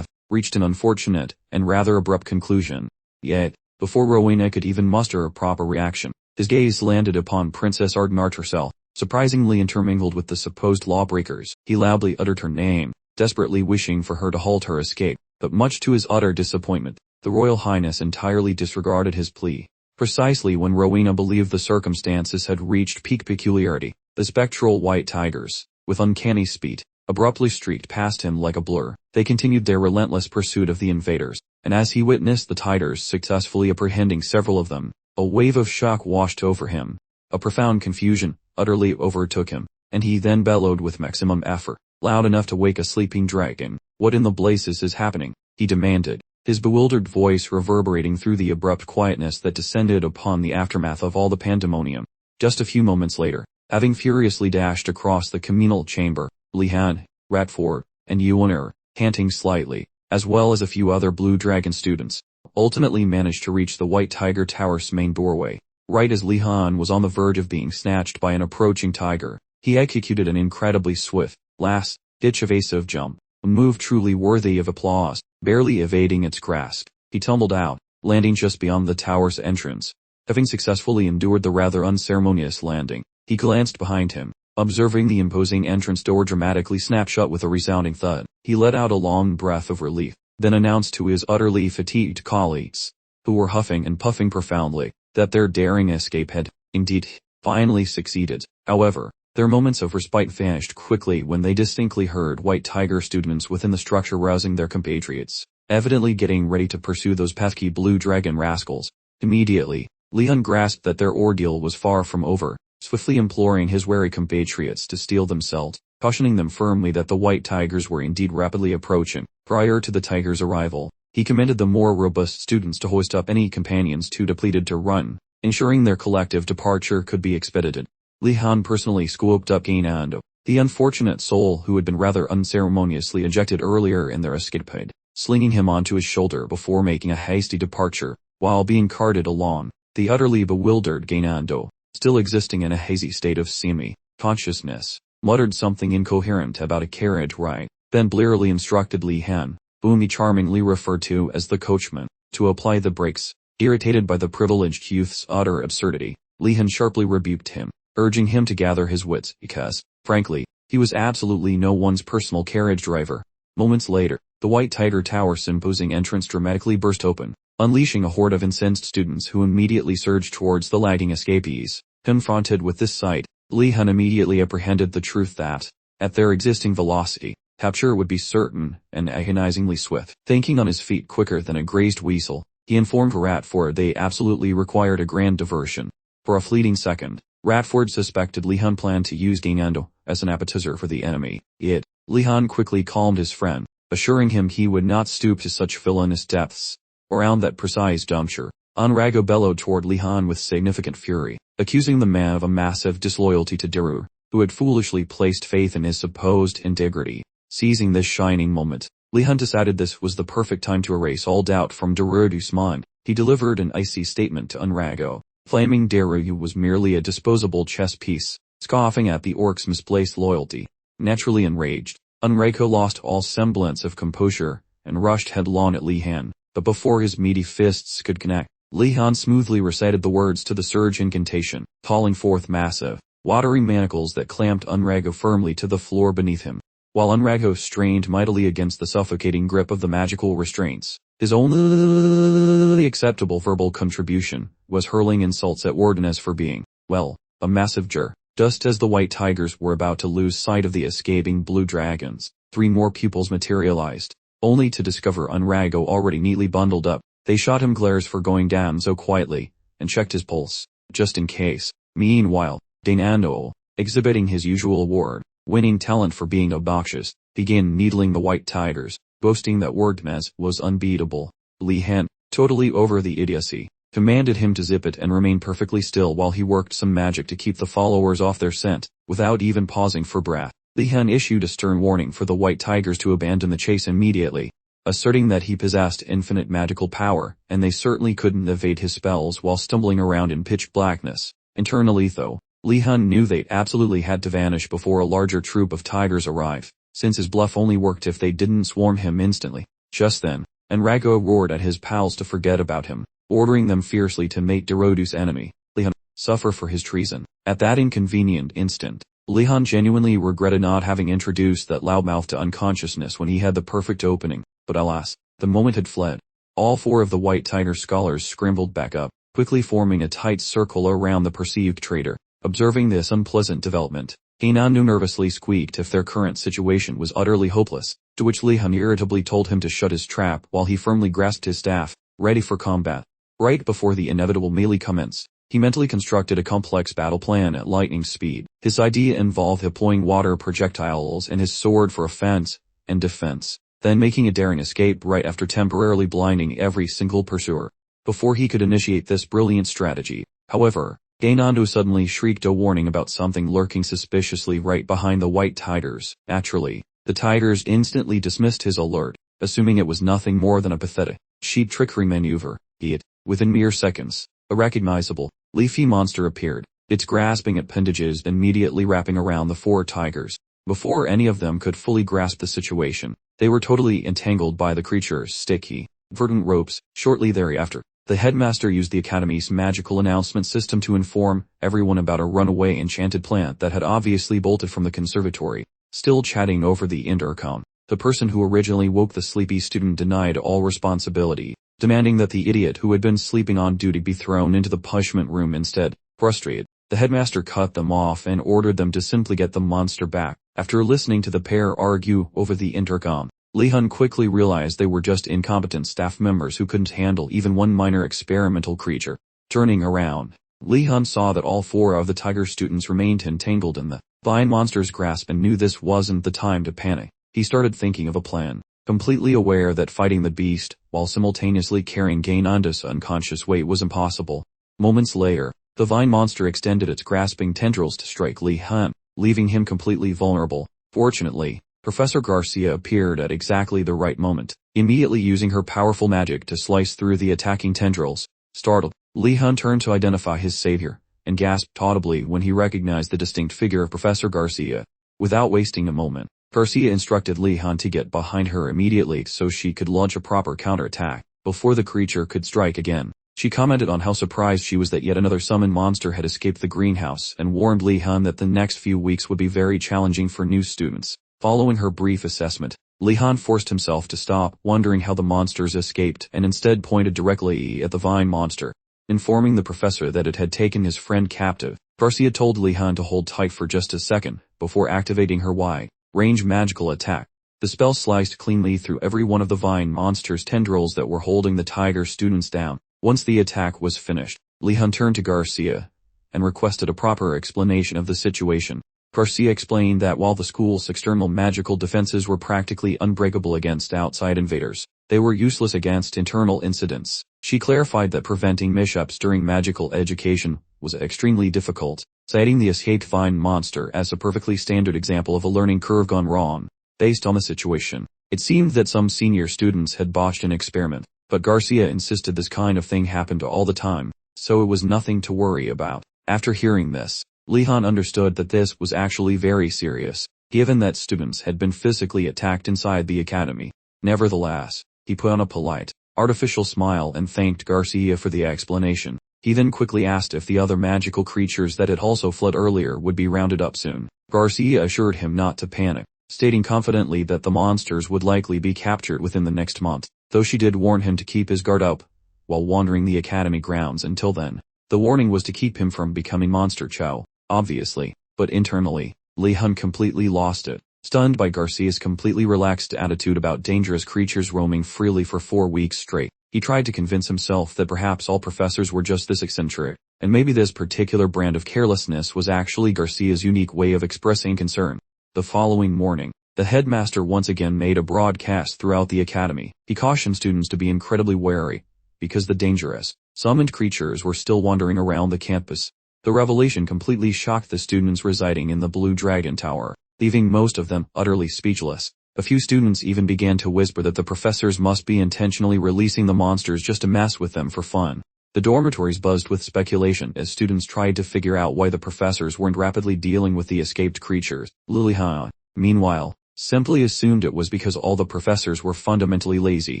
reached an unfortunate and rather abrupt conclusion. Yet, before Rowena could even muster a proper reaction, his gaze landed upon Princess Ardenart herself, surprisingly intermingled with the supposed lawbreakers. He loudly uttered her name, desperately wishing for her to halt her escape, but much to his utter disappointment, the Royal Highness entirely disregarded his plea. Precisely when Rowena believed the circumstances had reached peak peculiarity, the spectral white tigers, with uncanny speed, abruptly streaked past him like a blur. They continued their relentless pursuit of the invaders, and as he witnessed the tigers successfully apprehending several of them, a wave of shock washed over him. A profound confusion utterly overtook him, and he then bellowed with maximum effort, loud enough to wake a sleeping dragon. "What in the blazes is happening?" he demanded, his bewildered voice reverberating through the abrupt quietness that descended upon the aftermath of all the pandemonium. Just a few moments later, having furiously dashed across the communal chamber, Li Han, Ratford, and Yuan, panting slightly, as well as a few other Blue Dragon students, ultimately managed to reach the White Tiger Tower's main doorway. Right as Li Han was on the verge of being snatched by an approaching tiger, he executed an incredibly swift, last-ditch evasive jump, a move truly worthy of applause. Barely evading its grasp, he tumbled out, landing just beyond the tower's entrance. Having successfully endured the rather unceremonious landing, he glanced behind him, observing the imposing entrance door dramatically snap shut with a resounding thud. He let out a long breath of relief, then announced to his utterly fatigued colleagues, who were huffing and puffing profoundly, that their daring escape had, indeed, finally succeeded. However, their moments of respite vanished quickly when they distinctly heard White Tiger students within the structure rousing their compatriots, evidently getting ready to pursue those pesky Blue Dragon rascals. Immediately, Li Han grasped that their ordeal was far from over, swiftly imploring his wary compatriots to steel themselves, cautioning them firmly that the White Tigers were indeed rapidly approaching. Prior to the tigers' arrival, he commanded the more robust students to hoist up any companions too depleted to run, ensuring their collective departure could be expedited. Li Han personally scooped up Gainando, the unfortunate soul who had been rather unceremoniously ejected earlier in their escapade, slinging him onto his shoulder before making a hasty departure. While being carted along, the utterly bewildered Gainando, still existing in a hazy state of semi-consciousness, muttered something incoherent about a carriage ride, then blearily instructed Li Han, whom he charmingly referred to as the coachman, to apply the brakes. Irritated by the privileged youth's utter absurdity, Li Han sharply rebuked him, urging him to gather his wits because, frankly, he was absolutely no one's personal carriage driver. Moments later, the White Tiger Tower's imposing entrance dramatically burst open, unleashing a horde of incensed students who immediately surged towards the lagging escapees. Confronted with this sight, Li Han immediately apprehended the truth that, at their existing velocity, capture would be certain and agonizingly swift. Thinking on his feet quicker than a grazed weasel, he informed Ratford they absolutely required a grand diversion. For a fleeting second, Ratford suspected Li Han planned to use Gainando as an appetizer for the enemy. Yet, Li Han quickly calmed his friend, assuring him he would not stoop to such villainous depths. Around that precise juncture, Anrago bellowed toward Li Han with significant fury, accusing the man of a massive disloyalty to Daru, who had foolishly placed faith in his supposed integrity. Seizing this shining moment, Li Han decided this was the perfect time to erase all doubt from Daru's mind. He delivered an icy statement to Anrago, claiming Daru was merely a disposable chess piece, scoffing at the orc's misplaced loyalty. Naturally enraged, Anrago lost all semblance of composure, and rushed headlong at Li Han, but before his meaty fists could connect, Li Han smoothly recited the words to the surge incantation, calling forth massive, watery manacles that clamped Anrago firmly to the floor beneath him. While Anrago strained mightily against the suffocating grip of the magical restraints, his only acceptable verbal contribution was hurling insults at Wardeness for being, well, a massive jerk. Just as the White Tigers were about to lose sight of the escaping Blue Dragons, 3 more pupils materialized, only to discover Anrago already neatly bundled up. They shot him glares for going down so quietly, and checked his pulse, just in case. Meanwhile, Gainando, exhibiting his usual award-winning talent for being obnoxious, began needling the White Tigers, boasting that Wardeness was unbeatable. Li Han, totally over the idiocy, commanded him to zip it and remain perfectly still while he worked some magic to keep the followers off their scent. Without even pausing for breath, Li Han issued a stern warning for the White Tigers to abandon the chase immediately, asserting that he possessed infinite magical power, and they certainly couldn't evade his spells while stumbling around in pitch blackness. Internally though, Li Han knew they absolutely had to vanish before a larger troop of tigers arrive, since his bluff only worked if they didn't swarm him instantly. Just then, Enrago roared at his pals to forget about him, ordering them fiercely to make Dorodu's enemy, Li Han, suffer for his treason. At that inconvenient instant, Li Han genuinely regretted not having introduced that loudmouth to unconsciousness when he had the perfect opening, but alas, the moment had fled. All four of the White Tiger scholars scrambled back up, quickly forming a tight circle around the perceived traitor. Observing this unpleasant development, Ganondu nervously squeaked if their current situation was utterly hopeless, to which Li Han irritably told him to shut his trap while he firmly grasped his staff, ready for combat. Right before the inevitable melee commenced, he mentally constructed a complex battle plan at lightning speed. His idea involved deploying water projectiles and his sword for offense and defense, then making a daring escape right after temporarily blinding every single pursuer. Before he could initiate this brilliant strategy, however, Ganondu suddenly shrieked a warning about something lurking suspiciously right behind the White Tigers. Naturally, the Tigers instantly dismissed his alert, assuming it was nothing more than a pathetic sheep trickery maneuver. Yet, within mere seconds, a recognizable, leafy monster appeared, its grasping appendages immediately wrapping around the four tigers. Before any of them could fully grasp the situation, they were totally entangled by the creature's sticky, verdant ropes. Shortly thereafter, the headmaster used the academy's magical announcement system to inform everyone about a runaway enchanted plant that had obviously bolted from the conservatory. Still chatting over the intercom, the person who originally woke the sleepy student denied all responsibility, demanding that the idiot who had been sleeping on duty be thrown into the punishment room instead. Frustrated, the headmaster cut them off and ordered them to simply get the monster back. After listening to the pair argue over the intercom, Li Han quickly realized they were just incompetent staff members who couldn't handle even one minor experimental creature. Turning around, Li Han saw that all four of the tiger students remained entangled in the vine monster's grasp and knew this wasn't the time to panic. He started thinking of a plan, completely aware that fighting the beast, while simultaneously carrying Ganondu's unconscious weight was impossible. Moments later, the vine monster extended its grasping tendrils to strike Li Han, leaving him completely vulnerable. Fortunately, Professor Garcia appeared at exactly the right moment, immediately using her powerful magic to slice through the attacking tendrils. Startled, Li Han turned to identify his savior, and gasped audibly when he recognized the distinct figure of Professor Garcia. Without wasting a moment, Garcia instructed Li Han to get behind her immediately so she could launch a proper counterattack. Before the creature could strike again, she commented on how surprised she was that yet another summoned monster had escaped the greenhouse and warned Li Han that the next few weeks would be very challenging for new students. Following her brief assessment, Li Han forced himself to stop wondering how the monsters escaped and instead pointed directly at the vine monster. Informing the professor that it had taken his friend captive, Garcia told Li Han to hold tight for just a second before activating her wide-range magical attack. The spell sliced cleanly through every one of the vine monster's tendrils that were holding the tiger students down. Once the attack was finished, Li Han turned to Garcia and requested a proper explanation of the situation. Garcia explained that while the school's external magical defenses were practically unbreakable against outside invaders, they were useless against internal incidents. She clarified that preventing mishaps during magical education was extremely difficult, citing the escaped vine monster as a perfectly standard example of a learning curve gone wrong. Based on the situation, it seemed that some senior students had botched an experiment, but Garcia insisted this kind of thing happened all the time, so it was nothing to worry about. After hearing this, Li Han understood that this was actually very serious, given that students had been physically attacked inside the academy. Nevertheless, he put on a polite, artificial smile and thanked Garcia for the explanation. He then quickly asked if the other magical creatures that had also fled earlier would be rounded up soon. Garcia assured him not to panic, stating confidently that the monsters would likely be captured within the next month, though she did warn him to keep his guard up while wandering the academy grounds until then. The warning was to keep him from becoming Monster Chow, obviously, but internally, Li Han completely lost it. Stunned by Garcia's completely relaxed attitude about dangerous creatures roaming freely for 4 weeks straight, he tried to convince himself that perhaps all professors were just this eccentric, and maybe this particular brand of carelessness was actually Garcia's unique way of expressing concern. The following morning, the headmaster once again made a broadcast throughout the academy. He cautioned students to be incredibly wary, because the dangerous, summoned creatures were still wandering around the campus. The revelation completely shocked the students residing in the Blue Dragon Tower, leaving most of them utterly speechless. A few students even began to whisper that the professors must be intentionally releasing the monsters just to mess with them for fun. The dormitories buzzed with speculation as students tried to figure out why the professors weren't rapidly dealing with the escaped creatures. Li Han, meanwhile, simply assumed it was because all the professors were fundamentally lazy.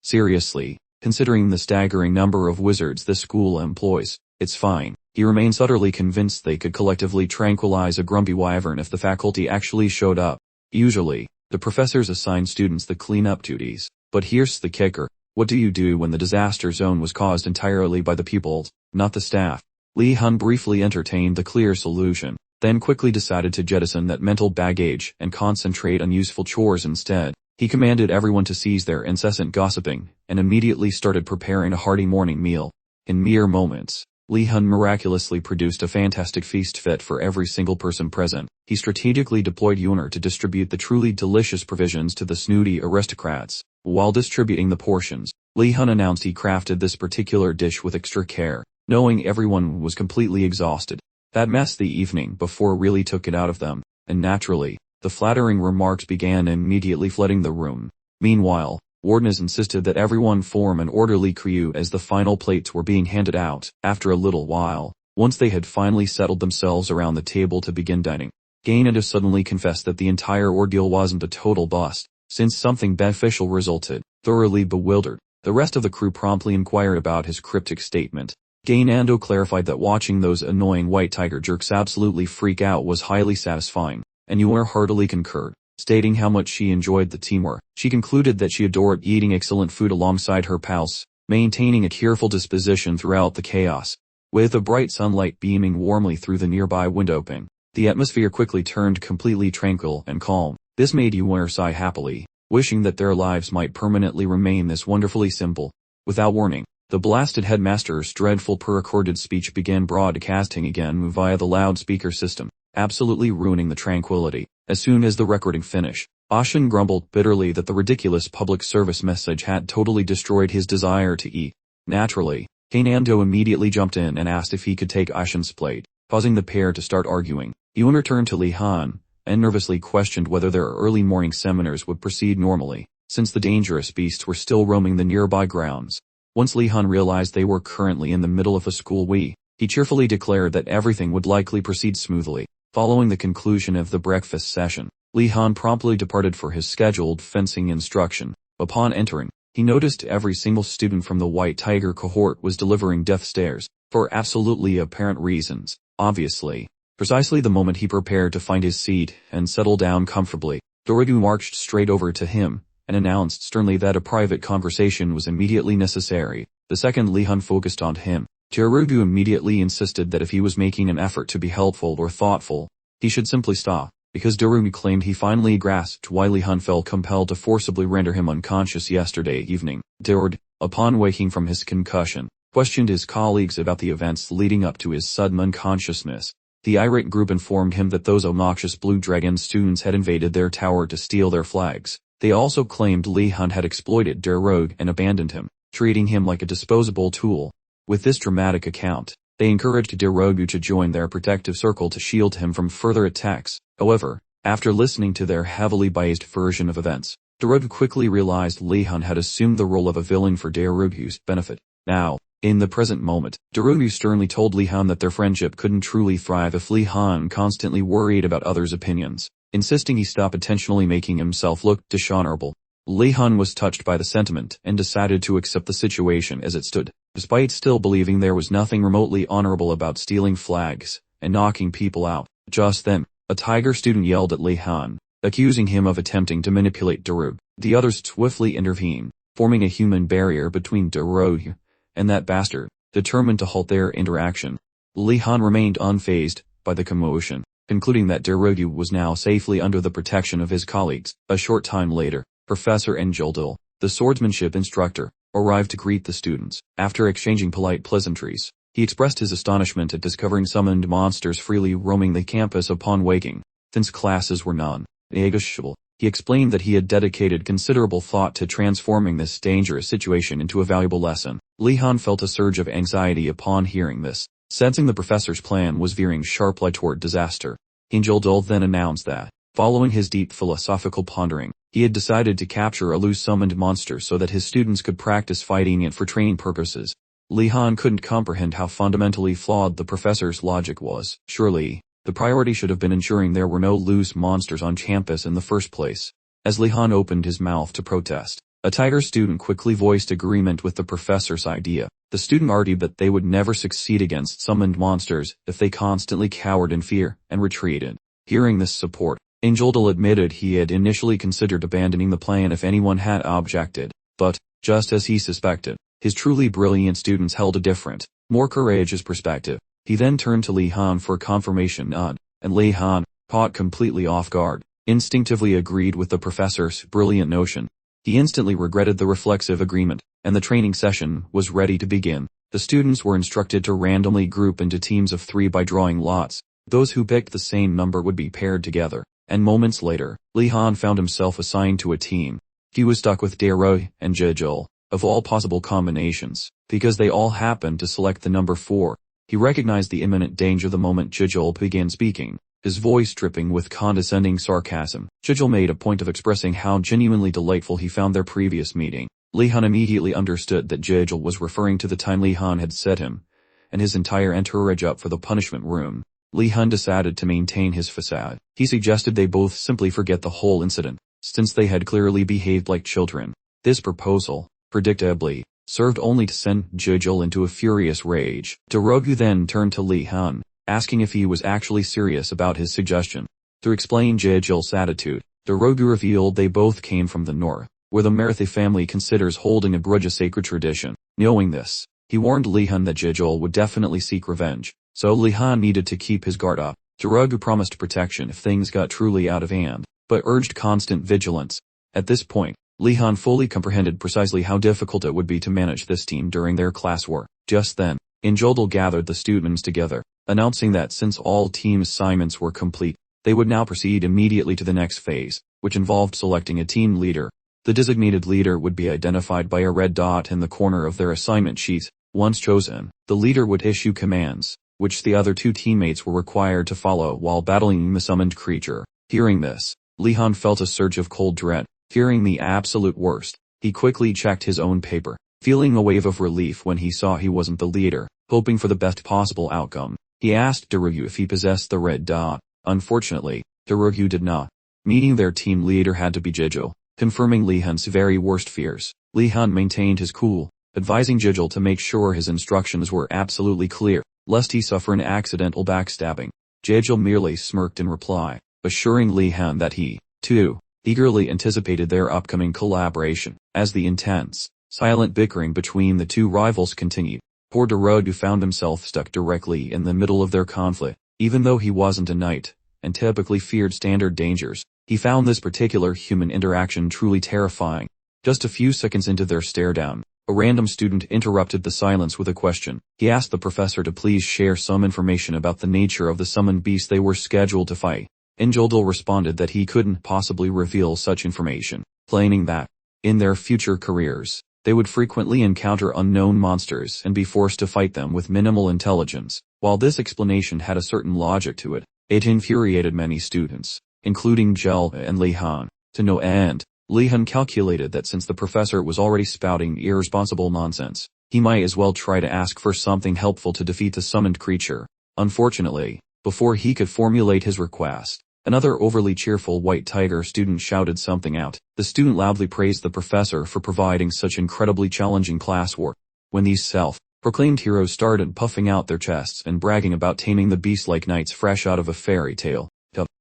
Seriously, considering the staggering number of wizards the school employs, it's fine. He remains utterly convinced they could collectively tranquilize a grumpy wyvern if the faculty actually showed up. Usually, the professors assign students the cleanup duties, but here's the kicker. What do you do when the disaster zone was caused entirely by the pupils, not the staff? Li Han briefly entertained the clear solution, then quickly decided to jettison that mental baggage and concentrate on useful chores instead. He commanded everyone to cease their incessant gossiping, and immediately started preparing a hearty morning meal. In mere moments, Li Han miraculously produced a fantastic feast fit for every single person present. He strategically deployed Yuner to distribute the truly delicious provisions to the snooty aristocrats. While distributing the portions, Li Han announced he crafted this particular dish with extra care, knowing everyone was completely exhausted. That mess the evening before really took it out of them, and naturally, the flattering remarks began immediately flooding the room. Meanwhile, Wardeness insisted that everyone form an orderly queue as the final plates were being handed out. After a little while, once they had finally settled themselves around the table to begin dining, Gainado suddenly confessed that the entire ordeal wasn't a total bust, since something beneficial resulted. Thoroughly bewildered, the rest of the crew promptly inquired about his cryptic statement. Gainado clarified that watching those annoying white tiger jerks absolutely freak out was highly satisfying, and Yuer heartily concurred, stating how much she enjoyed the teamwork. She concluded that she adored eating excellent food alongside her pals, maintaining a cheerful disposition throughout the chaos. With the bright sunlight beaming warmly through the nearby window pane, the atmosphere quickly turned completely tranquil and calm. This made Yuer sigh happily, wishing that their lives might permanently remain this wonderfully simple. Without warning, the blasted headmaster's dreadful pre-recorded speech began broadcasting again via the loudspeaker system, absolutely ruining the tranquility. As soon as the recording finished, Ashen grumbled bitterly that the ridiculous public service message had totally destroyed his desire to eat. Naturally, Gainado immediately jumped in and asked if he could take Ashen's plate, causing the pair to start arguing. Yuan turned to Li Han and nervously questioned whether their early morning seminars would proceed normally, since the dangerous beasts were still roaming the nearby grounds. Once Li Han realized they were currently in the middle of a school week, he cheerfully declared that everything would likely proceed smoothly. Following the conclusion of the breakfast session, Li Han promptly departed for his scheduled fencing instruction. Upon entering, he noticed every single student from the White Tiger cohort was delivering death stares, for absolutely apparent reasons. Obviously, precisely the moment he prepared to find his seat and settle down comfortably, Dorogu marched straight over to him and announced sternly that a private conversation was immediately necessary. The second Li Han focused on him, Dorogu immediately insisted that if he was making an effort to be helpful or thoughtful, he should simply stop, because Dorogu claimed he finally grasped why Li Han felt compelled to forcibly render him unconscious yesterday evening. Dorogu, upon waking from his concussion, questioned his colleagues about the events leading up to his sudden unconsciousness. The irate group informed him that those obnoxious Blue Dragon students had invaded their tower to steal their flags. They also claimed Li Han had exploited Dorogu and abandoned him, treating him like a disposable tool. With this dramatic account, they encouraged Dorogu to join their protective circle to shield him from further attacks. However, after listening to their heavily biased version of events, Dorogu quickly realized Li Han had assumed the role of a villain for Dorogu's benefit. Now, in the present moment, Dorogu sternly told Li Han that their friendship couldn't truly thrive if Li Han constantly worried about others' opinions, insisting he stop intentionally making himself look dishonorable. Li Han was touched by the sentiment and decided to accept the situation as it stood, despite still believing there was nothing remotely honorable about stealing flags and knocking people out. Just then, a tiger student yelled at Li Han, accusing him of attempting to manipulate Dorogu. The others swiftly intervened, forming a human barrier between Dorogu and that bastard, determined to halt their interaction. Li Han remained unfazed by the commotion, concluding that Dorogu was now safely under the protection of his colleagues. A short time later, Professor Engeldil, the swordsmanship instructor, arrived to greet the students. After exchanging polite pleasantries, he expressed his astonishment at discovering summoned monsters freely roaming the campus upon waking. Since classes were non-negotiable, he explained that he had dedicated considerable thought to transforming this dangerous situation into a valuable lesson. Li Han felt a surge of anxiety upon hearing this, sensing the professor's plan was veering sharply toward disaster. Engeldil then announced that, following his deep philosophical pondering, he had decided to capture a loose summoned monster so that his students could practice fighting it for training purposes. Li Han couldn't comprehend how fundamentally flawed the professor's logic was. Surely, the priority should have been ensuring there were no loose monsters on campus in the first place. As Li Han opened his mouth to protest, a tiger student quickly voiced agreement with the professor's idea. The student argued that they would never succeed against summoned monsters if they constantly cowered in fear and retreated. Hearing this support, Angeldal admitted he had initially considered abandoning the plan if anyone had objected, but, just as he suspected, his truly brilliant students held a different, more courageous perspective. He then turned to Li Han for a confirmation nod, and Li Han, caught completely off guard, instinctively agreed with the professor's brilliant notion. He instantly regretted the reflexive agreement, and the training session was ready to begin. The students were instructed to randomly group into teams of 3 by drawing lots. Those who picked the same number would be paired together, and moments later, Li Han found himself assigned to a team. He was stuck with Dairui and Jejul, of all possible combinations, because they all happened to select the number 4. He recognized the imminent danger the moment Jejul began speaking, his voice dripping with condescending sarcasm. Jejul made a point of expressing how genuinely delightful he found their previous meeting. Li Han immediately understood that Jejul was referring to the time Li Han had set him and his entire entourage up for the punishment room. Li Han decided to maintain his facade. He suggested they both simply forget the whole incident, since they had clearly behaved like children. This proposal, predictably, served only to send Jejul into a furious rage. Darogu then turned to Li Han, asking if he was actually serious about his suggestion. To explain Jejul's attitude, Darogu revealed they both came from the north, where the Marathi family considers holding a grudge a sacred tradition. Knowing this, he warned Li Han that Jejul would definitely seek revenge, so Li Han needed to keep his guard up. Darogu promised protection if things got truly out of hand, but urged constant vigilance. At this point, Li Han fully comprehended precisely how difficult it would be to manage this team during their class war. Just then, Angeldal gathered the students together, announcing that since all team assignments were complete, they would now proceed immediately to the next phase, which involved selecting a team leader. The designated leader would be identified by a red dot in the corner of their assignment sheet. Once chosen, the leader would issue commands, which the other 2 teammates were required to follow while battling the summoned creature. Hearing this, Li Han felt a surge of cold dread. Fearing the absolute worst, he quickly checked his own paper, feeling a wave of relief when he saw he wasn't the leader. Hoping for the best possible outcome, he asked Darogu if he possessed the red dot. Unfortunately, Darogu did not, meaning their team leader had to be Jejul. Confirming Li Han's very worst fears, Li Han maintained his cool, advising Jejul to make sure his instructions were absolutely clear, lest he suffer an accidental backstabbing. Jejul merely smirked in reply, assuring Li Han that he, too, eagerly anticipated their upcoming collaboration. As the intense, silent bickering between the 2 rivals continued, poor Darogu found himself stuck directly in the middle of their conflict. Even though he wasn't a knight, and typically feared standard dangers, he found this particular human interaction truly terrifying. Just a few seconds into their stare-down, a random student interrupted the silence with a question. He asked the professor to please share some information about the nature of the summoned beast they were scheduled to fight. Angeldal responded that he couldn't possibly reveal such information, claiming that, in their future careers, they would frequently encounter unknown monsters and be forced to fight them with minimal intelligence. While this explanation had a certain logic to it, it infuriated many students, including Jel and Li Han, to no end. Li Han calculated that since the professor was already spouting irresponsible nonsense, he might as well try to ask for something helpful to defeat the summoned creature. Unfortunately, before he could formulate his request, another overly cheerful white tiger student shouted something out. The student loudly praised the professor for providing such incredibly challenging class work. When these self-proclaimed heroes started puffing out their chests and bragging about taming the beast like knights fresh out of a fairy tale,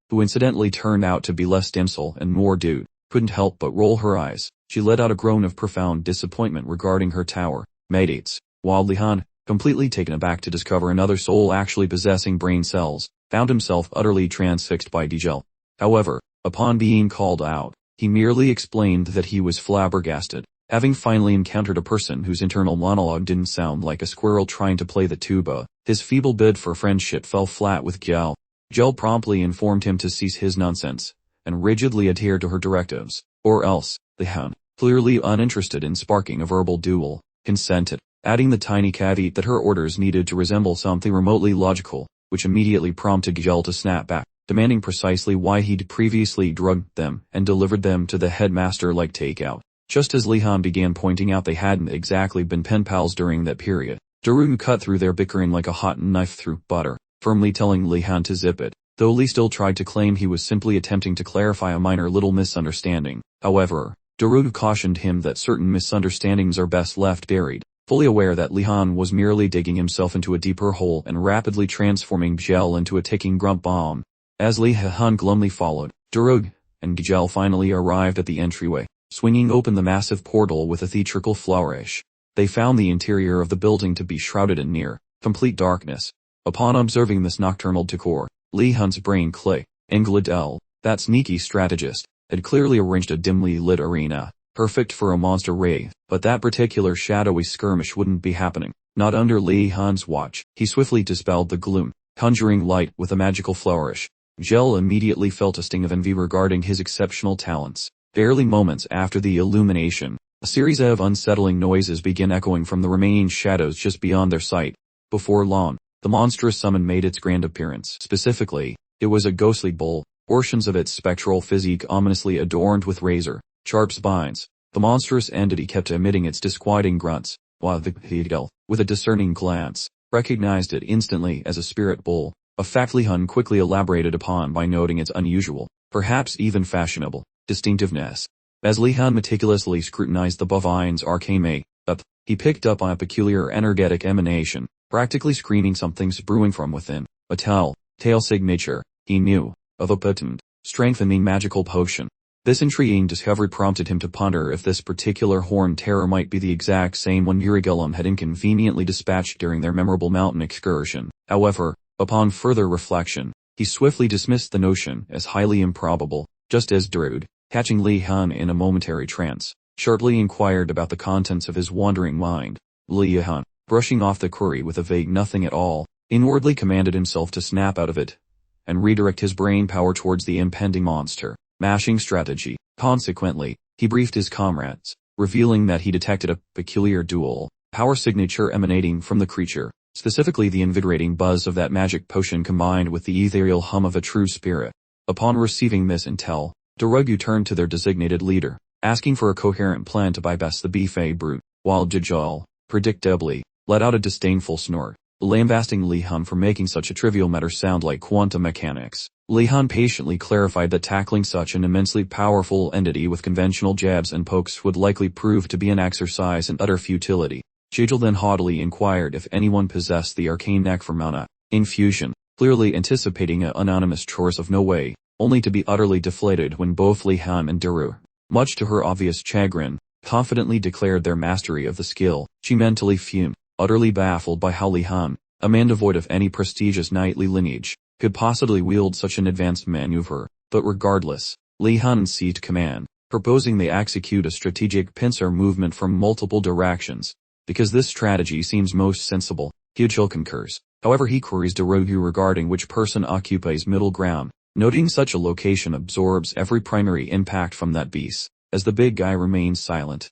who incidentally turned out to be less damsel and more dude, couldn't help but roll her eyes. She let out a groan of profound disappointment regarding her tower mates, while Li Han, completely taken aback to discover another soul actually possessing brain cells, found himself utterly transfixed by Djel. However, upon being called out, he merely explained that he was flabbergasted, having finally encountered a person whose internal monologue didn't sound like a squirrel trying to play the tuba. His feeble bid for friendship fell flat with Djel. Djel promptly informed him to cease his nonsense, and rigidly adhere to her directives, or else, the hound, clearly uninterested in sparking a verbal duel, consented, adding the tiny caveat that her orders needed to resemble something remotely logical, which immediately prompted Djel to snap back, demanding precisely why he'd previously drugged them and delivered them to the headmaster like takeout. Just as Li Han began pointing out they hadn't exactly been pen pals during that period, Daru cut through their bickering like a hot knife through butter, firmly telling Li Han to zip it, though Li still tried to claim he was simply attempting to clarify a minor little misunderstanding. However, Daru cautioned him that certain misunderstandings are best left buried, fully aware that Li Han was merely digging himself into a deeper hole and rapidly transforming Gel into a ticking grump bomb. As Li Han glumly followed, Daru and Gel finally arrived at the entryway, swinging open the massive portal with a theatrical flourish. They found the interior of the building to be shrouded in near complete darkness. Upon observing this nocturnal decor, Li Han's brain clicked, and Glidel, that sneaky strategist, had clearly arranged a dimly lit arena, perfect for a monster raid, but that particular shadowy skirmish wouldn't be happening, not under Li Han's watch. He swiftly dispelled the gloom, conjuring light with a magical flourish. Gel immediately felt a sting of envy regarding his exceptional talents. Barely moments after the illumination, a series of unsettling noises began echoing from the remaining shadows just beyond their sight. Before long, the monstrous summon made its grand appearance. Specifically, it was a ghostly bull, portions of its spectral physique ominously adorned with razor-sharp spines. The monstrous entity kept emitting its disquieting grunts, while the Hidel, with a discerning glance, recognized it instantly as a spirit bull, a fact Li Han quickly elaborated upon by noting its unusual, perhaps even fashionable, distinctiveness. As Li Han meticulously scrutinized the bovine's arcane make-up, he picked up on a peculiar energetic emanation, practically screaming something's brewing from within. A telltale signature, he knew, of a potent, strengthening magical potion. This intriguing discovery prompted him to ponder if this particular horned terror might be the exact same one Urigelum had inconveniently dispatched during their memorable mountain excursion. However, upon further reflection, he swiftly dismissed the notion as highly improbable, just as Daru, catching Li Han in a momentary trance, sharply inquired about the contents of his wandering mind. Li Han, brushing off the query with a vague nothing at all, inwardly commanded himself to snap out of it and redirect his brain power towards the impending monster. Mashing strategy. Consequently, he briefed his comrades, revealing that he detected a peculiar dual power signature emanating from the creature, specifically the invigorating buzz of that magic potion combined with the ethereal hum of a true spirit. Upon receiving this intel, Daru turned to their designated leader, asking for a coherent plan to bypass the Buffet brute, while Dajjal, predictably, let out a disdainful snort, lambasting Li Han for making such a trivial matter sound like quantum mechanics. Li Han patiently clarified that tackling such an immensely powerful entity with conventional jabs and pokes would likely prove to be an exercise in utter futility. Dajjal then haughtily inquired if anyone possessed the arcane knack for mana infusion, clearly anticipating an anonymous choice of no way, only to be utterly deflated when both Li Han and Daru, much to her obvious chagrin, confidently declared their mastery of the skill. She mentally fumed, utterly baffled by how Li Han, a man devoid of any prestigious knightly lineage, could possibly wield such an advanced maneuver. But regardless, Li Han seized command, proposing they execute a strategic pincer movement from multiple directions. Because this strategy seems most sensible, Dajjal concurs. However, he queries Daru regarding which person occupies middle ground, noting such a location absorbs every primary impact from that beast. As the big guy remains silent,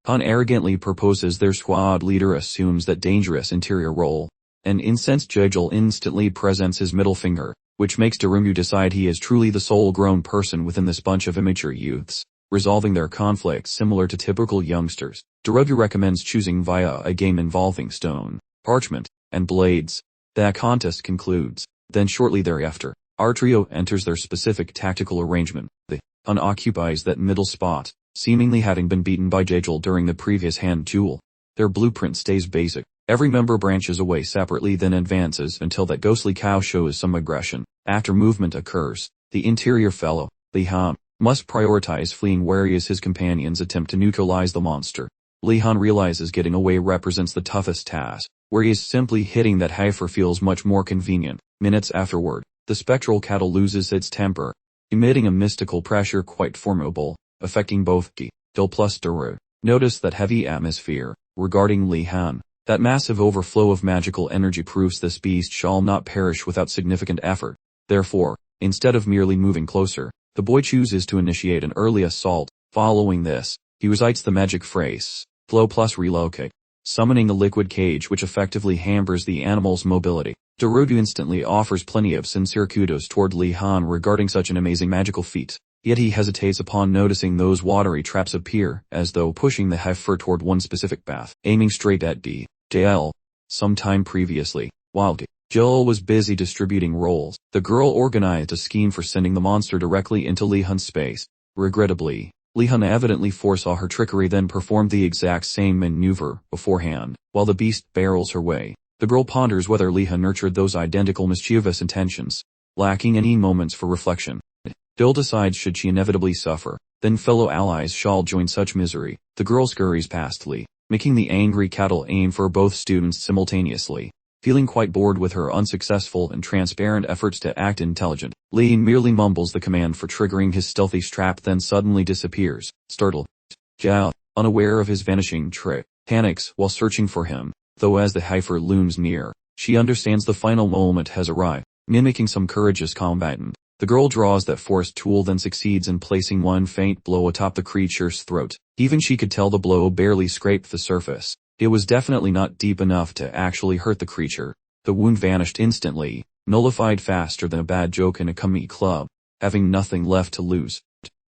Han arrogantly proposes their squad leader assumes that dangerous interior role. An incensed Dajjal instantly presents his middle finger, which makes Daru decide he is truly the sole grown person within this bunch of immature youths, resolving their conflicts similar to typical youngsters. Daru recommends choosing via a game involving stone, parchment, and blades. The contest concludes. Then shortly thereafter, our trio enters their specific tactical arrangement. The Han occupies that middle spot, seemingly having been beaten by Dajjal during the previous hand duel. Their blueprint stays basic. Every member branches away separately then advances until that ghostly cow shows some aggression. After movement occurs, the interior fellow, Li Han, must prioritize fleeing whereas his companions attempt to neutralize the monster. Li Han realizes getting away represents the toughest task, whereas simply hitting that heifer feels much more convenient. Minutes afterward, the spectral cattle loses its temper, emitting a mystical pressure quite formidable, affecting both Dajjal plus Daru. Notice that heavy atmosphere. Regarding Li Han, that massive overflow of magical energy proves this beast shall not perish without significant effort. Therefore, instead of merely moving closer, the boy chooses to initiate an early assault. Following this, he recites the magic phrase, flow plus relocate, summoning a liquid cage which effectively hampers the animal's mobility. Daru instantly offers plenty of sincere kudos toward Li Han regarding such an amazing magical feat. Yet he hesitates upon noticing those watery traps appear, as though pushing the heifer toward one specific path, aiming straight at D.J.L. Sometime previously, while D.J.L. was busy distributing roles, the girl organized a scheme for sending the monster directly into Lee Hun's space. Regrettably, Lee Hun evidently foresaw her trickery, then performed the exact same maneuver beforehand, while the beast barrels her way. The girl ponders whether Lee Hun nurtured those identical mischievous intentions. Lacking any moments for reflection, Dill decides should she inevitably suffer, then fellow allies shall join such misery. The girl scurries past Lee, making the angry cattle aim for both students simultaneously. Feeling quite bored with her unsuccessful and transparent efforts to act intelligent, Lee merely mumbles the command for triggering his stealthy strap, then suddenly disappears. Startled, Jia, unaware of his vanishing trick, panics while searching for him, though as the heifer looms near, she understands the final moment has arrived. Mimicking some courageous combatant, the girl draws that forced tool, then succeeds in placing one faint blow atop the creature's throat. Even she could tell the blow barely scraped the surface. It was definitely not deep enough to actually hurt the creature. The wound vanished instantly, nullified faster than a bad joke in a comedy club. Having nothing left to lose,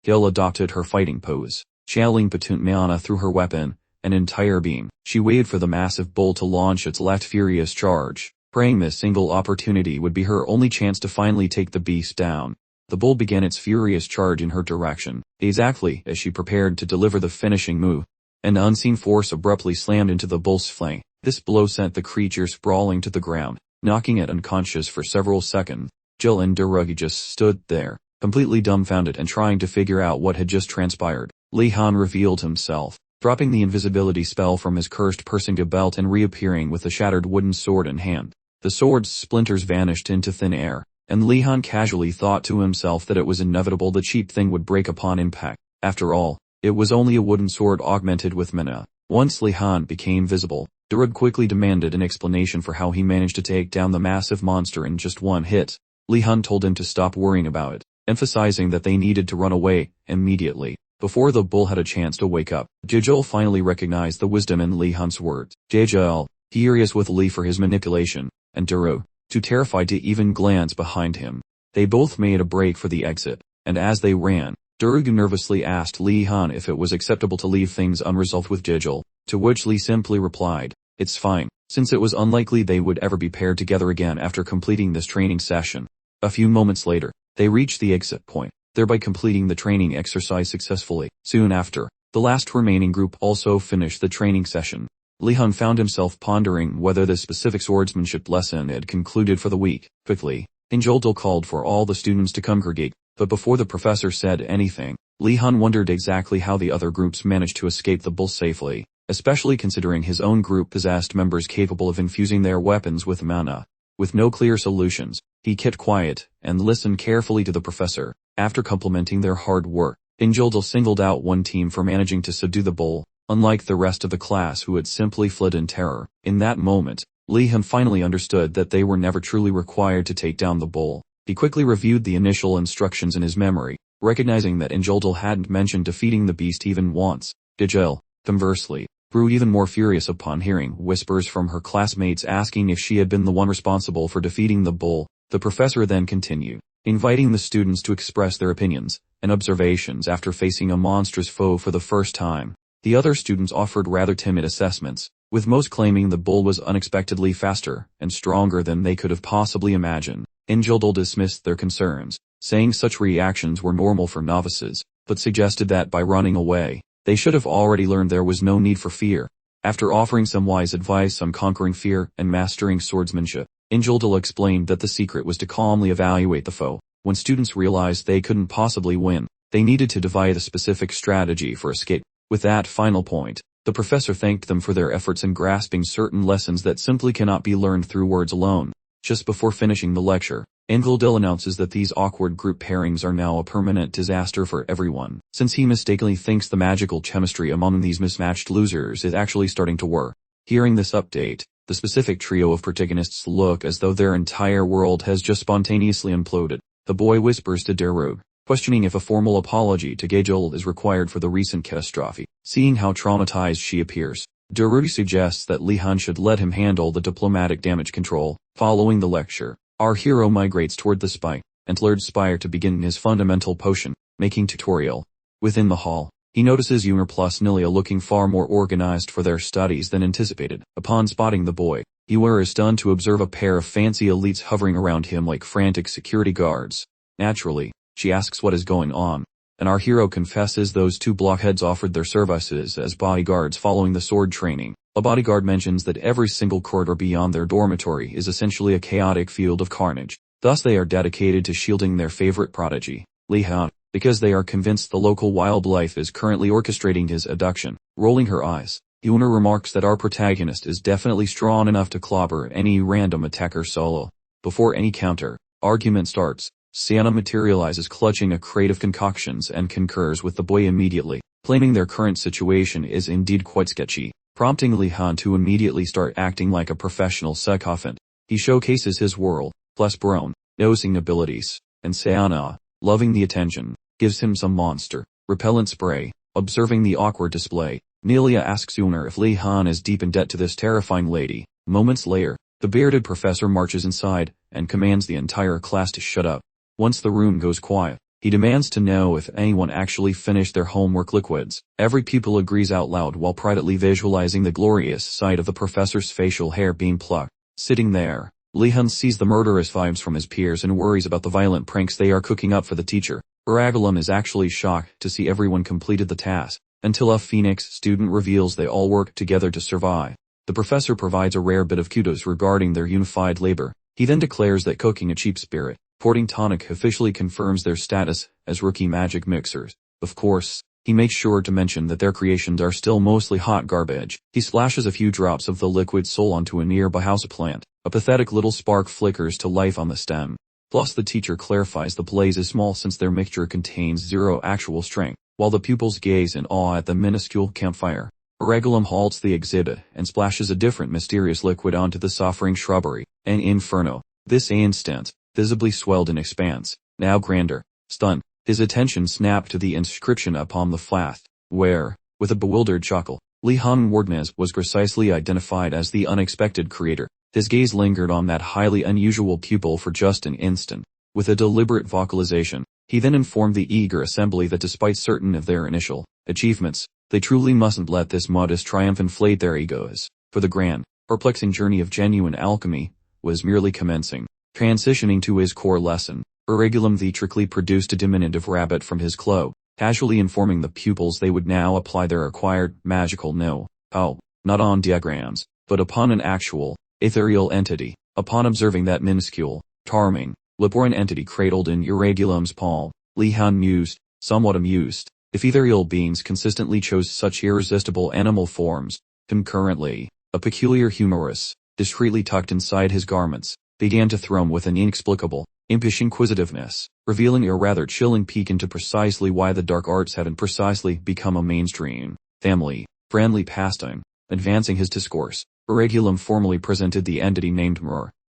Hill adopted her fighting pose, channeling Patent Mana through her weapon, an entire beam. She waited for the massive bull to launch its last furious charge, praying this single opportunity would be her only chance to finally take the beast down. The bull began its furious charge in her direction, exactly as she prepared to deliver the finishing move. An unseen force abruptly slammed into the bull's flank. This blow sent the creature sprawling to the ground, knocking it unconscious for several seconds. Jill and Derugi just stood there, completely dumbfounded and trying to figure out what had just transpired. Lee Han revealed himself, dropping the invisibility spell from his cursed Persinger belt and reappearing with a shattered wooden sword in hand. The sword's splinters vanished into thin air, and Lee Han casually thought to himself that it was inevitable the cheap thing would break upon impact. After all, it was only a wooden sword augmented with mana. Once Lee Han became visible, Durug quickly demanded an explanation for how he managed to take down the massive monster in just one hit. Lee Han told him to stop worrying about it, emphasizing that they needed to run away immediately. Before the bull had a chance to wake up, Jejul finally recognized the wisdom in Lee Han's words. Jejul, furious with Lee for his manipulation, and Durug, too terrified to even glance behind him. They both made a break for the exit, and as they ran, Durug nervously asked Lee Han if it was acceptable to leave things unresolved with Jejul, to which Lee simply replied, "It's fine," since it was unlikely they would ever be paired together again after completing this training session. A few moments later, they reached the exit point, thereby completing the training exercise successfully. Soon after, the last remaining group also finished the training session. Lee Han found himself pondering whether the specific swordsmanship lesson had concluded for the week. Quickly, Injoldal called for all the students to congregate, but before the professor said anything, Lee Han wondered exactly how the other groups managed to escape the bull safely, especially considering his own group possessed members capable of infusing their weapons with mana. With no clear solutions, he kept quiet and listened carefully to the professor. After complimenting their hard work, Injoldal singled out one team for managing to subdue the bull, unlike the rest of the class who had simply fled in terror. In that moment, Lee Han finally understood that they were never truly required to take down the bull. He quickly reviewed the initial instructions in his memory, recognizing that Injoldal hadn't mentioned defeating the beast even once. Jejul, conversely, grew even more furious upon hearing whispers from her classmates asking if she had been the one responsible for defeating the bull. The professor then continued, inviting the students to express their opinions and observations after facing a monstrous foe for the first time. The other students offered rather timid assessments, with most claiming the bull was unexpectedly faster and stronger than they could have possibly imagined. Injoldal dismissed their concerns, saying such reactions were normal for novices, but suggested that by running away, they should have already learned there was no need for fear. After offering some wise advice on conquering fear and mastering swordsmanship, Injoldal explained that the secret was to calmly evaluate the foe. When students realized they couldn't possibly win, they needed to devise a specific strategy for escape. With that final point, the professor thanked them for their efforts in grasping certain lessons that simply cannot be learned through words alone. Just before finishing the lecture, Injoldal announces that these awkward group pairings are now a permanent disaster for everyone, since he mistakenly thinks the magical chemistry among these mismatched losers is actually starting to work. Hearing this update, the specific trio of protagonists look as though their entire world has just spontaneously imploded. The boy whispers to Derug, questioning if a formal apology to Jejul is required for the recent catastrophe. Seeing how traumatized she appears, Derug suggests that Lee Han should let him handle the diplomatic damage control. Following the lecture, our hero migrates toward the spike, antlered spire to begin his fundamental potion making tutorial. Within the hall, he notices Yunner plus Nilia looking far more organized for their studies than anticipated. Upon spotting the boy, Yunner is stunned to observe a pair of fancy elites hovering around him like frantic security guards. Naturally, she asks what is going on, and our hero confesses those two blockheads offered their services as bodyguards following the sword training. A bodyguard mentions that every single corridor beyond their dormitory is essentially a chaotic field of carnage. Thus they are dedicated to shielding their favorite prodigy, Li Han, because they are convinced the local wildlife is currently orchestrating his abduction. Rolling her eyes, Yuna remarks that our protagonist is definitely strong enough to clobber any random attacker solo. Before any counter argument starts, Sienna materializes clutching a crate of concoctions and concurs with the boy immediately, claiming their current situation is indeed quite sketchy, prompting Li Han to immediately start acting like a professional sycophant. He showcases his whirl, plus Barone, nosing abilities, and Sienna, loving the attention, gives him some monster repellent spray. Observing the awkward display, Nelia asks Yunner if Li Han is deep in debt to this terrifying lady. Moments later, the bearded professor marches inside and commands the entire class to shut up. Once the room goes quiet, he demands to know if anyone actually finished their homework liquids. Every pupil agrees out loud while privately visualizing the glorious sight of the professor's facial hair being plucked. Sitting there, Li Han sees the murderous vibes from his peers and worries about the violent pranks they are cooking up for the teacher. Baragulum is actually shocked to see everyone completed the task, until a Phoenix student reveals they all work together to survive. The professor provides a rare bit of kudos regarding their unified labor. He then declares that cooking a cheap spirit porting tonic officially confirms their status as rookie magic mixers. Of course, he makes sure to mention that their creations are still mostly hot garbage. He splashes a few drops of the liquid soul onto a nearby houseplant. A pathetic little spark flickers to life on the stem. Plus the teacher clarifies the blaze is small since their mixture contains 0 actual strength, while the pupils gaze in awe at the minuscule campfire. Regulum halts the exhibit and splashes a different mysterious liquid onto the suffering shrubbery. An inferno. This instant, visibly swelled in expanse, now grander. Stunned, his attention snapped to the inscription upon the flask, where, with a bewildered chuckle, Li Han Wardnez was precisely identified as the unexpected creator. His gaze lingered on that highly unusual pupil for just an instant. With a deliberate vocalization, he then informed the eager assembly that despite certain of their initial achievements, they truly mustn't let this modest triumph inflate their egos, for the grand, perplexing journey of genuine alchemy was merely commencing. Transitioning to his core lesson, Regulum theatrically produced a diminutive rabbit from his cloak, casually informing the pupils they would now apply their acquired magical know-how, not on diagrams, but upon an actual, ethereal entity. Upon observing that minuscule, charming, laborious entity cradled in Irregulum's palm, Li Han mused, somewhat amused, if ethereal beings consistently chose such irresistible animal forms. Concurrently, a peculiar humorous, discreetly tucked inside his garments, began to thrum with an inexplicable, impish inquisitiveness, revealing a rather chilling peek into precisely why the dark arts haven't precisely become a mainstream, family-friendly pastime. Advancing his discourse, Regulum formally presented the entity named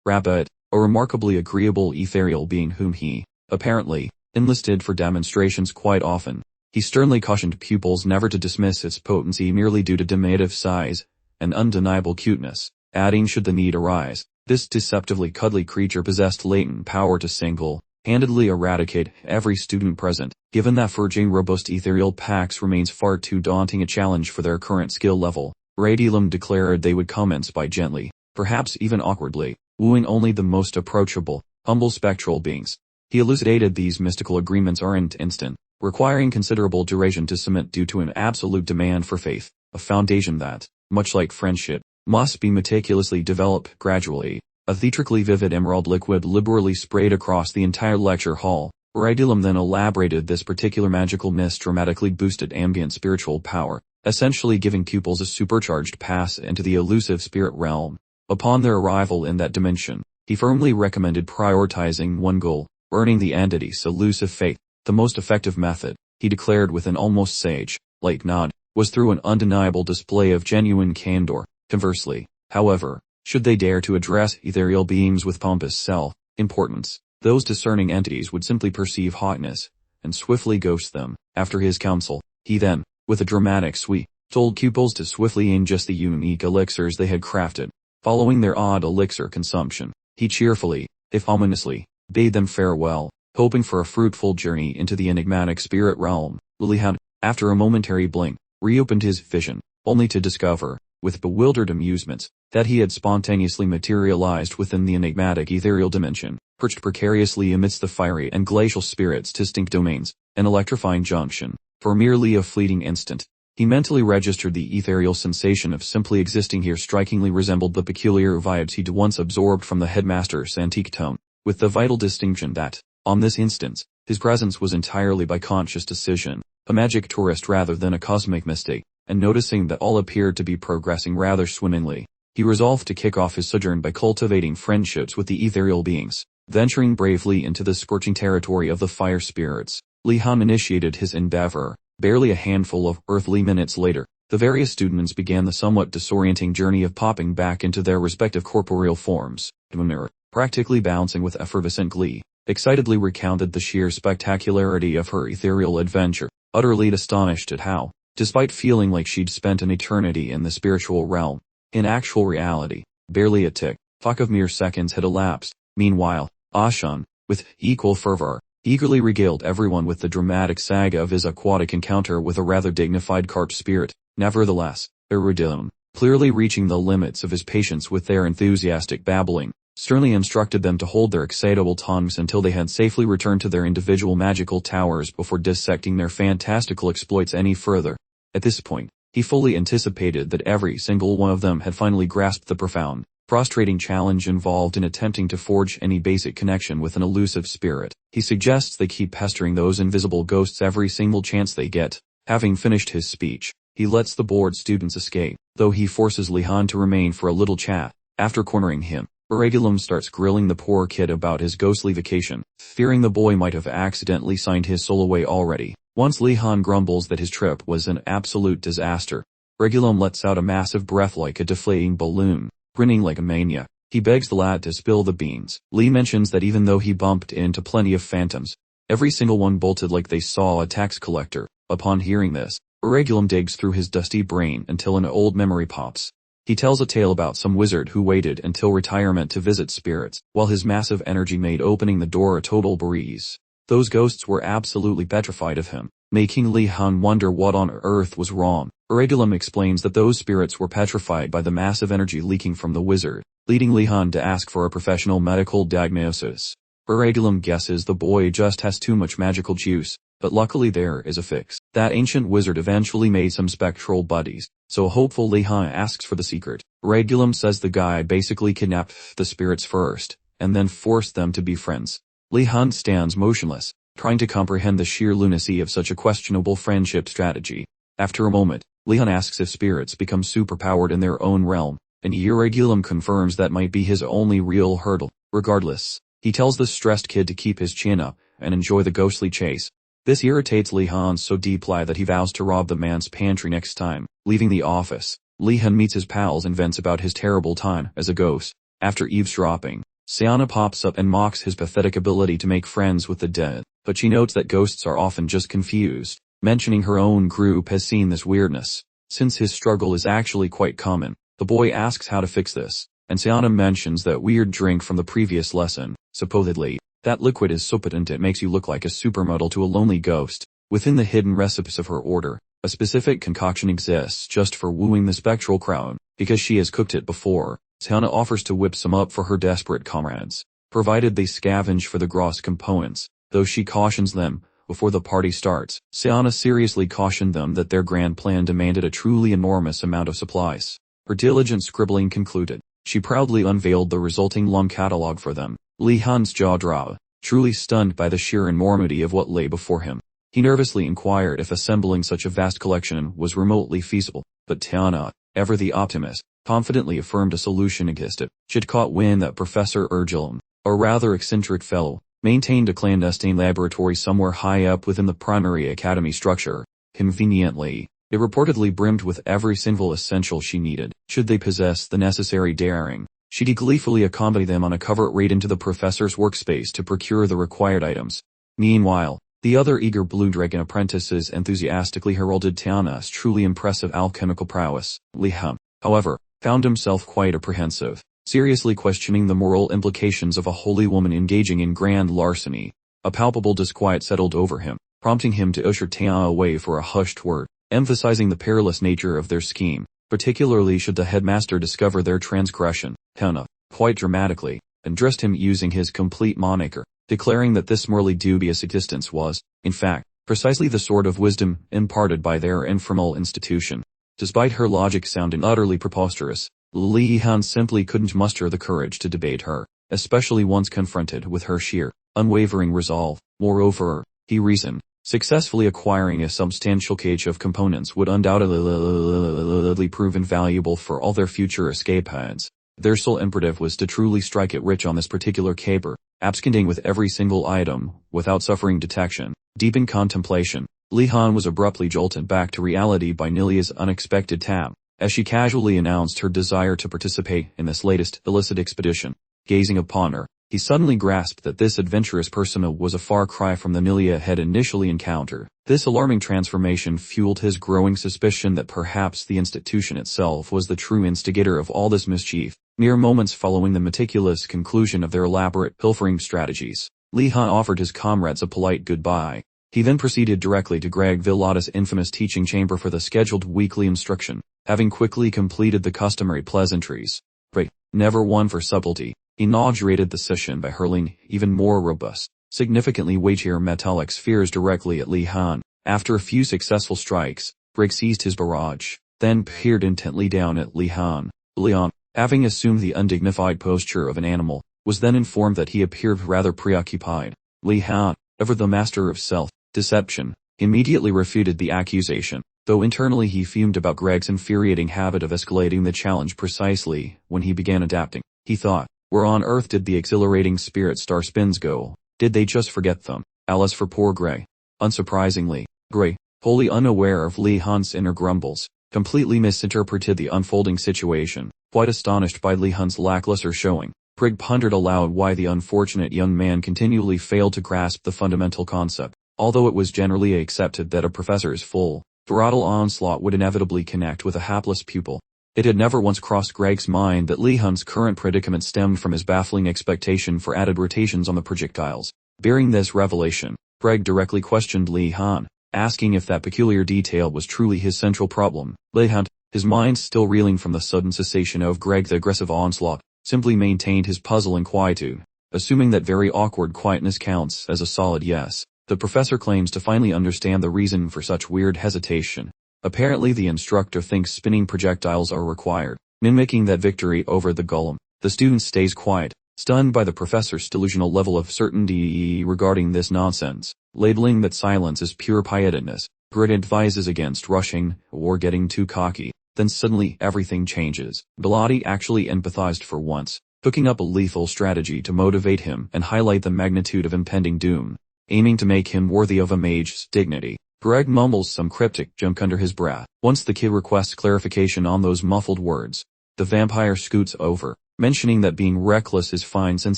Rabbit, a remarkably agreeable ethereal being whom he, apparently, enlisted for demonstrations quite often. He sternly cautioned pupils never to dismiss its potency merely due to diminutive size and undeniable cuteness, adding should the need arise, this deceptively cuddly creature possessed latent power to single-handedly eradicate every student present, given that forging robust ethereal packs remains far too daunting a challenge for their current skill level. Regulum declared they would commence by gently, perhaps even awkwardly, wooing only the most approachable, humble spectral beings. He elucidated these mystical agreements aren't instant, requiring considerable duration to cement due to an absolute demand for faith, a foundation that, much like friendship, must be meticulously developed gradually. A theatrically vivid emerald liquid liberally sprayed across the entire lecture hall. Regulum then elaborated this particular magical mist dramatically boosted ambient spiritual power, essentially giving pupils a supercharged pass into the elusive spirit realm. Upon their arrival in that dimension, he firmly recommended prioritizing one goal, earning the entity's elusive faith. The most effective method, he declared with an almost sage-like nod, was through an undeniable display of genuine candor. Conversely, however, should they dare to address ethereal beings with pompous self-importance, those discerning entities would simply perceive hotness and swiftly ghost them. After his counsel, he then, with a dramatic sweep, told pupils to swiftly ingest the unique elixirs they had crafted. Following their odd elixir consumption, he cheerfully, if ominously, bade them farewell. hoping for a fruitful journey into the enigmatic spirit realm. Li Han, after a momentary blink, reopened his vision, only to discover, with bewildered amusement, that he had spontaneously materialized within the enigmatic ethereal dimension, perched precariously amidst the fiery and glacial spirit's distinct domains, an electrifying junction. For merely a fleeting instant, he mentally registered the ethereal sensation of simply existing here strikingly resembled the peculiar vibes he'd once absorbed from the headmaster's antique tome, with the vital distinction that, on this instance, his presence was entirely by conscious decision, a magic tourist rather than a cosmic mistake, and noticing that all appeared to be progressing rather swimmingly, he resolved to kick off his sojourn by cultivating friendships with the ethereal beings. Venturing bravely into the scorching territory of the fire spirits, Li Han initiated his endeavor. Barely a handful of earthly minutes later, the various students began the somewhat disorienting journey of popping back into their respective corporeal forms. Munir, practically bouncing with effervescent glee, excitedly recounted the sheer spectacularity of her ethereal adventure, utterly astonished at how, despite feeling like she'd spent an eternity in the spiritual realm, in actual reality, barely a tick-tock of mere seconds had elapsed. Meanwhile, Ashan, with equal fervor, eagerly regaled everyone with the dramatic saga of his aquatic encounter with a rather dignified carp spirit. Nevertheless, Iridium, clearly reaching the limits of his patience with their enthusiastic babbling, sternly instructed them to hold their excitable tongues until they had safely returned to their individual magical towers before dissecting their fantastical exploits any further. At this point, he fully anticipated that every single one of them had finally grasped the profound, frustrating challenge involved in attempting to forge any basic connection with an elusive spirit. He suggests they keep pestering those invisible ghosts every single chance they get. Having finished his speech, he lets the bored students escape, though he forces Li Han to remain for a little chat. After cornering him, Regulum starts grilling the poor kid about his ghostly vacation, fearing the boy might have accidentally signed his soul away already. Once Li Han grumbles that his trip was an absolute disaster, Regulum lets out a massive breath like a deflating balloon. Grinning like a maniac, he begs the lad to spill the beans. Li mentions that even though he bumped into plenty of phantoms, every single one bolted like they saw a tax collector. Upon hearing this, Regulum digs through his dusty brain until an old memory pops. He tells a tale about some wizard who waited until retirement to visit spirits, while his massive energy made opening the door a total breeze. Those ghosts were absolutely petrified of him, making Li Han wonder what on earth was wrong. Regulum explains that those spirits were petrified by the massive energy leaking from the wizard, leading Li Han to ask for a professional medical diagnosis. Regulum guesses the boy just has too much magical juice, but luckily there is a fix. That ancient wizard eventually made some spectral buddies, so hopeful Li Han asks for the secret. Regulum says the guy basically kidnapped the spirits first, and then forced them to be friends. Li Han stands motionless, trying to comprehend the sheer lunacy of such a questionable friendship strategy. After a moment, Li Han asks if spirits become superpowered in their own realm, and Regulum confirms that might be his only real hurdle. Regardless, he tells the stressed kid to keep his chin up and enjoy the ghostly chase. This irritates Li Han so deeply that he vows to rob the man's pantry next time. Leaving the office, Li Han meets his pals and vents about his terrible time as a ghost. After eavesdropping, Sienna pops up and mocks his pathetic ability to make friends with the dead, but she notes that ghosts are often just confused, mentioning her own group has seen this weirdness. Since his struggle is actually quite common, the boy asks how to fix this, and Sienna mentions that weird drink from the previous lesson. Supposedly, that liquid is so potent it makes you look like a supermodel to a lonely ghost. Within the hidden recipes of her order, a specific concoction exists just for wooing the spectral crowd, because she has cooked it before. Sienna offers to whip some up for her desperate comrades, provided they scavenge for the gross components, though she cautions them. Before the party starts, Sienna seriously cautioned them that their grand plan demanded a truly enormous amount of supplies. Her diligent scribbling concluded, she proudly unveiled the resulting long catalog for them. Li Han's jaw dropped, truly stunned by the sheer enormity of what lay before him. He nervously inquired if assembling such a vast collection was remotely feasible, but Tiana, ever the optimist, confidently affirmed a solution existed. She'd caught wind that Professor Urgilum, a rather eccentric fellow, maintained a clandestine laboratory somewhere high up within the primary academy structure. Conveniently, it reportedly brimmed with every single essential she needed. Should they possess the necessary daring, she'd gleefully accompany them on a covert raid into the professor's workspace to procure the required items. Meanwhile, the other eager Blue Dragon apprentices enthusiastically heralded Tiana's truly impressive alchemical prowess. Li Han, however, found himself quite apprehensive, seriously questioning the moral implications of a holy woman engaging in grand larceny. A palpable disquiet settled over him, prompting him to usher Tia away for a hushed word, emphasizing the perilous nature of their scheme, particularly should the headmaster discover their transgression. Tana, quite dramatically, addressed him using his complete moniker, declaring that this morally dubious existence was, in fact, precisely the sort of wisdom imparted by their informal institution. Despite her logic sounding utterly preposterous, Li Han simply couldn't muster the courage to debate her, especially once confronted with her sheer, unwavering resolve. Moreover, he reasoned, successfully acquiring a substantial cache of components would undoubtedly prove invaluable for all their future escapades. Their sole imperative was to truly strike it rich on this particular caper, absconding with every single item, without suffering detection. Deep in contemplation, Li Han was abruptly jolted back to reality by Nilia's unexpected tap, as she casually announced her desire to participate in this latest illicit expedition. Gazing upon her, he suddenly grasped that this adventurous persona was a far cry from the Nilia had initially encountered. This alarming transformation fueled his growing suspicion that perhaps the institution itself was the true instigator of all this mischief. Mere moments following the meticulous conclusion of their elaborate pilfering strategies, Li Han offered his comrades a polite goodbye. He then proceeded directly to Greg Villada's infamous teaching chamber for the scheduled weekly instruction. Having quickly completed the customary pleasantries, Greg, never one for subtlety, inaugurated the session by hurling even more robust, significantly weightier metallic spheres directly at Li Han. After a few successful strikes, Greg seized his barrage, then peered intently down at Li Han. Leon, having assumed the undignified posture of an animal, was then informed that he appeared rather preoccupied. Li Han, ever the master of self-deception, immediately refuted the accusation, though internally he fumed about Greg's infuriating habit of escalating the challenge precisely when he began adapting. He thought, where on earth did the exhilarating spirit star spins go? Did they just forget them? Alas for poor Gray. Unsurprisingly, Gray, wholly unaware of Li Han's inner grumbles, completely misinterpreted the unfolding situation. Quite astonished by Li Han's lackluster showing, Greg pondered aloud why the unfortunate young man continually failed to grasp the fundamental concept. Although it was generally accepted that a professor's full throttle onslaught would inevitably connect with a hapless pupil, it had never once crossed Greg's mind that Li Han's current predicament stemmed from his baffling expectation for added rotations on the projectiles. Bearing this revelation, Greg directly questioned Li Han, asking if that peculiar detail was truly his central problem. Li Han, his mind still reeling from the sudden cessation of Greg's aggressive onslaught, simply maintained his puzzle and quietude, assuming that very awkward quietness counts as a solid yes. The professor claims to finally understand the reason for such weird hesitation. Apparently the instructor thinks spinning projectiles are required, mimicking that victory over the golem. The student stays quiet, stunned by the professor's delusional level of certainty regarding this nonsense, labeling that silence is pure pietedness. Grit advises against rushing or getting too cocky. Then suddenly everything changes. Bilotti actually empathized for once, cooking up a lethal strategy to motivate him and highlight the magnitude of impending doom, aiming to make him worthy of a mage's dignity. Greg mumbles some cryptic junk under his breath. Once the kid requests clarification on those muffled words, the vampire scoots over, mentioning that being reckless is fine since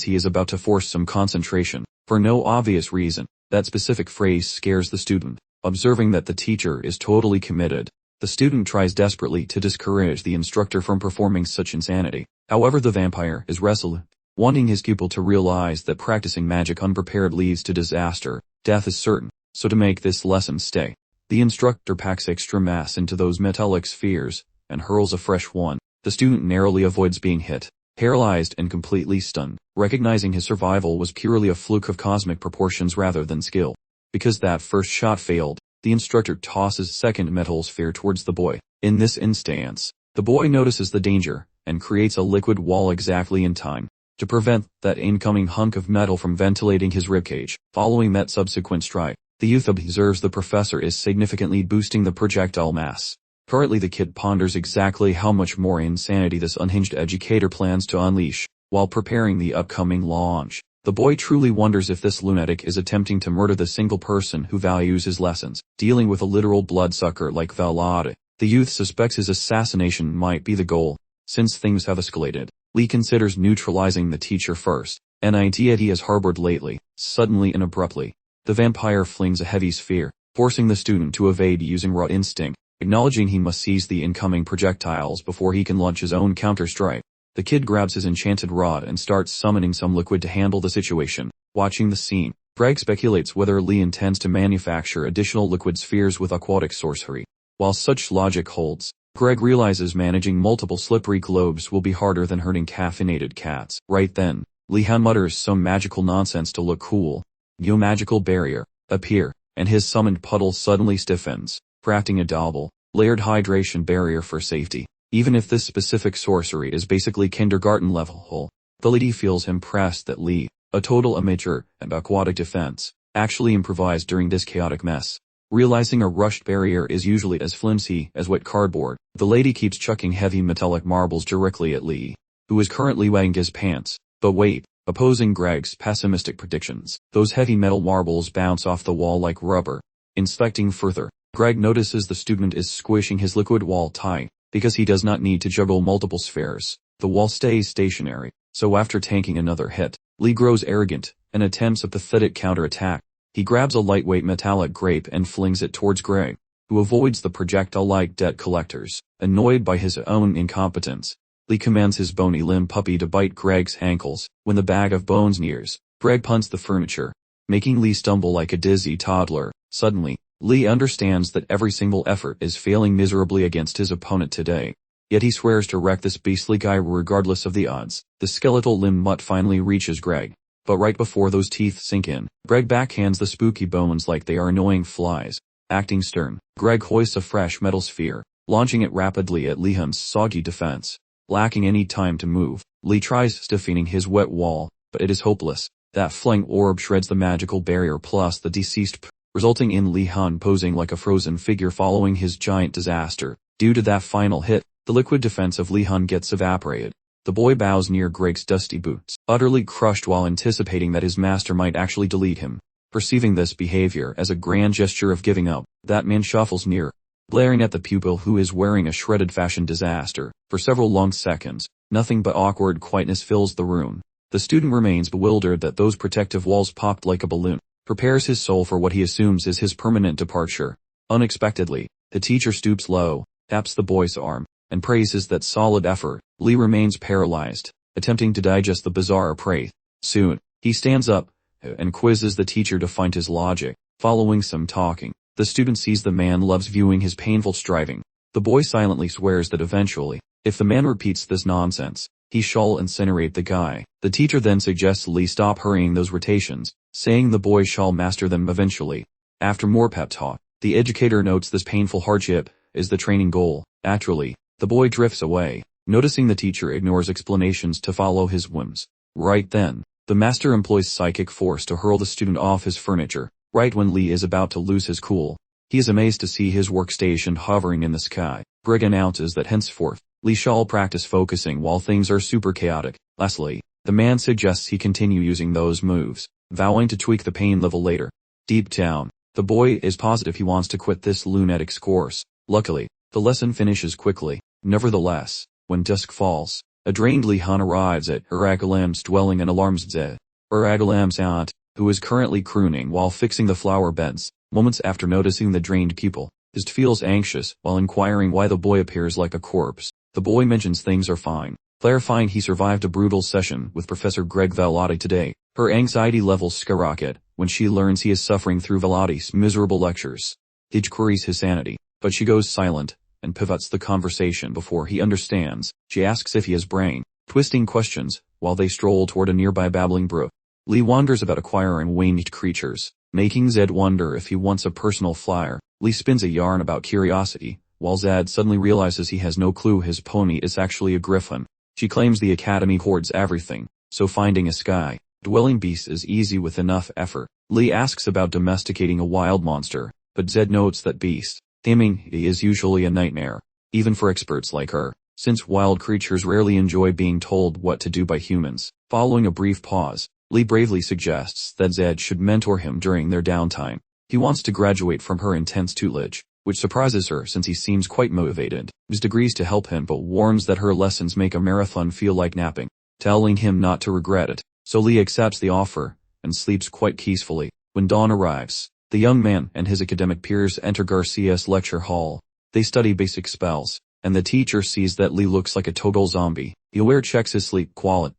he is about to force some concentration. For no obvious reason, that specific phrase scares the student. Observing that the teacher is totally committed, the student tries desperately to discourage the instructor from performing such insanity. However, the vampire is resolute, wanting his pupil to realize that practicing magic unprepared leads to disaster. Death is certain. So to make this lesson stay, the instructor packs extra mass into those metallic spheres, and hurls a fresh one. The student narrowly avoids being hit, paralyzed and completely stunned, recognizing his survival was purely a fluke of cosmic proportions rather than skill. Because that first shot failed, the instructor tosses second metal sphere towards the boy. In this instance, the boy notices the danger, and creates a liquid wall exactly in time to prevent that incoming hunk of metal from ventilating his ribcage. Following that subsequent strike, the youth observes the professor is significantly boosting the projectile mass. Currently the kid ponders exactly how much more insanity this unhinged educator plans to unleash, while preparing the upcoming launch. The boy truly wonders if this lunatic is attempting to murder the single person who values his lessons. Dealing with a literal bloodsucker like Valade, the youth suspects his assassination might be the goal. Since things have escalated, Lee considers neutralizing the teacher first, an idea he has harbored lately. Suddenly and abruptly, the vampire flings a heavy sphere, forcing the student to evade using raw instinct, acknowledging he must seize the incoming projectiles before he can launch his own counter-strike. The kid grabs his enchanted rod and starts summoning some liquid to handle the situation. Watching the scene, Greg speculates whether Lee intends to manufacture additional liquid spheres with aquatic sorcery. While such logic holds, Greg realizes managing multiple slippery globes will be harder than herding caffeinated cats. Right then, Lee Han mutters some magical nonsense to look cool. Yo magical barrier, appear, and his summoned puddle suddenly stiffens, crafting a double, layered hydration barrier for safety. Even if this specific sorcery is basically kindergarten level, the lady feels impressed that Lee, a total amateur and aquatic defense, actually improvised during this chaotic mess. Realizing a rushed barrier is usually as flimsy as wet cardboard, the lady keeps chucking heavy metallic marbles directly at Lee, who is currently wetting his pants. But wait, opposing Greg's pessimistic predictions, those heavy metal marbles bounce off the wall like rubber. Inspecting further, Greg notices the student is squishing his liquid wall tight, because he does not need to juggle multiple spheres. The wall stays stationary, so after tanking another hit, Lee grows arrogant and attempts a pathetic counterattack. He grabs a lightweight metallic grape and flings it towards Greg, who avoids the projectile like debt collectors. Annoyed by his own incompetence, Lee commands his bony limb puppy to bite Greg's ankles. When the bag of bones nears, Greg punts the furniture, making Lee stumble like a dizzy toddler. Suddenly, Lee understands that every single effort is failing miserably against his opponent today. Yet he swears to wreck this beastly guy regardless of the odds. The skeletal limb mutt finally reaches Greg. But right before those teeth sink in, Greg backhands the spooky bones like they are annoying flies. Acting stern, Greg hoists a fresh metal sphere, launching it rapidly at Lee Han's soggy defense. Lacking any time to move, Lee tries stiffening his wet wall, but it is hopeless. That flying orb shreds the magical barrier plus the deceased resulting in Lee Han posing like a frozen figure following his giant disaster. Due to that final hit, the liquid defense of Lee Han gets evaporated. The boy bows near Greg's dusty boots, utterly crushed while anticipating that his master might actually delete him. Perceiving this behavior as a grand gesture of giving up, that man shuffles near, glaring at the pupil who is wearing a shredded fashion disaster. For several long seconds, nothing but awkward quietness fills the room. The student remains bewildered that those protective walls popped like a balloon, prepares his soul for what he assumes is his permanent departure. Unexpectedly, the teacher stoops low, taps the boy's arm, and praises that solid effort. Lee remains paralyzed, attempting to digest the bizarre praise. Soon, he stands up and quizzes the teacher to find his logic. Following some talking, the student sees the man loves viewing his painful striving. The boy silently swears that eventually, if the man repeats this nonsense, he shall incinerate the guy. The teacher then suggests Lee stop hurrying those rotations, saying the boy shall master them eventually. After more pep talk, the educator notes this painful hardship is the training goal. Naturally, the boy drifts away, noticing the teacher ignores explanations to follow his whims. Right then, the master employs psychic force to hurl the student off his furniture, right when Lee is about to lose his cool. He is amazed to see his workstation hovering in the sky. Greg announces that henceforth, Lee shall practice focusing while things are super chaotic. Lastly, the man suggests he continue using those moves, vowing to tweak the pain level later. Deep down, the boy is positive he wants to quit this lunatics course. Luckily, the lesson finishes quickly. Nevertheless, when dusk falls, a drained Lee Han arrives at Uragalam's dwelling and alarms Zed, Uragalam's aunt, who is currently crooning while fixing the flower beds. Moments after noticing the drained pupil, Zed feels anxious while inquiring why the boy appears like a corpse. The boy mentions things are fine, clarifying he survived a brutal session with Professor Greg Velotti today. Her anxiety levels skyrocket when she learns he is suffering through Velotti's miserable lectures. Zed queries his sanity, but she goes silent and pivots the conversation before he understands. She asks if he has brain, twisting questions, while they stroll toward a nearby babbling brook. Lee wonders about acquiring winged creatures, making Zed wonder if he wants a personal flyer. Lee spins a yarn about curiosity, while Zed suddenly realizes he has no clue his pony is actually a griffin. She claims the academy hoards everything, so finding a sky-dwelling beast is easy with enough effort. Lee asks about domesticating a wild monster, but Zed notes that beast taming is usually a nightmare, even for experts like her, since wild creatures rarely enjoy being told what to do by humans. Following a brief pause, Lee bravely suggests that Zed should mentor him during their downtime. He wants to graduate from her intense tutelage, which surprises her since he seems quite motivated. His agrees to help him but warns that her lessons make a marathon feel like napping, telling him not to regret it. So Lee accepts the offer and sleeps quite peacefully. When dawn arrives, the young man and his academic peers enter Garcia's lecture hall. They study basic spells, and the teacher sees that Lee looks like a total zombie. The aware checks his sleep quality,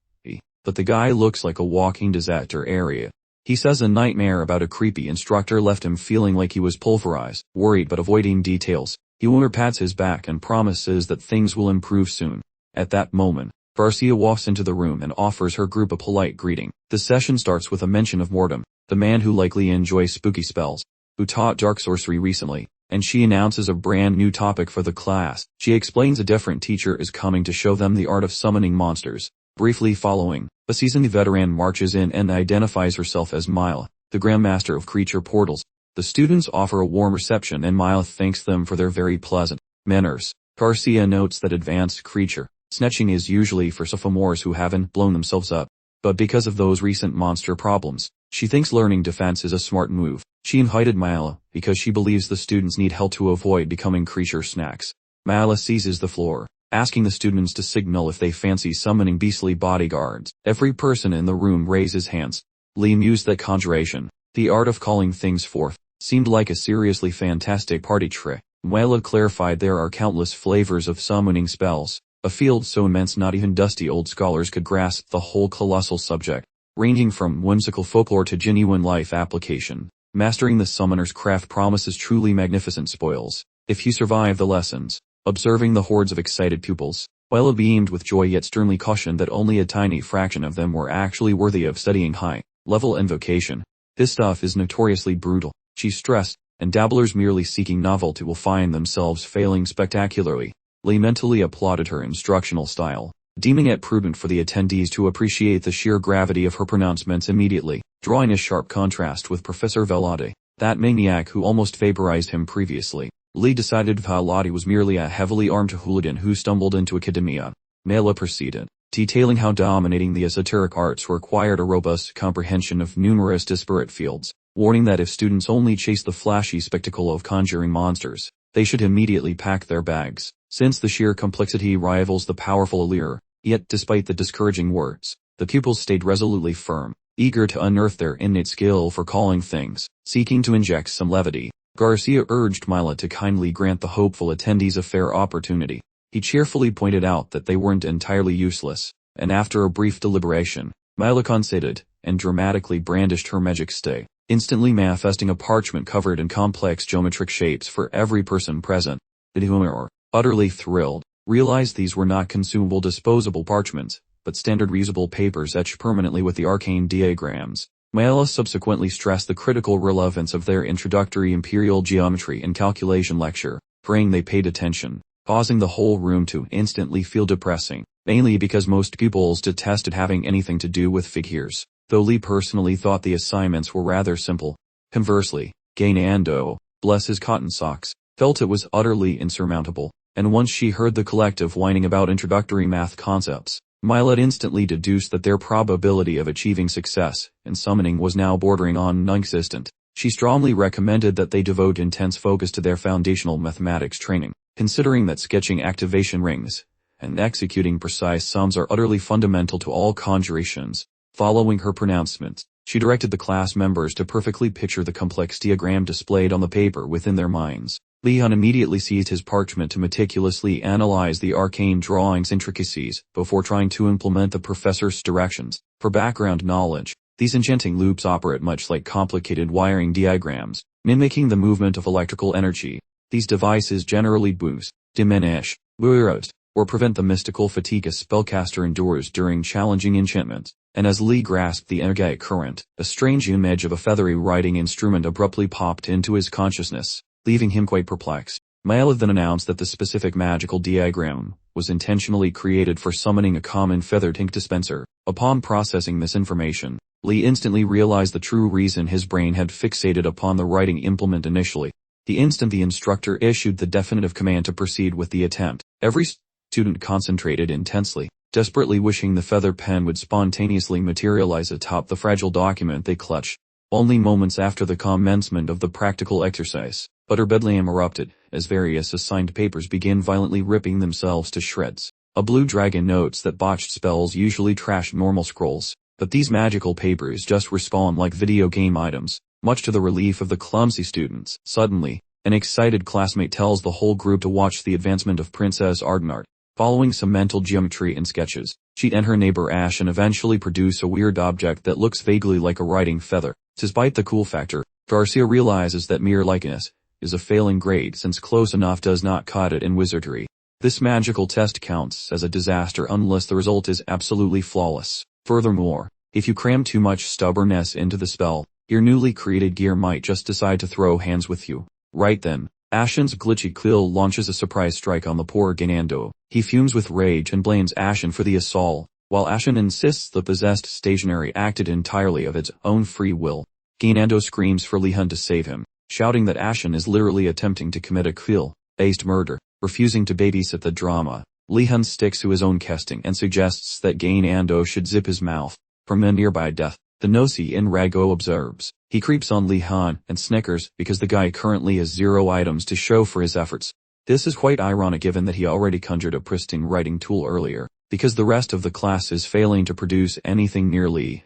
but the guy looks like a walking disaster area. He says a nightmare about a creepy instructor left him feeling like he was pulverized, worried but avoiding details. He pats his back and promises that things will improve soon. At that moment, Garcia walks into the room and offers her group a polite greeting. The session starts with a mention of Mortem, the man who likely enjoys spooky spells, who taught dark sorcery recently, and she announces a brand new topic for the class. She explains a different teacher is coming to show them the art of summoning monsters. Briefly following, a seasoned veteran marches in and identifies herself as Mila, the Grandmaster of Creature Portals. The students offer a warm reception and Mila thanks them for their very pleasant manners. Garcia notes that advanced creature snatching is usually for sophomores who haven't blown themselves up, but because of those recent monster problems, she thinks learning defense is a smart move. She invited Mila because she believes the students need help to avoid becoming creature snacks. Mila seizes the floor, asking the students to signal if they fancy summoning beastly bodyguards. Every person in the room raises hands. Lee mused that conjuration, the art of calling things forth, seemed like a seriously fantastic party trick. Mila clarified there are countless flavors of summoning spells, a field so immense not even dusty old scholars could grasp the whole colossal subject, ranging from whimsical folklore to genuine life application. Mastering the summoner's craft promises truly magnificent spoils, if you survive the lessons. Observing the hordes of excited pupils, Mila beamed with joy yet sternly cautioned that only a tiny fraction of them were actually worthy of studying high-level invocation. This stuff is notoriously brutal, she stressed, and dabblers merely seeking novelty will find themselves failing spectacularly. Lee mentally applauded her instructional style, deeming it prudent for the attendees to appreciate the sheer gravity of her pronouncements immediately, drawing a sharp contrast with Professor Velotti, that maniac who almost vaporized him previously. Lee decided Velotti was merely a heavily armed hooligan who stumbled into academia. Mila proceeded, detailing how dominating the esoteric arts required a robust comprehension of numerous disparate fields, warning that if students only chase the flashy spectacle of conjuring monsters, they should immediately pack their bags, since the sheer complexity rivals the powerful allure. Yet despite the discouraging words, the pupils stayed resolutely firm, eager to unearth their innate skill for calling things. Seeking to inject some levity, Garcia urged Mila to kindly grant the hopeful attendees a fair opportunity. He cheerfully pointed out that they weren't entirely useless, and after a brief deliberation, Mila conceded, and dramatically brandished her magic stick, instantly manifesting a parchment covered in complex geometric shapes for every person present. The humor, utterly thrilled, realized these were not consumable disposable parchments, but standard reusable papers etched permanently with the arcane diagrams. Mila subsequently stressed the critical relevance of their introductory imperial geometry and calculation lecture, praying they paid attention, causing the whole room to instantly feel depressing, mainly because most pupils detested having anything to do with figures, though Lee personally thought the assignments were rather simple. Conversely, Gaynando, bless his cotton socks, felt it was utterly insurmountable, and once she heard the collective whining about introductory math concepts, Mila instantly deduced that their probability of achieving success in summoning was now bordering on non-existent. She strongly recommended that they devote intense focus to their foundational mathematics training, considering that sketching activation rings and executing precise sums are utterly fundamental to all conjurations. Following her pronouncements, she directed the class members to perfectly picture the complex diagram displayed on the paper within their minds. Leon immediately seized his parchment to meticulously analyze the arcane drawing's intricacies before trying to implement the professor's directions. For background knowledge, these enchanting loops operate much like complicated wiring diagrams, mimicking the movement of electrical energy. These devices generally boost, diminish, boost, or prevent the mystical fatigue a spellcaster endures during challenging enchantments. And as Lee grasped the energetic current, a strange image of a feathery writing instrument abruptly popped into his consciousness, leaving him quite perplexed. Mila then announced that the specific magical diagram was intentionally created for summoning a common feathered ink dispenser. Upon processing this information, Lee instantly realized the true reason his brain had fixated upon the writing implement initially. The instant the instructor issued the definitive command to proceed with the attempt, every student concentrated intensely, desperately wishing the feather pen would spontaneously materialize atop the fragile document they clutched. Only moments after the commencement of the practical exercise, utter bedlam erupted, as various assigned papers began violently ripping themselves to shreds. A blue dragon notes that botched spells usually trash normal scrolls, but these magical papers just respawn like video game items, much to the relief of the clumsy students. Suddenly, an excited classmate tells the whole group to watch the advancement of Princess Ardenart. Following some mental geometry and sketches, she and her neighbor Ashen eventually produce a weird object that looks vaguely like a writing feather. Despite the cool factor, Garcia realizes that mere likeness is a failing grade since close enough does not cut it in wizardry. This magical test counts as a disaster unless the result is absolutely flawless. Furthermore, if you cram too much stubbornness into the spell, your newly created gear might just decide to throw hands with you. Right then, Ashen's glitchy quill launches a surprise strike on the poor Gainando. He fumes with rage and blames Ashen for the assault, while Ashen insists the possessed stationery acted entirely of its own free will. Gainando screams for Li-hun to save him, shouting that Ashen is literally attempting to commit a quill-based murder. Refusing to babysit the drama, Li-hun sticks to his own casting and suggests that Gainando should zip his mouth from a nearby death. The Nossi in Rago observes. He creeps on Li-hun and snickers because the guy currently has 0 items to show for his efforts. This is quite ironic given that he already conjured a pristine writing tool earlier, because the rest of the class is failing to produce anything nearly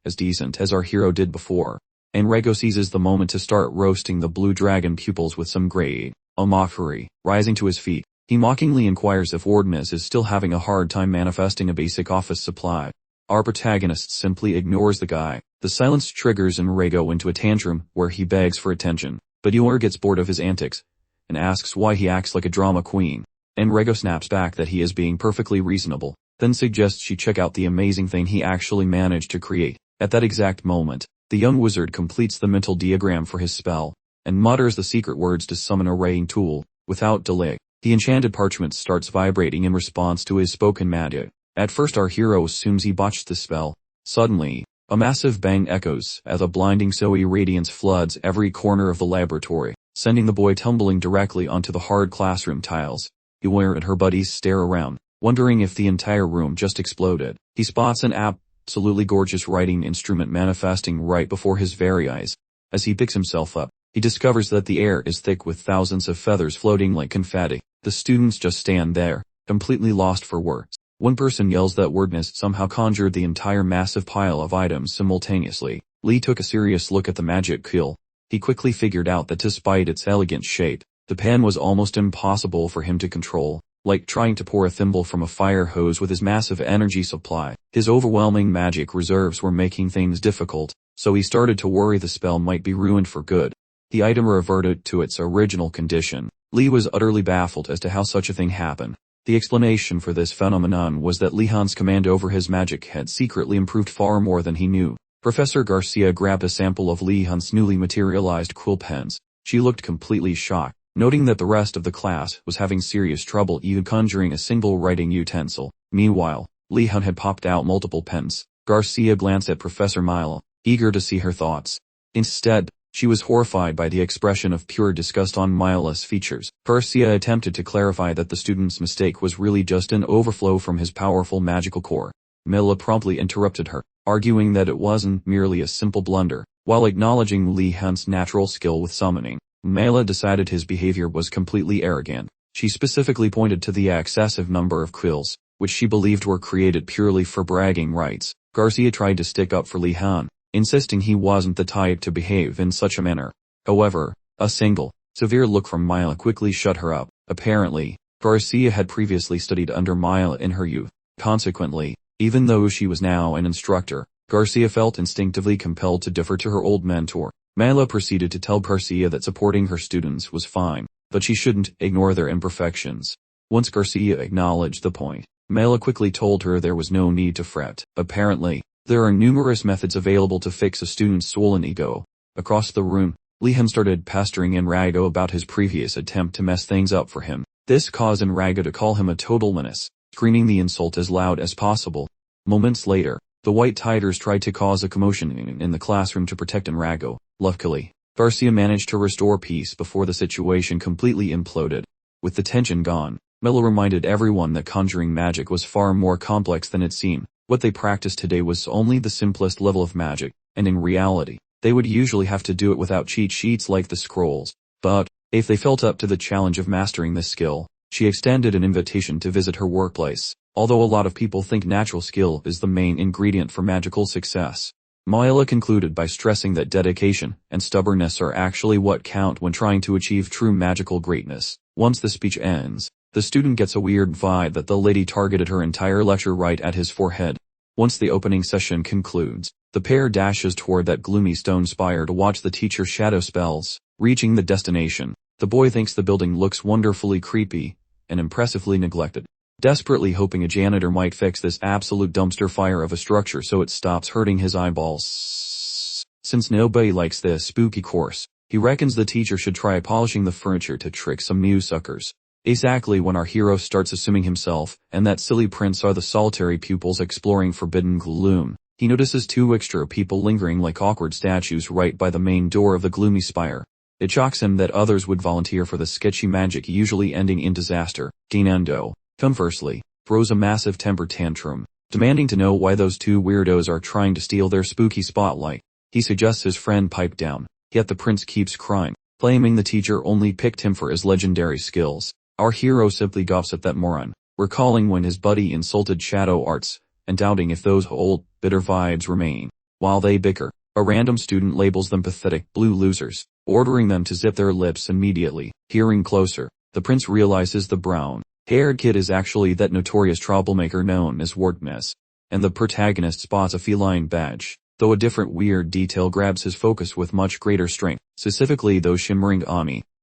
as decent as our hero did before. And Rago seizes the moment to start roasting the blue dragon pupils with some grade. A mockery. Rising to his feet, he mockingly inquires if Ordnance is still having a hard time manifesting a basic office supply. Our protagonist simply ignores the guy. The silence triggers Rago into a tantrum where he begs for attention, but Yor gets bored of his antics and asks why he acts like a drama queen. Rago snaps back that he is being perfectly reasonable, then suggests she check out the amazing thing he actually managed to create. At that exact moment, the young wizard completes the mental diagram for his spell and mutters the secret words to summon a writing tool. Without delay, the enchanted parchment starts vibrating in response to his spoken magic. At first our hero assumes he botched the spell. Suddenly, a massive bang echoes as a blinding Zoe radiance floods every corner of the laboratory, sending the boy tumbling directly onto the hard classroom tiles. Yor and her buddies stare around, wondering if the entire room just exploded. He spots an absolutely gorgeous writing instrument manifesting right before his very eyes. As he picks himself up, he discovers that the air is thick with thousands of feathers floating like confetti. The students just stand there, completely lost for words. One person yells that Wordness somehow conjured the entire massive pile of items simultaneously. Lee took a serious look at the magic quill. He quickly figured out that despite its elegant shape, the pen was almost impossible for him to control, like trying to pour a thimble from a fire hose with his massive energy supply. His overwhelming magic reserves were making things difficult, so he started to worry the spell might be ruined for good. The item reverted to its original condition. Lee was utterly baffled as to how such a thing happened. The explanation for this phenomenon was that Li-hun's command over his magic had secretly improved far more than he knew. Professor Garcia grabbed a sample of Li-hun's newly materialized quill pens. She looked completely shocked, noting that the rest of the class was having serious trouble even conjuring a single writing utensil. Meanwhile, Li-hun had popped out multiple pens. Garcia glanced at Professor Mila, eager to see her thoughts. Instead, she was horrified by the expression of pure disgust on Mila's features. Garcia attempted to clarify that the student's mistake was really just an overflow from his powerful magical core. Mila promptly interrupted her, arguing that it wasn't merely a simple blunder. While acknowledging Li-hun's natural skill with summoning, Mila decided his behavior was completely arrogant. She specifically pointed to the excessive number of quills, which she believed were created purely for bragging rights. Garcia tried to stick up for Li-hun, insisting he wasn't the type to behave in such a manner. However, a single, severe look from Mila quickly shut her up. Apparently, Garcia had previously studied under Mila in her youth. Consequently, even though she was now an instructor, Garcia felt instinctively compelled to defer to her old mentor. Mila proceeded to tell Garcia that supporting her students was fine, but she shouldn't ignore their imperfections. Once Garcia acknowledged the point, Mila quickly told her there was no need to fret. Apparently, there are numerous methods available to fix a student's swollen ego. Across the room, Li-hun started pestering Rago about his previous attempt to mess things up for him. This caused Rago to call him a total menace, screaming the insult as loud as possible. Moments later, the White Tigers tried to cause a commotion in the classroom to protect Rago. Luckily, Garcia managed to restore peace before the situation completely imploded. With the tension gone, Mila reminded everyone that conjuring magic was far more complex than it seemed. What they practiced today was only the simplest level of magic, and in reality, they would usually have to do it without cheat sheets like the scrolls. But, if they felt up to the challenge of mastering this skill, she extended an invitation to visit her workplace. Although a lot of people think natural skill is the main ingredient for magical success, Mila concluded by stressing that dedication and stubbornness are actually what count when trying to achieve true magical greatness. Once the speech ends, The student gets a weird vibe that the lady targeted her entire lecture right at his forehead. Once the opening session concludes, the pair dashes toward that gloomy stone spire to watch the teacher shadow spells. Reaching the destination, the boy thinks the building looks wonderfully creepy and impressively neglected, desperately hoping a janitor might fix this absolute dumpster fire of a structure so it stops hurting his eyeballs. Since nobody likes this spooky course, he reckons the teacher should try polishing the furniture to trick some new suckers. Exactly when our hero starts assuming himself and that silly prince are the solitary pupils exploring forbidden gloom, he notices two extra people lingering like awkward statues right by the main door of the gloomy spire. It shocks him that others would volunteer for the sketchy magic usually ending in disaster. Gainando, conversely, throws a massive temper tantrum, demanding to know why those two weirdos are trying to steal their spooky spotlight. He suggests his friend pipe down, yet the prince keeps crying, claiming the teacher only picked him for his legendary skills. Our hero simply gawps at that moron, recalling when his buddy insulted shadow arts, and doubting if those old, bitter vibes remain. While they bicker, a random student labels them pathetic blue losers, ordering them to zip their lips immediately. Hearing closer, the prince realizes the brown-haired kid is actually that notorious troublemaker known as Wartness, and the protagonist spots a feline badge, though a different weird detail grabs his focus with much greater strength, specifically those shimmering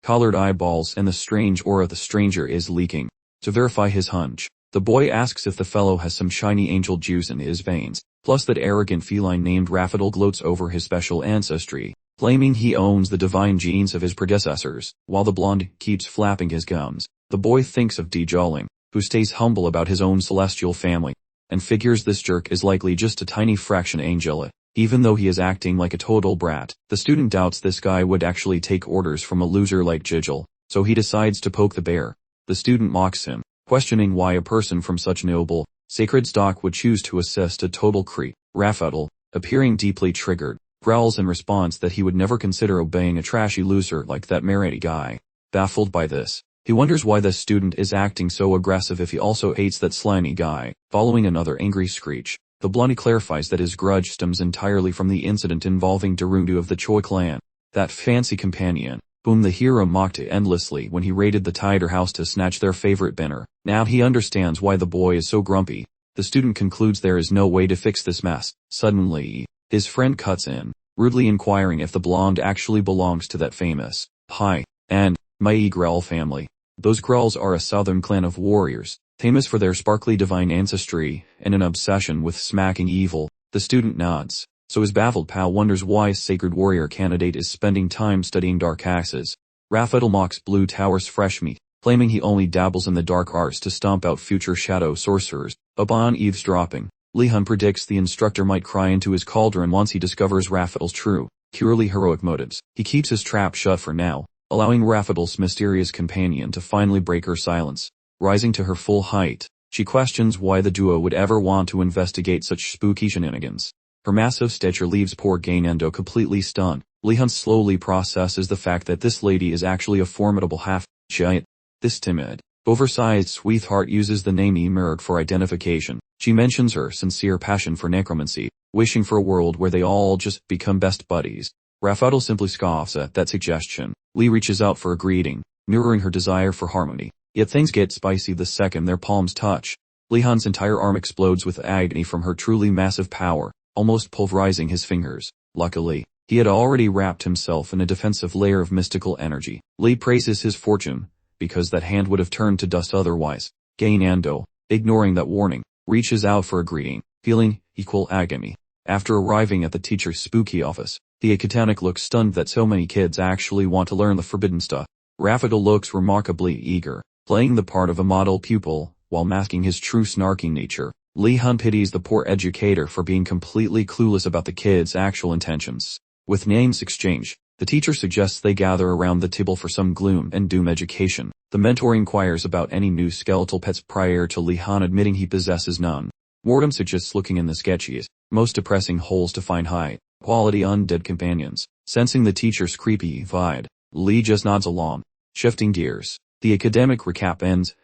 colored eyeballs and the strange aura the stranger is leaking. To verify his hunch, the boy asks if the fellow has some shiny angel juice in his veins, plus that arrogant feline named Raphael gloats over his special ancestry, claiming he owns the divine genes of his predecessors. While the blonde keeps flapping his gums, the boy thinks of Dejoling, who stays humble about his own celestial family, and figures this jerk is likely just a tiny fraction angelic. Even though he is acting like a total brat, the student doubts this guy would actually take orders from a loser like Jigel, so he decides to poke the bear. The student mocks him, questioning why a person from such noble, sacred stock would choose to assist a total creep. Raphael, appearing deeply triggered, growls in response that he would never consider obeying a trashy loser like that Merity guy. Baffled by this, he wonders why the student is acting so aggressive if he also hates that slimy guy. Following another angry screech, the blondie clarifies that his grudge stems entirely from the incident involving Darudu of the Choi clan, that fancy companion, whom the hero mocked endlessly when he raided the Tider house to snatch their favorite banner. Now he understands why the boy is so grumpy. The student concludes there is no way to fix this mess. Suddenly, his friend cuts in, rudely inquiring if the blonde actually belongs to that famous, high-end, Mai Grell family. Those Grells are a southern clan of warriors, famous for their sparkly divine ancestry and an obsession with smacking evil. The student nods, so his baffled pal wonders why sacred warrior candidate is spending time studying dark axes. Raphael mocks Blue Tower's fresh meat, claiming he only dabbles in the dark arts to stomp out future shadow sorcerers. Upon eavesdropping, Li-hun predicts the instructor might cry into his cauldron once he discovers Raphael's true, purely heroic motives. He keeps his trap shut for now, allowing Raphael's mysterious companion to finally break her silence. Rising to her full height, she questions why the duo would ever want to investigate such spooky shenanigans. Her massive stature leaves poor Gainendo completely stunned. Li-hun slowly processes the fact that this lady is actually a formidable half-giant. This timid, oversized sweetheart uses the name Emerg for identification. She mentions her sincere passion for necromancy, wishing for a world where they all just become best buddies. Raphael simply scoffs at that suggestion. Li reaches out for a greeting, mirroring her desire for harmony. Yet things get spicy the second their palms touch. Li-hun's entire arm explodes with agony from her truly massive power, almost pulverizing his fingers. Luckily, he had already wrapped himself in a defensive layer of mystical energy. Li praises his fortune, because that hand would have turned to dust otherwise. Gainando, ignoring that warning, reaches out for a greeting, feeling equal agony. After arriving at the teacher's spooky office, the academic looks stunned that so many kids actually want to learn the forbidden stuff. Raphael looks remarkably eager, playing the part of a model pupil, while masking his true snarky nature. Li-hun pities the poor educator for being completely clueless about the kid's actual intentions. With names exchanged, the teacher suggests they gather around the table for some gloom and doom education. The mentor inquires about any new skeletal pets prior to Li-hun admitting he possesses none. Wardum suggests looking in the sketchiest, most depressing holes to find high-quality undead companions. Sensing the teacher's creepy vibe, Li just nods along. Shifting gears, the academic recap ends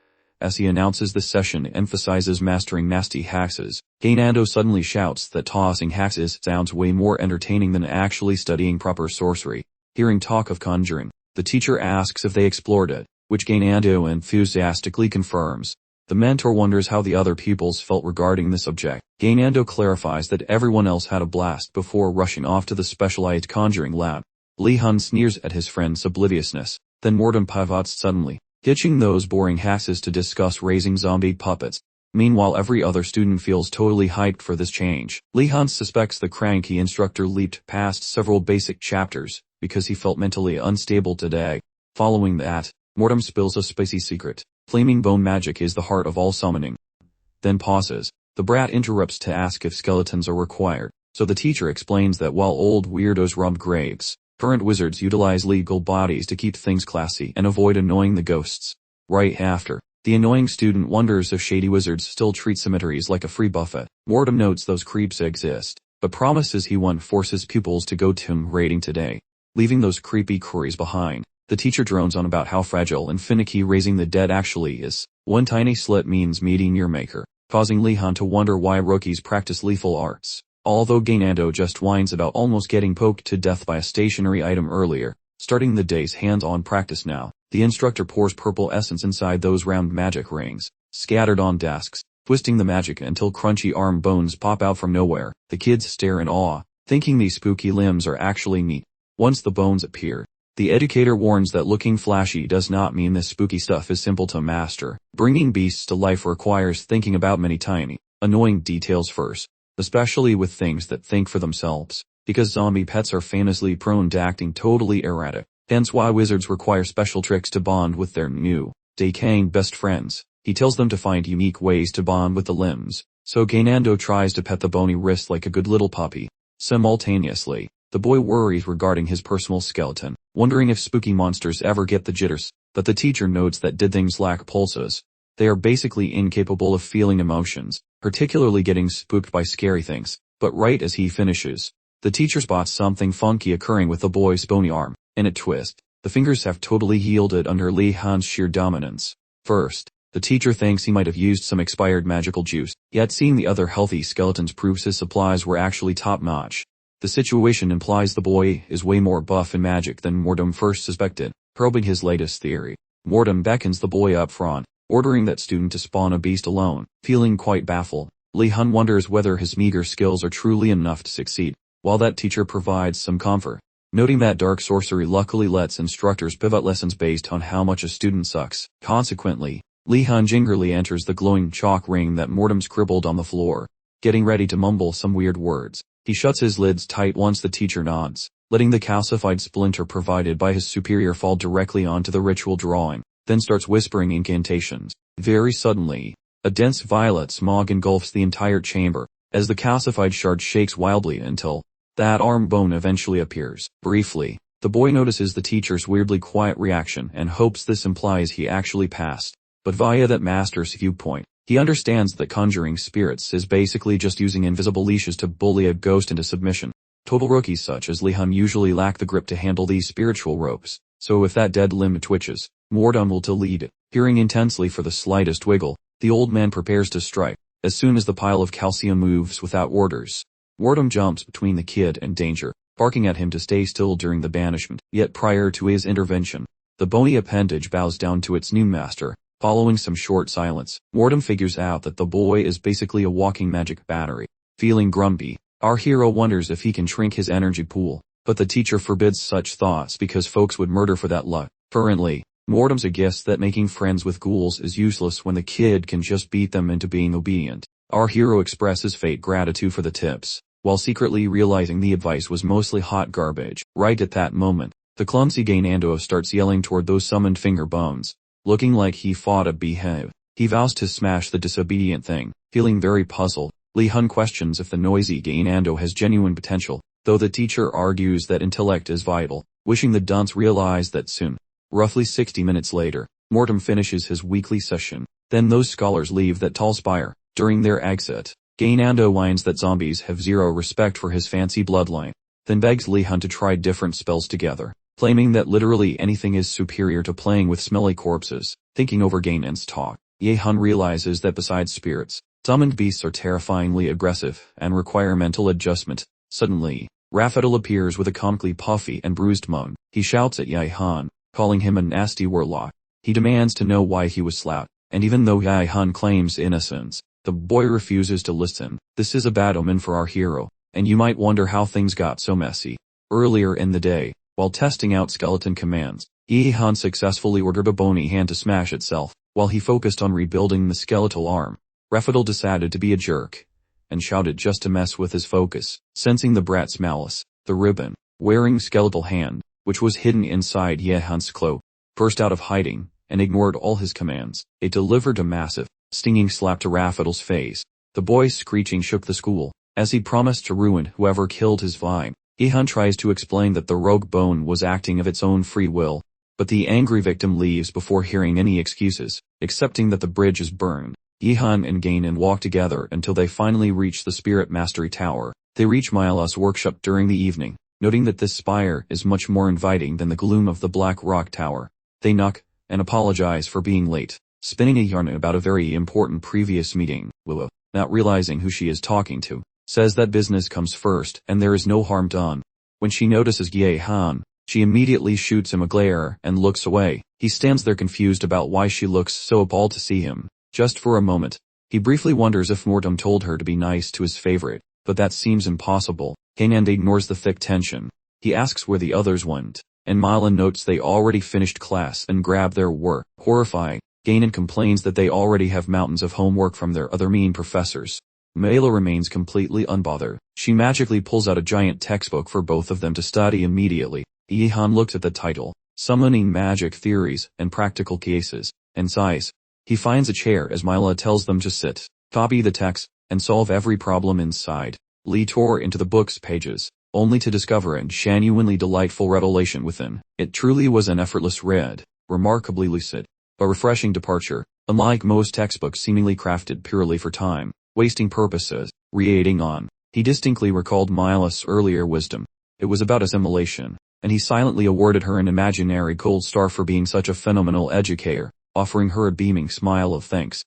as he announces the session emphasizes mastering nasty hexes. Gainando suddenly shouts that tossing hexes sounds way more entertaining than actually studying proper sorcery. Hearing talk of conjuring, the teacher asks if they explored it, which Gainando enthusiastically confirms. The mentor wonders how the other pupils felt regarding the subject. Gainando clarifies that everyone else had a blast before rushing off to the specialized conjuring lab. Li Han sneers at his friend's obliviousness. Then Mordom pivots suddenly, ditching those boring hacks to discuss raising zombie puppets. Meanwhile, every other student feels totally hyped for this change. Li Han suspects the cranky instructor leaped past several basic chapters because he felt mentally unstable today. Following that, Mordom spills a spicy secret. Flaming bone magic is the heart of all summoning. Then pauses. The brat interrupts to ask if skeletons are required, so the teacher explains that while old weirdos rob graves, current wizards utilize legal bodies to keep things classy and avoid annoying the ghosts. Right after, the annoying student wonders if shady wizards still treat cemeteries like a free buffet. Mordom notes those creeps exist, but promises he won't force his pupils to go tomb raiding today, leaving those creepy curries behind. The teacher drones on about how fragile and finicky raising the dead actually is. One tiny slit means meeting your maker, causing Li Han to wonder why rookies practice lethal arts. Although Gainando just whines about almost getting poked to death by a stationary item earlier, starting the day's hands-on practice now. The instructor pours purple essence inside those round magic rings, scattered on desks, twisting the magic until crunchy arm bones pop out from nowhere. The kids stare in awe, thinking these spooky limbs are actually neat. Once the bones appear, the educator warns that looking flashy does not mean this spooky stuff is simple to master. Bringing beasts to life requires thinking about many tiny, annoying details first, especially with things that think for themselves, because zombie pets are famously prone to acting totally erratic. Hence why wizards require special tricks to bond with their new, decaying best friends. He tells them to find unique ways to bond with the limbs, so Gainando tries to pet the bony wrist like a good little puppy. Simultaneously, the boy worries regarding his personal skeleton, wondering if spooky monsters ever get the jitters, but the teacher notes that dead things lack pulses. They are basically incapable of feeling emotions, particularly getting spooked by scary things. But right as he finishes, the teacher spots something funky occurring with the boy's bony arm. In a twist, the fingers have totally yielded under Li Han's sheer dominance. First, the teacher thinks he might have used some expired magical juice, yet seeing the other healthy skeletons proves his supplies were actually top-notch. The situation implies the boy is way more buff in magic than Mordom first suspected. Probing his latest theory, Mordom beckons the boy up front, ordering that student to spawn a beast alone. Feeling quite baffled, Li Han wonders whether his meager skills are truly enough to succeed, while that teacher provides some comfort, noting that dark sorcery luckily lets instructors pivot lessons based on how much a student sucks. Consequently, Li Han gingerly enters the glowing chalk ring that Mordom scribbled on the floor, getting ready to mumble some weird words. He shuts his lids tight once the teacher nods, letting the calcified splinter provided by his superior fall directly onto the ritual drawing, then starts whispering incantations. Very suddenly, a dense violet smog engulfs the entire chamber, as the calcified shard shakes wildly until that arm bone eventually appears. Briefly, the boy notices the teacher's weirdly quiet reaction and hopes this implies he actually passed. But via that master's viewpoint, he understands that conjuring spirits is basically just using invisible leashes to bully a ghost into submission. Total rookies such as Li Han usually lack the grip to handle these spiritual ropes, so if that dead limb twitches, Mordom will to lead it. Peering intensely for the slightest wiggle, the old man prepares to strike. As soon as the pile of calcium moves without orders, Mordom jumps between the kid and danger, barking at him to stay still during the banishment. Yet prior to his intervention, the bony appendage bows down to its new master. Following some short silence, Mordom figures out that the boy is basically a walking magic battery. Feeling grumpy, our hero wonders if he can shrink his energy pool, but the teacher forbids such thoughts because folks would murder for that luck. Currently, Mordom's a guess that making friends with ghouls is useless when the kid can just beat them into being obedient. Our hero expresses fake gratitude for the tips, while secretly realizing the advice was mostly hot garbage. Right at that moment, the clumsy Gainando starts yelling toward those summoned finger bones. Looking like he fought a beehive, he vows to smash the disobedient thing. Feeling very puzzled, Li Han questions if the noisy Gainando has genuine potential, though the teacher argues that intellect is vital, wishing the dunce realized that soon. Roughly 60 minutes later, Mordom finishes his weekly session. Then those scholars leave that tall spire. During their exit, Gainando whines that zombies have zero respect for his fancy bloodline, then begs Li Han to try different spells together, claiming that literally anything is superior to playing with smelly corpses. Thinking over Gainan's talk, Li Han realizes that besides spirits, summoned beasts are terrifyingly aggressive and require mental adjustment. Suddenly, Raphael appears with a comically puffy and bruised moan. He shouts at Li Han, calling him a nasty warlock. He demands to know why he was slapped, and even though Ye-hun claims innocence, the boy refuses to listen. This is a bad omen for our hero, and you might wonder how things got so messy. Earlier in the day, while testing out skeleton commands, Ye-hun successfully ordered a bony hand to smash itself, while he focused on rebuilding the skeletal arm. Raphael decided to be a jerk, and shouted just to mess with his focus. Sensing the brat's malice, the ribbon, wearing skeletal hand, which was hidden inside Ye-hun's cloak, burst out of hiding, and ignored all his commands. It delivered a massive, stinging slap to Raphael's face. The boy's screeching shook the school, as he promised to ruin whoever killed his vine. Ye-hun tries to explain that the rogue bone was acting of its own free will, but the angry victim leaves before hearing any excuses, accepting that the bridge is burned. Ye-hun and Ganon walk together until they finally reach the Spirit Mastery Tower. They reach Myla's workshop during the evening, noting that this spire is much more inviting than the gloom of the Black Rock Tower. They knock, and apologize for being late, spinning a yarn about a very important previous meeting. Willow, not realizing who she is talking to, says that business comes first and there is no harm done. When she notices Ye-hun, she immediately shoots him a glare and looks away. He stands there confused about why she looks so appalled to see him. Just for a moment, he briefly wonders if Mortem told her to be nice to his favorite, but that seems impossible. Kanan ignores the thick tension. He asks where the others went, and Myla notes they already finished class and grab their work. Horrified, Ganon complains that they already have mountains of homework from their other mean professors. Myla remains completely unbothered. She magically pulls out a giant textbook for both of them to study immediately. Ye-hun looks at the title, Summoning Magic Theories and Practical Cases, and sighs. He finds a chair as Myla tells them to sit, copy the text, and solve every problem inside. Lee tore into the book's pages, only to discover a genuinely delightful revelation within. It truly was an effortless read, remarkably lucid, but refreshing departure, unlike most textbooks seemingly crafted purely for time-wasting purposes. Reading on, he distinctly recalled Myla's earlier wisdom. It was about assimilation, and he silently awarded her an imaginary gold star for being such a phenomenal educator, offering her a beaming smile of thanks.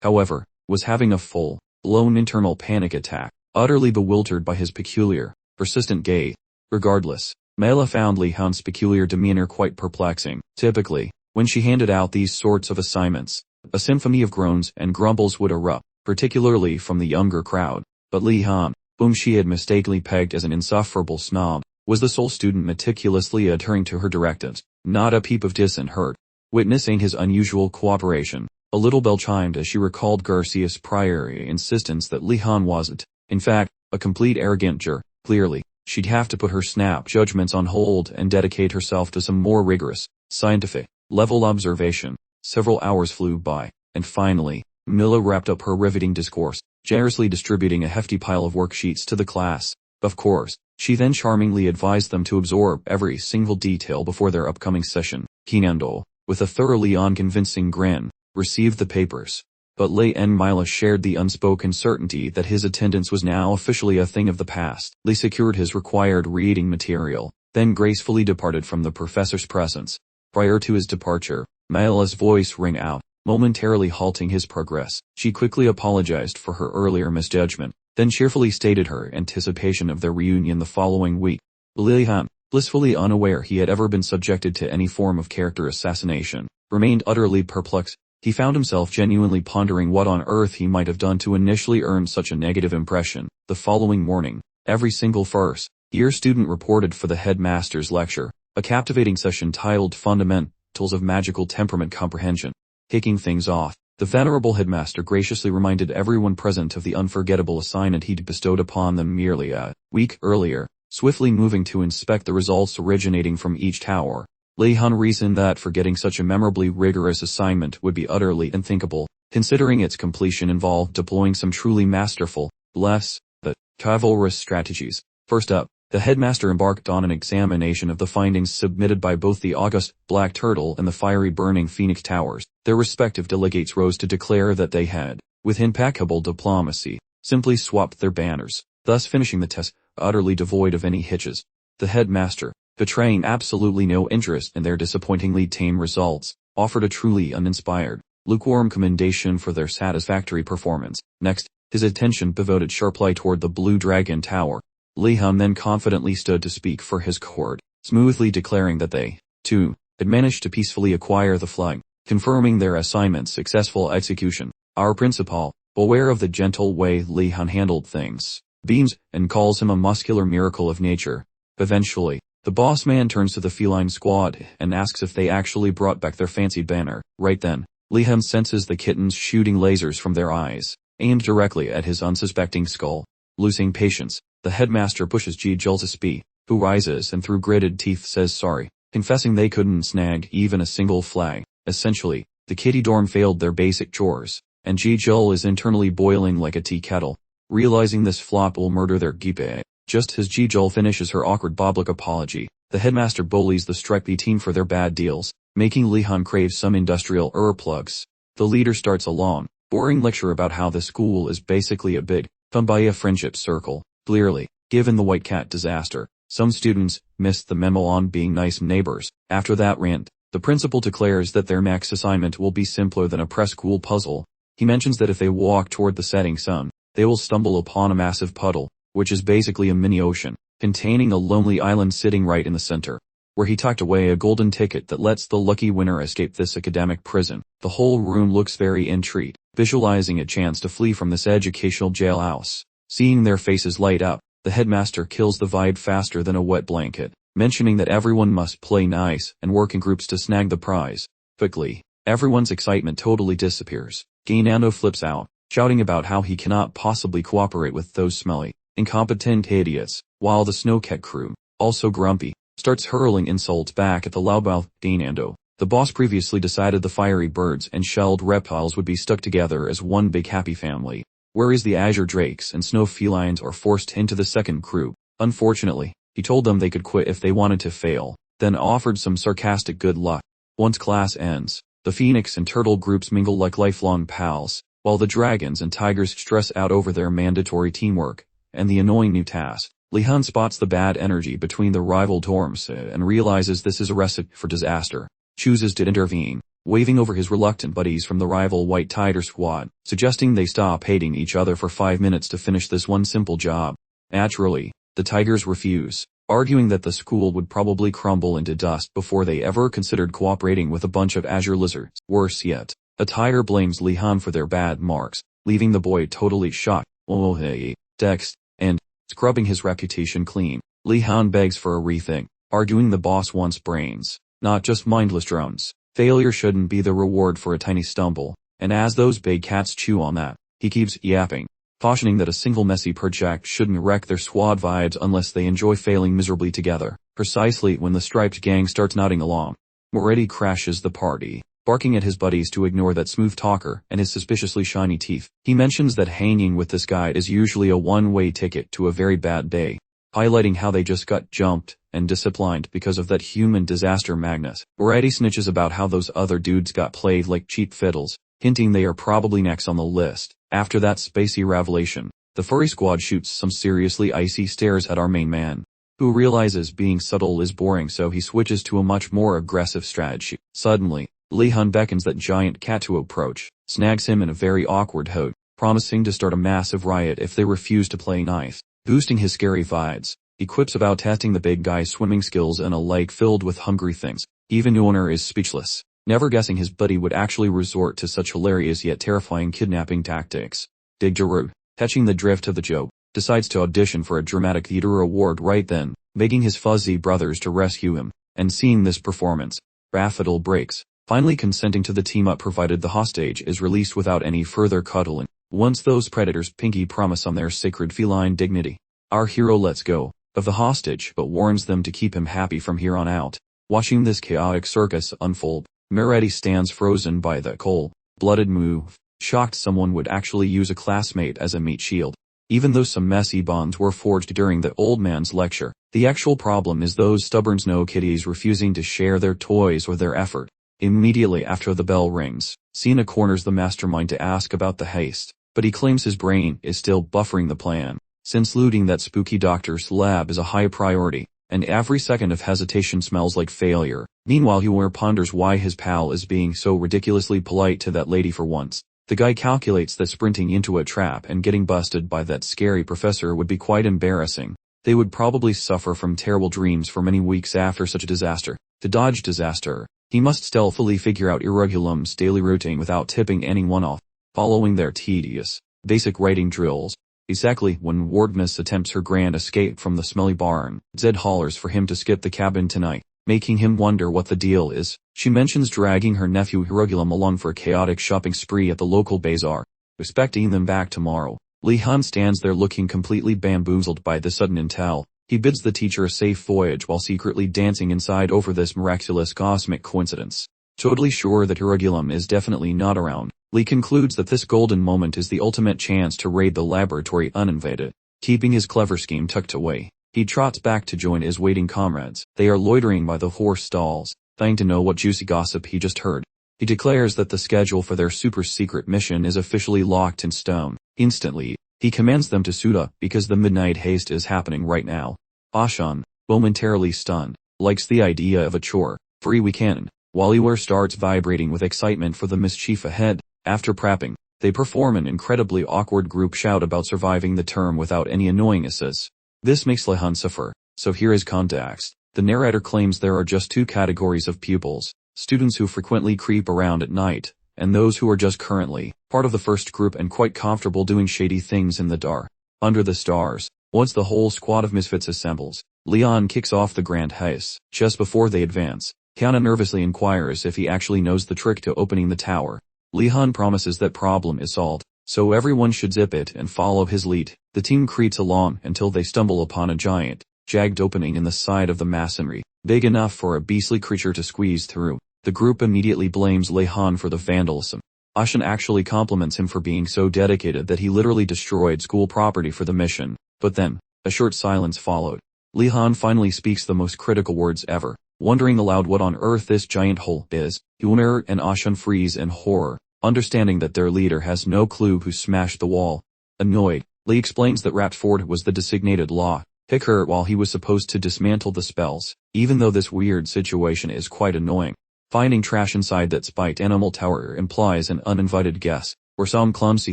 However, was having a full-blown internal panic attack, utterly bewildered by his peculiar, persistent gaze. Regardless, Myla found Ye-hun's peculiar demeanor quite perplexing. Typically, when she handed out these sorts of assignments, a symphony of groans and grumbles would erupt, particularly from the younger crowd. But Ye-hun, whom she had mistakenly pegged as an insufferable snob, was the sole student meticulously adhering to her directives. Not a peep of dissent heard. Witnessing his unusual cooperation, a little bell chimed as she recalled Garcia's prior insistence that Ye-hun wasn't, in fact, a complete arrogant jerk. Clearly, she'd have to put her snap judgments on hold and dedicate herself to some more rigorous, scientific-level observation. Several hours flew by, and finally, Myla wrapped up her riveting discourse, generously distributing a hefty pile of worksheets to the class. Of course, she then charmingly advised them to absorb every single detail before their upcoming session. Kinando, with a thoroughly unconvincing grin, received the papers. But Lei and Myla shared the unspoken certainty that his attendance was now officially a thing of the past. Lee secured his required reading material, then gracefully departed from the professor's presence. Prior to his departure, Myla's voice rang out, momentarily halting his progress. She quickly apologized for her earlier misjudgment, then cheerfully stated her anticipation of their reunion the following week. Ye-hun, blissfully unaware he had ever been subjected to any form of character assassination, remained utterly perplexed. He found himself genuinely pondering what on earth he might have done to initially earn such a negative impression. The following morning, every single first-year student reported for the headmaster's lecture, a captivating session titled Fundamentals of Magical Temperament Comprehension. Kicking things off, the venerable headmaster graciously reminded everyone present of the unforgettable assignment he'd bestowed upon them merely a week earlier. Swiftly moving to inspect the results originating from each tower, Ye-hun reasoned that forgetting such a memorably rigorous assignment would be utterly unthinkable, considering its completion involved deploying some truly masterful, but chivalrous strategies. First up, the headmaster embarked on an examination of the findings submitted by both the august Black Turtle and the fiery Burning Phoenix Towers. Their respective delegates rose to declare that they had, with impeccable diplomacy, simply swapped their banners, thus finishing the test utterly devoid of any hitches. The headmaster, betraying absolutely no interest in their disappointingly tame results, offered a truly uninspired, lukewarm commendation for their satisfactory performance. Next, his attention pivoted sharply toward the Blue Dragon Tower. Ye-hun then confidently stood to speak for his cohort, smoothly declaring that they, too, had managed to peacefully acquire the flag. confirming their assignment's successful execution. Our principal, aware of the gentle way Li Han handled things, beams and calls him a muscular miracle of nature. Eventually, the boss man turns to the feline squad and asks if they actually brought back their fancy banner. Right then, Li Han senses the kittens shooting lasers from their eyes, aimed directly at his unsuspecting skull. Losing patience, the headmaster pushes Ji Jul to speak, who rises and through gritted teeth says sorry, confessing they couldn't snag even a single flag. Essentially, the kitty dorm failed their basic chores, and Ji Jul is internally boiling like a tea kettle. Realizing this flop will murder their gipe, just as Ji Jul finishes her awkward public apology, the headmaster bullies the Strike B team for their bad deals, making Li Han crave some industrial plugs. The leader starts a long, boring lecture about how the school is basically a big, kumbaya friendship circle. Clearly, given the White Cat disaster, some students missed the memo on being nice neighbors. After that rant, the principal declares that their next assignment will be simpler than a preschool puzzle. He mentions that if they walk toward the setting sun, they will stumble upon a massive puddle, which is basically a mini ocean, containing a lonely island sitting right in the center, where he tucked away a golden ticket that lets the lucky winner escape this academic prison. The whole room looks very intrigued, visualizing a chance to flee from this educational jailhouse. Seeing their faces light up, the headmaster kills the vibe faster than a wet blanket, mentioning that everyone must play nice and work in groups to snag the prize. Quickly, everyone's excitement totally disappears. Gainando flips out, shouting about how he cannot possibly cooperate with those smelly, incompetent idiots, while the Snowcat crew, also grumpy, starts hurling insults back at the loudmouth Gainando. The boss previously decided the fiery birds and shelled reptiles would be stuck together as one big happy family, whereas the azure drakes and snow felines are forced into the second crew. Unfortunately, he told them they could quit if they wanted to fail, then offered some sarcastic good luck. Once class ends, the phoenix and turtle groups mingle like lifelong pals, while the dragons and tigers stress out over their mandatory teamwork and the annoying new task. Li Han spots the bad energy between the rival dorms and realizes this is a recipe for disaster, chooses to intervene, waving over his reluctant buddies from the rival White Tiger squad, suggesting they stop hating each other for 5 minutes to finish this one simple job. Naturally, the tigers refuse, arguing that the school would probably crumble into dust before they ever considered cooperating with a bunch of azure lizards. Worse yet, a tiger blames Li Han for their bad marks, leaving the boy totally shocked. Oh hey, Dex, and scrubbing his reputation clean, Li Han begs for a rethink, arguing the boss wants brains, not just mindless drones. Failure shouldn't be the reward for a tiny stumble, and as those big cats chew on that, he keeps yapping, cautioning that a single messy project shouldn't wreck their squad vibes unless they enjoy failing miserably together. Precisely when the striped gang starts nodding along, Moretti crashes the party, barking at his buddies to ignore that smooth talker and his suspiciously shiny teeth. He mentions that hanging with this guy is usually a one-way ticket to a very bad day, highlighting how they just got jumped and disciplined because of that human disaster Magnus. Moretti snitches about how those other dudes got played like cheap fiddles, hinting they are probably next on the list. After that spacey revelation, the furry squad shoots some seriously icy stares at our main man, who realizes being subtle is boring, so he switches to a much more aggressive strategy. Suddenly, Li Han beckons that giant cat to approach, snags him in a very awkward hug, promising to start a massive riot if they refuse to play nice. Boosting his scary vibes, he quips about testing the big guy's swimming skills in a lake filled with hungry things. Even Nuoner is speechless, never guessing his buddy would actually resort to such hilarious yet terrifying kidnapping tactics. Digjaru, catching the drift of the joke, decides to audition for a dramatic theater award right then, begging his fuzzy brothers to rescue him, and seeing this performance, Raffadal breaks, finally consenting to the team-up provided the hostage is released without any further cuddling. Once those predators pinky promise on their sacred feline dignity, our hero lets go of the hostage but warns them to keep him happy from here on out. Watching this chaotic circus unfold, Moretti stands frozen by the cold-blooded move, shocked someone would actually use a classmate as a meat shield. Even though some messy bonds were forged during the old man's lecture, the actual problem is those stubborn snow kitties refusing to share their toys or their effort. Immediately after the bell rings, Cena corners the mastermind to ask about the heist, but he claims his brain is still buffering the plan, since looting that spooky doctor's lab is a high priority, and every second of hesitation smells like failure. Meanwhile, Huer ponders why his pal is being so ridiculously polite to that lady for once. The guy calculates that sprinting into a trap and getting busted by that scary professor would be quite embarrassing. They would probably suffer from terrible dreams for many weeks after such a disaster. To dodge disaster, He must stealthily figure out Irregular's daily routine without tipping anyone off, following their tedious, basic writing drills. Exactly when Wardness attempts her grand escape from the smelly barn, Zed hollers for him to skip the cabin tonight, making him wonder what the deal is. She mentions dragging her nephew Irregular along for a chaotic shopping spree at the local bazaar, expecting them back tomorrow. Lee-han stands there looking completely bamboozled by the sudden intel. He bids the teacher a safe voyage while secretly dancing inside over this miraculous cosmic coincidence. Totally sure that Irregular is definitely not around, Lee concludes that this golden moment is the ultimate chance to raid the laboratory uninvited. Keeping his clever scheme tucked away, he trots back to join his waiting comrades. They are loitering by the horse stalls, dying to know what juicy gossip he just heard. He declares that the schedule for their super-secret mission is officially locked in stone. Instantly, he commands them to suit up because the midnight haste is happening right now. Ashan, momentarily stunned, likes the idea of a chore-free weekend, while Iwer starts vibrating with excitement for the mischief ahead. After prepping, they perform an incredibly awkward group shout about surviving the term without any annoyances. This makes Lee-han suffer, so here is context. The narrator claims there are just two categories of pupils: students who frequently creep around at night, and those who are just currently part of the first group and quite comfortable doing shady things in the dark. Under the stars, once the whole squad of misfits assembles, Leon kicks off the grand heist. Just before they advance, Kiana nervously inquires if he actually knows the trick to opening the tower. Lee-han promises that problem is solved, so everyone should zip it and follow his lead. The team creeps along until they stumble upon a giant, jagged opening in the side of the masonry, big enough for a beastly creature to squeeze through. The group immediately blames Lee-han for the vandalism. Ashan actually compliments him for being so dedicated that he literally destroyed school property for the mission. But then, a short silence followed. Lee-han finally speaks the most critical words ever, wondering aloud what on earth this giant hole is. Yulmer and Ashan freeze in horror, understanding that their leader has no clue who smashed the wall. Annoyed, Lee explains that Rapford was the designated law picker while he was supposed to dismantle the spells, even though this weird situation is quite annoying. Finding trash inside that spiked animal tower implies an uninvited guest, or some clumsy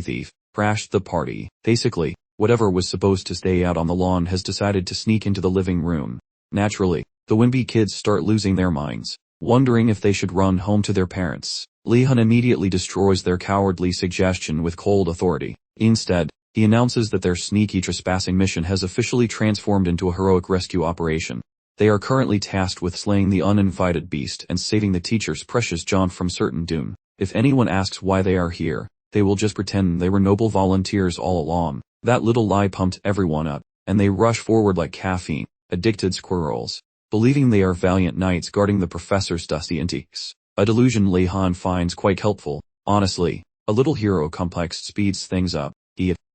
thief, crashed the party. Basically, whatever was supposed to stay out on the lawn has decided to sneak into the living room. Naturally, the wimpy kids start losing their minds, wondering if they should run home to their parents. Lee-han immediately destroys their cowardly suggestion with cold authority. Instead, he announces that their sneaky trespassing mission has officially transformed into a heroic rescue operation. They are currently tasked with slaying the uninvited beast and saving the teacher's precious John from certain doom. If anyone asks why they are here, they will just pretend they were noble volunteers all along. That little lie pumped everyone up, and they rush forward like caffeine-addicted squirrels, believing they are valiant knights guarding the professor's dusty antiques. A delusion Lee-han finds quite helpful. Honestly, a little hero complex speeds things up.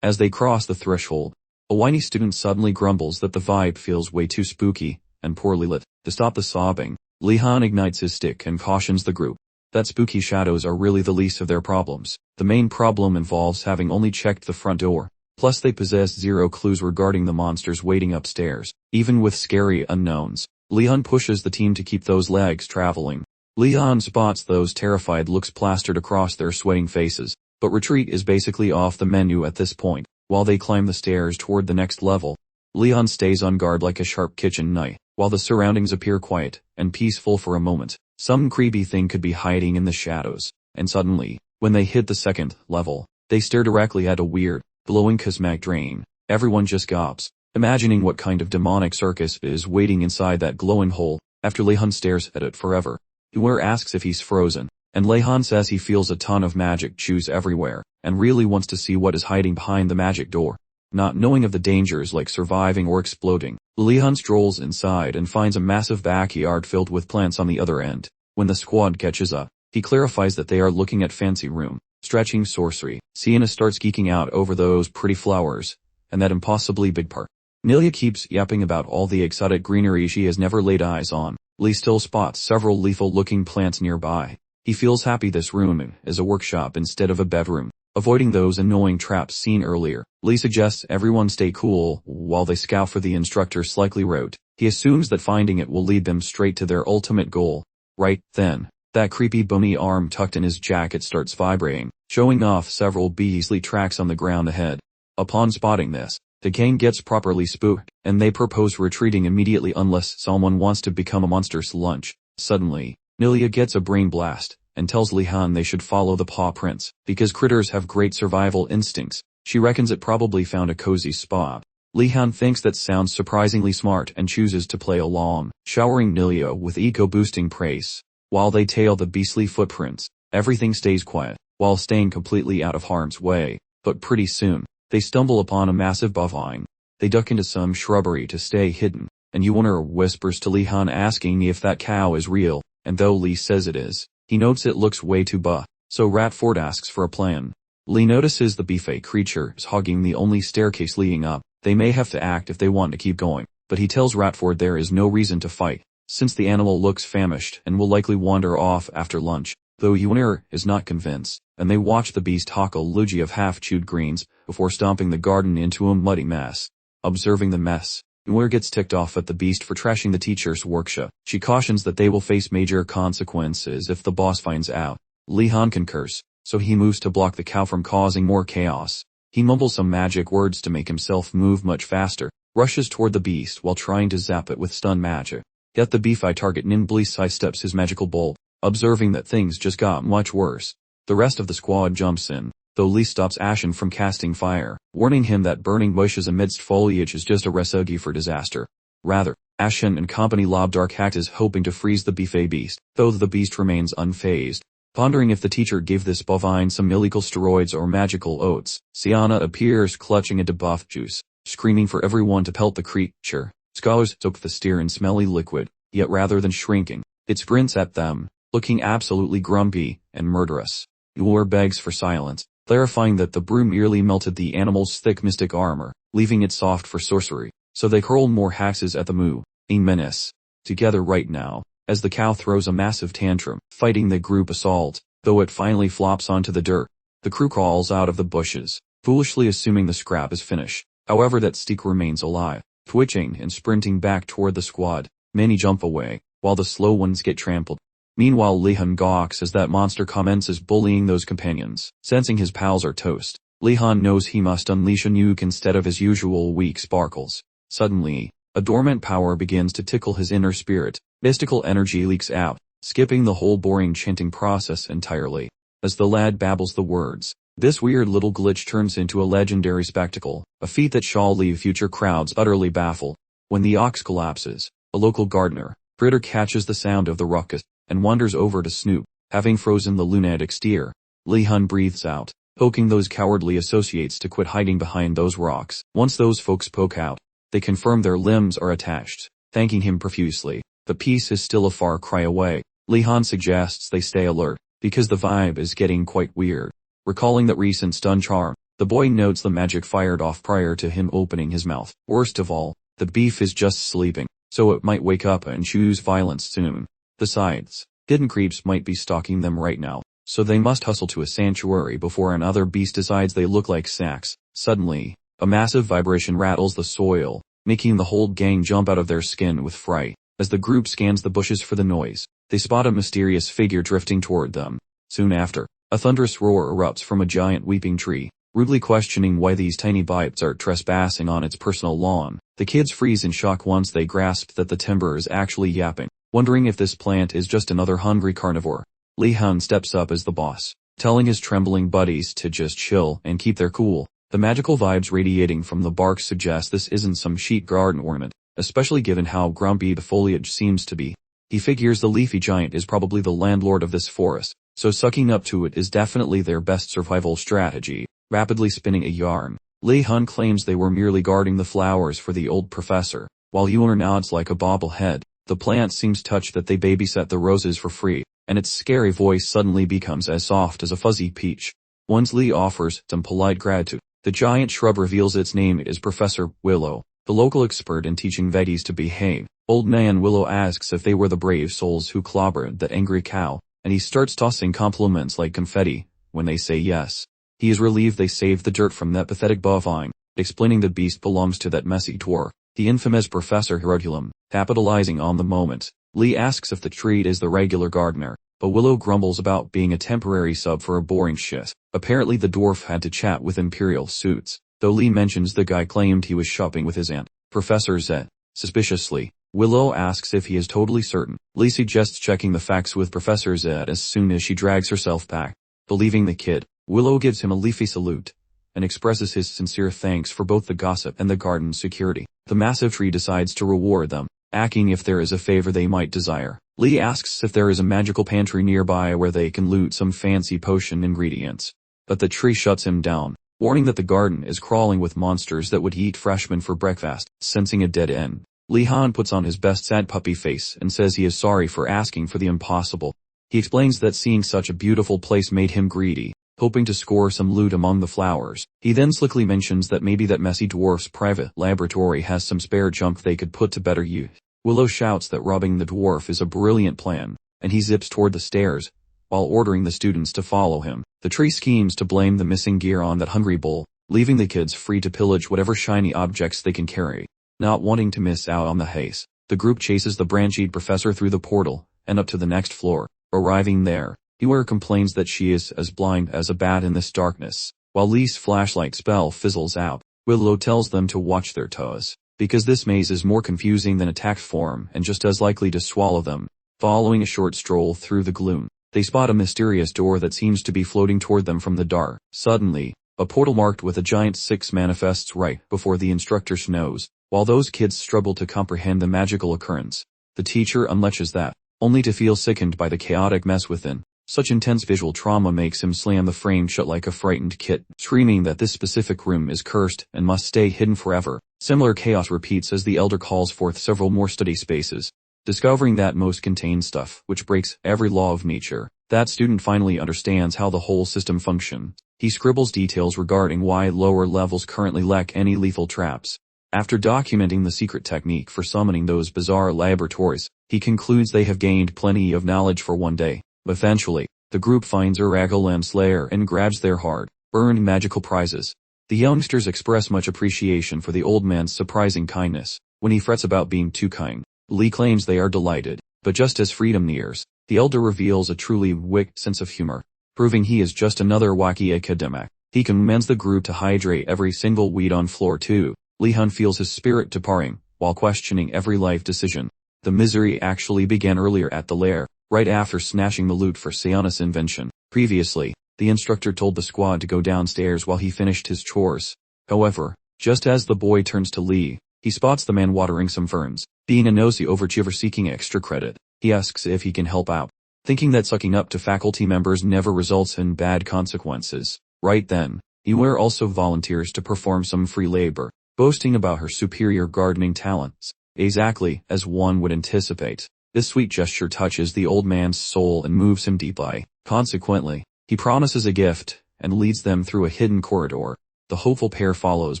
As they cross the threshold, a whiny student suddenly grumbles that the vibe feels way too spooky and poorly lit. To stop the sobbing, Lee-han ignites his stick and cautions the group that spooky shadows are really the least of their problems. The main problem involves having only checked the front door. Plus they possess zero clues regarding the monsters waiting upstairs. Even with scary unknowns, Lee-han pushes the team to keep those legs traveling. Lee-han spots those terrified looks plastered across their sweating faces, but retreat is basically off the menu at this point. While they climb the stairs toward the next level, Lee-han stays on guard like a sharp kitchen knife. While the surroundings appear quiet and peaceful for a moment, some creepy thing could be hiding in the shadows. And suddenly, when they hit the second level, they stare directly at a weird, glowing cosmic drain. Everyone just gawps, imagining what kind of demonic circus is waiting inside that glowing hole. After Lee-han stares at it forever, Uwer asks if he's frozen, and Lee-han says he feels a ton of magic juice everywhere, and really wants to see what is hiding behind the magic door. Not knowing of the dangers like surviving or exploding, Lee-han strolls inside and finds a massive backyard filled with plants on the other end. When the squad catches up, he clarifies that they are looking at fancy room, stretching sorcery. Sienna starts geeking out over those pretty flowers, and that impossibly big park. Nelia keeps yapping about all the exotic greenery she has never laid eyes on. Lee still spots several lethal-looking plants nearby. He feels happy this room is a workshop instead of a bedroom. Avoiding those annoying traps seen earlier, Lee suggests everyone stay cool while they scout for the instructor's likely route. He assumes that finding it will lead them straight to their ultimate goal. Right then, that creepy bony arm tucked in his jacket starts vibrating, showing off several beastly tracks on the ground ahead. Upon spotting this, the gang gets properly spooked, and they propose retreating immediately unless someone wants to become a monster's lunch. Suddenly, Nilia gets a brain blast, and tells Li-han they should follow the paw prints, because critters have great survival instincts. She reckons it probably found a cozy spot. Li-han thinks that sounds surprisingly smart and chooses to play along, showering Nilia with eco-boosting praise. While they tail the beastly footprints, everything stays quiet, while staying completely out of harm's way. But pretty soon, they stumble upon a massive bovine. They duck into some shrubbery to stay hidden, and Yuner whispers to Li-han asking if that cow is real, and though Li says it is, he notes it looks way too buff, so Ratford asks for a plan. Li notices the beefy creature is hogging the only staircase leading up. They may have to act if they want to keep going, but he tells Ratford there is no reason to fight, since the animal looks famished and will likely wander off after lunch, though Yuner is not convinced, and they watch the beast hawk a loogie of half-chewed greens before stomping the garden into a muddy mess. Observing the mess, Yuner gets ticked off at the beast for trashing the teacher's workshop. She cautions that they will face major consequences if the boss finds out. Li-han concurs, so he moves to block the cow from causing more chaos. He mumbles some magic words to make himself move much faster, rushes toward the beast while trying to zap it with stun magic. Yet the beefy target nimbly sidesteps his magical bolt, observing that things just got much worse. The rest of the squad jumps in, though Li stops Ashen from casting fire, warning him that burning bushes amidst foliage is just a recipe for disaster. Rather, Ashen and company lob dark cactus hoping to freeze the beefy beast, though the beast remains unfazed. Pondering if the teacher gave this bovine some illegal steroids or magical oats, Siana appears clutching a debuff juice, screaming for everyone to pelt the creature. Scholars soak the steer in smelly liquid, yet rather than shrinking, it sprints at them, looking absolutely grumpy and murderous. Yuler begs for silence, clarifying that the brew merely melted the animal's thick mystic armor, leaving it soft for sorcery, so they hurl more hexes at the moo, a menace. Together right now, as the cow throws a massive tantrum, fighting the group assault, though it finally flops onto the dirt. The crew crawls out of the bushes, foolishly assuming the scrap is finished. However, that Steak remains alive, twitching and sprinting back toward the squad. Many jump away, while the slow ones get trampled. Meanwhile, Li-han gawks as that monster commences bullying those companions. Sensing his pals are toast, Li-han knows he must unleash a nuke instead of his usual weak sparkles. Suddenly, a dormant power begins to tickle his inner spirit. Mystical energy leaks out, skipping the whole boring chanting process entirely. As the lad babbles the words, this weird little glitch turns into a legendary spectacle, a feat that shall leave future crowds utterly baffled. When the ox collapses, a local gardener, Critter catches the sound of the ruckus, and wanders over to snoop, having frozen the lunatic steer. Li-han breathes out, poking those cowardly associates to quit hiding behind those rocks. Once those folks poke out, they confirm their limbs are attached, thanking him profusely. The piece is still a far cry away. Li-han suggests they stay alert, because the vibe is getting quite weird. Recalling that recent stun charm, the boy notes the magic fired off prior to him opening his mouth. Worst of all, the beef is just sleeping, so it might wake up and choose violence soon. Besides, hidden creeps might be stalking them right now, so they must hustle to a sanctuary before another beast decides they look like sacks. Suddenly, a massive vibration rattles the soil, making the whole gang jump out of their skin with fright. As the group scans the bushes for the noise, they spot a mysterious figure drifting toward them. Soon after, a thunderous roar erupts from a giant weeping tree, rudely questioning why these tiny bites are trespassing on its personal lawn. The kids freeze in shock once they grasp that the timber is actually yapping, wondering if this plant is just another hungry carnivore. Li-han steps up as the boss, telling his trembling buddies to just chill and keep their cool. The magical vibes radiating from the bark suggest this isn't some chic garden ornament, especially given how grumpy the foliage seems to be. He figures the leafy giant is probably the landlord of this forest, so sucking up to it is definitely their best survival strategy. Rapidly spinning a yarn, Li-han claims they were merely guarding the flowers for the old professor, while Yuner nods like a bobblehead. The plant seems touched that they babysat the roses for free, and its scary voice suddenly becomes as soft as a fuzzy peach. Once Li offers some polite gratitude, the giant shrub reveals its name is Professor Willow, the local expert in teaching veggies to behave. Old Man Willow asks if they were the brave souls who clobbered that angry cow, and he starts tossing compliments like confetti. When they say yes, he is relieved they saved the dirt from that pathetic bovine, explaining the beast belongs to that messy dwarf, the infamous Professor Herculum. Capitalizing on the moment, Li asks if the treat is the regular gardener, but Willow grumbles about being a temporary sub for a boring shit. Apparently the dwarf had to chat with imperial suits, though Li mentions the guy claimed he was shopping with his aunt, Professor Z. Suspiciously, Willow asks if he is totally certain. Lee suggests checking the facts with Professor Zed as soon as she drags herself back. Believing the kid, Willow gives him a leafy salute and expresses his sincere thanks for both the gossip and the garden's security. The massive tree decides to reward them, asking if there is a favor they might desire. Lee asks if there is a magical pantry nearby where they can loot some fancy potion ingredients. But the tree shuts him down, warning that the garden is crawling with monsters that would eat freshmen for breakfast. Sensing a dead end, Lee Han puts on his best sad puppy face and says he is sorry for asking for the impossible. He explains that seeing such a beautiful place made him greedy, hoping to score some loot among the flowers. He then slickly mentions that maybe that messy dwarf's private laboratory has some spare junk they could put to better use. Willow shouts that robbing the dwarf is a brilliant plan, and he zips toward the stairs, while ordering the students to follow him. The tree schemes to blame the missing gear on that hungry bull, leaving the kids free to pillage whatever shiny objects they can carry. Not wanting to miss out on the haze, the group chases the branched professor through the portal, and up to the next floor. Arriving there, Eware complains that she is as blind as a bat in this darkness. While Lee's flashlight spell fizzles out, Willow tells them to watch their toes, because this maze is more confusing than a tact form and just as likely to swallow them. Following a short stroll through the gloom, they spot a mysterious door that seems to be floating toward them from the dark. Suddenly, a portal marked with a giant 6 manifests right before the instructor's nose. While those kids struggle to comprehend the magical occurrence, the teacher unleashes that, only to feel sickened by the chaotic mess within. Such intense visual trauma makes him slam the frame shut like a frightened kid, screaming that this specific room is cursed and must stay hidden forever. Similar chaos repeats as the Elder calls forth several more study spaces, discovering that most contain stuff which breaks every law of nature. That student finally understands how the whole system functions. He scribbles details regarding why lower levels currently lack any lethal traps. After documenting the secret technique for summoning those bizarre laboratories, he concludes they have gained plenty of knowledge for one day. Eventually, the group finds Uragolam's lair and grabs their hard-earned magical prizes. The youngsters express much appreciation for the old man's surprising kindness. When he frets about being too kind, Lee claims they are delighted. But just as freedom nears, the elder reveals a truly wicked sense of humor, proving he is just another wacky academic. He commands the group to hydrate every single weed on floor 2. Lee Han feels his spirit departing, while questioning every life decision. The misery actually began earlier at the lair, right after snatching the loot for Seona's invention. Previously, the instructor told the squad to go downstairs while he finished his chores. However, just as the boy turns to Lee, he spots the man watering some ferns. Being a nosy overachiever seeking extra credit, he asks if he can help out, thinking that sucking up to faculty members never results in bad consequences. Right then, Eware also volunteers to perform some free labor, boasting about her superior gardening talents, exactly as one would anticipate. This sweet gesture touches the old man's soul and moves him deeply. Consequently, he promises a gift and leads them through a hidden corridor. The hopeful pair follows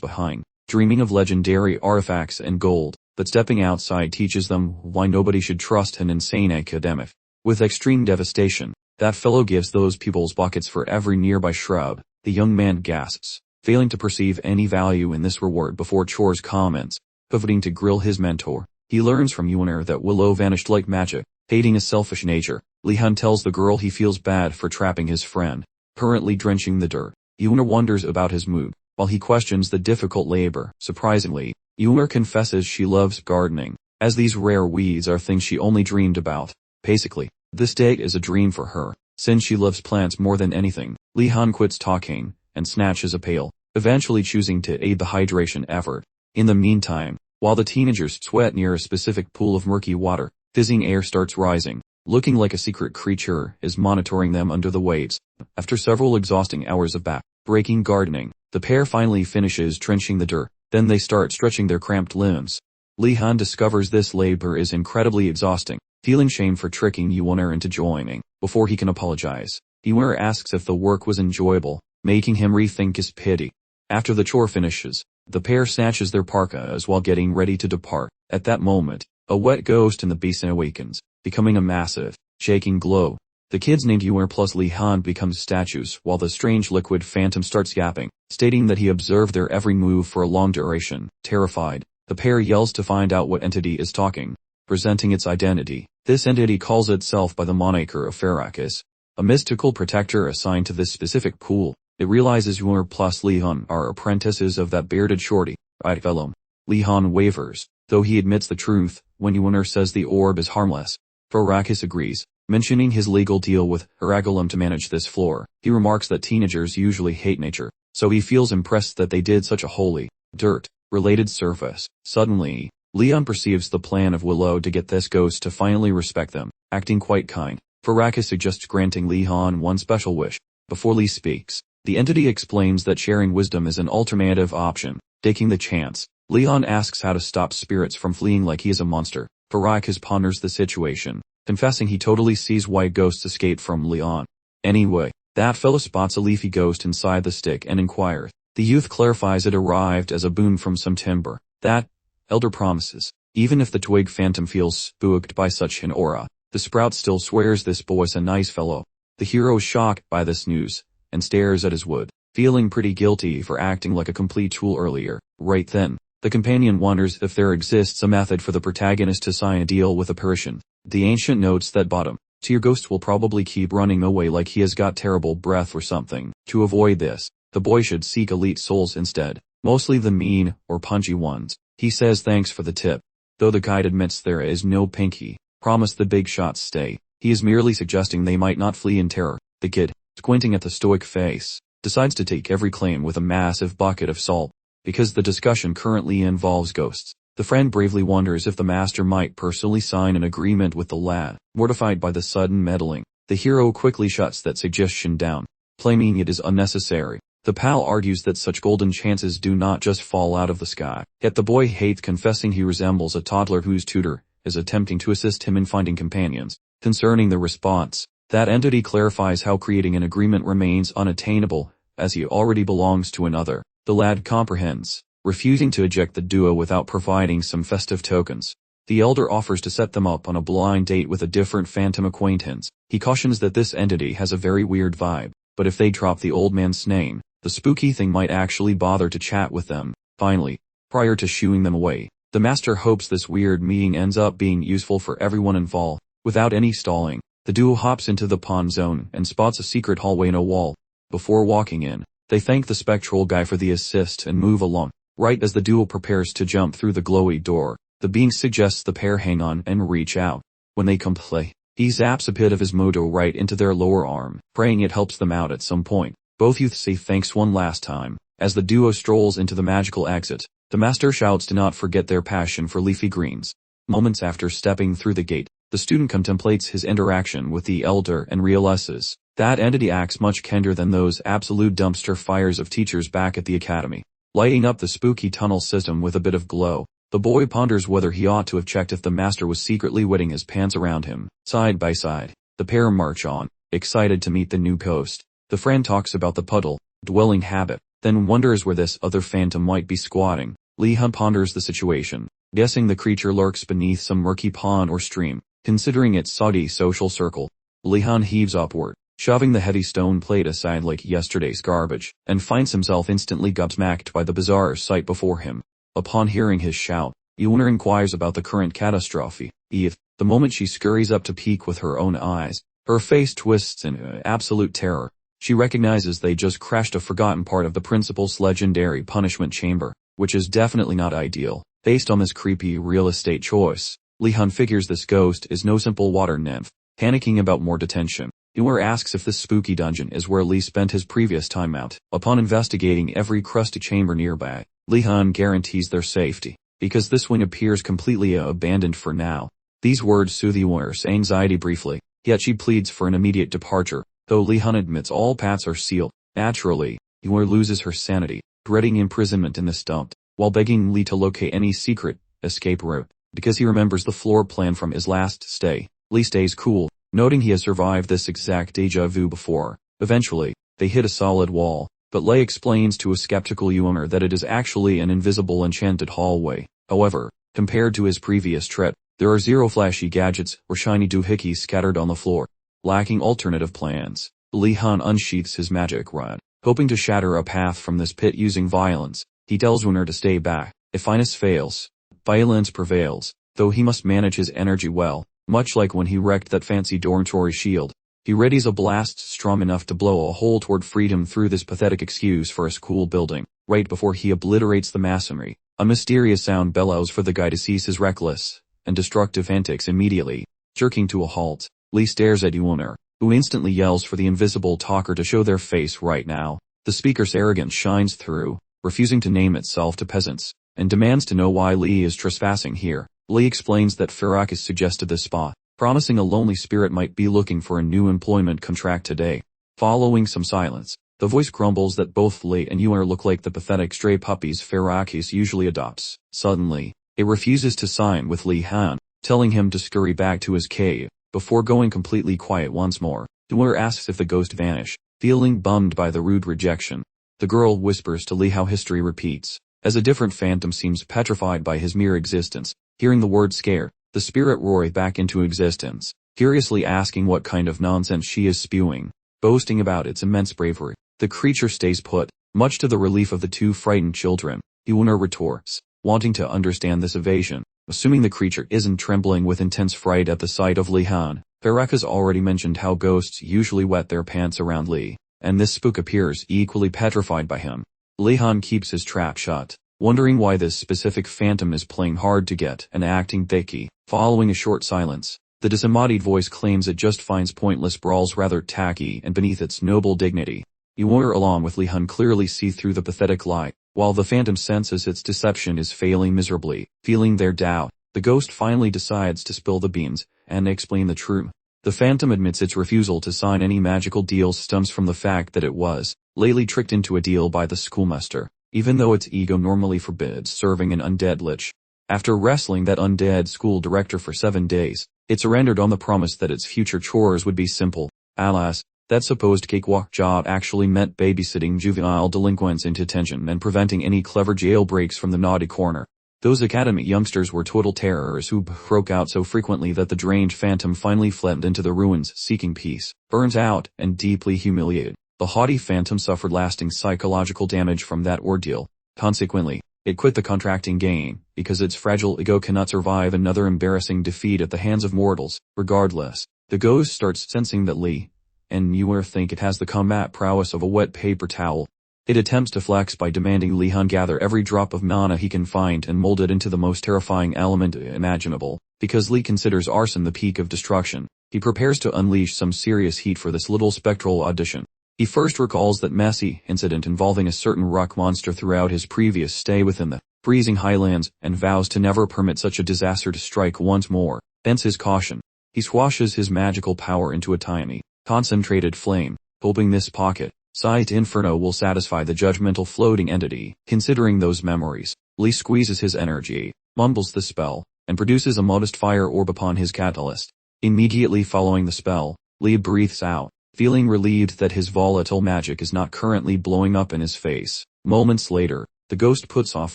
behind, dreaming of legendary artifacts and gold, but stepping outside teaches them why nobody should trust an insane academic. With extreme devastation, that fellow gives those pupils buckets for every nearby shrub. The young man gasps, failing to perceive any value in this reward before Chor's comments. Pivoting to grill his mentor, he learns from Eware that Willow vanished like magic. Hating his selfish nature, Lee Han tells the girl he feels bad for trapping his friend, currently drenching the dirt. Eware wonders about his mood, while he questions the difficult labor. Surprisingly, Eware confesses she loves gardening, as these rare weeds are things she only dreamed about. Basically, this date is a dream for her, since she loves plants more than anything. Lee Han quits talking and snatches a pail, eventually choosing to aid the hydration effort. In the meantime, while the teenagers sweat near a specific pool of murky water, fizzing air starts rising, looking like a secret creature is monitoring them under the waves. After several exhausting hours of back-breaking gardening, the pair finally finishes trenching the dirt, then they start stretching their cramped limbs. Lee Han discovers this labor is incredibly exhausting, feeling shame for tricking Eware into joining. Before he can apologize, Eware asks if the work was enjoyable, making him rethink his pity. After the chore finishes, the pair snatches their parkas while getting ready to depart. At that moment, a wet ghost in the basin awakens, becoming a massive, shaking glow. The kids named Eware plus Lee Han become statues while the strange liquid phantom starts yapping, stating that he observed their every move for a long duration. Terrified, the pair yells to find out what entity is talking, presenting its identity. This entity calls itself by the moniker of Farakis, a mystical protector assigned to this specific pool. It realizes Eware plus Lee Han are apprentices of that bearded shorty. Right, Vellum. Lee Han wavers, though he admits the truth when Yuener says the orb is harmless. Farakis agrees, mentioning his legal deal with Heragulum to manage this floor. He remarks that teenagers usually hate nature, so he feels impressed that they did such a holy, dirt-related service. Suddenly, Leon perceives the plan of Willow to get this ghost to finally respect them, acting quite kind. Farakis suggests granting Leon one special wish. Before Lee speaks, the entity explains that sharing wisdom is an alternative option. Taking the chance, Leon asks how to stop spirits from fleeing like he is a monster. Farakis ponders the situation, confessing he totally sees why ghosts escape from Leon. Anyway, that fellow spots a leafy ghost inside the stick and inquires. The youth clarifies it arrived as a boon from some timber. That elder promises, even if the twig phantom feels spooked by such an aura, the sprout still swears this boy's a nice fellow. The hero is shocked by this news, and stares at his wood, feeling pretty guilty for acting like a complete tool earlier. Right then, the companion wonders if there exists a method for the protagonist to sign a deal with apparition. The ancient notes that bottom tier ghost will probably keep running away like he has got terrible breath or something. To avoid this, the boy should seek elite souls instead, mostly the mean or punchy ones. He says thanks for the tip, though the guide admits there is no pinky promise the big shots stay. He is merely suggesting they might not flee in terror. The kid, squinting at the stoic face, decides to take every claim with a massive bucket of salt. Because the discussion currently involves ghosts, the friend bravely wonders if the master might personally sign an agreement with the lad. Mortified by the sudden meddling, the hero quickly shuts that suggestion down, claiming it is unnecessary. The pal argues that such golden chances do not just fall out of the sky. Yet the boy hates confessing he resembles a toddler whose tutor is attempting to assist him in finding companions. Concerning the response, that entity clarifies how creating an agreement remains unattainable, as he already belongs to another. The lad comprehends, refusing to eject the duo without providing some festive tokens. The elder offers to set them up on a blind date with a different phantom acquaintance. He cautions that this entity has a very weird vibe, but if they drop the old man's name, the spooky thing might actually bother to chat with them. Finally, prior to shooing them away, the master hopes this weird meeting ends up being useful for everyone involved. Without any stalling, the duo hops into the pawn zone and spots a secret hallway in a wall. Before walking in, they thank the spectral guy for the assist and move along. Right as the duo prepares to jump through the glowy door, the being suggests the pair hang on and reach out. When they complay, he zaps a bit of his moto right into their lower arm, praying it helps them out at some point. Both youths say thanks one last time. As the duo strolls into the magical exit, the master shouts to not forget their passion for leafy greens. Moments after stepping through the gate, the student contemplates his interaction with the elder and realizes that entity acts much kinder than those absolute dumpster fires of teachers back at the academy. Lighting up the spooky tunnel system with a bit of glow, the boy ponders whether he ought to have checked if the master was secretly wetting his pants around him. Side by side, the pair march on, excited to meet the new ghost. The friend talks about the puddle dwelling habit, then wonders where this other phantom might be squatting. Leon ponders the situation, guessing the creature lurks beneath some murky pond or stream. Considering its soggy social circle, Leon heaves upward, shoving the heavy stone plate aside like yesterday's garbage, and finds himself instantly gobsmacked by the bizarre sight before him. Upon hearing his shout, Yuener inquires about the current catastrophe. The moment she scurries up to peek with her own eyes, her face twists in absolute terror. She recognizes they just crashed a forgotten part of the principal's legendary punishment chamber, which is definitely not ideal. Based on this creepy real estate choice, Leon figures this ghost is no simple water nymph. Panicking about more detention, Yuener asks if this spooky dungeon is where Lee spent his previous time out. Upon investigating every crusty chamber nearby, Leon guarantees their safety, because this wing appears completely abandoned for now. These words soothe Yuener's anxiety briefly, yet she pleads for an immediate departure, though Leon admits all paths are sealed. Naturally, Yuener loses her sanity, dreading imprisonment in this dump, while begging Lee to locate any secret escape route. Because he remembers the floor plan from his last stay, Lee stays cool, noting he has survived this exact deja vu before. Eventually, they hit a solid wall, but Lei explains to a skeptical Yuener that it is actually an invisible enchanted hallway. However, compared to his previous trip, there are zero flashy gadgets or shiny doohickeys scattered on the floor. Lacking alternative plans, Leon unsheaths his magic rod, hoping to shatter a path from this pit using violence. He tells Yuener to stay back. If finesse fails, violence prevails, though he must manage his energy well, much like when he wrecked that fancy dormitory shield. He readies a blast strong enough to blow a hole toward freedom through this pathetic excuse for a school building. Right before he obliterates the masonry, A mysterious sound bellows for the guy to cease his reckless and destructive antics immediately. Jerking to a halt, Lee stares at Yuner, who instantly yells for the invisible talker to show their face right now. The speaker's arrogance shines through, refusing to name itself to peasants, and demands to know why Lee is trespassing here. Lee explains that Farak has suggested this spot, promising a lonely spirit might be looking for a new employment contract today. Following some silence, the voice grumbles that both Lee and Yuner look like the pathetic stray puppies Farakis usually adopts. Suddenly, it refuses to sign with Lee Han, telling him to scurry back to his cave, before going completely quiet once more. Yuner asks if the ghost vanished, feeling bummed by the rude rejection. The girl whispers to Lee how history repeats, as a different phantom seems petrified by his mere existence. Hearing the word scare, the spirit roars back into existence, curiously asking what kind of nonsense she is spewing, boasting about its immense bravery. The creature stays put, much to the relief of the two frightened children. Yuner retorts, wanting to understand this evasion, assuming the creature isn't trembling with intense fright at the sight of Lee Han. Farak has already mentioned how ghosts usually wet their pants around Lee, and this spook appears equally petrified by him. Lee Han keeps his trap shut, wondering why this specific phantom is playing hard to get and acting thicky. Following a short silence, the disembodied voice claims it just finds pointless brawls rather tacky and beneath its noble dignity. Yuner along with Lee Han clearly see through the pathetic lie, while the phantom senses its deception is failing miserably. Feeling their doubt, the ghost finally decides to spill the beans and explain the truth. The phantom admits its refusal to sign any magical deals stems from the fact that it was lately tricked into a deal by the schoolmaster, even though its ego normally forbids serving an undead lich. After wrestling that undead school director for 7 days, it surrendered on the promise that its future chores would be simple. Alas, that supposed cakewalk job actually meant babysitting juvenile delinquents into detention and preventing any clever jailbreaks from the naughty corner. Those academy youngsters were total terrors who broke out so frequently that the deranged phantom finally fled into the ruins seeking peace. Burnt out and deeply humiliated, the haughty phantom suffered lasting psychological damage from that ordeal. Consequently, it quit the contracting game, because its fragile ego cannot survive another embarrassing defeat at the hands of mortals. Regardless, the ghost starts sensing that Lee and Yuner think it has the combat prowess of a wet paper towel. It attempts to flex by demanding Lee Han gather every drop of mana he can find and mold it into the most terrifying element imaginable. Because Lee considers arson the peak of destruction, he prepares to unleash some serious heat for this little spectral audition. He first recalls that messy incident involving a certain rock monster throughout his previous stay within the freezing highlands and vows to never permit such a disaster to strike once more. Thence his caution. He squashes his magical power into a tiny, concentrated flame, hoping this pocket-sized inferno will satisfy the judgmental floating entity. Considering those memories, Lee squeezes his energy, mumbles the spell, and produces a modest fire orb upon his catalyst. Immediately following the spell, Lee breathes out, feeling relieved that his volatile magic is not currently blowing up in his face. Moments later, the ghost puts off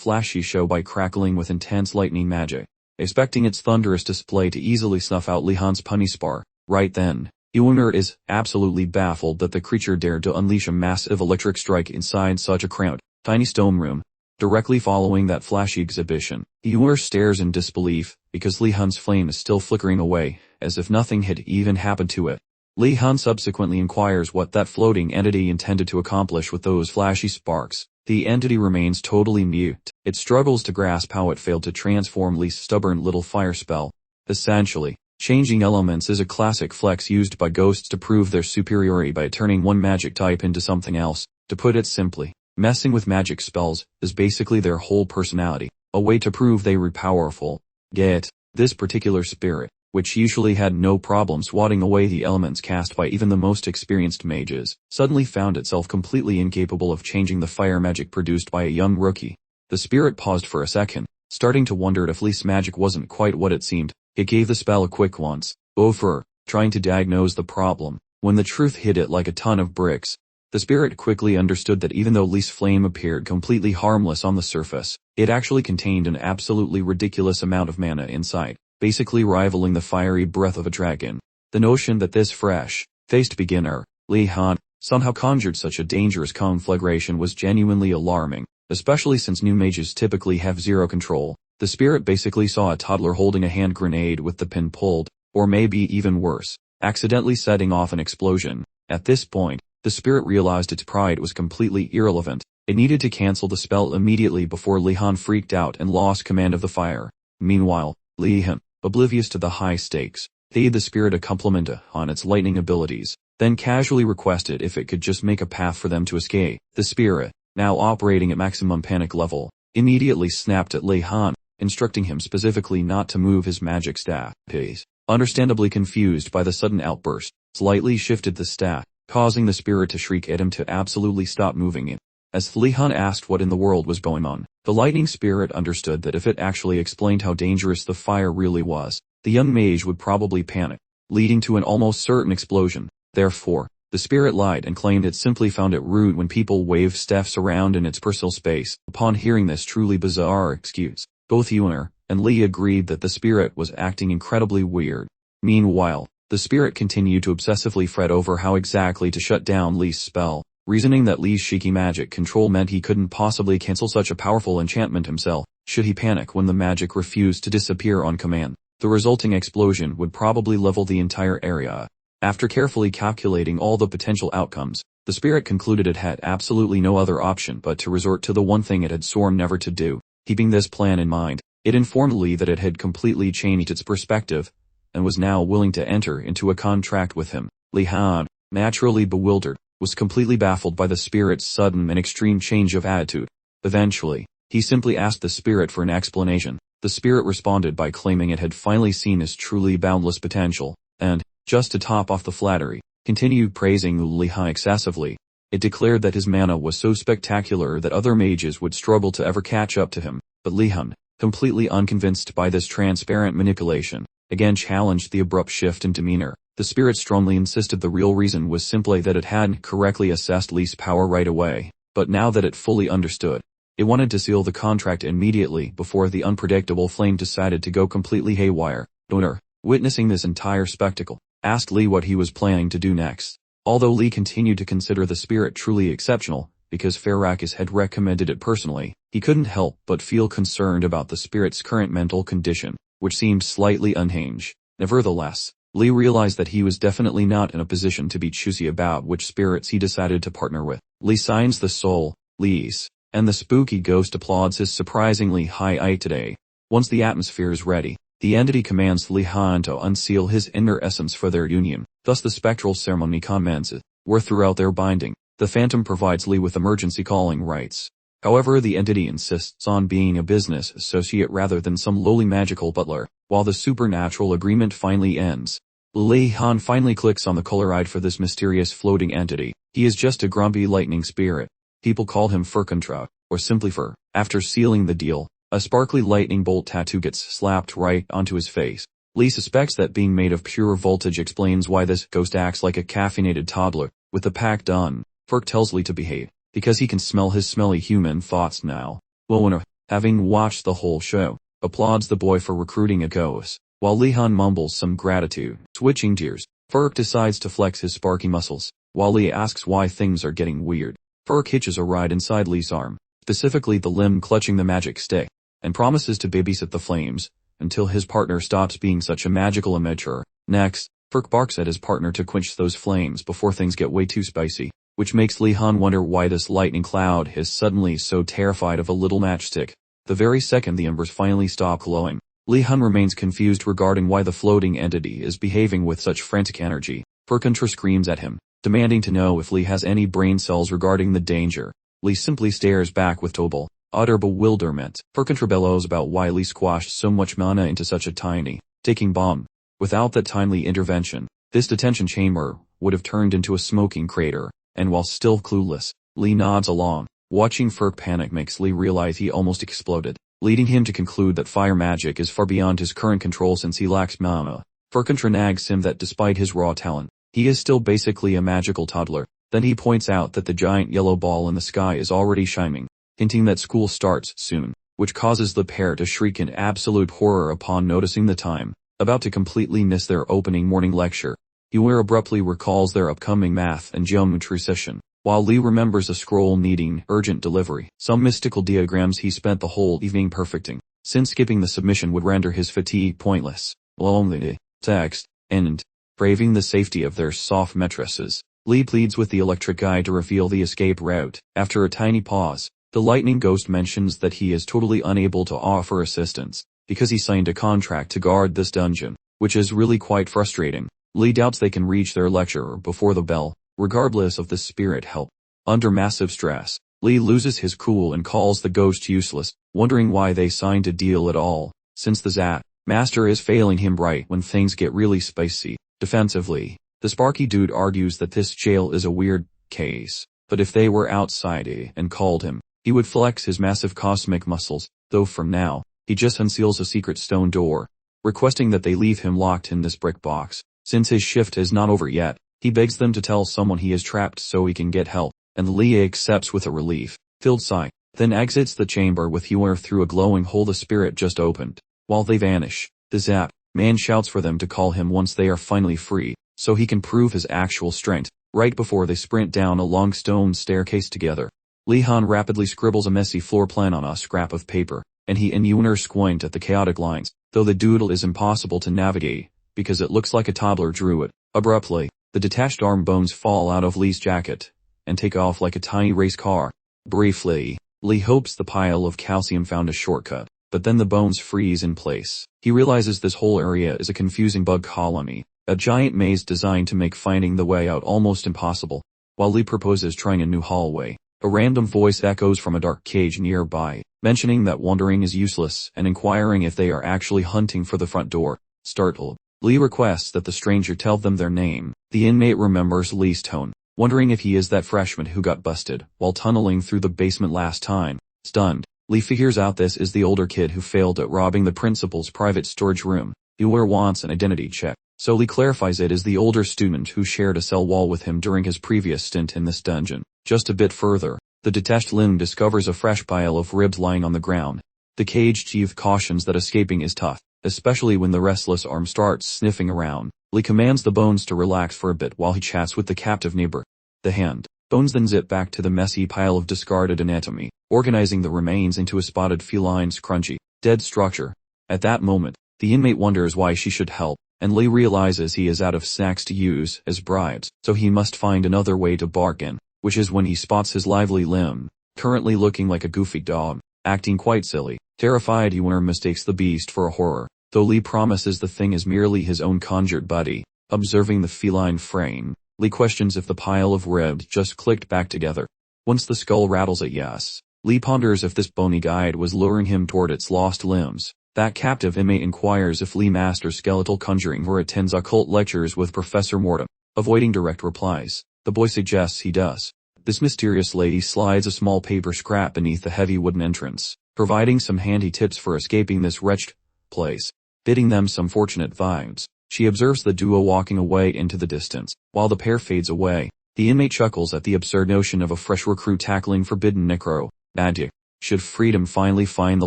flashy show by crackling with intense lightning magic, expecting its thunderous display to easily snuff out Lee Han's punny spar. Right then, Yuner is absolutely baffled that the creature dared to unleash a massive electric strike inside such a cramped, tiny stone room. Directly following that flashy exhibition, Yuner stares in disbelief, because Lee Han's flame is still flickering away, as if nothing had even happened to it. Lee Han subsequently inquires what that floating entity intended to accomplish with those flashy sparks. The entity remains totally mute. It struggles to grasp how it failed to transform Lee's stubborn little fire spell. Essentially, changing elements is a classic flex used by ghosts to prove their superiority by turning one magic type into something else. To put it simply, messing with magic spells is basically their whole personality, a way to prove they were powerful. Yet, this particular spirit, which usually had no problem swatting away the elements cast by even the most experienced mages, suddenly found itself completely incapable of changing the fire magic produced by a young rookie. The spirit paused for a second, starting to wonder if Lee's magic wasn't quite what it seemed. It gave the spell a quick once over, trying to diagnose the problem. When the truth hit it like a ton of bricks, the spirit quickly understood that even though Lee's flame appeared completely harmless on the surface, it actually contained an absolutely ridiculous amount of mana inside, basically rivaling the fiery breath of a dragon. The notion that this fresh-faced beginner, Lee Han, somehow conjured such a dangerous conflagration was genuinely alarming, especially since new mages typically have zero control. The spirit basically saw a toddler holding a hand grenade with the pin pulled, or maybe even worse, accidentally setting off an explosion. At this point, the spirit realized its pride was completely irrelevant. It needed to cancel the spell immediately before Li Han freaked out and lost command of the fire. Meanwhile, Li Han, oblivious to the high stakes, paid the spirit a compliment on its lightning abilities, then casually requested if it could just make a path for them to escape. The spirit, now operating at maximum panic level, immediately snapped at Li Han, instructing him specifically not to move his magic staff. He, understandably confused by the sudden outburst, slightly shifted the staff, causing the spirit to shriek at him to absolutely stop moving it. As Li Han asked what in the world was going on, the lightning spirit understood that if it actually explained how dangerous the fire really was, the young mage would probably panic, leading to an almost certain explosion. Therefore, the spirit lied and claimed it simply found it rude when people wave staffs around in its personal space. Upon hearing this truly bizarre excuse, both Yuan and Li agreed that the spirit was acting incredibly weird. Meanwhile, the spirit continued to obsessively fret over how exactly to shut down Li's spell, reasoning that Li's shaky magic control meant he couldn't possibly cancel such a powerful enchantment himself, should he panic when the magic refused to disappear on command. The resulting explosion would probably level the entire area. After carefully calculating all the potential outcomes, the spirit concluded it had absolutely no other option but to resort to the one thing it had sworn never to do. Keeping this plan in mind, it informed Li that it had completely changed its perspective, and was now willing to enter into a contract with him. Li Han, naturally bewildered, was completely baffled by the spirit's sudden and extreme change of attitude. Eventually, he simply asked the spirit for an explanation. The spirit responded by claiming it had finally seen his truly boundless potential, and, just to top off the flattery, continued praising Li Han excessively. It declared that his mana was so spectacular that other mages would struggle to ever catch up to him, but Li Han, completely unconvinced by this transparent manipulation, again challenged the abrupt shift in demeanor. The spirit strongly insisted the real reason was simply that it hadn't correctly assessed Li's power right away, but now that it fully understood, it wanted to seal the contract immediately before the unpredictable flame decided to go completely haywire. Donor, witnessing this entire spectacle, asked Li what he was planning to do next. Although Li continued to consider the spirit truly exceptional, because Farakis had recommended it personally, he couldn't help but feel concerned about the spirit's current mental condition, which seemed slightly unhinged. Nevertheless, Li realized that he was definitely not in a position to be choosy about which spirits he decided to partner with. Li signs the soul, Li's, and the spooky ghost applauds his surprisingly high eye today. Once the atmosphere is ready, the entity commands Li Han to unseal his inner essence for their union. Thus the spectral ceremony commences, where throughout their binding, the phantom provides Li with emergency calling rights. However, the entity insists on being a business associate rather than some lowly magical butler. While the supernatural agreement finally ends, Li Han finally clicks on the color ID for this mysterious floating entity. He is just a grumpy lightning spirit. People call him Furcontra, or simply Fur. After sealing the deal, a sparkly lightning bolt tattoo gets slapped right onto his face. Li suspects that being made of pure voltage explains why this ghost acts like a caffeinated toddler. With the pack done, Furk tells Li to behave, because he can smell his smelly human thoughts now. Wona, having watched the whole show, applauds the boy for recruiting a ghost. While Li Han mumbles some gratitude, switching gears, Furk decides to flex his sparky muscles. While Li asks why things are getting weird, Furk hitches a ride inside Li's arm, specifically the limb clutching the magic stick, and promises to babysit the flames, until his partner stops being such a magical amateur. Next, Furk barks at his partner to quench those flames before things get way too spicy, which makes Li Han wonder why this lightning cloud is suddenly so terrified of a little matchstick. The very second the embers finally stop glowing, Li Han remains confused regarding why the floating entity is behaving with such frantic energy. Furcontra screams at him, demanding to know if Li has any brain cells regarding the danger. Li simply stares back with total, utter bewilderment. Furcontra bellows about why Li squashed so much mana into such a tiny, ticking bomb. Without that timely intervention, this detention chamber would have turned into a smoking crater, and while still clueless, Li nods along. Watching Furk panic makes Li realize he almost exploded, leading him to conclude that fire magic is far beyond his current control since he lacks mana. Furcontra nags him that despite his raw talent, he is still basically a magical toddler. Then he points out that the giant yellow ball in the sky is already shining, hinting that school starts soon, which causes the pair to shriek in absolute horror upon noticing the time, about to completely miss their opening morning lecture. Yuer abruptly recalls their upcoming math and geometry session, while Li remembers a scroll needing urgent delivery, some mystical diagrams he spent the whole evening perfecting, since skipping the submission would render his fatigue pointless. Along the text, and braving the safety of their soft mattresses, Lee pleads with the electric guy to reveal the escape route. After a tiny pause, the lightning ghost mentions that he is totally unable to offer assistance, because he signed a contract to guard this dungeon, which is really quite frustrating. Lee doubts they can reach their lecturer before the bell, regardless of the spirit help. Under massive stress, Lee loses his cool and calls the ghost useless, wondering why they signed a deal at all, since the Zat Master is failing him right when things get really spicy. Defensively, the Sparky dude argues that this jail is a weird case, but if they were outside and called him, he would flex his massive cosmic muscles, though from now, he just unseals a secret stone door, requesting that they leave him locked in this brick box. Since his shift is not over yet, he begs them to tell someone he is trapped so he can get help, and Lee accepts with a relief-filled sigh, then exits the chamber with Huer through a glowing hole the spirit just opened. While they vanish, the Zap Man shouts for them to call him once they are finally free, so he can prove his actual strength, right before they sprint down a long stone staircase together. Lee Han rapidly scribbles a messy floor plan on a scrap of paper, and he and Yuner squint at the chaotic lines, though the doodle is impossible to navigate, because it looks like a toddler drew it. Abruptly, the detached arm bones fall out of Lee's jacket, and take off like a tiny race car. Briefly, Lee hopes the pile of calcium found a shortcut, but then the bones freeze in place. He realizes this whole area is a confusing bug colony, a giant maze designed to make finding the way out almost impossible. While Lee proposes trying a new hallway, a random voice echoes from a dark cage nearby, mentioning that wandering is useless and inquiring if they are actually hunting for the front door. Startled, Lee requests that the stranger tell them their name. The inmate remembers Lee's tone, wondering if he is that freshman who got busted while tunneling through the basement last time. Stunned, Lee figures out this is the older kid who failed at robbing the principal's private storage room. Huer wants an identity check, so Lee clarifies it is the older student who shared a cell wall with him during his previous stint in this dungeon. Just a bit further, the detached limb discovers a fresh pile of ribs lying on the ground. The cage chief cautions that escaping is tough, especially when the restless arm starts sniffing around. Lee commands the bones to relax for a bit while he chats with the captive neighbor. The hand bones then zip back to the messy pile of discarded anatomy, organizing the remains into a spotted feline's crunchy, dead structure. At that moment, the inmate wonders why she should help, and Lee realizes he is out of snacks to use as bribes, so he must find another way to bargain, which is when he spots his lively limb, currently looking like a goofy dog, acting quite silly. Terrified, Huer mistakes the beast for a horror, though Lee promises the thing is merely his own conjured buddy. Observing the feline frame, Lee questions if the pile of ribs just clicked back together. Once the skull rattles a yes, Lee ponders if this bony guide was luring him toward its lost limbs. That captive inmate inquires if Lee masters skeletal conjuring or attends occult lectures with Professor Mortem. Avoiding direct replies, the boy suggests he does. This mysterious lady slides a small paper scrap beneath the heavy wooden entrance, providing some handy tips for escaping this wretched place. Bidding them some fortunate vibes, she observes the duo walking away into the distance. While the pair fades away, the inmate chuckles at the absurd notion of a fresh recruit tackling forbidden necro magic. Should freedom finally find the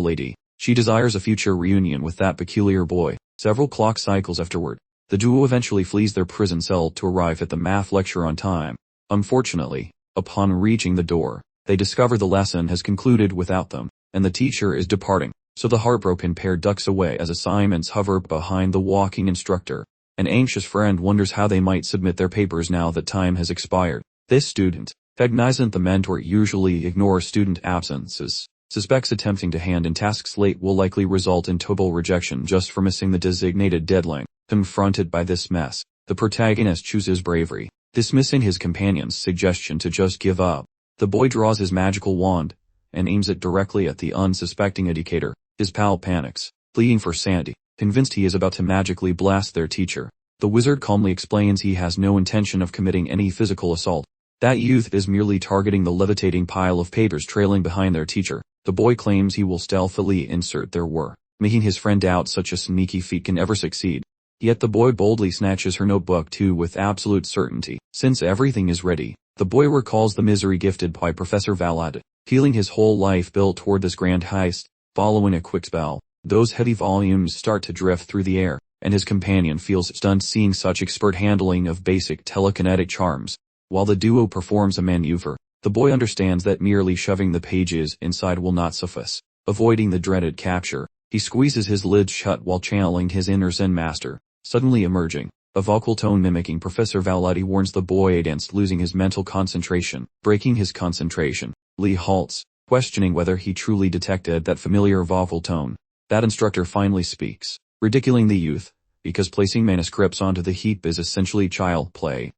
lady, she desires a future reunion with that peculiar boy. Several clock cycles afterward, the duo eventually flees their prison cell to arrive at the math lecture on time. Unfortunately, upon reaching the door, they discover the lesson has concluded without them, and the teacher is departing. So the heartbroken pair ducks away as assignments hover behind the walking instructor. An anxious friend wonders how they might submit their papers now that time has expired. This student, cognizant the mentor usually ignores student absences, suspects attempting to hand in tasks late will likely result in total rejection just for missing the designated deadline. Confronted by this mess, the protagonist chooses bravery, dismissing his companion's suggestion to just give up. The boy draws his magical wand and aims it directly at the unsuspecting educator. His pal panics, pleading for sanity, convinced he is about to magically blast their teacher. The wizard calmly explains he has no intention of committing any physical assault. That youth is merely targeting the levitating pile of papers trailing behind their teacher. The boy claims he will stealthily insert their work, making his friend doubt such a sneaky feat can ever succeed. Yet the boy boldly snatches her notebook too with absolute certainty. Since everything is ready, the boy recalls the misery gifted by Professor Valad, feeling his whole life built toward this grand heist. Following a quick spell, those heavy volumes start to drift through the air, and his companion feels stunned seeing such expert handling of basic telekinetic charms. While the duo performs a maneuver, the boy understands that merely shoving the pages inside will not suffice. Avoiding the dreaded capture, he squeezes his lids shut while channeling his inner Zen master, suddenly emerging. A vocal tone mimicking Professor Valetti warns the boy against losing his mental concentration. Breaking his concentration, Lee halts, questioning whether he truly detected that familiar vocal tone. That instructor finally speaks, ridiculing the youth, because placing manuscripts onto the heap is essentially child play.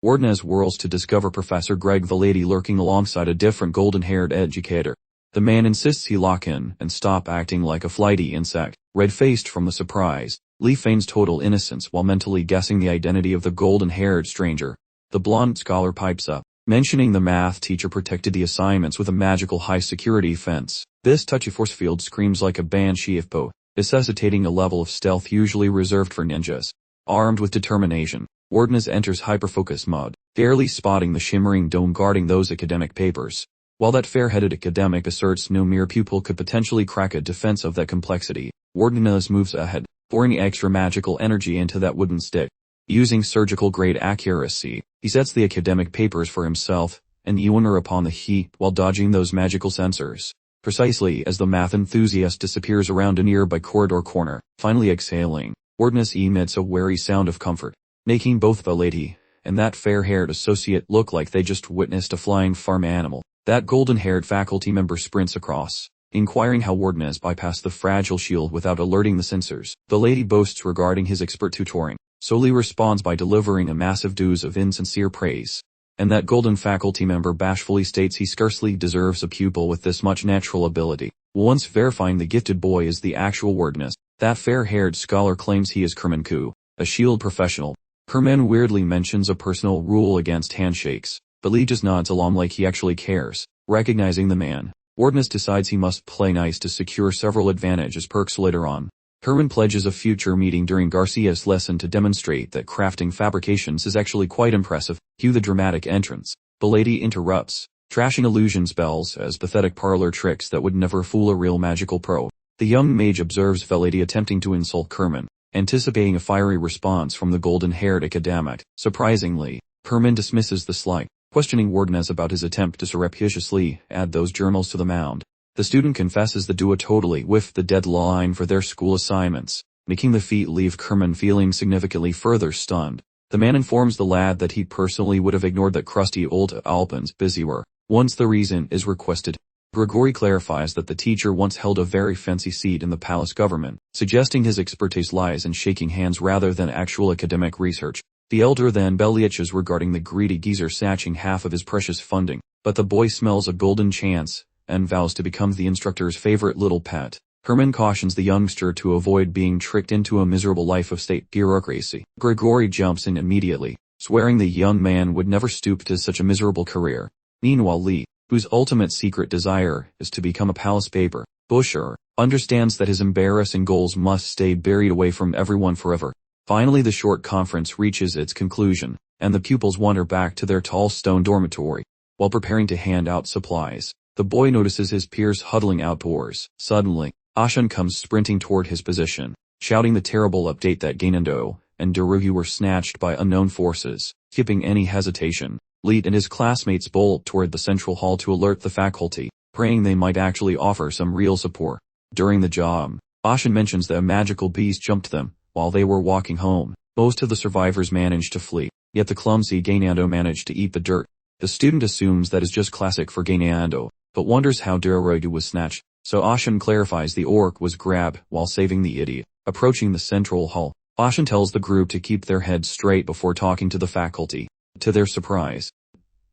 Ordnez whirls to discover Professor Greg Valetti lurking alongside a different golden-haired educator. The man insists he lock in and stop acting like a flighty insect. Red-faced from the surprise, Lee feigns total innocence while mentally guessing the identity of the golden-haired stranger. The blonde scholar pipes up, mentioning the math teacher protected the assignments with a magical high-security fence. This touchy force field screams like a banshee of Po, necessitating a level of stealth usually reserved for ninjas. Armed with determination, Ordnez enters hyperfocus mode, barely spotting the shimmering dome guarding those academic papers. While that fair-headed academic asserts no mere pupil could potentially crack a defense of that complexity, Ordnez moves ahead, pouring extra magical energy into that wooden stick. Using surgical-grade accuracy, he sets the academic papers for himself and Ewanner upon the heap while dodging those magical sensors. Precisely as the math enthusiast disappears around a nearby corridor corner, finally exhaling, Ordnez emits a wary sound of comfort, making both Valetti and that fair-haired associate look like they just witnessed a flying farm animal. That golden-haired faculty member sprints across, inquiring how Ordnez bypassed the fragile shield without alerting the sensors. Valetti boasts regarding his expert tutoring. Lee responds by delivering a massive dose of insincere praise. And that golden faculty member bashfully states he scarcely deserves a pupil with this much natural ability. Once verifying the gifted boy is the actual Ordnez, that fair-haired scholar claims he is Kerman-ku, a shield professional. Kerman weirdly mentions a personal rule against handshakes, but Lee just nods along like he actually cares. Recognizing the man, Ordnez decides he must play nice to secure several advantages perks later on. Kerman pledges a future meeting during Garcia's lesson to demonstrate that crafting fabrications is actually quite impressive. Cue the dramatic entrance. Valetti interrupts, trashing illusion spells as pathetic parlor tricks that would never fool a real magical pro. The young mage observes Valetti attempting to insult Kerman, anticipating a fiery response from the golden-haired academic. Surprisingly, Kerman dismisses the slight, questioning Ordnez about his attempt to surreptitiously add those journals to the mound. The student confesses the duo totally whiffed the deadline for their school assignments, making the feat leave Kerman feeling significantly further stunned. The man informs the lad that he personally would have ignored that crusty old Alpen's busy were, once the reason is requested. Grigori clarifies that the teacher once held a very fancy seat in the palace government, suggesting his expertise lies in shaking hands rather than actual academic research. The elder then belliaches regarding the greedy geezer snatching half of his precious funding, but the boy smells a golden chance and vows to become the instructor's favorite little pet. Kerman cautions the youngster to avoid being tricked into a miserable life of state bureaucracy. Grigori jumps in immediately, swearing the young man would never stoop to such a miserable career. Meanwhile Lee, whose ultimate secret desire is to become a palace paper pusher, understands that his embarrassing goals must stay buried away from everyone forever. Finally the short conference reaches its conclusion, and the pupils wander back to their tall stone dormitory. While preparing to hand out supplies, the boy notices his peers huddling outdoors. Suddenly, Ashan comes sprinting toward his position, shouting the terrible update that Gainando and Daruhi were snatched by unknown forces. Skipping any hesitation, Lee and his classmates bolt toward the central hall to alert the faculty, praying they might actually offer some real support. During the job, Ashan mentions that a magical beast jumped them while they were walking home. Most of the survivors managed to flee, yet the clumsy Gainando managed to eat the dirt. The student assumes that is just classic for Gainando, but wonders how Daruhi was snatched, so Ashan clarifies the orc was grabbed while saving the idiot. Approaching the central hall, Ashan tells the group to keep their heads straight before talking to the faculty. To their surprise,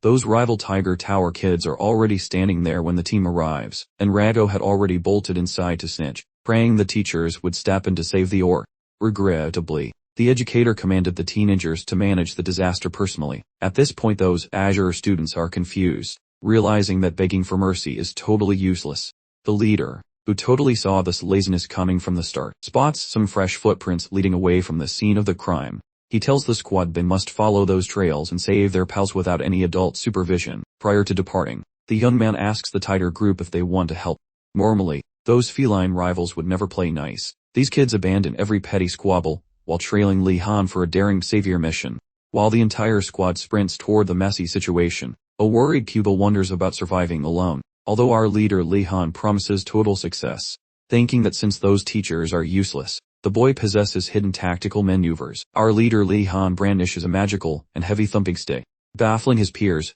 those rival Tiger Tower kids are already standing there when the team arrives, and Rago had already bolted inside to snitch, praying the teachers would step in to save the orc. Regrettably, the educator commanded the teenagers to manage the disaster personally. At this point those Azure students are confused, realizing that begging for mercy is totally useless. The leader, who totally saw this laziness coming from the start, spots some fresh footprints leading away from the scene of the crime. He tells the squad they must follow those trails and save their pals without any adult supervision. Prior to departing, the young man asks the tighter group if they want to help. Normally, those feline rivals would never play nice. These kids abandon every petty squabble, while trailing Li Han for a daring savior mission. While the entire squad sprints toward the messy situation, a worried pupil wonders about surviving alone, although our leader Li Han promises total success, thinking that since those teachers are useless, The boy possesses hidden tactical maneuvers. Our leader Li Han brandishes a magical and heavy thumping stick, baffling his peers.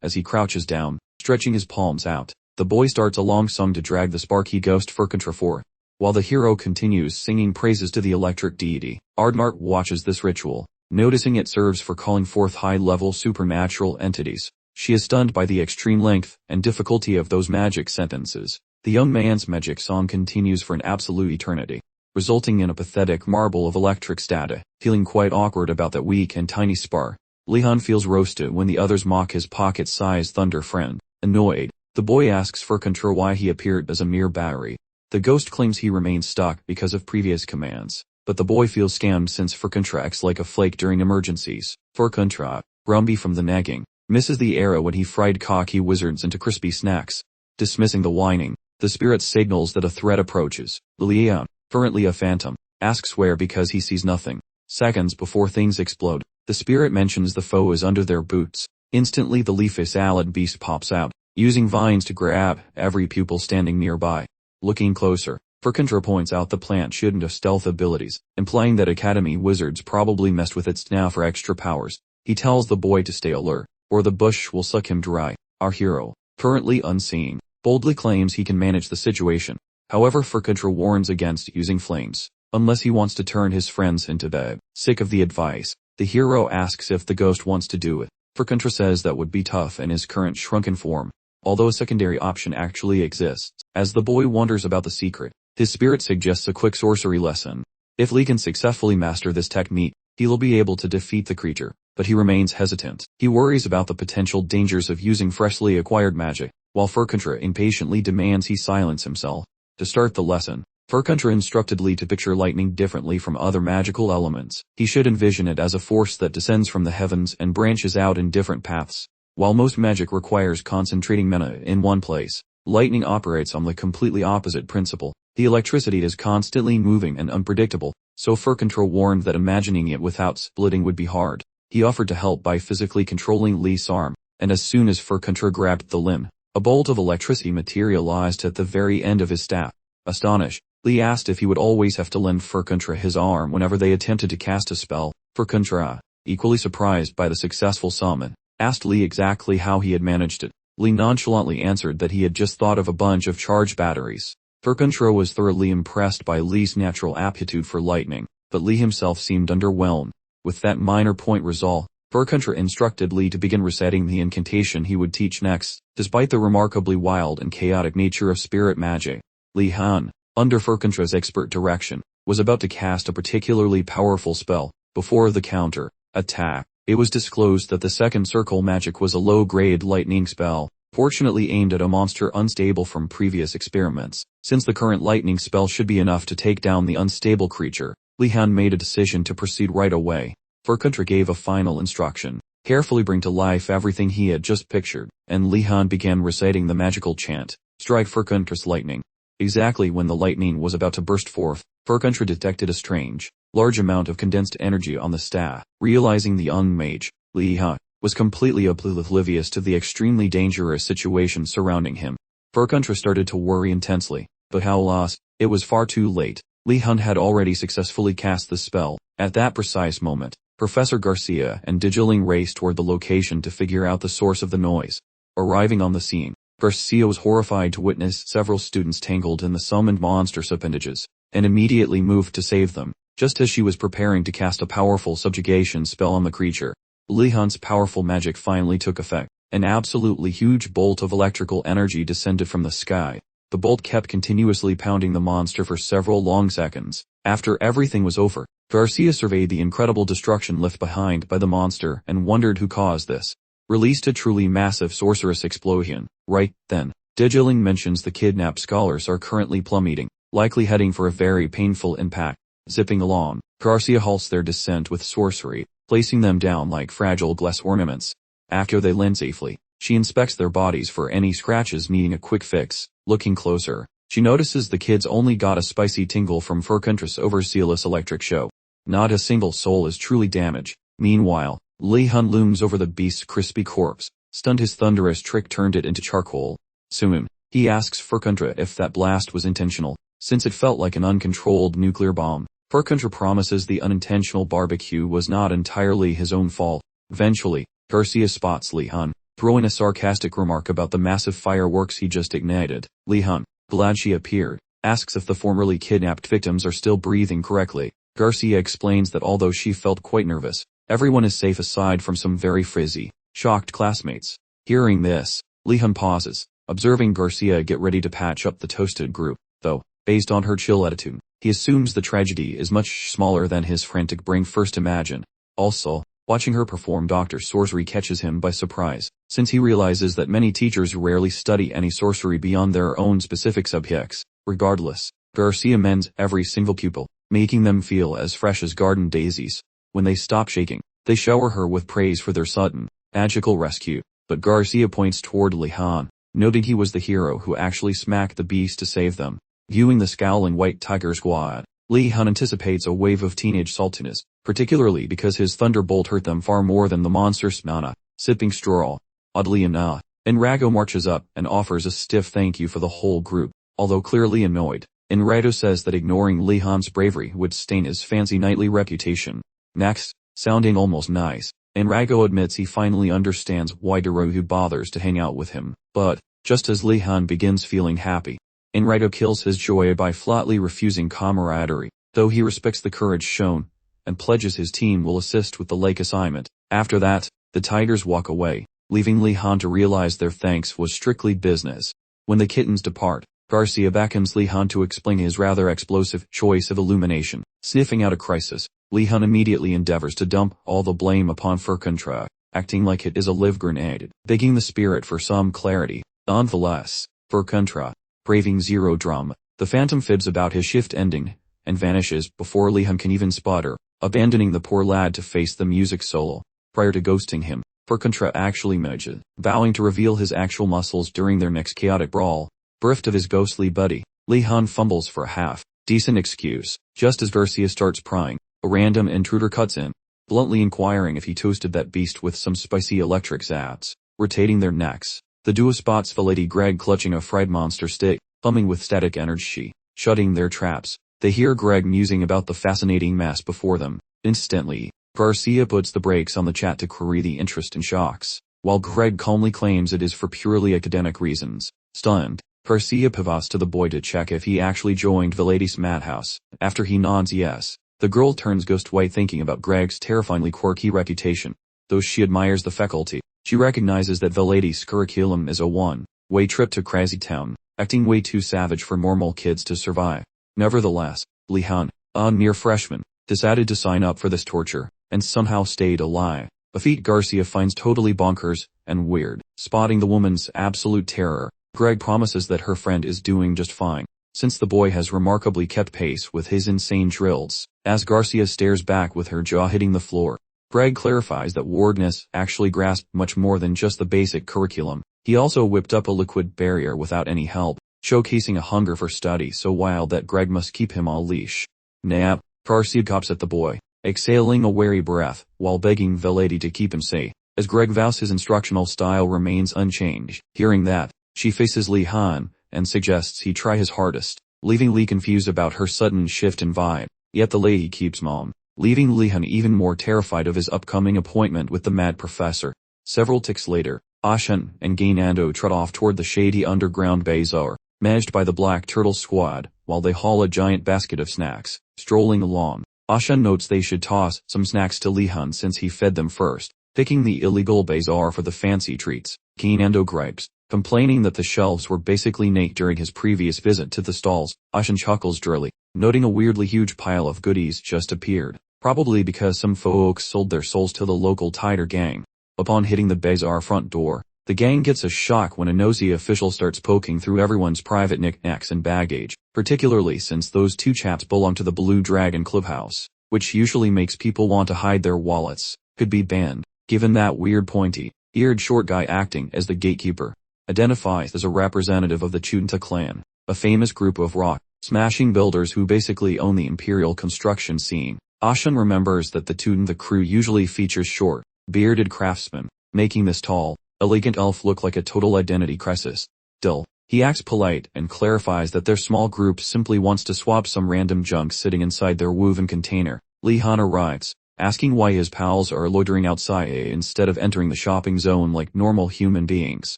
As he crouches down, stretching his palms out, the boy starts a long song to drag the sparky ghost Furkantra forth. While the hero continues singing praises to the electric deity, Ardmart watches this ritual, noticing it serves for calling forth high-level supernatural entities. She is stunned by the extreme length and difficulty of those magic sentences. The young man's magic song continues for an absolute eternity, resulting in a pathetic marble of electric static. Feeling quite awkward about that weak and tiny spark, Li Han feels roasted when the others mock his pocket-sized thunder friend. Annoyed, the boy asks Furkantra why he appeared as a mere battery. The ghost claims he remains stuck because of previous commands, but the boy feels scammed since Furkantra acts like a flake during emergencies. Furkantra, grumpy from the nagging, misses the era when he fried cocky wizards into crispy snacks. Dismissing the whining, the spirit signals that a threat approaches. Lian, currently a phantom, asks where because he sees nothing. Seconds before things explode, the spirit mentions the foe is under their boots. Instantly the leafy salad beast pops out, using vines to grab every pupil standing nearby. Looking closer, Furkantra points out the plant shouldn't have stealth abilities, implying that Academy wizards probably messed with its now for extra powers. He tells the boy to stay alert, or the bush will suck him dry. Our hero, currently unseen, boldly claims he can manage the situation. However, Furkantra warns against using flames, unless he wants to turn his friends into bed. Sick of the advice, the hero asks if the ghost wants to do it. Furkantra says that would be tough in his current shrunken form, although a secondary option actually exists. As the boy wonders about the secret, his spirit suggests a quick sorcery lesson. If Li can successfully master this technique, he will be able to defeat the creature, but he remains hesitant. He worries about the potential dangers of using freshly acquired magic, while Furkantra impatiently demands he silence himself. To start the lesson, Furkantra instructed Li to picture lightning differently from other magical elements. He should envision it as a force that descends from the heavens and branches out in different paths. While most magic requires concentrating mana in one place, lightning operates on the completely opposite principle. The electricity is constantly moving and unpredictable, so Furkantra warned that imagining it without splitting would be hard. He offered to help by physically controlling Li's arm, and as soon as Furkantra grabbed the limb, a bolt of electricity materialized at the very end of his staff. Astonished, Li asked if he would always have to lend Furkantra his arm whenever they attempted to cast a spell. Furkantra, equally surprised by the successful summon, asked Li exactly how he had managed it. Li nonchalantly answered that he had just thought of a bunch of charge batteries. Furkantra was thoroughly impressed by Li's natural aptitude for lightning, but Li himself seemed underwhelmed. With that minor point resolved, Furkantra instructed Li to begin reciting the incantation he would teach next. Despite the remarkably wild and chaotic nature of spirit magic, Li Han, under Furkantra's expert direction, was about to cast a particularly powerful spell. Before the counter attack, it was disclosed that the second circle magic was a low-grade lightning spell, fortunately aimed at a monster unstable from previous experiments. Since the current lightning spell should be enough to take down the unstable creature, Li Han made a decision to proceed right away. Furkantra gave a final instruction: carefully bring to life everything he had just pictured, and Li Han began reciting the magical chant, strike Furkantra's lightning. Exactly when the lightning was about to burst forth, Furkantra detected a strange, large amount of condensed energy on the staff. Realizing the young mage, Li Han, was completely oblivious to the extremely dangerous situation surrounding him. Furkantra started to worry intensely, but alas, it was far too late. Li Han had already successfully cast the spell. At that precise moment, Professor Garcia and Digiling raced toward the location to figure out the source of the noise. Arriving on the scene, Garcia was horrified to witness several students tangled in the summoned monster's appendages, and immediately moved to save them. Just as she was preparing to cast a powerful subjugation spell on the creature, Li Han's powerful magic finally took effect. An absolutely huge bolt of electrical energy descended from the sky. The bolt kept continuously pounding the monster for several long seconds. After everything was over, Garcia surveyed the incredible destruction left behind by the monster and wondered who caused this. Released a truly massive sorceress explosion. Right then, Digiling mentions the kidnapped scholars are currently plummeting, likely heading for a very painful impact. Zipping along, Garcia halts their descent with sorcery, placing them down like fragile glass ornaments. After they land safely, she inspects their bodies for any scratches needing a quick fix. Looking closer, she notices the kids only got a spicy tingle from Furkantra's overzealous electric show. Not a single soul is truly damaged. Meanwhile, Li Han looms over the beast's crispy corpse. Stunned, his thunderous trick turned it into charcoal. Soon, he asks Furkantra if that blast was intentional, since it felt like an uncontrolled nuclear bomb. Furkantra promises the unintentional barbecue was not entirely his own fault. Eventually, Garcia spots Li-hun, throwing a sarcastic remark about the massive fireworks he just ignited. Li-hun, glad she appeared, asks if the formerly kidnapped victims are still breathing correctly. Garcia explains that although she felt quite nervous, everyone is safe aside from some very frizzy, shocked classmates. Hearing this, Li-hun pauses, observing Garcia get ready to patch up the toasted group, though, based on her chill attitude, he assumes the tragedy is much smaller than his frantic brain first imagined. Also, watching her perform Dr. Sorcery catches him by surprise, since he realizes that many teachers rarely study any sorcery beyond their own specific subjects. Regardless, Garcia mends every single pupil, making them feel as fresh as garden daisies. When they stop shaking, they shower her with praise for their sudden, magical rescue, but Garcia points toward Li-hun, noting he was the hero who actually smacked the beast to save them. Viewing the scowling white tiger squad, Li-hun anticipates a wave of teenage saltiness, particularly because his thunderbolt hurt them far more than the monster Smana, sipping straw. Oddly enough, Enrago marches up and offers a stiff thank you for the whole group, although clearly annoyed. Enrago says that ignoring Li-hun's bravery would stain his fancy knightly reputation. Next, sounding almost nice, Enrago admits he finally understands why Dorohu bothers to hang out with him, but, just as Li-hun begins feeling happy, Enrago kills his joy by flatly refusing camaraderie, though he respects the courage shown, and pledges his team will assist with the lake assignment. After that, the tigers walk away, leaving Li-hun to realize their thanks was strictly business. When the kittens depart, Garcia beckons Li-hun to explain his rather explosive choice of illumination. Sniffing out a crisis, Li-hun immediately endeavors to dump all the blame upon Furkantra, acting like it is a live grenade, begging the spirit for some clarity. Nonetheless, Furkantra, braving Zero Drum, the phantom fibs about his shift ending, and vanishes before Li-hun can even spot her, abandoning the poor lad to face the music solo. Prior to ghosting him, Furkantra actually manages, vowing to reveal his actual muscles during their next chaotic brawl. Bereft of his ghostly buddy, Li-hun fumbles for a half-decent excuse. Just as Garcia starts prying, a random intruder cuts in, bluntly inquiring if he toasted that beast with some spicy electric zaps. Rotating their necks, the duo spots Lady Greg clutching a fried monster stick, humming with static energy, shutting their traps. They hear Greg musing about the fascinating mess before them. Instantly, Garcia puts the brakes on the chat to query the interest in shocks, while Greg calmly claims it is for purely academic reasons. Stunned, Garcia pivots to the boy to check if he actually joined the lady's madhouse. After he nods yes, the girl turns ghost white thinking about Greg's terrifyingly quirky reputation. Though she admires the faculty, she recognizes that the lady's curriculum is a one-way trip to Crazy Town, acting way too savage for normal kids to survive. Nevertheless, Li-hun, a mere freshman, decided to sign up for this torture, and somehow stayed alive. A feat Garcia finds totally bonkers and weird. Spotting the woman's absolute terror, Greg promises that her friend is doing just fine, since the boy has remarkably kept pace with his insane drills. As Garcia stares back with her jaw hitting the floor, Greg clarifies that Wardness actually grasped much more than just the basic curriculum. He also whipped up a liquid barrier without any help, showcasing a hunger for study so wild that Greg must keep him on leash. Nap, Garcia cops at the boy, exhaling a wary breath, while begging the lady to keep him safe, as Greg vows his instructional style remains unchanged. Hearing that, she faces Li-hun, and suggests he try his hardest, leaving Li confused about her sudden shift in vibe. Yet the lady keeps mum, leaving Li-hun even more terrified of his upcoming appointment with the mad professor. Several ticks later, Ashen and Gainando trot off toward the shady underground bazaar, managed by the Black Turtle Squad, while they haul a giant basket of snacks. Strolling along, Ashen notes they should toss some snacks to Li-hun since he fed them first, picking the illegal bazaar for the fancy treats. Gainando gripes, complaining that the shelves were basically naked during his previous visit to the stalls. Ashen chuckles drily, noting a weirdly huge pile of goodies just appeared, probably because some folks sold their souls to the local tiger gang. Upon hitting the bazaar front door, the gang gets a shock when a nosy official starts poking through everyone's private knickknacks and baggage, particularly since those two chaps belong to the Blue Dragon Clubhouse, which usually makes people want to hide their wallets. Could be banned, given that weird pointy-eared short guy acting as the gatekeeper identifies as a representative of the Chunta clan, a famous group of rock-smashing builders who basically own the imperial construction scene. Ashen remembers that the Chunta crew usually features short, bearded craftsmen, making this tall, elegant elf look like a total identity crisis. Still, He acts polite and clarifies that their small group simply wants to swap some random junk sitting inside their woven container. Lee Han arrives, asking why his pals are loitering outside instead of entering the shopping zone like normal human beings.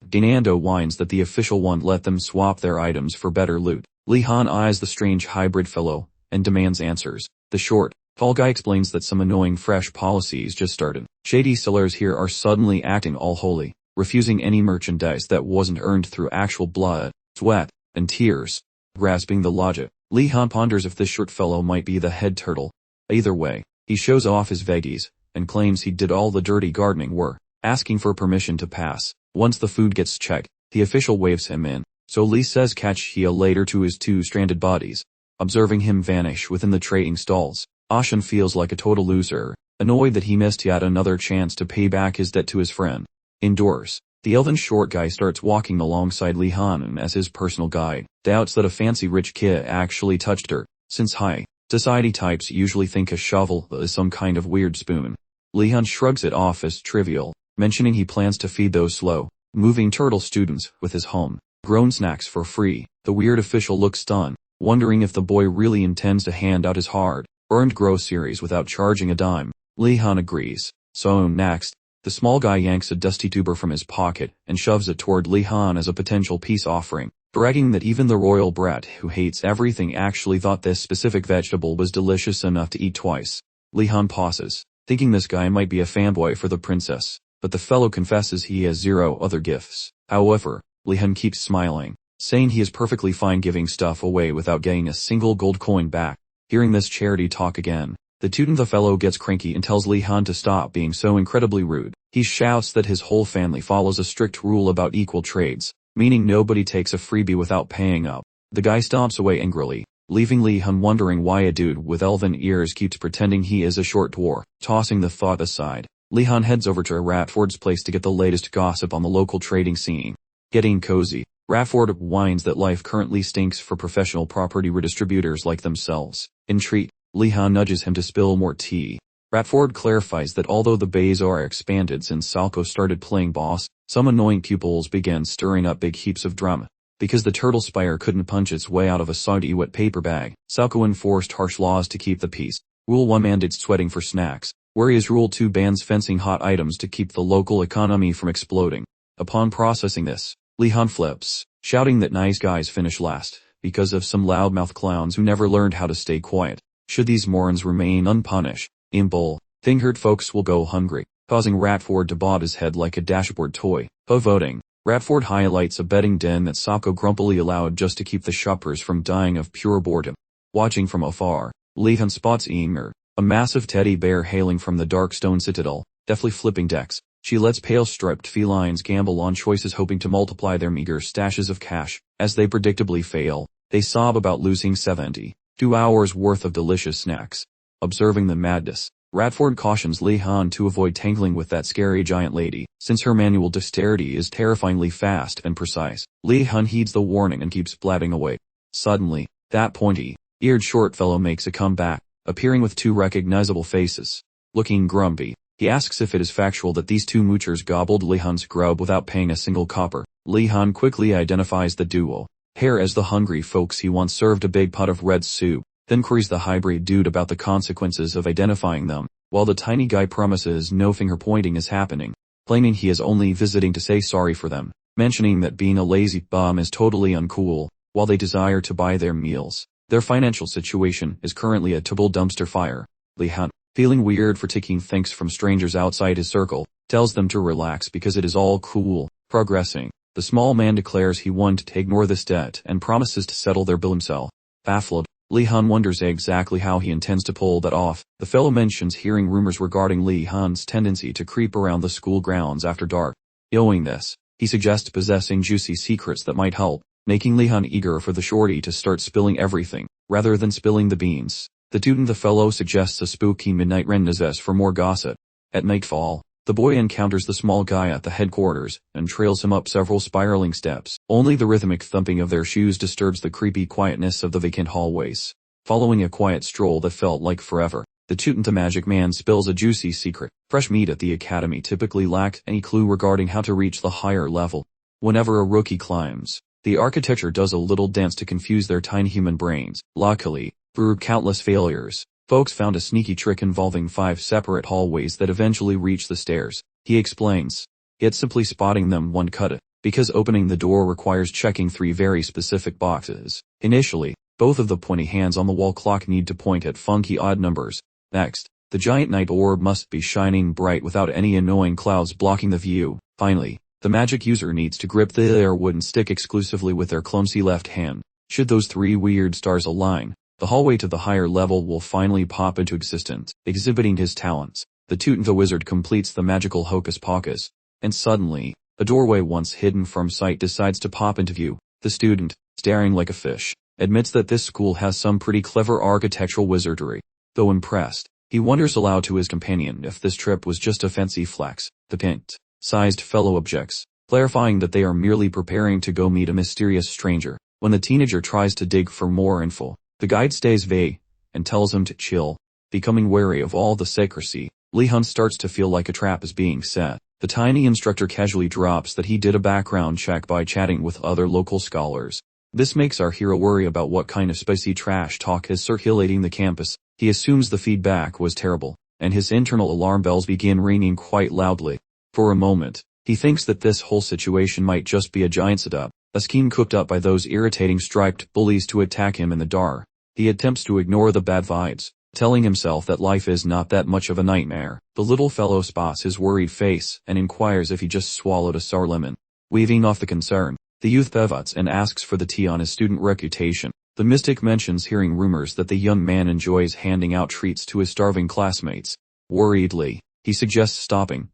Dinando whines that the official won't let them swap their items for better loot. Lee Han eyes the strange hybrid fellow and demands answers. The short, tall guy explains that some annoying fresh policies just started. Shady sellers here are suddenly acting all holy, refusing any merchandise that wasn't earned through actual blood, sweat, and tears. Grasping the logic, Lee Han ponders if this short fellow might be the head turtle. Either way, he shows off his veggies and claims he did all the dirty gardening work, asking for permission to pass. Once the food gets checked, the official waves him in, so Lee says catch here later to his two stranded bodies. Observing him vanish within the trading stalls, Ashen feels like a total loser, annoyed that he missed yet another chance to pay back his debt to his friend. Indoors, the elven short guy starts walking alongside Lee Han as his personal guide, doubts that a fancy rich kid actually touched her, since high society types usually think a shovel is some kind of weird spoon. Lee Han shrugs it off as trivial, mentioning he plans to feed those slow-moving turtle students with his home-grown snacks for free. The weird official looks stunned, wondering if the boy really intends to hand out his hard-earned groceries without charging a dime. Lee Han agrees. So next, the small guy yanks a dusty tuber from his pocket and shoves it toward Lee Han as a potential peace offering, bragging that even the royal brat who hates everything actually thought this specific vegetable was delicious enough to eat twice. Lee Han pauses, thinking this guy might be a fanboy for the princess, but the fellow confesses he has zero other gifts. However, Lee Han keeps smiling, saying he is perfectly fine giving stuff away without getting a single gold coin back. Hearing this charity talk again, the fellow gets cranky and tells Lee Han to stop being so incredibly rude. He shouts that his whole family follows a strict rule about equal trades, meaning nobody takes a freebie without paying up. The guy stomps away angrily, leaving Lee Han wondering why a dude with elven ears keeps pretending he is a short dwarf. Tossing the thought aside, Lee Han heads over to Ratford's place to get the latest gossip on the local trading scene. Getting cozy, Ratford whines that life currently stinks for professional property redistributors like themselves. Intrigued, Lee Han nudges him to spill more tea. Ratford clarifies that although the bays are expanded since Salco started playing boss, some annoying pupils began stirring up big heaps of drama. Because the turtle spire couldn't punch its way out of a soggy wet paper bag, Salco enforced harsh laws to keep the peace. Rule 1 mandates sweating for snacks, whereas Rule 2 bans fencing hot items to keep the local economy from exploding. Upon processing this, Lee Han flips, shouting that nice guys finish last, because of some loudmouth clowns who never learned how to stay quiet. Should these morons remain unpunished, thing-hurt folks will go hungry, causing Ratford to bob his head like a dashboard toy. Voting, Ratford highlights a betting den that Salco grumpily allowed just to keep the shoppers from dying of pure boredom. Watching from afar, Lee Han spots Emer, a massive teddy bear hailing from the dark stone citadel, deftly flipping decks. She lets pale striped felines gamble on choices hoping to multiply their meager stashes of cash. As they predictably fail, they sob about losing 72 hours worth of delicious snacks. Observing the madness, Ratford cautions Lee Han to avoid tangling with that scary giant lady, since her manual dexterity is terrifyingly fast and precise. Lee Han heeds the warning and keeps blabbing away. Suddenly, that pointy-eared short fellow makes a comeback, appearing with two recognizable faces. Looking grumpy, he asks if it is factual that these two moochers gobbled Lee Han's grub without paying a single copper. Lee Han quickly identifies the duo pair as the hungry folks he once served a big pot of red soup, then queries the hybrid dude about the consequences of identifying them, while the tiny guy promises no finger-pointing is happening, claiming he is only visiting to say sorry for them, mentioning that being a lazy bum is totally uncool, while they desire to buy their meals. Their financial situation is currently a total dumpster fire. Lee Han, feeling weird for taking thanks from strangers outside his circle, tells them to relax because it is all cool. Progressing, the small man declares he wants to ignore this debt and promises to settle their bill himself. Baffled, Lee Han wonders exactly how he intends to pull that off. The fellow mentions hearing rumors regarding Lee Han's tendency to creep around the school grounds after dark. Knowing this, he suggests possessing juicy secrets that might help, making Lee Han eager for the shorty to start spilling everything, rather than spilling the beans. The fellow suggests a spooky midnight rendezvous for more gossip. At nightfall, the boy encounters the small guy at the headquarters, and trails him up several spiraling steps. Only the rhythmic thumping of their shoes disturbs the creepy quietness of the vacant hallways. Following a quiet stroll that felt like forever, the magic man spills a juicy secret. Fresh meat at the academy typically lacked any clue regarding how to reach the higher level. Whenever a rookie climbs The architecture does a little dance to confuse their tiny human brains. Luckily, through countless failures, folks found a sneaky trick involving 5 separate hallways that eventually reach the stairs. He explains. Yet simply spotting them won't cut it, because opening the door requires checking 3 very specific boxes. Initially, both of the pointy hands on the wall clock need to point at funky odd numbers. Next, the giant night orb must be shining bright without any annoying clouds blocking the view. Finally, the magic user needs to grip their wooden stick exclusively with their clumsy left hand. Should those 3 weird stars align, the hallway to the higher level will finally pop into existence. Exhibiting his talents, the wizard completes the magical hocus pocus, and suddenly, a doorway once hidden from sight decides to pop into view. The student, staring like a fish, admits that this school has some pretty clever architectural wizardry. Though impressed, he wonders aloud to his companion if this trip was just a fancy flex. The pint-sized fellow objects, clarifying that they are merely preparing to go meet a mysterious stranger. When the teenager tries to dig for more info, the guide stays vague and tells him to chill. Becoming wary of all the secrecy, Lee-hun starts to feel like a trap is being set. The tiny instructor casually drops that he did a background check by chatting with other local scholars. This makes our hero worry about what kind of spicy trash talk is circulating the campus. He assumes the feedback was terrible, and his internal alarm bells begin ringing quite loudly. For a moment, he thinks that this whole situation might just be a giant setup, a scheme cooked up by those irritating striped bullies to attack him in the dark. He attempts to ignore the bad vibes, telling himself that life is not that much of a nightmare. The little fellow spots his worried face and inquires if he just swallowed a sour lemon. Weaving off the concern, the youth pivots and asks for the tea on his student reputation. The mystic mentions hearing rumors that the young man enjoys handing out treats to his starving classmates. Worriedly, he suggests stopping,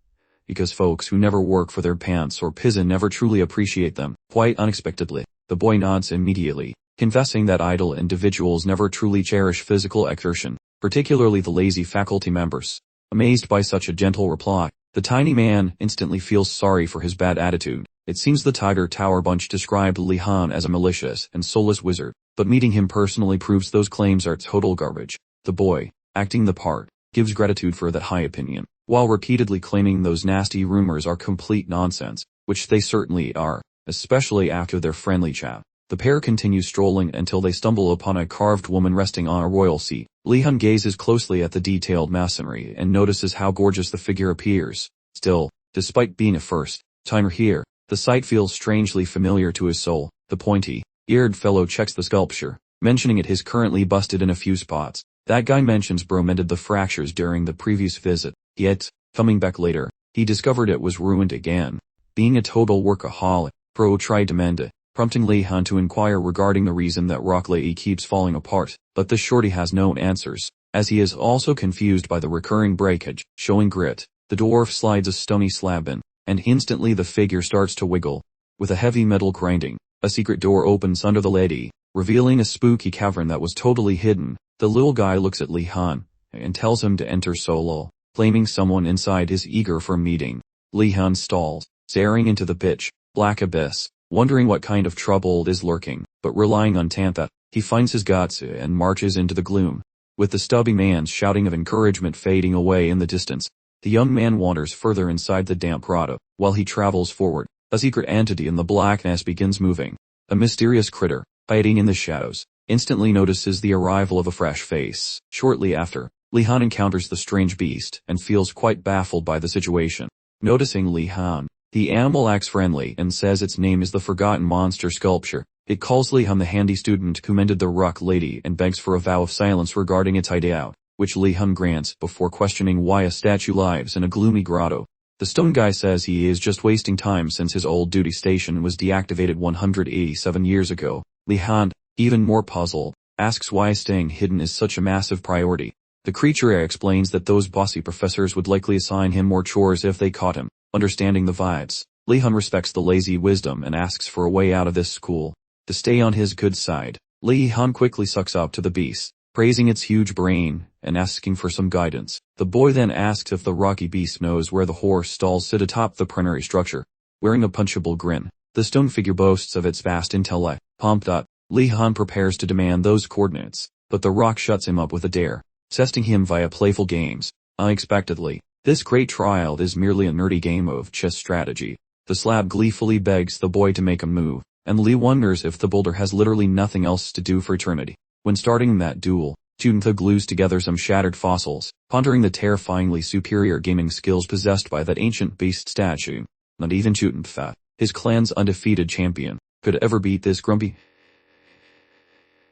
because folks who never work for their pants or pizen never truly appreciate them. Quite unexpectedly, the boy nods immediately, confessing that idle individuals never truly cherish physical exertion, particularly the lazy faculty members. Amazed by such a gentle reply, the tiny man instantly feels sorry for his bad attitude. It seems the Tiger Tower bunch described Lee-hun as a malicious and soulless wizard, but meeting him personally proves those claims are total garbage. The boy, acting the part, gives gratitude for that high opinion, while repeatedly claiming those nasty rumors are complete nonsense, which they certainly are, especially after their friendly chat. The pair continue strolling until they stumble upon a carved woman resting on a royal seat. Lee-hun gazes closely at the detailed masonry and notices how gorgeous the figure appears. Still, despite being a first-timer here, the sight feels strangely familiar to his soul. The pointy-eared fellow checks the sculpture, mentioning it is currently busted in a few spots. That guy mentions Bro mended the fractures during the previous visit, yet, coming back later, he discovered it was ruined again. Being a total workaholic, Bro tried to mend it, prompting Lee-hun to inquire regarding the reason that Rock Lady keeps falling apart, but the shorty has no answers, as he is also confused by the recurring breakage. Showing grit, the dwarf slides a stony slab in, and instantly the figure starts to wiggle. With a heavy metal grinding, a secret door opens under the lady, revealing a spooky cavern that was totally hidden. The little guy looks at Lee-hun, and tells him to enter solo, claiming someone inside is eager for a meeting. Lee-hun stalls, staring into the pitch-black abyss, wondering what kind of trouble is lurking, but relying on Tantha, he finds his guts and marches into the gloom. With the stubby man's shouting of encouragement fading away in the distance, the young man wanders further inside the damp grotto. While he travels forward, a secret entity in the blackness begins moving. A mysterious critter, hiding in the shadows, instantly notices the arrival of a fresh face. Shortly after, Lee-hun encounters the strange beast and feels quite baffled by the situation. Noticing Lee-hun, the animal acts friendly and says its name is the Forgotten Monster Sculpture. It calls Lee-hun the handy student who mended the Rock Lady and begs for a vow of silence regarding its hideout, which Lee-hun grants before questioning why a statue lives in a gloomy grotto. The stone guy says he is just wasting time since his old duty station was deactivated 187 years ago. Lee-hun, even more puzzled, asks why staying hidden is such a massive priority. The creature explains that those bossy professors would likely assign him more chores if they caught him. Understanding the vibes, Lee-hun respects the lazy wisdom and asks for a way out of this school. To stay on his good side, Lee-hun quickly sucks up to the beast, praising its huge brain and asking for some guidance. The boy then asks if the rocky beast knows where the horse stalls sit atop the plenary structure. Wearing a punchable grin, the stone figure boasts of its vast intellect. Pumped up, Lee-hun prepares to demand those coordinates, but the rock shuts him up with a dare, testing him via playful games. Unexpectedly, this great trial is merely a nerdy game of chess strategy. The slab gleefully begs the boy to make a move, and Lee wonders if the boulder has literally nothing else to do for eternity. When starting that duel, Junta glues together some shattered fossils, pondering the terrifyingly superior gaming skills possessed by that ancient beast statue. Not even Junta, his clan's undefeated champion, could ever beat this grumpy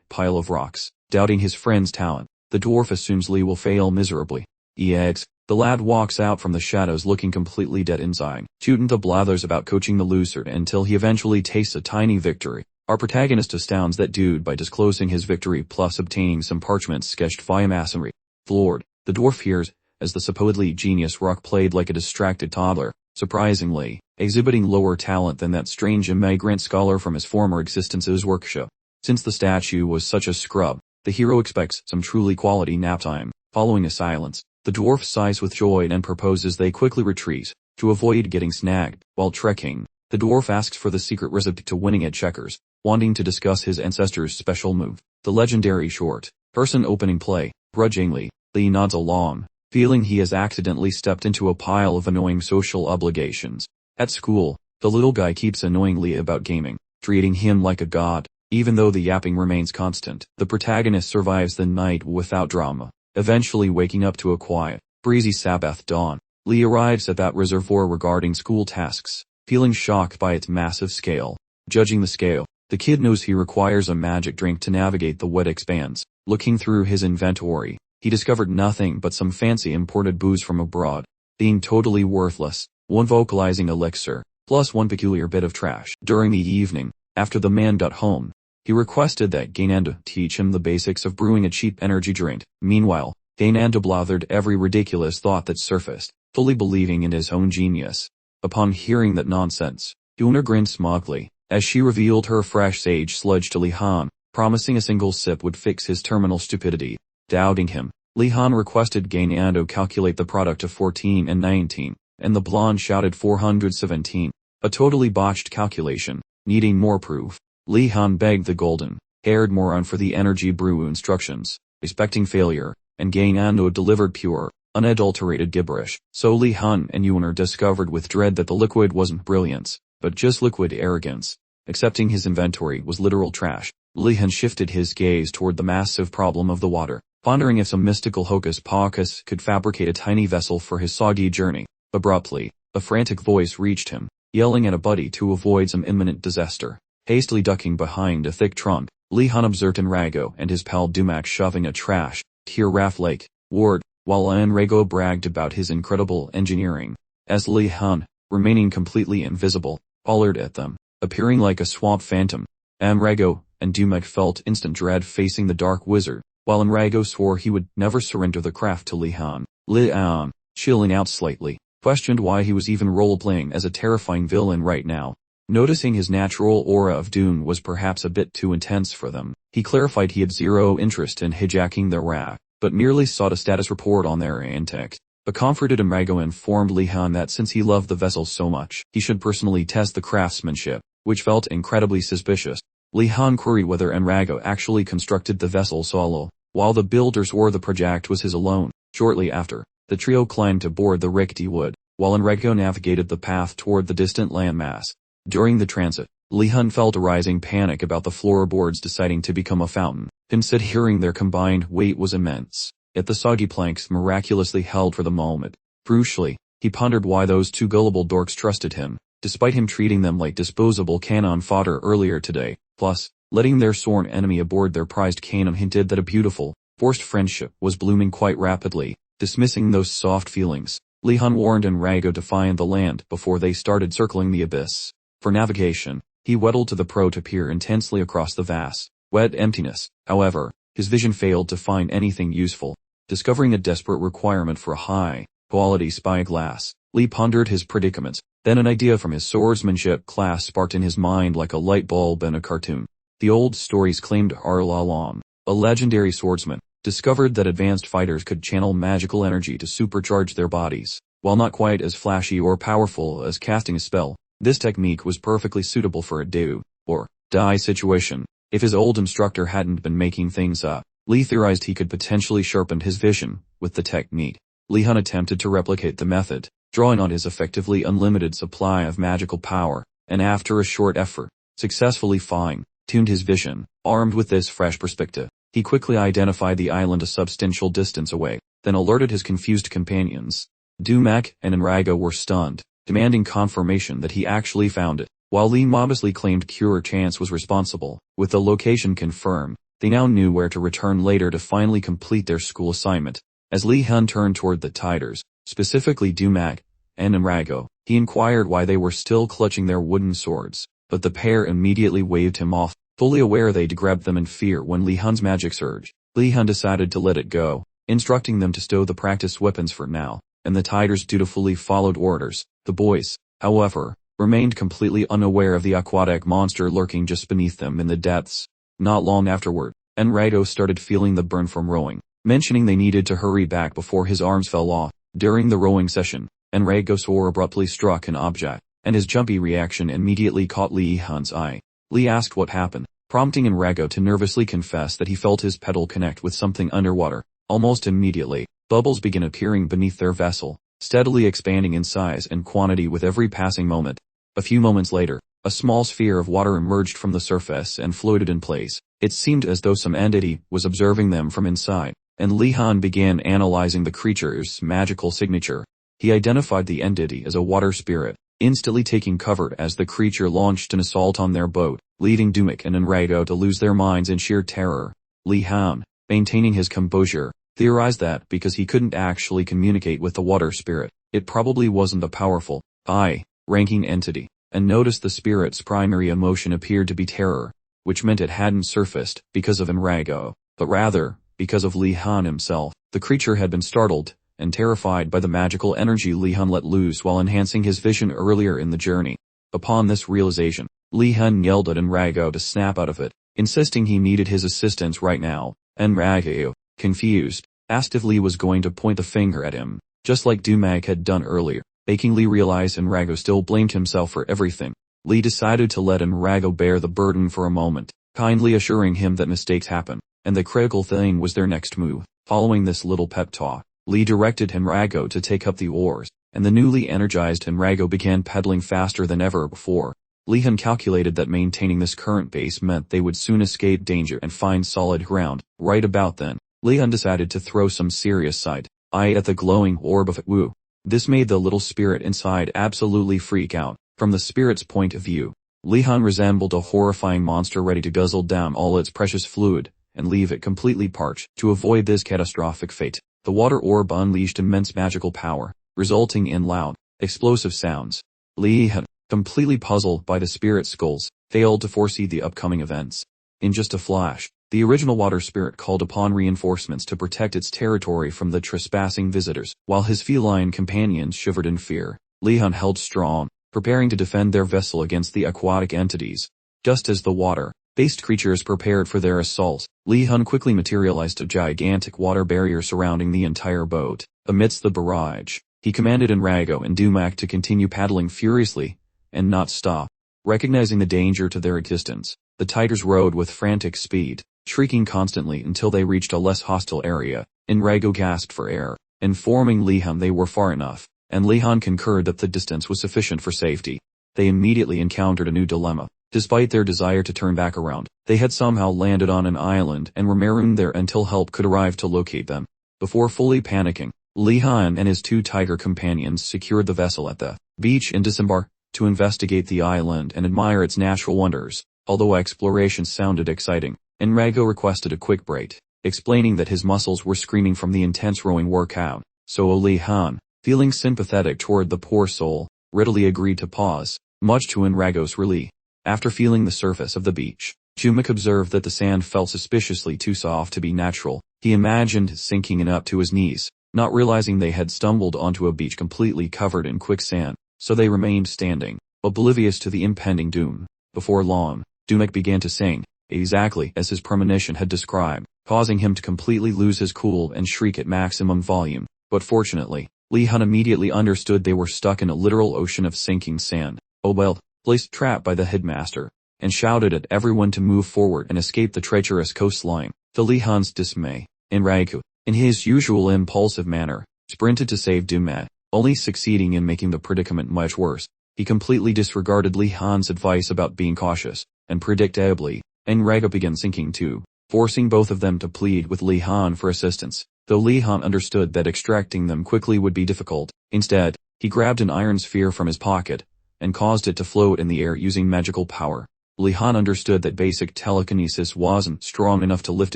pile of rocks. Doubting his friend's talent, the dwarf assumes Lee will fail miserably. EX, the lad walks out from the shadows looking completely dead inside. Junta blathers about coaching the loser until he eventually tastes a tiny victory. Our protagonist astounds that dude by disclosing his victory plus obtaining some parchments sketched via masonry. Floored, the dwarf hears, as the supposedly genius rock played like a distracted toddler, surprisingly, exhibiting lower talent than that strange immigrant scholar from his former existence's workshop. Since the statue was such a scrub, the hero expects some truly quality nap time. Following a silence, the dwarf sighs with joy and proposes they quickly retreat, to avoid getting snagged. While trekking, the dwarf asks for the secret recipe to winning at checkers, wanting to discuss his ancestor's special move, the legendary short-person opening play. Grudgingly, Lee nods along, feeling he has accidentally stepped into a pile of annoying social obligations. At school, the little guy keeps annoying Lee about gaming, treating him like a god. Even though the yapping remains constant, the protagonist survives the night without drama, eventually waking up to a quiet, breezy Sabbath dawn. Lee arrives at that reservoir regarding school tasks, feeling shocked by its massive scale. Judging the scale, the kid knows he requires a magic drink to navigate the wet expanse. Looking through his inventory, he discovered nothing but some fancy imported booze from abroad, being totally worthless, one vocalizing elixir, plus one peculiar bit of trash. During the evening, after the man got home, he requested that Gainanda teach him the basics of brewing a cheap energy drink. Meanwhile, Gainanda blathered every ridiculous thought that surfaced, fully believing in his own genius. Upon hearing that nonsense, Yuna grinned smugly, as she revealed her fresh sage sludge to Li Han, promising a single sip would fix his terminal stupidity. Doubting him, Li Han requested Gainanda calculate the product of 14 and 19, and the blonde shouted 417, a totally botched calculation, needing more proof. Li Han begged the golden-haired moron for the energy brew instructions, expecting failure, and Gainanda delivered pure, unadulterated gibberish. So Li Han and Yuner discovered with dread that the liquid wasn't brilliance, but just liquid arrogance. Accepting his inventory was literal trash, Li Han shifted his gaze toward the massive problem of the water, pondering if some mystical hocus pocus could fabricate a tiny vessel for his soggy journey. Abruptly, a frantic voice reached him, yelling at a buddy to avoid some imminent disaster. Hastily ducking behind a thick trunk, Li Han observed Enrago and his pal Dumak shoving a trash-tier Raft Lake ward, while Enrago bragged about his incredible engineering. As Li Han, remaining completely invisible, hollered at them, appearing like a swamp phantom. Enrago and Dumak felt instant dread facing the dark wizard, while Enrago swore he would never surrender the craft to Li Han. Li Han, chilling out slightly, questioned why he was even role-playing as a terrifying villain right now. Noticing his natural aura of doom was perhaps a bit too intense for them, he clarified he had zero interest in hijacking their raft, but merely sought a status report on their antics. A comforted Enrago informed Li Han that since he loved the vessel so much, he should personally test the craftsmanship, which felt incredibly suspicious. Li Han queried whether Enrago actually constructed the vessel solo, while the builder swore the project was his alone. Shortly after, the trio climbed aboard the rickety wood, while Enrago navigated the path toward the distant landmass. During the transit, Li Han felt a rising panic about the floorboards deciding to become a fountain. Considering their combined weight was immense, yet the soggy planks miraculously held for the moment. Crucially, he pondered why those two gullible dorks trusted him, despite him treating them like disposable cannon fodder earlier today. Plus, letting their sworn enemy aboard their prized cannon hinted that a beautiful, forced friendship was blooming quite rapidly. Dismissing those soft feelings, Li Han warned Enrago to find the land before they started circling the abyss. For navigation, he waddled to the prow to peer intensely across the vast, wet emptiness. However, his vision failed to find anything useful. Discovering a desperate requirement for a high-quality spyglass, Li pondered his predicaments. Then an idea from his swordsmanship class sparked in his mind like a light bulb in a cartoon. The old stories claimed Arlalon, a legendary swordsman, discovered that advanced fighters could channel magical energy to supercharge their bodies. While not quite as flashy or powerful as casting a spell, this technique was perfectly suitable for a do or die situation. If his old instructor hadn't been making things up, Li theorized he could potentially sharpen his vision with the technique. Li Han attempted to replicate the method, drawing on his effectively unlimited supply of magical power, and after a short effort, successfully fine-tuned his vision. Armed with this fresh perspective, he quickly identified the island a substantial distance away, then alerted his confused companions. Dumak and Enrago were stunned, demanding confirmation that he actually found it, while Lee modestly claimed Cure Chance was responsible. With the location confirmed, they now knew where to return later to finally complete their school assignment. As Lee Hun turned toward the Tiders, specifically Dumak and Enrago, he inquired why they were still clutching their wooden swords, but the pair immediately waved him off, fully aware they'd grabbed them in fear when Lee Hun's magic surged. Lee Hun decided to let it go, instructing them to stow the practice weapons for now, and the Tiders dutifully followed orders. The boys, however, remained completely unaware of the aquatic monster lurking just beneath them in the depths. Not long afterward, Enrago started feeling the burn from rowing, mentioning they needed to hurry back before his arms fell off. During the rowing session, Enrago's oar abruptly struck an object, and his jumpy reaction immediately caught Lee Hun's eye. Lee asked what happened, prompting Enrago to nervously confess that he felt his pedal connect with something underwater. Almost immediately, bubbles began appearing beneath their vessel, steadily expanding in size and quantity with every passing moment. A few moments later, a small sphere of water emerged from the surface and floated in place. It seemed as though some entity was observing them from inside, and Li Han began analyzing the creature's magical signature. He identified the entity as a water spirit, instantly taking cover as the creature launched an assault on their boat, leading Dumak and Enrago to lose their minds in sheer terror. Li Han, maintaining his composure, theorized that because he couldn't actually communicate with the water spirit, it probably wasn't a powerful, high-ranking entity, and noticed the spirit's primary emotion appeared to be terror, which meant it hadn't surfaced because of Enrago, but rather, because of Li Han himself. The creature had been startled and terrified by the magical energy Li Han let loose while enhancing his vision earlier in the journey. Upon this realization, Li Han yelled at Enrago to snap out of it, insisting he needed his assistance right now. Enrago, confused, asked if Li was going to point the finger at him, just like Dumak had done earlier, making Li realize Enrago still blamed himself for everything. Li decided to let Enrago bear the burden for a moment, kindly assuring him that mistakes happen, and the critical thing was their next move. Following this little pep talk, Li directed Enrago to take up the oars, and the newly energized Enrago began pedaling faster than ever before. Li Han calculated that maintaining this current pace meant they would soon escape danger and find solid ground. Right about then, Li Han decided to throw some serious side-eye at the glowing orb of Wu. This made the little spirit inside absolutely freak out. From the spirit's point of view, Li Han resembled a horrifying monster ready to guzzle down all its precious fluid and leave it completely parched. To avoid this catastrophic fate, the water orb unleashed immense magical power, resulting in loud, explosive sounds. Li Han, completely puzzled by the spirit's skulls, failed to foresee the upcoming events. In just a flash, the original water spirit called upon reinforcements to protect its territory from the trespassing visitors. While his feline companions shivered in fear, Li Han held strong, preparing to defend their vessel against the aquatic entities. Just as the water-based creatures prepared for their assault, Li Han quickly materialized a gigantic water barrier surrounding the entire boat. Amidst the barrage, he commanded Enrago and Dumak to continue paddling furiously, and not stop. Recognizing the danger to their existence, the Tiders rowed with frantic speed, shrieking constantly until they reached a less hostile area. Enrago gasped for air, informing Li Han they were far enough, and Li Han concurred that the distance was sufficient for safety. They immediately encountered a new dilemma. Despite their desire to turn back around, they had somehow landed on an island and were marooned there until help could arrive to locate them. Before fully panicking, Li Han and his two tiger companions secured the vessel at the beach and disembarked to investigate the island and admire its natural wonders. Although exploration sounded exciting, Enrago requested a quick break, explaining that his muscles were screaming from the intense rowing workout. So Li Han, feeling sympathetic toward the poor soul, readily agreed to pause, much to Enrago's relief. After feeling the surface of the beach, Dumak observed that the sand felt suspiciously too soft to be natural. He imagined sinking in up to his knees, not realizing they had stumbled onto a beach completely covered in quicksand, so they remained standing, oblivious to the impending doom. Before long, Dumak began to sing, exactly as his premonition had described, causing him to completely lose his cool and shriek at maximum volume. But fortunately, Li Han immediately understood they were stuck in a literal ocean of sinking sand. Oh well, placed trap by the headmaster, and shouted at everyone to move forward and escape the treacherous coastline. To Li Han's dismay, Enrago, in his usual impulsive manner, sprinted to save Dumak, only succeeding in making the predicament much worse. He completely disregarded Li Han's advice about being cautious, and predictably, Enraga began sinking too, forcing both of them to plead with Li Han for assistance, though Li Han understood that extracting them quickly would be difficult. Instead, he grabbed an iron sphere from his pocket, and caused it to float in the air using magical power. Li Han understood that basic telekinesis wasn't strong enough to lift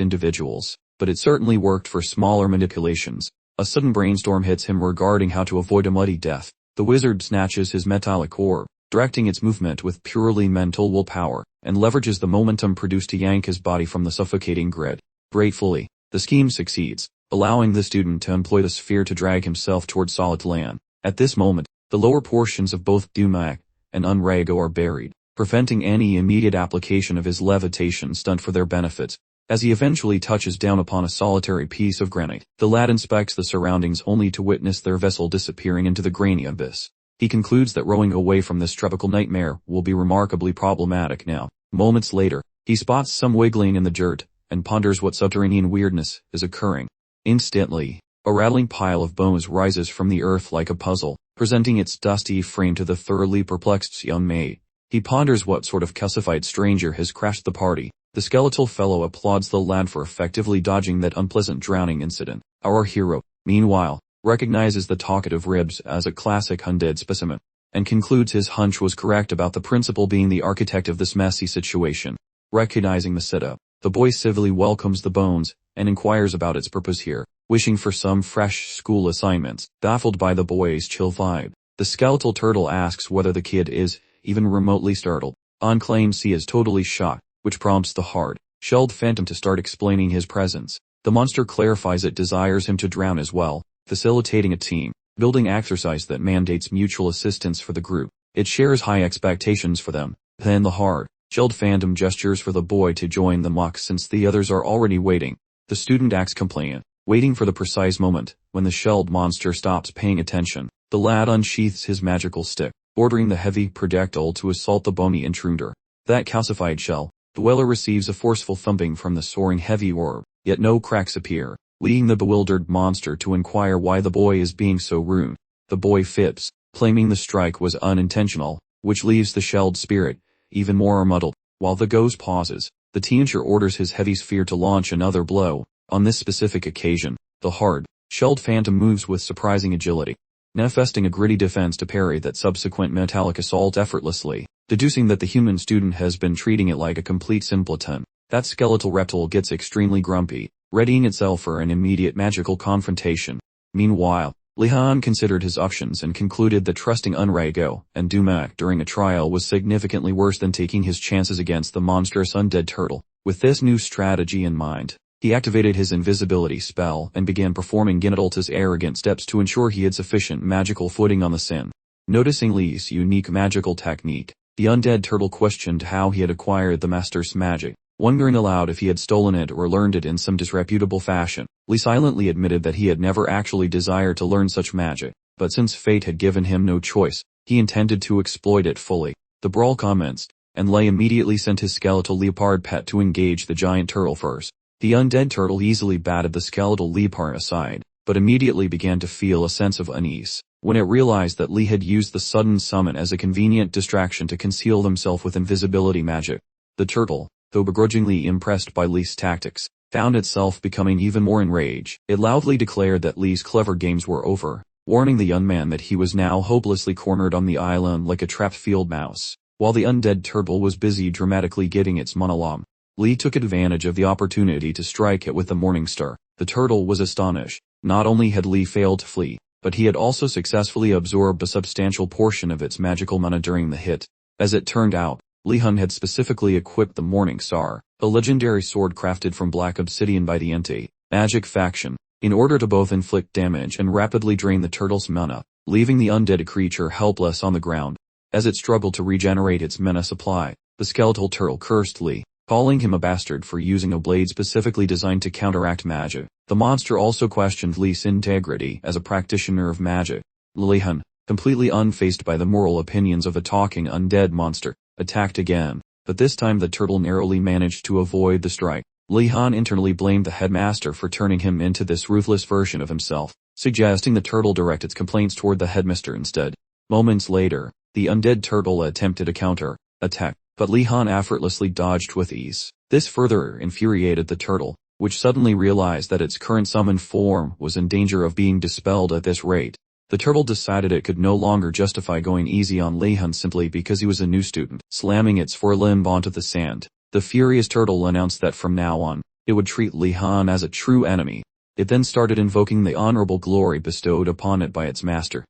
individuals, but it certainly worked for smaller manipulations. A sudden brainstorm hits him regarding how to avoid a muddy death. The wizard snatches his metallic orb, directing its movement with purely mental willpower, and leverages the momentum produced to yank his body from the suffocating grid. Gratefully, the scheme succeeds, allowing the student to employ the sphere to drag himself toward solid land. At this moment, the lower portions of both Dumac and Unrago are buried, preventing any immediate application of his levitation stunt for their benefit. As he eventually touches down upon a solitary piece of granite, the lad inspects the surroundings only to witness their vessel disappearing into the grainy abyss. He concludes that rowing away from this tropical nightmare will be remarkably problematic now. Moments later, he spots some wiggling in the dirt, and ponders what subterranean weirdness is occurring. Instantly, a rattling pile of bones rises from the earth like a puzzle, presenting its dusty frame to the thoroughly perplexed young maid. He ponders what sort of calcified stranger has crashed the party. The skeletal fellow applauds the lad for effectively dodging that unpleasant drowning incident. Our hero, meanwhile, recognizes the talkative ribs as a classic undead specimen, and concludes his hunch was correct about the principal being the architect of this messy situation. Recognizing the setup, the boy civilly welcomes the bones, and inquires about its purpose here, wishing for some fresh school assignments. Baffled by the boy's chill vibe, the skeletal turtle asks whether the kid is even remotely startled. On claims he is totally shocked, which prompts the hard-shelled phantom to start explaining his presence. The monster clarifies it desires him to drown as well, facilitating a team-building exercise that mandates mutual assistance for the group. It shares high expectations for them. Then the hard-shelled phantom gestures for the boy to join the mock since the others are already waiting. The student acts compliant, waiting for the precise moment when the shelled monster stops paying attention. The lad unsheaths his magical stick, ordering the heavy projectile to assault the bony intruder. That calcified shell dweller receives a forceful thumping from the soaring heavy orb, yet no cracks appear, leading the bewildered monster to inquire why the boy is being so rude. The boy fibs, claiming the strike was unintentional, which leaves the shelled spirit even more muddled. While the ghost pauses, the teacher orders his heavy sphere to launch another blow. On this specific occasion, the hard-shelled phantom moves with surprising agility, manifesting a gritty defense to parry that subsequent metallic assault effortlessly. Deducing that the human student has been treating it like a complete simpleton, that skeletal reptile gets extremely grumpy, readying itself for an immediate magical confrontation. Meanwhile, Li Han considered his options and concluded that trusting Unrago and Dumac during a trial was significantly worse than taking his chances against the monstrous undead turtle. With this new strategy in mind, he activated his invisibility spell and began performing Ginadulta's arrogant steps to ensure he had sufficient magical footing on the scene. Noticing Li's unique magical technique, the undead turtle questioned how he had acquired the master's magic, wondering aloud if he had stolen it or learned it in some disreputable fashion. Li silently admitted that he had never actually desired to learn such magic, but since fate had given him no choice, he intended to exploit it fully. The brawl commenced, and Li immediately sent his skeletal leopard pet to engage the giant turtle first. The undead turtle easily batted the skeletal leopard aside, but immediately began to feel a sense of unease when it realized that Li had used the sudden summon as a convenient distraction to conceal himself with invisibility magic. The turtle, though begrudgingly impressed by Li's tactics, found itself becoming even more enraged. It loudly declared that Li's clever games were over, warning the young man that he was now hopelessly cornered on the island like a trapped field mouse. While the undead turtle was busy dramatically getting its monologue, Li took advantage of the opportunity to strike it with the morning star. The turtle was astonished. Not only had Li failed to flee, but he had also successfully absorbed a substantial portion of its magical mana during the hit. As it turned out, Li Han had specifically equipped the Morning Star, a legendary sword crafted from black obsidian by the anti-magic faction, in order to both inflict damage and rapidly drain the turtle's mana, leaving the undead creature helpless on the ground. As it struggled to regenerate its mana supply, the skeletal turtle cursed Li, calling him a bastard for using a blade specifically designed to counteract magic. The monster also questioned Li's integrity as a practitioner of magic. Li Han, completely unfazed by the moral opinions of a talking undead monster, attacked again, but this time the turtle narrowly managed to avoid the strike. Li Han internally blamed the headmaster for turning him into this ruthless version of himself, suggesting the turtle direct its complaints toward the headmaster instead. Moments later, The undead turtle attempted a counter-attack, but Li Han effortlessly dodged with ease. This further infuriated the turtle, which suddenly realized that its current summoned form was in danger of being dispelled at this rate. The turtle decided it could no longer justify going easy on Li Han simply because he was a new student, slamming its forelimb onto the sand. The furious turtle announced that from now on, it would treat Li Han as a true enemy. It then started invoking the honorable glory bestowed upon it by its master,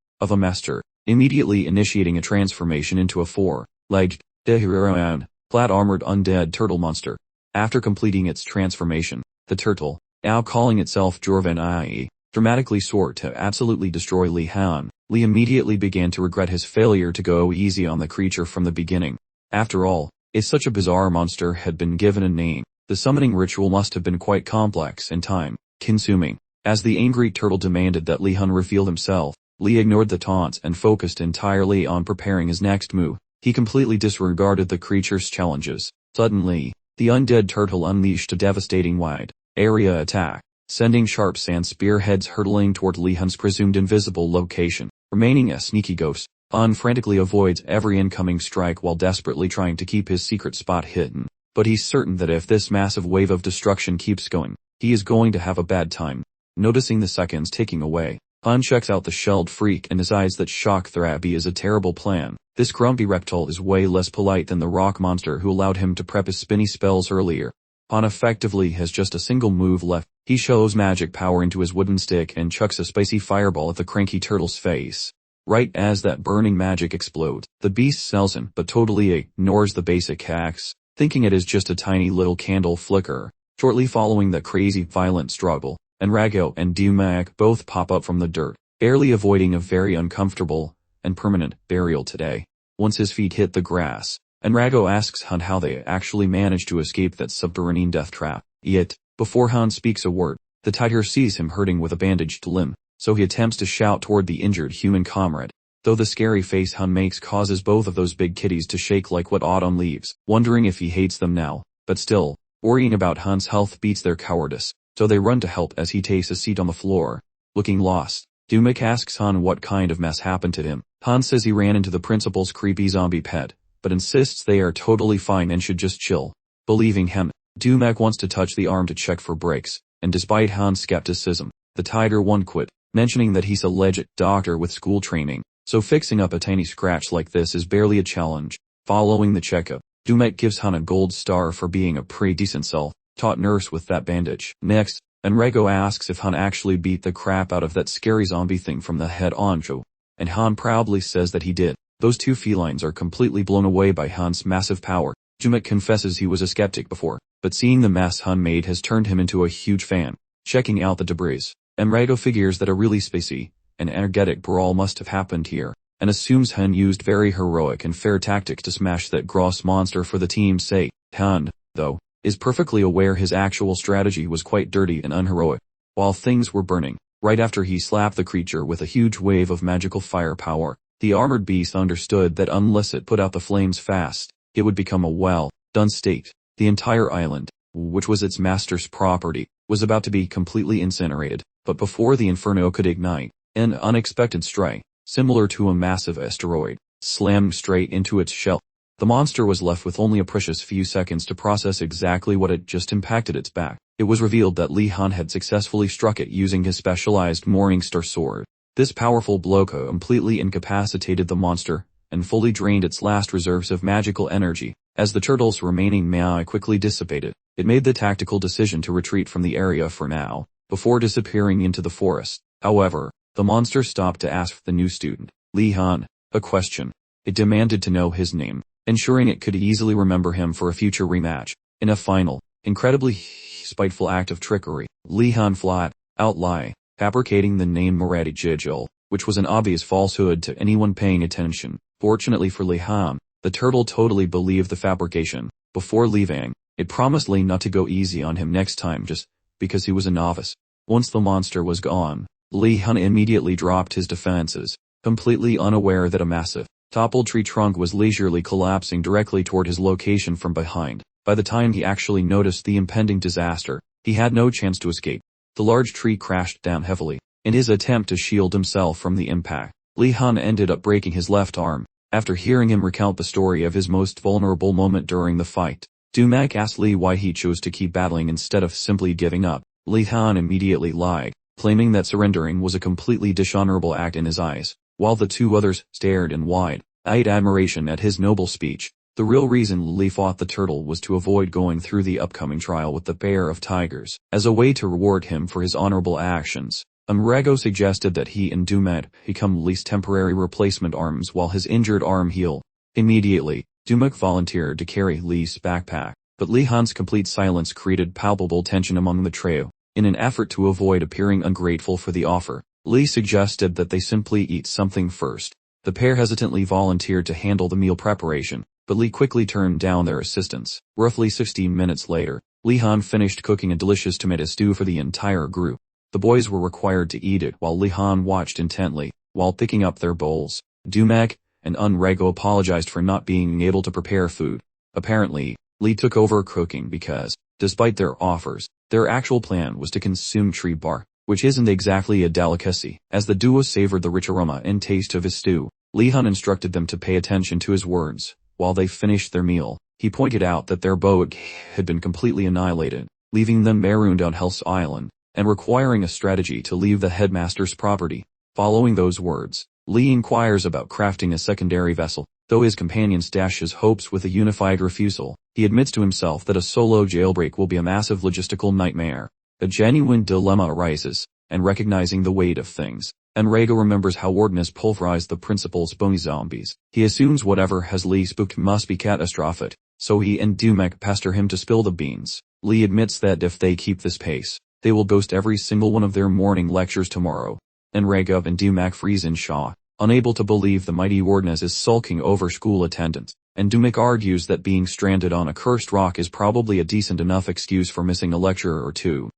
immediately initiating a transformation into a four-legged, flat-armored undead turtle monster. After completing its transformation, the turtle, now calling itself Jorvan, dramatically soared to absolutely destroy Li Han. Li immediately began to regret his failure to go easy on the creature from the beginning. After all, if such a bizarre monster had been given a name, the summoning ritual must have been quite complex and time-consuming. As the angry turtle demanded that Li Han reveal himself, Li ignored the taunts and focused entirely on preparing his next move. He completely disregarded the creature's challenges. Suddenly, the undead turtle unleashed a devastating wide-area attack, sending sharp sand spearheads hurtling toward Li Han's presumed invisible location. Remaining a sneaky ghost, Han frantically avoids every incoming strike while desperately trying to keep his secret spot hidden. But he's certain that if this massive wave of destruction keeps going, he is going to have a bad time. Noticing the seconds ticking away, Han checks out the shelled freak and decides that shock therapy is a terrible plan. This grumpy reptile is way less polite than the rock monster who allowed him to prep his spinny spells earlier. Han effectively has just a single move left. He shows magic power into his wooden stick and chucks a spicy fireball at the cranky turtle's face. Right as that burning magic explodes, the beast sells him but totally ignores the basic hacks, thinking it is just a tiny little candle flicker. Shortly following the crazy violent struggle, Manhwa and Dumak both pop up from the dirt, barely avoiding a very uncomfortable and permanent burial today. Once his feet hit the grass, Manhwa asks Han how they actually managed to escape that subterranean death trap. Yet, before Han speaks a word, the tiger sees him hurting with a bandaged limb, so he attempts to shout toward the injured human comrade. Though the scary face Han makes causes both of those big kitties to shake like wet autumn leaves, wondering if he hates them now, but still, worrying about Han's health beats their cowardice. So they run to help as he takes a seat on the floor. Looking lost, Dumak asks Han what kind of mess happened to him. Han says he ran into the principal's creepy zombie pet, but insists they are totally fine and should just chill. Believing him, Dumak wants to touch the arm to check for breaks, and despite Han's skepticism, the tiger won't quit, mentioning that he's a legit doctor with school training, so fixing up a tiny scratch like this is barely a challenge. Following the checkup, Dumak gives Han a gold star for being a pretty decent self-taught nurse with that bandage. Next, Manhwa asks if Han actually beat the crap out of that scary zombie thing from the head honcho, and Han proudly says that he did. Those two felines are completely blown away by Han's massive power. Dumak confesses he was a skeptic before, but seeing the mess Han made has turned him into a huge fan. Checking out the debris, Manhwa figures that a really spacey and energetic brawl must have happened here, and assumes Han used very heroic and fair tactics to smash that gross monster for the team's sake. Han, though, is perfectly aware his actual strategy was quite dirty and unheroic. While things were burning, right after he slapped the creature with a huge wave of magical firepower, the armored beast understood that unless it put out the flames fast, it would become a well-done state. The entire island, which was its master's property, was about to be completely incinerated, but before the inferno could ignite, an unexpected strike, similar to a massive asteroid, slammed straight into its shell. The monster was left with only a precious few seconds to process exactly what had just impacted its back. It was revealed that Li Han had successfully struck it using his specialized Morningstar sword. This powerful blow completely incapacitated the monster, and fully drained its last reserves of magical energy. As the turtle's remaining mana quickly dissipated, it made the tactical decision to retreat from the area for now, before disappearing into the forest. However, the monster stopped to ask the new student, Li Han, a question. It demanded to know his name, ensuring it could easily remember him for a future rematch. In a final, incredibly spiteful act of trickery, Li Han flat out lied, fabricating the name Murati Jijil, which was an obvious falsehood to anyone paying attention. Fortunately for Li Han, the turtle totally believed the fabrication. Before leaving, it promised Li not to go easy on him next time just because he was a novice. Once the monster was gone, Li Han immediately dropped his defenses, completely unaware that a massive, toppled tree trunk was leisurely collapsing directly toward his location from behind. By the time he actually noticed the impending disaster, he had no chance to escape. The large tree crashed down heavily. In his attempt to shield himself from the impact, Li Han ended up breaking his left arm. After hearing him recount the story of his most vulnerable moment during the fight, Dumak asked Li why he chose to keep battling instead of simply giving up. Li Han immediately lied, claiming that surrendering was a completely dishonorable act in his eyes, while the two others stared in wide-eyed admiration at his noble speech. The real reason Li fought the turtle was to avoid going through the upcoming trial with the pair of tigers, as a way to reward him for his honorable actions. Umrego suggested that he and Dumet become Li's temporary replacement arms while his injured arm healed. Immediately, Dumek volunteered to carry Li's backpack, but Li Han's complete silence created palpable tension among the trio. In an effort to avoid appearing ungrateful for the offer, Li suggested that they simply eat something first. The pair hesitantly volunteered to handle the meal preparation, but Li quickly turned down their assistance. Roughly 16 minutes later, Li Han finished cooking a delicious tomato stew for the entire group. The boys were required to eat it while Li Han watched intently, while picking up their bowls. Dumek and Unrego apologized for not being able to prepare food. Apparently, Li took over cooking because, despite their offers, their actual plan was to consume tree bark, which isn't exactly a delicacy. As the duo savored the rich aroma and taste of his stew, Li Han instructed them to pay attention to his words. While they finished their meal, he pointed out that their boat had been completely annihilated, leaving them marooned on Hell's Island, and requiring a strategy to leave the headmaster's property. Following those words, Li inquires about crafting a secondary vessel. Though his companion dashes hopes with a unified refusal, he admits to himself that a solo jailbreak will be a massive logistical nightmare. A genuine dilemma arises, and recognizing the weight of things, Enrico remembers how Ordness pulverized the principal's bony zombies. He assumes whatever has Li spooked must be catastrophic, so he and Dumek pester him to spill the beans. Li admits that if they keep this pace, they will ghost every single one of their morning lectures tomorrow. Enrico and Dumek freeze in shock, unable to believe the mighty Ordness is sulking over school attendance, and Dumek argues that being stranded on a cursed rock is probably a decent enough excuse for missing a lecture or two.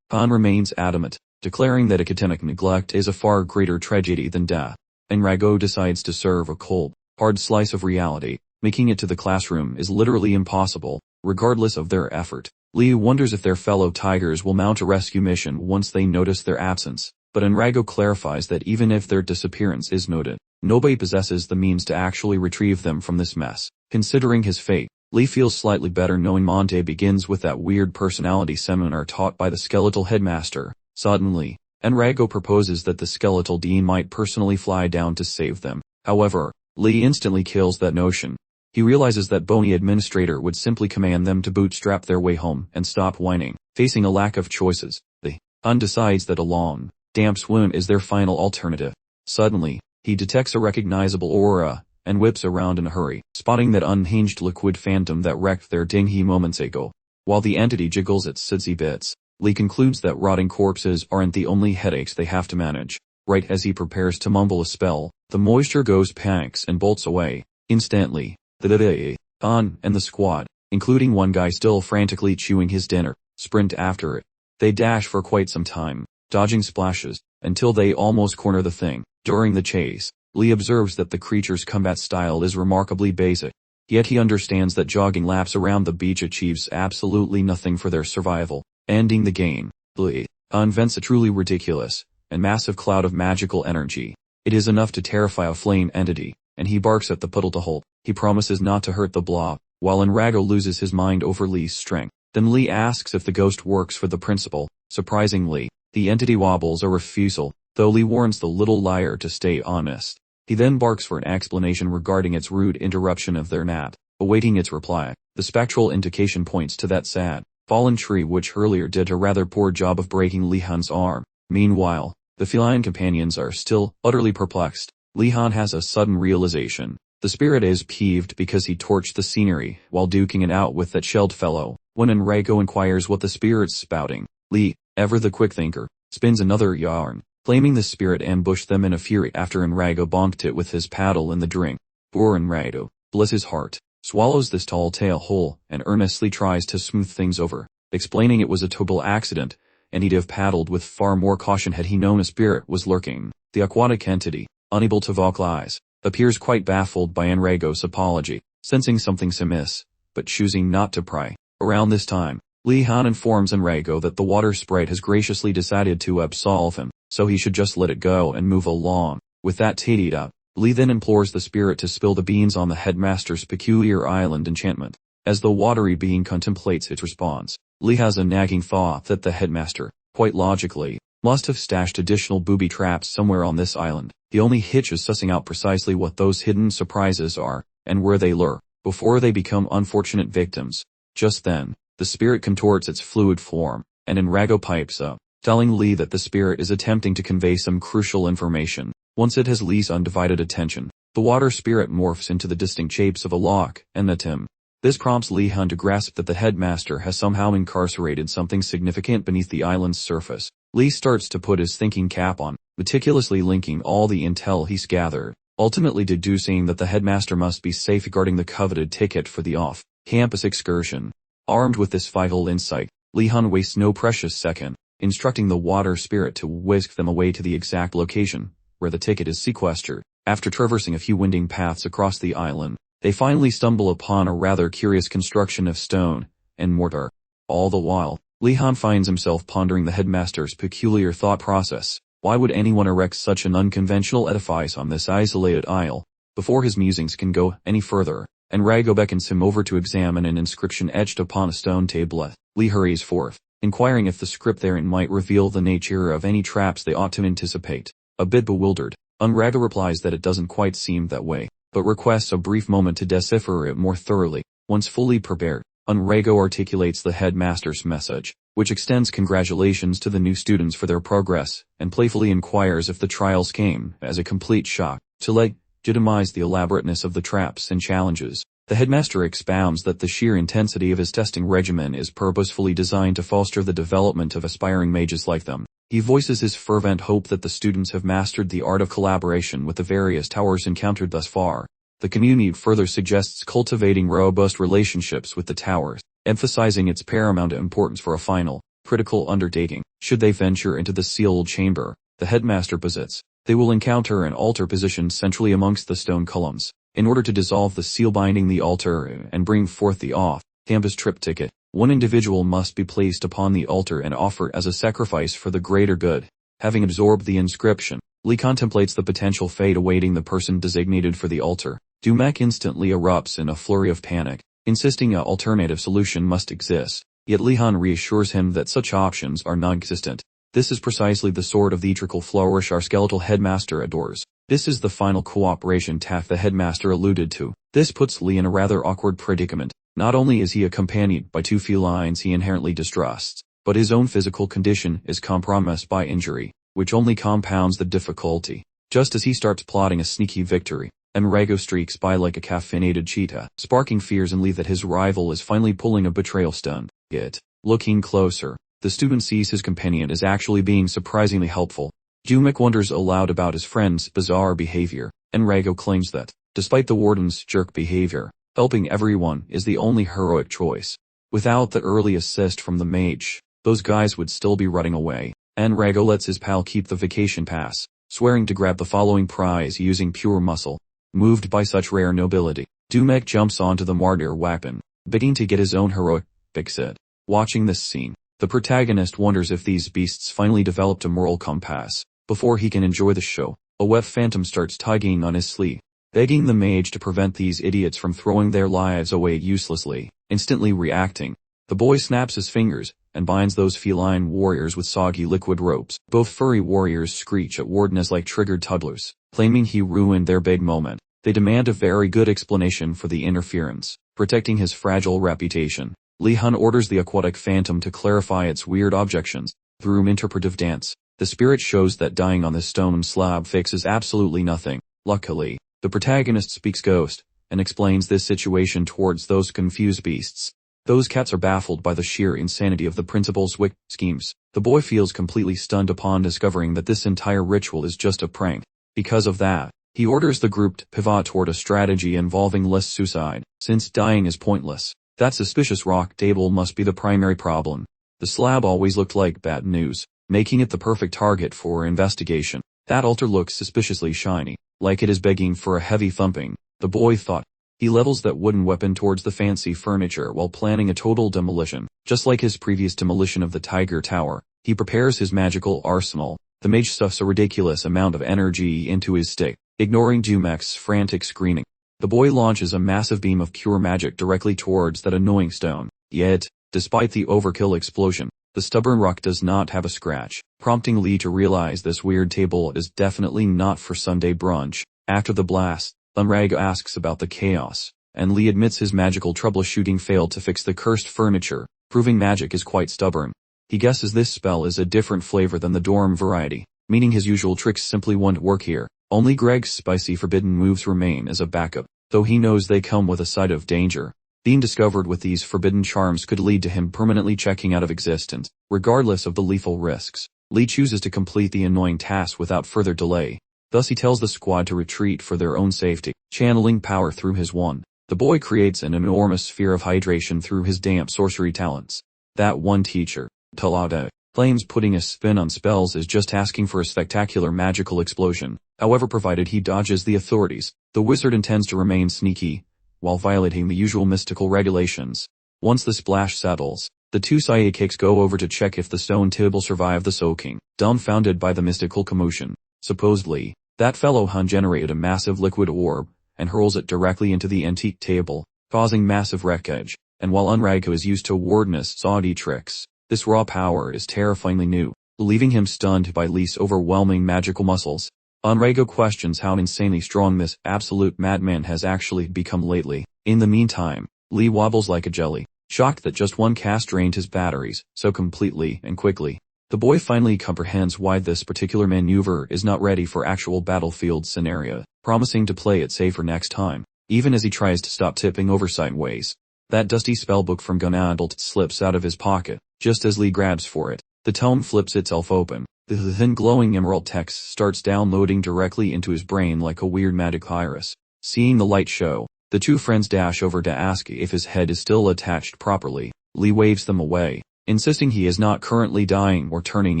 Han remains adamant, declaring that academic neglect is a far greater tragedy than death. Enrico decides to serve a cold, hard slice of reality. Making it to the classroom is literally impossible, regardless of their effort. Li wonders if their fellow tigers will mount a rescue mission once they notice their absence, but Enrico clarifies that even if their disappearance is noted, nobody possesses the means to actually retrieve them from this mess. Considering his fate, Li feels slightly better knowing Monte begins with that weird personality seminar taught by the skeletal headmaster. Suddenly, Enrico proposes that the skeletal dean might personally fly down to save them. However, Li instantly kills that notion. He realizes that Bony Administrator would simply command them to bootstrap their way home and stop whining. Facing a lack of choices, the Un decides that a long, damp swoon is their final alternative. Suddenly, he detects a recognizable aura, and whips around in a hurry, spotting that unhinged liquid phantom that wrecked their dinghy moments ago. While the entity jiggles its sudsy bits, Li concludes that rotting corpses aren't the only headaches they have to manage. Right as he prepares to mumble a spell, the moisture ghost panics and bolts away. Instantly, the Un and the squad, including one guy still frantically chewing his dinner, sprint after it. They dash for quite some time, dodging splashes, until they almost corner the thing. During the chase, Li observes that the creature's combat style is remarkably basic, yet he understands that jogging laps around the beach achieves absolutely nothing for their survival. Ending the game, Li invents a truly ridiculous and massive cloud of magical energy. It is enough to terrify a flame entity, and he barks at the puddle to halt. He promises not to hurt the blob, while Enrico loses his mind over Li's strength. Then Li asks if the ghost works for the principal. Surprisingly, the entity wobbles a refusal, though Li warns the little liar to stay honest. He then barks for an explanation regarding its rude interruption of their nap. Awaiting its reply, the spectral indication points to that sad, fallen tree which earlier did a rather poor job of breaking Li Han's arm. Meanwhile, the feline companions are still utterly perplexed. Li Han has a sudden realization. The spirit is peeved because he torched the scenery while duking it out with that shelled fellow. When Enrico inquires what the spirit's spouting, Li, ever the quick thinker, spins another yarn, claiming the spirit ambushed them in a fury after Enrico bonked it with his paddle in the drink. Poor Enrico, bless his heart, swallows this tall tale whole and earnestly tries to smooth things over, explaining it was a total accident, and he'd have paddled with far more caution had he known a spirit was lurking. The aquatic entity, unable to vocalize, appears quite baffled by Enrico's apology, sensing something's amiss, but choosing not to pry. Around this time, Li Han informs Enrico that the water sprite has graciously decided to absolve him, so he should just let it go and move along. With that tidied up, Lee then implores the spirit to spill the beans on the headmaster's peculiar island enchantment. As the watery being contemplates its response, Lee has a nagging thought that the headmaster, quite logically, must have stashed additional booby traps somewhere on this island. The only hitch is sussing out precisely what those hidden surprises are, and where they lure, before they become unfortunate victims. Just then, the spirit contorts its fluid form, and Enrago pipes up, telling Lee that the spirit is attempting to convey some crucial information. Once it has Lee's undivided attention, the water spirit morphs into the distinct shapes of a lock and a Tim. This prompts Lee Han to grasp that the headmaster has somehow incarcerated something significant beneath the island's surface. Lee starts to put his thinking cap on, meticulously linking all the intel he's gathered, ultimately deducing that the headmaster must be safeguarding the coveted ticket for the off-campus excursion. Armed with this vital insight, Lee Han wastes no precious second, instructing the water spirit to whisk them away to the exact location where the ticket is sequestered. After traversing a few winding paths across the island, they finally stumble upon a rather curious construction of stone and mortar. All the while, Lee Han finds himself pondering the headmaster's peculiar thought process. Why would anyone erect such an unconventional edifice on this isolated isle? Before his musings can go any further, Enrago beckons him over to examine an inscription etched upon a stone tablet. Lee hurries forth, inquiring if the script therein might reveal the nature of any traps they ought to anticipate. A bit bewildered, Enrago replies that it doesn't quite seem that way, but requests a brief moment to decipher it more thoroughly. Once fully prepared, Enrago articulates the headmaster's message, which extends congratulations to the new students for their progress, and playfully inquires if the trials came as a complete shock. To legitimize the elaborateness of the traps and challenges, the headmaster expounds that the sheer intensity of his testing regimen is purposefully designed to foster the development of aspiring mages like them. He voices his fervent hope that the students have mastered the art of collaboration with the various towers encountered thus far. The community further suggests cultivating robust relationships with the towers, emphasizing its paramount importance for a final, critical undertaking. Should they venture into the sealed chamber, the headmaster posits, they will encounter an altar positioned centrally amongst the stone columns. In order to dissolve the seal binding the altar and bring forth the off-campus trip ticket, one individual must be placed upon the altar and offered as a sacrifice for the greater good. Having absorbed the inscription, Lee contemplates the potential fate awaiting the person designated for the altar. Dumek instantly erupts in a flurry of panic, insisting an alternative solution must exist, yet Lee Han reassures him that such options are non-existent. This is precisely the sort of theatrical flourish our skeletal headmaster adores. This is the final cooperation task the headmaster alluded to. This puts Lee in a rather awkward predicament. Not only is he accompanied by two felines he inherently distrusts, but his own physical condition is compromised by injury, which only compounds the difficulty. Just as he starts plotting a sneaky victory, Enrago streaks by like a caffeinated cheetah, sparking fears in Lee that his rival is finally pulling a betrayal stunt. Yet, looking closer, the student sees his companion is actually being surprisingly helpful. Dumek wonders aloud about his friend's bizarre behavior. Enrago claims that, despite the warden's jerk behavior, helping everyone is the only heroic choice. Without the early assist from the mage, those guys would still be running away. Enrago lets his pal keep the vacation pass, swearing to grab the following prize using pure muscle. Moved by such rare nobility, Dumek jumps onto the martyr weapon, bidding to get his own heroic exit. Watching this scene, the protagonist wonders if these beasts finally developed a moral compass. Before he can enjoy the show, a wet phantom starts tugging on his sleeve, begging the mage to prevent these idiots from throwing their lives away uselessly. Instantly reacting, the boy snaps his fingers and binds those feline warriors with soggy liquid ropes. Both furry warriors screech at Warden as like triggered toddlers, claiming he ruined their big moment. They demand a very good explanation for the interference. Protecting his fragile reputation, Lee Han orders the aquatic phantom to clarify its weird objections. Through interpretive dance, the spirit shows that dying on this stone slab fixes absolutely nothing. Luckily, the protagonist speaks Ghost, and explains this situation towards those confused beasts. Those cats are baffled by the sheer insanity of the principal's wicked schemes. The boy feels completely stunned upon discovering that this entire ritual is just a prank. Because of that, he orders the group to pivot toward a strategy involving less suicide, since dying is pointless. That suspicious rock table must be the primary problem. The slab always looked like bad news, making it the perfect target for investigation. That altar looks suspiciously shiny, like it is begging for a heavy thumping, the boy thought. He levels that wooden weapon towards the fancy furniture while planning a total demolition. Just like his previous demolition of the Tiger Tower, he prepares his magical arsenal. The mage stuffs a ridiculous amount of energy into his stick, Ignoring Dumek's frantic screaming, the boy launches a massive beam of cure magic directly towards that annoying stone. Yet, despite the overkill explosion, the stubborn rock does not have a scratch, prompting Lee to realize this weird table is definitely not for Sunday brunch. After the blast, Unrago asks about the chaos, and Lee admits his magical troubleshooting failed to fix the cursed furniture, proving magic is quite stubborn. He guesses this spell is a different flavor than the dorm variety, meaning his usual tricks simply won't work here. Only Greg's spicy forbidden moves remain as a backup, though he knows they come with a side of danger. Being discovered with these forbidden charms could lead to him permanently checking out of existence, regardless of the lethal risks. Lee chooses to complete the annoying task without further delay. Thus he tells the squad to retreat for their own safety, channeling power through his wand. The boy creates an enormous sphere of hydration through his damp sorcery talents. That one teacher, Talada, claims putting a spin on spells is just asking for a spectacular magical explosion. However, provided he dodges the authorities, the wizard intends to remain sneaky, while violating the usual mystical regulations. Once the splash settles, the two sidekicks go over to check if the stone table survived the soaking, dumbfounded by the mystical commotion. Supposedly, that fellow Hun generated a massive liquid orb, and hurls it directly into the antique table, causing massive wreckage. And while Unrago is used to Wardness Saudi tricks, this raw power is terrifyingly new, leaving him stunned by Lee's overwhelming magical muscles. Unrago questions how insanely strong this absolute madman has actually become lately. In the meantime, Lee wobbles like a jelly, shocked that just one cast drained his batteries so completely and quickly. The boy finally comprehends why this particular maneuver is not ready for actual battlefield scenario, promising to play it safer next time, even as he tries to stop tipping over sideways. That dusty spellbook from Gunadalt slips out of his pocket, just as Lee grabs for it. The tome flips itself open. The thin glowing emerald text starts downloading directly into his brain like a weird magic iris. Seeing the light show, the two friends dash over to ask if his head is still attached properly. Lee waves them away, insisting he is not currently dying or turning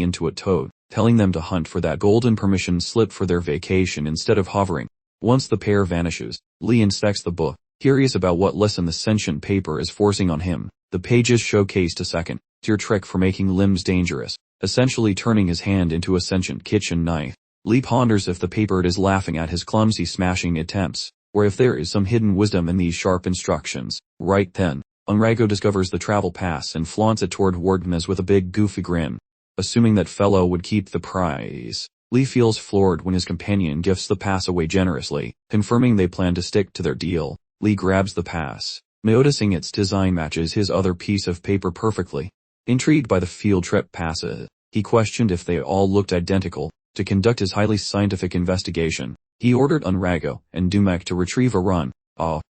into a toad, telling them to hunt for that golden permission slip for their vacation instead of hovering. Once the pair vanishes, Lee inspects the book, curious about what lesson the sentient paper is forcing on him. The pages showcased a second-tier trick for making limbs dangerous, essentially turning his hand into a sentient kitchen knife. Lee ponders if the paper is laughing at his clumsy smashing attempts, or if there is some hidden wisdom in these sharp instructions. Right then, Unrago discovers the travel pass and flaunts it toward Wardness with a big goofy grin. Assuming that fellow would keep the prize, Lee feels floored when his companion gifts the pass away generously, confirming they plan to stick to their deal. Lee grabs the pass, noticing its design matches his other piece of paper perfectly. Intrigued by the field trip passes, he questioned if they all looked identical. To conduct his highly scientific investigation, he ordered Unrago and Dumek to retrieve a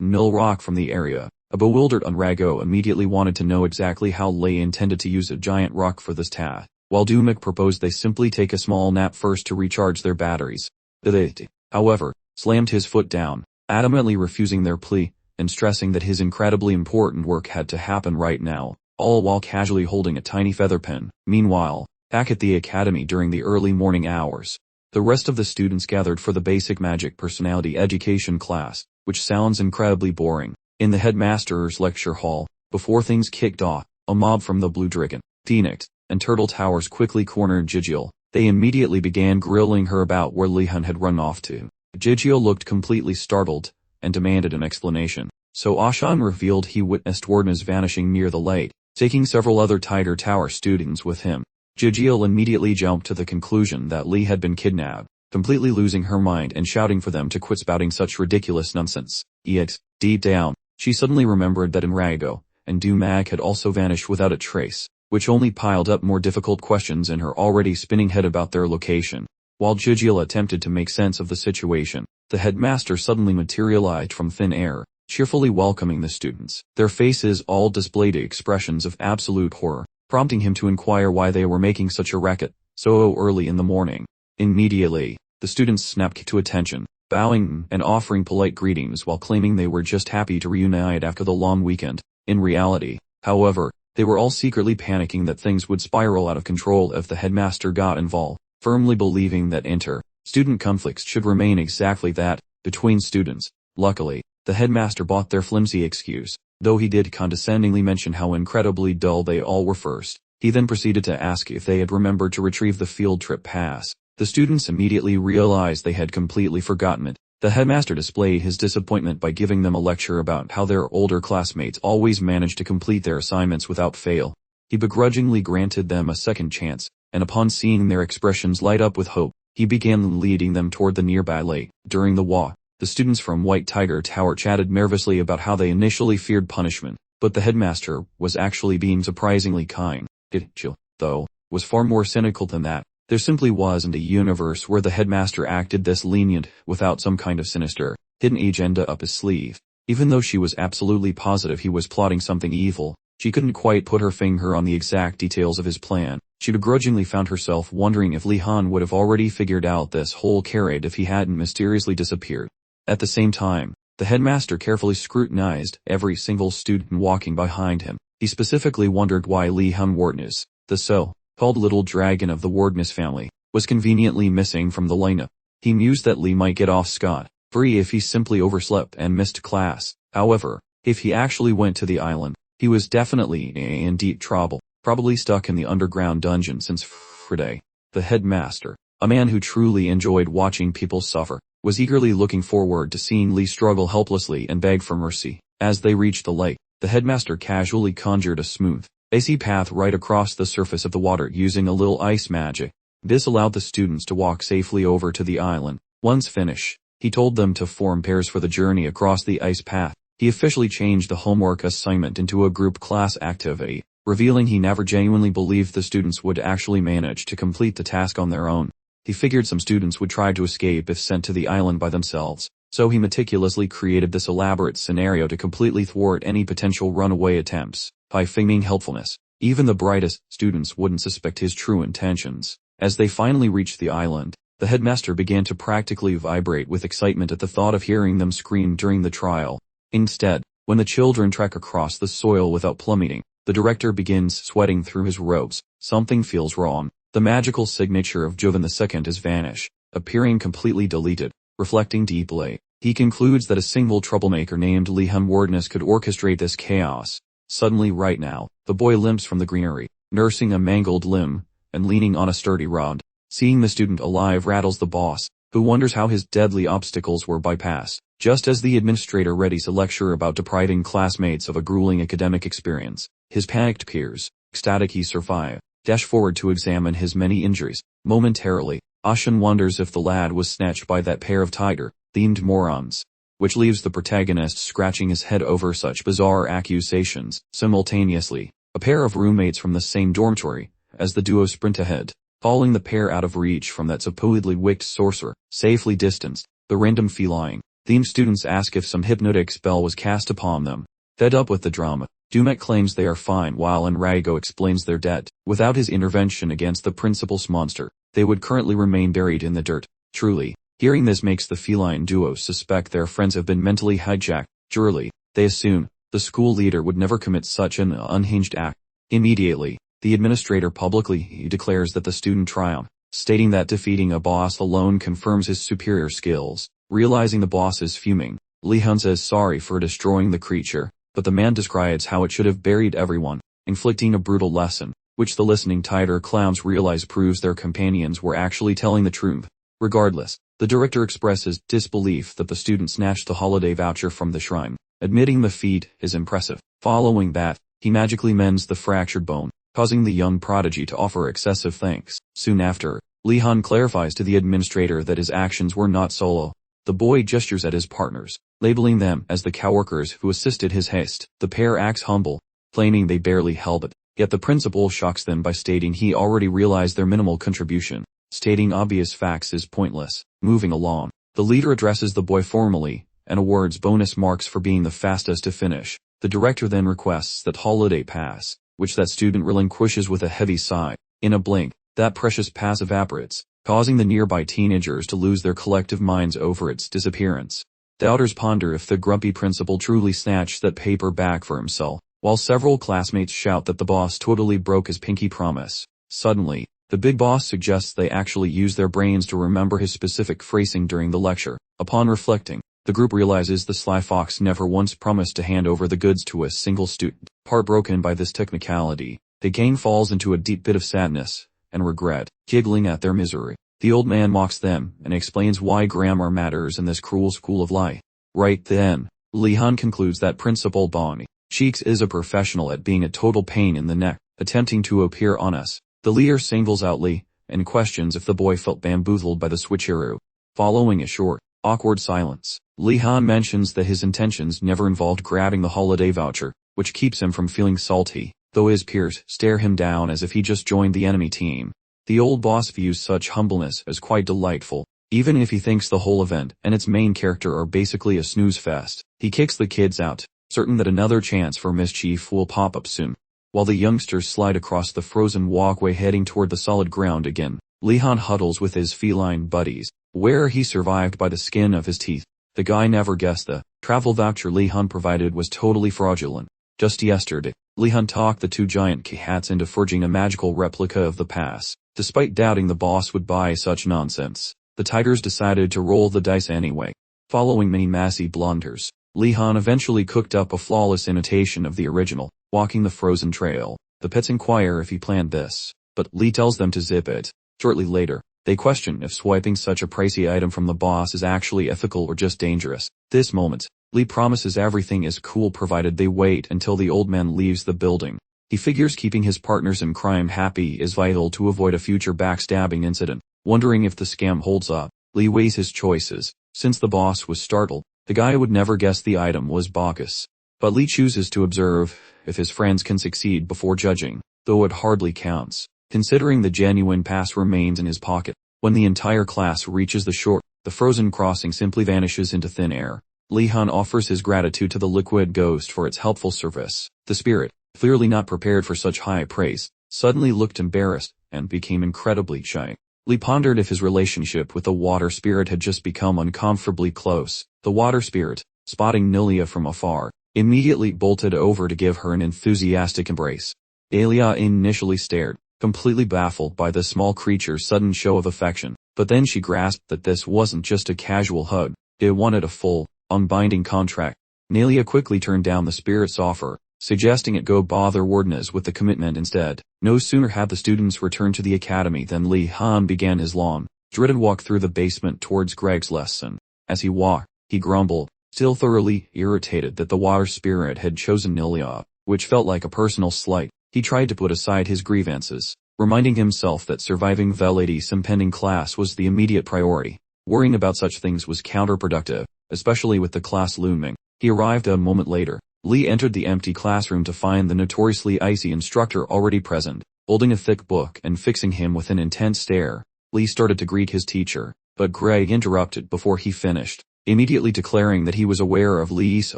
null rock from the area. A bewildered Unrago immediately wanted to know exactly how Lei intended to use a giant rock for this task, while Dumek proposed they simply take a small nap first to recharge their batteries. They, however, slammed his foot down, adamantly refusing their plea, and stressing that his incredibly important work had to happen right now, all while casually holding a tiny feather pen. Meanwhile, back at the academy during the early morning hours, the rest of the students gathered for the basic magic personality education class, which sounds incredibly boring. In the headmaster's lecture hall, before things kicked off, a mob from the Blue Dragon, Phoenix, and Turtle Towers quickly cornered Jijiel. They immediately began grilling her about where Lihun had run off to. Jijiel looked completely startled, and demanded an explanation. So Ashan revealed he witnessed Wardness vanishing near the lake, taking several other Tiger Tower students with him. Jijiel immediately jumped to the conclusion that Lee had been kidnapped, completely losing her mind and shouting for them to quit spouting such ridiculous nonsense. Yet, deep down, she suddenly remembered that Unrago and Dumak had also vanished without a trace, which only piled up more difficult questions in her already spinning head about their location. While Jijiel attempted to make sense of the situation, the headmaster suddenly materialized from thin air, cheerfully welcoming the students. Their faces all displayed expressions of absolute horror, prompting him to inquire why they were making such a racket so early in the morning. Immediately, the students snapped to attention, bowing and offering polite greetings while claiming they were just happy to reunite after the long weekend. In reality, however, they were all secretly panicking that things would spiral out of control if the headmaster got involved, firmly believing that inter-student conflicts should remain exactly that, between students. Luckily, the headmaster bought their flimsy excuse, though he did condescendingly mention how incredibly dull they all were first. He then proceeded to ask if they had remembered to retrieve the field trip pass. The students immediately realized they had completely forgotten it. The headmaster displayed his disappointment by giving them a lecture about how their older classmates always managed to complete their assignments without fail. He begrudgingly granted them a second chance, and upon seeing their expressions light up with hope, he began leading them toward the nearby lake. During the walk, the students from White Tiger Tower chatted nervously about how they initially feared punishment, but the headmaster was actually being surprisingly kind. Chill, though, was far more cynical than that. There simply wasn't a universe where the headmaster acted this lenient without some kind of sinister, hidden agenda up his sleeve. Even though she was absolutely positive he was plotting something evil, she couldn't quite put her finger on the exact details of his plan. She begrudgingly found herself wondering if Li Han would have already figured out this whole charade if he hadn't mysteriously disappeared. At the same time, the headmaster carefully scrutinized every single student walking behind him. He specifically wondered why Li Han Wartness, the so-called little dragon of the Wardness family, was conveniently missing from the lineup. He mused that Li might get off scot-free if he simply overslept and missed class. However, if he actually went to the island, he was definitely in deep trouble, probably stuck in the underground dungeon since Friday. The headmaster, a man who truly enjoyed watching people suffer, was eagerly looking forward to seeing Li struggle helplessly and beg for mercy. As they reached the lake, the headmaster casually conjured a smooth, icy path right across the surface of the water using a little ice magic. This allowed the students to walk safely over to the island. Once finished, he told them to form pairs for the journey across the ice path. He officially changed the homework assignment into a group class activity, revealing he never genuinely believed the students would actually manage to complete the task on their own. He figured some students would try to escape if sent to the island by themselves, so he meticulously created this elaborate scenario to completely thwart any potential runaway attempts. By feigning helpfulness, even the brightest students wouldn't suspect his true intentions. As they finally reached the island, the headmaster began to practically vibrate with excitement at the thought of hearing them scream during the trial. Instead, when the children trek across the soil without plummeting, the director begins sweating through his robes. Something feels wrong. The magical signature of Jovan II has vanished, appearing completely deleted. Reflecting deeply, he concludes that a single troublemaker named Li Han Wardness could orchestrate this chaos. Suddenly right now, the boy limps from the greenery, nursing a mangled limb, and leaning on a sturdy rod. Seeing the student alive rattles the boss, who wonders how his deadly obstacles were bypassed. Just as the administrator readies a lecture about depriving classmates of a grueling academic experience, his panicked peers, ecstatic he survived, dash forward to examine his many injuries. Momentarily, Ashen wonders if the lad was snatched by that pair of tiger-themed morons, which leaves the protagonist scratching his head over such bizarre accusations. Simultaneously, a pair of roommates from the same dormitory, as the duo sprint ahead, falling the pair out of reach from that supposedly wicked sorcerer, safely distanced. The random feline-themed students ask if some hypnotic spell was cast upon them. Fed up with the drama, Dumet claims they are fine while Enrico explains they're dead. Without his intervention against the principal's monster, they would currently remain buried in the dirt. Truly, hearing this makes the feline duo suspect their friends have been mentally hijacked. Surely, they assume, the school leader would never commit such an unhinged act. Immediately, the administrator publicly declares that the student triumphed, stating that defeating a boss alone confirms his superior skills. Realizing the boss is fuming, Li Han says sorry for destroying the creature, but the man describes how it should have buried everyone, inflicting a brutal lesson, which the listening tighter clowns realize proves their companions were actually telling the truth. Regardless, the director expresses disbelief that the student snatched the holiday voucher from the shrine, admitting the feat is impressive. Following that, he magically mends the fractured bone, causing the young prodigy to offer excessive thanks. Soon after, Li Han clarifies to the administrator that his actions were not solo. The boy gestures at his partners, labeling them as the coworkers who assisted his haste. The pair acts humble, claiming they barely helped it, yet the principal shocks them by stating he already realized their minimal contribution. Stating obvious facts is pointless. Moving along, the leader addresses the boy formally, and awards bonus marks for being the fastest to finish. The director then requests that holiday pass, which that student relinquishes with a heavy sigh. In a blink, that precious pass evaporates, causing the nearby teenagers to lose their collective minds over its disappearance. Doubters ponder if the grumpy principal truly snatched that paper back for himself, while several classmates shout that the boss totally broke his pinky promise. Suddenly, the big boss suggests they actually use their brains to remember his specific phrasing during the lecture. Upon reflecting, the group realizes the sly fox never once promised to hand over the goods to a single student. Heartbroken by this technicality, the gang falls into a deep pit of sadness and regret, giggling at their misery. The old man mocks them and explains why grammar matters in this cruel school of lie. Right then, Li Han concludes that Principal Bong Cheeks is a professional at being a total pain in the neck, attempting to appear honest. The leader singles out Li and questions if the boy felt bamboozled by the switcheroo. Following a short, awkward silence, Li Han mentions that his intentions never involved grabbing the holiday voucher, which keeps him from feeling salty, though his peers stare him down as if he just joined the enemy team. The old boss views such humbleness as quite delightful, even if he thinks the whole event and its main character are basically a snooze fest. He kicks the kids out, certain that another chance for mischief will pop up soon. While the youngsters slide across the frozen walkway heading toward the solid ground again, Li Han huddles with his feline buddies, where he survived by the skin of his teeth. The guy never guessed the travel voucher Li Han provided was totally fraudulent. Just yesterday, Li Han talked the two giant cats into forging a magical replica of the pass. Despite doubting the boss would buy such nonsense, the tigers decided to roll the dice anyway. Following many massy blunders, Li Han eventually cooked up a flawless imitation of the original, walking the frozen trail. The pets inquire if he planned this, but Li tells them to zip it. Shortly later, they question if swiping such a pricey item from the boss is actually ethical or just dangerous. This moment, Li promises everything is cool provided they wait until the old man leaves the building. He figures keeping his partners in crime happy is vital to avoid a future backstabbing incident. Wondering if the scam holds up, Li weighs his choices. Since the boss was startled, the guy would never guess the item was bogus. But Li chooses to observe if his friends can succeed before judging, though it hardly counts, considering the genuine pass remains in his pocket. When the entire class reaches the shore, the frozen crossing simply vanishes into thin air. Li Han offers his gratitude to the liquid ghost for its helpful service. The spirit, clearly not prepared for such high praise, suddenly looked embarrassed and became incredibly shy. Li pondered if his relationship with the water spirit had just become uncomfortably close. The water spirit, spotting Nelia from afar, immediately bolted over to give her an enthusiastic embrace. Alia initially stared, completely baffled by the small creature's sudden show of affection, but then she grasped that this wasn't just a casual hug, it wanted a full, unbinding contract. Nelia quickly turned down the spirit's offer, suggesting it go bother Wardeness with the commitment instead. No sooner had the students returned to the academy than Li Han began his long, dreaded walk through the basement towards Greg's lesson. As he walked, he grumbled, still thoroughly irritated that the water spirit had chosen Nelia, which felt like a personal slight. He tried to put aside his grievances, reminding himself that surviving Veladi's impending class was the immediate priority. Worrying about such things was counterproductive, especially with the class looming. He arrived a moment later. Li entered the empty classroom to find the notoriously icy instructor already present, holding a thick book and fixing him with an intense stare. Li started to greet his teacher, but Greg interrupted before he finished, immediately declaring that he was aware of Li's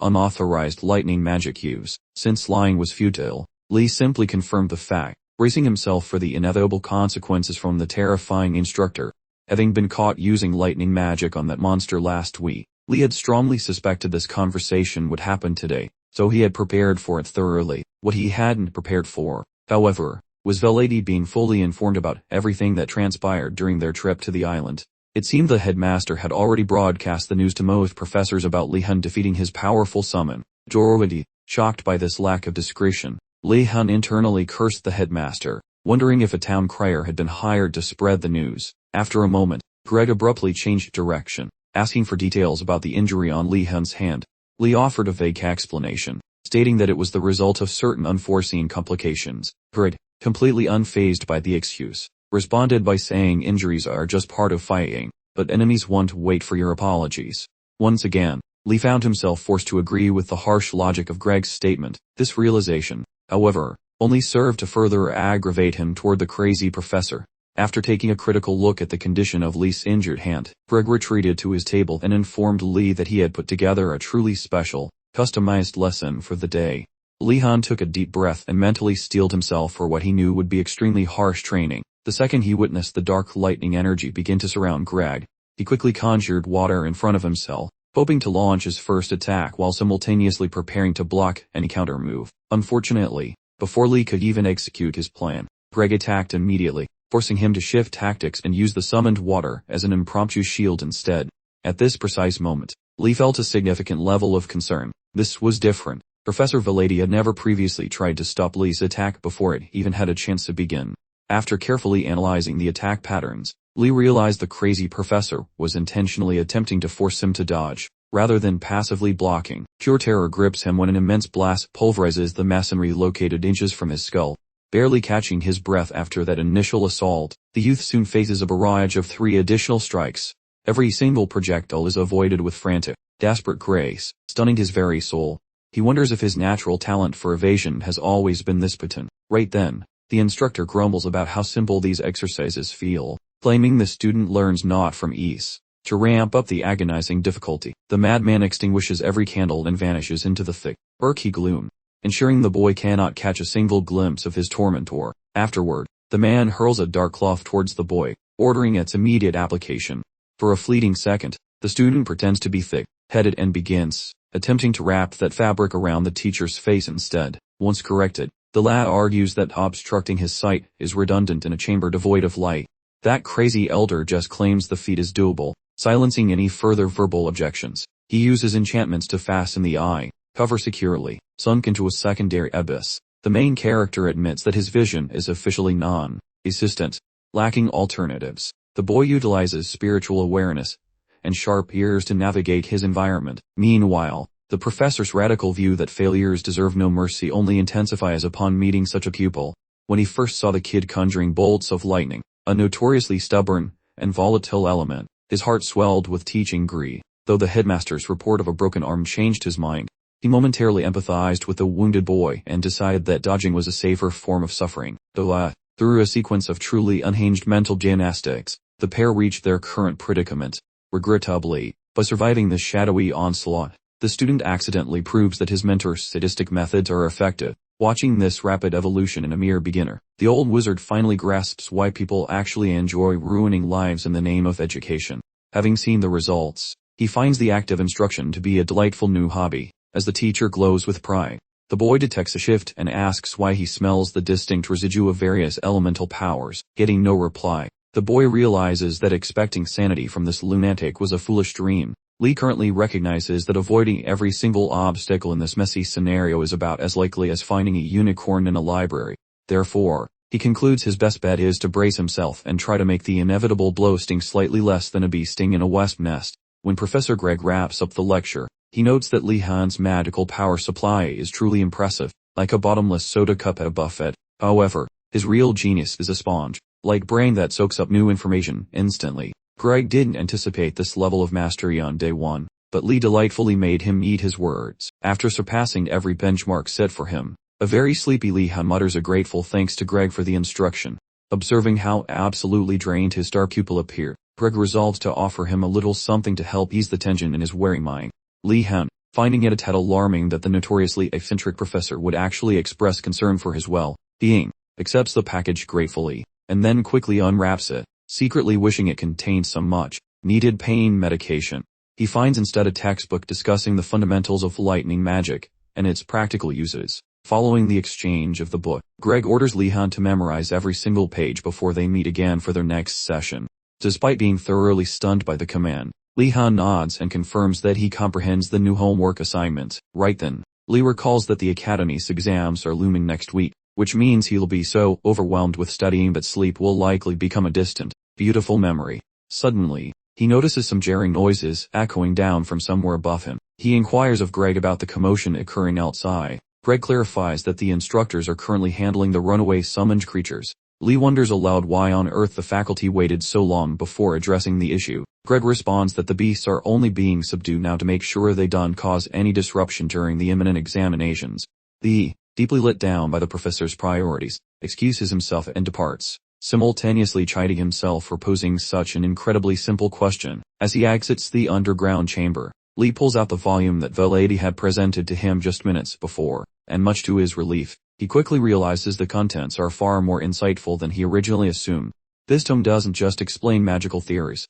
unauthorized lightning magic use. Since lying was futile, Li simply confirmed the fact, bracing himself for the inevitable consequences from the terrifying instructor. Having been caught using lightning magic on that monster last week, Li had strongly suspected this conversation would happen today, so he had prepared for it thoroughly. What he hadn't prepared for, however, was Veladi being fully informed about everything that transpired during their trip to the island. It seemed the headmaster had already broadcast the news to most professors about Li Han defeating his powerful summon. Jorwadi, shocked by this lack of discretion, Li Han internally cursed the headmaster, wondering if a town crier had been hired to spread the news. After a moment, Greg abruptly changed direction, asking for details about the injury on Li Han's hand. Li offered a vague explanation, stating that it was the result of certain unforeseen complications. Greg, completely unfazed by the excuse, responded by saying injuries are just part of fighting, but enemies won't wait for your apologies. Once again, Li found himself forced to agree with the harsh logic of Greg's statement. This realization, however, only served to further aggravate him toward the crazy professor. After taking a critical look at the condition of Li's injured hand, Greg retreated to his table and informed Li that he had put together a truly special, customized lesson for the day. Li Han took a deep breath and mentally steeled himself for what he knew would be extremely harsh training. The second he witnessed the dark lightning energy begin to surround Greg, he quickly conjured water in front of himself, hoping to launch his first attack while simultaneously preparing to block any counter move. Unfortunately, before Li could even execute his plan, Greg attacked immediately, forcing him to shift tactics and use the summoned water as an impromptu shield instead. At this precise moment, Li felt a significant level of concern. This was different. Professor Veladi had never previously tried to stop Li's attack before it even had a chance to begin. After carefully analyzing the attack patterns, Lee realized the crazy professor was intentionally attempting to force him to dodge, rather than passively blocking. Pure terror grips him when an immense blast pulverizes the masonry located inches from his skull. Barely catching his breath after that initial assault, the youth soon faces a barrage of 3 additional strikes. Every single projectile is avoided with frantic, desperate grace, stunning his very soul. He wonders if his natural talent for evasion has always been this potent. Right then, the instructor grumbles about how simple these exercises feel, claiming the student learns not from ease. To ramp up the agonizing difficulty, the madman extinguishes every candle and vanishes into the thick, murky gloom, ensuring the boy cannot catch a single glimpse of his tormentor. Afterward, the man hurls a dark cloth towards the boy, ordering its immediate application. For a fleeting second, the student pretends to be thick-headed and begins attempting to wrap that fabric around the teacher's face instead. Once corrected, the lad argues that obstructing his sight is redundant in a chamber devoid of light. That crazy elder just claims the feat is doable, silencing any further verbal objections. He uses enchantments to fasten the eye, cover securely, sunk into a secondary abyss. The main character admits that his vision is officially non-existent, lacking alternatives. The boy utilizes spiritual awareness and sharp ears to navigate his environment. Meanwhile, the professor's radical view that failures deserve no mercy only intensifies upon meeting such a pupil. When he first saw the kid conjuring bolts of lightning, a notoriously stubborn and volatile element, his heart swelled with teaching glee. Though the headmaster's report of a broken arm changed his mind, he momentarily empathized with the wounded boy and decided that dodging was a safer form of suffering. Through a sequence of truly unhinged mental gymnastics, the pair reached their current predicament. Regrettably, by surviving this shadowy onslaught, the student accidentally proves that his mentor's sadistic methods are effective. Watching this rapid evolution in a mere beginner, the old wizard finally grasps why people actually enjoy ruining lives in the name of education. Having seen the results, he finds the act of instruction to be a delightful new hobby. As the teacher glows with pride, the boy detects a shift and asks why he smells the distinct residue of various elemental powers. Getting no reply, the boy realizes that expecting sanity from this lunatic was a foolish dream. Lee currently recognizes that avoiding every single obstacle in this messy scenario is about as likely as finding a unicorn in a library. Therefore, he concludes his best bet is to brace himself and try to make the inevitable blow sting slightly less than a bee sting in a wasp nest. When Professor Greg wraps up the lecture, he notes that Lee Han's magical power supply is truly impressive, like a bottomless soda cup at a buffet. However, his real genius is a sponge-like brain that soaks up new information instantly. Greg didn't anticipate this level of mastery on day one, but Lee delightfully made him eat his words. After surpassing every benchmark set for him, a very sleepy Lee Han mutters a grateful thanks to Greg for the instruction. Observing how absolutely drained his star pupil appeared, Greg resolves to offer him a little something to help ease the tension in his weary mind. Lee Han, finding it a tad alarming that the notoriously eccentric professor would actually express concern for his well-being, accepts the package gratefully, and then quickly unwraps it, secretly wishing it contained some much-needed pain medication. He finds instead a textbook discussing the fundamentals of lightning magic and its practical uses. Following the exchange of the book, Greg orders Lee Han to memorize every single page before they meet again for their next session. Despite being thoroughly stunned by the command, Lee Han nods and confirms that he comprehends the new homework assignment. Right then, Lee recalls that the academy's exams are looming next week, which means he'll be so overwhelmed with studying that sleep will likely become a distant, beautiful memory. Suddenly, he notices some jarring noises echoing down from somewhere above him. He inquires of Greg about the commotion occurring outside. Greg clarifies that the instructors are currently handling the runaway summoned creatures. Lee wonders aloud why on earth the faculty waited so long before addressing the issue. Greg responds that the beasts are only being subdued now to make sure they don't cause any disruption during the imminent examinations. Lee, deeply let down by the professor's priorities, excuses himself and departs, simultaneously chiding himself for posing such an incredibly simple question. As he exits the underground chamber, Lee pulls out the volume that the lady had presented to him just minutes before, and much to his relief, he quickly realizes the contents are far more insightful than he originally assumed. This tome doesn't just explain magical theories.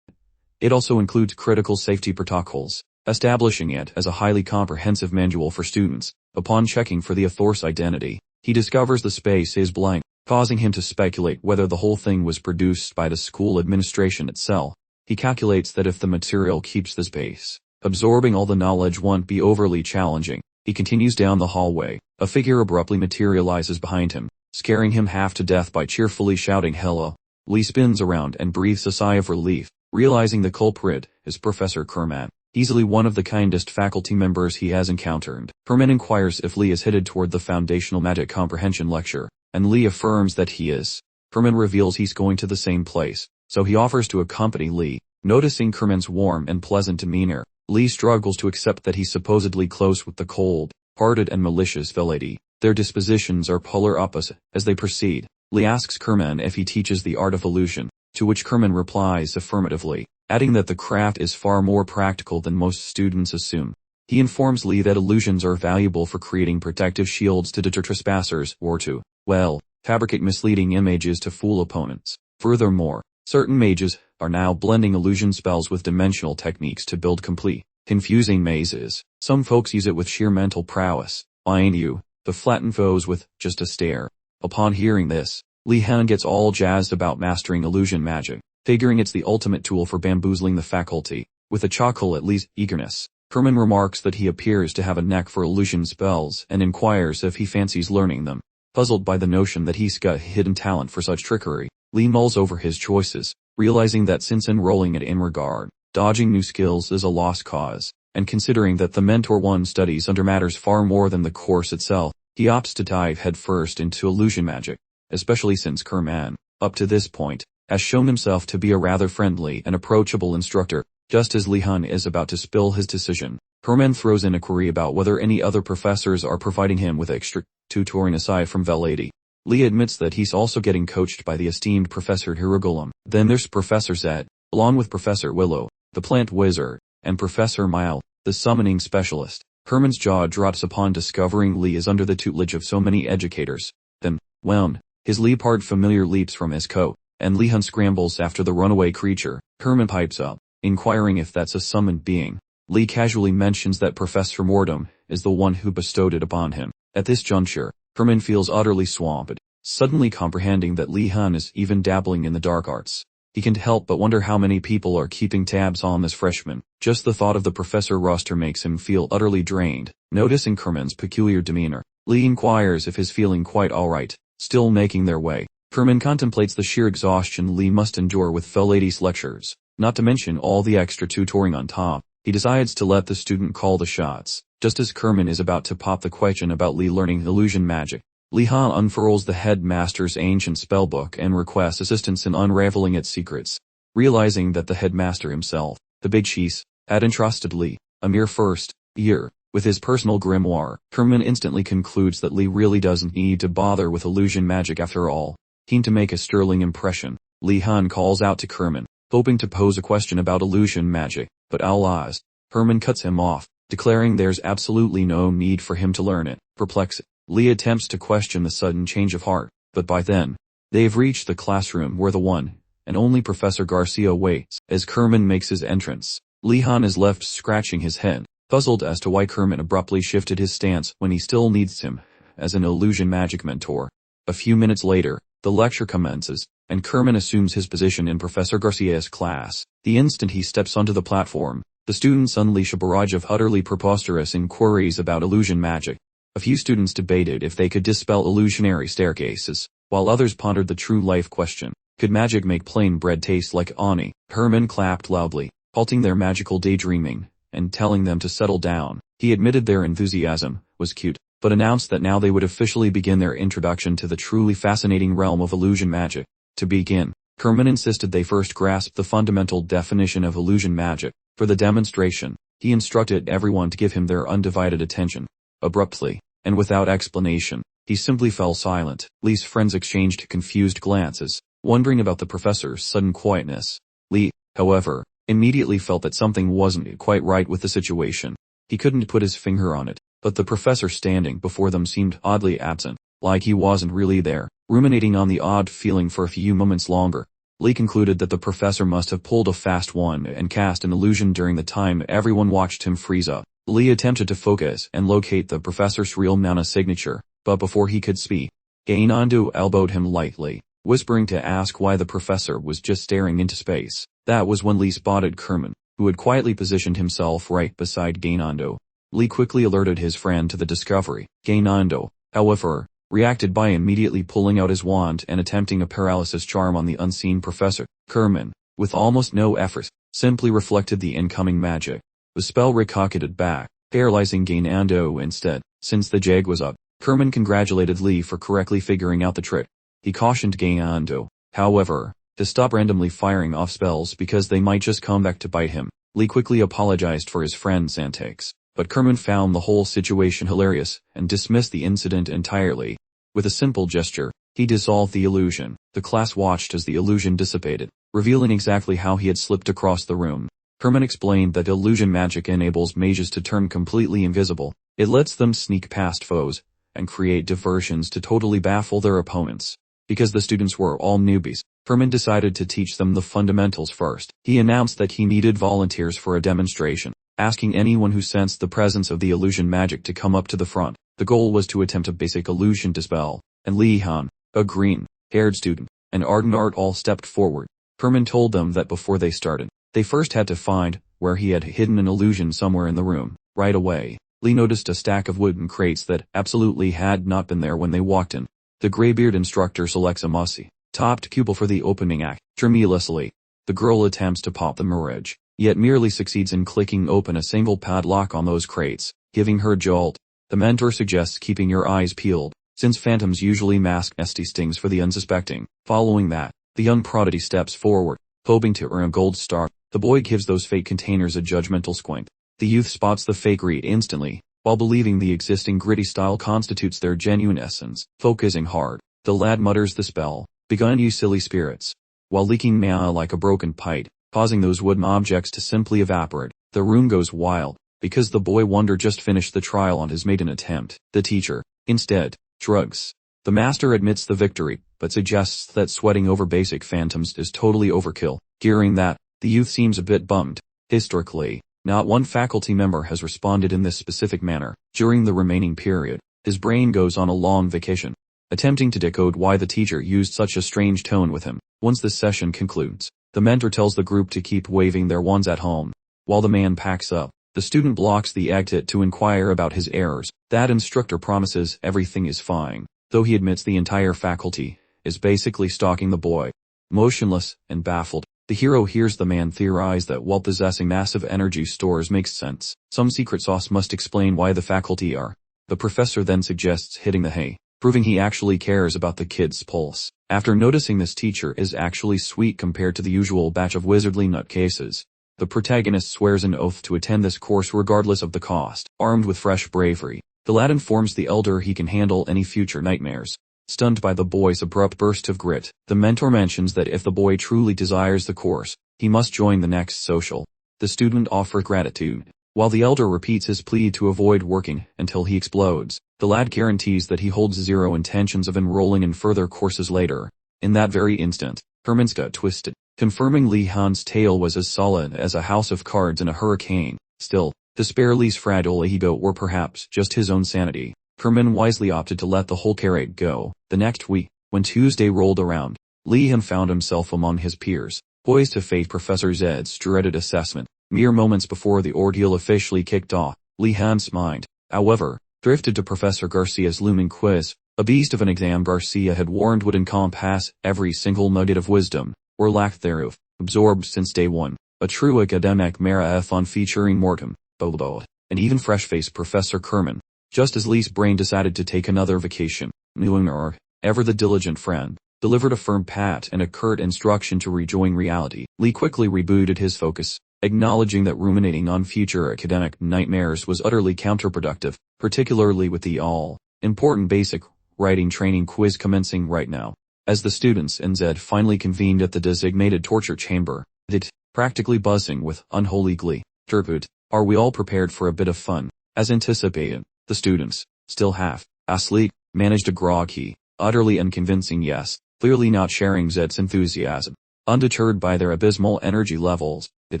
It also includes critical safety protocols, establishing it as a highly comprehensive manual for students. Upon checking for the author's identity, he discovers the space is blank, causing him to speculate whether the whole thing was produced by the school administration itself. He calculates that if the material keeps the space, absorbing all the knowledge won't be overly challenging. He continues down the hallway. A figure abruptly materializes behind him, scaring him half to death by cheerfully shouting hello. Lee spins around and breathes a sigh of relief, realizing the culprit is Professor Kerman, easily one of the kindest faculty members he has encountered. Kerman inquires if Lee is headed toward the Foundational Magic Comprehension lecture, and Lee affirms that he is. Kerman reveals he's going to the same place, so he offers to accompany Lee. Noticing Kerman's warm and pleasant demeanor, Lee struggles to accept that he's supposedly close with the cold-hearted and malicious Velady. Their dispositions are polar opposite. As they proceed, Lee asks Kerman if he teaches the art of illusion, to which Kerman replies affirmatively, adding that the craft is far more practical than most students assume. He informs Lee that illusions are valuable for creating protective shields to deter trespassers or to, well, fabricate misleading images to fool opponents. Furthermore, certain mages are now blending illusion spells with dimensional techniques to build complete, confusing mazes. Some folks use it with sheer mental prowess, mind you, to flatten foes with just a stare. Upon hearing this, Li Han gets all jazzed about mastering illusion magic, figuring it's the ultimate tool for bamboozling the faculty. With a chuckle at Li's eagerness, Kerman remarks that he appears to have a knack for illusion spells and inquires if he fancies learning them. Puzzled by the notion that he's got hidden talent for such trickery, Li mulls over his choices, realizing that since enrolling at Inregard, dodging new skills is a lost cause, and considering that the Mentor 1 studies under matters far more than the course itself, he opts to dive headfirst into illusion magic, especially since Kerman, up to this point, has shown himself to be a rather friendly and approachable instructor. Just as Li Han is about to spill his decision, Kerman throws in a query about whether any other professors are providing him with extra tutoring aside from Velady. Li admits that he's also getting coached by the esteemed Professor Hirugulum. Then there's Professor Zed, along with Professor Willow, the plant wizard, and Professor Mile, the summoning specialist. Herman's jaw drops upon discovering Li is under the tutelage of so many educators. Then, wound, his leopard familiar leaps from his coat, and Li Han scrambles after the runaway creature. Herman pipes up, inquiring if that's a summoned being. Li casually mentions that Professor Mordum is the one who bestowed it upon him. At this juncture, Herman feels utterly swamped, suddenly comprehending that Li Han is even dabbling in the dark arts. He can't help but wonder how many people are keeping tabs on this freshman. Just the thought of the professor roster makes him feel utterly drained. Noticing Kerman's peculiar demeanor, Li inquires if he's feeling quite alright. Still making their way, Kerman contemplates the sheer exhaustion Li must endure with Velady's lectures, not to mention all the extra tutoring on top. He decides to let the student call the shots. Just as Kerman is about to pop the question about Li learning illusion magic, Li Han unfurls the headmaster's ancient spellbook and requests assistance in unraveling its secrets. Realizing that the headmaster himself, the Big Cheese, had entrusted Li, a mere first year, with his personal grimoire, Kerman instantly concludes that Li really doesn't need to bother with illusion magic after all. Keen to make a sterling impression, Li Han calls out to Kerman, hoping to pose a question about illusion magic, but alas, Kerman cuts him off, declaring there's absolutely no need for him to learn it. Perplexed, Li attempts to question the sudden change of heart, but by then, they've reached the classroom where the one and only Professor Garcia waits. As Kerman makes his entrance, Li Han is left scratching his head, puzzled as to why Kerman abruptly shifted his stance when he still needs him as an illusion magic mentor. A few minutes later, the lecture commences, and Kerman assumes his position in Professor Garcia's class. The instant he steps onto the platform, the students unleash a barrage of utterly preposterous inquiries about illusion magic. A few students debated if they could dispel illusionary staircases, while others pondered the true life question, could magic make plain bread taste like Ani? Kerman clapped loudly, halting their magical daydreaming, and telling them to settle down. He admitted their enthusiasm was cute, but announced that now they would officially begin their introduction to the truly fascinating realm of illusion magic. To begin, Kerman insisted they first grasp the fundamental definition of illusion magic. For the demonstration, he instructed everyone to give him their undivided attention. Abruptly, and without explanation, he simply fell silent. Li's friends exchanged confused glances, wondering about the professor's sudden quietness. Li, however, immediately felt that something wasn't quite right with the situation. He couldn't put his finger on it, but the professor standing before them seemed oddly absent, like he wasn't really there. Ruminating on the odd feeling for a few moments longer, Li concluded that the professor must have pulled a fast one and cast an illusion during the time everyone watched him freeze up. Li attempted to focus and locate the professor's real mana signature, but before he could speak, Gainando elbowed him lightly, whispering to ask why the professor was just staring into space. That was when Li spotted Kerman, who had quietly positioned himself right beside Gainando. Li quickly alerted his friend to the discovery. Gainando, however, reacted by immediately pulling out his wand and attempting a paralysis charm on the unseen Professor. Kerman, with almost no effort, simply reflected the incoming magic. The spell ricocketed back, paralyzing Gainando instead. Since the jag was up, Kerman congratulated Lee for correctly figuring out the trick. He cautioned Gainando, however, to stop randomly firing off spells because they might just come back to bite him. Lee quickly apologized for his friend's antics, but Kerman found the whole situation hilarious and dismissed the incident entirely. With a simple gesture, he dissolved the illusion. The class watched as the illusion dissipated, revealing exactly how he had slipped across the room. Kerman explained that illusion magic enables mages to turn completely invisible. It lets them sneak past foes and create diversions to totally baffle their opponents. Because the students were all newbies, Kerman decided to teach them the fundamentals first. He announced that he needed volunteers for a demonstration, asking anyone who sensed the presence of the illusion magic to come up to the front. The goal was to attempt a basic illusion dispel, and Li Han, a green-haired student, and Arden Art all stepped forward. Kerman told them that before they started, they first had to find where he had hidden an illusion somewhere in the room. Right away, Lee noticed a stack of wooden crates that absolutely had not been there when they walked in. The graybeard instructor selects a mossy, topped cubble for the opening act. Tremulously, the girl attempts to pop the mirage, yet merely succeeds in clicking open a single padlock on those crates, giving her a jolt. The mentor suggests keeping your eyes peeled, since phantoms usually mask nasty stings for the unsuspecting. Following that, the young prodigy steps forward, hoping to earn a gold star. The boy gives those fake containers a judgmental squint. The youth spots the fakery instantly, while believing the existing gritty style constitutes their genuine essence. Focusing hard, the lad mutters the spell, "Begun you silly spirits," while leaking mana like a broken pipe, causing those wooden objects to simply evaporate. The room goes wild, because the boy wonder just finished the trial on his maiden attempt. The teacher, instead, shrugs. The master admits the victory, but suggests that sweating over basic phantoms is totally overkill. Hearing that, the youth seems a bit bummed. Historically, not one faculty member has responded in this specific manner. During the remaining period, his brain goes on a long vacation, attempting to decode why the teacher used such a strange tone with him. Once the session concludes, the mentor tells the group to keep waving their wands at home. While the man packs up, the student blocks the exit to inquire about his errors. That instructor promises everything is fine, though he admits the entire faculty is basically stalking the boy. Motionless and baffled, the hero hears the man theorize that while possessing massive energy stores makes sense, some secret sauce must explain why the faculty are. The professor then suggests hitting the hay, proving he actually cares about the kid's pulse. After noticing this teacher is actually sweet compared to the usual batch of wizardly nutcases, the protagonist swears an oath to attend this course regardless of the cost. Armed with fresh bravery, the lad informs the elder he can handle any future nightmares. Stunned by the boy's abrupt burst of grit, the mentor mentions that if the boy truly desires the course, he must join the next social. The student offers gratitude, while the elder repeats his plea to avoid working until he explodes. The lad guarantees that he holds zero intentions of enrolling in further courses later. In that very instant, Herman's got twisted, confirming Li Han's tale was as solid as a house of cards in a hurricane. Still, to spare Li's fragile ego or perhaps just his own sanity, Kerman wisely opted to let the whole charade go. The next week, when Tuesday rolled around, Li Han found himself among his peers, poised to face Professor Zed's dreaded assessment. Mere moments before the ordeal officially kicked off, Li Han's mind, however, drifted to Professor Garcia's looming quiz. A beast of an exam Garcia had warned would encompass every single nugget of wisdom, or lack thereof, absorbed since day one. A true academic marathon featuring Mortem, Bobo, and even fresh-faced Professor Kerman. Just as Lee's brain decided to take another vacation, Nuenger, ever the diligent friend, delivered a firm pat and a curt instruction to rejoin reality. Lee quickly rebooted his focus, acknowledging that ruminating on future academic nightmares was utterly counterproductive, particularly with the all-important basic writing training quiz commencing right now. As the students and Zed finally convened at the designated torture chamber, it, practically buzzing with unholy glee, chirped, "Are we all prepared for a bit of fun?" As anticipated, the students, still half asleep, managed a groggy, utterly unconvincing yes, clearly not sharing Zed's enthusiasm. Undeterred by their abysmal energy levels, it,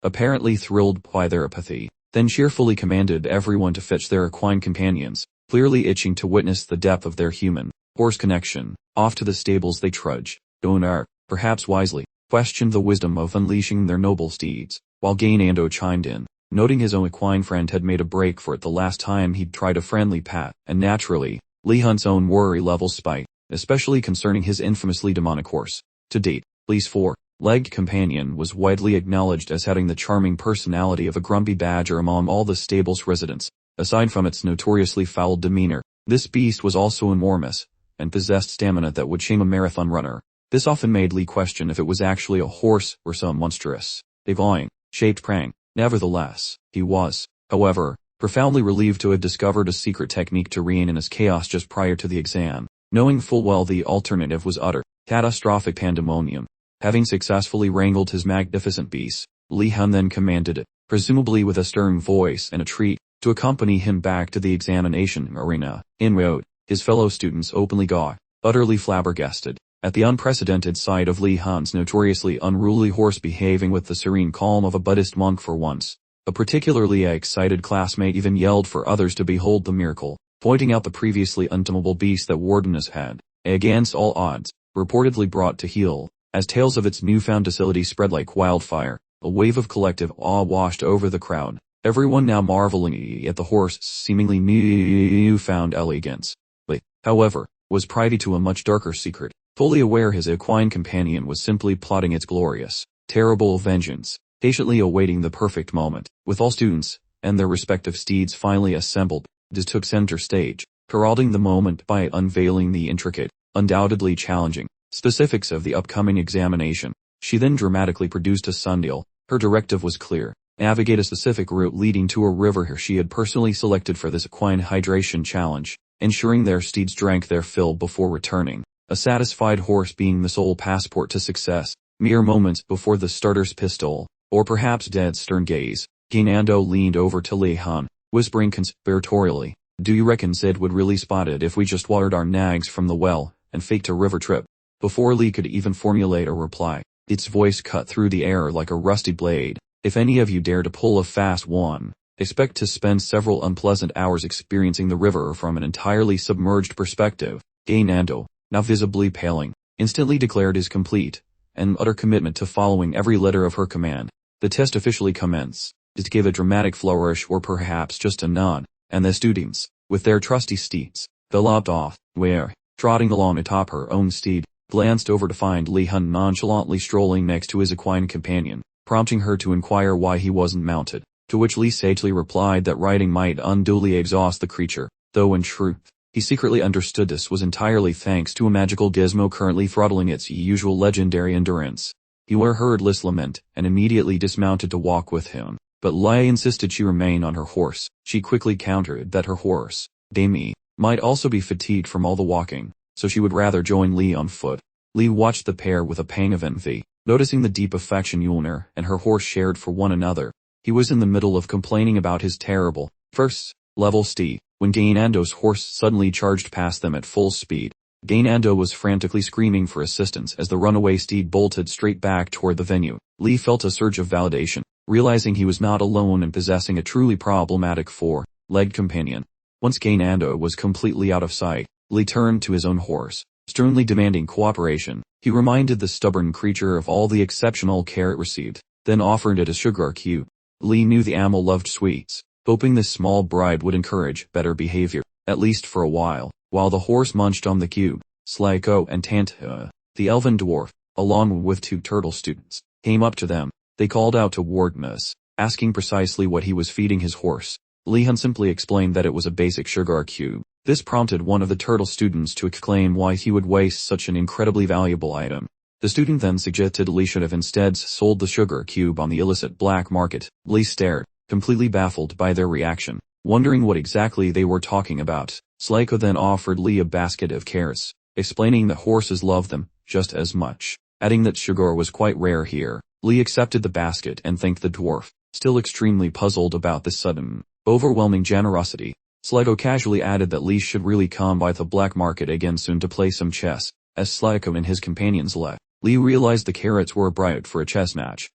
apparently thrilled by their apathy, then cheerfully commanded everyone to fetch their equine companions, clearly itching to witness the depth of their human horse connection. Off to the stables they trudged. Donar, perhaps wisely, questioned the wisdom of unleashing their noble steeds, while Gainando chimed in, noting his own equine friend had made a break for it the last time he'd tried a friendly pat, and naturally, Li Hun's own worry levels spiked, especially concerning his infamously demonic horse. To date, Li's four-legged companion was widely acknowledged as having the charming personality of a grumpy badger among all the stable's residents. Aside from its notoriously foul demeanor, this beast was also enormous, and possessed stamina that would shame a marathon runner. This often made Li question if it was actually a horse or some monstrous, devouring-shaped prey. Nevertheless, he was, however, profoundly relieved to have discovered a secret technique to rein in his chaos just prior to the exam, knowing full well the alternative was utter, catastrophic pandemonium. Having successfully wrangled his magnificent beast, Li Hun then commanded it, presumably with a stern voice and a treat, to accompany him back to the examination arena. En route, his fellow students openly gawked, utterly flabbergasted, at the unprecedented sight of Li Hun's notoriously unruly horse behaving with the serene calm of a Buddhist monk for once. A particularly excited classmate even yelled for others to behold the miracle, pointing out the previously untamable beast that Wardenus had, against all odds, reportedly brought to heel. As tales of its newfound docility spread like wildfire, a wave of collective awe washed over the crowd, everyone now marveling at the horse's seemingly newfound elegance. Li, however, was privy to a much darker secret, fully aware his equine companion was simply plotting its glorious, terrible vengeance, patiently awaiting the perfect moment. With all students, and their respective steeds finally assembled, Liz took center stage, heralding the moment by unveiling the intricate, undoubtedly challenging, specifics of the upcoming examination. She then dramatically produced a sundial. Her directive was clear: navigate a specific route leading to a river she had personally selected for this equine hydration challenge, ensuring their steeds drank their fill before returning, a satisfied horse being the sole passport to success. Mere moments before the starter's pistol, or perhaps dead stern gaze, Gainando leaned over to Li Hun, whispering conspiratorially, "Do you reckon Sid would really spot it if we just watered our nags from the well, and faked a river trip?" Before Li could even formulate a reply, its voice cut through the air like a rusty blade. "If any of you dare to pull a fast one, expect to spend several unpleasant hours experiencing the river from an entirely submerged perspective." Gainando, now visibly paling, instantly declared his complete and utter commitment to following every letter of her command. The test officially commenced. It gave a dramatic flourish or perhaps just a nod, and the students, with their trusty steeds, galloped off, where, trotting along atop her own steed, glanced over to find Li Hun nonchalantly strolling next to his equine companion, prompting her to inquire why he wasn't mounted, to which Li sagely replied that riding might unduly exhaust the creature, though in truth, he secretly understood this was entirely thanks to a magical gizmo currently throttling its usual legendary endurance. He heard Li's lament, and immediately dismounted to walk with him, but Li insisted she remain on her horse. She quickly countered that her horse, Demi, might also be fatigued from all the walking, so she would rather join Li on foot. Li watched the pair with a pang of envy, noticing the deep affection Yulner and her horse shared for one another. He was in the middle of complaining about his terrible, first-level steed, when Gainando's horse suddenly charged past them at full speed. Gainando was frantically screaming for assistance as the runaway steed bolted straight back toward the venue. Li felt a surge of validation, realizing he was not alone in possessing a truly problematic four-legged companion. Once Gainando was completely out of sight, Li turned to his own horse, sternly demanding cooperation. He reminded the stubborn creature of all the exceptional care it received, then offered it a sugar cube. Li knew the animal loved sweets, hoping this small bribe would encourage better behavior, at least for a while the horse munched on the cube. Slyko and Tanta, the elven dwarf, along with two turtle students, came up to them. They called out to Wardenus, asking precisely what he was feeding his horse. Li Hun simply explained that it was a basic sugar cube. This prompted one of the turtle students to exclaim why he would waste such an incredibly valuable item. The student then suggested Li should have instead sold the sugar cube on the illicit black market. Li stared, completely baffled by their reaction, wondering what exactly they were talking about. Slyko then offered Li a basket of carrots, explaining that horses love them just as much, adding that sugar was quite rare here. Li accepted the basket and thanked the dwarf, still extremely puzzled about this sudden, overwhelming generosity. Slyko casually added that Li should really come by the black market again soon to play some chess. As Slyko and his companions left, Li realized the carrots were a bribe for a chess match.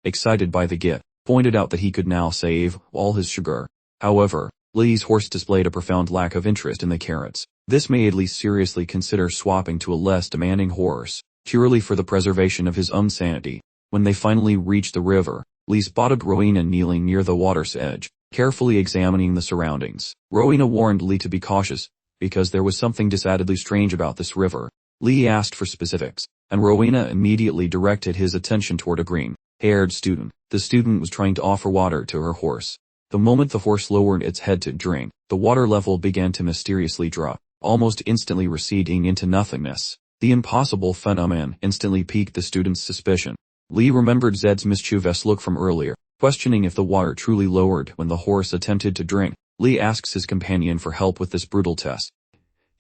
Excited by the gift, pointed out that he could now save all his sugar. However, Li's horse displayed a profound lack of interest in the carrots. This made Li seriously consider swapping to a less demanding horse, purely for the preservation of his own sanity. When they finally reached the river, Li spotted Rowena kneeling near the water's edge, carefully examining the surroundings. Rowena warned Li to be cautious, because there was something decidedly strange about this river. Lee asked for specifics, and Rowena immediately directed his attention toward a green-haired student. The student was trying to offer water to her horse. The moment the horse lowered its head to drink, the water level began to mysteriously drop, almost instantly receding into nothingness. The impossible phenomenon instantly piqued the student's suspicion. Lee remembered Zed's mischievous look from earlier, questioning if the water truly lowered when the horse attempted to drink. Lee asks his companion for help with this brutal test.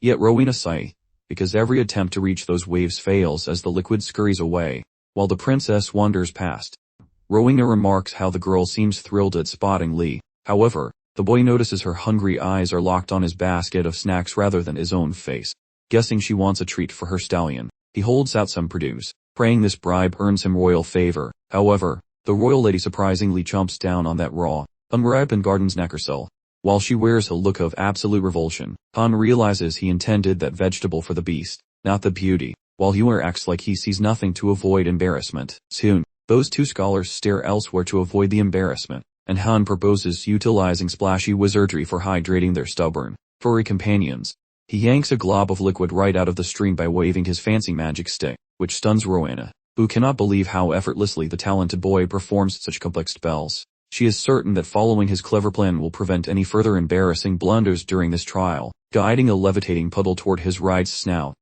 Yet Rowena sighs, because every attempt to reach those waves fails as the liquid scurries away, while the princess wanders past. Rowena remarks how the girl seems thrilled at spotting Lee. However, the boy notices her hungry eyes are locked on his basket of snacks rather than his own face. Guessing she wants a treat for her stallion, he holds out some produce, praying this bribe earns him royal favor. However, the royal lady surprisingly chomps down on that raw, unripened garden snackercell. While she wears a look of absolute revulsion, Han realizes he intended that vegetable for the beast, not the beauty, while Hüer acts like he sees nothing to avoid embarrassment. Soon, those two scholars stare elsewhere to avoid the embarrassment, and Han proposes utilizing splashy wizardry for hydrating their stubborn, furry companions. He yanks a glob of liquid right out of the stream by waving his fancy magic stick, which stuns Rowena, who cannot believe how effortlessly the talented boy performs such complex spells. She is certain that following his clever plan will prevent any further embarrassing blunders during this trial, guiding a levitating puddle toward his ride's snout.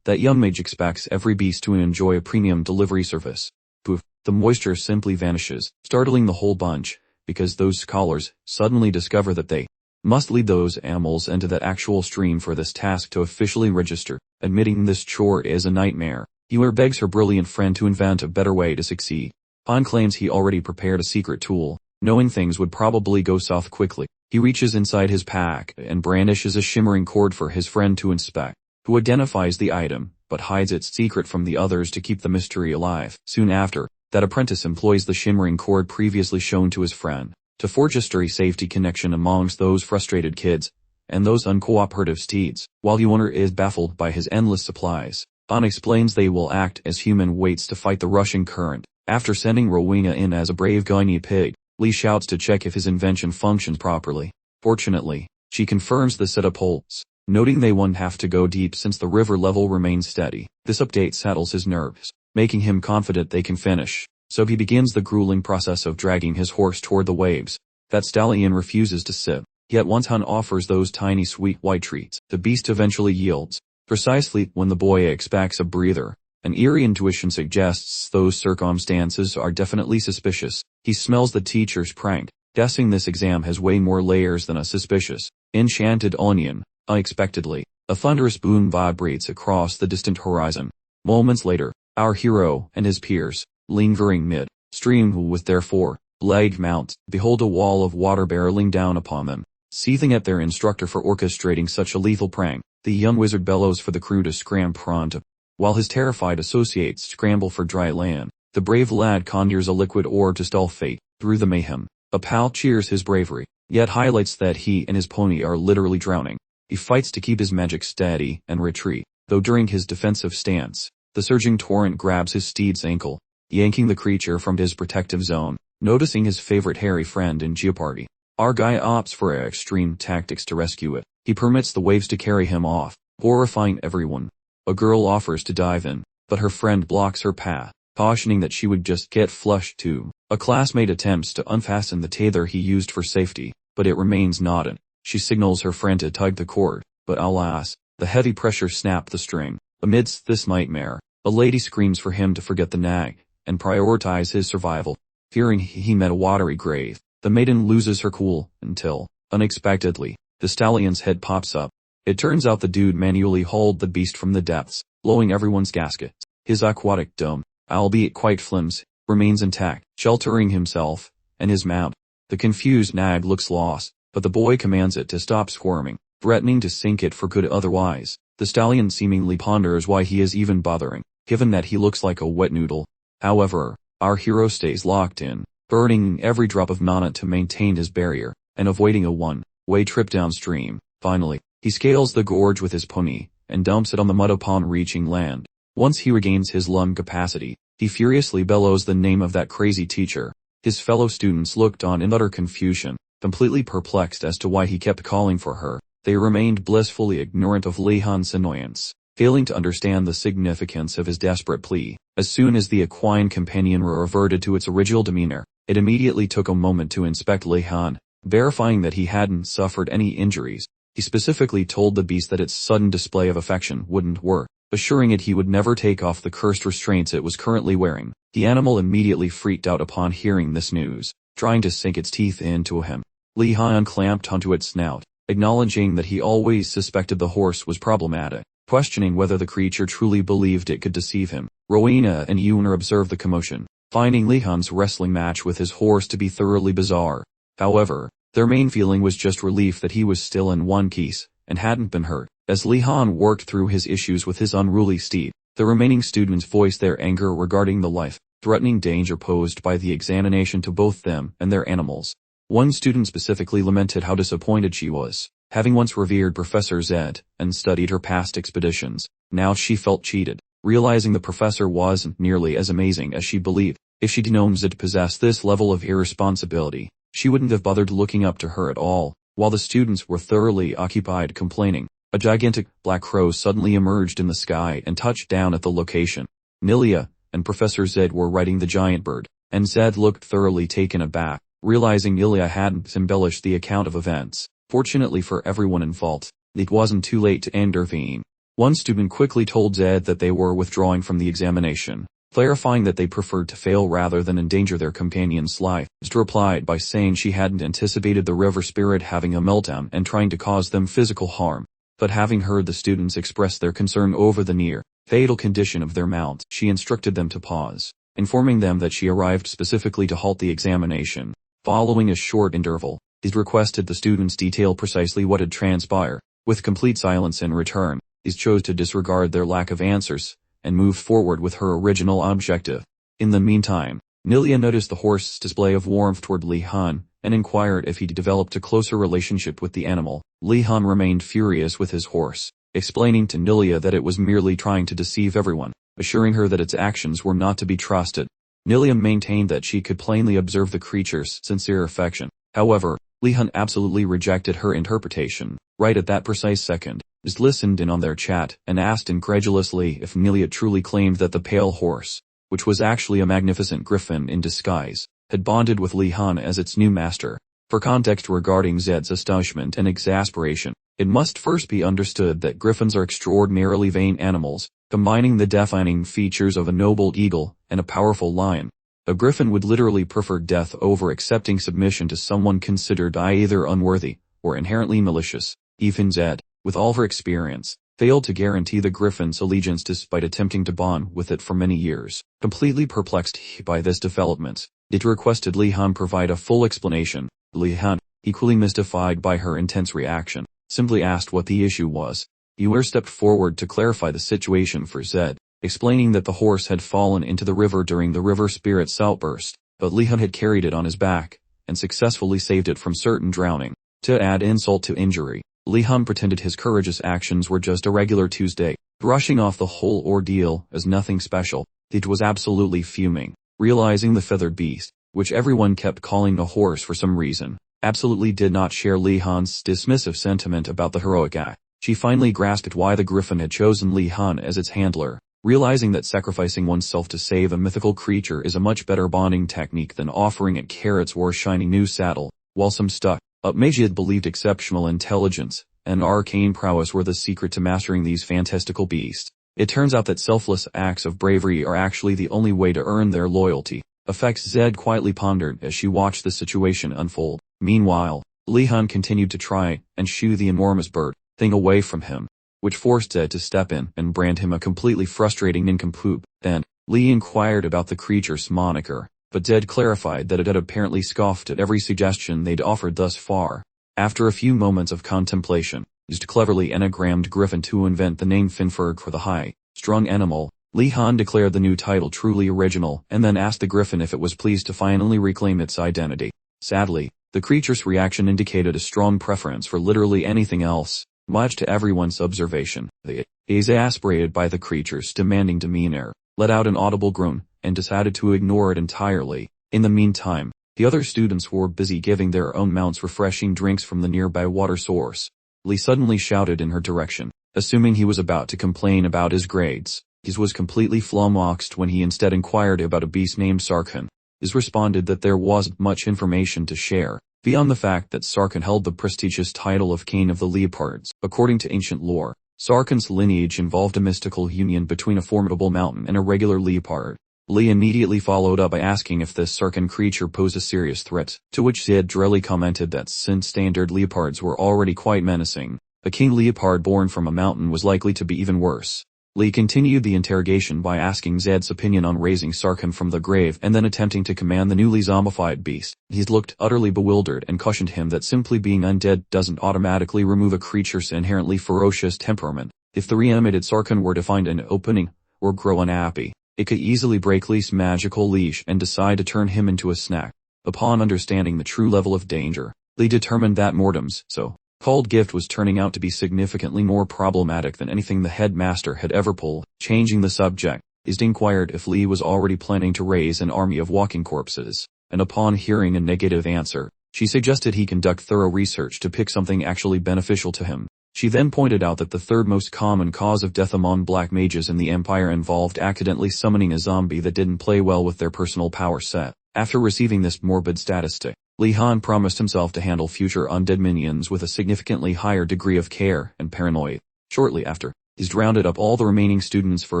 That young mage expects every beast to enjoy a premium delivery service. Poof, the moisture simply vanishes, startling the whole bunch, because those scholars suddenly discover that they must lead those animals into that actual stream for this task to officially register. Admitting this chore is a nightmare, Hüer begs her brilliant friend to invent a better way to succeed. Han claims he already prepared a secret tool, knowing things would probably go south quickly. He reaches inside his pack and brandishes a shimmering cord for his friend to inspect, who identifies the item, but hides its secret from the others to keep the mystery alive. Soon after, that apprentice employs the shimmering cord previously shown to his friend, to forge a sturdy safety connection amongst those frustrated kids, and those uncooperative steeds. While Hüer is baffled by his endless supplies, Han explains they will act as human weights to fight the rushing current. After sending Rowena in as a brave guinea pig, Lee shouts to check if his invention functions properly. Fortunately, she confirms the setup holds, noting they won't have to go deep since the river level remains steady. This update settles his nerves, making him confident they can finish. So he begins the grueling process of dragging his horse toward the waves. That stallion refuses to sit, yet once Han offers those tiny sweet white treats, the beast eventually yields. Precisely when the boy expects a breather, an eerie intuition suggests those circumstances are definitely suspicious. He smells the teacher's prank, guessing this exam has way more layers than a suspicious, enchanted onion. Unexpectedly, a thunderous boom vibrates across the distant horizon. Moments later, our hero and his peers, lingering mid-stream with their four-legged mounts, behold a wall of water barreling down upon them. Seething at their instructor for orchestrating such a lethal prank, the young wizard bellows for the crew to scram pronto. While his terrified associates scramble for dry land, the brave lad conjures a liquid ore to stall fate through the mayhem. A pal cheers his bravery, yet highlights that he and his pony are literally drowning. He fights to keep his magic steady and retreat, though during his defensive stance, the surging torrent grabs his steed's ankle, yanking the creature from his protective zone. Noticing his favorite hairy friend in jeopardy, our guy opts for extreme tactics to rescue it. He permits the waves to carry him off, horrifying everyone. A girl offers to dive in, but her friend blocks her path, cautioning that she would just get flushed too. A classmate attempts to unfasten the tether he used for safety, but it remains knotted. She signals her friend to tug the cord, but alas, the heavy pressure snapped the string. Amidst this nightmare, a lady screams for him to forget the nag, and prioritize his survival. Fearing he met a watery grave, the maiden loses her cool, until, unexpectedly, the stallion's head pops up. It turns out the dude manually hauled the beast from the depths, blowing everyone's gaskets. His aquatic dome, albeit quite flimsy, remains intact, sheltering himself and his mount. The confused nag looks lost, but the boy commands it to stop squirming, threatening to sink it for good otherwise. The stallion seemingly ponders why he is even bothering, given that he looks like a wet noodle. However, our hero stays locked in, burning every drop of mana to maintain his barrier, and avoiding a one-way trip downstream. Finally, he scales the gorge with his pony, and dumps it on the mud upon reaching land. Once he regains his lung capacity, he furiously bellows the name of that crazy teacher. His fellow students looked on in utter confusion, completely perplexed as to why he kept calling for her. They remained blissfully ignorant of Li Han's annoyance, failing to understand the significance of his desperate plea. As soon as the equine companion reverted to its original demeanor, it immediately took a moment to inspect Li Han, verifying that he hadn't suffered any injuries. He specifically told the beast that its sudden display of affection wouldn't work, assuring it he would never take off the cursed restraints it was currently wearing. The animal immediately freaked out upon hearing this news, trying to sink its teeth into him. Li Han clamped onto its snout, acknowledging that he always suspected the horse was problematic, questioning whether the creature truly believed it could deceive him. Rowena and Yuner observed the commotion, finding Li Han's wrestling match with his horse to be thoroughly bizarre. However, their main feeling was just relief that he was still in one piece, and hadn't been hurt. As Li Han worked through his issues with his unruly steed, the remaining students voiced their anger regarding the life-threatening danger posed by the examination to both them and their animals. One student specifically lamented how disappointed she was, having once revered Professor Zed and studied her past expeditions. Now she felt cheated, realizing the professor wasn't nearly as amazing as she believed. If she'd known Zed possessed this level of irresponsibility, she wouldn't have bothered looking up to her at all. While the students were thoroughly occupied complaining, a gigantic black crow suddenly emerged in the sky and touched down at the location. Nilia and Professor Zed were riding the giant bird, and Zed looked thoroughly taken aback, realizing Nilia hadn't embellished the account of events. Fortunately for everyone involved, it wasn't too late to intervene. One student quickly told Zed that they were withdrawing from the examination, clarifying that they preferred to fail rather than endanger their companion's life. Zed replied by saying she hadn't anticipated the river spirit having a meltdown and trying to cause them physical harm. But having heard the students express their concern over the near-fatal condition of their mounts, she instructed them to pause, informing them that she arrived specifically to halt the examination. Following a short interval, Zed requested the students detail precisely what had transpired. With complete silence in return, Zed chose to disregard their lack of answers, and moved forward with her original objective. In the meantime, Nilia noticed the horse's display of warmth toward Li Han, and inquired if he'd developed a closer relationship with the animal. Li Han remained furious with his horse, explaining to Nilia that it was merely trying to deceive everyone, assuring her that its actions were not to be trusted. Nilia maintained that she could plainly observe the creature's sincere affection. However, Li Han absolutely rejected her interpretation. Right at that precise second, Zed listened in on their chat and asked incredulously if Nilia truly claimed that the pale horse, which was actually a magnificent griffin in disguise, had bonded with Li Han as its new master. For context regarding Zed's astonishment and exasperation, it must first be understood that griffins are extraordinarily vain animals, combining the defining features of a noble eagle and a powerful lion. A griffin would literally prefer death over accepting submission to someone considered either unworthy or inherently malicious. Even Zed, with all her experience, failed to guarantee the griffin's allegiance despite attempting to bond with it for many years. Completely perplexed by this development, it requested Li Han provide a full explanation. Li Han, equally mystified by her intense reaction, simply asked what the issue was. Yuer stepped forward to clarify the situation for Zed, explaining that the horse had fallen into the river during the river spirit's outburst, but Li Han had carried it on his back, and successfully saved it from certain drowning. To add insult to injury, Li Han pretended his courageous actions were just a regular Tuesday, brushing off the whole ordeal as nothing special. It was absolutely fuming, realizing the feathered beast, which everyone kept calling a horse for some reason, absolutely did not share Li Han's dismissive sentiment about the heroic act. She finally grasped why the griffin had chosen Li Han as its handler, realizing that sacrificing oneself to save a mythical creature is a much better bonding technique than offering it carrots or a shiny new saddle. While some stuck-up magi had believed exceptional intelligence and arcane prowess were the secret to mastering these fantastical beasts, it turns out that selfless acts of bravery are actually the only way to earn their loyalty. Effects Zed quietly pondered as she watched the situation unfold. Meanwhile, Li Han continued to try and shoo the enormous bird thing away from him, which forced Zed to step in and brand him a completely frustrating nincompoop. Then, Li inquired about the creature's moniker, but Zed clarified that it had apparently scoffed at every suggestion they'd offered thus far. After a few moments of contemplation, used cleverly enagrammed griffin to invent the name Finferg for the high-strung animal. Li Han declared the new title truly original and then asked the griffin if it was pleased to finally reclaim its identity. Sadly, the creature's reaction indicated a strong preference for literally anything else. Much to everyone's observation, the exasperated by the creature's demanding demeanor, let out an audible groan and decided to ignore it entirely. In the meantime, the other students were busy giving their own mounts refreshing drinks from the nearby water source. Lee suddenly shouted in her direction, assuming he was about to complain about his grades. His was completely flummoxed when he instead inquired about a beast named Sarkhan. His responded that there wasn't much information to share, beyond the fact that Sarkhan held the prestigious title of King of the Leopards. According to ancient lore, Sarkhan's lineage involved a mystical union between a formidable mountain and a regular leopard. Lee immediately followed up by asking if this Sarkhan creature posed a serious threat, to which Zed drily commented that since standard leopards were already quite menacing, a king leopard born from a mountain was likely to be even worse. Lee continued the interrogation by asking Zed's opinion on raising Sarkhan from the grave and then attempting to command the newly zombified beast. He looked utterly bewildered and cautioned him that simply being undead doesn't automatically remove a creature's inherently ferocious temperament. If the reanimated Sarkhan were to find an opening, or grow unhappy, it could easily break Lee's magical leash and decide to turn him into a snack. Upon understanding the true level of danger, Lee determined that Mortem's so-called gift was turning out to be significantly more problematic than anything the headmaster had ever pulled. Changing the subject, Izd inquired if Lee was already planning to raise an army of walking corpses, and upon hearing a negative answer, she suggested he conduct thorough research to pick something actually beneficial to him. She then pointed out that the third most common cause of death among black mages in the Empire involved accidentally summoning a zombie that didn't play well with their personal power set. After receiving this morbid statistic, Li Han promised himself to handle future undead minions with a significantly higher degree of care and paranoia. Shortly after, Izd rounded up all the remaining students for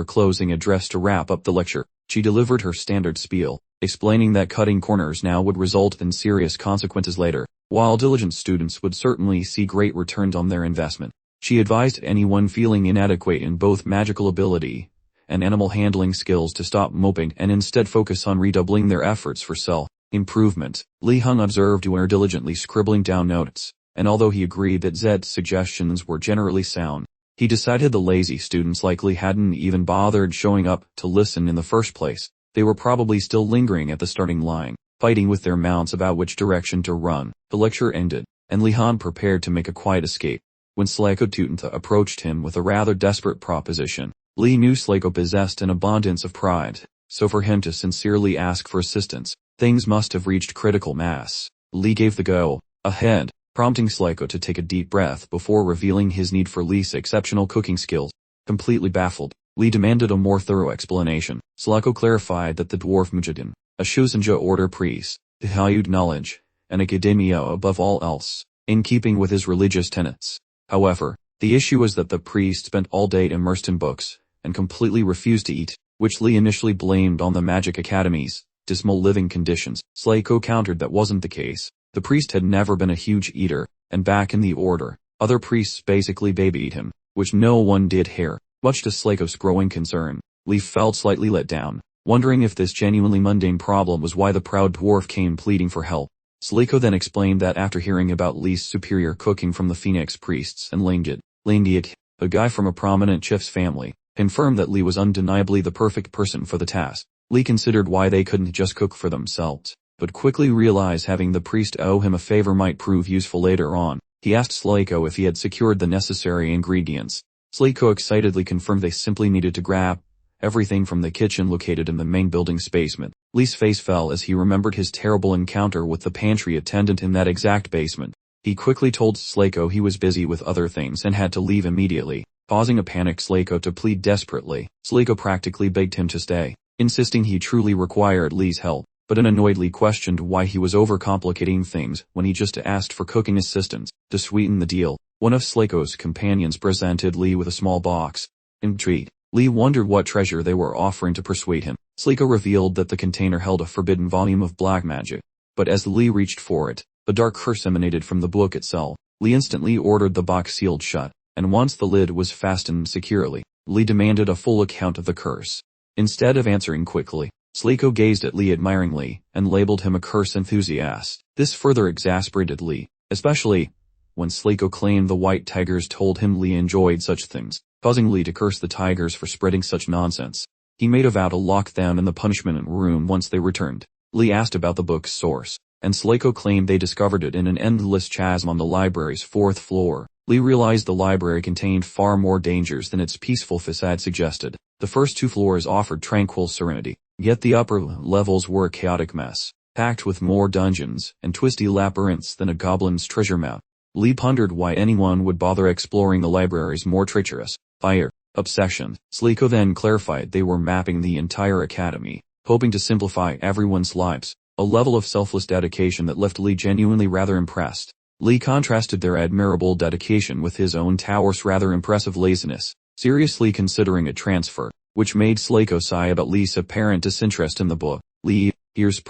a closing address to wrap up the lecture. She delivered her standard spiel, explaining that cutting corners now would result in serious consequences later, while diligent students would certainly see great returns on their investment. She advised anyone feeling inadequate in both magical ability and animal handling skills to stop moping and instead focus on redoubling their efforts for self-improvement. Li Hung observed Yuer diligently scribbling down notes, and although he agreed that Zed's suggestions were generally sound, he decided the lazy students likely hadn't even bothered showing up to listen in the first place. They were probably still lingering at the starting line, fighting with their mounts about which direction to run. The lecture ended, and Li Han prepared to make a quiet escape, when Slayko Tutantha approached him with a rather desperate proposition. Li knew Slayko possessed an abundance of pride, so for him to sincerely ask for assistance, things must have reached critical mass. Li gave the go-ahead, prompting Slayko to take a deep breath before revealing his need for Li's exceptional cooking skills. Completely baffled, Li demanded a more thorough explanation. Slayko clarified that the dwarf Mujahideen, a Shusenja order priest, valued knowledge and academia above all else, in keeping with his religious tenets. However, the issue was that the priest spent all day immersed in books, and completely refused to eat, which Li initially blamed on the Magic Academy's dismal living conditions. Slayko countered that wasn't the case. The priest had never been a huge eater, and back in the order, other priests basically babied him, which no one did here. Much to Slayko's growing concern, Li felt slightly let down, wondering if this genuinely mundane problem was why the proud dwarf came pleading for help. Slayko then explained that after hearing about Li's superior cooking from the Phoenix priests and Langdiak, a guy from a prominent chief's family, confirmed that Li was undeniably the perfect person for the task. Li considered why they couldn't just cook for themselves, but quickly realized having the priest owe him a favor might prove useful later on. He asked Slayko if he had secured the necessary ingredients. Slayko excitedly confirmed they simply needed to grab everything from the kitchen located in the main building's basement. Li's face fell as he remembered his terrible encounter with the pantry attendant in that exact basement. He quickly told Slayko he was busy with other things and had to leave immediately, causing a panicked Slayko to plead desperately. Slayko practically begged him to stay, insisting he truly required Li's help, but annoyedly questioned why he was overcomplicating things when he just asked for cooking assistance. To sweeten the deal, one of Slayko's companions presented Li with a small box. Intrigued, Li wondered what treasure they were offering to persuade him. Slayko revealed that the container held a forbidden volume of black magic, but as Li reached for it, a dark curse emanated from the book itself. Li instantly ordered the box sealed shut, and once the lid was fastened securely, Li demanded a full account of the curse. Instead of answering quickly, Slayko gazed at Li admiringly and labeled him a curse enthusiast. This further exasperated Li, especially when Slayko claimed the white tigers told him Li enjoyed such things, causing Li to curse the tigers for spreading such nonsense. He made a vow to lock them in the punishment room once they returned. Li asked about the book's source, and Slayko claimed they discovered it in an endless chasm on the library's 4th floor. Li realized the library contained far more dangers than its peaceful facade suggested. The first 2 floors offered tranquil serenity, yet the upper levels were a chaotic mess, packed with more dungeons and twisty labyrinths than a goblin's treasure map. Lee pondered why anyone would bother exploring the library's more treacherous, fire, obsession. Sliko then clarified they were mapping the entire academy, hoping to simplify everyone's lives, a level of selfless dedication that left Lee genuinely rather impressed. Lee contrasted their admirable dedication with his own Tower's rather impressive laziness, seriously considering a transfer, which made Sliko sigh about Lee's apparent disinterest in the book. Lee, ears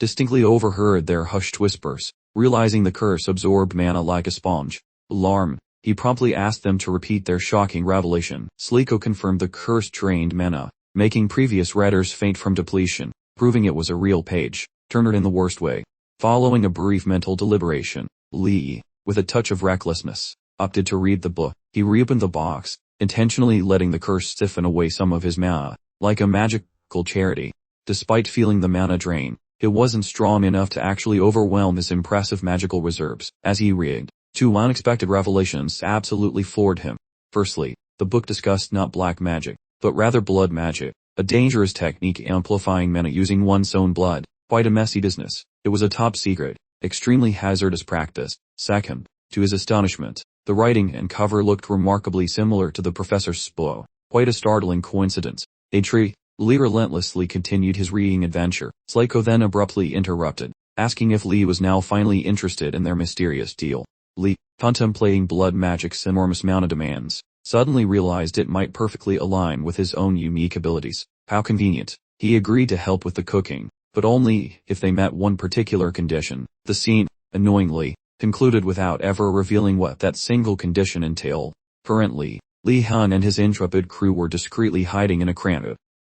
distinctly overheard their hushed whispers. Realizing the curse absorbed mana like a sponge. Alarmed, he promptly asked them to repeat their shocking revelation. Sliko confirmed the curse drained mana, making previous readers faint from depletion, proving it was a real page turner in the worst way. Following a brief mental deliberation, Lee, with a touch of recklessness, opted to read the book. He reopened the box, intentionally letting the curse siphon away some of his mana, like a magical charity. Despite feeling the mana drain, it wasn't strong enough to actually overwhelm his impressive magical reserves. As he read, two unexpected revelations absolutely floored him. Firstly, the book discussed not black magic, but rather blood magic, a dangerous technique amplifying mana using one's own blood. Quite a messy business. It was a top secret, extremely hazardous practice. Second, to his astonishment, the writing and cover looked remarkably similar to the professor's SPO. Quite a startling coincidence. Lee relentlessly continued his reading adventure. Sliko then abruptly interrupted, asking if Lee was now finally interested in their mysterious deal. Lee, contemplating blood magic's enormous mana demands, suddenly realized it might perfectly align with his own unique abilities. How convenient. He agreed to help with the cooking, but only if they met one particular condition. The scene, annoyingly, concluded without ever revealing what that single condition entailed. Currently, Lee Han and his intrepid crew were discreetly hiding in a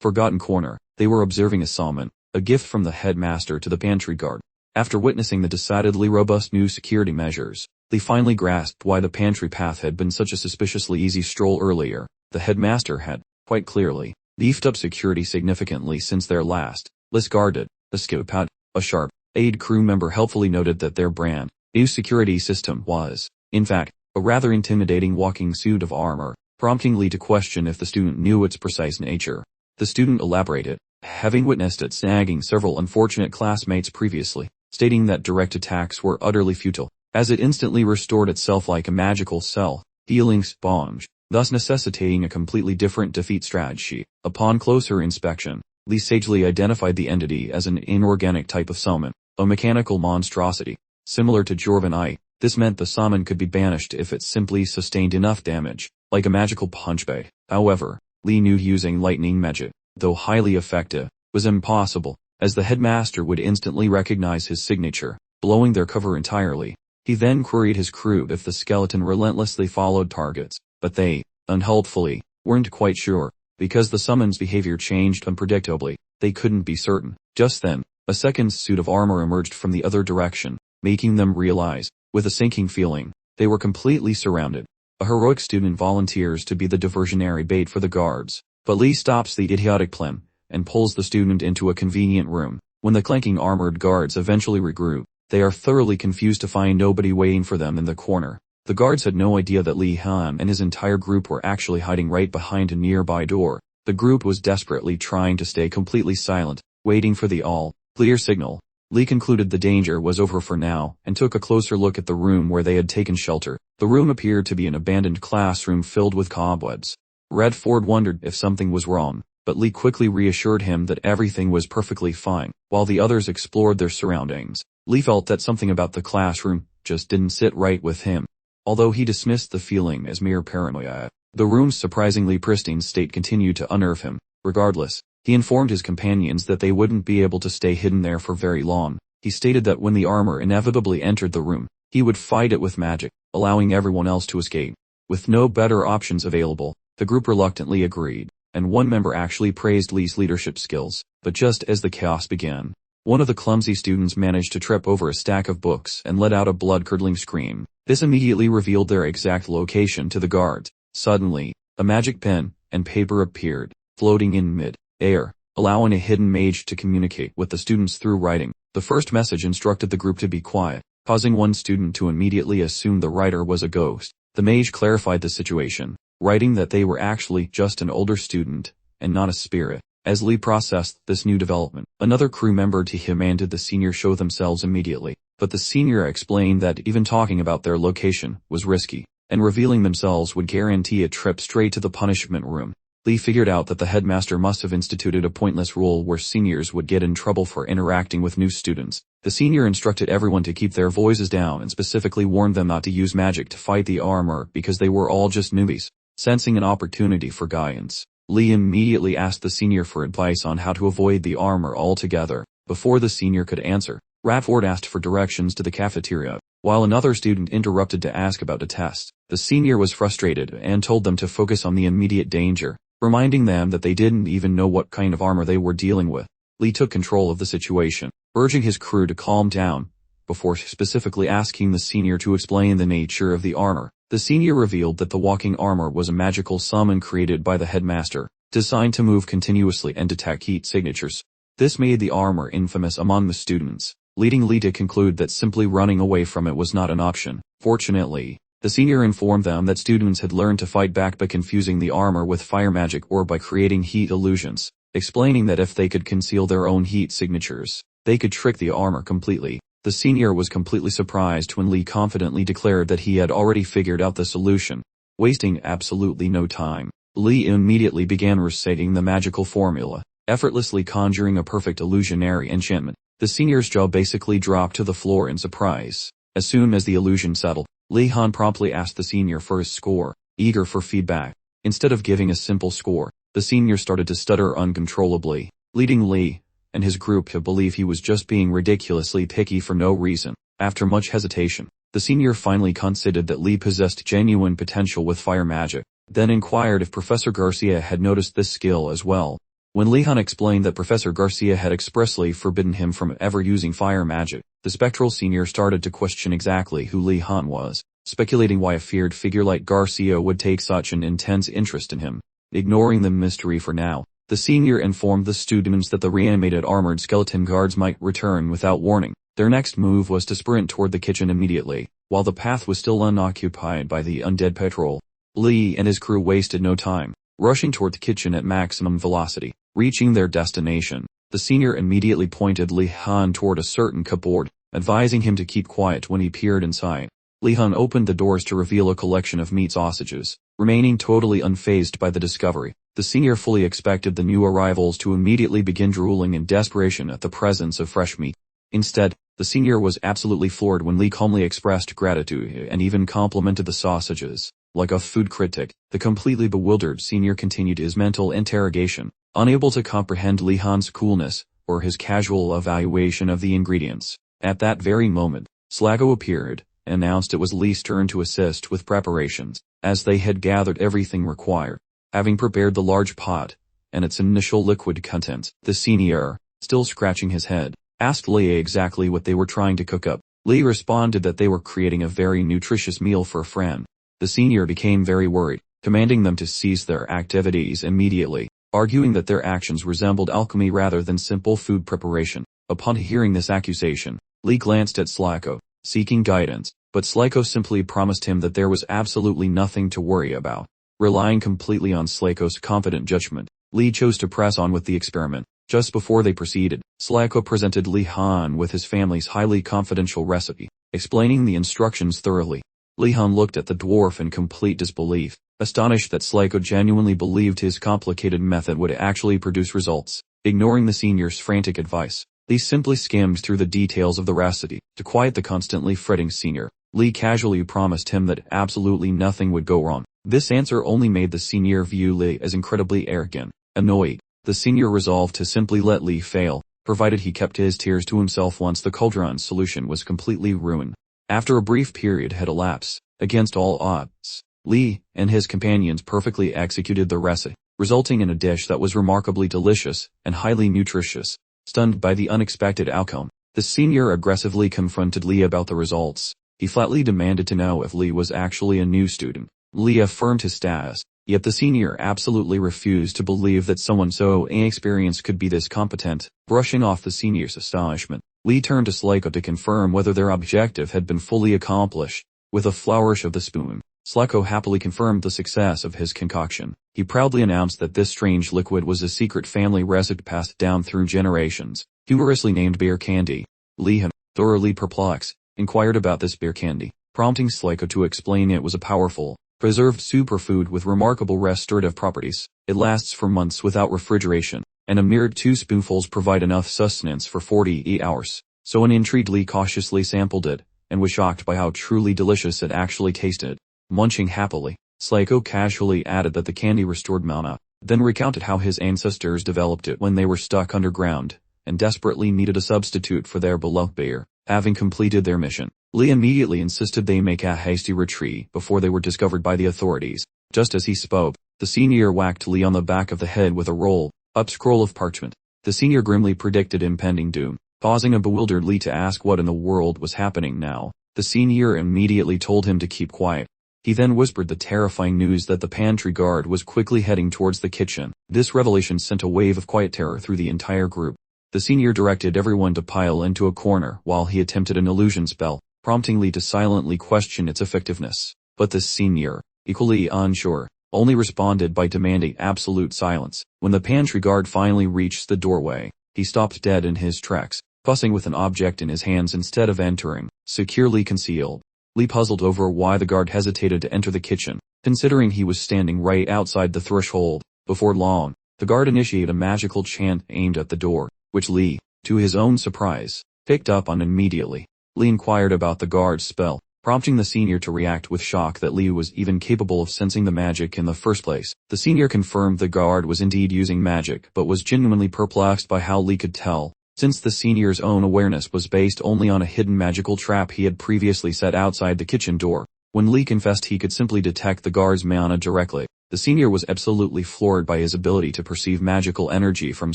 forgotten corner. They were observing a salmon, a gift from the headmaster to the pantry guard. After witnessing the decidedly robust new security measures, Lee finally grasped why the pantry path had been such a suspiciously easy stroll earlier. The headmaster had, quite clearly, beefed up security significantly since their last guarded escape. A sharp aide crew member helpfully noted that their brand new security system was, in fact, a rather intimidating walking suit of armor, prompting Lee to question if the student knew its precise nature. The student elaborated, having witnessed it snagging several unfortunate classmates previously, stating that direct attacks were utterly futile, as it instantly restored itself like a magical self-healing sponge, thus necessitating a completely different defeat strategy. Upon closer inspection, Lee sagely identified the entity as an inorganic type of summon, a mechanical monstrosity. Similar to Jorvan, this meant the summon could be banished if it simply sustained enough damage, like a magical punch bag. However, Lee knew using lightning magic, though highly effective, was impossible, as the headmaster would instantly recognize his signature, blowing their cover entirely. He then queried his crew if the skeleton relentlessly followed targets, but they, unhelpfully, weren't quite sure. Because the summon's behavior changed unpredictably, they couldn't be certain. Just then, a second suit of armor emerged from the other direction, making them realize, with a sinking feeling, they were completely surrounded. A heroic student volunteers to be the diversionary bait for the guards, but Lee stops the idiotic plan, and pulls the student into a convenient room. When the clanking armored guards eventually regroup, they are thoroughly confused to find nobody waiting for them in the corner. The guards had no idea that Lee Han and his entire group were actually hiding right behind a nearby door. The group was desperately trying to stay completely silent, waiting for the all-clear signal. Lee concluded the danger was over for now, and took a closer look at the room where they had taken shelter. The room appeared to be an abandoned classroom filled with cobwebs. Redford wondered if something was wrong, but Lee quickly reassured him that everything was perfectly fine. While the others explored their surroundings, Lee felt that something about the classroom just didn't sit right with him. Although he dismissed the feeling as mere paranoia, the room's surprisingly pristine state continued to unnerve him. Regardless, he informed his companions that they wouldn't be able to stay hidden there for very long. He stated that when the armor inevitably entered the room, he would fight it with magic, allowing everyone else to escape. With no better options available, the group reluctantly agreed, and one member actually praised Lee's leadership skills. But just as the chaos began, one of the clumsy students managed to trip over a stack of books and let out a blood-curdling scream. This immediately revealed their exact location to the guards. Suddenly, a magic pen and paper appeared, floating in mid-air, allowing a hidden mage to communicate with the students through writing. The first message instructed the group to be quiet, causing one student to immediately assume the writer was a ghost. The mage clarified the situation, writing that they were actually just an older student, and not a spirit. As Lee processed this new development, another crew member demanded the senior show themselves immediately. but the senior explained that even talking about their location was risky, and revealing themselves would guarantee a trip straight to the punishment room. Lee figured out that the headmaster must have instituted a pointless rule where seniors would get in trouble for interacting with new students. The senior instructed everyone to keep their voices down and specifically warned them not to use magic to fight the armor because they were all just newbies. Sensing an opportunity for guidance, Lee immediately asked the senior for advice on how to avoid the armor altogether. Before the senior could answer, Radford asked for directions to the cafeteria, while another student interrupted to ask about a test. The senior was frustrated and told them to focus on the immediate danger, reminding them that they didn't even know what kind of armor they were dealing with. Lee took control of the situation, urging his crew to calm down, before specifically asking the senior to explain the nature of the armor. The senior revealed that the walking armor was a magical summon created by the headmaster, designed to move continuously and detect heat signatures. This made the armor infamous among the students, leading Lee to conclude that simply running away from it was not an option. Fortunately, the senior informed them that students had learned to fight back by confusing the armor with fire magic or by creating heat illusions, explaining that if they could conceal their own heat signatures, they could trick the armor completely. The senior was completely surprised when Lee confidently declared that he had already figured out the solution. Wasting absolutely no time, Lee immediately began reciting the magical formula, effortlessly conjuring a perfect illusionary enchantment. The senior's jaw basically dropped to the floor in surprise. As soon as the illusion settled, Lee Han promptly asked the senior for his score, eager for feedback. Instead of giving a simple score, the senior started to stutter uncontrollably, leading Lee and his group to believe he was just being ridiculously picky for no reason. After much hesitation, the senior finally conceded that Lee possessed genuine potential with fire magic, then inquired if Professor Garcia had noticed this skill as well. When Lee Han explained that Professor Garcia had expressly forbidden him from ever using fire magic, the spectral senior started to question exactly who Lee Han was, speculating why a feared figure like Garcia would take such an intense interest in him. Ignoring the mystery for now, the senior informed the students that the reanimated armored skeleton guards might return without warning. Their next move was to sprint toward the kitchen immediately, while the path was still unoccupied by the undead patrol. Lee and his crew wasted no time, rushing toward the kitchen at maximum velocity. Reaching their destination, the senior immediately pointed Lee Han toward a certain cupboard, advising him to keep quiet when he peered inside. Lee Han opened the doors to reveal a collection of meat sausages, remaining totally unfazed by the discovery. The senior fully expected the new arrivals to immediately begin drooling in desperation at the presence of fresh meat. Instead, the senior was absolutely floored when Lee calmly expressed gratitude and even complimented the sausages. Like a food critic, the completely bewildered senior continued his mental interrogation, unable to comprehend Lee Han's coolness or his casual evaluation of the ingredients. At that very moment, Slago appeared, and announced it was Lee's turn to assist with preparations, as they had gathered everything required. Having prepared the large pot and its initial liquid contents, the senior, still scratching his head, asked Lee exactly what they were trying to cook up. Lee responded that they were creating a very nutritious meal for a friend. The senior became very worried, commanding them to cease their activities immediately, arguing that their actions resembled alchemy rather than simple food preparation. Upon hearing this accusation, Lee glanced at Slago, seeking guidance, but Slago simply promised him that there was absolutely nothing to worry about. Relying completely on Slago's confident judgment, Lee chose to press on with the experiment. Just before they proceeded, Slago presented Lee Han with his family's highly confidential recipe, explaining the instructions thoroughly. Lee Han looked at the dwarf in complete disbelief, astonished that Slago genuinely believed his complicated method would actually produce results. Ignoring the senior's frantic advice, Lee simply skimmed through the details of the recipe. To quiet the constantly fretting senior, Lee casually promised him that absolutely nothing would go wrong. This answer only made the senior view Lee as incredibly arrogant. Annoyed, the senior resolved to simply let Lee fail, provided he kept his tears to himself once the cauldron's solution was completely ruined. After a brief period had elapsed, against all odds, Lee and his companions perfectly executed the recipe, resulting in a dish that was remarkably delicious and highly nutritious. Stunned by the unexpected outcome, the senior aggressively confronted Lee about the results. He flatly demanded to know if Lee was actually a new student. Lee affirmed his status, yet the senior absolutely refused to believe that someone so inexperienced could be this competent. Brushing off the senior's astonishment, Lee turned to Slago to confirm whether their objective had been fully accomplished. With a flourish of the spoon, Slago happily confirmed the success of his concoction. He proudly announced that this strange liquid was a secret family recipe passed down through generations, humorously named beer candy. Lee thoroughly perplexed, inquired about this bear candy, prompting Sliko to explain it was a powerful, preserved superfood with remarkable restorative properties. It lasts for months without refrigeration, and a mere 2 spoonfuls provide enough sustenance for 48 hours. So an intrigued Lee cautiously sampled it, and was shocked by how truly delicious it actually tasted. Munching happily, Sliko casually added that the candy restored mana, then recounted how his ancestors developed it when they were stuck underground, and desperately needed a substitute for their beloved bear. Having completed their mission, Lee immediately insisted they make a hasty retreat before they were discovered by the authorities. Just as he spoke, the senior whacked Lee on the back of the head with a roll-up scroll of parchment. The senior grimly predicted impending doom, causing a bewildered Lee to ask what in the world was happening now. The senior immediately told him to keep quiet. He then whispered the terrifying news that the pantry guard was quickly heading towards the kitchen. This revelation sent a wave of quiet terror through the entire group. The senior directed everyone to pile into a corner while he attempted an illusion spell, prompting Lee to silently question its effectiveness. But the senior, equally unsure, only responded by demanding absolute silence. When the pantry guard finally reached the doorway, he stopped dead in his tracks, fussing with an object in his hands instead of entering, securely concealed. Lee puzzled over why the guard hesitated to enter the kitchen, considering he was standing right outside the threshold. Before long, the guard initiated a magical chant aimed at the door, which Lee, to his own surprise, picked up on immediately. Lee inquired about the guard's spell, prompting the senior to react with shock that Lee was even capable of sensing the magic in the first place. The senior confirmed the guard was indeed using magic, but was genuinely perplexed by how Lee could tell, since the senior's own awareness was based only on a hidden magical trap he had previously set outside the kitchen door. When Lee confessed he could simply detect the guard's mana directly, the senior was absolutely floored by his ability to perceive magical energy from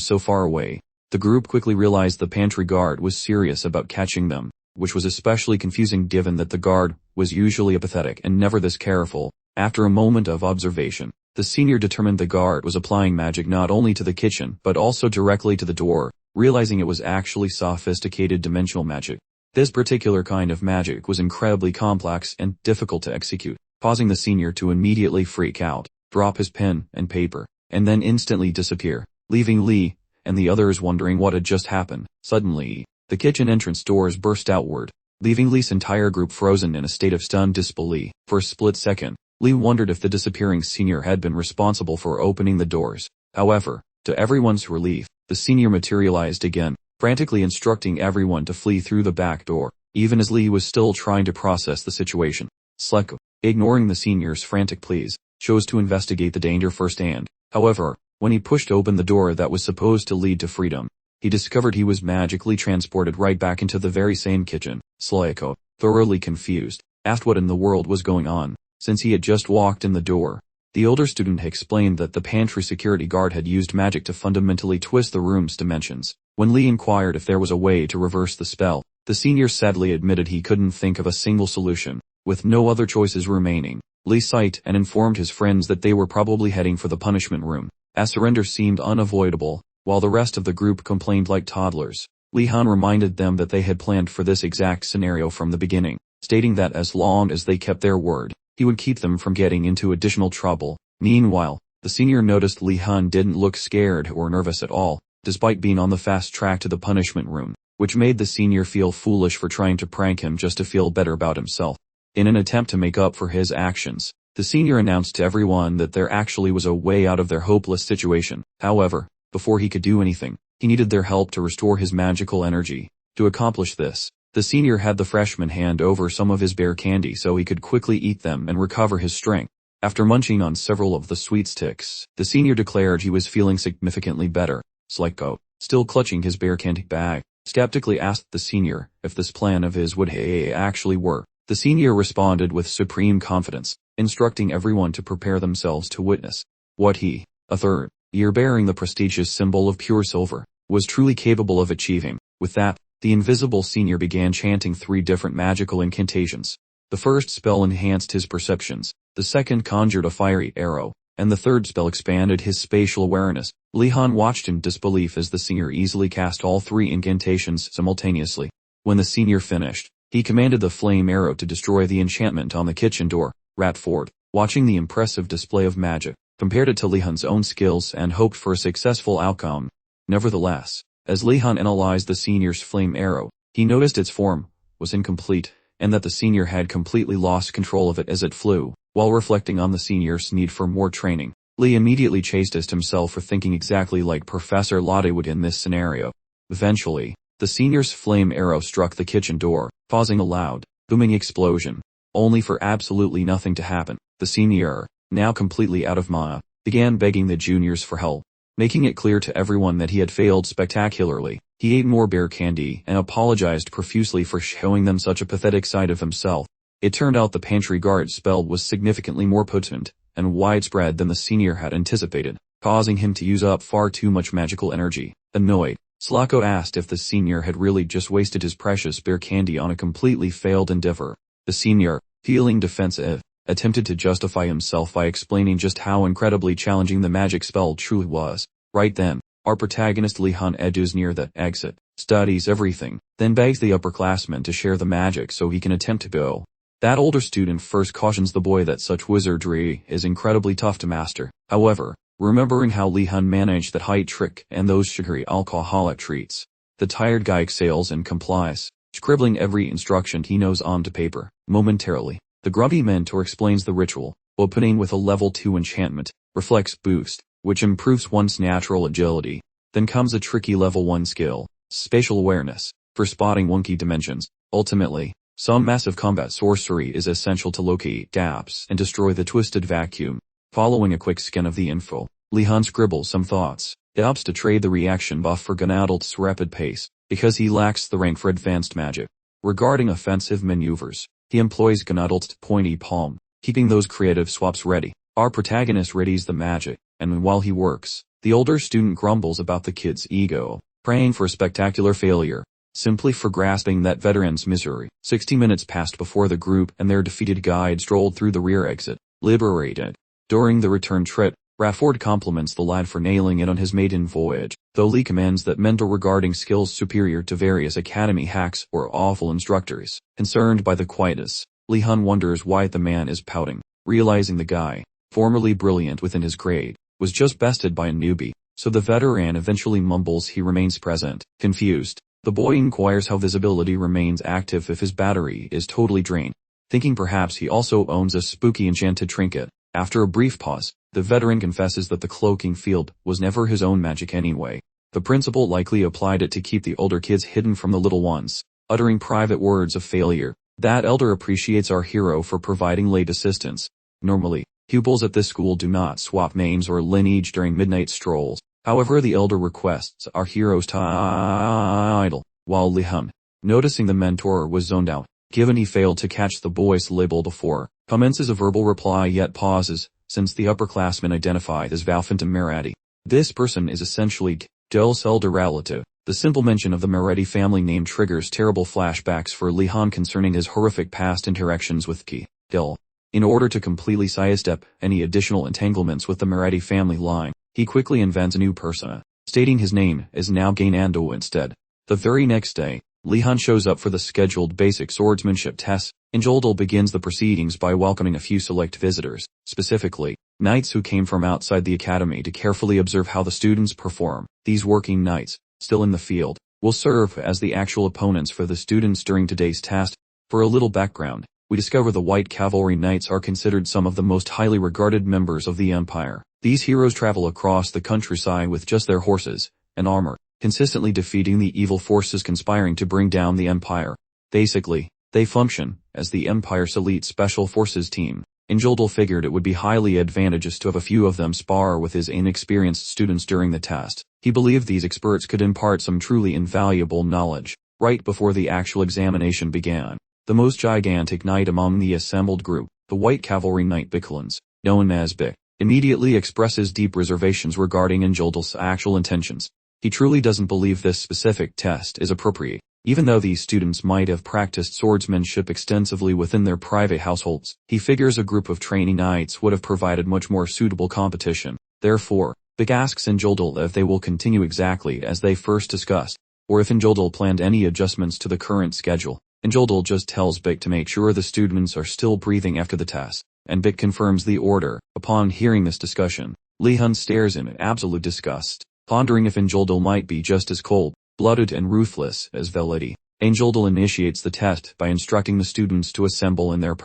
so far away. The group quickly realized the pantry guard was serious about catching them, which was especially confusing given that the guard was usually apathetic and never this careful. After a moment of observation, the senior determined the guard was applying magic not only to the kitchen but also directly to the door, realizing it was actually sophisticated dimensional magic. This particular kind of magic was incredibly complex and difficult to execute, causing the senior to immediately freak out, drop his pen and paper, and then instantly disappear, leaving Lee and the others wondering what had just happened. Suddenly, the kitchen entrance doors burst outward, leaving Lee's entire group frozen in a state of stunned disbelief. For a split second, Lee wondered if the disappearing senior had been responsible for opening the doors. However, to everyone's relief, the senior materialized again, frantically instructing everyone to flee through the back door, even as Lee was still trying to process the situation. Sliko, ignoring the senior's frantic pleas, chose to investigate the danger firsthand. However, when he pushed open the door that was supposed to lead to freedom, he discovered he was magically transported right back into the very same kitchen. Sliko, thoroughly confused, asked what in the world was going on, since he had just walked in the door. The older student explained that the pantry security guard had used magic to fundamentally twist the room's dimensions. When Lee inquired if there was a way to reverse the spell, the senior sadly admitted he couldn't think of a single solution. With no other choices remaining, Lee sighed and informed his friends that they were probably heading for the punishment room, as surrender seemed unavoidable. While the rest of the group complained like toddlers, Lee Han reminded them that they had planned for this exact scenario from the beginning, stating that as long as they kept their word, he would keep them from getting into additional trouble. Meanwhile, the senior noticed Lee Han didn't look scared or nervous at all, despite being on the fast track to the punishment room, which made the senior feel foolish for trying to prank him just to feel better about himself. In an attempt to make up for his actions, the senior announced to everyone that there actually was a way out of their hopeless situation. However, before he could do anything, he needed their help to restore his magical energy. To accomplish this, the senior had the freshman hand over some of his bear candy so he could quickly eat them and recover his strength. After munching on several of the sweet sticks, the senior declared he was feeling significantly better. Sliko, still clutching his bear candy bag, skeptically asked the senior if this plan of his would actually work. The senior responded with supreme confidence, instructing everyone to prepare themselves to witness what he, a third year bearing the prestigious symbol of pure silver, was truly capable of achieving. With that, the invisible senior began chanting 3 different magical incantations. The first spell enhanced his perceptions, the second conjured a fiery arrow, and the third spell expanded his spatial awareness. Lee Han watched in disbelief as the senior easily cast all 3 incantations simultaneously. When the senior finished, he commanded the flame arrow to destroy the enchantment on the kitchen door. Ratford, watching the impressive display of magic, compared it to Lee Han's own skills and hoped for a successful outcome. Nevertheless, as Lee Han analyzed the senior's flame arrow, He noticed its form was incomplete, and that the senior had completely lost control of it as it flew. While reflecting on the senior's need for more training, Lee immediately chastised himself for thinking exactly like Professor Lotte would in this scenario. Eventually, the senior's flame arrow struck the kitchen door, causing a loud, booming explosion, only for absolutely nothing to happen. The senior, now completely out of Manhwa, began begging the juniors for help, making it clear to everyone that he had failed spectacularly. He ate more bear candy and apologized profusely for showing them such a pathetic side of himself. It turned out the pantry guard spell was significantly more potent and widespread than the senior had anticipated, causing him to use up far too much magical energy. Annoyed, Slako asked if the senior had really just wasted his precious bear candy on a completely failed endeavor. The senior, feeling defensive, attempted to justify himself by explaining just how incredibly challenging the magic spell truly was. Right then, our protagonist Lee-hun edges near the exit, studies everything, then begs the upperclassman to share the magic so he can attempt to go. That older student first cautions the boy that such wizardry is incredibly tough to master. However, remembering how Lee-hun managed that height trick and those sugary alcoholic treats, the tired guy exhales and complies, scribbling every instruction he knows onto paper. Momentarily, the grumpy mentor explains the ritual, opening with a level 2 enchantment, reflex boost, which improves one's natural agility. Then comes a tricky level 1 skill, spatial awareness, for spotting wonky dimensions. Ultimately, some massive combat sorcery is essential to locate gaps and destroy the twisted vacuum. Following a quick scan of the info, Lee-hun scribbles some thoughts. He opts to trade the reaction buff for Gunadult's rapid pace, because he lacks the rank for advanced magic. Regarding offensive maneuvers, he employs Gunadult's pointy palm, keeping those creative swaps ready. Our protagonist readies the magic, and while he works, the older student grumbles about the kid's ego, praying for a spectacular failure, simply for grasping that veteran's misery. 60 minutes passed before the group and their defeated guide strolled through the rear exit, liberated. During the return trip, Rafford compliments the lad for nailing it on his maiden voyage, though Lee commends that mentor regarding skills superior to various academy hacks or awful instructors. Concerned by the quietus, Lee-hun wonders why the man is pouting, realizing the guy, formerly brilliant within his grade, was just bested by a newbie, so the veteran eventually mumbles he remains present. Confused, the boy inquires how visibility remains active if his battery is totally drained, thinking perhaps he also owns a spooky enchanted trinket. After a brief pause, the veteran confesses that the cloaking field was never his own magic anyway. The principal likely applied it to keep the older kids hidden from the little ones, uttering private words of failure. That elder appreciates our hero for providing late assistance. Normally, pupils at this school do not swap names or lineage during midnight strolls. However, the elder requests our hero's title, while Lee-hun, noticing the mentor was zoned out, given he failed to catch the boy's label before, commences a verbal reply yet pauses, since the upperclassman identified as Valphantom Marathi. This person is essentially Dell's elder relative. The simple mention of the Marathi family name triggers terrible flashbacks for Lee-hun concerning his horrific past interactions with Dell. In order to completely sidestep any additional entanglements with the Marathi family line, he quickly invents a new persona, stating his name is now Gainando instead. The very next day, Lee-hun shows up for the scheduled basic swordsmanship test, and Joldel begins the proceedings by welcoming a few select visitors, specifically, knights who came from outside the academy to carefully observe how the students perform. These working knights, still in the field, will serve as the actual opponents for the students during today's test. For a little background, we discover the White Cavalry Knights are considered some of the most highly regarded members of the Empire. These heroes travel across the countryside with just their horses and armor, consistently defeating the evil forces conspiring to bring down the Empire. Basically, they function as the Empire's elite special forces team, and Joldel figured it would be highly advantageous to have a few of them spar with his inexperienced students during the test. He believed these experts could impart some truly invaluable knowledge. Right before the actual examination began, the most gigantic knight among the assembled group, the White Cavalry Knight Bicklins, known as Bick, immediately expresses deep reservations regarding Joldel's actual intentions. He truly doesn't believe this specific test is appropriate, even though these students might have practiced swordsmanship extensively within their private households. He figures a group of training knights would have provided much more suitable competition. Therefore, Bick asks Joldel if they will continue exactly as they first discussed, or if Joldel planned any adjustments to the current schedule. Joldel just tells Bick to make sure the students are still breathing after the test, and Bick confirms the order. Upon hearing this discussion, Lee-hun stares in absolute disgust, pondering if Joldel might be just as cold-blooded and ruthless as Velity. Angel Dal initiates the test by instructing the students to assemble in their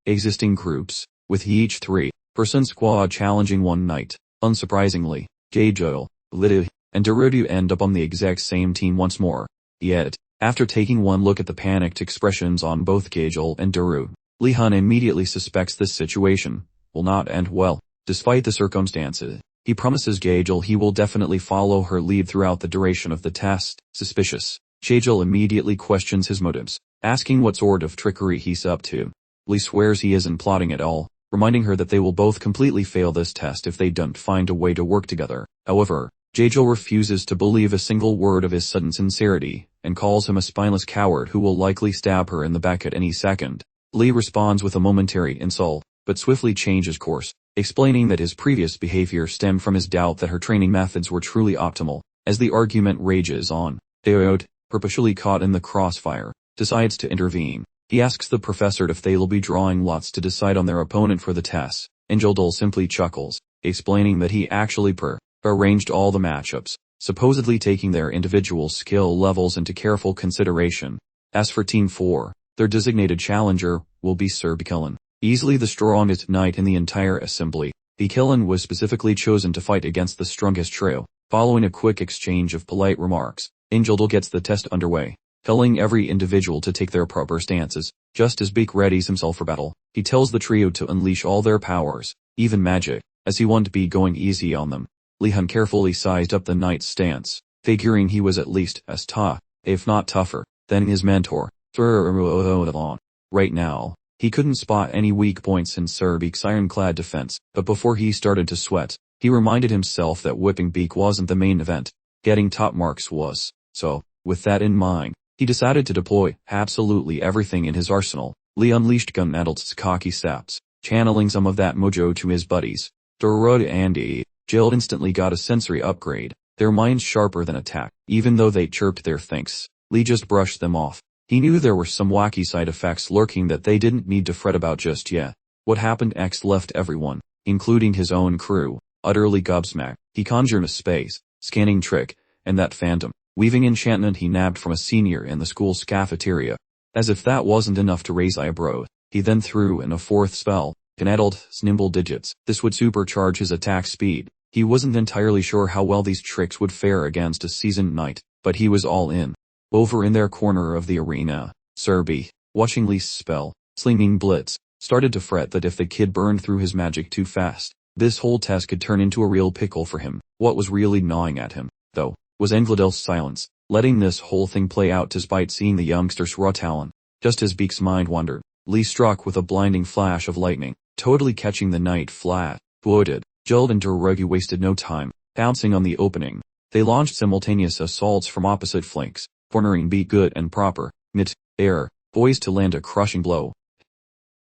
existing groups, with each three-person squad challenging one knight. Unsurprisingly, Gajol, Lidu, and Darudu end up on the exact same team once more. Yet, after taking one look at the panicked expressions on both Gajol and Daru, Lee Hun immediately suspects this situation will not end well. Despite the circumstances, he promises Gajol he will definitely follow her lead throughout the duration of the test. Suspicious, Gajol immediately questions his motives, asking what sort of trickery he's up to. Lee swears he isn't plotting at all, reminding her that they will both completely fail this test if they don't find a way to work together. However, Gajol refuses to believe a single word of his sudden sincerity, and calls him a spineless coward who will likely stab her in the back at any second. Lee responds with a momentary insult, but swiftly changes course, explaining that his previous behavior stemmed from his doubt that her training methods were truly optimal. As the argument rages on, Daod, perpetually caught in the crossfire, decides to intervene. He asks the professor if they'll be drawing lots to decide on their opponent for the test. Angel Dal simply chuckles, explaining that he actually arranged all the matchups, supposedly taking their individual skill levels into careful consideration. As for Team 4, their designated challenger will be Sir Bikilin, easily the strongest knight in the entire assembly. Bikilin was specifically chosen to fight against the strongest trio. Following a quick exchange of polite remarks, Angel Dal gets the test underway, telling every individual to take their proper stances. Just as Beak readies himself for battle, he tells the trio to unleash all their powers, even magic, as he wouldn't be going easy on them. Lee Hun carefully sized up the knight's stance, figuring he was at least as tough, if not tougher, than his mentor. Right now, he couldn't spot any weak points in Sir Beak's ironclad defense, but before he started to sweat, he reminded himself that whipping Beak wasn't the main event. Getting top marks was. So, with that in mind, he decided to deploy absolutely everything in his arsenal. Lee unleashed Gun-Addled's cocky saps, channeling some of that mojo to his buddies. Daruda and Jill instantly got a sensory upgrade, their minds sharper than attack. Even though they chirped their thanks, Lee just brushed them off. He knew there were some wacky side effects lurking that they didn't need to fret about just yet. What happened next left everyone, including his own crew, utterly gobsmacked. He conjured a space scanning trick, and that phantom weaving enchantment he nabbed from a senior in the school's cafeteria. As if that wasn't enough to raise eyebrows, he then threw in a fourth spell, Gun-Addled's nimble digits. This would supercharge his attack speed. He wasn't entirely sure how well these tricks would fare against a seasoned knight, but he was all in. Over in their corner of the arena, Sir B, watching Lee's spell, slinging blitz, started to fret that if the kid burned through his magic too fast, this whole test could turn into a real pickle for him. What was really gnawing at him, though, was Engladel's silence, letting this whole thing play out despite seeing the youngster's raw talent. Just as Beak's mind wandered, Lee struck with a blinding flash of lightning, totally catching the knight flat-footed. Jeld and Darugu wasted no time, pouncing on the opening. They launched simultaneous assaults from opposite flanks, cornering Beak good and proper, mid-air, poised to land a crushing blow.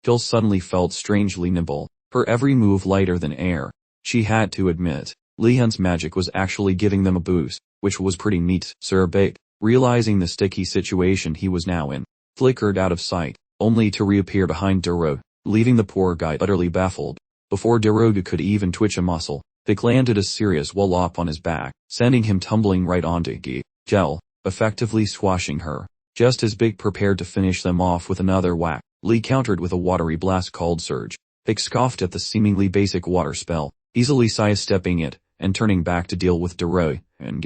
Jill suddenly felt strangely nimble, her every move lighter than air. She had to admit, Lee Hun's magic was actually giving them a boost, which was pretty neat. Sir Beak, realizing the sticky situation he was now in, flickered out of sight, only to reappear behind Darugu, leaving the poor guy utterly baffled. Before Darugu could even twitch a muscle, Beak landed a serious wallop on his back, sending him tumbling right onto Jill, effectively squashing her. Just as Beak prepared to finish them off with another whack, Lee countered with a watery blast called Surge. Beak scoffed at the seemingly basic water spell, easily sidestepping it, and turning back to deal with Darugu and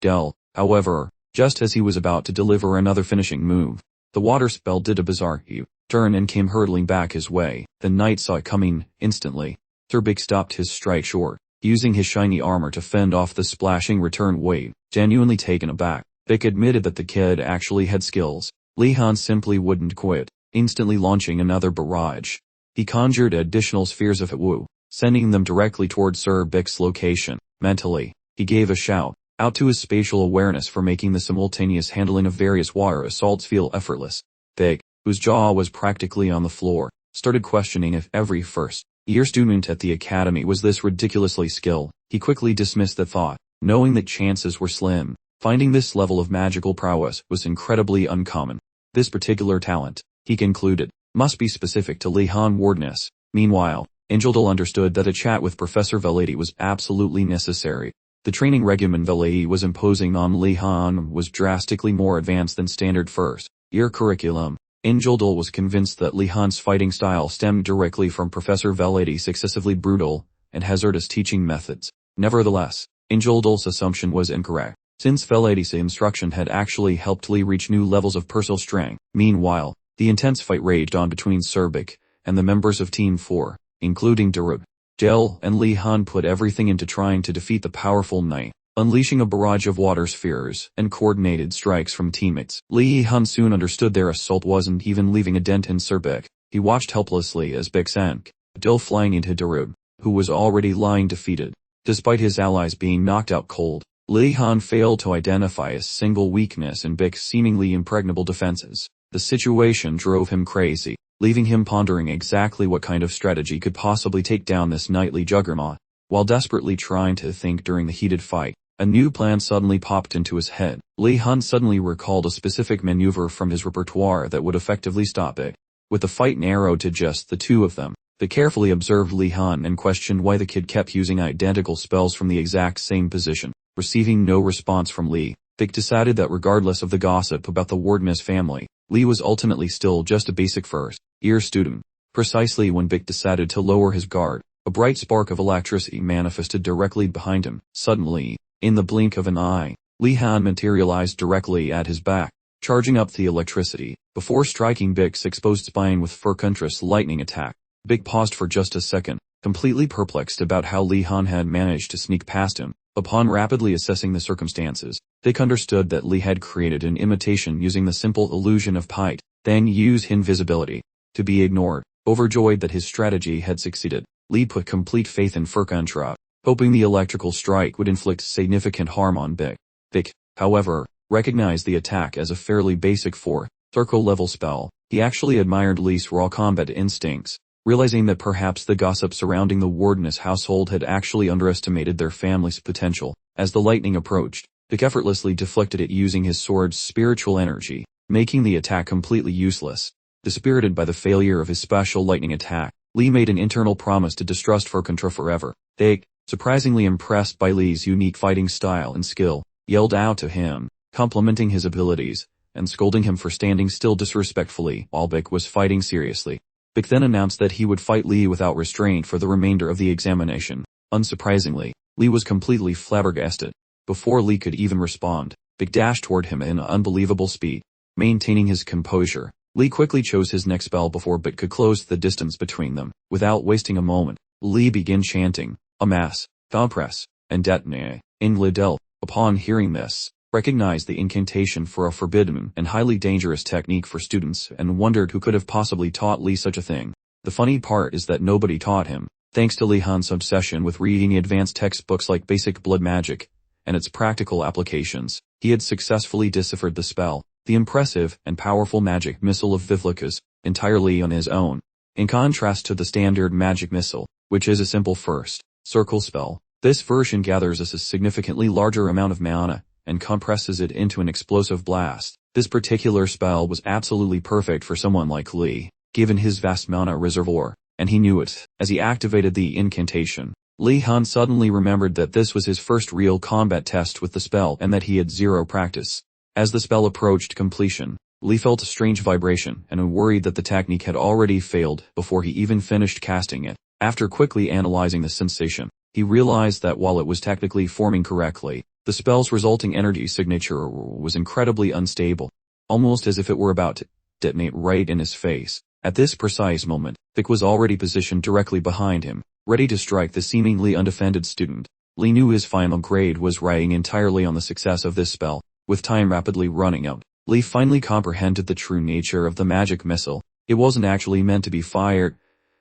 Jill. However, just as he was about to deliver another finishing move, the water spell did a bizarre turn and came hurtling back his way. The knight saw it coming instantly. Sir Beak stopped his strike short, using his shiny armor to fend off the splashing return wave. Genuinely taken aback, Beak admitted that the kid actually had skills. Lee Hun simply wouldn't quit, instantly launching another barrage. He conjured additional spheres of Wu, sending them directly toward Sir Beak's location. Mentally, he gave a shout out to his spatial awareness for making the simultaneous handling of various water assaults feel effortless. Beak, whose jaw was practically on the floor, started questioning if every first-year student at the academy was this ridiculously skilled. He quickly dismissed the thought, knowing that chances were slim. Finding this level of magical prowess was incredibly uncommon. This particular talent, he concluded, must be specific to Lee Han Wardness. Meanwhile, Angel Dal understood that a chat with Professor Velady was absolutely necessary. The training regimen Valai was imposing on Li Han was drastically more advanced than standard first-year curriculum. Ingeldal was convinced that Li Han's fighting style stemmed directly from Professor Valai's excessively brutal and hazardous teaching methods. Nevertheless, Ingeldal's assumption was incorrect, since Valai's instruction had actually helped Li reach new levels of personal strength. Meanwhile, the intense fight raged on between Surbik and the members of Team 4, including Darub, Gel, and Li Han put everything into trying to defeat the powerful knight, unleashing a barrage of water spheres and coordinated strikes from teammates. Li Han soon understood their assault wasn't even leaving a dent in Surbik. He watched helplessly as Bik sank, Gel flying into Darub, who was already lying defeated. Despite his allies being knocked out cold, Li Han failed to identify a single weakness in Bik's seemingly impregnable defenses. The situation drove him crazy, leaving him pondering exactly what kind of strategy could possibly take down this knightly juggernaut. While desperately trying to think during the heated fight, a new plan suddenly popped into his head. Li Han suddenly recalled a specific maneuver from his repertoire that would effectively stop it. With the fight narrowed to just the two of them, they carefully observed Li Han and questioned why the kid kept using identical spells from the exact same position. Receiving no response from Li, Bik decided that regardless of the gossip about the Wardness family, Li was ultimately still just a basic first-year student. Precisely when Bik decided to lower his guard, a bright spark of electricity manifested directly behind him. Suddenly, in the blink of an eye, Li Han materialized directly at his back, charging up the electricity, before striking Bik's exposed spine with Furcontra's lightning attack. Bik paused for just a second, completely perplexed about how Li Han had managed to sneak past him. Upon rapidly assessing the circumstances, Bik understood that Li had created an imitation using the simple illusion of height, then used invisibility to be ignored. Overjoyed that his strategy had succeeded, Li put complete faith in Furcontra, hoping the electrical strike would inflict significant harm on Bik. Bik, however, recognized the attack as a fairly basic fourth-circle level spell. He actually admired Li's raw combat instincts, realizing that perhaps the gossip surrounding the Wardness household had actually underestimated their family's potential. As the lightning approached, Bik effortlessly deflected it using his sword's spiritual energy, making the attack completely useless. Dispirited by the failure of his special lightning attack, Li made an internal promise to distrust Furcontra forever. Bik, surprisingly impressed by Li's unique fighting style and skill, yelled out to him, complimenting his abilities, and scolding him for standing still disrespectfully while Bik was fighting seriously. Bik then announced that he would fight Li without restraint for the remainder of the examination. Unsurprisingly, Li was completely flabbergasted. Before Li could even respond, Bik dashed toward him in unbelievable speed. Maintaining his composure, Li quickly chose his next spell before Bik could close the distance between them. Without wasting a moment, Li began chanting, "Amass, compress, and detonate." Inglidel, upon hearing this, recognized the incantation for a forbidden and highly dangerous technique for students and wondered who could have possibly taught Li such a thing. The funny part is that nobody taught him. Thanks to Li Han's obsession with reading advanced textbooks like Basic Blood Magic and its practical applications, he had successfully deciphered the spell, the impressive and powerful magic missile of Vivlikas, entirely on his own. In contrast to the standard magic missile, which is a simple first-circle spell, this version gathers a significantly larger amount of mana and compresses it into an explosive blast. This particular spell was absolutely perfect for someone like Li, given his vast mana reservoir, and he knew it. As he activated the incantation, Li Han suddenly remembered that this was his first real combat test with the spell and that he had zero practice. As the spell approached completion, Li felt a strange vibration and worried that the technique had already failed before he even finished casting it. After quickly analyzing the sensation, he realized that while it was technically forming correctly, the spell's resulting energy signature was incredibly unstable, almost as if it were about to detonate right in his face. At this precise moment, Bik was already positioned directly behind him, ready to strike the seemingly undefended student. Li knew his final grade was riding entirely on the success of this spell. With time rapidly running out, Li finally comprehended the true nature of the magic missile. It wasn't actually meant to be fired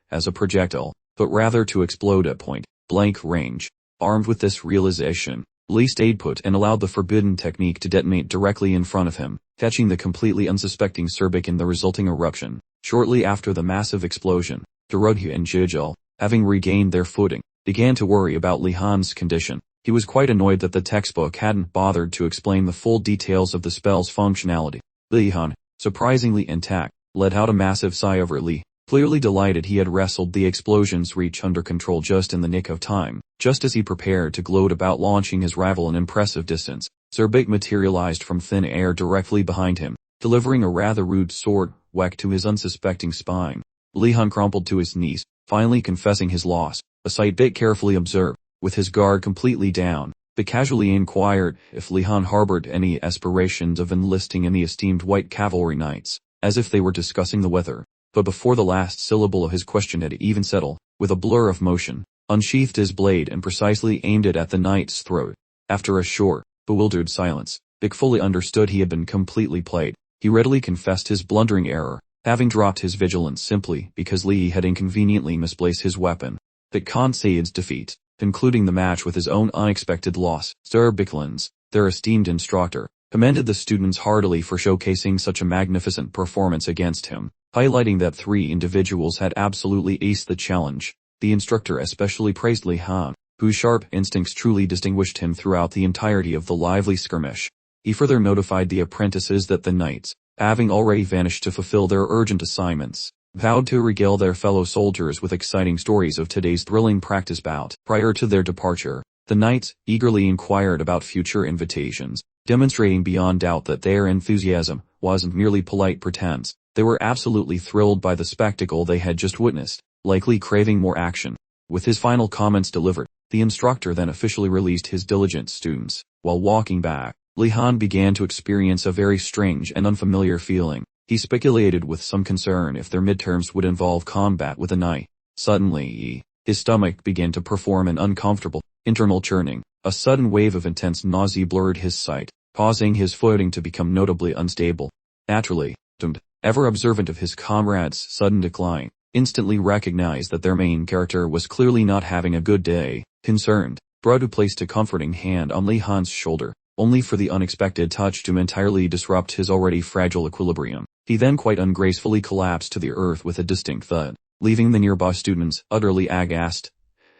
as a projectile, but rather to explode at point-blank range. Armed with this realization, Li stayed put and allowed the forbidden technique to detonate directly in front of him, catching the completely unsuspecting Surbik in the resulting eruption. Shortly after the massive explosion, Darudhu and Jijal, having regained their footing, began to worry about Li Han's condition. He was quite annoyed that the textbook hadn't bothered to explain the full details of the spell's functionality. Li Han, surprisingly intact, let out a massive sigh of relief. Clearly delighted he had wrestled the explosion's reach under control just in the nick of time. Just as he prepared to gloat about launching his rival an impressive distance, Zerbik materialized from thin air directly behind him, delivering a rather rude sword whack to his unsuspecting spine. Li-Han crumpled to his knees, finally confessing his loss, a sight Bit carefully observed. With his guard completely down, Bit casually inquired if Li-Han harbored any aspirations of enlisting in the esteemed White Cavalry Knights, as if they were discussing the weather. But before the last syllable of his question had even settled, with a blur of motion, unsheathed his blade and precisely aimed it at the knight's throat. After a short, bewildered silence, Bit fully understood he had been completely played. He readily confessed his blundering error, having dropped his vigilance simply because Li had inconveniently misplaced his weapon. Bit concedes defeat, concluding the match with his own unexpected loss. Sir Bicklins, their esteemed instructor, commended the students heartily for showcasing such a magnificent performance against him, highlighting that 3 individuals had absolutely aced the challenge. The instructor especially praised Li-Han, whose sharp instincts truly distinguished him throughout the entirety of the lively skirmish. He further notified the apprentices that the knights, having already vanished to fulfill their urgent assignments, vowed to regale their fellow soldiers with exciting stories of today's thrilling practice bout. Prior to their departure, the knights eagerly inquired about future invitations, demonstrating beyond doubt that their enthusiasm wasn't merely polite pretense. They were absolutely thrilled by the spectacle they had just witnessed, likely craving more action. With his final comments delivered, the instructor then officially released his diligent students. While walking back, Li-Han began to experience a very strange and unfamiliar feeling. He speculated with some concern if their midterms would involve combat with a knight. Suddenly, his stomach began to perform an uncomfortable, internal churning. A sudden wave of intense nausea blurred his sight, causing his footing to become notably unstable. Naturally, Doomed, ever observant of his comrades' sudden decline, instantly recognized that their main character was clearly not having a good day. Concerned, Brodu placed a comforting hand on Li-Han's shoulder, only for the unexpected touch to entirely disrupt his already fragile equilibrium. He then quite ungracefully collapsed to the earth with a distinct thud, leaving the nearby students utterly aghast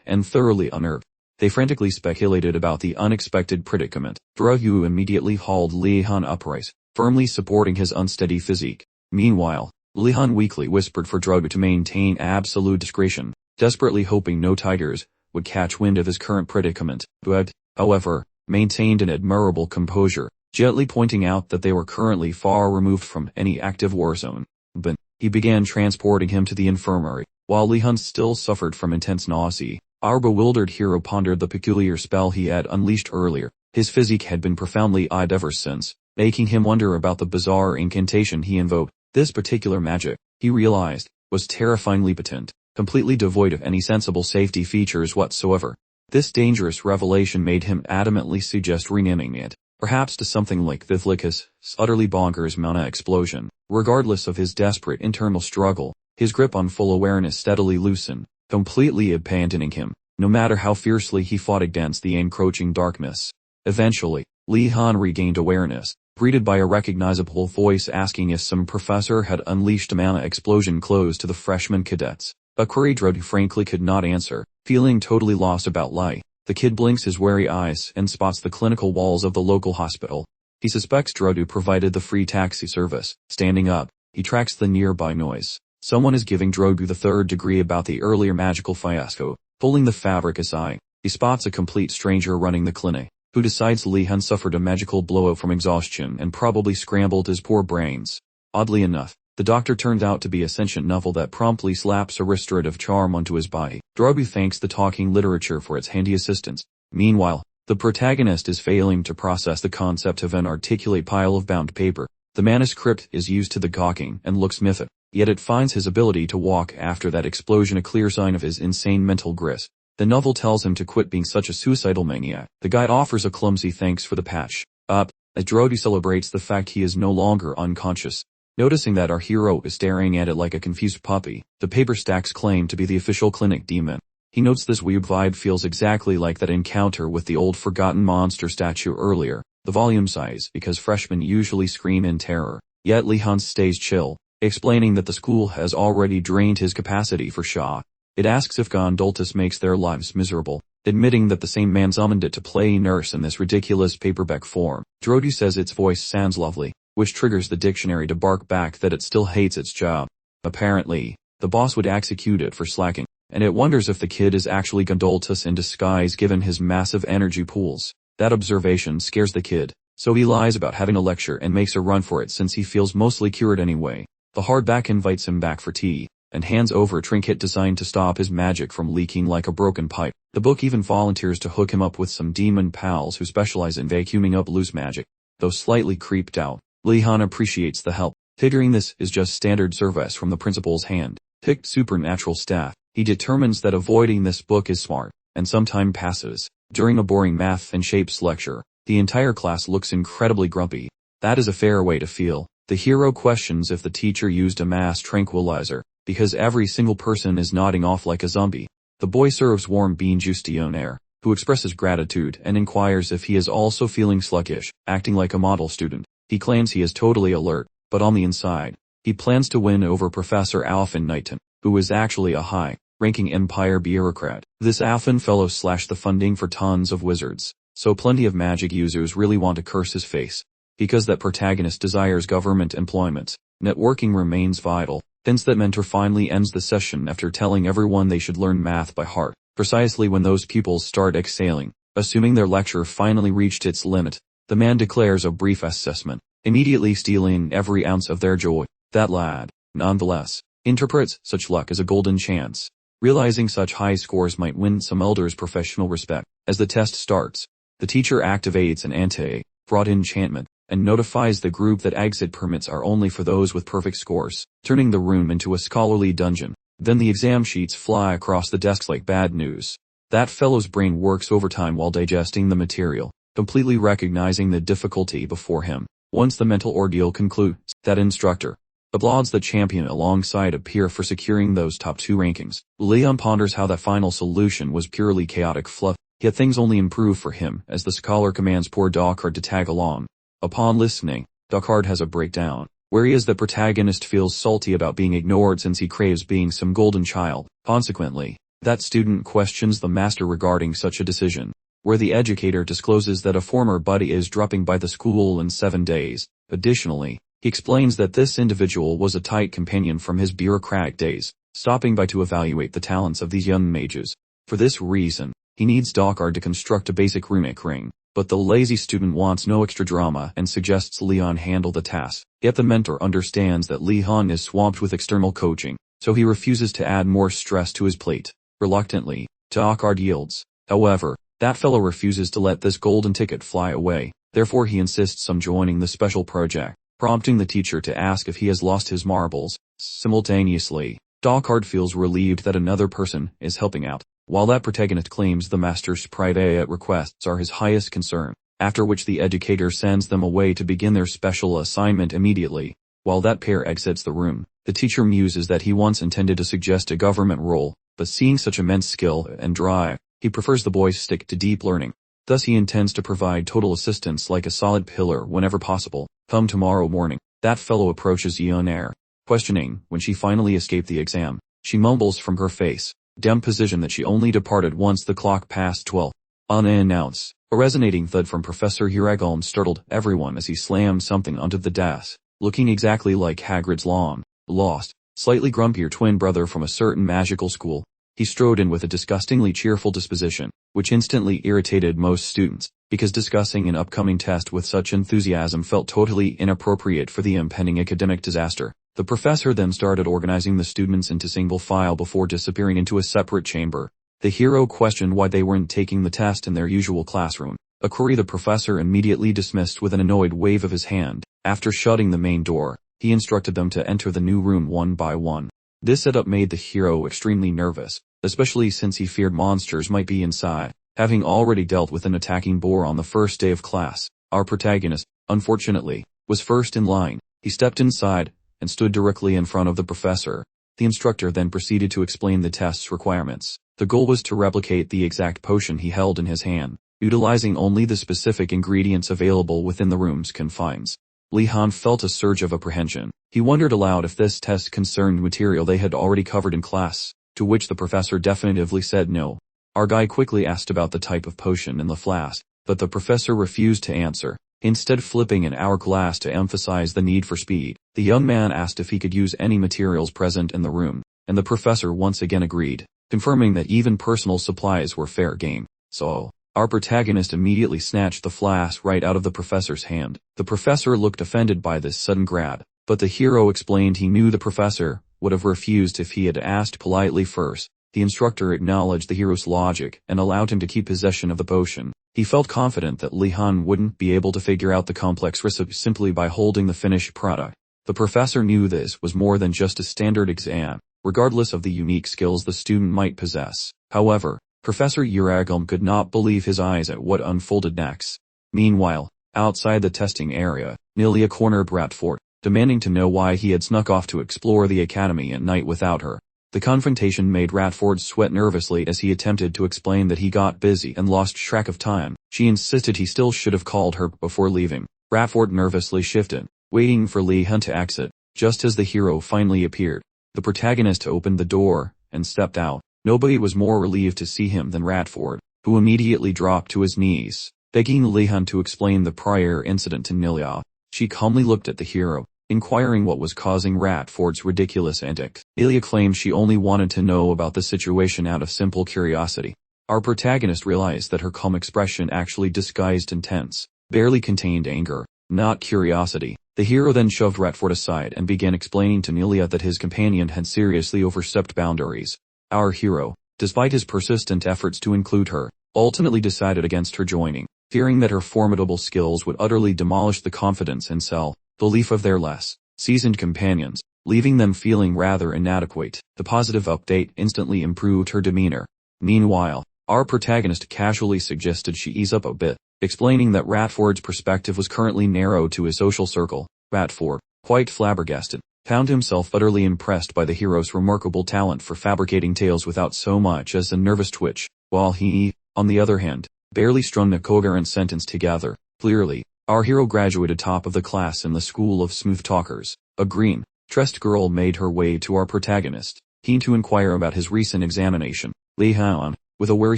and thoroughly unnerved. They frantically speculated about the unexpected predicament. Brodu immediately hauled Li-Han upright, firmly supporting his unsteady physique. Meanwhile, Li-Han weakly whispered for Drodu to maintain absolute discretion, desperately hoping no tigers would catch wind of his current predicament. But, however, maintained an admirable composure, gently pointing out that they were currently far removed from any active war zone. But he began transporting him to the infirmary, while Li-Han still suffered from intense nausea. Our bewildered hero pondered the peculiar spell he had unleashed earlier. His physique had been profoundly odd ever since, making him wonder about the bizarre incantation he invoked. This particular magic, he realized, was terrifyingly potent, completely devoid of any sensible safety features whatsoever. This dangerous revelation made him adamantly suggest renaming it, perhaps to something like Vithlicus' utterly bonkers Manhwa explosion. Regardless of his desperate internal struggle, his grip on full awareness steadily loosened, completely abandoning him, no matter how fiercely he fought against the encroaching darkness. Eventually, Li-Han regained awareness, greeted by a recognizable voice asking if some professor had unleashed a Manhwa explosion close to the freshman cadets. A query Drodu frankly could not answer. Feeling totally lost about Li, the kid blinks his wary eyes and spots the clinical walls of the local hospital. He suspects Drodu provided the free taxi service. Standing up, he tracks the nearby noise. Someone is giving Drodu the third degree about the earlier magical fiasco. Pulling the fabric aside, he spots a complete stranger running the clinic, who decides Li-Han suffered a magical blowout from exhaustion and probably scrambled his poor brains. Oddly enough, the doctor turns out to be a sentient novel that promptly slaps a restorative charm onto his body. Drodu thanks the talking literature for its handy assistance. Meanwhile, the protagonist is failing to process the concept of an articulate pile of bound paper. The manuscript is used to the gawking and looks mythic, yet it finds his ability to walk after that explosion a clear sign of his insane mental grit. The novel tells him to quit being such a suicidal maniac. The guide offers a clumsy thanks for the patch up, as Drodu celebrates the fact he is no longer unconscious. Noticing that our hero is staring at it like a confused puppy, the paper stacks claim to be the official clinic demon. He notes this weird vibe feels exactly like that encounter with the old forgotten monster statue earlier. The volume size, because freshmen usually scream in terror. Yet Li-Han stays chill, explaining that the school has already drained his capacity for shock. It asks if Gondoltus makes their lives miserable, admitting that the same man summoned it to play nurse in this ridiculous paperback form. Drodu says its voice sounds lovely, which triggers the dictionary to bark back that it still hates its job. Apparently, the boss would execute it for slacking, and it wonders if the kid is actually Gondoltus in disguise given his massive energy pools. That observation scares the kid, so he lies about having a lecture and makes a run for it since he feels mostly cured anyway. The hardback invites him back for tea, and hands over a trinket designed to stop his magic from leaking like a broken pipe. The book even volunteers to hook him up with some demon pals who specialize in vacuuming up loose magic. Though slightly creeped out, Lee-han appreciates the help, figuring this is just standard service from the principal's hand-picked supernatural staff. He determines that avoiding this book is smart, and some time passes. During a boring math and shapes lecture, the entire class looks incredibly grumpy. That is a fair way to feel. The hero questions if the teacher used a mass tranquilizer, because every single person is nodding off like a zombie. The boy serves warm bean juice to Yonair, who expresses gratitude and inquires if he is also feeling sluggish, acting like a model student. He claims he is totally alert, but on the inside, he plans to win over Professor Alphen Knighton, who is actually a high-ranking Empire bureaucrat. This Alphen fellow slashed the funding for tons of wizards, so plenty of magic users really want to curse his face. Because that protagonist desires government employment, networking remains vital. Hence that mentor finally ends the session after telling everyone they should learn math by heart, precisely when those pupils start exhaling, assuming their lecture finally reached its limit. The man declares a brief assessment, immediately stealing every ounce of their joy. That lad, nonetheless, interprets such luck as a golden chance, realizing such high scores might win some elders professional respect. As the test starts, the teacher activates an anti-fraud enchantment, and notifies the group that exit permits are only for those with perfect scores, turning the room into a scholarly dungeon. Then the exam sheets fly across the desks like bad news. That fellow's brain works overtime while digesting the material, completely recognizing the difficulty before him. Once the mental ordeal concludes, that instructor applauds the champion alongside a peer for securing those top 2 rankings. Leon ponders how that final solution was purely chaotic fluff, yet things only improve for him as the scholar commands poor Dockard to tag along. Upon listening, Dockard has a breakdown, where he is the protagonist feels salty about being ignored since he craves being some golden child. Consequently, that student questions the master regarding such a decision, where the educator discloses that a former buddy is dropping by the school in 7 days. Additionally, he explains that this individual was a tight companion from his bureaucratic days, stopping by to evaluate the talents of these young mages. For this reason, he needs Dockard to construct a basic runic ring. But the lazy student wants no extra drama and suggests Leon handle the task. Yet the mentor understands that Leon is swamped with external coaching, so he refuses to add more stress to his plate. Reluctantly, Dockard yields. However, that fellow refuses to let this golden ticket fly away. Therefore he insists on joining the special project, prompting the teacher to ask if he has lost his marbles. Simultaneously, Dockard feels relieved that another person is helping out, while that protagonist claims the master's private requests are his highest concern, after which the educator sends them away to begin their special assignment immediately. While that pair exits the room, the teacher muses that he once intended to suggest a government role, but seeing such immense skill and drive, he prefers the boys stick to deep learning. Thus he intends to provide total assistance like a solid pillar whenever possible. Come tomorrow morning, that fellow approaches Yonair, questioning when she finally escaped the exam. She mumbles from her face, position that she only departed once the clock passed 12. Unannounced, a resonating thud from Professor Hiragalm startled everyone as he slammed something onto the desk, looking exactly like Hagrid's long-lost, slightly grumpier twin brother from a certain magical school. He strode in with a disgustingly cheerful disposition, which instantly irritated most students, because discussing an upcoming test with such enthusiasm felt totally inappropriate for the impending academic disaster. The professor then started organizing the students into single file before disappearing into a separate chamber. The hero questioned why they weren't taking the test in their usual classroom, a query the professor immediately dismissed with an annoyed wave of his hand. After shutting the main door, he instructed them to enter the new room one by one. This setup made the hero extremely nervous, especially since he feared monsters might be inside, having already dealt with an attacking boar on the first day of class. Our protagonist, unfortunately, was first in line. He stepped inside and stood directly in front of the professor. The instructor then proceeded to explain the test's requirements. The goal was to replicate the exact potion he held in his hand, utilizing only the specific ingredients available within the room's confines. Leon felt a surge of apprehension. He wondered aloud if this test concerned material they had already covered in class, to which the professor definitively said no. Our guy quickly asked about the type of potion in the flask, but the professor refused to answer, instead flipping an hourglass to emphasize the need for speed. The young man asked if he could use any materials present in the room. and the professor once again agreed, confirming that even personal supplies were fair game. So, our protagonist immediately snatched the flask right out of the professor's hand. The professor looked offended by this sudden grab, but the hero explained he knew the professor would have refused if he had asked politely first. The instructor acknowledged the hero's logic and allowed him to keep possession of the potion. He felt confident that Li Han wouldn't be able to figure out the complex recipe simply by holding the finished product. The professor knew this was more than just a standard exam, regardless of the unique skills the student might possess. However, Professor Uragum could not believe his eyes at what unfolded next. Meanwhile, outside the testing area, Nilia cornered Ratford, demanding to know why he had snuck off to explore the academy at night without her. The confrontation made Ratford sweat nervously as he attempted to explain that he got busy and lost track of time. She insisted he still should have called her before leaving. Ratford nervously shifted, waiting for Li Han to exit. Just as the hero finally appeared, the protagonist opened the door and stepped out. Nobody was more relieved to see him than Ratford, who immediately dropped to his knees, begging Li Han to explain the prior incident to Nilia. She calmly looked at the hero, inquiring what was causing Ratford's ridiculous antics. Nilia claimed she only wanted to know about the situation out of simple curiosity. Our protagonist realized that her calm expression actually disguised intense, barely contained anger, not curiosity. The hero then shoved Ratford aside and began explaining to Nilia that his companion had seriously overstepped boundaries. Our hero, despite his persistent efforts to include her, ultimately decided against her joining, fearing that her formidable skills would utterly demolish the confidence and self-belief of their less seasoned companions, leaving them feeling rather inadequate. The positive update instantly improved her demeanor. Meanwhile, our protagonist casually suggested she ease up a bit, explaining that Ratford's perspective was currently narrow to his social circle. Ratford, quite flabbergasted, found himself utterly impressed by the hero's remarkable talent for fabricating tales without so much as a nervous twitch, while he, on the other hand, barely strung a coherent sentence together. Clearly, our hero graduated top of the class in the school of smooth talkers. A green-dressed girl made her way to our protagonist, keen to inquire about his recent examination. Li Han, with a weary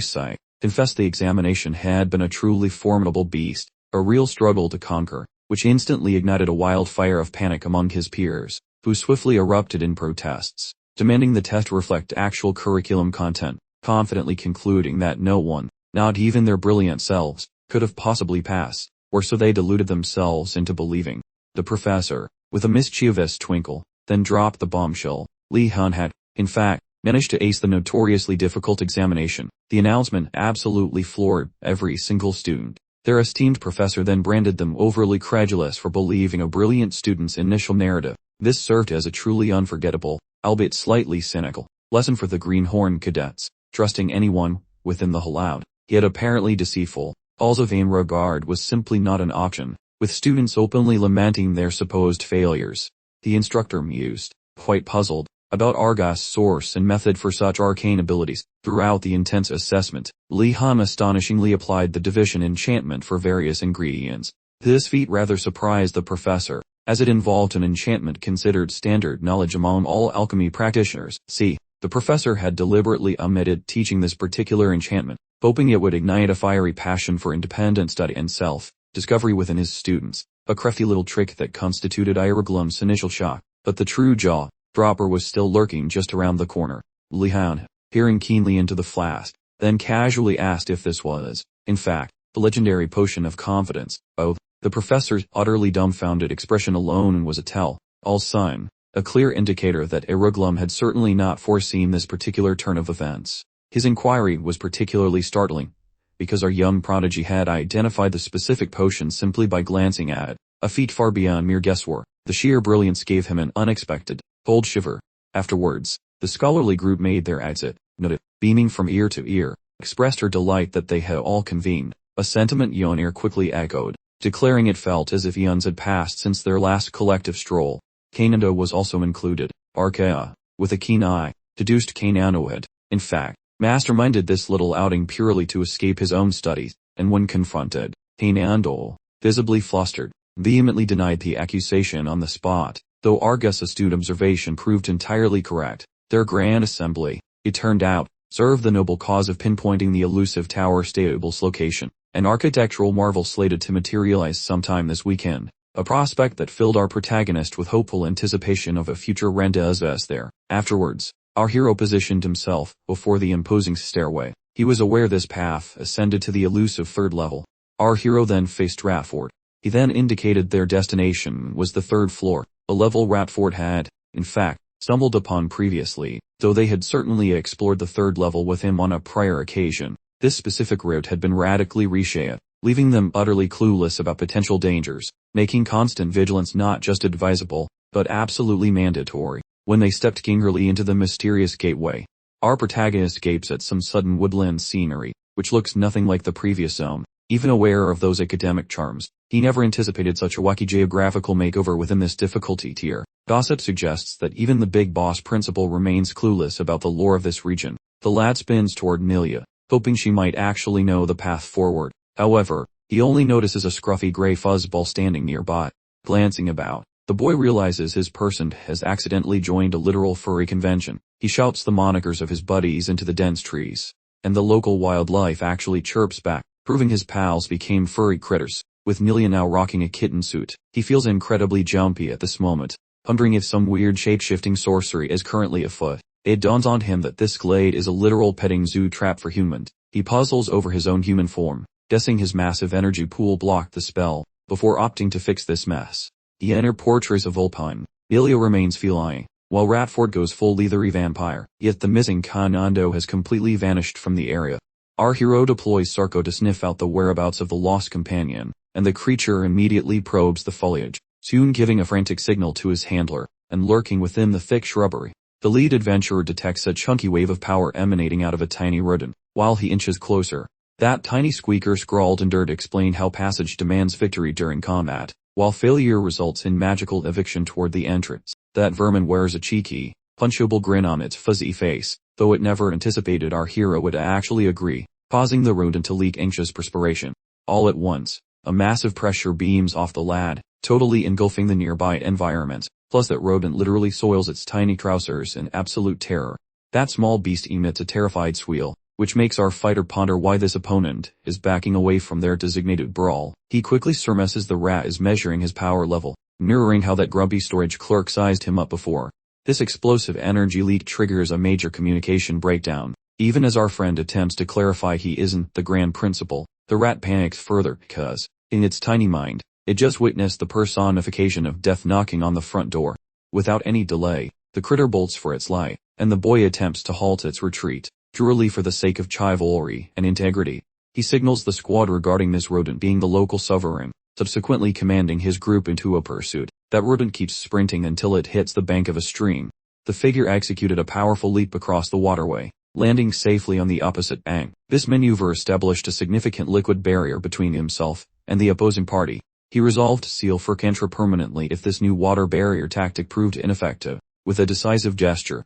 sigh, confessed the examination had been a truly formidable beast, a real struggle to conquer, which instantly ignited a wildfire of panic among his peers, who swiftly erupted in protests, demanding the test reflect actual curriculum content, confidently concluding that no one, not even their brilliant selves, could have possibly passed, or so they deluded themselves into believing. The professor, with a mischievous twinkle, then dropped the bombshell. Li Han had, in fact, managed to ace the notoriously difficult examination. The announcement absolutely floored every single student. Their esteemed professor then branded them overly credulous for believing a brilliant student's initial narrative. This served as a truly unforgettable, albeit slightly cynical, lesson for the Greenhorn cadets, trusting anyone within the allowed, yet apparently deceitful, also vain regard was simply not an option, with students openly lamenting their supposed failures. The instructor mused, quite puzzled, about Argus' source and method for such arcane abilities. Throughout the intense assessment, Li Han astonishingly applied the division enchantment for various ingredients. This feat rather surprised the professor, as it involved an enchantment considered standard knowledge among all alchemy practitioners. The professor had deliberately omitted teaching this particular enchantment, hoping it would ignite a fiery passion for independent study and self-discovery within his students, a crafty little trick that constituted Irreglum's initial shock. But the true jaw-dropper was still lurking just around the corner. Li Han, peering keenly into the flask, then casually asked if this was, in fact, the legendary potion of confidence. Oh, the professor's utterly dumbfounded expression alone was a tell-all sign, a clear indicator that Irreglum had certainly not foreseen this particular turn of events. His inquiry was particularly startling, because our young prodigy had identified the specific potion simply by glancing at it, a feat far beyond mere guesswork. The sheer brilliance gave him an unexpected, cold shiver. Afterwards, the scholarly group made their exit. Nada, beaming from ear to ear, expressed her delight that they had all convened, a sentiment Yonir quickly echoed, declaring it felt as if eons had passed since their last collective stroll. Kananda was also included. Arkea, with a keen eye, deduced Kanano had, in fact, masterminded this little outing purely to escape his own studies, and when confronted, Kanando, visibly flustered, vehemently denied the accusation on the spot, though Argus' astute observation proved entirely correct. Their grand assembly, it turned out, served the noble cause of pinpointing the elusive Tower Stable's location, an architectural marvel slated to materialize sometime this weekend, a prospect that filled our protagonist with hopeful anticipation of a future rendezvous there. Afterwards, Our hero positioned himself before the imposing stairway. He was aware this path ascended to the elusive third level. Our hero then faced Ratford. He then indicated their destination was the third floor, a level Ratford had, in fact, stumbled upon previously, though they had certainly explored the third level with him on a prior occasion. This specific route had been radically reshaped, leaving them utterly clueless about potential dangers, making constant vigilance not just advisable, but absolutely mandatory. When they stepped gingerly into the mysterious gateway, our protagonist gapes at some sudden woodland scenery, which looks nothing like the previous zone. Even aware of those academic charms, he never anticipated such a wacky geographical makeover within this difficulty tier. Gossip suggests that even the big boss principal remains clueless about the lore of this region. The lad spins toward Nelia, hoping she might actually know the path forward. However, he only notices a scruffy gray fuzzball standing nearby. Glancing about, the boy realizes his person has accidentally joined a literal furry convention. He shouts the monikers of his buddies into the dense trees, and the local wildlife actually chirps back, proving his pals became furry critters. With Nelia now rocking a kitten suit, he feels incredibly jumpy at this moment, pondering if some weird shape-shifting sorcery is currently afoot. It dawns on him that this glade is a literal petting zoo trap for humans. He puzzles over his own human form, guessing his massive energy pool blocked the spell, before opting to fix this mess. He enters portraits of Vulpine. Nelia remains feline, while Ratford goes full leathery vampire, yet the missing Kanando has completely vanished from the area. Our hero deploys Sarko to sniff out the whereabouts of the lost companion, and the creature immediately probes the foliage, soon giving a frantic signal to his handler, and lurking within the thick shrubbery. The lead adventurer detects a chunky wave of power emanating out of a tiny rodent. While he inches closer, that tiny squeaker scrawled in dirt explained how passage demands victory during combat, while failure results in magical eviction toward the entrance. That vermin wears a cheeky, punchable grin on its fuzzy face, though it never anticipated our hero would actually agree, causing the rodent to leak anxious perspiration. All at once, a massive pressure beams off the lad, totally engulfing the nearby environment, plus that rodent literally soils its tiny trousers in absolute terror. That small beast emits a terrified squeal, which makes our fighter ponder why this opponent is backing away from their designated brawl. He quickly surmises the rat is measuring his power level, mirroring how that grumpy storage clerk sized him up before. This explosive energy leak triggers a major communication breakdown. Even as our friend attempts to clarify he isn't the grand principal, the rat panics further because, in its tiny mind, it just witnessed the personification of death knocking on the front door. Without any delay, the critter bolts for its life, and the boy attempts to halt its retreat, purely for the sake of chivalry and integrity. He signals the squad regarding this rodent being the local sovereign, subsequently commanding his group into a pursuit. That rodent keeps sprinting until it hits the bank of a stream. The figure executed a powerful leap across the waterway, landing safely on the opposite bank. This maneuver established a significant liquid barrier between himself and the opposing party. He resolved to seal Furkantra permanently if this new water barrier tactic proved ineffective. With a decisive gesture,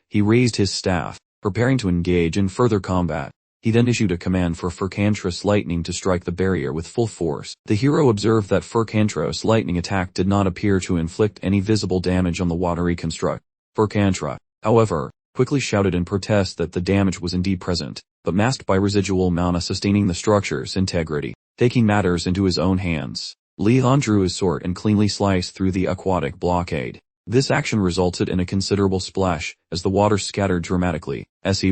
he raised his staff, preparing to engage in further combat. He then issued a command for Furkantra's lightning to strike the barrier with full force. The hero observed that Furkantra's lightning attack did not appear to inflict any visible damage on the watery construct. Furkantra, however, quickly shouted in protest that the damage was indeed present, but masked by residual mana sustaining the structure's integrity. Taking matters into his own hands, Leon drew his sword and cleanly sliced through the aquatic blockade. This action resulted in a considerable splash, as the water scattered dramatically. As he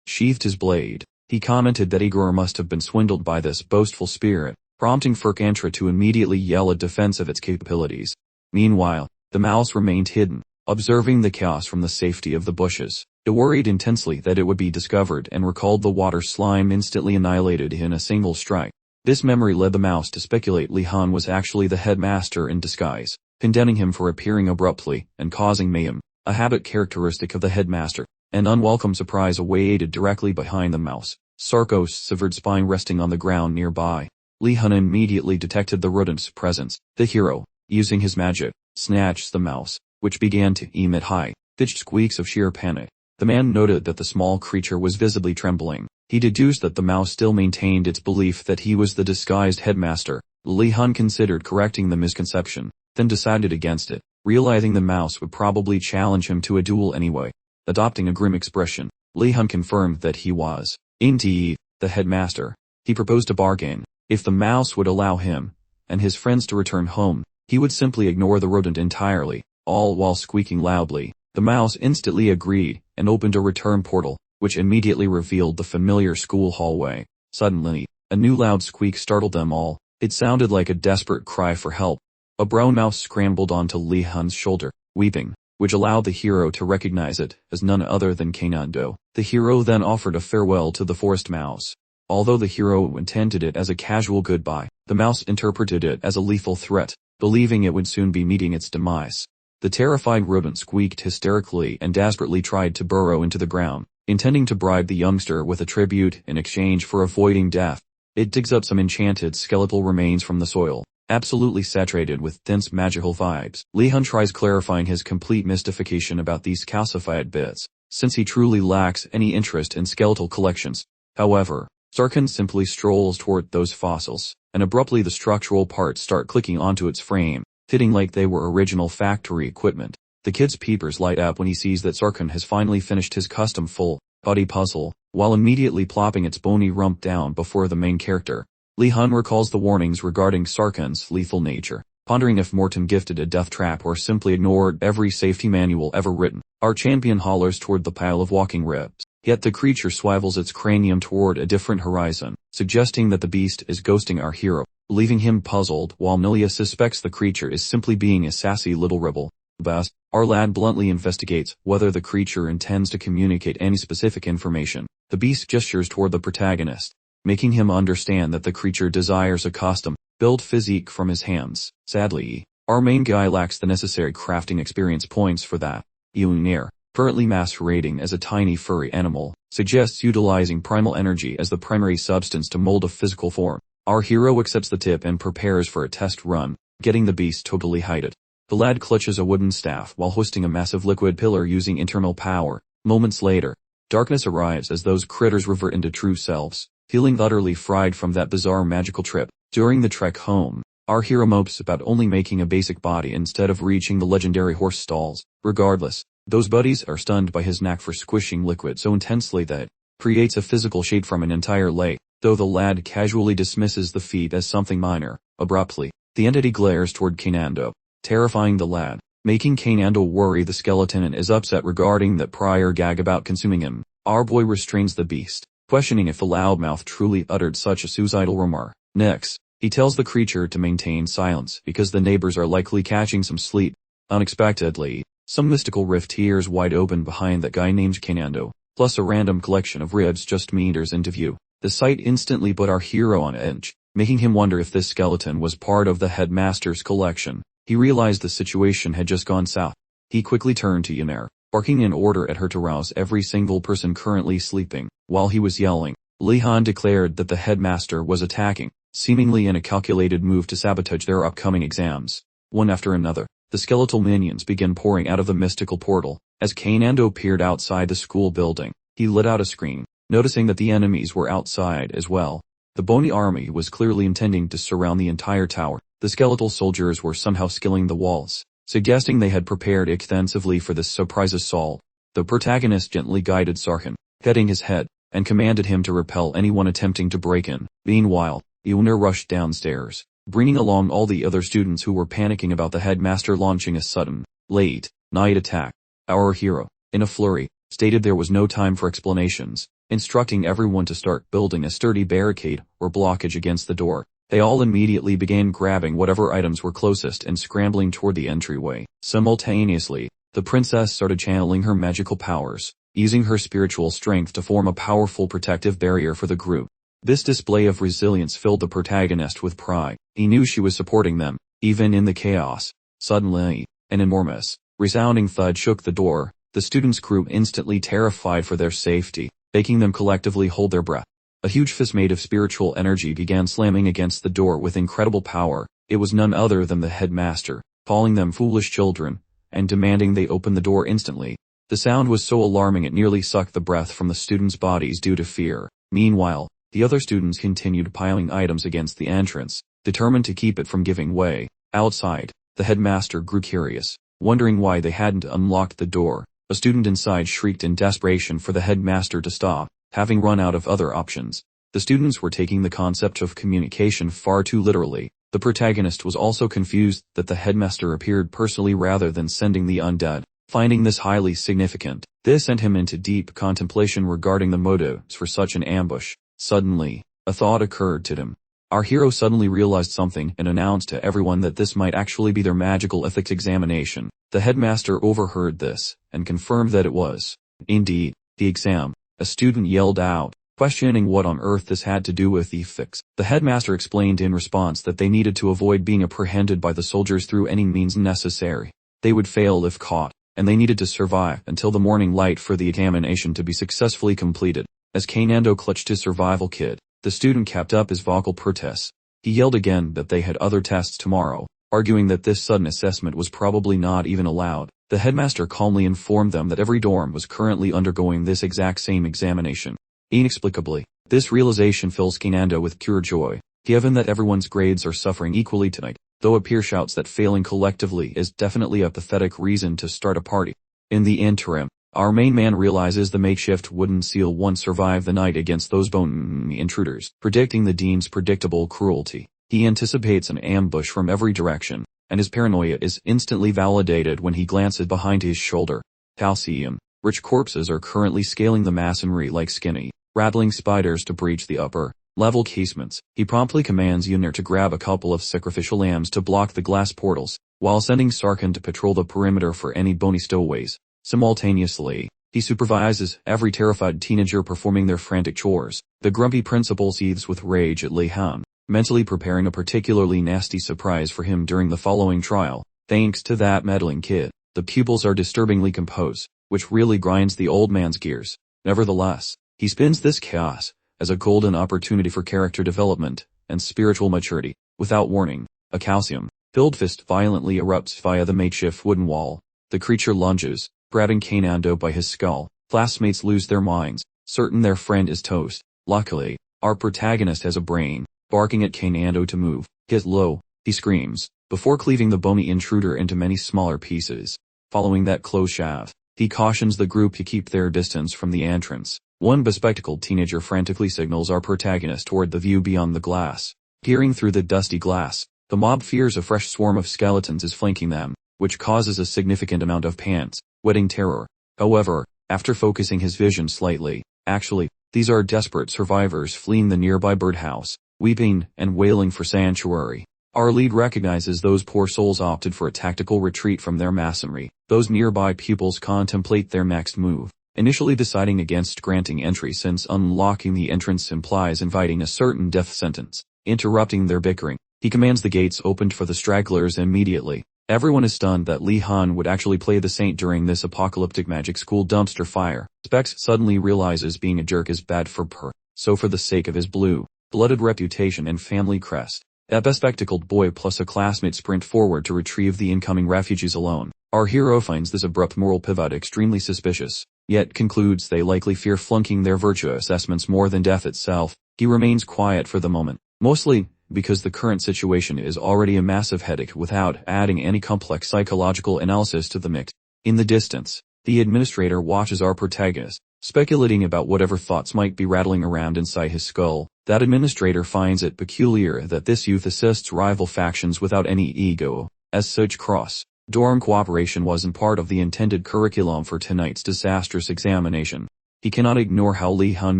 sheathed his blade, he commented that Igor must have been swindled by this boastful spirit, prompting Furkantra to immediately yell a defense of its capabilities. Meanwhile, the mouse remained hidden, observing the chaos from the safety of the bushes. It worried intensely that it would be discovered and recalled the water slime instantly annihilated in a single strike. This memory led the mouse to speculate Li Han was actually the headmaster in disguise, condemning him for appearing abruptly and causing mayhem, a habit characteristic of the headmaster. An unwelcome surprise awaited directly behind the mouse, Sarko's severed spine resting on the ground nearby. Li Han immediately detected the rodent's presence. The hero, using his magic, snatched the mouse, which began to emit high-pitched squeaks of sheer panic. The man noted that the small creature was visibly trembling. He deduced that the mouse still maintained its belief that he was the disguised headmaster. Li Han considered correcting the misconception, then decided against it, realizing the mouse would probably challenge him to a duel anyway. Adopting a grim expression, Li Han confirmed that he was, indeed, the headmaster. He proposed a bargain. If the mouse would allow him and his friends to return home, he would simply ignore the rodent entirely, all while squeaking loudly. The mouse instantly agreed and opened a return portal, which immediately revealed the familiar school hallway. Suddenly, a new loud squeak startled them all. It sounded like a desperate cry for help. A brown mouse scrambled onto Li Hun's shoulder, weeping, which allowed the hero to recognize it as none other than Kanando. The hero then offered a farewell to the forest mouse. Although the hero intended it as a casual goodbye, the mouse interpreted it as a lethal threat, believing it would soon be meeting its demise. The terrified rodent squeaked hysterically and desperately tried to burrow into the ground, intending to bribe the youngster with a tribute in exchange for avoiding death. It digs up some enchanted skeletal remains from the soil, absolutely saturated with dense magical vibes. Li Hun tries clarifying his complete mystification about these calcified bits, since he truly lacks any interest in skeletal collections. However, Sarkhan simply strolls toward those fossils, and abruptly the structural parts start clicking onto its frame, fitting like they were original factory equipment. The kid's peepers light up when he sees that Sarkhan has finally finished his custom full-body puzzle, while immediately plopping its bony rump down before the main character. Li Hun recalls the warnings regarding Sarkhan's lethal nature, pondering if Morton gifted a death trap or simply ignored every safety manual ever written. Our champion hollers toward the pile of walking ribs, yet the creature swivels its cranium toward a different horizon, suggesting that the beast is ghosting our hero, leaving him puzzled, while Milia suspects the creature is simply being a sassy little rebel. Thus, our lad bluntly investigates whether the creature intends to communicate any specific information. The beast gestures toward the protagonist, making him understand that the creature desires a custom-built physique from his hands. Sadly, our main guy lacks the necessary crafting experience points for that. Eunir, currently masquerading as a tiny furry animal, suggests utilizing primal energy as the primary substance to mold a physical form. Our hero accepts the tip and prepares for a test run, getting the beast totally hided. The lad clutches a wooden staff while hoisting a massive liquid pillar using internal power. Moments later, darkness arrives as those critters revert into true selves, feeling utterly fried from that bizarre magical trip. During the trek home, our hero mopes about only making a basic body instead of reaching the legendary horse stalls. Regardless, those buddies are stunned by his knack for squishing liquid so intensely that it creates a physical shade from an entire lake, though the lad casually dismisses the feat as something minor. Abruptly, the entity glares toward Kanando, terrifying the lad, making Kanando worry the skeleton and is upset regarding that prior gag about consuming him. Our boy restrains the beast, questioning if the loudmouth truly uttered such a suicidal remark. Next, he tells the creature to maintain silence because the neighbors are likely catching some sleep. Unexpectedly, some mystical rift tears wide open behind that guy named Kanando, plus a random collection of ribs just meters into view. The sight instantly put our hero on edge, making him wonder if this skeleton was part of the headmaster's collection. He realized the situation had just gone south. He quickly turned to Yunair, barking an order at her to rouse every single person currently sleeping. While he was yelling, Li Han declared that the headmaster was attacking, seemingly in a calculated move to sabotage their upcoming exams. One after another, the skeletal minions began pouring out of the mystical portal. As Kanando peered outside the school building, he let out a scream, noticing that the enemies were outside as well. The bony army was clearly intending to surround the entire tower. The skeletal soldiers were somehow scaling the walls, suggesting they had prepared extensively for this surprise assault. The protagonist gently guided Sarkhan, petting his head, and commanded him to repel anyone attempting to break in. Meanwhile, Eunir rushed downstairs, bringing along all the other students who were panicking about the headmaster launching a sudden, late-night attack. Our hero, in a flurry, stated there was no time for explanations, instructing everyone to start building a sturdy barricade or blockage against the door. They all immediately began grabbing whatever items were closest and scrambling toward the entryway. Simultaneously, the princess started channeling her magical powers, using her spiritual strength to form a powerful protective barrier for the group. This display of resilience filled the protagonist with pride. He knew she was supporting them, even in the chaos. Suddenly, an enormous, resounding thud shook the door. The students grew instantly terrified for their safety, making them collectively hold their breath. A huge fist made of spiritual energy began slamming against the door with incredible power. It was none other than the headmaster, calling them foolish children, and demanding they open the door instantly. The sound was so alarming it nearly sucked the breath from the students' bodies due to fear. Meanwhile, the other students continued piling items against the entrance, determined to keep it from giving way. Outside, the headmaster grew curious, wondering why they hadn't unlocked the door. A student inside shrieked in desperation for the headmaster to stop, having run out of other options. The students were taking the concept of communication far too literally. The protagonist was also confused that the headmaster appeared personally rather than sending the undead. Finding this highly significant, this sent him into deep contemplation regarding the motives for such an ambush. Suddenly, a thought occurred to him. Our hero suddenly realized something and announced to everyone that this might actually be their magical ethics examination. The headmaster overheard this, and confirmed that it was, indeed, the exam. A student yelled out, questioning what on earth this had to do with ethics. The headmaster explained in response that they needed to avoid being apprehended by the soldiers through any means necessary. They would fail if caught, and they needed to survive until the morning light for the examination to be successfully completed. As Kanando clutched his survival kit, the student kept up his vocal protests. He yelled again that they had other tests tomorrow, arguing that this sudden assessment was probably not even allowed. The headmaster calmly informed them that every dorm was currently undergoing this exact same examination. Inexplicably, this realization fills Kanando with pure joy, given that everyone's grades are suffering equally tonight, though a peer shouts that failing collectively is definitely a pathetic reason to start a party. In the interim, our main man realizes the makeshift wooden seal won't survive the night against those bone intruders. Predicting the dean's predictable cruelty, he anticipates an ambush from every direction, and his paranoia is instantly validated when he glances behind his shoulder. Calcium-rich corpses are currently scaling the masonry like skinny, rattling spiders to breach the upper-level casements. He promptly commands Yunir to grab a couple of sacrificial lambs to block the glass portals, while sending Sarkhan to patrol the perimeter for any bony stowaways. Simultaneously, he supervises every terrified teenager performing their frantic chores. The grumpy principal seethes with rage at Li Han, mentally preparing a particularly nasty surprise for him during the following trial. Thanks to that meddling kid, the pupils are disturbingly composed, which really grinds the old man's gears. Nevertheless, he spins this chaos as a golden opportunity for character development and spiritual maturity. Without warning, a calcium-filled fist violently erupts via the makeshift wooden wall. The creature lunges, grabbing Kanando by his skull. Classmates lose their minds, certain their friend is toast. Luckily, our protagonist has a brain. Barking at Kanando to move, "Get low," he screams, before cleaving the bony intruder into many smaller pieces. Following that close shave, he cautions the group to keep their distance from the entrance. One bespectacled teenager frantically signals our protagonist toward the view beyond the glass. Peering through the dusty glass, the mob fears a fresh swarm of skeletons is flanking them, which causes a significant amount of pants-wetting terror. However, after focusing his vision slightly, actually, these are desperate survivors fleeing the nearby birdhouse, weeping and wailing for sanctuary. Our lead recognizes those poor souls opted for a tactical retreat from their masonry. Those nearby pupils contemplate their next move, initially deciding against granting entry since unlocking the entrance implies inviting a certain death sentence. Interrupting their bickering, he commands the gates opened for the stragglers immediately. Everyone is stunned that Li Han would actually play the saint during this apocalyptic magic school dumpster fire. Specs suddenly realizes being a jerk is bad for Per, so for the sake of his blue-blooded reputation and family crest, a bespectacled boy plus a classmate sprint forward to retrieve the incoming refugees alone. Our hero finds this abrupt moral pivot extremely suspicious, yet concludes they likely fear flunking their virtue assessments more than death itself. He remains quiet for the moment, mostly because the current situation is already a massive headache without adding any complex psychological analysis to the mix. In the distance, the administrator watches our protagonist, speculating about whatever thoughts might be rattling around inside his skull. That administrator finds it peculiar that this youth assists rival factions without any ego. As such, cross-dorm cooperation wasn't part of the intended curriculum for tonight's disastrous examination. He cannot ignore how Li Han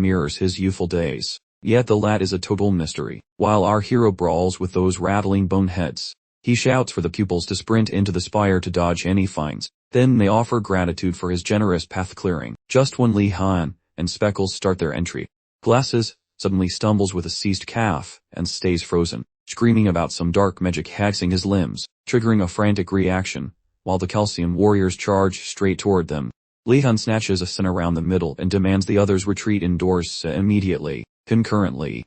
mirrors his youthful days. Yet the lad is a total mystery. While our hero brawls with those rattling boneheads, he shouts for the pupils to sprint into the spire to dodge any fines. Then they offer gratitude for his generous path clearing. Just when Li Han and Speckles start their entry, Glasses suddenly stumbles with a seized calf and stays frozen, screaming about some dark magic hexing his limbs, triggering a frantic reaction, while the calcium warriors charge straight toward them. Li Han snatches a sin around the middle and demands the others retreat indoors immediately. Concurrently,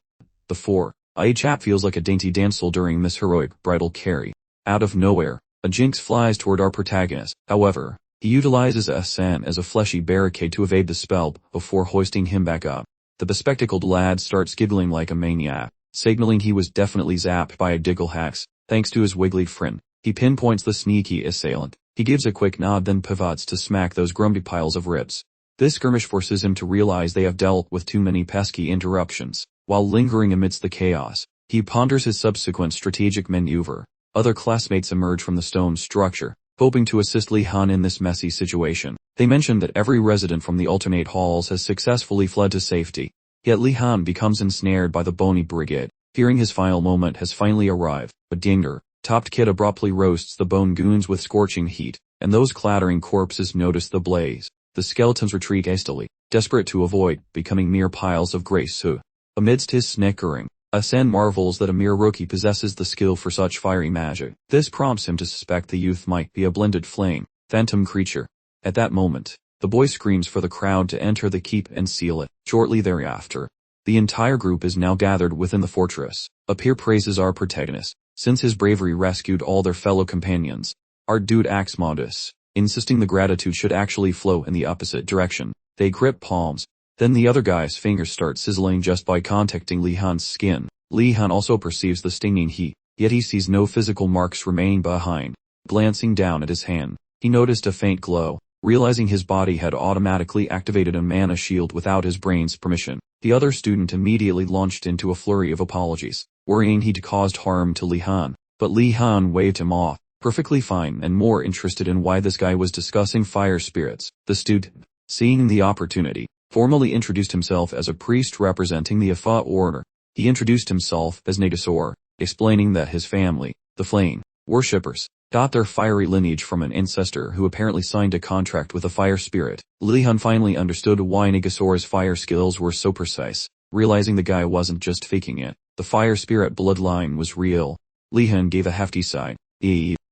the four-eyed chap feels like a dainty damsel during this heroic bridal carry. Out of nowhere, a jinx flies toward our protagonist. However, he utilizes a sen as a fleshy barricade to evade the spell before hoisting him back up. The bespectacled lad starts giggling like a maniac, signaling he was definitely zapped by a diggle hex. Thanks to his wiggly friend, he pinpoints the sneaky assailant. He gives a quick nod then pivots to smack those grumpy piles of ribs. This skirmish forces him to realize they have dealt with too many pesky interruptions. While lingering amidst the chaos, he ponders his subsequent strategic maneuver. Other classmates emerge from the stone structure, hoping to assist Li Han in this messy situation. They mention that every resident from the alternate halls has successfully fled to safety. Yet Li Han becomes ensnared by the bony brigade, fearing his final moment has finally arrived. A dinger-topped kid abruptly roasts the bone goons with scorching heat, and those clattering corpses notice the blaze. The skeletons retreat hastily, desperate to avoid becoming mere piles of grey soot. Amidst his snickering, Asen marvels that a mere rookie possesses the skill for such fiery magic. This prompts him to suspect the youth might be a blended flame, phantom creature. At that moment, the boy screams for the crowd to enter the keep and seal it. Shortly thereafter, the entire group is now gathered within the fortress. Appear praises our protagonist, since his bravery rescued all their fellow companions. Our dude acts modest, insisting the gratitude should actually flow in the opposite direction. They grip palms. Then the other guy's fingers start sizzling just by contacting Li Han's skin. Li Han also perceives the stinging heat, yet he sees no physical marks remaining behind. Glancing down at his hand, he noticed a faint glow. Realizing his body had automatically activated a mana shield without his brain's permission, the other student immediately launched into a flurry of apologies, worrying he'd caused harm to Li Han. But Li Han waved him off, perfectly fine and more interested in why this guy was discussing fire spirits. The student, seeing the opportunity, formally introduced himself as a priest representing the Afa order. He introduced himself as Negasor, explaining that his family, the Flame worshippers, got their fiery lineage from an ancestor who apparently signed a contract with a fire spirit. Li Han finally understood why Negasor's fire skills were so precise, realizing the guy wasn't just faking it. The fire spirit bloodline was real. Li Han gave a hefty sigh,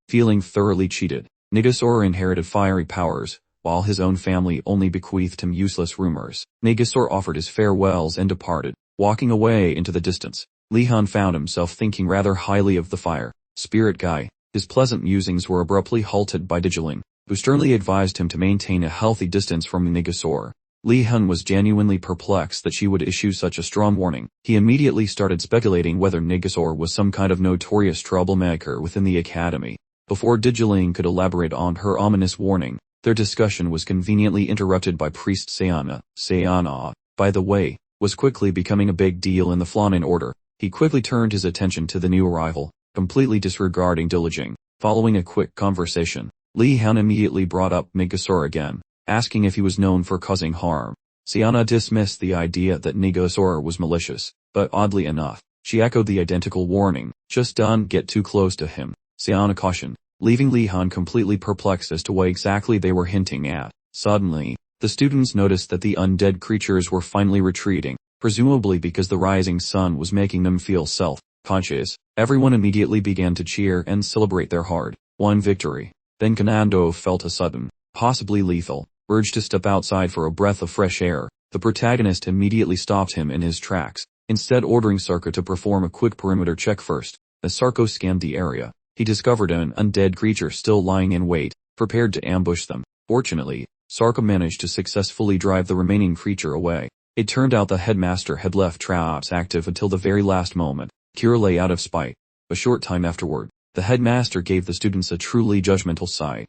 feeling thoroughly cheated. Negasor inherited fiery powers, while his own family only bequeathed him useless rumors. Negasor offered his farewells and departed. Walking away into the distance, Li Han found himself thinking rather highly of the fire spirit guy. His pleasant musings were abruptly halted by Digiling, who sternly advised him to maintain a healthy distance from Negasor. Li Han was genuinely perplexed that she would issue such a strong warning. He immediately started speculating whether Negasor was some kind of notorious troublemaker within the academy. Before Digiling could elaborate on her ominous warning, their discussion was conveniently interrupted by Priest Sayana. Sayana, by the way, was quickly becoming a big deal in the Flamen order. He quickly turned his attention to the new arrival, completely disregarding Diliging. Following a quick conversation, Li Han immediately brought up Negasor again, asking if he was known for causing harm. Sayana dismissed the idea that Negasor was malicious, but oddly enough, she echoed the identical warning, just don't get too close to him. Sayana cautioned, leaving Li Han completely perplexed as to what exactly they were hinting at. Suddenly, the students noticed that the undead creatures were finally retreating, presumably because the rising sun was making them feel self-conscious. Everyone immediately began to cheer and celebrate their hard-won victory. Then Kanando felt a sudden, possibly lethal, urge to step outside for a breath of fresh air. The protagonist immediately stopped him in his tracks, instead ordering Sarko to perform a quick perimeter check first. As Sarko scanned the area, he discovered an undead creature still lying in wait, prepared to ambush them. Fortunately, Sarko managed to successfully drive the remaining creature away. It turned out the headmaster had left traps active until the very last moment, purely out of spite. A short time afterward, the headmaster gave the students a truly judgmental sigh,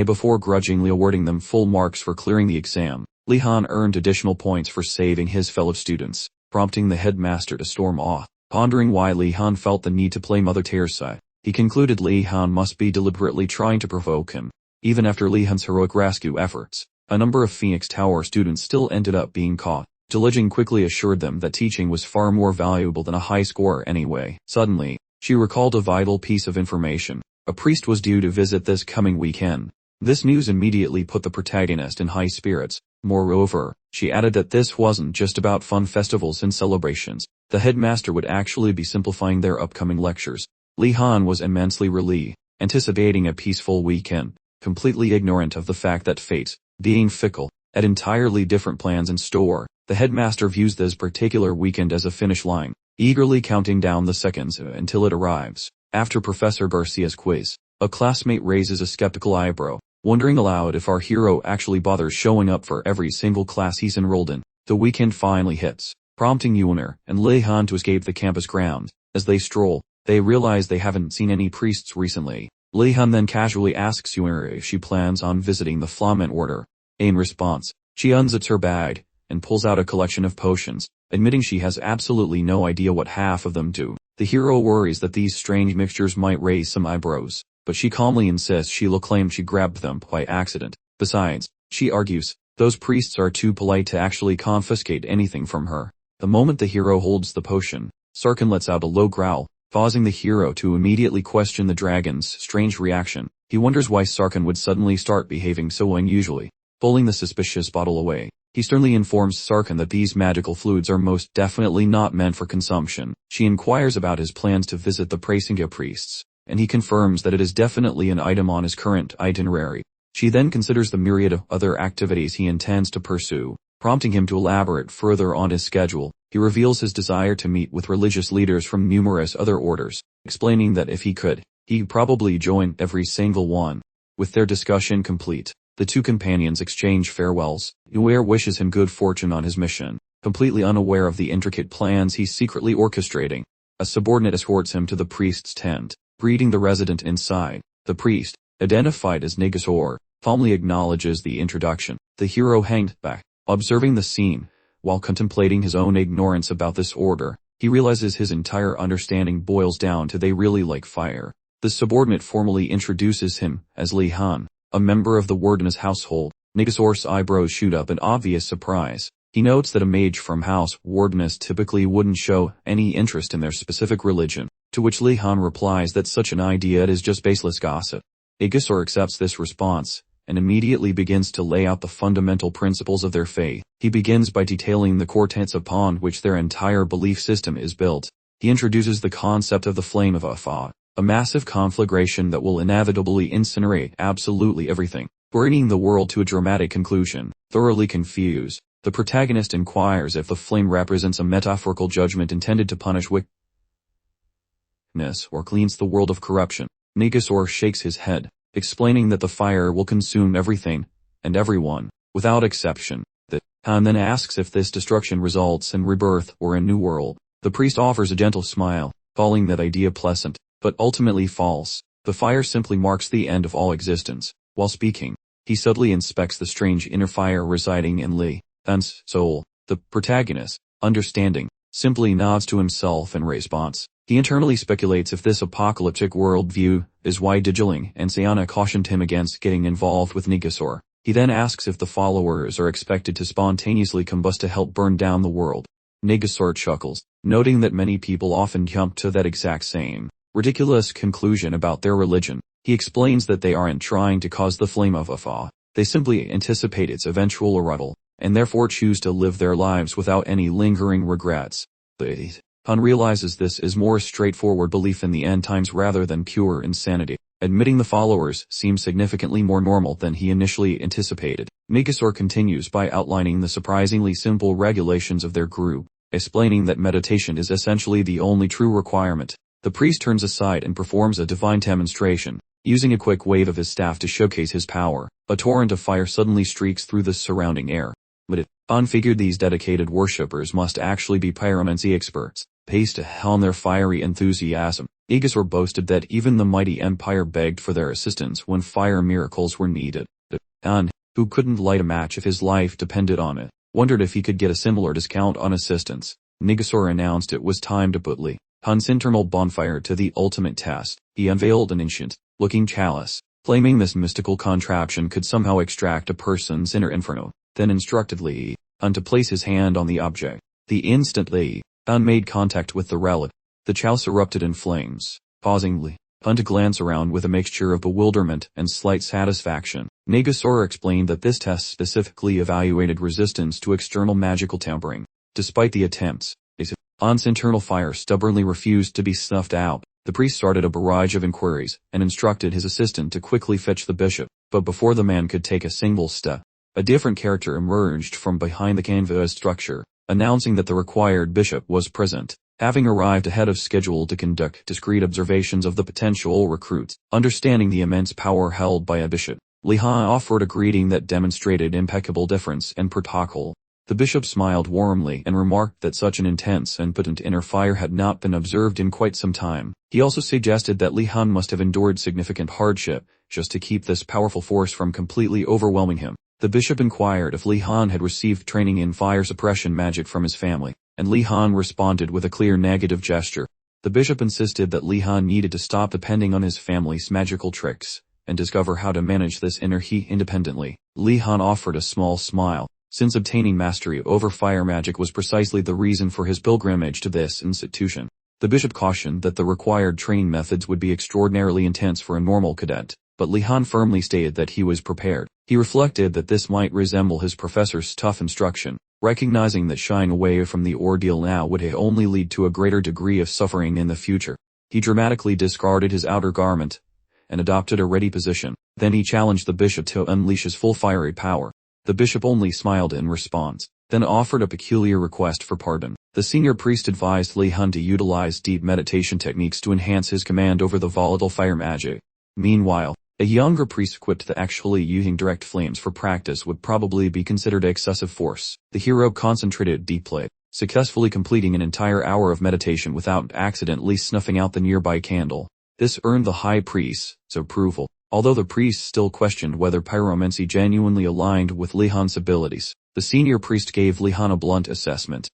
before grudgingly awarding them full marks for clearing the exam. Li Han earned additional points for saving his fellow students, prompting the headmaster to storm off. Pondering why Li Han felt the need to play Mother Teresa, he concluded Li Han must be deliberately trying to provoke him. Even after Li Han's heroic rescue efforts, a number of Phoenix Tower students still ended up being caught. Diliging quickly assured them that teaching was far more valuable than a high score anyway. Suddenly, she recalled a vital piece of information. A priest was due to visit this coming weekend. This news immediately put the protagonist in high spirits. Moreover, she added that this wasn't just about fun festivals and celebrations. The headmaster would actually be simplifying their upcoming lectures. Li Han was immensely relieved, anticipating a peaceful weekend, completely ignorant of the fact that fate, being fickle, had entirely different plans in store. The headmaster views this particular weekend as a finish line, eagerly counting down the seconds until it arrives. After Professor Garcia's quiz, a classmate raises a skeptical eyebrow, wondering aloud if our hero actually bothers showing up for every single class he's enrolled in. The weekend finally hits, prompting Yuner and Li Han to escape the campus grounds. As they stroll, they realize they haven't seen any priests recently. Li Han then casually asks Yuner if she plans on visiting the Flamen order. In response, she unzips her bag and pulls out a collection of potions, admitting she has absolutely no idea what half of them do. The hero worries that these strange mixtures might raise some eyebrows, but she calmly insists she'll claim she grabbed them by accident. Besides, she argues, those priests are too polite to actually confiscate anything from her. The moment the hero holds the potion, Sarkhan lets out a low growl, causing the hero to immediately question the dragon's strange reaction. He wonders why Sarkhan would suddenly start behaving so unusually. Pulling the suspicious bottle away, he sternly informs Sarkhan that these magical fluids are most definitely not meant for consumption. She inquires about his plans to visit the Prasinga priests, and he confirms that it is definitely an item on his current itinerary. She then considers the myriad of other activities he intends to pursue, prompting him to elaborate further on his schedule. He reveals his desire to meet with religious leaders from numerous other orders, explaining that if he could, he'd probably join every single one. With their discussion complete, the two companions exchange farewells. Uer wishes him good fortune on his mission, completely unaware of the intricate plans he's secretly orchestrating. A subordinate escorts him to the priest's tent, greeting the resident inside. The priest, identified as Nigasor, calmly acknowledges the introduction. The hero hanged back, observing the scene. While contemplating his own ignorance about this order, he realizes his entire understanding boils down to they really like fire. The subordinate formally introduces him as Li Han, a member of the warden's household. Nigasor's eyebrows shoot up in obvious surprise. He notes that a mage from House Wardeness typically wouldn't show any interest in their specific religion, to which Li Han replies that such an idea is just baseless gossip. Nigasor accepts this response, and immediately begins to lay out the fundamental principles of their faith. He begins by detailing the core tenets upon which their entire belief system is built. He introduces the concept of the flame of Afa, a massive conflagration that will inevitably incinerate absolutely everything, bringing the world to a dramatic conclusion. Thoroughly confused, the protagonist inquires if the flame represents a metaphorical judgment intended to punish wickedness or cleanse the world of corruption. Nigasor shakes his head, explaining that the fire will consume everything and everyone, without exception. The Han then asks if this destruction results in rebirth or a new world. The priest offers a gentle smile, calling that idea pleasant, but ultimately false. The fire simply marks the end of all existence. While speaking, he subtly inspects the strange inner fire residing in Li Han's soul. The protagonist, understanding, simply nods to himself in response. He internally speculates if this apocalyptic worldview is why Digiling and Sayana cautioned him against getting involved with Nigasor. He then asks if the followers are expected to spontaneously combust to help burn down the world. Nigasor chuckles, noting that many people often jump to that exact same ridiculous conclusion about their religion. He explains that they aren't trying to cause the flame of Afa. They simply anticipate its eventual arrival, and therefore choose to live their lives without any lingering regrets. Han realizes this is more straightforward belief in the end times rather than pure insanity. Admitting the followers seems significantly more normal than he initially anticipated. Nigasor continues by outlining the surprisingly simple regulations of their group, explaining that meditation is essentially the only true requirement. The priest turns aside and performs a divine demonstration, using a quick wave of his staff to showcase his power. A torrent of fire suddenly streaks through the surrounding air. But Han figured these dedicated worshippers must actually be pyromancy experts, pays to hell on their fiery enthusiasm. Nigasor boasted that even the mighty empire begged for their assistance when fire miracles were needed. Han, who couldn't light a match if his life depended on it, wondered if he could get a similar discount on assistance. Nigasor announced it was time to put Li Han's internal bonfire to the ultimate test. He unveiled an ancient-looking chalice, claiming this mystical contraption could somehow extract a person's inner inferno, then instructed Li Han to place his hand on the object. The instant Li Han made contact with the relic, the chalice erupted in flames, causing Li Han to glance around with a mixture of bewilderment and slight satisfaction. Nigasor explained that this test specifically evaluated resistance to external magical tampering. Despite the attempts, Han's internal fire stubbornly refused to be snuffed out. The priest started a barrage of inquiries, and instructed his assistant to quickly fetch the bishop. But before the man could take a single step, a different character emerged from behind the canvas structure, announcing that the required bishop was present, having arrived ahead of schedule to conduct discreet observations of the potential recruits. Understanding the immense power held by a bishop, Li Han offered a greeting that demonstrated impeccable deference and protocol. The bishop smiled warmly and remarked that such an intense and potent inner fire had not been observed in quite some time. He also suggested that Li Han must have endured significant hardship just to keep this powerful force from completely overwhelming him. The bishop inquired if Li Han had received training in fire suppression magic from his family, and Li Han responded with a clear negative gesture. The bishop insisted that Li Han needed to stop depending on his family's magical tricks and discover how to manage this inner heat independently. Li Han offered a small smile, since obtaining mastery over fire magic was precisely the reason for his pilgrimage to this institution. The bishop cautioned that the required training methods would be extraordinarily intense for a normal cadet, but Li Han firmly stated that he was prepared. He reflected that this might resemble his professor's tough instruction, recognizing that shying away from the ordeal now would only lead to a greater degree of suffering in the future. He dramatically discarded his outer garment and adopted a ready position. Then he challenged the bishop to unleash his full fiery power. The bishop only smiled in response, then offered a peculiar request for pardon. The senior priest advised Li Han to utilize deep meditation techniques to enhance his command over the volatile fire magic. Meanwhile, a younger priest quipped that actually using direct flames for practice would probably be considered excessive force. The hero concentrated deeply, successfully completing an entire hour of meditation without accidentally snuffing out the nearby candle. This earned the high priest's approval, although the priest still questioned whether pyromancy genuinely aligned with Li Han's abilities. The senior priest gave Li Han a blunt assessment,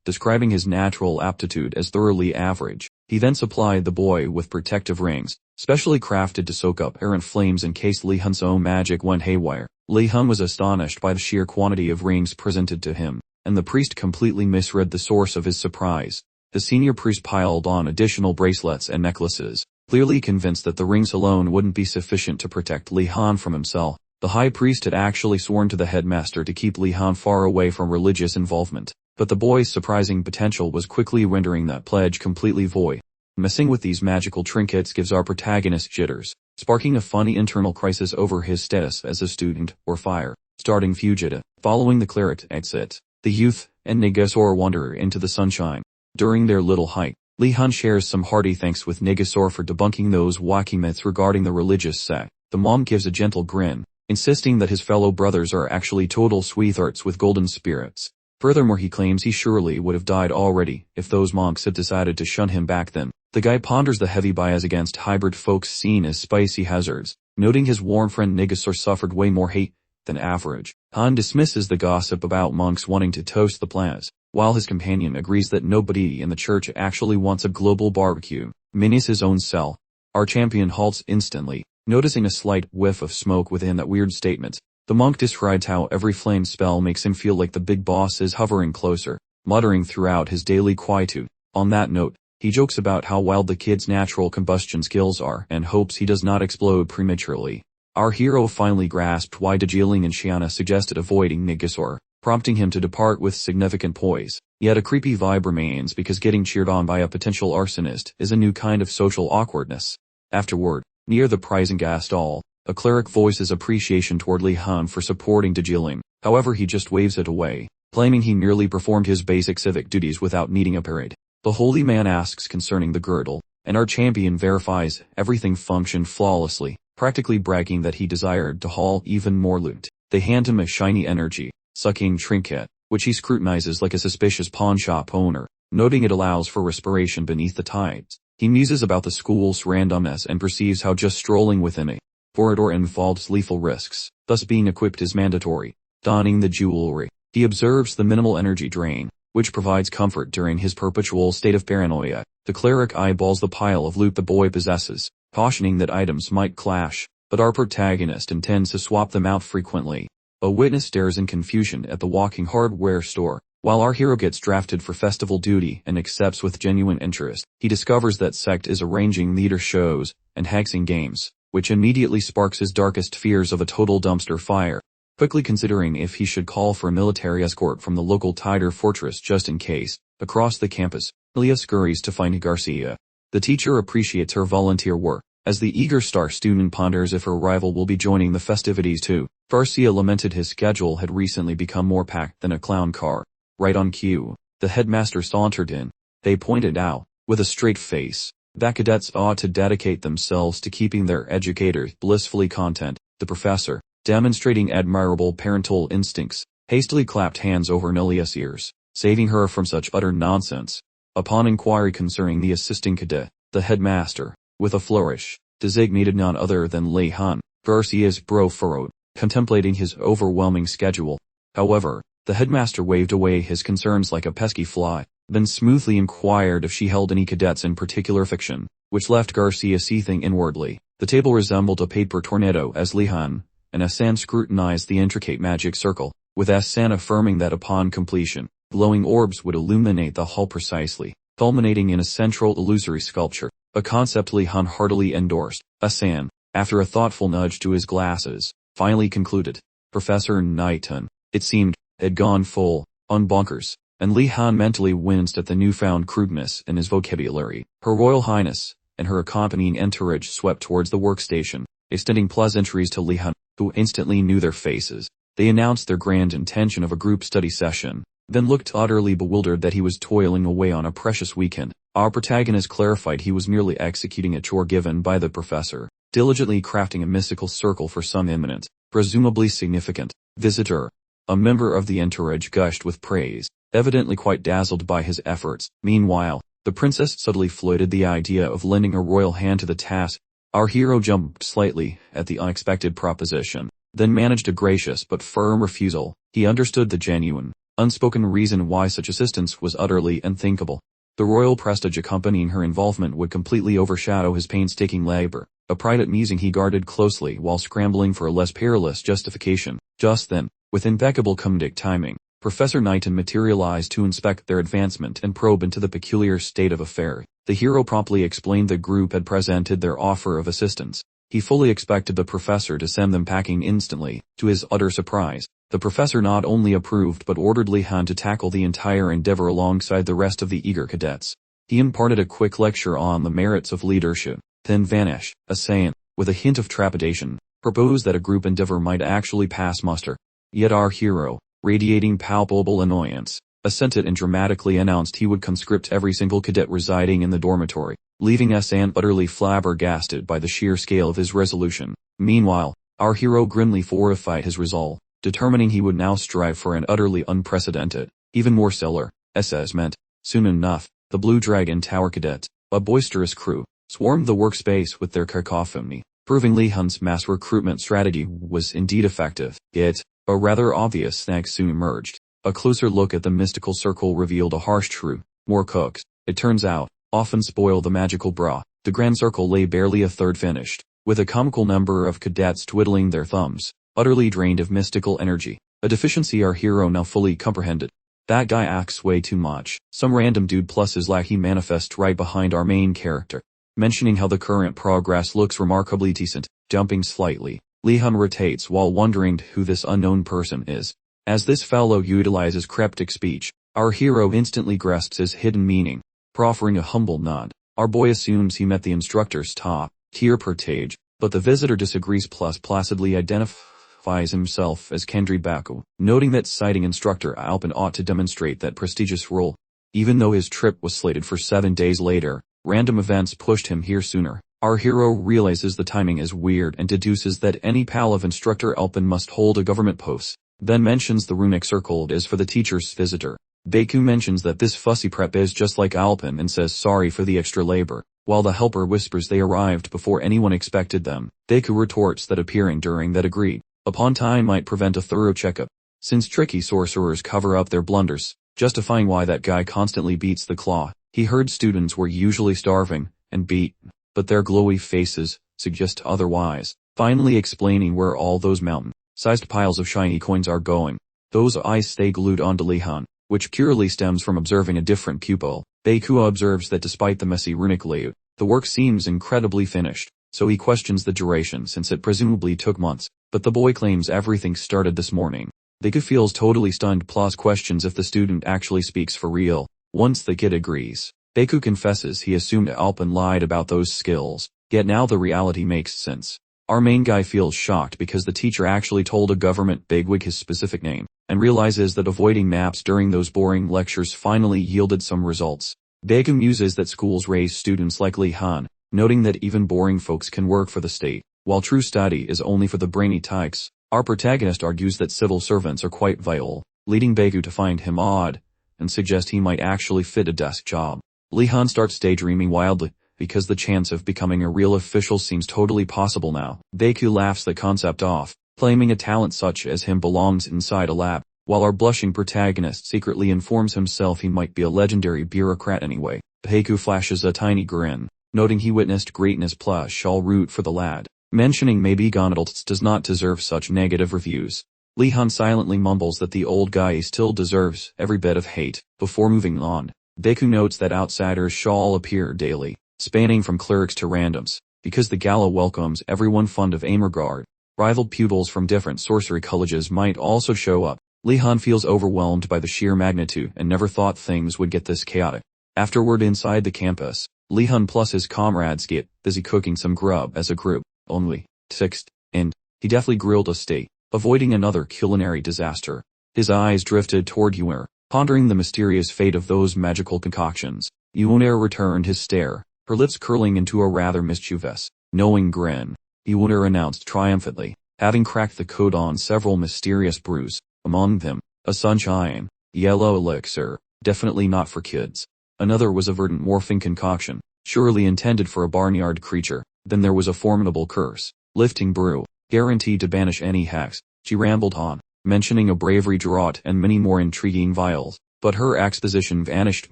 describing his natural aptitude as thoroughly average. He then supplied the boy with protective rings, specially crafted to soak up errant flames in case Li Han's own magic went haywire. Li Han was astonished by the sheer quantity of rings presented to him, and the priest completely misread the source of his surprise. The senior priest piled on additional bracelets and necklaces, clearly convinced that the rings alone wouldn't be sufficient to protect Li Han from himself. The high priest had actually sworn to the headmaster to keep Li Han far away from religious involvement, but the boy's surprising potential was quickly rendering that pledge completely void. Messing with these magical trinkets gives our protagonist jitters, sparking a funny internal crisis over his status as a student or fire-starting fugitive. Following the cleric's exit, the youth and Negasor wander into the sunshine. During their little hike, Li Han shares some hearty thanks with Negasor for debunking those wacky myths regarding the religious sect. The monk gives a gentle grin, insisting that his fellow brothers are actually total sweethearts with golden spirits. Furthermore, he claims he surely would have died already if those monks had decided to shun him back then. The guy ponders the heavy bias against hybrid folks seen as spicy hazards, noting his warm friend Negasor suffered way more hate than average. Han dismisses the gossip about monks wanting to toast the plants, while his companion agrees that nobody in the church actually wants a global barbecue. Minis his own cell. Our champion halts instantly, noticing a slight whiff of smoke within that weird statement. The monk describes how every flame spell makes him feel like the big boss is hovering closer, muttering throughout his daily quietude. On that note, he jokes about how wild the kid's natural combustion skills are and hopes he does not explode prematurely. Our hero finally grasped why Dajiling and Shiana suggested avoiding Negasor, prompting him to depart with significant poise. Yet a creepy vibe remains because getting cheered on by a potential arsonist is a new kind of social awkwardness. Afterward, near the Prizengast stall, a cleric voices appreciation toward Li Han for supporting Dajiling. However, he just waves it away, claiming he merely performed his basic civic duties without needing a parade. The holy man asks concerning the girdle, and our champion verifies everything functioned flawlessly, practically bragging that he desired to haul even more loot. They hand him a shiny energy-sucking trinket, which he scrutinizes like a suspicious pawnshop owner, noting it allows for respiration beneath the tides. He muses about the school's randomness and perceives how just strolling within a corridor involves lethal risks, thus being equipped is mandatory. Donning the jewelry, he observes the minimal energy drain, which provides comfort during his perpetual state of paranoia. The cleric eyeballs the pile of loot the boy possesses, cautioning that items might clash, but our protagonist intends to swap them out frequently. A witness stares in confusion at the walking hardware store, while our hero gets drafted for festival duty and accepts with genuine interest. He discovers that sect is arranging theater shows and hexing games, which immediately sparks his darkest fears of a total dumpster fire. Quickly considering if he should call for a military escort from the local Tiger fortress just in case, across the campus, Leah scurries to find Garcia. The teacher appreciates her volunteer work, as the eager star student ponders if her rival will be joining the festivities too. Garcia lamented his schedule had recently become more packed than a clown car. Right on cue, the headmaster sauntered in. They pointed out, with a straight face, that cadets ought to dedicate themselves to keeping their educators blissfully content. The professor, demonstrating admirable parental instincts, hastily clapped hands over Nelia's ears, saving her from such utter nonsense. Upon inquiry concerning the assisting cadet, the headmaster, with a flourish, designated none other than Li Han. Garcia's brow furrowed, contemplating his overwhelming schedule. However, the headmaster waved away his concerns like a pesky fly. then smoothly inquired if she held any cadets in particular fiction, which left Garcia seething inwardly. The table resembled a paper tornado as Lihan and Hassan scrutinized the intricate magic circle, with Hassan affirming that upon completion, glowing orbs would illuminate the hull precisely, culminating in a central illusory sculpture, a concept Lihan heartily endorsed. Hassan, after a thoughtful nudge to his glasses, finally concluded. Professor Knighton, it seemed, had gone full on bonkers, and Lihan mentally winced at the newfound crudeness in his vocabulary. Her Royal Highness and her accompanying entourage swept towards the workstation, extending pleasantries to Lihan, who instantly knew their faces. They announced their grand intention of a group study session, then looked utterly bewildered that he was toiling away on a precious weekend. Our protagonist clarified he was merely executing a chore given by the professor, diligently crafting a mystical circle for some imminent, presumably significant, visitor. A member of the entourage gushed with praise, evidently quite dazzled by his efforts. Meanwhile, the princess subtly floated the idea of lending a royal hand to the task. Our hero jumped slightly at the unexpected proposition, then managed a gracious but firm refusal. He understood the genuine, unspoken reason why such assistance was utterly unthinkable. The royal prestige accompanying her involvement would completely overshadow his painstaking labor, a private musing he guarded closely while scrambling for a less perilous justification. Just then, with impeccable comedic timing, Professor Knighton materialized to inspect their advancement and probe into the peculiar state of affairs. The hero promptly explained the group had presented their offer of assistance. He fully expected the professor to send them packing instantly. To his utter surprise, the professor not only approved but ordered Lihan to tackle the entire endeavor alongside the rest of the eager cadets. He imparted a quick lecture on the merits of leadership, then vanished, saying, with a hint of trepidation, proposed that a group endeavor might actually pass muster. Yet our hero, radiating palpable annoyance, assented and dramatically announced he would conscript every single cadet residing in the dormitory, leaving Hassan utterly flabbergasted by the sheer scale of his resolution. Meanwhile, our hero grimly fortified his resolve, determining he would now strive for an utterly unprecedented, even more stellar, assessment. Soon enough, the Blue Dragon Tower cadets, a boisterous crew, swarmed the workspace with their cacophony, proving Lihan's mass recruitment strategy was indeed effective. Yet, a rather obvious snag soon emerged. A closer look at the mystical circle revealed a harsh truth. More cooks, it turns out, often spoil the magical bra. The grand circle lay barely a third finished, with a comical number of cadets twiddling their thumbs, utterly drained of mystical energy, a deficiency our hero now fully comprehended. That guy acts way too much. Some random dude plus his lackey manifest right behind our main character, mentioning how the current progress looks remarkably decent. Jumping slightly, Lihan rotates while wondering who this unknown person is. As this fellow utilizes cryptic speech, our hero instantly grasps his hidden meaning, proffering a humble nod. Our boy assumes he met the instructor's top tier per page, but the visitor disagrees plus placidly identifies himself as Kendry Baku, noting that citing instructor Alpin ought to demonstrate that prestigious role. Even though his trip was slated for 7 days later, random events pushed him here sooner. Our hero realizes the timing is weird and deduces that any pal of instructor Alpin must hold a government post. Then mentions the runic circle is for the teacher's visitor. Baku mentions that this fussy prep is just like Alpin and says sorry for the extra labor, while the helper whispers they arrived before anyone expected them. Baku retorts that appearing during that agreed upon time might prevent a thorough checkup, since tricky sorcerers cover up their blunders, justifying why that guy constantly beats the claw. He heard students were usually starving and beaten, but their glowy faces suggest otherwise, finally explaining where all those mountain-sized piles of shiny coins are going. Those eyes stay glued onto Lihan, which purely stems from observing a different pupil. Baku observes that despite the messy runic layout, the work seems incredibly finished, so he questions the duration since it presumably took months, but the boy claims everything started this morning. Baku feels totally stunned plus questions if the student actually speaks for real. Once the kid agrees, Baku confesses he assumed Alpin lied about those skills, yet now the reality makes sense. Our main guy feels shocked because the teacher actually told a government bigwig his specific name, and realizes that avoiding naps during those boring lectures finally yielded some results. Baku muses that schools raise students like Lihan, noting that even boring folks can work for the state, while true study is only for the brainy tykes. Our protagonist argues that civil servants are quite vital, leading Baku to find him odd, and suggest he might actually fit a desk job. Lihan starts daydreaming wildly, because the chance of becoming a real official seems totally possible now. Baku laughs the concept off, claiming a talent such as him belongs inside a lab. while our blushing protagonist secretly informs himself he might be a legendary bureaucrat anyway. Haku flashes a tiny grin, noting he witnessed greatness plus shall root for the lad, mentioning maybe Gonadaltz does not deserve such negative reviews. Lee Han silently mumbles that the old guy still deserves every bit of hate. Before moving on, Deku notes that outsiders shall appear daily, spanning from clerics to randoms, because the gala welcomes everyone fond of Amergard. Rival pupils from different sorcery colleges might also show up. Lee Han feels overwhelmed by the sheer magnitude and never thought things would get this chaotic. Afterward inside the campus, Lee Han plus his comrades get busy cooking some grub as a group, only, sixth, and he deftly grilled a steak, avoiding another culinary disaster. His eyes drifted toward Yuner, pondering the mysterious fate of those magical concoctions. Yuner returned his stare, her lips curling into a rather mischievous, knowing grin. Yuner announced triumphantly, having cracked the code on several mysterious brews, among them, a sunshine, yellow elixir, definitely not for kids. Another was a verdant morphing concoction, surely intended for a barnyard creature. Then there was a formidable curse, lifting brew, guaranteed to banish any hex. She rambled on, mentioning a bravery draught and many more intriguing vials, but her exposition vanished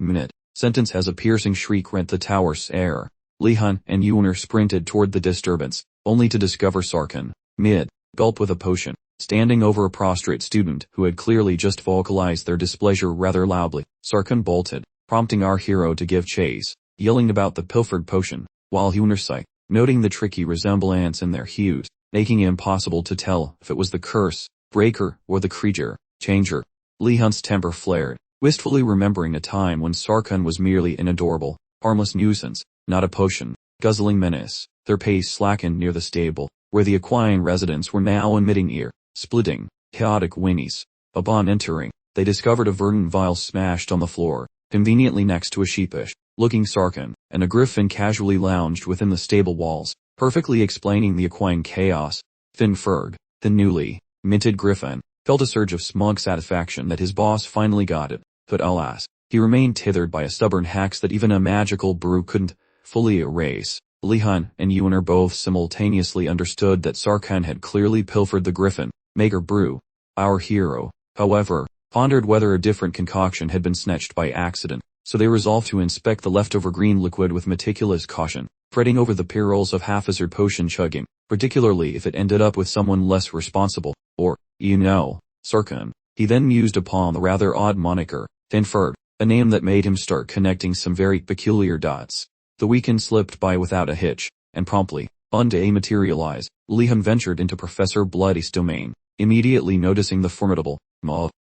mid-sentence as a piercing shriek rent the tower's air. Lee Han and Yuner sprinted toward the disturbance, only to discover Sarkhan, mid-gulp with a potion, standing over a prostrate student who had clearly just vocalized their displeasure rather loudly. Sarkhan bolted, prompting our hero to give chase, yelling about the pilfered potion, while Yuner sighed, noting the tricky resemblance in their hues, making it impossible to tell if it was the curse breaker or the creature changer. Lee Han's temper flared, wistfully remembering a time when Sarkhan was merely an adorable, harmless nuisance, not a potion, guzzling menace. Their pace slackened near the stable, where the Aquine residents were now emitting ear-splitting, chaotic whinnies. Upon entering, they discovered a verdant vial smashed on the floor, conveniently next to a sheepish-looking Sarkhan, and a griffin casually lounged within the stable walls, perfectly explaining the Aquine chaos. Finn Ferg, the newly minted griffin, felt a surge of smug satisfaction that his boss finally got it, but alas, he remained tethered by a stubborn hex that even a magical brew couldn't fully erase. Lee Han and Yuner both simultaneously understood that Sarkhan had clearly pilfered the griffin maker brew. Our hero, however, pondered whether a different concoction had been snatched by accident, so they resolved to inspect the leftover green liquid with meticulous caution, fretting over the perils of haphazard potion chugging, particularly if it ended up with someone less responsible, or, Sarkhan. He then mused upon the rather odd moniker, Finferd, a name that made him start connecting some very peculiar dots. The weekend slipped by without a hitch, and promptly, on day materialized, Lee Han ventured into Professor Bloody's domain, immediately noticing the formidable,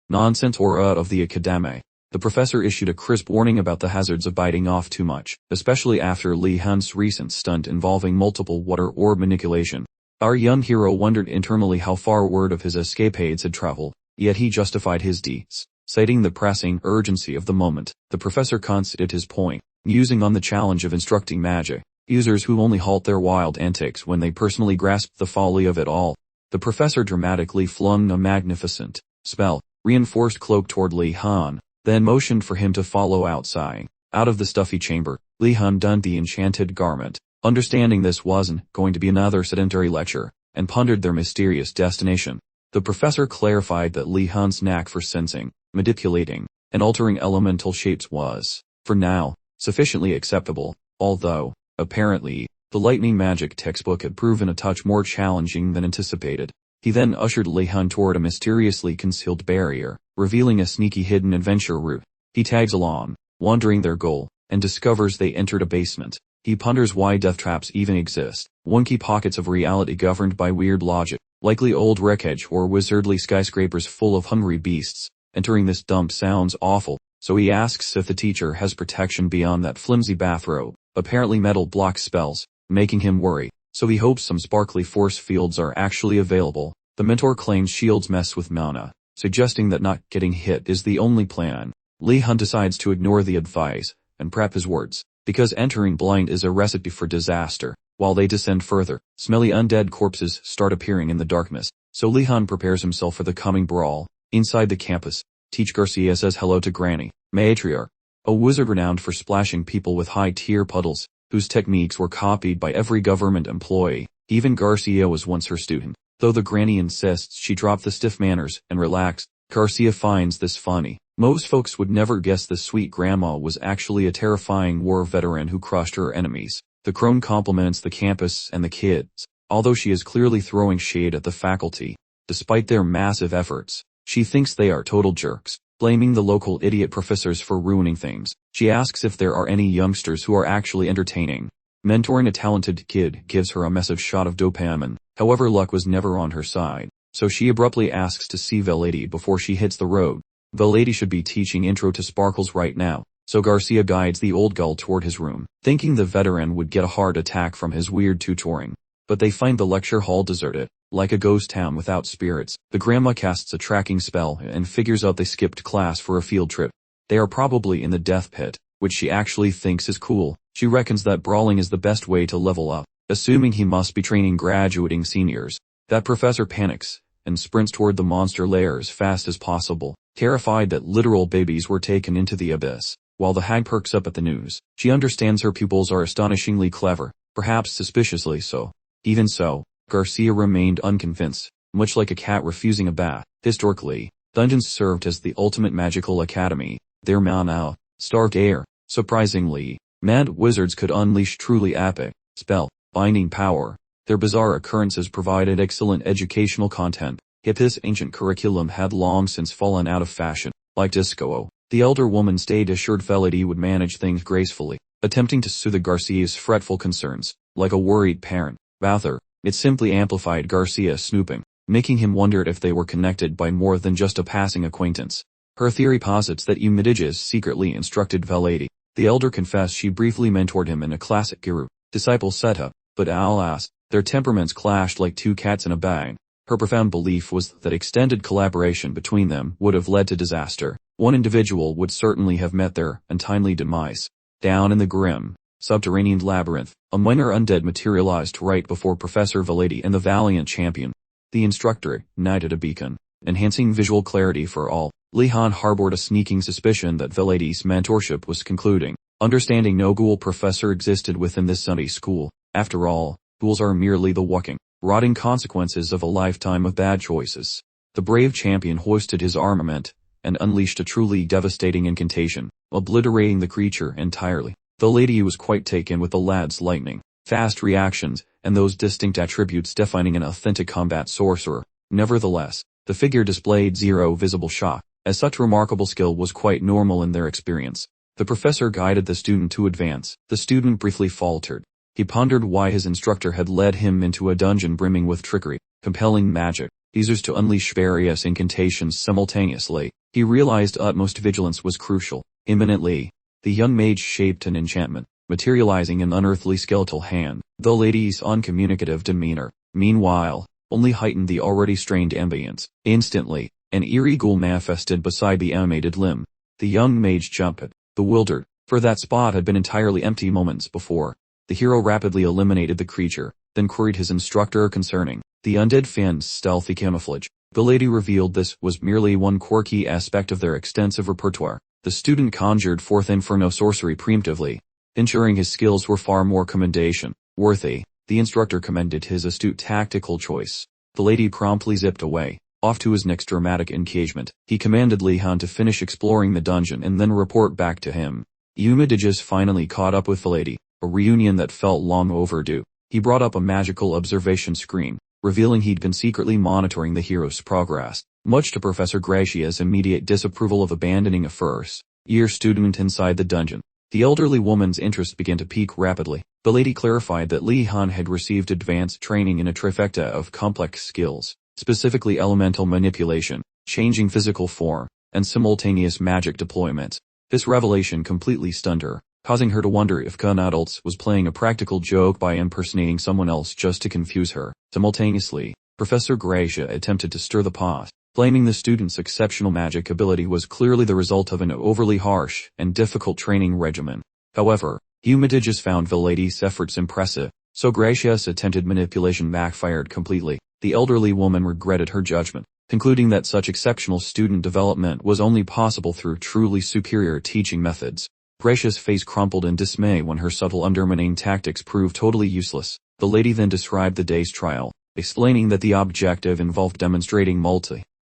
nonsense aura of the Academe. The professor issued a crisp warning about the hazards of biting off too much, especially after Lee Han's recent stunt involving multiple water orb manipulation. Our young hero wondered internally how far word of his escapades had traveled, yet he justified his deeds, citing the pressing urgency of the moment. The professor conceded his point, musing on the challenge of instructing magic users who only halt their wild antics when they personally grasp the folly of it all. The professor dramatically flung a magnificent spell, reinforced cloak toward Lee Han, then motioned for him to follow outside. Out of the stuffy chamber, Lee Han donned the enchanted garment, understanding this wasn't going to be another sedentary lecture, and pondered their mysterious destination. The professor clarified that Lee Han's knack for sensing, manipulating, and altering elemental shapes was, for now, sufficiently acceptable, although, apparently, the lightning magic textbook had proven a touch more challenging than anticipated. He then ushered Lee Han toward a mysteriously concealed barrier, revealing a sneaky hidden adventure route. He tags along, wondering their goal, and discovers they entered a basement. He ponders why death traps even exist, wonky pockets of reality governed by weird logic, likely old wreckage or wizardly skyscrapers full of hungry beasts. Entering this dump sounds awful, so he asks if the teacher has protection beyond that flimsy bathrobe. Apparently metal blocks spells, making him worry, so he hopes some sparkly force fields are actually available. The mentor claims shields mess with mana, suggesting that not getting hit is the only plan. Lee Han decides to ignore the advice, and prep his words, because entering blind is a recipe for disaster. While they descend further, smelly undead corpses start appearing in the darkness, so Lee Han prepares himself for the coming brawl. Inside the campus, Teach Garcia says hello to Granny, matriarch, a wizard renowned for splashing people with high-tier puddles, whose techniques were copied by every government employee. Even Garcia was once her student, though the granny insists she drop the stiff manners and relax. Garcia finds this funny. Most folks would never guess the sweet grandma was actually a terrifying war veteran who crushed her enemies. The crone compliments the campus and the kids, although she is clearly throwing shade at the faculty. Despite their massive efforts, she thinks they are total jerks, blaming the local idiot professors for ruining things. She asks if there are any youngsters who are actually entertaining. Mentoring a talented kid gives her a massive shot of dopamine. However, luck was never on her side, so she abruptly asks to see Velady before she hits the road. Velady should be teaching Intro to Sparkles right now, so Garcia guides the old gull toward his room, thinking the veteran would get a heart attack from his weird tutoring. But they find the lecture hall deserted, like a ghost town without spirits. The grandma casts a tracking spell and figures out they skipped class for a field trip. They are probably in the death pit, which she actually thinks is cool. She reckons that brawling is the best way to level up, assuming he must be training graduating seniors. That professor panics and sprints toward the monster lair as fast as possible, terrified that literal babies were taken into the abyss. While the hag perks up at the news, she understands her pupils are astonishingly clever, perhaps suspiciously so. Even so, Garcia remained unconvinced, much like a cat refusing a bath. Historically, dungeons served as the ultimate magical academy. Their mana starved air. Surprisingly, mad wizards could unleash truly epic, spell-binding power. Their bizarre occurrences provided excellent educational content, yet this ancient curriculum had long since fallen out of fashion. Like disco, the elder woman stayed assured Velady would manage things gracefully, attempting to soothe Garcia's fretful concerns. Like a worried parent, rather, it simply amplified Garcia's snooping, making him wonder if they were connected by more than just a passing acquaintance. Her theory posits that Eumidiges secretly instructed Velady. The elder confessed she briefly mentored him in a classic guru-disciple setup, but alas, their temperaments clashed like two cats in a bag. Her profound belief was that extended collaboration between them would have led to disaster. One individual would certainly have met their untimely demise. Down in the grim, subterranean labyrinth, a minor undead materialized right before Professor Velady and the valiant champion. The instructor ignited a beacon, enhancing visual clarity for all. Li-Han harbored a sneaking suspicion that Velady's mentorship was concluding, understanding no ghoul professor existed within this Sunday school. After all, ghouls are merely the walking, rotting consequences of a lifetime of bad choices. The brave champion hoisted his armament and unleashed a truly devastating incantation, obliterating the creature entirely. Velady was quite taken with the lad's lightning, fast reactions, and those distinct attributes defining an authentic combat sorcerer. Nevertheless, the figure displayed zero visible shock, as such remarkable skill was quite normal in their experience. The professor guided the student to advance. The student briefly faltered. He pondered why his instructor had led him into a dungeon brimming with trickery, compelling magic, users to unleash various incantations simultaneously. He realized utmost vigilance was crucial. Imminently, the young mage shaped an enchantment, materializing an unearthly skeletal hand. The lady's uncommunicative demeanor, meanwhile, only heightened the already strained ambience. Instantly, an eerie ghoul manifested beside the animated limb. The young mage jumped, bewildered, for that spot had been entirely empty moments before. The hero rapidly eliminated the creature, then queried his instructor concerning the undead fiend's stealthy camouflage. Velady revealed this was merely one quirky aspect of their extensive repertoire. The student conjured forth inferno sorcery preemptively, ensuring his skills were far more commendation worthy. The instructor commended his astute tactical choice. Velady promptly zipped away, off to his next dramatic engagement. He commanded Li-Han to finish exploring the dungeon and then report back to him. Eumidiges finally caught up with Velady, a reunion that felt long overdue. He brought up a magical observation screen, revealing he'd been secretly monitoring the hero's progress, much to Professor Gracia's immediate disapproval of abandoning a first-year student inside the dungeon. The elderly woman's interest began to peak rapidly. Velady clarified that Li-Han had received advanced training in a trifecta of complex skills, specifically elemental manipulation, changing physical form, and simultaneous magic deployments. This revelation completely stunned her, causing her to wonder if Knuddles was playing a practical joke by impersonating someone else just to confuse her. Simultaneously, Professor Gracia attempted to stir the pot, claiming the student's exceptional magic ability was clearly the result of an overly harsh and difficult training regimen. However, Eumidiges found Velady's efforts impressive, so Gracia's attempted manipulation backfired completely. The elderly woman regretted her judgment, concluding that such exceptional student development was only possible through truly superior teaching methods. Gracia's face crumpled in dismay when her subtle undermining tactics proved totally useless. The lady then described the day's trial, explaining that the objective involved demonstrating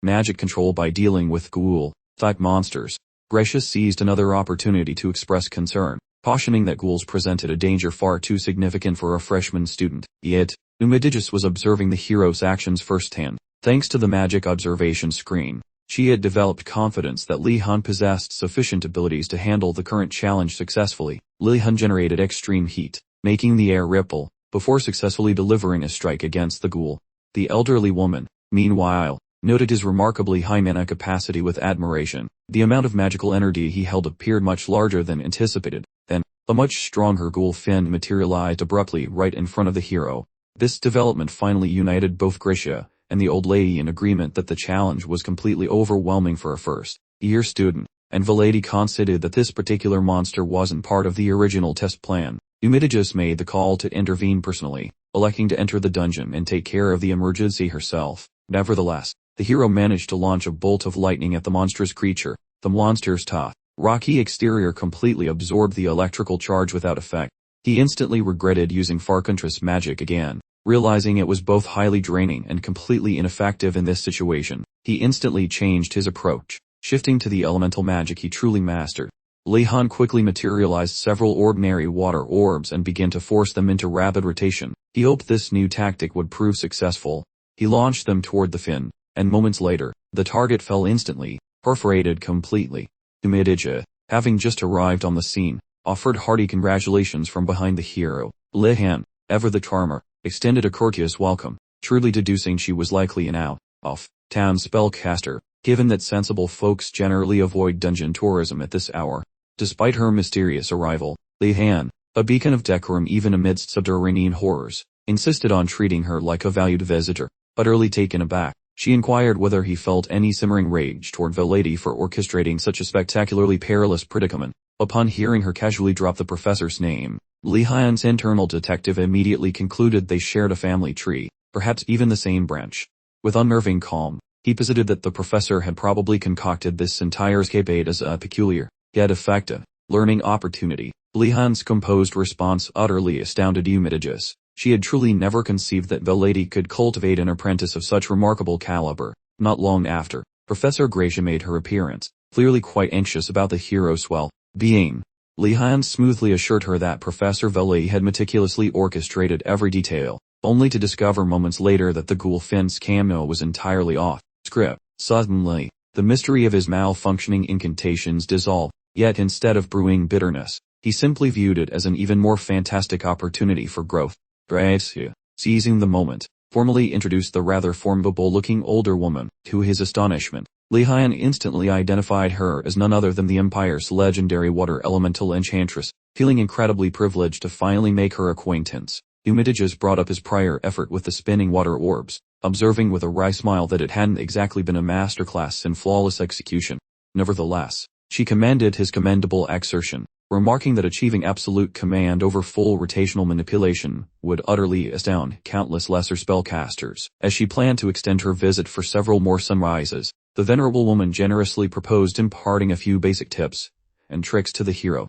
magic control by dealing with ghoul-type monsters. Gracia seized another opportunity to express concern, cautioning that ghouls presented a danger far too significant for a freshman student. Yet, Umidijis was observing the hero's actions firsthand. Thanks to the magic observation screen, she had developed confidence that Li Han possessed sufficient abilities to handle the current challenge successfully. Li Han generated extreme heat, making the air ripple, before successfully delivering a strike against the ghoul. The elderly woman, meanwhile, noted his remarkably high mana capacity with admiration. The amount of magical energy he held appeared much larger than anticipated. Then, a much stronger ghoul fin materialized abruptly right in front of the hero. This development finally united both Gracia and the old lady in agreement that the challenge was completely overwhelming for a first-year student, and Valady considered that this particular monster wasn't part of the original test plan. Umidijis made the call to intervene personally, electing to enter the dungeon and take care of the emergency herself. Nevertheless, the hero managed to launch a bolt of lightning at the monstrous creature. The monster's tough, rocky exterior completely absorbed the electrical charge without effect. He instantly regretted using Farkuntra's magic again. Realizing it was both highly draining and completely ineffective in this situation, he instantly changed his approach, shifting to the elemental magic he truly mastered. Li Han quickly materialized several ordinary water orbs and began to force them into rapid rotation. He hoped this new tactic would prove successful. He launched them toward the fin, and moments later, the target fell instantly, perforated completely. Umidija, having just arrived on the scene, offered hearty congratulations from behind the hero. Li Han, ever the charmer, extended a courteous welcome, truly deducing she was likely an out-of-town spellcaster, given that sensible folks generally avoid dungeon tourism at this hour. Despite her mysterious arrival, Li Han, a beacon of decorum even amidst subterranean horrors, insisted on treating her like a valued visitor. Utterly taken aback, she inquired whether he felt any simmering rage toward Valady for orchestrating such a spectacularly perilous predicament. Upon hearing her casually drop the professor's name, Li Han's internal detective immediately concluded they shared a family tree, perhaps even the same branch. With unnerving calm, he posited that the professor had probably concocted this entire escapade as a peculiar, yet effective, learning opportunity. Li Han's composed response utterly astounded Umidijis. She had truly never conceived that Valady could cultivate an apprentice of such remarkable caliber. Not long after, Professor Gracia made her appearance, clearly quite anxious about the hero's well-being. Li Han smoothly assured her that Professor Valady had meticulously orchestrated every detail, only to discover moments later that the ghoul fin's cameo was entirely off script. Suddenly, the mystery of his malfunctioning incantations dissolved, yet instead of brewing bitterness, he simply viewed it as an even more fantastic opportunity for growth. Gracia, seizing the moment, formally introduced the rather formidable-looking older woman. To his astonishment, Li Han instantly identified her as none other than the Empire's legendary water elemental enchantress. Feeling incredibly privileged to finally make her acquaintance, Umidijis brought up his prior effort with the spinning water orbs, observing with a wry smile that it hadn't exactly been a masterclass in flawless execution. Nevertheless, she commended his commendable exertion, remarking that achieving absolute command over full rotational manipulation would utterly astound countless lesser spellcasters. As she planned to extend her visit for several more sunrises, the venerable woman generously proposed imparting a few basic tips and tricks to the hero.